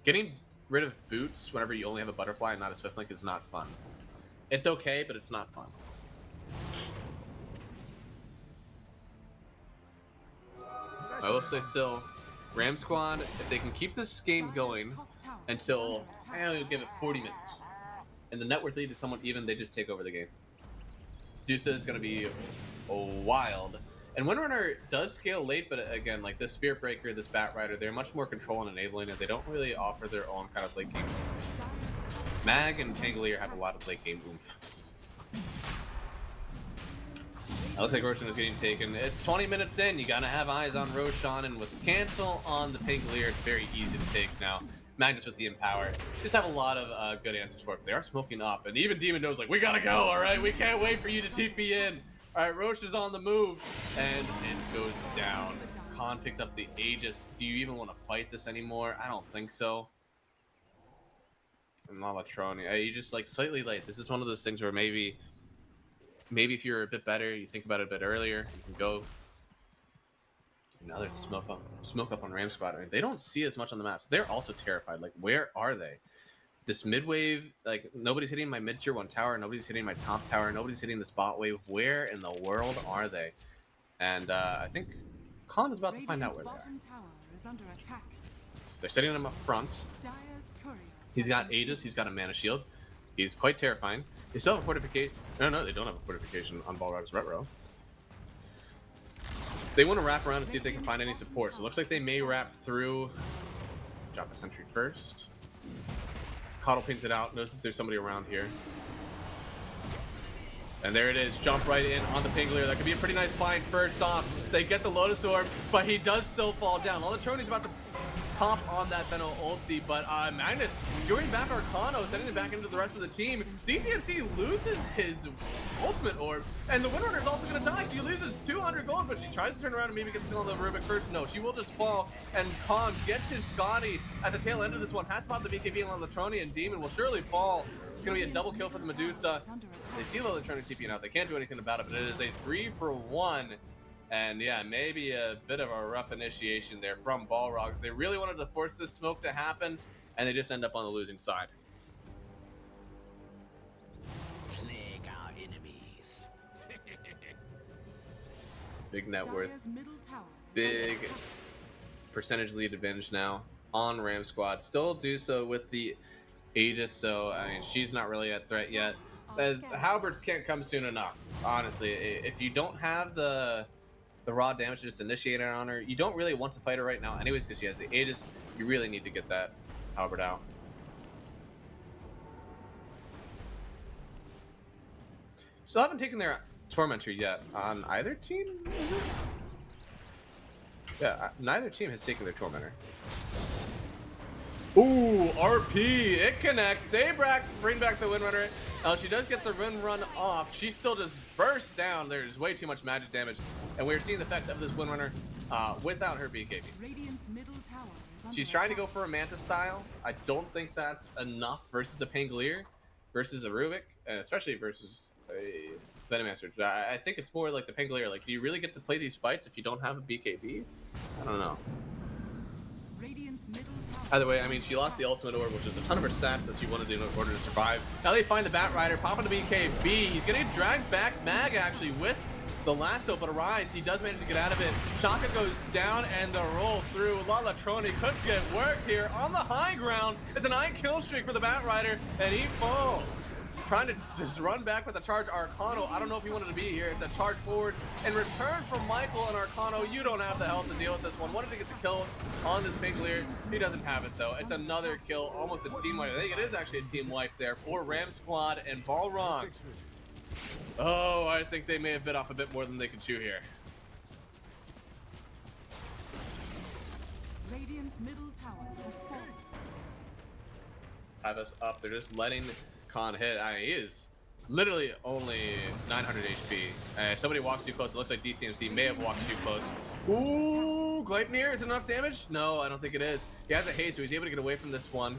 Getting rid of boots whenever you only have a Butterfly and not a Swiftlink is not fun. It's okay, but it's not fun. I will say still, Ram Squad, if they can keep this game going until, I'll give it 40 minutes, and the net worth lead is somewhat even, they just take over the game. Dusa is going to be wild. And Windrunner does scale late, but again, like this Spirit Breaker, this Bat Rider, they're much more control and enabling, and they don't really offer their own kind of late game oomph. Mag and Tangleer have a lot of late game oomph. It looks like Roshan is getting taken. It's 20 minutes in. You gotta have eyes on Roshan, and with cancel on the Tangleer, it's very easy to take now. Magnus with the Empower. Just have a lot of good answers for it. But they are smoking up, and even Demon knows like, we gotta go, all right? We can't wait for you to TP in. All right, Roche is on the move, and it goes down. Khan picks up the Aegis. Do you even want to fight this anymore? I don't think so. And Malatroni, you just like slightly late. This is one of those things where maybe if you're a bit better, you think about it a bit earlier, you can go. Now there's smoke up on Ram Squad. I mean, they don't see as much on the maps. They're also terrified. Like, where are they? This mid wave, like nobody's hitting my mid tier 1 tower, nobody's hitting my top tower, nobody's hitting the spot wave. Where in the world are they? And I think Khan is about to find out where they are. They're setting him up front. He's got Aegis, he's got a mana shield. He's quite terrifying. They still have a fortification. No, they don't have a fortification on Balrog's Retro. They want to wrap around and see if they can find any support. So it looks like they may wrap through. Drop a sentry first. Coddle pings it out, knows that there's somebody around here. And there it is, jump right in on the Pingler. That could be a pretty nice find first off. They get the Lotus Orb, but he does still fall down. Olatroni's about to pop on that Benno ulti, but Magnus skewing back Arcano, sending it back into the rest of the team. DCMC loses his ultimate orb, and the Windrunner is also going to die. She loses 200 gold, but she tries to turn around and maybe get the kill on the Rubik first. No, she will just fall, and Khan gets his Scotty at the tail end of this one. Has to pop the BKB on Latroni, and Demon will surely fall. It's going to be a double kill for the Medusa. They see Latroni TPing out. They can't do anything about it, but it is a 3-for-1. And yeah, maybe a bit of a rough initiation there from Balrogs. They really wanted to force this smoke to happen, and they just end up on the losing side. Plague our enemies. Big net worth. Big percentage lead advantage now on Ram Squad. Still do so with the Aegis, so I mean, she's not really a threat yet. The Halberds can't come soon enough, honestly. If you don't have the raw damage to just initiate it on her, you don't really want to fight her right now anyways, because she has the Aegis. You really need to get that Halberd out. Still haven't taken their Tormentor yet on either team, is it? Yeah, neither team has taken their Tormentor. Ooh, RP, it connects. They bring back the Windrunner. She does get the Windrun off. She still just bursts down. There's way too much magic damage, and we're seeing the effects of this Windrunner without her BKB. She's trying to go for a Manta style. I don't think that's enough versus a Pangolier, versus a Rubik, and especially versus a Venomaster. I think it's more like the Pangolier. Like, do you really get to play these fights if you don't have a BKB? I don't know. Either way, I mean, she lost the ultimate orb, which is a ton of her stats that she wanted to do in order to survive. Now they find the Bat Rider, popping the BKB. He's going to get dragged back. Mag actually with the lasso, but Arise, he does manage to get out of it. Shaka goes down, and the roll through. Lalatroni could get worked here on the high ground. It's a 9-kill streak for the Bat Rider, and he falls. trying to just run back with a charge. Arcano, I don't know if he wanted to be here. It's a charge forward. In return from Michael and Arcano, you don't have the health to deal with this one. Wanted to get the kill on this Pangolier. He doesn't have it, though. It's another kill, almost a team wipe. I think it is actually a team wipe there for Ram Squad and Balrogs. Oh, I think they may have bit off a bit more than they could chew here. Radiant's middle tower has fallen. Have us up. They're just letting Khan hit. I mean, he is literally only 900 HP. If somebody walks too close, it looks like DCMC may have walked too close. Ooh, Gleipnir, is it enough damage? No, I don't think it is. He has a haste, so he's able to get away from this one.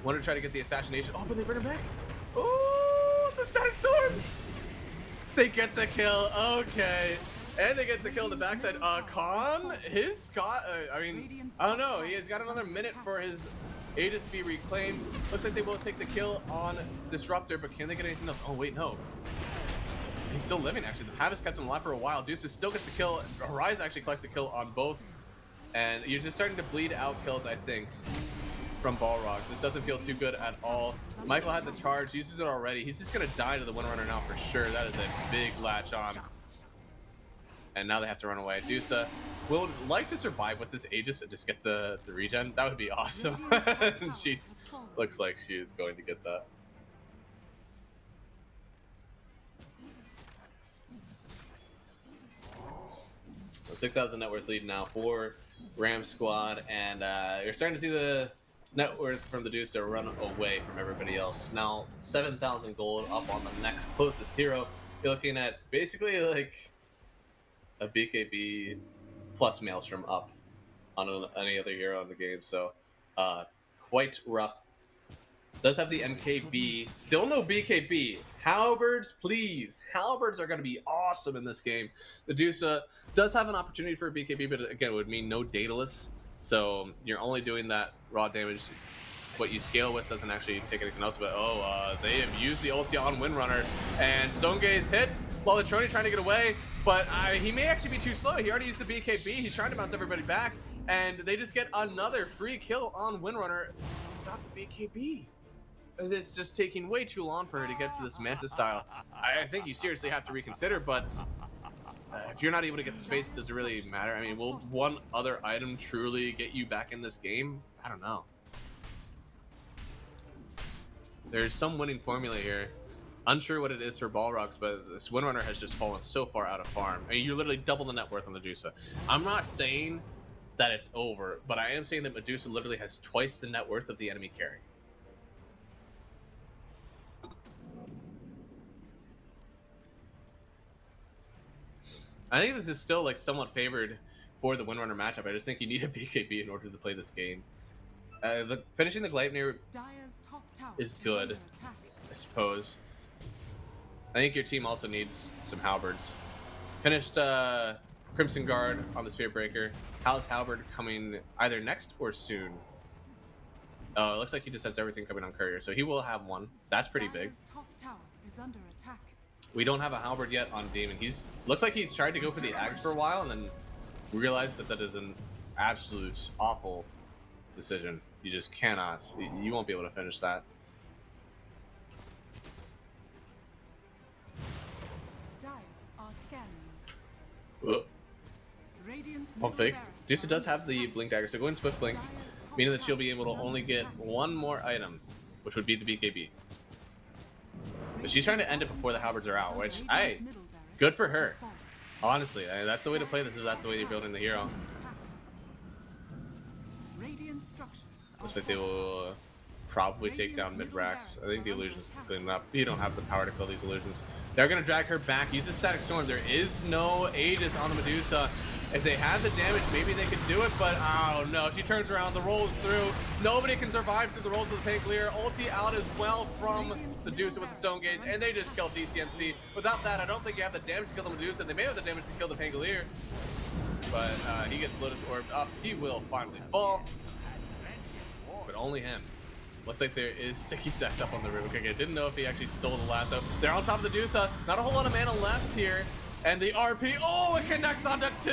Wanted to try to get the assassination. Oh, but they bring him back. Ooh, the static storm. They get the kill. Okay. And they get the kill on the backside. Khan, I mean, I don't know. He has got another minute for his Aegis to be reclaimed. Looks like they will take the kill on Disruptor, but can they get anything else? Oh, wait, no. He's still living, actually. The Pavis kept him alive for a while. Deuces still gets the kill. Horizon actually collects the kill on both. And you're just starting to bleed out kills, I think, from Balrogs. This doesn't feel too good at all. Michael had the charge, uses it already. He's just going to die to the Windrunner now for sure. That is a big latch on. And now they have to run away. Dusa will like to survive with this Aegis and just get the regen. That would be awesome. And she looks like she is going to get that. So 6,000 net worth lead now for Ram Squad, and you're starting to see the net worth from the Dusa run away from everybody else. Now 7,000 gold up on the next closest hero. You're looking at basically like a BKB plus Maelstrom up on any other hero in the game, so quite rough. Does have the MKB, still no BKB. Halberds, please. Halberds are going to be awesome in this game. The Dusa does have an opportunity for a BKB, but again, it would mean no dataless, so you're only doing that raw damage. What you scale with doesn't actually take anything else, but they have used the ulti on Windrunner, and Stonegaze hits while the Trony trying to get away, but he may actually be too slow. He already used the BKB. He's trying to bounce everybody back, and they just get another free kill on Windrunner without the BKB. It's just taking way too long for her to get to this Manta style. I think you seriously have to reconsider, but if you're not able to get the space, does it really matter? I mean, will one other item truly get you back in this game? I don't know. There's some winning formula here. Unsure what it is for Balrogs, but this Windrunner has just fallen so far out of farm. I mean, you're literally double the net worth on the Medusa. I'm not saying that it's over, but I am saying that Medusa literally has twice the net worth of the enemy carry. I think this is still like somewhat favored for the Windrunner matchup. I just think you need a BKB in order to play this game. Finishing the Gleipnir is good, I suppose. I think your team also needs some halberds. Finished Crimson Guard on the Spirit Breaker. How's Halberd coming either next or soon? Oh, it looks like he just has everything coming on Courier, so he will have one. That's pretty big. We don't have a halberd yet on Demon. Looks like he's tried to go for the Axe for a while and then realized that that is an absolute awful decision. You just cannot. You won't be able to finish that. Pump fake. Dusa does have the Blink Dagger, so go in Swift Blink, meaning that she'll be able to only get one more item, which would be the BKB. But she's trying to end it before the halberds are out, which, hey, good for her. Honestly, that's the way to play this, if that's the way you're building the hero. Looks like they will probably take down mid-racks. I think the illusions can clean them up. You don't have the power to kill these illusions. They're going to drag her back. Use the Static Storm. There is no Aegis on the Medusa. If they had the damage, maybe they could do it, but oh no. She turns around, the rolls through. Nobody can survive through the rolls of the Pangolier. Ulti out as well from the Medusa with the Stone Gaze, and they just kill DCMC. Without that, I don't think you have the damage to kill the Medusa. They may have the damage to kill the Pangolier, but he gets Lotus Orbed up. He will finally fall, but only him. Looks like there is Sticky Sex up on the River Kick. I didn't know if he actually stole the lasso. They're on top of the Medusa. Not a whole lot of mana left here. And the RP, oh, it connects onto 2.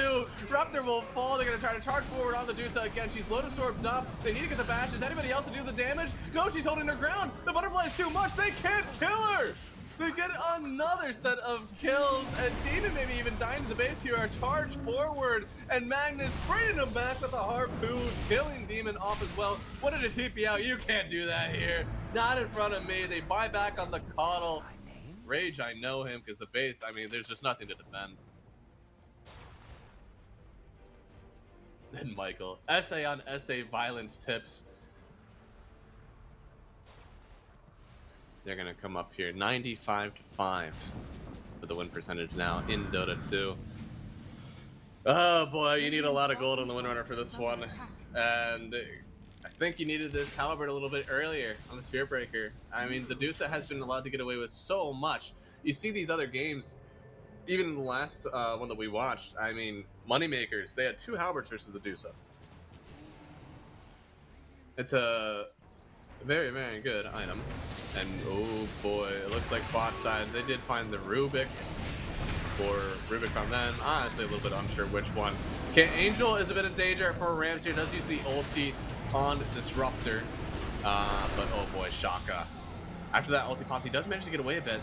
Raptor will fall. They're going to try to charge forward on the Dusa again. She's load absorbed up. They need to get the bash. Is anybody else to do the damage? No, she's holding her ground. The butterfly is too much. They can't kill her. They get another set of kills, and Demon maybe even dying to the base here. A charge forward, and Magnus bringing him back with a harpoon, killing Demon off as well. Wanted to TP out. You can't do that here. Not in front of me. They buy back on the Coddle. Rage, I know him because the base, I mean, there's just nothing to defend. Then Michael, SA on SA violence tips. They're gonna come up here 95-5 for the win percentage now in Dota 2. Oh boy, you need a lot of gold on the win runner for this one. And I think you needed this halberd a little bit earlier on the Spear Breaker. I mean, the Dusa has been allowed to get away with so much. You see these other games, even in the last one that we watched, I mean, Moneymakers, they had 2 halberds versus the Dusa. It's a very, very good item. And oh boy, it looks like bot side, they did find the Rubik for Rubik from them. Honestly, a little bit unsure which one. Okay, Angel is a bit of danger for Rams here. Does use the ulti on Disruptor. But oh boy, Shaka. After that ulti pops, he does manage to get away a bit.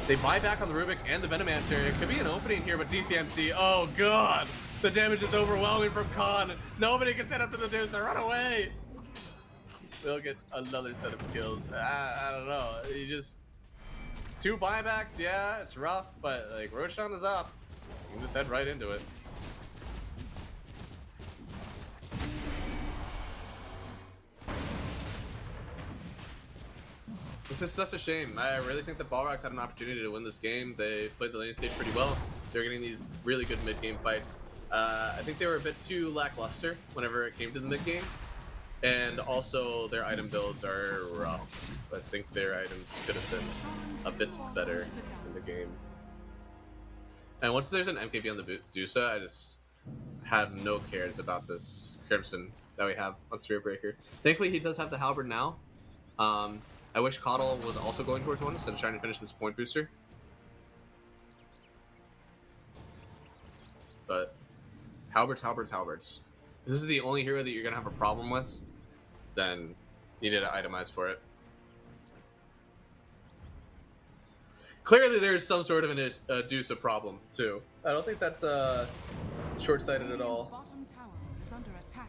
They buy back on the Rubik and the Venomancer. It could be an opening here, but DCMC, oh god! The damage is overwhelming from Khan. Nobody can set up to the Deucer. Run away! They'll get another set of kills. I don't know. You just 2 buybacks, yeah, it's rough, but like Roshan is up. You can just head right into it. This is such a shame. I really think that Balrogs had an opportunity to win this game. They played the lane stage pretty well. They're getting these really good mid-game fights. I think they were a bit too lackluster whenever it came to the mid-game. And also, their item builds are rough. I think their items could have been a bit better in the game. And once there's an MKB on the Dusa, I just have no cares about this Crimson that we have on Spear Breaker. Thankfully, he does have the Halberd now. I wish Coddle was also going towards one instead of trying to finish this point booster. But Halberds, Halberds, Halberds. If this is the only hero that you're going to have a problem with, then you need to itemize for it. Clearly there's some sort of a Dusa problem, too. I don't think that's short-sighted at all. Bottom tower is under attack.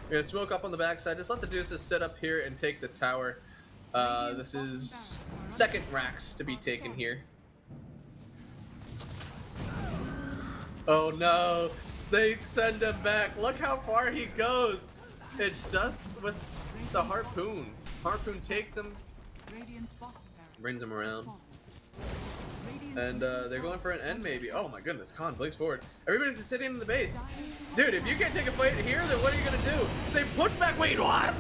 We're gonna smoke up on the backside. Just let the Dusa sit up here and take the tower. This is second racks to be taken here. Oh no, they send him back. Look how far he goes. It's just with the harpoon. Harpoon takes him, brings him around. And they're going for an end maybe. Oh my goodness, Khan blinks forward. Everybody's just sitting in the base. Dude, if you can't take a fight here, then what are you gonna do? They push back, wait, what?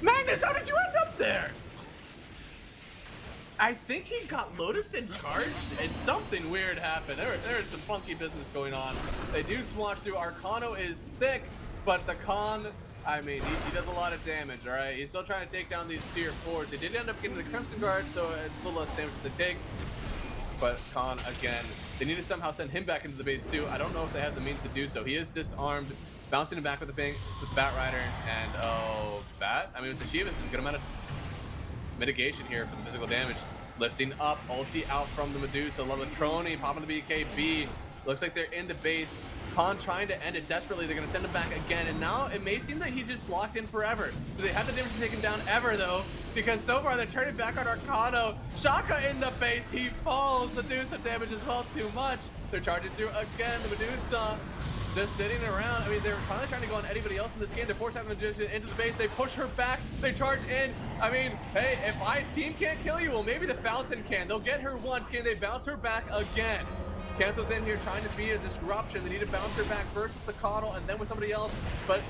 Magnus, how did you end up there? I think he got Lotused and charged, and something weird happened. There is some funky business going on. They do swatch through. Arcano is thick, but the Khan, I mean, he does a lot of damage, all right? He's still trying to take down these tier 4s. They did end up getting the Crimson Guard, so it's a little less damage that they take. But Khan, again, they need to somehow send him back into the base too. I don't know if they have the means to do so. He is disarmed, bouncing him back with the Bat Rider, and oh, Bat? I mean, with the Shivas, there's a good amount of mitigation here for the physical damage. Lifting up, ulti out from the Medusa, Lavatroni, popping the BKB. Looks like they're in the base. Khan trying to end it desperately. They're going to send him back again. And now it may seem that he's just locked in forever. Do they have the damage to take him down ever, though? Because so far they're turning back on Arcano. Shaka in the base. He falls. The Medusa damage as well too much. They're charging through again. The Medusa just sitting around. I mean, they're finally trying to go on anybody else in this game. They're forcing the Medusa into the base. They push her back. They charge in. I mean, hey, if my team can't kill you, well, maybe the Fountain can. They'll get her once. Can they bounce her back again? Cancel's in here trying to be a disruption. They need to bounce her back first with the Coddle and then with somebody else. But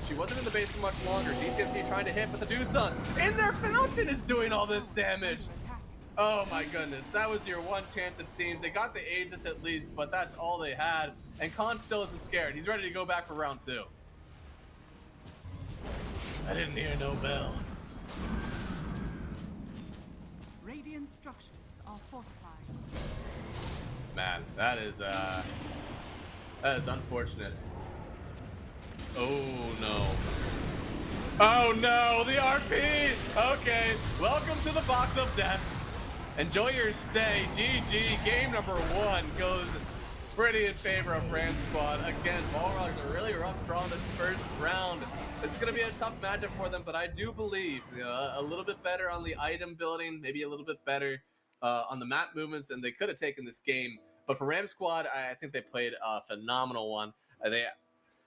she wasn't in the base for much longer. DCMC trying to hit, but the Dusa in their Fountain is doing all this damage. Oh my goodness, that was your one chance it seems. They got the Aegis at least, but that's all they had. And Khan still isn't scared. He's ready to go back for round 2. I didn't hear no bell. Radiant's structures are fortified. Man, that is unfortunate. Oh no. Oh no, the RP! Okay, welcome to the box of death. Enjoy your stay. GG. Game number 1 goes pretty in favor of Ram Squad. Again, Balrogs are really rough draw this first round. It's going to be a tough matchup for them, but I do believe a little bit better on the item building, maybe a little bit better on the map movements, and they could have taken this game. But for Ram Squad, I think they played a phenomenal one. They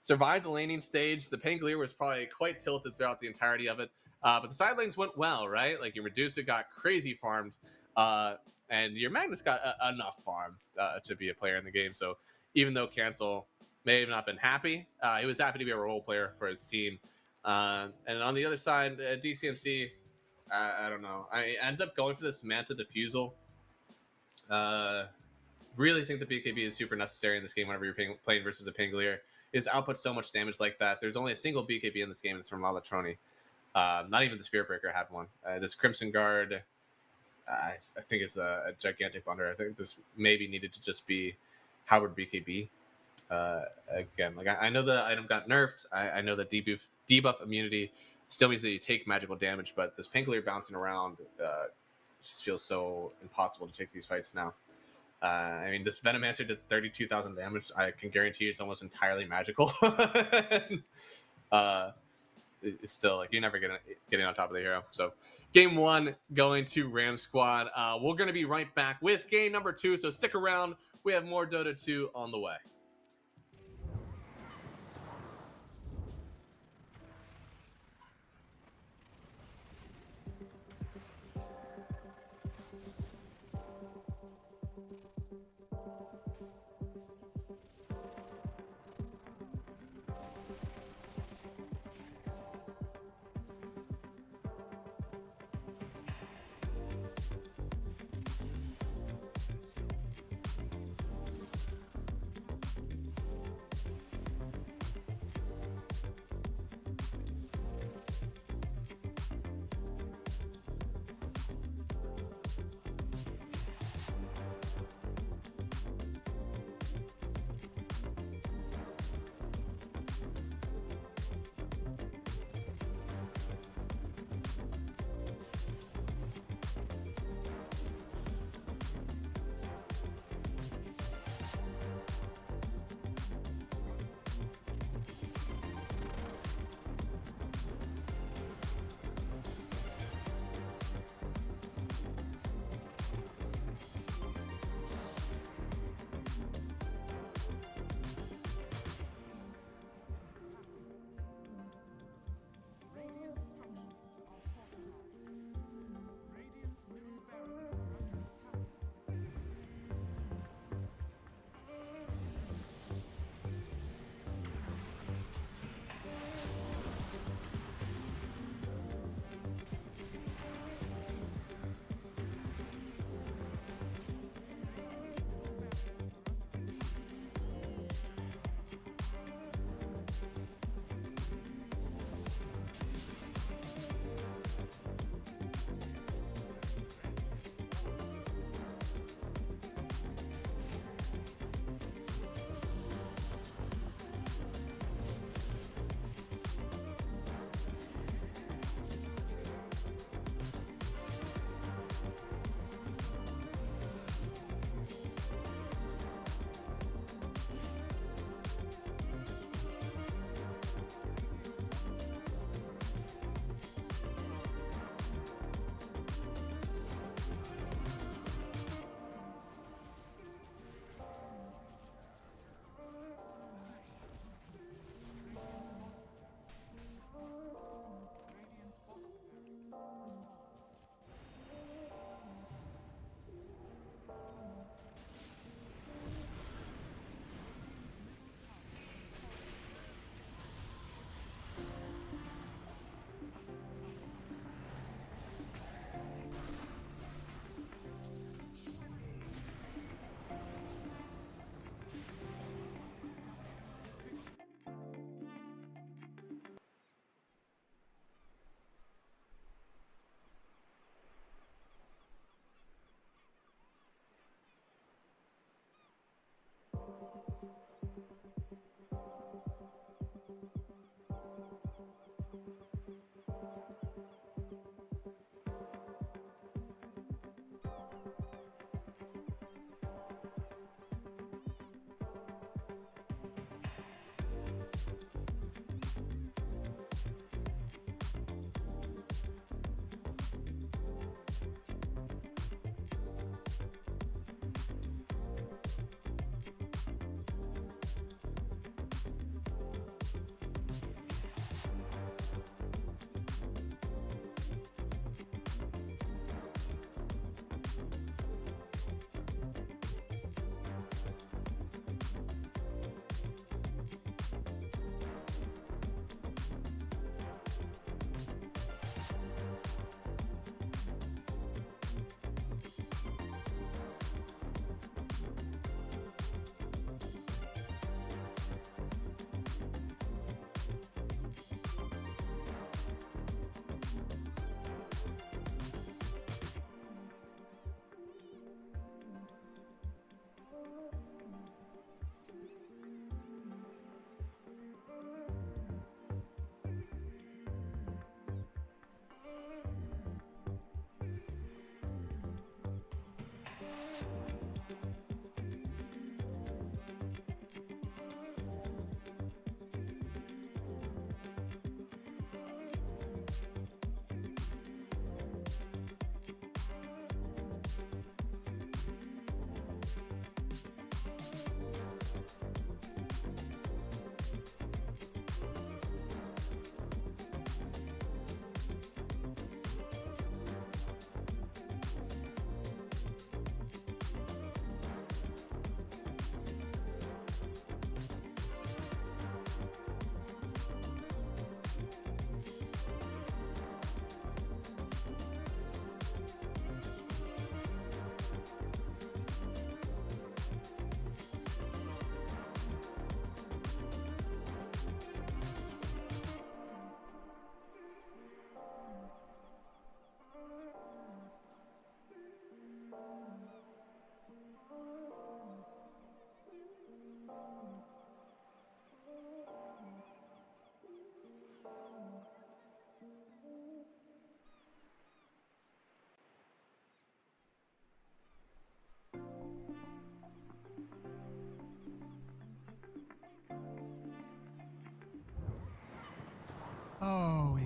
survived the laning stage. The Pangolier was probably quite tilted throughout the entirety of it. But the side lanes went well, right? Like your Medusa got crazy farmed. And your Magnus got enough farm to be a player in the game. So even though Cancel may have not been happy, he was happy to be a role player for his team. And on the other side, DCMC, I don't know. I ends up going for this Manta Diffusal. Really think the BKB is super necessary in this game whenever you're playing versus a Pangolier. His outputs so much damage like that. There's only a single BKB in this game. It's from Lalatroni. Not even the Spirit Breaker had one. This Crimson Guard, I think is a gigantic blunder. I think this maybe needed to just be Howard BKB. Again, like I know the item got nerfed. I know that debuff immunity still means that you take magical damage, but this Pangolier bouncing around just feels so impossible to take these fights now. I mean, this Venomancer did 32,000 damage. I can guarantee you it's almost entirely magical. It's still like you're never getting on top of the hero. So game 1 going to Ram Squad. We're going to be right back with game number 2. So stick around. We have more Dota 2 on the way.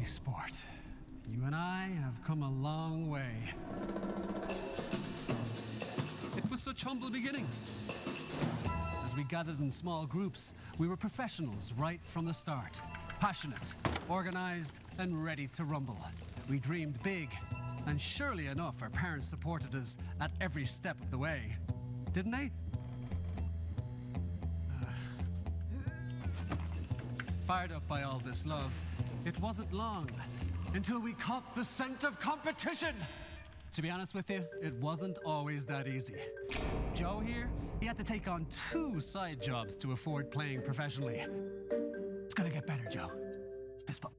esport. You and I have come a long way. It was such humble beginnings. As we gathered in small groups, we were professionals right from the start. Passionate, organized, and ready to rumble. We dreamed big, and surely enough, our parents supported us at every step of the way. Didn't they? Fired up by all this love, it wasn't long until we caught the scent of competition. To be honest with you, it wasn't always that easy. Joe here, he had to take on 2 side jobs to afford playing professionally. It's gonna get better, Joe. Fist bump.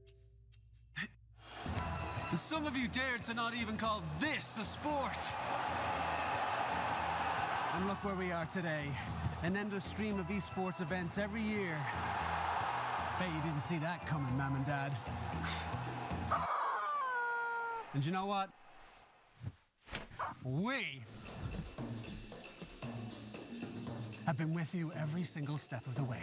Some of you dared to not even call this a sport. And look where we are today. An endless stream of esports events every year. Bet you didn't see that coming, Mom and Dad. And you know what? We have been with you every single step of the way.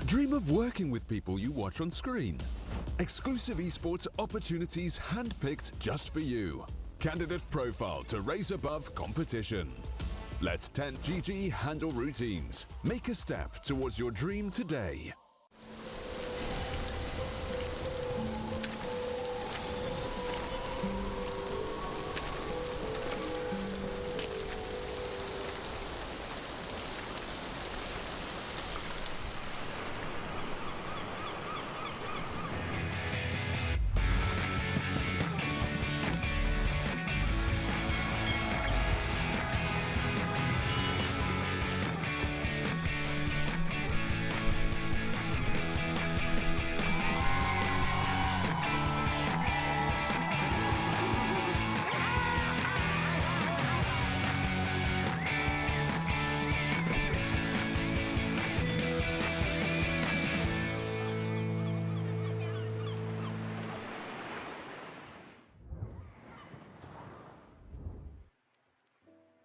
Dream of working with people you watch on screen. Exclusive esports opportunities handpicked just for you. Candidate profile to raise above competition. Let 10GG handle routines. Make a step towards your dream today.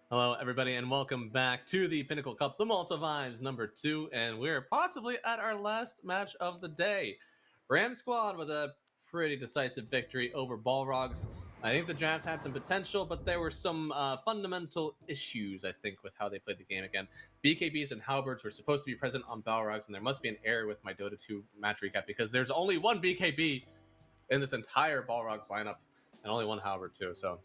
Hello, everybody, and welcome back to the Pinnacle Cup, the Malta Vibes number 2, and we're possibly at our last match of the day. Ram Squad with a pretty decisive victory over Balrogs. I think the draft had some potential, but there were some fundamental issues, I think, with how they played the game again. BKBs and Halberds were supposed to be present on Balrogs, and there must be an error with my Dota 2 match recap, because there's only one BKB in this entire Balrogs lineup, and only one Halberd, too, so...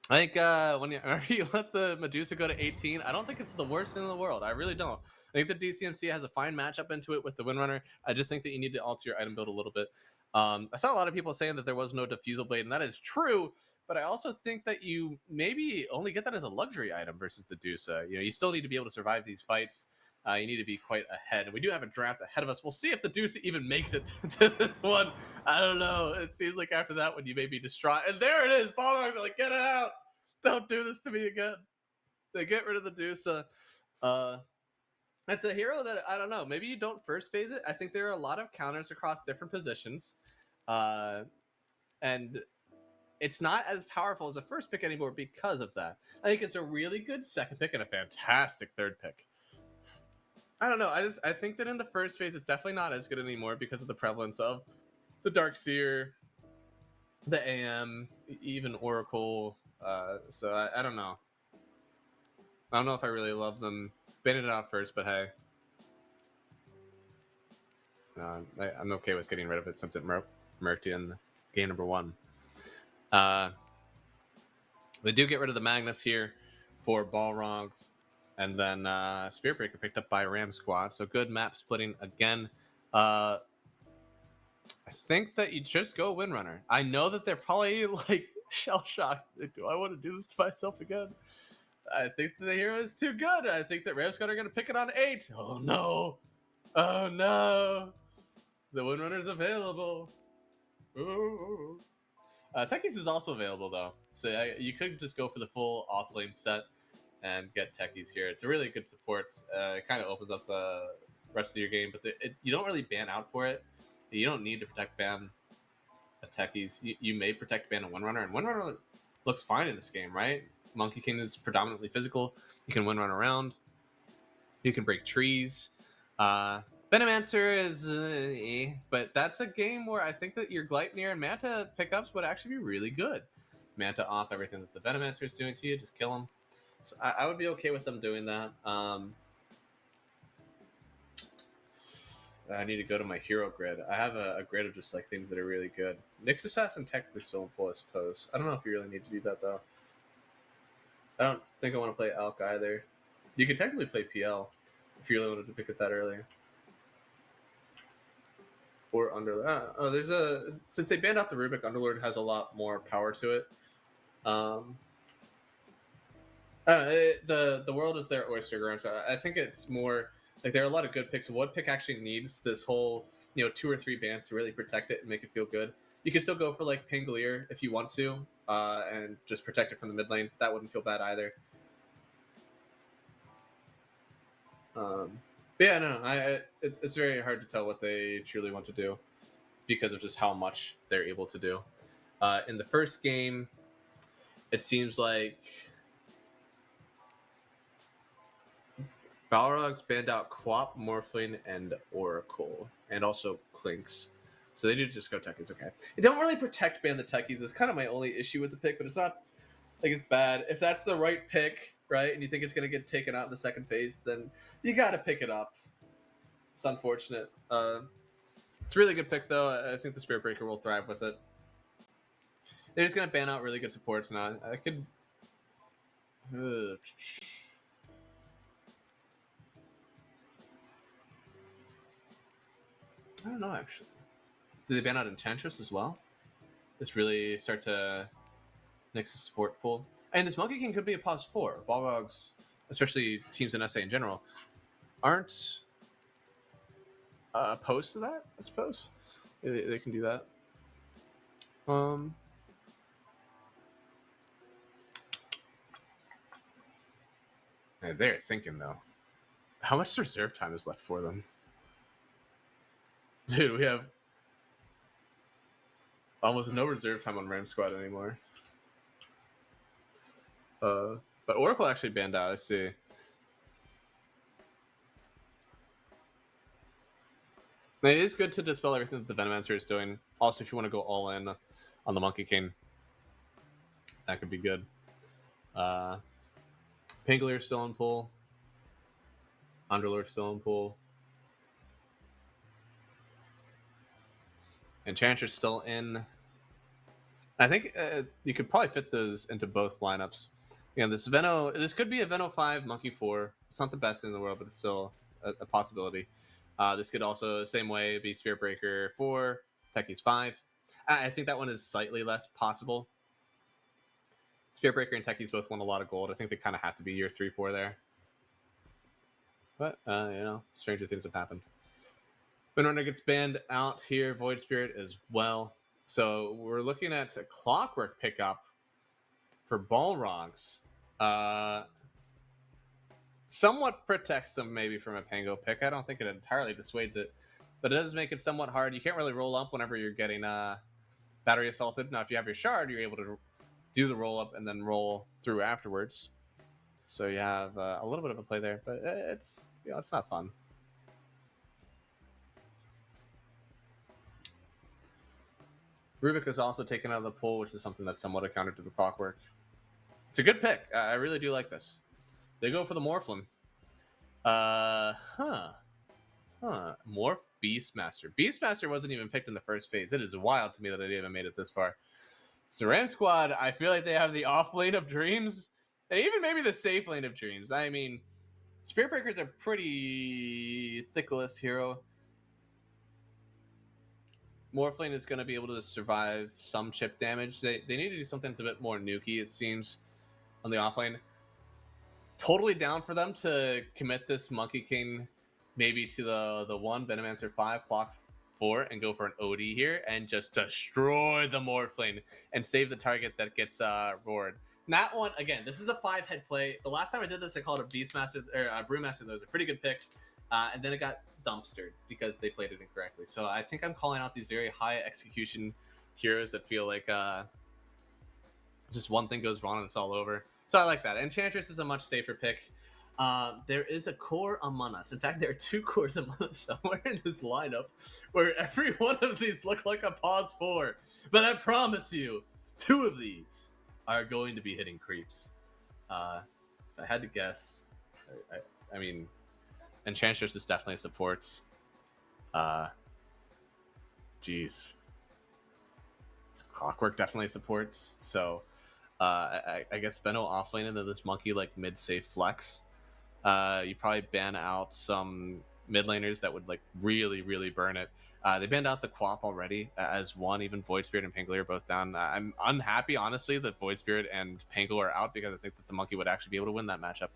I think whenever you let the Medusa go to 18, I don't think it's the worst thing in the world. I really don't. I think the DCMC has a fine matchup into it with the Windrunner. I just think that you need to alter your item build a little bit. I saw a lot of people saying that there was no Diffusal Blade, and that is true, but I also think that you maybe only get that as a luxury item versus the Dusa. You know, you still need to be able to survive these fights. You need to be quite ahead. And we do have a draft ahead of us. We'll see if the Dusa even makes it to this one. I don't know. It seems like after that one, you may be distraught. And there it is. Balrogs are like, get it out. Don't do this to me again. They get rid of the Dusa. It's a hero that, I don't know, maybe you don't first phase it. I think there are a lot of counters across different positions. And it's not as powerful as a first pick anymore because of that. I think it's a really good second pick and a fantastic third pick. I don't know. I think that in the first phase, it's definitely not as good anymore because of the prevalence of the Darkseer, the AM, even Oracle. So I don't know. I don't know if I really love them. Banned it off first, but hey. I'm okay with getting rid of it since it murked you in game number 1. They do get rid of the Magnus here for Balrogs. And then Spirit Breaker picked up by Ram Squad. So good map splitting again. I think that you just go Windrunner. I know that they're probably like shell shocked. Do I want to do this to myself again? I think the hero is too good. I think that Ramscott are going to pick it on 8. Oh no. Oh no. The Windrunner's available. Ooh. Techies is also available though. So you could just go for the full offlane set and get Techies here. It's a really good support. It kind of opens up the rest of your game, but you don't really ban out for it. You don't need to protect ban a Techies. You may protect ban a Windrunner, and Windrunner looks fine in this game, right? Monkey King is predominantly physical. You can Windrun around. You can break trees. Venomancer is, but that's a game where I think that your Gleipnir and Manta pickups would actually be really good. Manta off everything that the Venomancer is doing to you, just kill him. So I would be okay with them doing that. I need to go to my hero grid. I have a grid of just like things that are really good. Nyx Assassin technically still in full, I suppose. I don't know if you really need to do that though. I don't think I want to play Alk either. You could technically play PL if you really wanted to pick it that early. Or Underlord. There's since they banned out the Rubik, Underlord has a lot more power to it. I don't know, the world is their oyster, Graham. So I think it's more like there are a lot of good picks. What pick actually needs this whole 2 or 3 bans to really protect it and make it feel good? You can still go for like Pangolier if you want to, and just protect it from the mid lane. That wouldn't feel bad either. But yeah, no, it's very hard to tell what they truly want to do because of just how much they're able to do. In the first game, it seems like Balrog's banned out Quap, Morphling, and Oracle, and also Clinks. So they do just go Techies, okay. It don't really protect ban the Techies. It's kind of my only issue with the pick, but it's not like it's bad. If that's the right pick, right, and you think it's going to get taken out in the second phase, then you got to pick it up. It's unfortunate. It's a really good pick, though. I think the Spirit Breaker will thrive with it. They're just going to ban out really good supports now. I could... I don't know, actually. Did they ban out Enchantress as well? This really start to mix the support pool. And this Monkey King could be a pause 4. Balrogs, especially teams in SA in general, aren't opposed to that, I suppose. They can do that. They're thinking, though. How much reserve time is left for them? Dude, we have almost no reserve time on Ram Squad anymore. But Oracle actually banned out, I see. It is good to dispel everything that the Venomancer is doing. Also, if you want to go all in on the Monkey King, that could be good. Pangolier still in pool. Underlord still in pool. Enchantress still in. I think you could probably fit those into both lineups. This could be a Veno 5, Monkey 4. It's not the best in the world, but it's still a possibility. This could also, the same way, be Spirit Breaker 4, Techies 5. I think that one is slightly less possible. Spirit Breaker and Techies both won a lot of gold. I think they kind of have to be year 3-4 there. But, stranger things have happened. Windrunner gets banned out here. Void Spirit as well. So we're looking at a Clockwork pickup for Balrogs. Somewhat protects them maybe from a Pango pick. I don't think it entirely dissuades it. But it does make it somewhat hard. You can't really roll up whenever you're getting battery assaulted. Now, if you have your shard, you're able to do the roll up and then roll through afterwards. So you have a little bit of a play there. But it's not fun. Rubik is also taken out of the pool, which is something that's somewhat a counter to the Clockwork. It's a good pick. I really do like this. They go for the Morphlin. Morph Beastmaster. Beastmaster wasn't even picked in the first phase. It is wild to me that they even made it this far. So Ram Squad, I feel like they have the off lane of dreams, and even maybe the safe lane of dreams. I mean, Spirit Breaker's a pretty thickless hero. Morphling is going to be able to survive some chip damage. They need to do something that's a bit more nukey, it seems, on the offlane. totally down for them to commit this Monkey King maybe to the 1, Venomancer 5, Clock 4, and go for an OD here and just destroy the Morphling and save the target that gets roared. And that one, again, this is a 5-head play. The last time I did this, I called it Beastmaster, or Brewmaster. That was a pretty good pick. And then it got dumpstered because they played it incorrectly. So I think I'm calling out these very high execution heroes that feel like just one thing goes wrong and it's all over. So I like that. Enchantress is a much safer pick. There is a core among us. In fact, there are 2 cores among us somewhere in this lineup where every one of these look like a pause 4. But I promise you, 2 of these are going to be hitting creeps. If I had to guess, I mean, Enchantress is definitely a support. Geez. Clockwork definitely supports. So I guess Veno offlane into this monkey like mid safe flex. You probably ban out some mid laners that would like really burn it. They banned out the Quap already as one. Even Void Spirit and Pangolier are both down. I'm unhappy, honestly, that Void Spirit and Pangol are out because I think that the monkey would actually be able to win that matchup.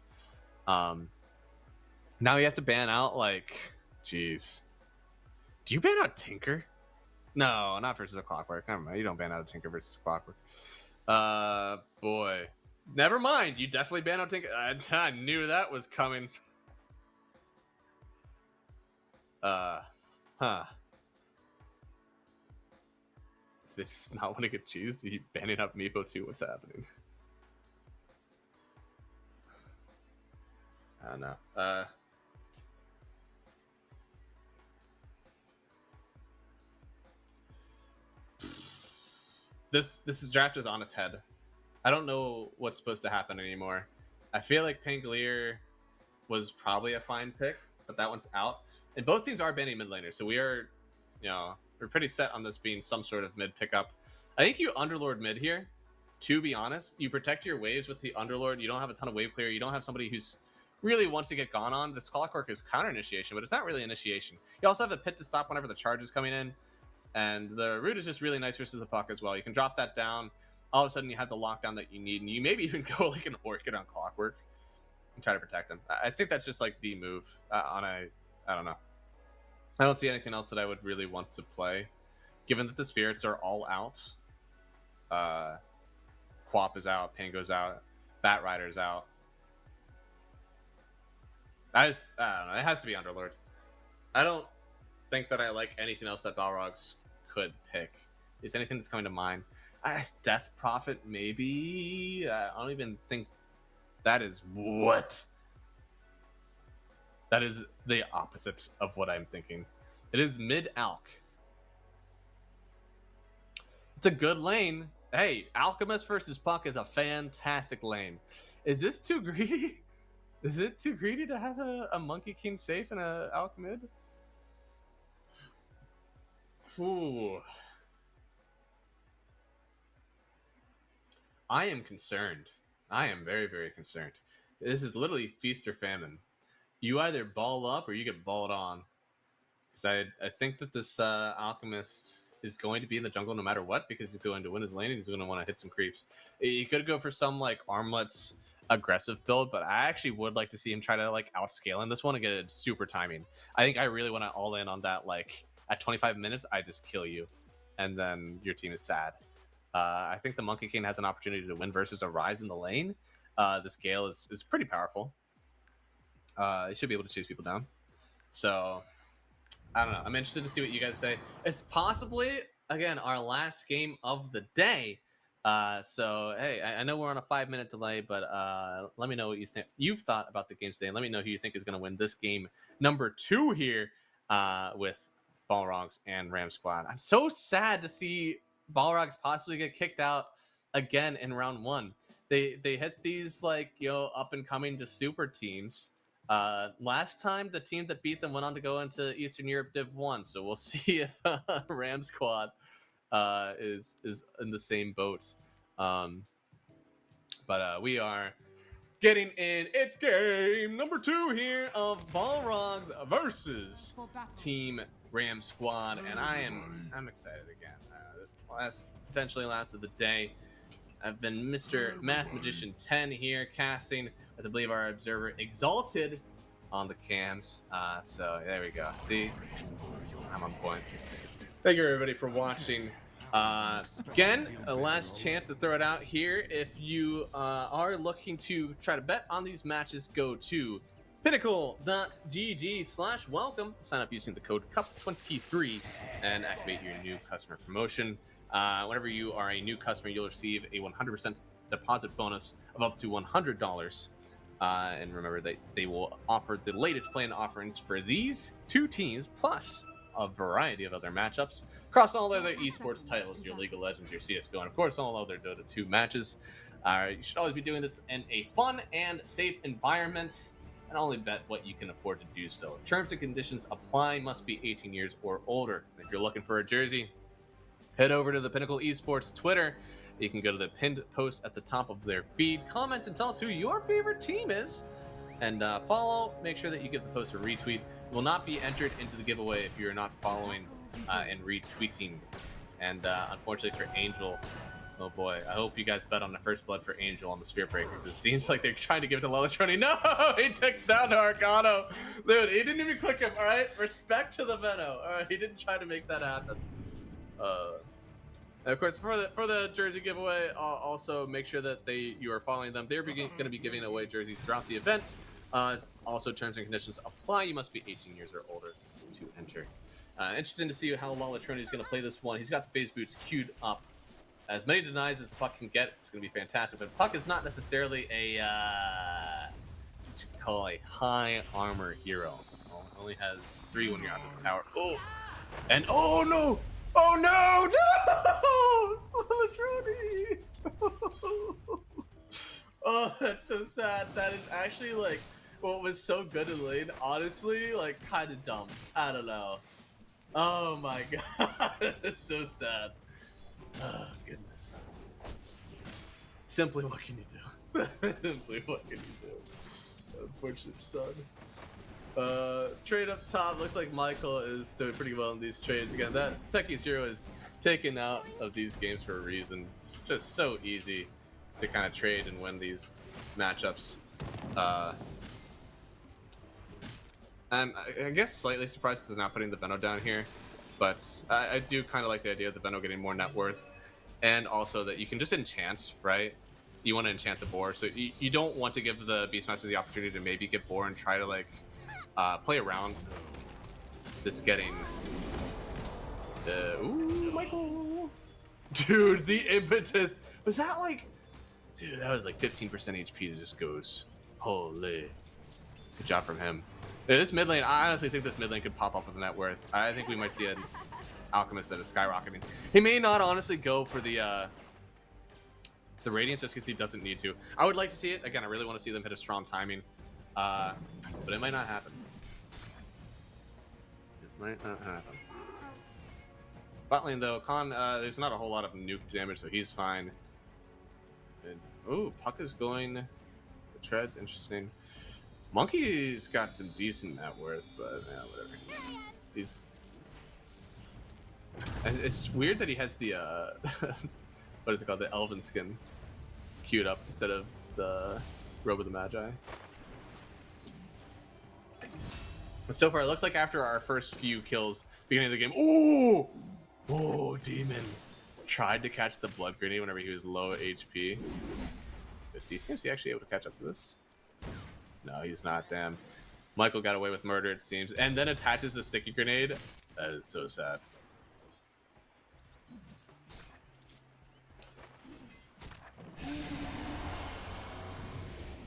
Now you have to ban out like, jeez. Do you ban out Tinker? No, not versus a Clockwork. Never mind. You don't ban out a Tinker versus a Clockwork. Boy. Never mind. You definitely ban out Tinker. I knew that was coming. Huh. This is not want to get cheesed. Are you banning up Meepo too? What's happening? I don't know. This draft is on its head. I don't know what's supposed to happen anymore. I feel like Pangolier was probably a fine pick, but that one's out. And both teams are banning mid laners, so we are, we're pretty set on this being some sort of mid pickup. I think you Underlord mid here, to be honest. You protect your waves with the Underlord. You don't have a ton of wave clear. You don't have somebody who's really wants to get gone on. This Clockwork is counter initiation, but it's not really initiation. You also have a pit to stop whenever the charge is coming in. And the root is just really nice versus the puck as well. You can drop that down. All of a sudden, you have the lockdown that you need. And you maybe even go like an Orchid on Clockwork and try to protect him. I think that's just like the move I don't know. I don't see anything else that I would really want to play. Given that the spirits are all out. Quap is out. Pango's out. Bat Rider's out. I don't know. It has to be Underlord. I don't think that I like anything else that Balrogs could pick. Is anything that's coming to mind? Death Prophet, maybe? I don't even think that is what? That is the opposite of what I'm thinking. It is mid-alch. It's a good lane. Hey, Alchemist versus Puck is a fantastic lane. Is this too greedy? Is it too greedy to have a Monkey King safe and a Alch mid? Ooh. I am concerned. I am very, very concerned. This is literally feast or famine. You either ball up or you get balled on. Because I think that this Alchemist is going to be in the jungle no matter what, because he's going to win his lane and he's going to want to hit some creeps. You could go for some like Armlet's aggressive build, but I actually would like to see him try to like outscale in this one and get it super timing. I think I really want to all in on that. Like at 25 minutes, I just kill you, and then your team is sad. I think the Monkey King has an opportunity to win versus a Rise in the lane. This Gale is pretty powerful. He should be able to chase people down. So I don't know. I'm interested to see what you guys say. It's possibly, again, our last game of the day. So, hey, I know we're on a 5-minute delay, but let me know what you think. You've thought about the game today, and let me know who you think is going to win this game number 2 here with Balrogs and Ram Squad. I'm so sad to see Balrogs possibly get kicked out again in round 1. They hit these like up and coming to super teams. Last time the team that beat them went on to go into Eastern Europe Div 1, so we'll see if Ram Squad is in the same boat. But we are getting in. It's game number 2 here of Balrogs versus Team Ram Squad, and I'm excited again. Potentially last of the day. I've been Mr. Math Magician 10 here, casting as I believe our observer exalted on the cams. So there we go. See, I'm on point. Thank you everybody for watching. Again, a last chance to throw it out here. If you are looking to try to bet on these matches, go to pinnacle.gg/welcome. Sign up using the code CUP23 and activate your new customer promotion. Whenever you are a new customer, you'll receive a 100% deposit bonus of up to $100. And remember that they will offer the latest play-in offerings for these two teams, plus a variety of other matchups across all other esports titles, your League of Legends, your CSGO, and of course all other Dota 2 matches. You should always be doing this in a fun and safe environment, and only bet what you can afford to do so. Terms and conditions apply, must be 18 years or older. If you're looking for a jersey, head over to the Pinnacle Esports Twitter. You can go to the pinned post at the top of their feed, comment, and tell us who your favorite team is, and follow. Make sure that you give the post a retweet. You will not be entered into the giveaway if you're not following and retweeting. And unfortunately for Angel, oh boy, I hope you guys bet on the first blood for Angel on the Spear Breakers. It seems like they're trying to give it to Lalatroni. No, he took down to Arcano. Dude, he didn't even click him, all right? Respect to the Venom. All right, he didn't try to make that happen. And of course, for the jersey giveaway, also make sure that you are following them. They're going to be giving away jerseys throughout the event. Also, terms and conditions apply. You must be 18 years or older to enter. Interesting to see how Lalatroni is going to play this one. He's got the phase boots queued up. As many denies as the Puck can get, it's going to be fantastic. But Puck is not necessarily a what you call a high armor hero. Only has 3 when you're out of the tower. Oh, and oh no! Oh no! No! Lalatroni! Oh, that's so sad. That is actually like what was so good in lane. Honestly, like kind of dumb. I don't know. Oh my god, that's so sad. Oh goodness. Simply, what can you do? Simply, what can you do? Unfortunate stun. Trade up top. Looks like Michael is doing pretty well in these trades. Again, that Techie's hero is taken out of these games for a reason. It's just so easy to kind of trade and win these matchups. I'm, I guess, slightly surprised that they're not putting the Veno down here, but I do kind of like the idea of the Veno getting more net worth, and also that you can just enchant, right? You want to enchant the boar, so you don't want to give the Beastmaster the opportunity to maybe get boar and try to like play around this getting. Ooh, Michael, dude, the impetus was that like, dude, that was like 15% HP that just goes. Holy, good job from him. Yeah, this mid lane, I honestly think this mid lane could pop up with a net worth. I think we might see an Alchemist that is skyrocketing. He may not honestly go for the Radiance just because he doesn't need to. I would like to see it. Again, I really want to see them hit a strong timing. But it might not happen. It might not happen. Bot lane though, Khan, there's not a whole lot of nuke damage, so he's fine. And, ooh, Puck is going the treads, interesting. Monkey's got some decent net worth, but yeah, whatever. He's. It's weird that he has the what is it called, the Elven skin queued up instead of the Robe of the Magi. But so far, it looks like after our first few kills, beginning of the game, ooh, oh, Demon tried to catch the blood grenade whenever he was low HP. Is DCMC actually able to catch up to this? No, he's not. Damn. Michael got away with murder, it seems, and then attaches the sticky grenade. That is so sad.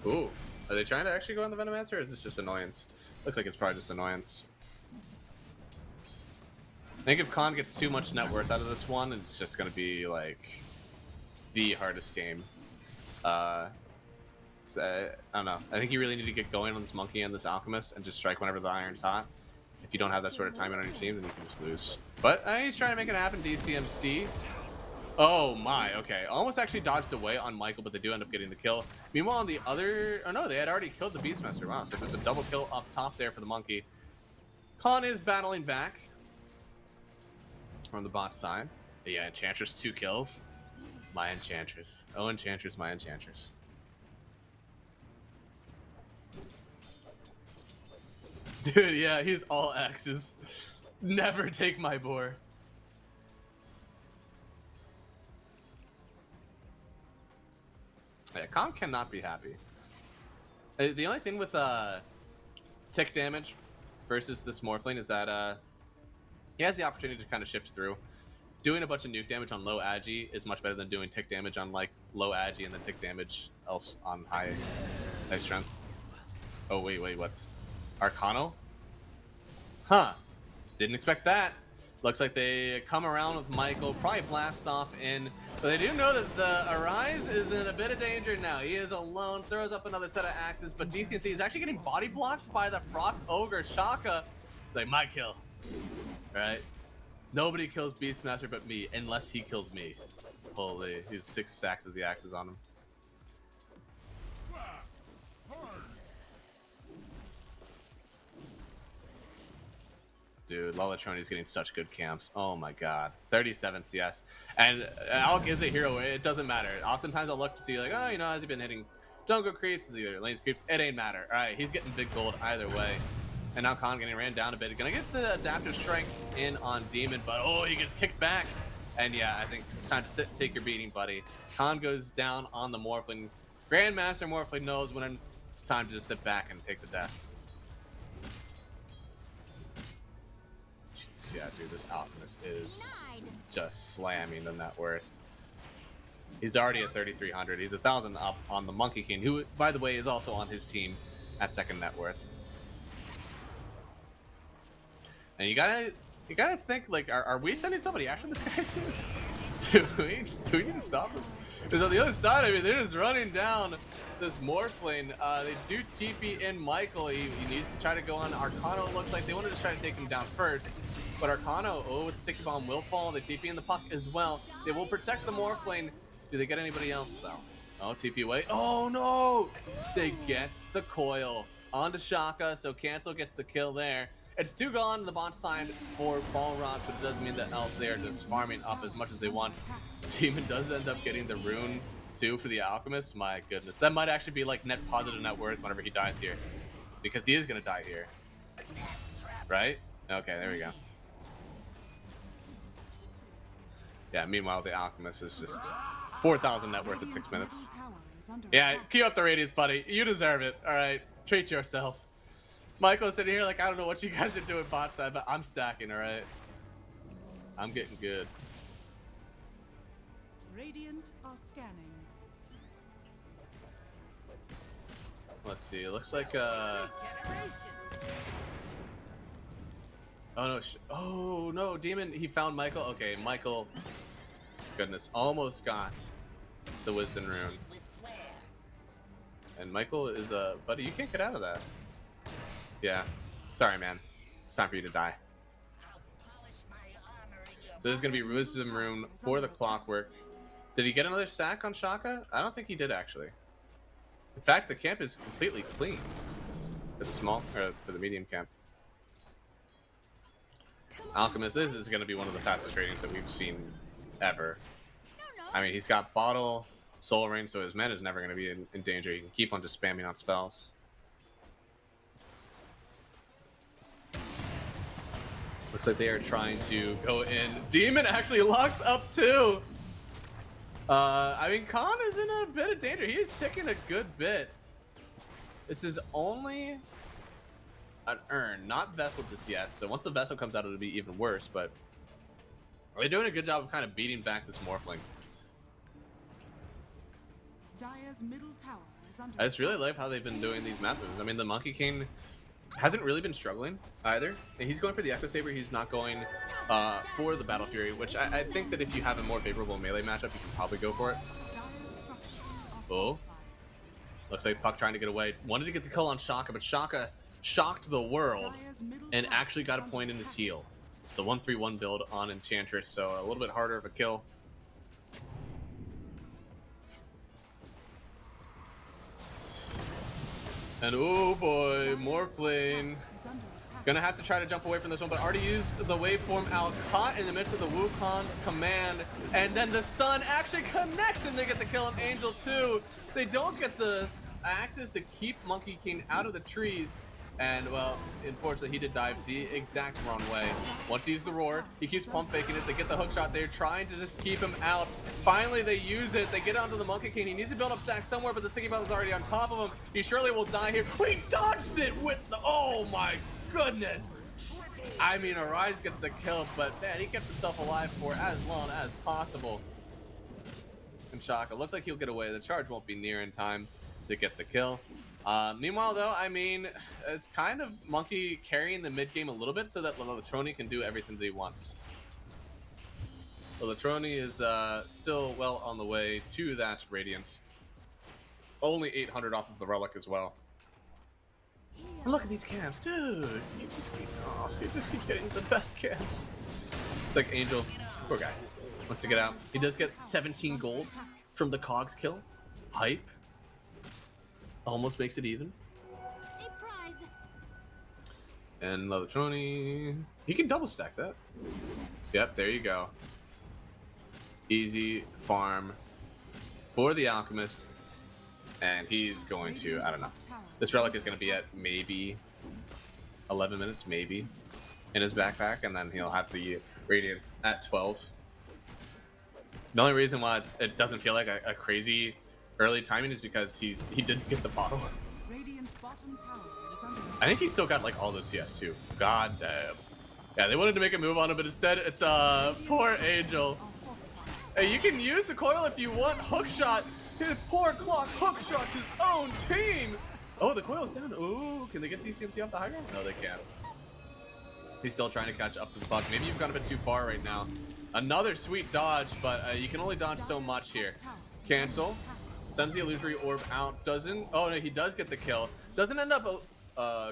Ooh, are they trying to actually go on the Venomancer, or is this just annoyance? Looks like it's probably just annoyance. I think if Khan gets too much net worth out of this one, it's just going to be like the hardest game. I don't know. I think you really need to get going on this Monkey and this Alchemist and just strike whenever the iron's hot. If you don't have that sort of timing on your team, then you can just lose. But he's trying to make it happen, DCMC. Oh my, okay. Almost actually dodged away on Michael, but they do end up getting the kill. Meanwhile, on the other... Oh no, they had already killed the Beastmaster. Wow, so just a double kill up top there for the Monkey. Khan is battling back from the bot side. Yeah, Enchantress, 2 kills. My Enchantress. Oh, Enchantress, my Enchantress. Dude, yeah, he's all X's. Never take my boar. Yeah, Khan cannot be happy. The only thing with tick damage versus this Morphling is that he has the opportunity to kind of shift through. Doing a bunch of nuke damage on low agi is much better than doing tick damage on like low agi and then tick damage else on high strength. Oh wait, what? Arcano? Huh. Didn't expect that. Looks like they come around with Michael, probably blast off in. But they do know that the Arise is in a bit of danger now. He is alone, throws up another set of axes, but DCNC is actually getting body blocked by the Frost Ogre Shaka. Like, my kill. Right? Nobody kills Beastmaster but me, unless he kills me. Holy, he's 6 stacks of the axes on him. Dude, Lalatroni's getting such good camps. Oh my god. 37 CS. And Alk is a hero. It doesn't matter. Oftentimes I'll look to see like, oh, you know, has he been hitting jungle creeps? Is he either lanes creeps? It ain't matter. Alright, he's getting big gold either way. And now Khan getting ran down a bit. Gonna get the adaptive strike in on Demon, but oh, he gets kicked back. And yeah, I think it's time to sit and take your beating, buddy. Khan goes down on the Morphling. Grandmaster Morphling knows when it's time to just sit back and take the death. Yeah, dude, this Alchemist is just slamming the net worth. He's already at 3,300. He's 1,000 up on the Monkey King, who, by the way, is also on his team at second net worth. And you gotta think, like, are we sending somebody after this guy soon? do we need to stop him? Because on the other side, I mean, they're just running down this Morphling. They do TP in Michael. He needs to try to go on Arcano. Looks like they wanted to try to take him down first. But Arcano, oh, with the Sticky Bomb will fall. They TP in the puck as well. They will protect the Morphling. Do they get anybody else, though? Oh, TP away. Oh, no! They get the coil onto Shaka, so Cancel gets the kill there. It's 2 gone on the bot side for Balrog, but it doesn't mean that else they are just farming up as much as they want. Demon does end up getting the rune, too, for the Alchemist. My goodness. That might actually be, like, net positive net worth whenever he dies here. Because he is going to die here. Right? Okay, there we go. Yeah, meanwhile, the Alchemist is just 4,000 net worth at 6 minutes. Yeah, keep up the radiance, buddy. You deserve it. All right, treat yourself. Michael's sitting here like, I don't know what you guys are doing bot side, but I'm stacking, all right? I'm getting good. Radiant are scanning. Let's see. It looks like oh no! Oh no! Demon, he found Michael. Okay, Michael. Goodness, almost got the Wisdom rune. And Michael is buddy. You can't get out of that. Yeah. Sorry, man. It's time for you to die. So there's gonna be Wisdom rune for the Clockwork. Did he get another stack on Shaka? I don't think he did actually. In fact, the camp is completely clean for the small or for the medium camp. Alchemist, this is going to be one of the fastest ratings that we've seen ever. I mean, he's got Bottle, Soul Ring, so his mana is never going to be in danger. He can keep on just spamming on spells. Looks like they are trying to go in. Demon actually locked up too. I mean, Khan is in a bit of danger. He is ticking a good bit. This is only an urn, not Vessel just yet. So once the Vessel comes out, it'll be even worse. But they're doing a good job of kind of beating back this Morphling. Dire's middle tower is under I just really like how they've been doing these map moves. I mean, the Monkey King hasn't really been struggling either. He's going for the Echo Saber. He's not going for the Battle Fury, which I think that if you have a more favorable melee matchup, you can probably go for it. Oh. Looks like Puck trying to get away. Wanted to get the kill on Shaka, but Shaka shocked the world and actually got a point in his heal. It's the 1-3-1 build on Enchantress, so a little bit harder of a kill. And oh boy, Morphling. Gonna have to try to jump away from this one, but already used the waveform out, caught in the midst of the Wukong's command, and then the stun actually connects and they get the kill on Angel too. They don't get the axes to keep Monkey King out of the trees, And, well, unfortunately, he did dive the exact wrong way. Once he used the roar, he keeps pump faking it. They get the hook shot. They're trying to just keep him out. Finally, they use it. They get onto the Monkey King. He needs to build up stacks somewhere, but the Sticky Bell's already on top of him. He surely will die here. He dodged it with the... Oh, my goodness. I mean, Arise gets the kill, but, man, he kept himself alive for as long as possible. And Shaka looks like he'll get away. The charge won't be near in time to get the kill. Meanwhile, though, I mean, it's kind of Monkey carrying the mid game a little bit so that Lalatroni can do everything that he wants. Lalatroni is still well on the way to that Radiance. Only 800 off of the Relic as well. And look at these camps, dude. He just keeps getting the best camps. It's like Angel, poor guy, wants to get out. He does get 17 gold from the Cogs kill. Hype. Almost makes it even. And Lalatroni, he can double stack that. Yep, there you go. Easy farm for the Alchemist. And he's going to, I don't know. This Relic is going to be at maybe 11 minutes, maybe, in his backpack. And then he'll have the Radiance at 12. The only reason why it doesn't feel like a crazy early timing is because he didn't get the bottle. I think he's still got like all those CS too. God damn. Yeah, they wanted to make a move on him, but instead it's poor Angel. Hey, you can use the coil if you want. Hookshot. His poor Clock hookshots his own team. Oh, the coil's down. Ooh, can they get TCMC off the high ground? No, they can't. He's still trying to catch up to the puck. Maybe you've gone a bit too far right now. Another sweet dodge, but you can only dodge so much here. Cancel. Sends the illusory orb out. Doesn't. Oh no, he does get the kill. Doesn't end up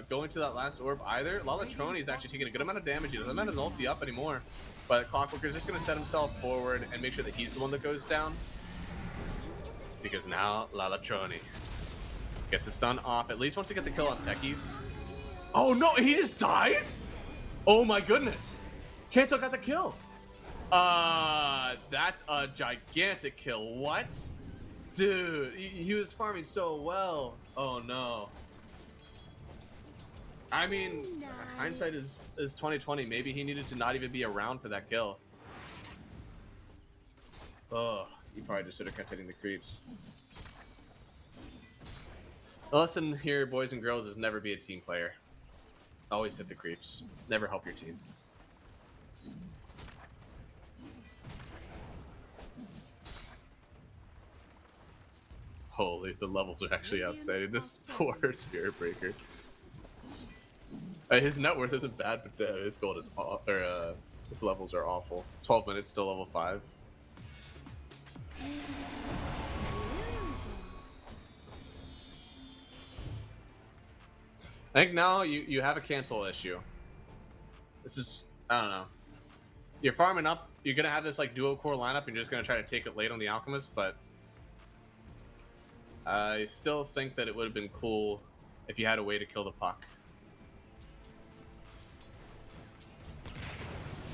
going to that last orb either. Lalatroni is actually taking a good amount of damage. He doesn't have his ulti up anymore. But Clockworker is just going to set himself forward and make sure that he's the one that goes down. Because now Lalatroni gets the stun off. At least wants to get the kill on Techies. Oh no, he just dies? Oh my goodness. Cancel got the kill. That's a gigantic kill. What? Dude, he was farming so well. Oh no. I mean, hindsight is 2020. Maybe he needed to not even be around for that kill. Oh, he probably just should have kept hitting the creeps. The lesson here, boys and girls, is never be a team player. Always hit the creeps. Never help your team. Holy, the levels are actually outstanding. This poor Spirit Breaker. His net worth isn't bad, but his gold is his levels are awful. 12 minutes, still level 5. I think now you have a cancel issue. This is, I don't know. You're farming up. You're gonna have this like duo core lineup, and you're just gonna try to take it late on the Alchemist, but I still think that it would have been cool if you had a way to kill the puck.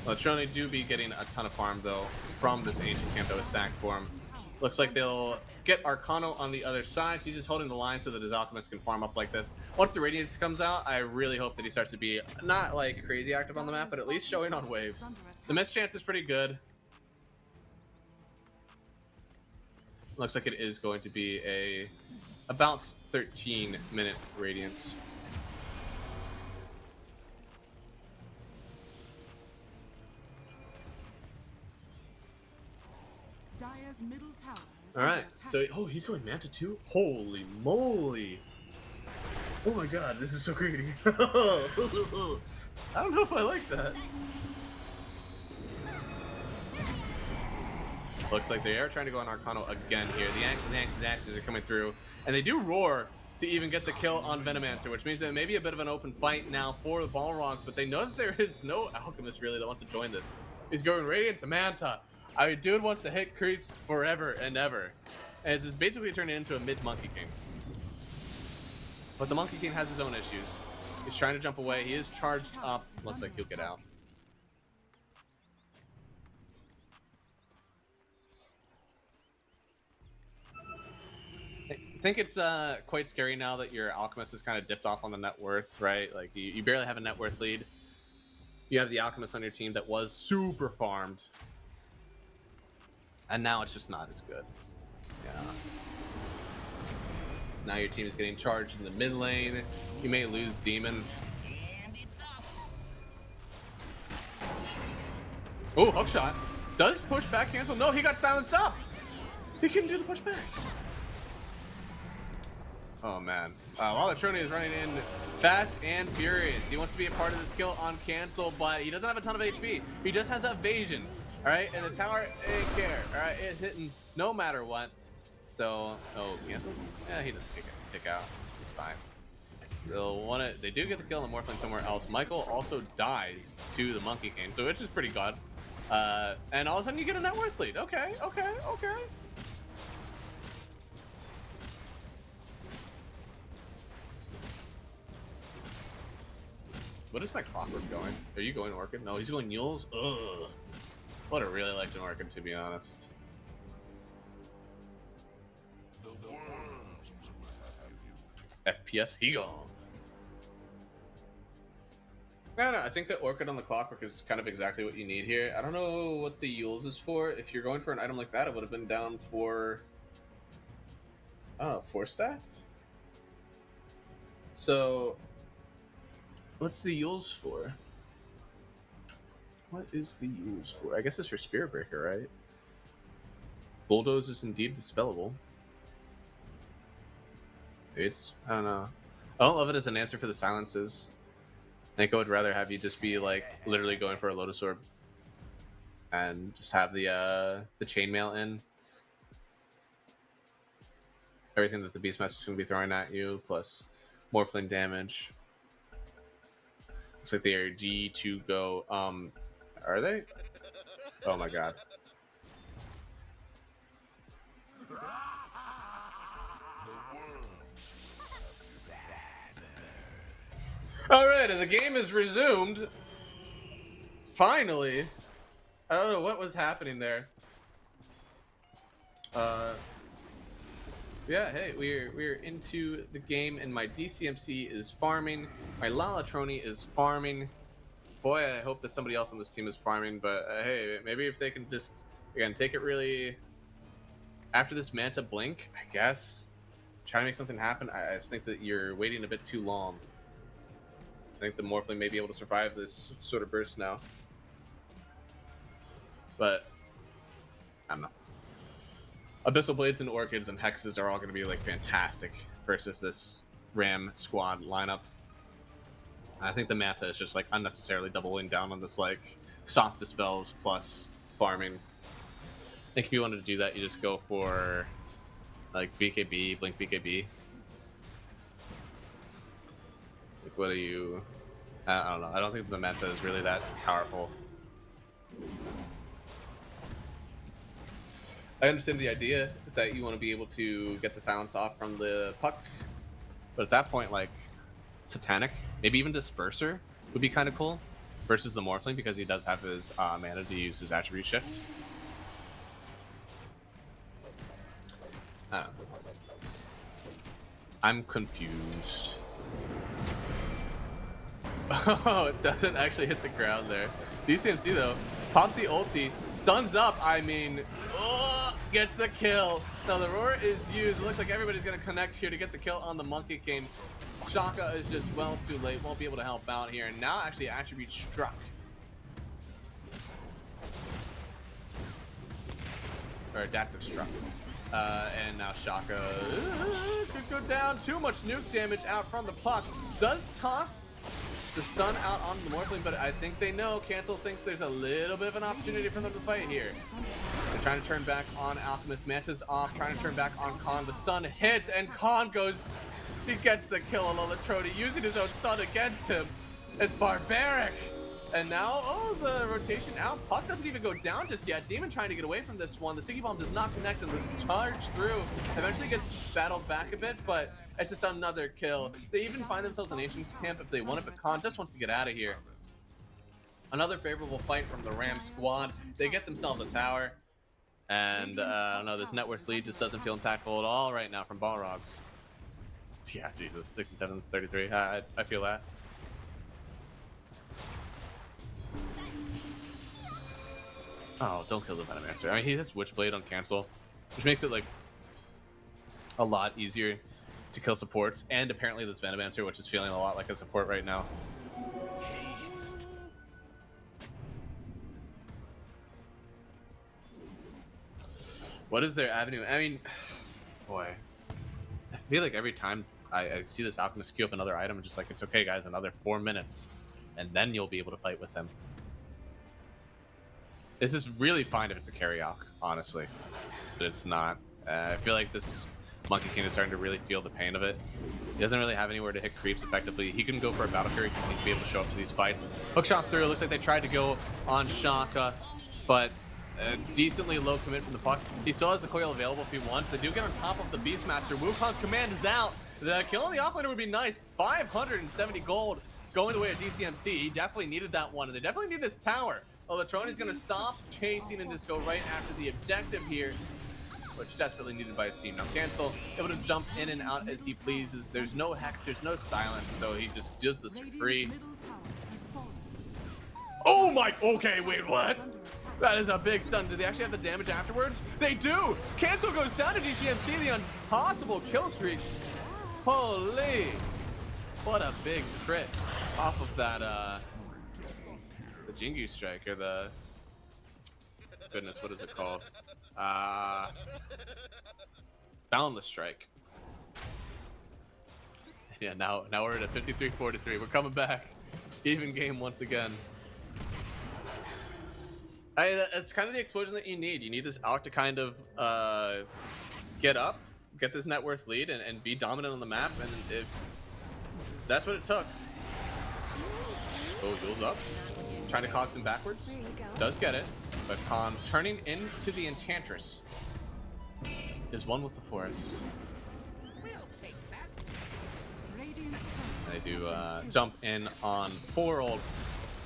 Latroni do be getting a ton of farm though from this ancient camp that was sacked for him. Looks like they'll get Arcano on the other side. He's just holding the line so that his Alchemist can farm up like this. Once the Radiance comes out, I really hope that he starts to be not like crazy active on the map, but at least showing on waves. The miss chance is pretty good. Looks like it is going to be a about 13-minute Radiance. Dire's middle tower is All right, under attack. so oh, he's going Manta too. Holy moly! Oh my God, this is so greedy. I don't know if I like that. Looks like they are trying to go on Arcano again here. The Axes are coming through, and they do roar to even get the kill on Venomancer, which means that it may be a bit of an open fight now for the Balrogs, but they know that there is no Alchemist really that wants to join this. He's going Radiance to Manta. I mean, dude wants to hit creeps forever and ever. And it's just basically turning into a mid-Monkey King. But the Monkey King has his own issues. He's trying to jump away. He is charged up. Looks like he'll get out. think it's quite scary now that your Alchemist has kind of dipped off on the net worth, right? Like you barely have a net worth lead. You have the Alchemist on your team that was super farmed, and now it's just not as good. Yeah. Now your team is getting charged in the mid lane. You may lose Demon. Oh, hookshot. Does pushback cancel? No, he got silenced up. He couldn't do the pushback. Oh man. While the Trony is running in fast and furious. He wants to be a part of this kill on cancel, but he doesn't have a ton of HP. He just has evasion. Alright, and the tower ain't care. Alright, it's hitting no matter what. So, oh, cancel? Yeah, he doesn't take out. It's fine. They do get the kill on the Morphling somewhere else. Michael also dies to the Monkey King, so which is pretty good. And all of a sudden you get a net worth lead. Okay. What is my Clockwork going? Are you going Orchid? No, he's going Mules. Ugh. Would have really liked an Orchid, to be honest. FPS, he gone. I don't know. I think that Orchid on the Clockwork is kind of exactly what you need here. I don't know what the Yules is for. If you're going for an item like that, it would have been down for, I don't know, 4 staff? So, what's the Yules for? What is the Yules for? I guess it's for Spirit Breaker, right? Bulldoze is indeed dispellable. It's, I don't know. I don't love it as an answer for the silences. I think I would rather have you just be like literally going for a Lotus Orb and just have the chainmail in. Everything that the Beastmaster is going to be throwing at you, plus Morphling damage. Looks like they are D to go. Are they? Oh my god. Alright, and the game is resumed. Finally. I don't know what was happening there. Yeah, hey, we're into the game, and my DCMC is farming. My Lalatroni is farming. Boy, I hope that somebody else on this team is farming, but hey, maybe if they can just, again, take it really... After this Manta Blink, I guess, try to make something happen. I just think that you're waiting a bit too long. I think the Morphling may be able to survive this sort of burst now. But, I don't know. Abyssal Blades and Orchids and Hexes are all going to be like fantastic versus this Ram squad lineup. I think the Manta is just like unnecessarily doubling down on this like soft dispels plus farming. I think if you wanted to do that, you just go for like BKB, Blink BKB. Like what are you... I don't know. I don't think the Manta is really that powerful. I understand the idea is that you want to be able to get the silence off from the puck, but at that point, like Satanic, maybe even Disperser would be kind of cool versus the Morphling because he does have his mana to use his attribute shift. I don't know. I'm confused. Oh, it doesn't actually hit the ground there. DCMC though, pops the ulti, stuns up, I mean, gets the kill. Now the roar is used. It looks like everybody's gonna connect here to get the kill on the Monkey King. Shaka is just well too late, won't be able to help out here. And now actually attribute struck. Or adaptive struck. And now Shaka could go down. Too much nuke damage out from the puck. Does toss the stun out on the Morphling, but I think they know Cancel thinks there's a little bit of an opportunity for them to fight here. They're trying to turn back on Alchemist. Manta's off, trying to turn back on Khan. The stun hits, and Khan goes, he gets the kill on Lalatroni, using his own stun against him. It's barbaric. And now, oh, the rotation out. Puck doesn't even go down just yet. Demon trying to get away from this one. The Sticky Bomb does not connect, and this charge through eventually gets battled back a bit, but it's just another kill. They even find themselves in Ancient Camp if they want it, but Khan just wants to get out of here. Another favorable fight from the Ram squad. They get themselves a tower. And I don't know, this net worth lead just doesn't feel impactful at all right now from Balrogs. Yeah, Jesus, 67-33. I feel that. Oh, don't kill the Venomancer. I mean, he has Witchblade on cancel, which makes it like a lot easier to kill supports. And apparently this Venomancer, which is feeling a lot like a support right now. Haste. What is their avenue? I mean, boy, I feel like every time I see this Alchemist queue up another item, I'm just like, it's okay, guys, another 4 minutes, and then you'll be able to fight with him. This is really fine if it's a carry Alch, honestly, but it's not. I feel like this Monkey King is starting to really feel the pain of it. He doesn't really have anywhere to hit creeps effectively. He can go for a Battle Fury because he needs to be able to show up to these fights. Hookshot through. It looks like they tried to go on Shaka, but a decently low commit from the puck. He still has the coil available if he wants. They do get on top of the Beastmaster. Wukong's command is out. The kill on the offlaner would be nice. 570 gold going the way of DCMC. He definitely needed that one, and they definitely need this tower. Oh, Latroni's going to stop chasing and just go right after the objective here, which desperately needed by his team. Now Cancel, able to jump in and out as he pleases. There's no Hex, there's no Silence, so he just does this for free. Oh my, okay, wait, what? That is a big stun. Do they actually have the damage afterwards? They do! Cancel goes down to DCMC, the impossible kill streak. Holy! What a big crit off of that, the Jingu strike, or the... Goodness, what is it called? Boundless strike. Yeah, now we're at a 53-43. We're coming back. Even game once again. It's kind of the explosion that you need. You need this Alch to kind of get up, get this net worth lead, and be dominant on the map. And if that's what it took. Oh, heals up. Trying to cox him backwards. Does get it. But Khan turning into the Enchantress is one with the forest. They do jump in on poor old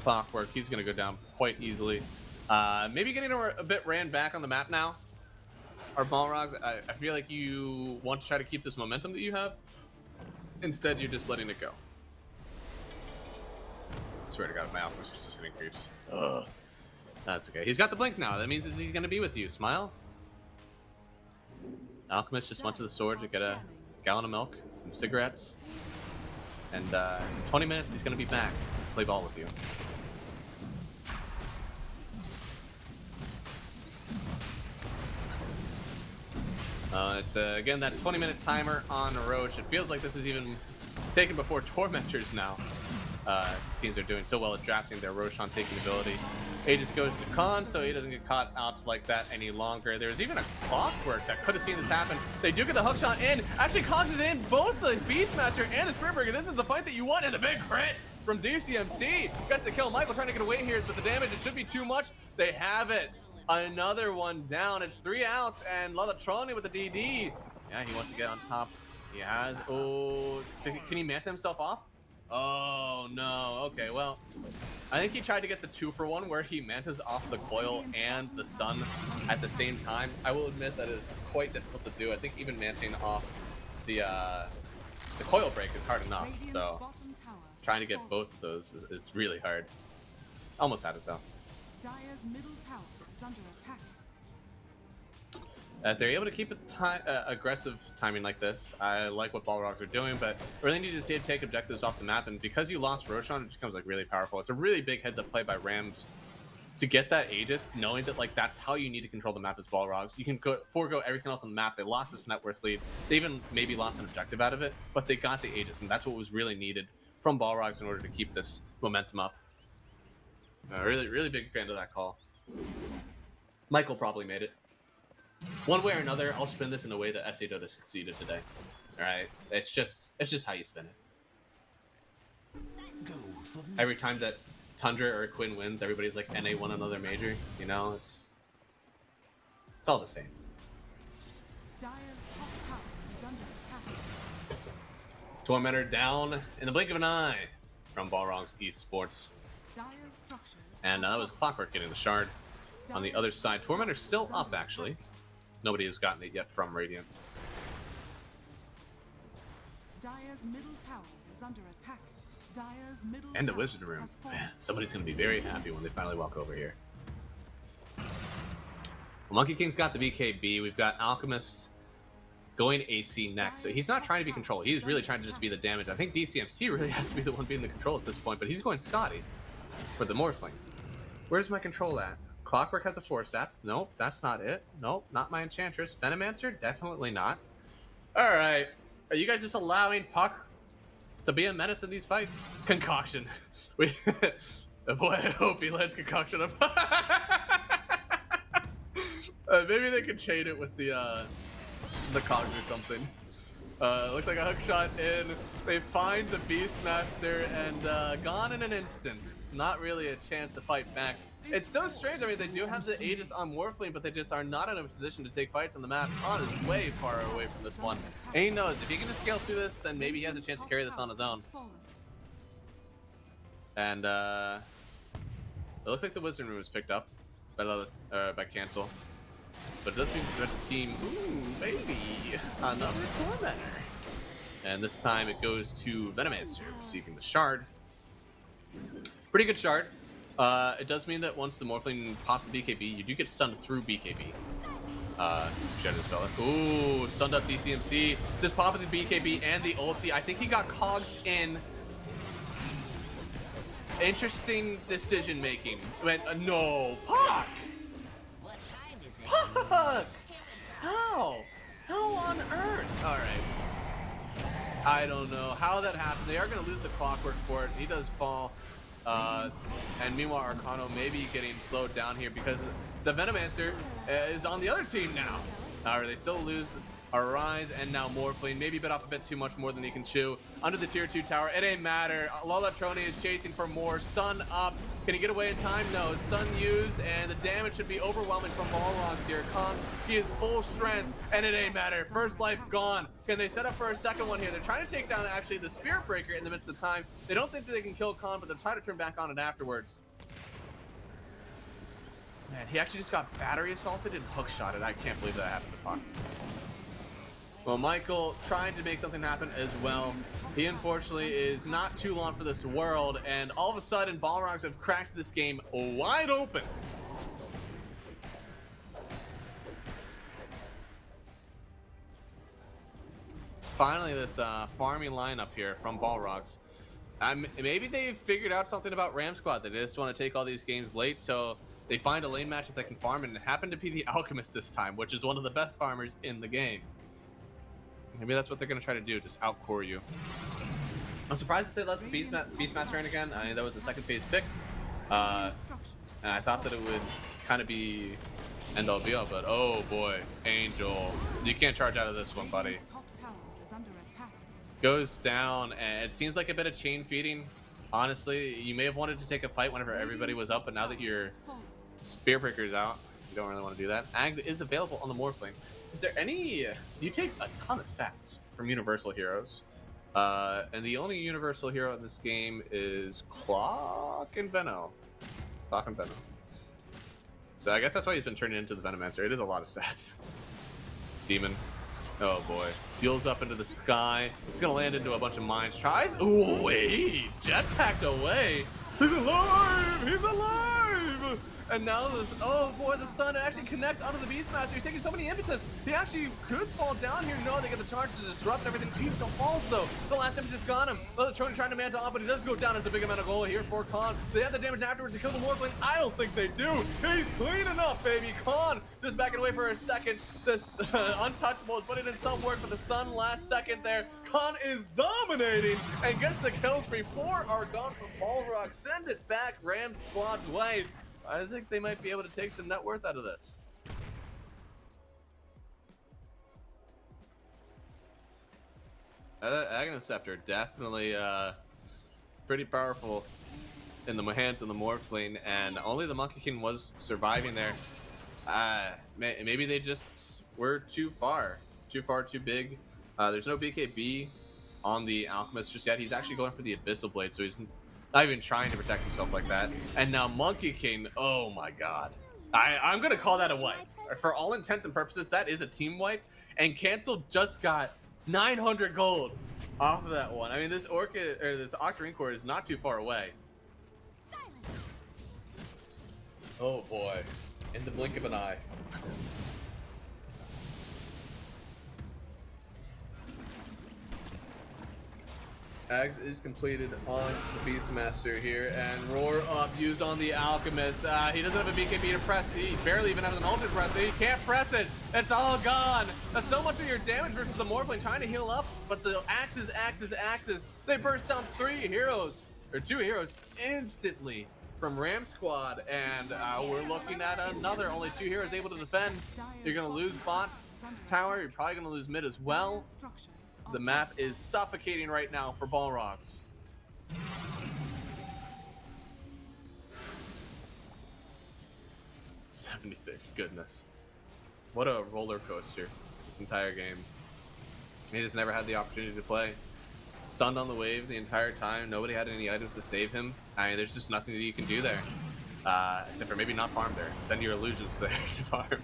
Clockwork. He's going to go down quite easily. Maybe getting a bit ran back on the map now. Our Balrogs, I feel like you want to try to keep this momentum that you have. Instead, you're just letting it go. I swear to God, my Alchemist is just hitting creeps. Ugh. That's okay. He's got the blink now. That means he's going to be with you. Smile. Alchemist just went to the store to get a gallon of milk, some cigarettes, and in 20 minutes he's going to be back to play ball with you. It's again that 20-minute timer on Roche. It feels like this is even taken before Tormentors now. These teams are doing so well at drafting their Roshan taking ability. Aegis goes to Khan, so he doesn't get caught outs like that any longer. There's even a Clockwork that could have seen this happen. They do get the hookshot in. Actually, causes in both the Beastmaster and the Spiritburger. This is the fight that you want, and the big crit from DCMC. Gets to kill Michael, trying to get away here, but the damage, it should be too much. They have it. Another one down. It's 3 outs, and Lalatroni with the DD. Yeah, he wants to get on top. He has. Oh, can he manta himself off? Oh no. Okay, well, I think he tried to get the 2-for-1 where he mantas off the coil and the stun at the same time. I will admit that is quite difficult to do. I think even manting off the coil break is hard enough. So trying to get both of those is really hard. Almost had it though. Dire's middle tower is under attack. If they're able to keep aggressive timing like this, I like what Balrogs are doing, but really need to see take objectives off the map, and because you lost Roshan, it becomes like really powerful. It's a really big heads-up play by Rams to get that Aegis, knowing that like that's how you need to control the map as Balrogs. You can forego everything else on the map. They lost this net worth lead. They even maybe lost an objective out of it, but they got the Aegis, and that's what was really needed from Balrogs in order to keep this momentum up. Really big fan of that call. Michael probably made it. One way or another, I'll spin this in a way that SA Dota succeeded today. Alright? It's just how you spin it. Every time that Tundra or Quinn wins, everybody's like, NA won another major. You know, it's all the same. Dire's top tower is under attack. Tormentor down in the blink of an eye from Balrogs Esports. Dire's structures And that was Clockwork getting the shard. on the other side. Tormentor's still up, actually. Nobody has gotten it yet from Radiant. Dire's middle tower is under attack. Dire's middle And the tower Wizard Room. has fallen. Man, somebody's going to be very happy when they finally walk over here. Well, Monkey King's got the BKB. We've got Alchemist going AC next. So he's not trying to be control. He's really trying to just be the damage. I think DCMC really has to be the one being the control at this point, but he's going Scotty for the Morphling. Where's my control at? Clockwork has a Force Staff. Nope, that's not it. Nope, not my Enchantress. Venomancer? Definitely not. Alright. Are you guys just allowing Puck to be a menace in these fights? Concoction. Boy, I hope he lets Concoction up. Maybe they could chain it with the cogs or something. Looks like a hook shot in. They find the Beastmaster and gone in an instance. Not really a chance to fight back. It's so strange. I mean, they do have the Aegis on Morphling, but they just are not in a position to take fights on the map. Khan is way far away from this one. And he knows if he can scale through this, then maybe he has a chance to carry this on his own. And it looks like the Wizard Room was picked up by Cancel. But it does mean the rest of the team, ooh, baby, another Tormentor. And this time it goes to Venomancer, receiving the Shard. Pretty good Shard. It does mean that once the Morphling pops the BKB, you do get stunned through BKB. Shadow Spell. Ooh, stunned up DCMC. Just popping the BKB and the ulti. I think he got cogs in. Interesting decision making. Went, no, Puck! Puck! How? How on earth? Alright. I don't know how that happened. They are going to lose the Clockwork for it. He does fall. And meanwhile, Arcano may be getting slowed down here because the Venomancer is on the other team now. However, they still lose Arise and now Morphling. Maybe bit off a bit too much more than he can chew. Under the tier 2 tower, it ain't matter. Lolatroni is chasing for more. Stun up. Can he get away in time? No. Stun used, and the damage should be overwhelming from Balrogs here. Khan, he is full strength, and it ain't matter. First life gone. Can they set up for a second one here? They're trying to take down actually the Spirit Breaker in the midst of time. They don't think that they can kill Khan, but they're trying to turn back on it afterwards. Man, he actually just got battery assaulted and hook shotted. I can't believe that happened to Puck. Well, Michael trying to make something happen as well. He unfortunately is not too long for this world, and all of a sudden, Balrogs have cracked this game wide open. Finally, this farming lineup here from Balrogs. Maybe they've figured out something about Ram Squad. They just want to take all these games late, so they find a lane matchup that can farm, and it happened to be the Alchemist this time, which is one of the best farmers in the game. Maybe that's what they're going to try to do, just outcore you. I'm surprised that they let the Beastmaster in again. I mean, that was a second phase pick. And I thought that it would kind of be end all be all, but oh boy, Angel. You can't charge out of this one, buddy. Goes down, and it seems like a bit of chain feeding. Honestly, you may have wanted to take a fight whenever everybody was up, but now that your Spear Breaker is out, you don't really want to do that. Ags is available on the Morphling. Is there any... You take a ton of stats from Universal Heroes. And the only Universal Hero in this game is Clock and Veno. Clock and Veno. So I guess that's why he's been turning into the Venomancer. It is a lot of stats. Demon. Oh boy. Fuels up into the sky. It's going to land into a bunch of mines. Tries... Ooh, wait! Jetpacked away! He's alive! He's alive! And now this, oh boy, the stun actually connects onto the Beastmaster. He's taking so many impetus. He actually could fall down here. No, they get the charge to disrupt everything. He still falls though. The last impetus got him. Lolatroni trying to mantle up, but he does go down as a big amount of goal here for Khan. They have the damage afterwards to kill the Morphling. I don't think they do. He's clean enough, baby. Khan just backing away for a second. This untouchable is putting in some work, but the stun last second there. Khan is dominating and gets the kill spree. 4 are gone from Balrog. Send it back Ram Squad's way. I think they might be able to take some net worth out of this. Aghanim Scepter definitely pretty powerful in the hands of the Morphling, and only the Monkey King was surviving there. Maybe they just were too far, too big. There's no BKB on the Alchemist just yet. He's actually going for the Abyssal Blade, so he's not even trying to protect himself like that. And now Monkey King, oh my god. I'm gonna call that a wipe. For all intents and purposes, that is a team wipe, and Cancel just got 900 gold off of that one. I mean, this Orchid or this Octarine Core is not too far away. Oh boy, in the blink of an eye. Ags is completed on the Beastmaster here, and Roar Up used on the Alchemist. He doesn't have a BKB to press. He barely even has an ult to press. He can't press it. It's all gone. That's so much of your damage versus the Morphling trying to heal up, but the axes, they burst down 2 heroes instantly from Ram Squad, and we're looking at another only 2 heroes able to defend. You're gonna lose bots tower. You're probably gonna lose mid as well. The map is suffocating right now for Balrogs. 75, goodness. What a roller coaster this entire game. He just never had the opportunity to play. Stunned on the wave the entire time. Nobody had any items to save him. I mean, there's just nothing that you can do there. Except for maybe not farm there. Send your illusions there to farm.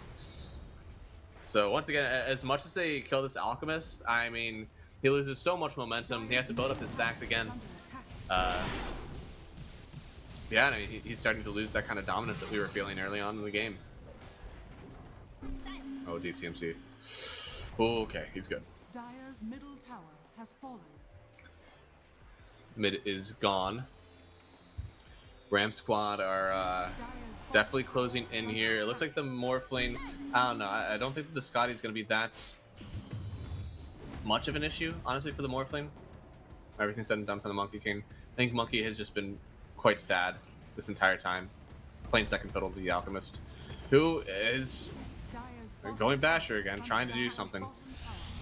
So once again, as much as they kill this Alchemist, I mean, he loses so much momentum. He has to build up his stacks again. Yeah, I mean, he's starting to lose that kind of dominance that we were feeling early on in the game. Oh, DCMC. Okay, he's good. Dire's middle tower has fallen. Mid is gone. Ram Squad are definitely closing in here. It looks like the Morphling, I don't know, I don't think that the Scotty's going to be that much of an issue, honestly, for the Morphling. Everything's said and done for the Monkey King. I think Monkey has just been quite sad this entire time, playing second fiddle to the Alchemist, who is going Basher again, trying to do something.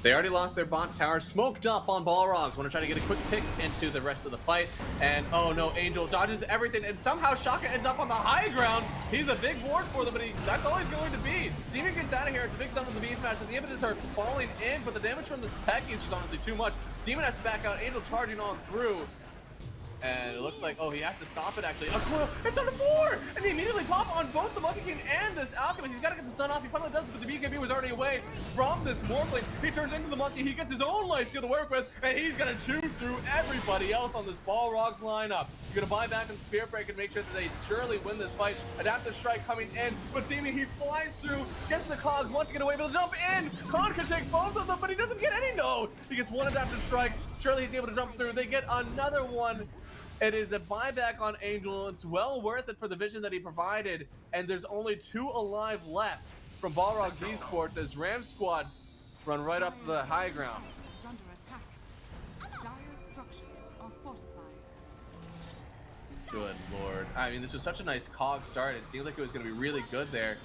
They already lost their bot tower, smoked up on Balrogs. Want to try to get a quick pick into the rest of the fight. And oh no, Angel dodges everything, and somehow Shaka ends up on the high ground. He's a big ward for them, but that's all he's going to be. Demon gets out of here. It's a big stun of the Beastmaster. The impetus are falling in, but the damage from this Techies is honestly too much. Demon has to back out. Angel charging on through. And it looks like, oh, he has to stop it actually. A coil, it's on the 4! And they immediately pop on both the Monkey King and this Alchemist. He's got to get the stun off. He finally does, but the BKB was already away from this Morphling. He turns into the Monkey. He gets his own lifesteal to work with, and he's going to chew through everybody else on this Balrog lineup. You're going to buy back in Spirit Break and make sure that they surely win this fight. Adaptive Strike coming in, but Demon, he flies through, gets the cogs, wants to get away, but he'll jump in. Khan can take both of them, but he doesn't get any node. He gets one Adaptive Strike. Surely he's able to jump through. They get another one. It is a buyback on Angel. It's well worth it for the vision that he provided. And there's only 2 alive left from Balrog Esports as Ram Squads run right up to the high ground. Under attack. Dire's structures are fortified. Good lord. I mean, this was such a nice cog start. It seemed like it was going to be really good there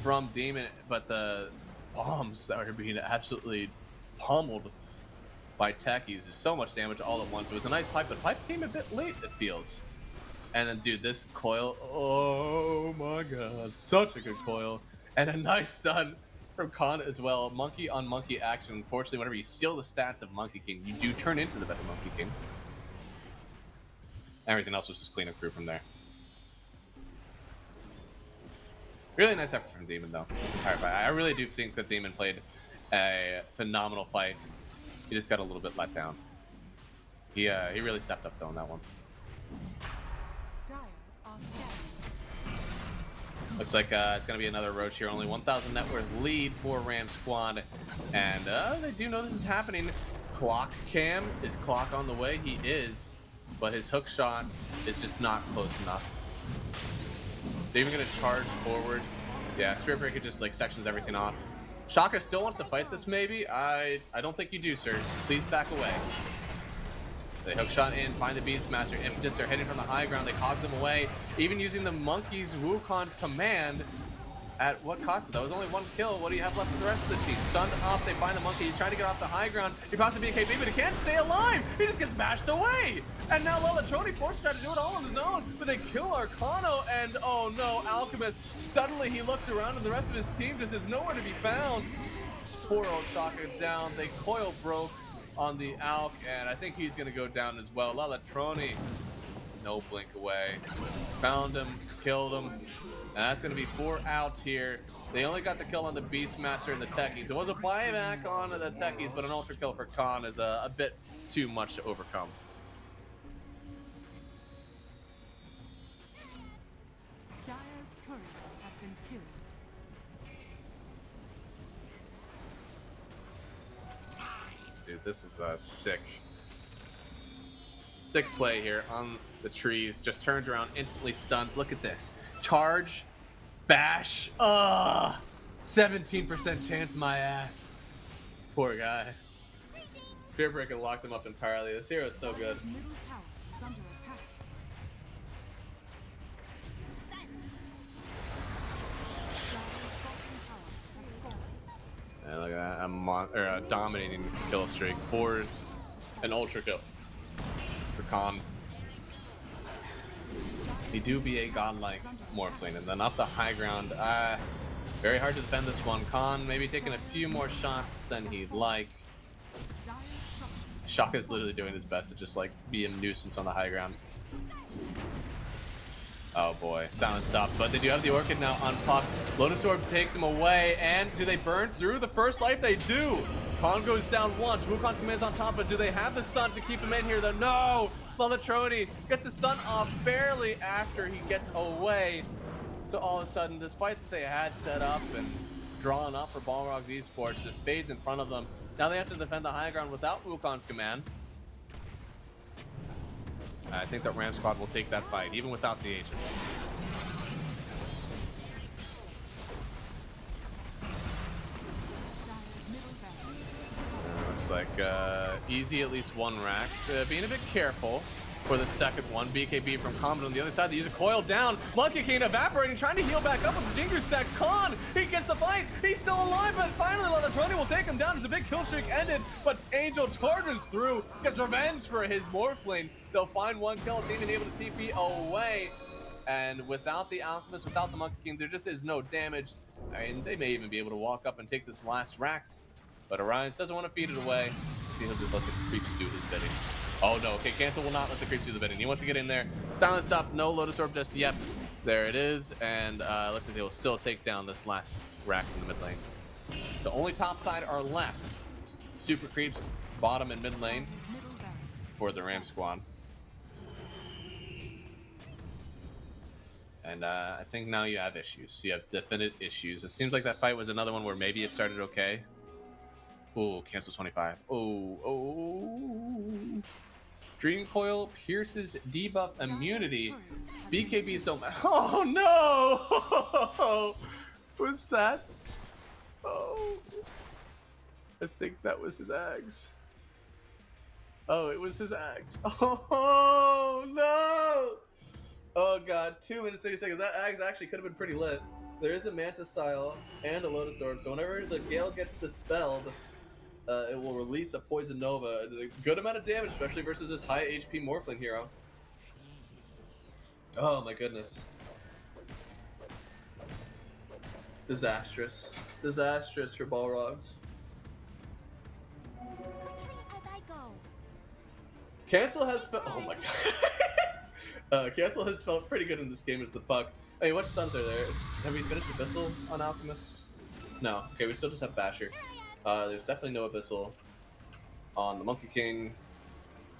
from Demon, but the bombs that were being absolutely pummeled by Techies. There's so much damage all at once. It was a nice pipe, but pipe came a bit late, it feels. And then, dude, this coil, oh my god, such a good coil. And a nice stun from Khan as well. Monkey on monkey action. Unfortunately, whenever you steal the stats of Monkey King, you do turn into the better Monkey King. Everything else was just clean up crew from there. Really nice effort from Demon, though, this entire fight. I really do think that Demon played a phenomenal fight. He just got a little bit let down. He really stepped up though in that one. Dire are scanning. Looks like it's gonna be another Roach here. Only 1,000 net worth lead for Ram Squad, and they do know this is happening. Clock Cam, is Clock on the way? He is, but his hook shot is just not close enough. They're even gonna charge forward. Yeah, Spirit Breaker just like sections everything off. Shaka still wants to fight this, maybe? I don't think you do, sir. Please back away. They hook shot in, find the Beastmaster. Impetus are hitting from the high ground. They cogs him away. Even using the Monkey's Wukong's command. At what cost? That was only 1 kill. What do you have left for the rest of the team? Stunned up, they find the Monkey. He's trying to get off the high ground. He pops the BKB, but he can't stay alive. He just gets bashed away. And now Lelatroni forced to try to do it all on his own. But they kill Arcano, and oh no, Alchemist. Suddenly he looks around and the rest of his team just is nowhere to be found. Poor old Shaka down. They coil broke on the Alk, and I think he's going to go down as well. Lelatroni, no blink away. Found him, killed him. And that's going to be 4 outs here. They only got the kill on the Beastmaster and the Techies. It was a buyback on the Techies, but an ultra kill for Khan is a bit too much to overcome. Dire's courier has been killed. Dude, this is sick. Sick play here on the trees. Just turns around, instantly stuns. Look at this. Charge, bash. 17% chance, my ass. Poor guy. Spear Breaker locked him up entirely. This hero is so good. Dire's middle tower is under attack. Dire's bottom tower has fallen. And look at that, a dominating kill streak for an ultra kill for Khan. He do be a godlike Morphling, and then up the high ground. Very hard to defend this one. Khan maybe taking a few more shots than he'd like. Dire's structure Shaka is literally doing his best to just like be a nuisance on the high ground. Oh boy, silent stop. But they do have the Orchid now unpopped. Lotus Orb takes him away, and do they burn through the first life? They do! Khan goes down once. Wukong's command's on top, but do they have the stun to keep him in here though? No! Lalatroni gets the stun off barely after he gets away. So all of a sudden, despite that they had set up and drawn up for Balrog's Esports, the spades in front of them, now they have to defend the high ground without Wukong's command. I think that Ram Squad will take that fight, even without the Aegis. Dire's middle barracks. Looks like easy at least one Rax. Being a bit careful for the second one. BKB from Comet on the other side. They use a coil down. Monkey King evaporating, trying to heal back up with the Ginger Stacks. Khan, he gets the fight. He's still alive, but finally Lalatroni will take him down as the big kill streak ended. But Angel charges through, gets revenge for his Morphling. They'll find one kill, being able to TP away. And without the Alchemist, without the Monkey King, there just is no damage. I mean, they may even be able to walk up and take this last Rax. But Orion doesn't want to feed it away. He'll just let the creeps do his bidding. Oh no, okay, Cancel will not let the creeps do the bidding. He wants to get in there. Silent stop, no Lotus Orb just yet. There it is, and looks like they will still take down this last Rax in the mid lane. So only top side are left. Super creeps, bottom and mid lane His middle barracks. for the Ram Squad. And I think now you have issues. You have definite issues. It seems like that fight was another one where maybe it started okay. Oh, cancel 25. Oh. Dream Coil pierces debuff immunity. BKBs don't matter. Oh no! Was that? Oh. I think that was his Ags. Oh, it was his Ags. Oh no! Oh god, 2 minutes 30 seconds. That Ags actually could have been pretty lit. There is a Manta Style and a Lotus Orb, so whenever the Gale gets dispelled, it will release a Poison Nova. A good amount of damage, especially versus this high HP Morphling hero. Oh my goodness. Disastrous. Disastrous for Balrogs. Quickly as I go. Cancel has felt. Oh my god. Cancel has felt pretty good in this game as the puck. Hey, what stuns are there? Have we finished Abyssal on Alchemist? No. Okay, we still just have Basher. There's definitely no Abyssal on the Monkey King.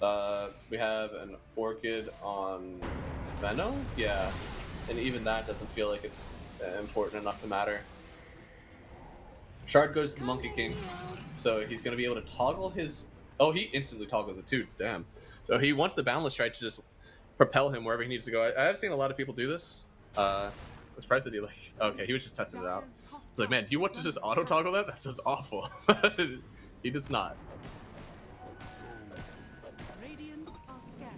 We have an Orchid on Venno? Yeah. And even that doesn't feel like it's important enough to matter. Shard goes to the Monkey King, so he's going to be able to toggle his... Oh, he instantly toggles it too, damn. So he wants the Boundless Strike to just propel him wherever he needs to go. I have seen a lot of people do this. I'm surprised that he like... Okay, he was just testing it out. It's like, man, do you want to just auto-toggle that? That sounds awful. He does not. Radiant are scanning.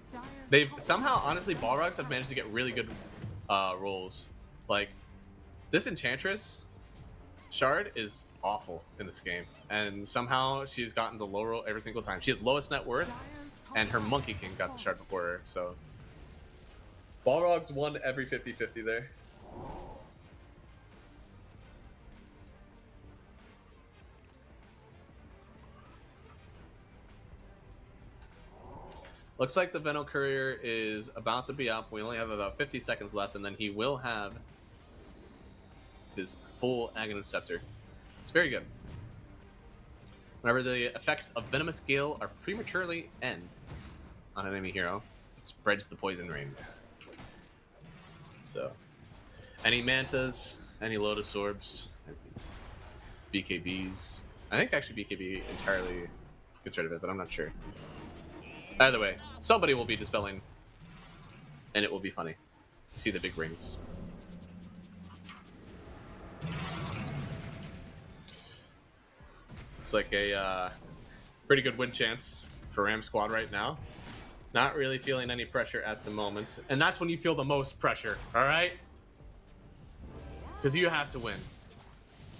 Dire's They've top somehow, honestly, Balrogs have managed to get really good rolls. Like, this Enchantress Shard is awful in this game. And somehow she's gotten the low roll every single time. She has lowest net worth, Dire's top and her tower Monkey King has got the fallen. Shard before her, so... Balrogs won every 50-50 there. Looks like the Venom Courier is about to be up. We only have about 50 seconds left, and then he will have his full Aghanim Scepter. It's very good. Whenever the effects of Venomous Gale are prematurely end on an enemy hero, it spreads the poison rain. So, any Mantas, any Lotus Orbs, BKBs. I think actually BKB entirely gets rid of it, but I'm not sure. Either way, somebody will be dispelling, and it will be funny to see the big rings. Looks like a pretty good win chance for Ram Squad right now. Not really feeling any pressure at the moment, and that's when you feel the most pressure, all right? Because you have to win.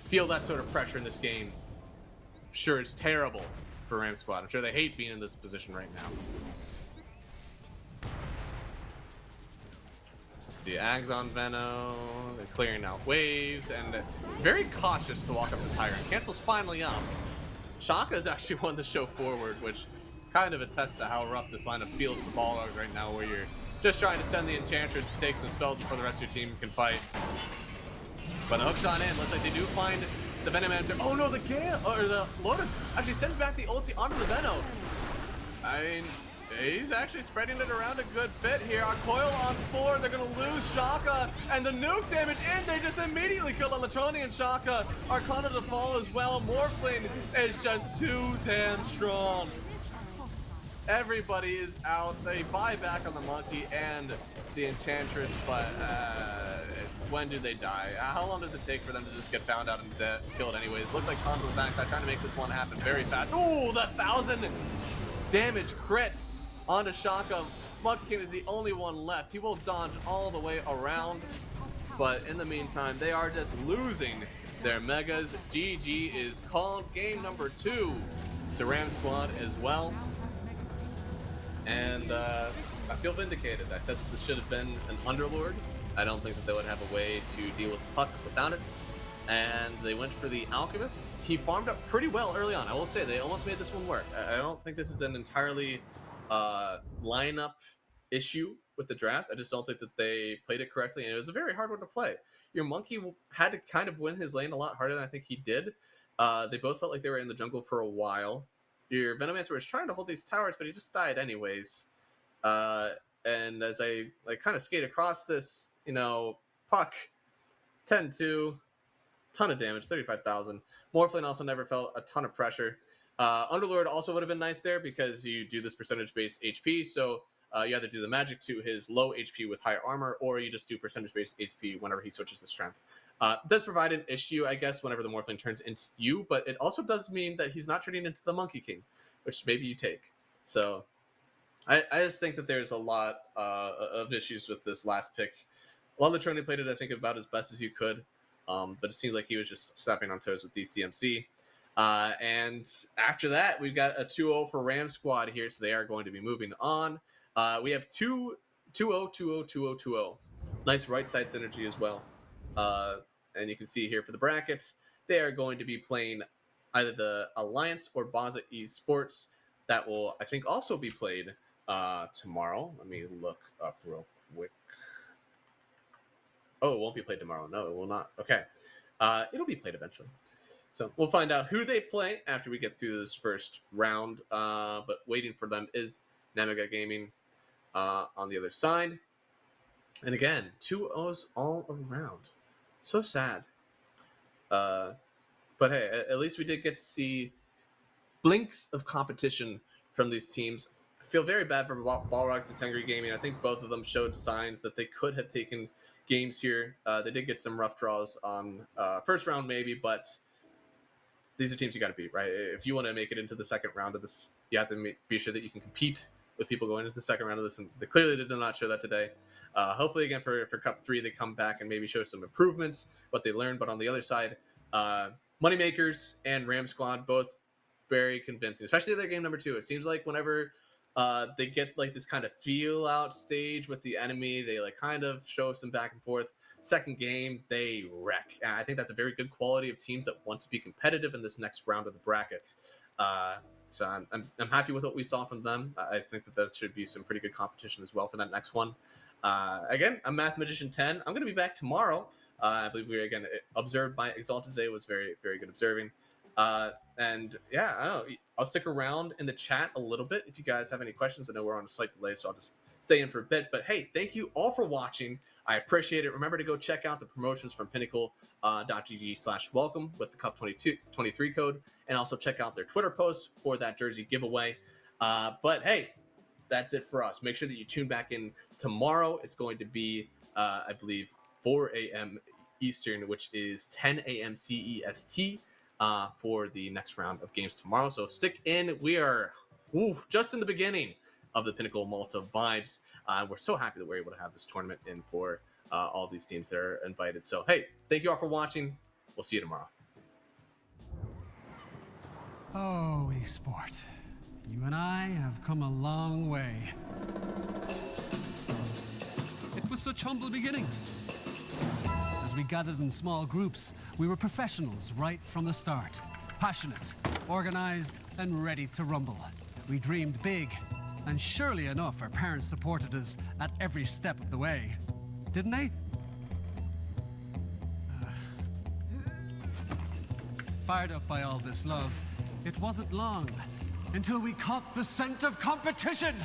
Feel that sort of pressure in this game. I'm sure it's terrible for Ram Squad. I'm sure they hate being in this position right now. Let's see, Ags on Veno. They're clearing out waves, and very cautious to walk up this high ground. Cancel's finally up. Shaka is actually one to show forward, which kind of attests to how rough this lineup feels for Balrogs right now, where you're just trying to send the Enchantress to take some spells before the rest of your team can fight. But a hookshot in, looks like they do find the Venom answer. Oh no, the Gale, or the Lotus actually sends back the ulti onto the Venom. I mean, he's actually spreading it around a good bit here. Our coil on 4, they're gonna lose Shaka, and the nuke damage in, they just immediately kill Elatroni and Shaka. Arcana to fall as well. Morphling is just too damn strong. Everybody is out. They buy back on the Monkey and the Enchantress, but when do they die? How long does it take for them to just get found out and killed anyways? Looks like Khan's on the backside trying to make this one happen very fast. Ooh, the 1,000 damage crit onto Shaka. Monkey King is the only one left. He will dodge all the way around, but in the meantime, they are just losing their megas. GG is called. Game number 2 to Ram Squad as well. And I feel vindicated. I said that this should have been an Underlord. I don't think that they would have a way to deal with Puck without it. And they went for the Alchemist. He farmed up pretty well early on. I will say, they almost made this one work. I don't think this is an entirely lineup issue with the draft. I just don't think that they played it correctly, and it was a very hard one to play. Your Monkey had to kind of win his lane a lot harder than I think he did. They both felt like they were in the jungle for a while. Your Venomancer was trying to hold these towers, but he just died anyways. And as I kind of skate across this, Puck, 10-2, ton of damage, 35,000. Morphling also never felt a ton of pressure. Underlord also would have been nice there because you do this percentage-based HP, so you either do the magic to his low HP with high armor, or you just do percentage-based HP whenever he switches to strength. Does provide an issue, I guess, whenever the Morphling turns into you, but it also does mean that he's not turning into the Monkey King, which maybe you take. So I just think that there's a lot of issues with this last pick. Elatroni played it, I think, about as best as you could, but it seems like he was just stepping on toes with DCMC. And after that, we've got a 2-0 for Ram Squad here, so they are going to be moving on. We have 2-0, 2-0, 2-0, 2-0, 2-0. Nice right side synergy as well. And you can see here for the brackets, they are going to be playing either the Alliance or Baza Esports. That will, I think, also be played tomorrow. Let me look up real quick. Oh, it won't be played tomorrow. No, it will not. Okay. It'll be played eventually. So we'll find out who they play after we get through this first round. But waiting for them is Namiga Gaming on the other side. And again, 2-0s all around. So sad. But hey, at least we did get to see blinks of competition from these teams. I feel very bad for Balrog to Tengri Gaming. I think both of them showed signs that they could have taken games here. They did get some rough draws on first round maybe, but these are teams you got to beat, right? If you want to make it into the second round of this, you have to be sure that you can compete with people going into the second round of this, and they clearly did not show that today. Hopefully, again, for Cup 3, they come back and maybe show some improvements, what they learned. But on the other side, Moneymakers and Ram Squad, both very convincing, especially their game number 2. It seems like whenever they get like this kind of feel out stage with the enemy, they like kind of show some back and forth. Second game, they wreck. I think that's a very good quality of teams that want to be competitive in this next round of the brackets. So I'm happy with what we saw from them. I think that should be some pretty good competition as well for that next one. Again, I'm Math Magician 10. I'm going to be back tomorrow. I believe we again observed by Exalted today was very, very good observing. And yeah, I don't know. I'll stick around in the chat a little bit if you guys have any questions. I know we're on a slight delay, so I'll just stay in for a bit. But hey, thank you all for watching. I appreciate it. Remember to go check out the promotions from pinnacle.gg/welcome with the Cup 23 code, and also check out their Twitter posts for that jersey giveaway. But hey, that's it for us. Make sure that you tune back in tomorrow. It's going to be, I believe, 4 a.m. Eastern, which is 10 a.m. CEST for the next round of games tomorrow. So stick in. We are just in the beginning of the Pinnacle Malta Vibes. We're so happy that we're able to have this tournament in for all these teams that are invited. So, hey, thank you all for watching. We'll see you tomorrow. Oh, esport. You and I have come a long way. It was such humble beginnings. As we gathered in small groups, we were professionals right from the start. Passionate, organized, and ready to rumble. We dreamed big, and surely enough, our parents supported us at every step of the way. Didn't they? Fired up by all this love, it wasn't long until we caught the scent of competition.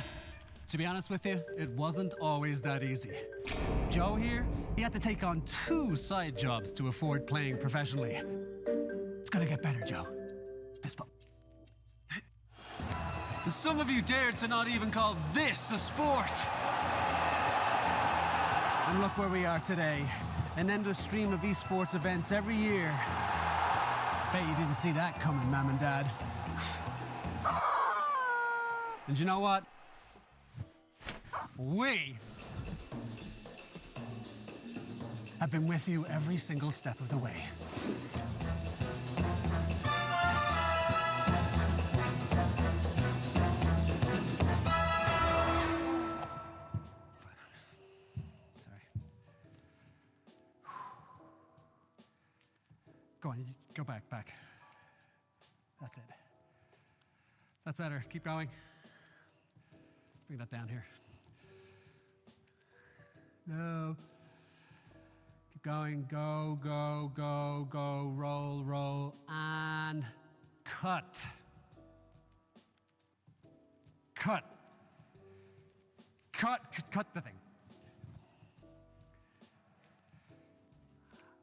To be honest with you, it wasn't always that easy. Joe here, he had to take on 2 side jobs to afford playing professionally. It's gonna get better, Joe. Fist bump. Some of you dared to not even call this a sport. And look where we are today. An endless stream of esports events every year. Bet you didn't see that coming, Mom and Dad. And you know what? We have been with you every single step of the way. Sorry. Go on, go back. That's it. That's better. Keep going. Bring that down here. No. Keep going. Go. Roll. And cut. Cut the thing.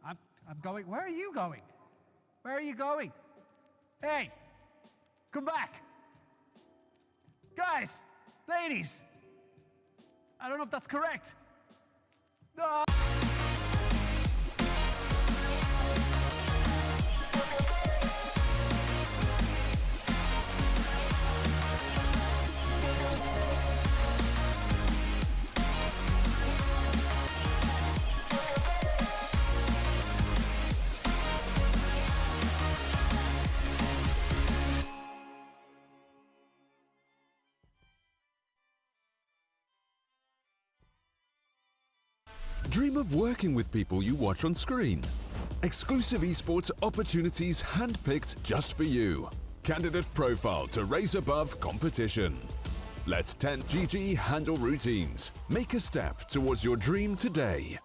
I'm going. Where are you going? Where are you going? Hey, come back. Guys, ladies. I don't know if that's correct. No. Dream of working with people you watch on screen. Exclusive esports opportunities handpicked just for you. Candidate profile to raise above competition. Let 10GG handle routines. Make a step towards your dream today.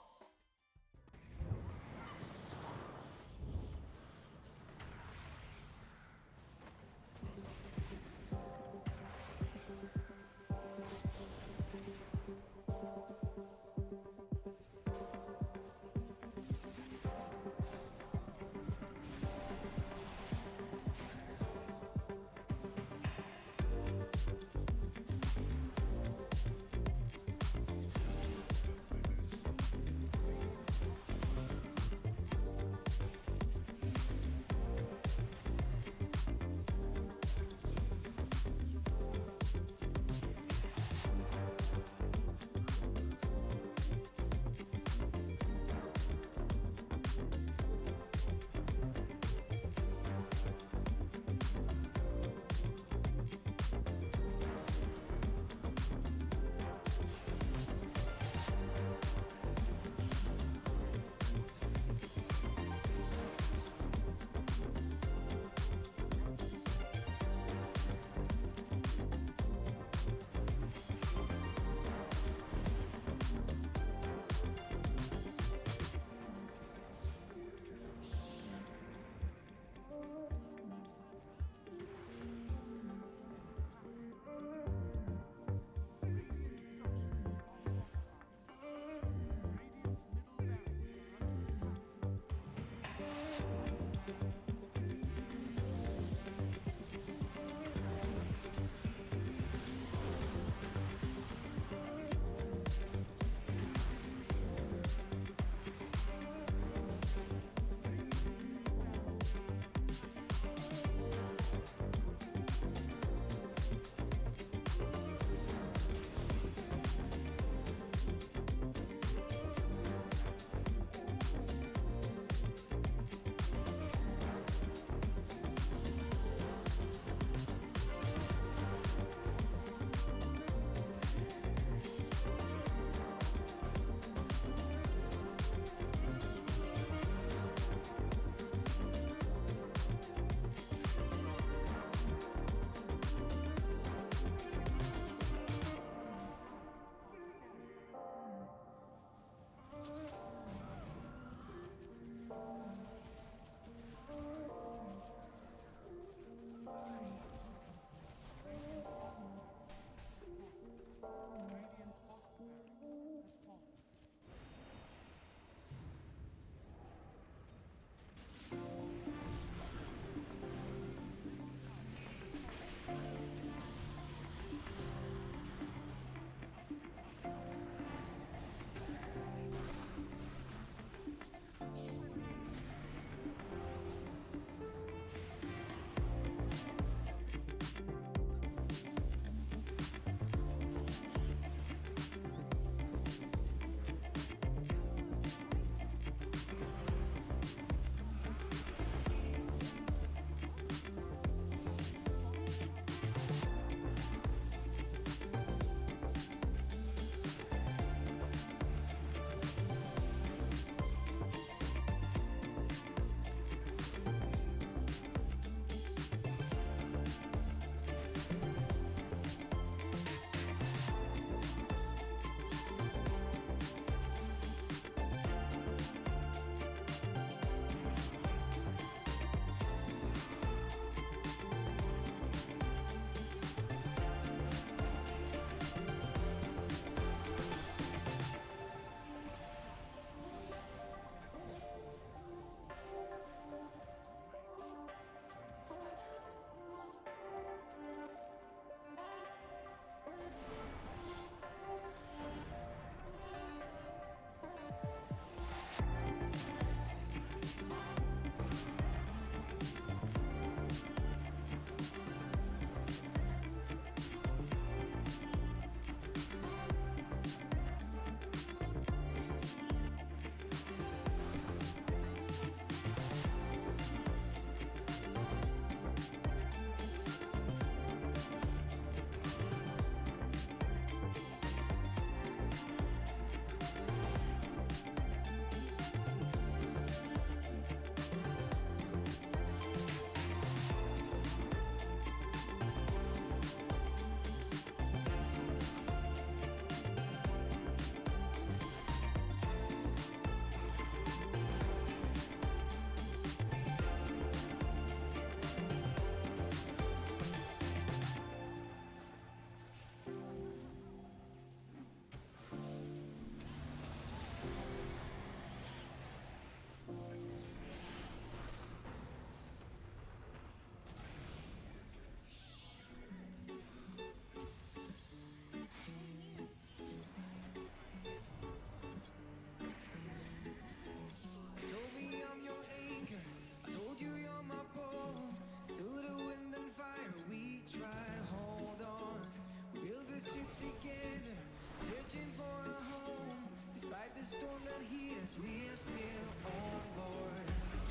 Fight the storm that heat us, we are still on board.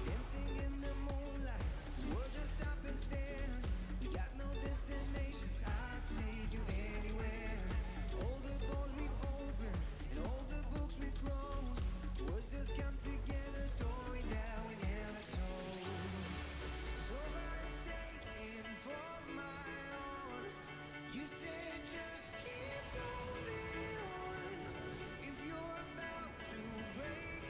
Dancing in the moonlight, the world just stopping stares. We got no destination, I'll take you anywhere. All the doors we've opened, and all the books we've closed. Words just come together, story that we never told. So far saying for my own, you said just keep holding on. If you're about to break,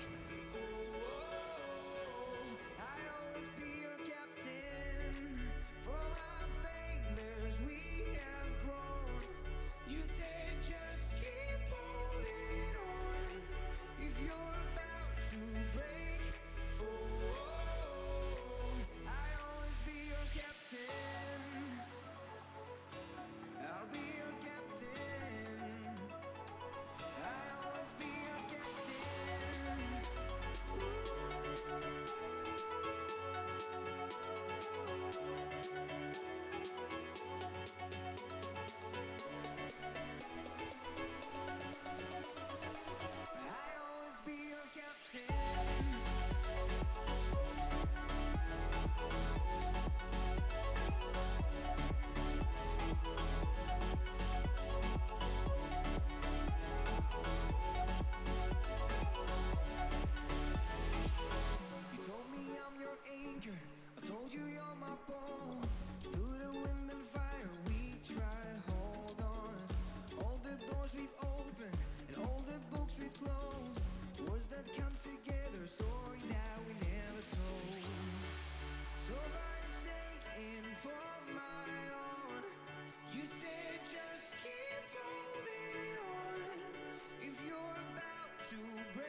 I'll always be your captain. For our failures we have grown. You said just keep holding on. If you're about to break, I'll always be your captain. I'll be your captain. I'll always be your captain. I'll always be your captain. You told me I'm your anchor. I told you you're my pole. Through the wind and fire, we tried. Hold on. All the doors we've opened and all the books we've closed. Words that come together, a story that we never told. So far saying for my own, you said just keep holding on. If you're about to break.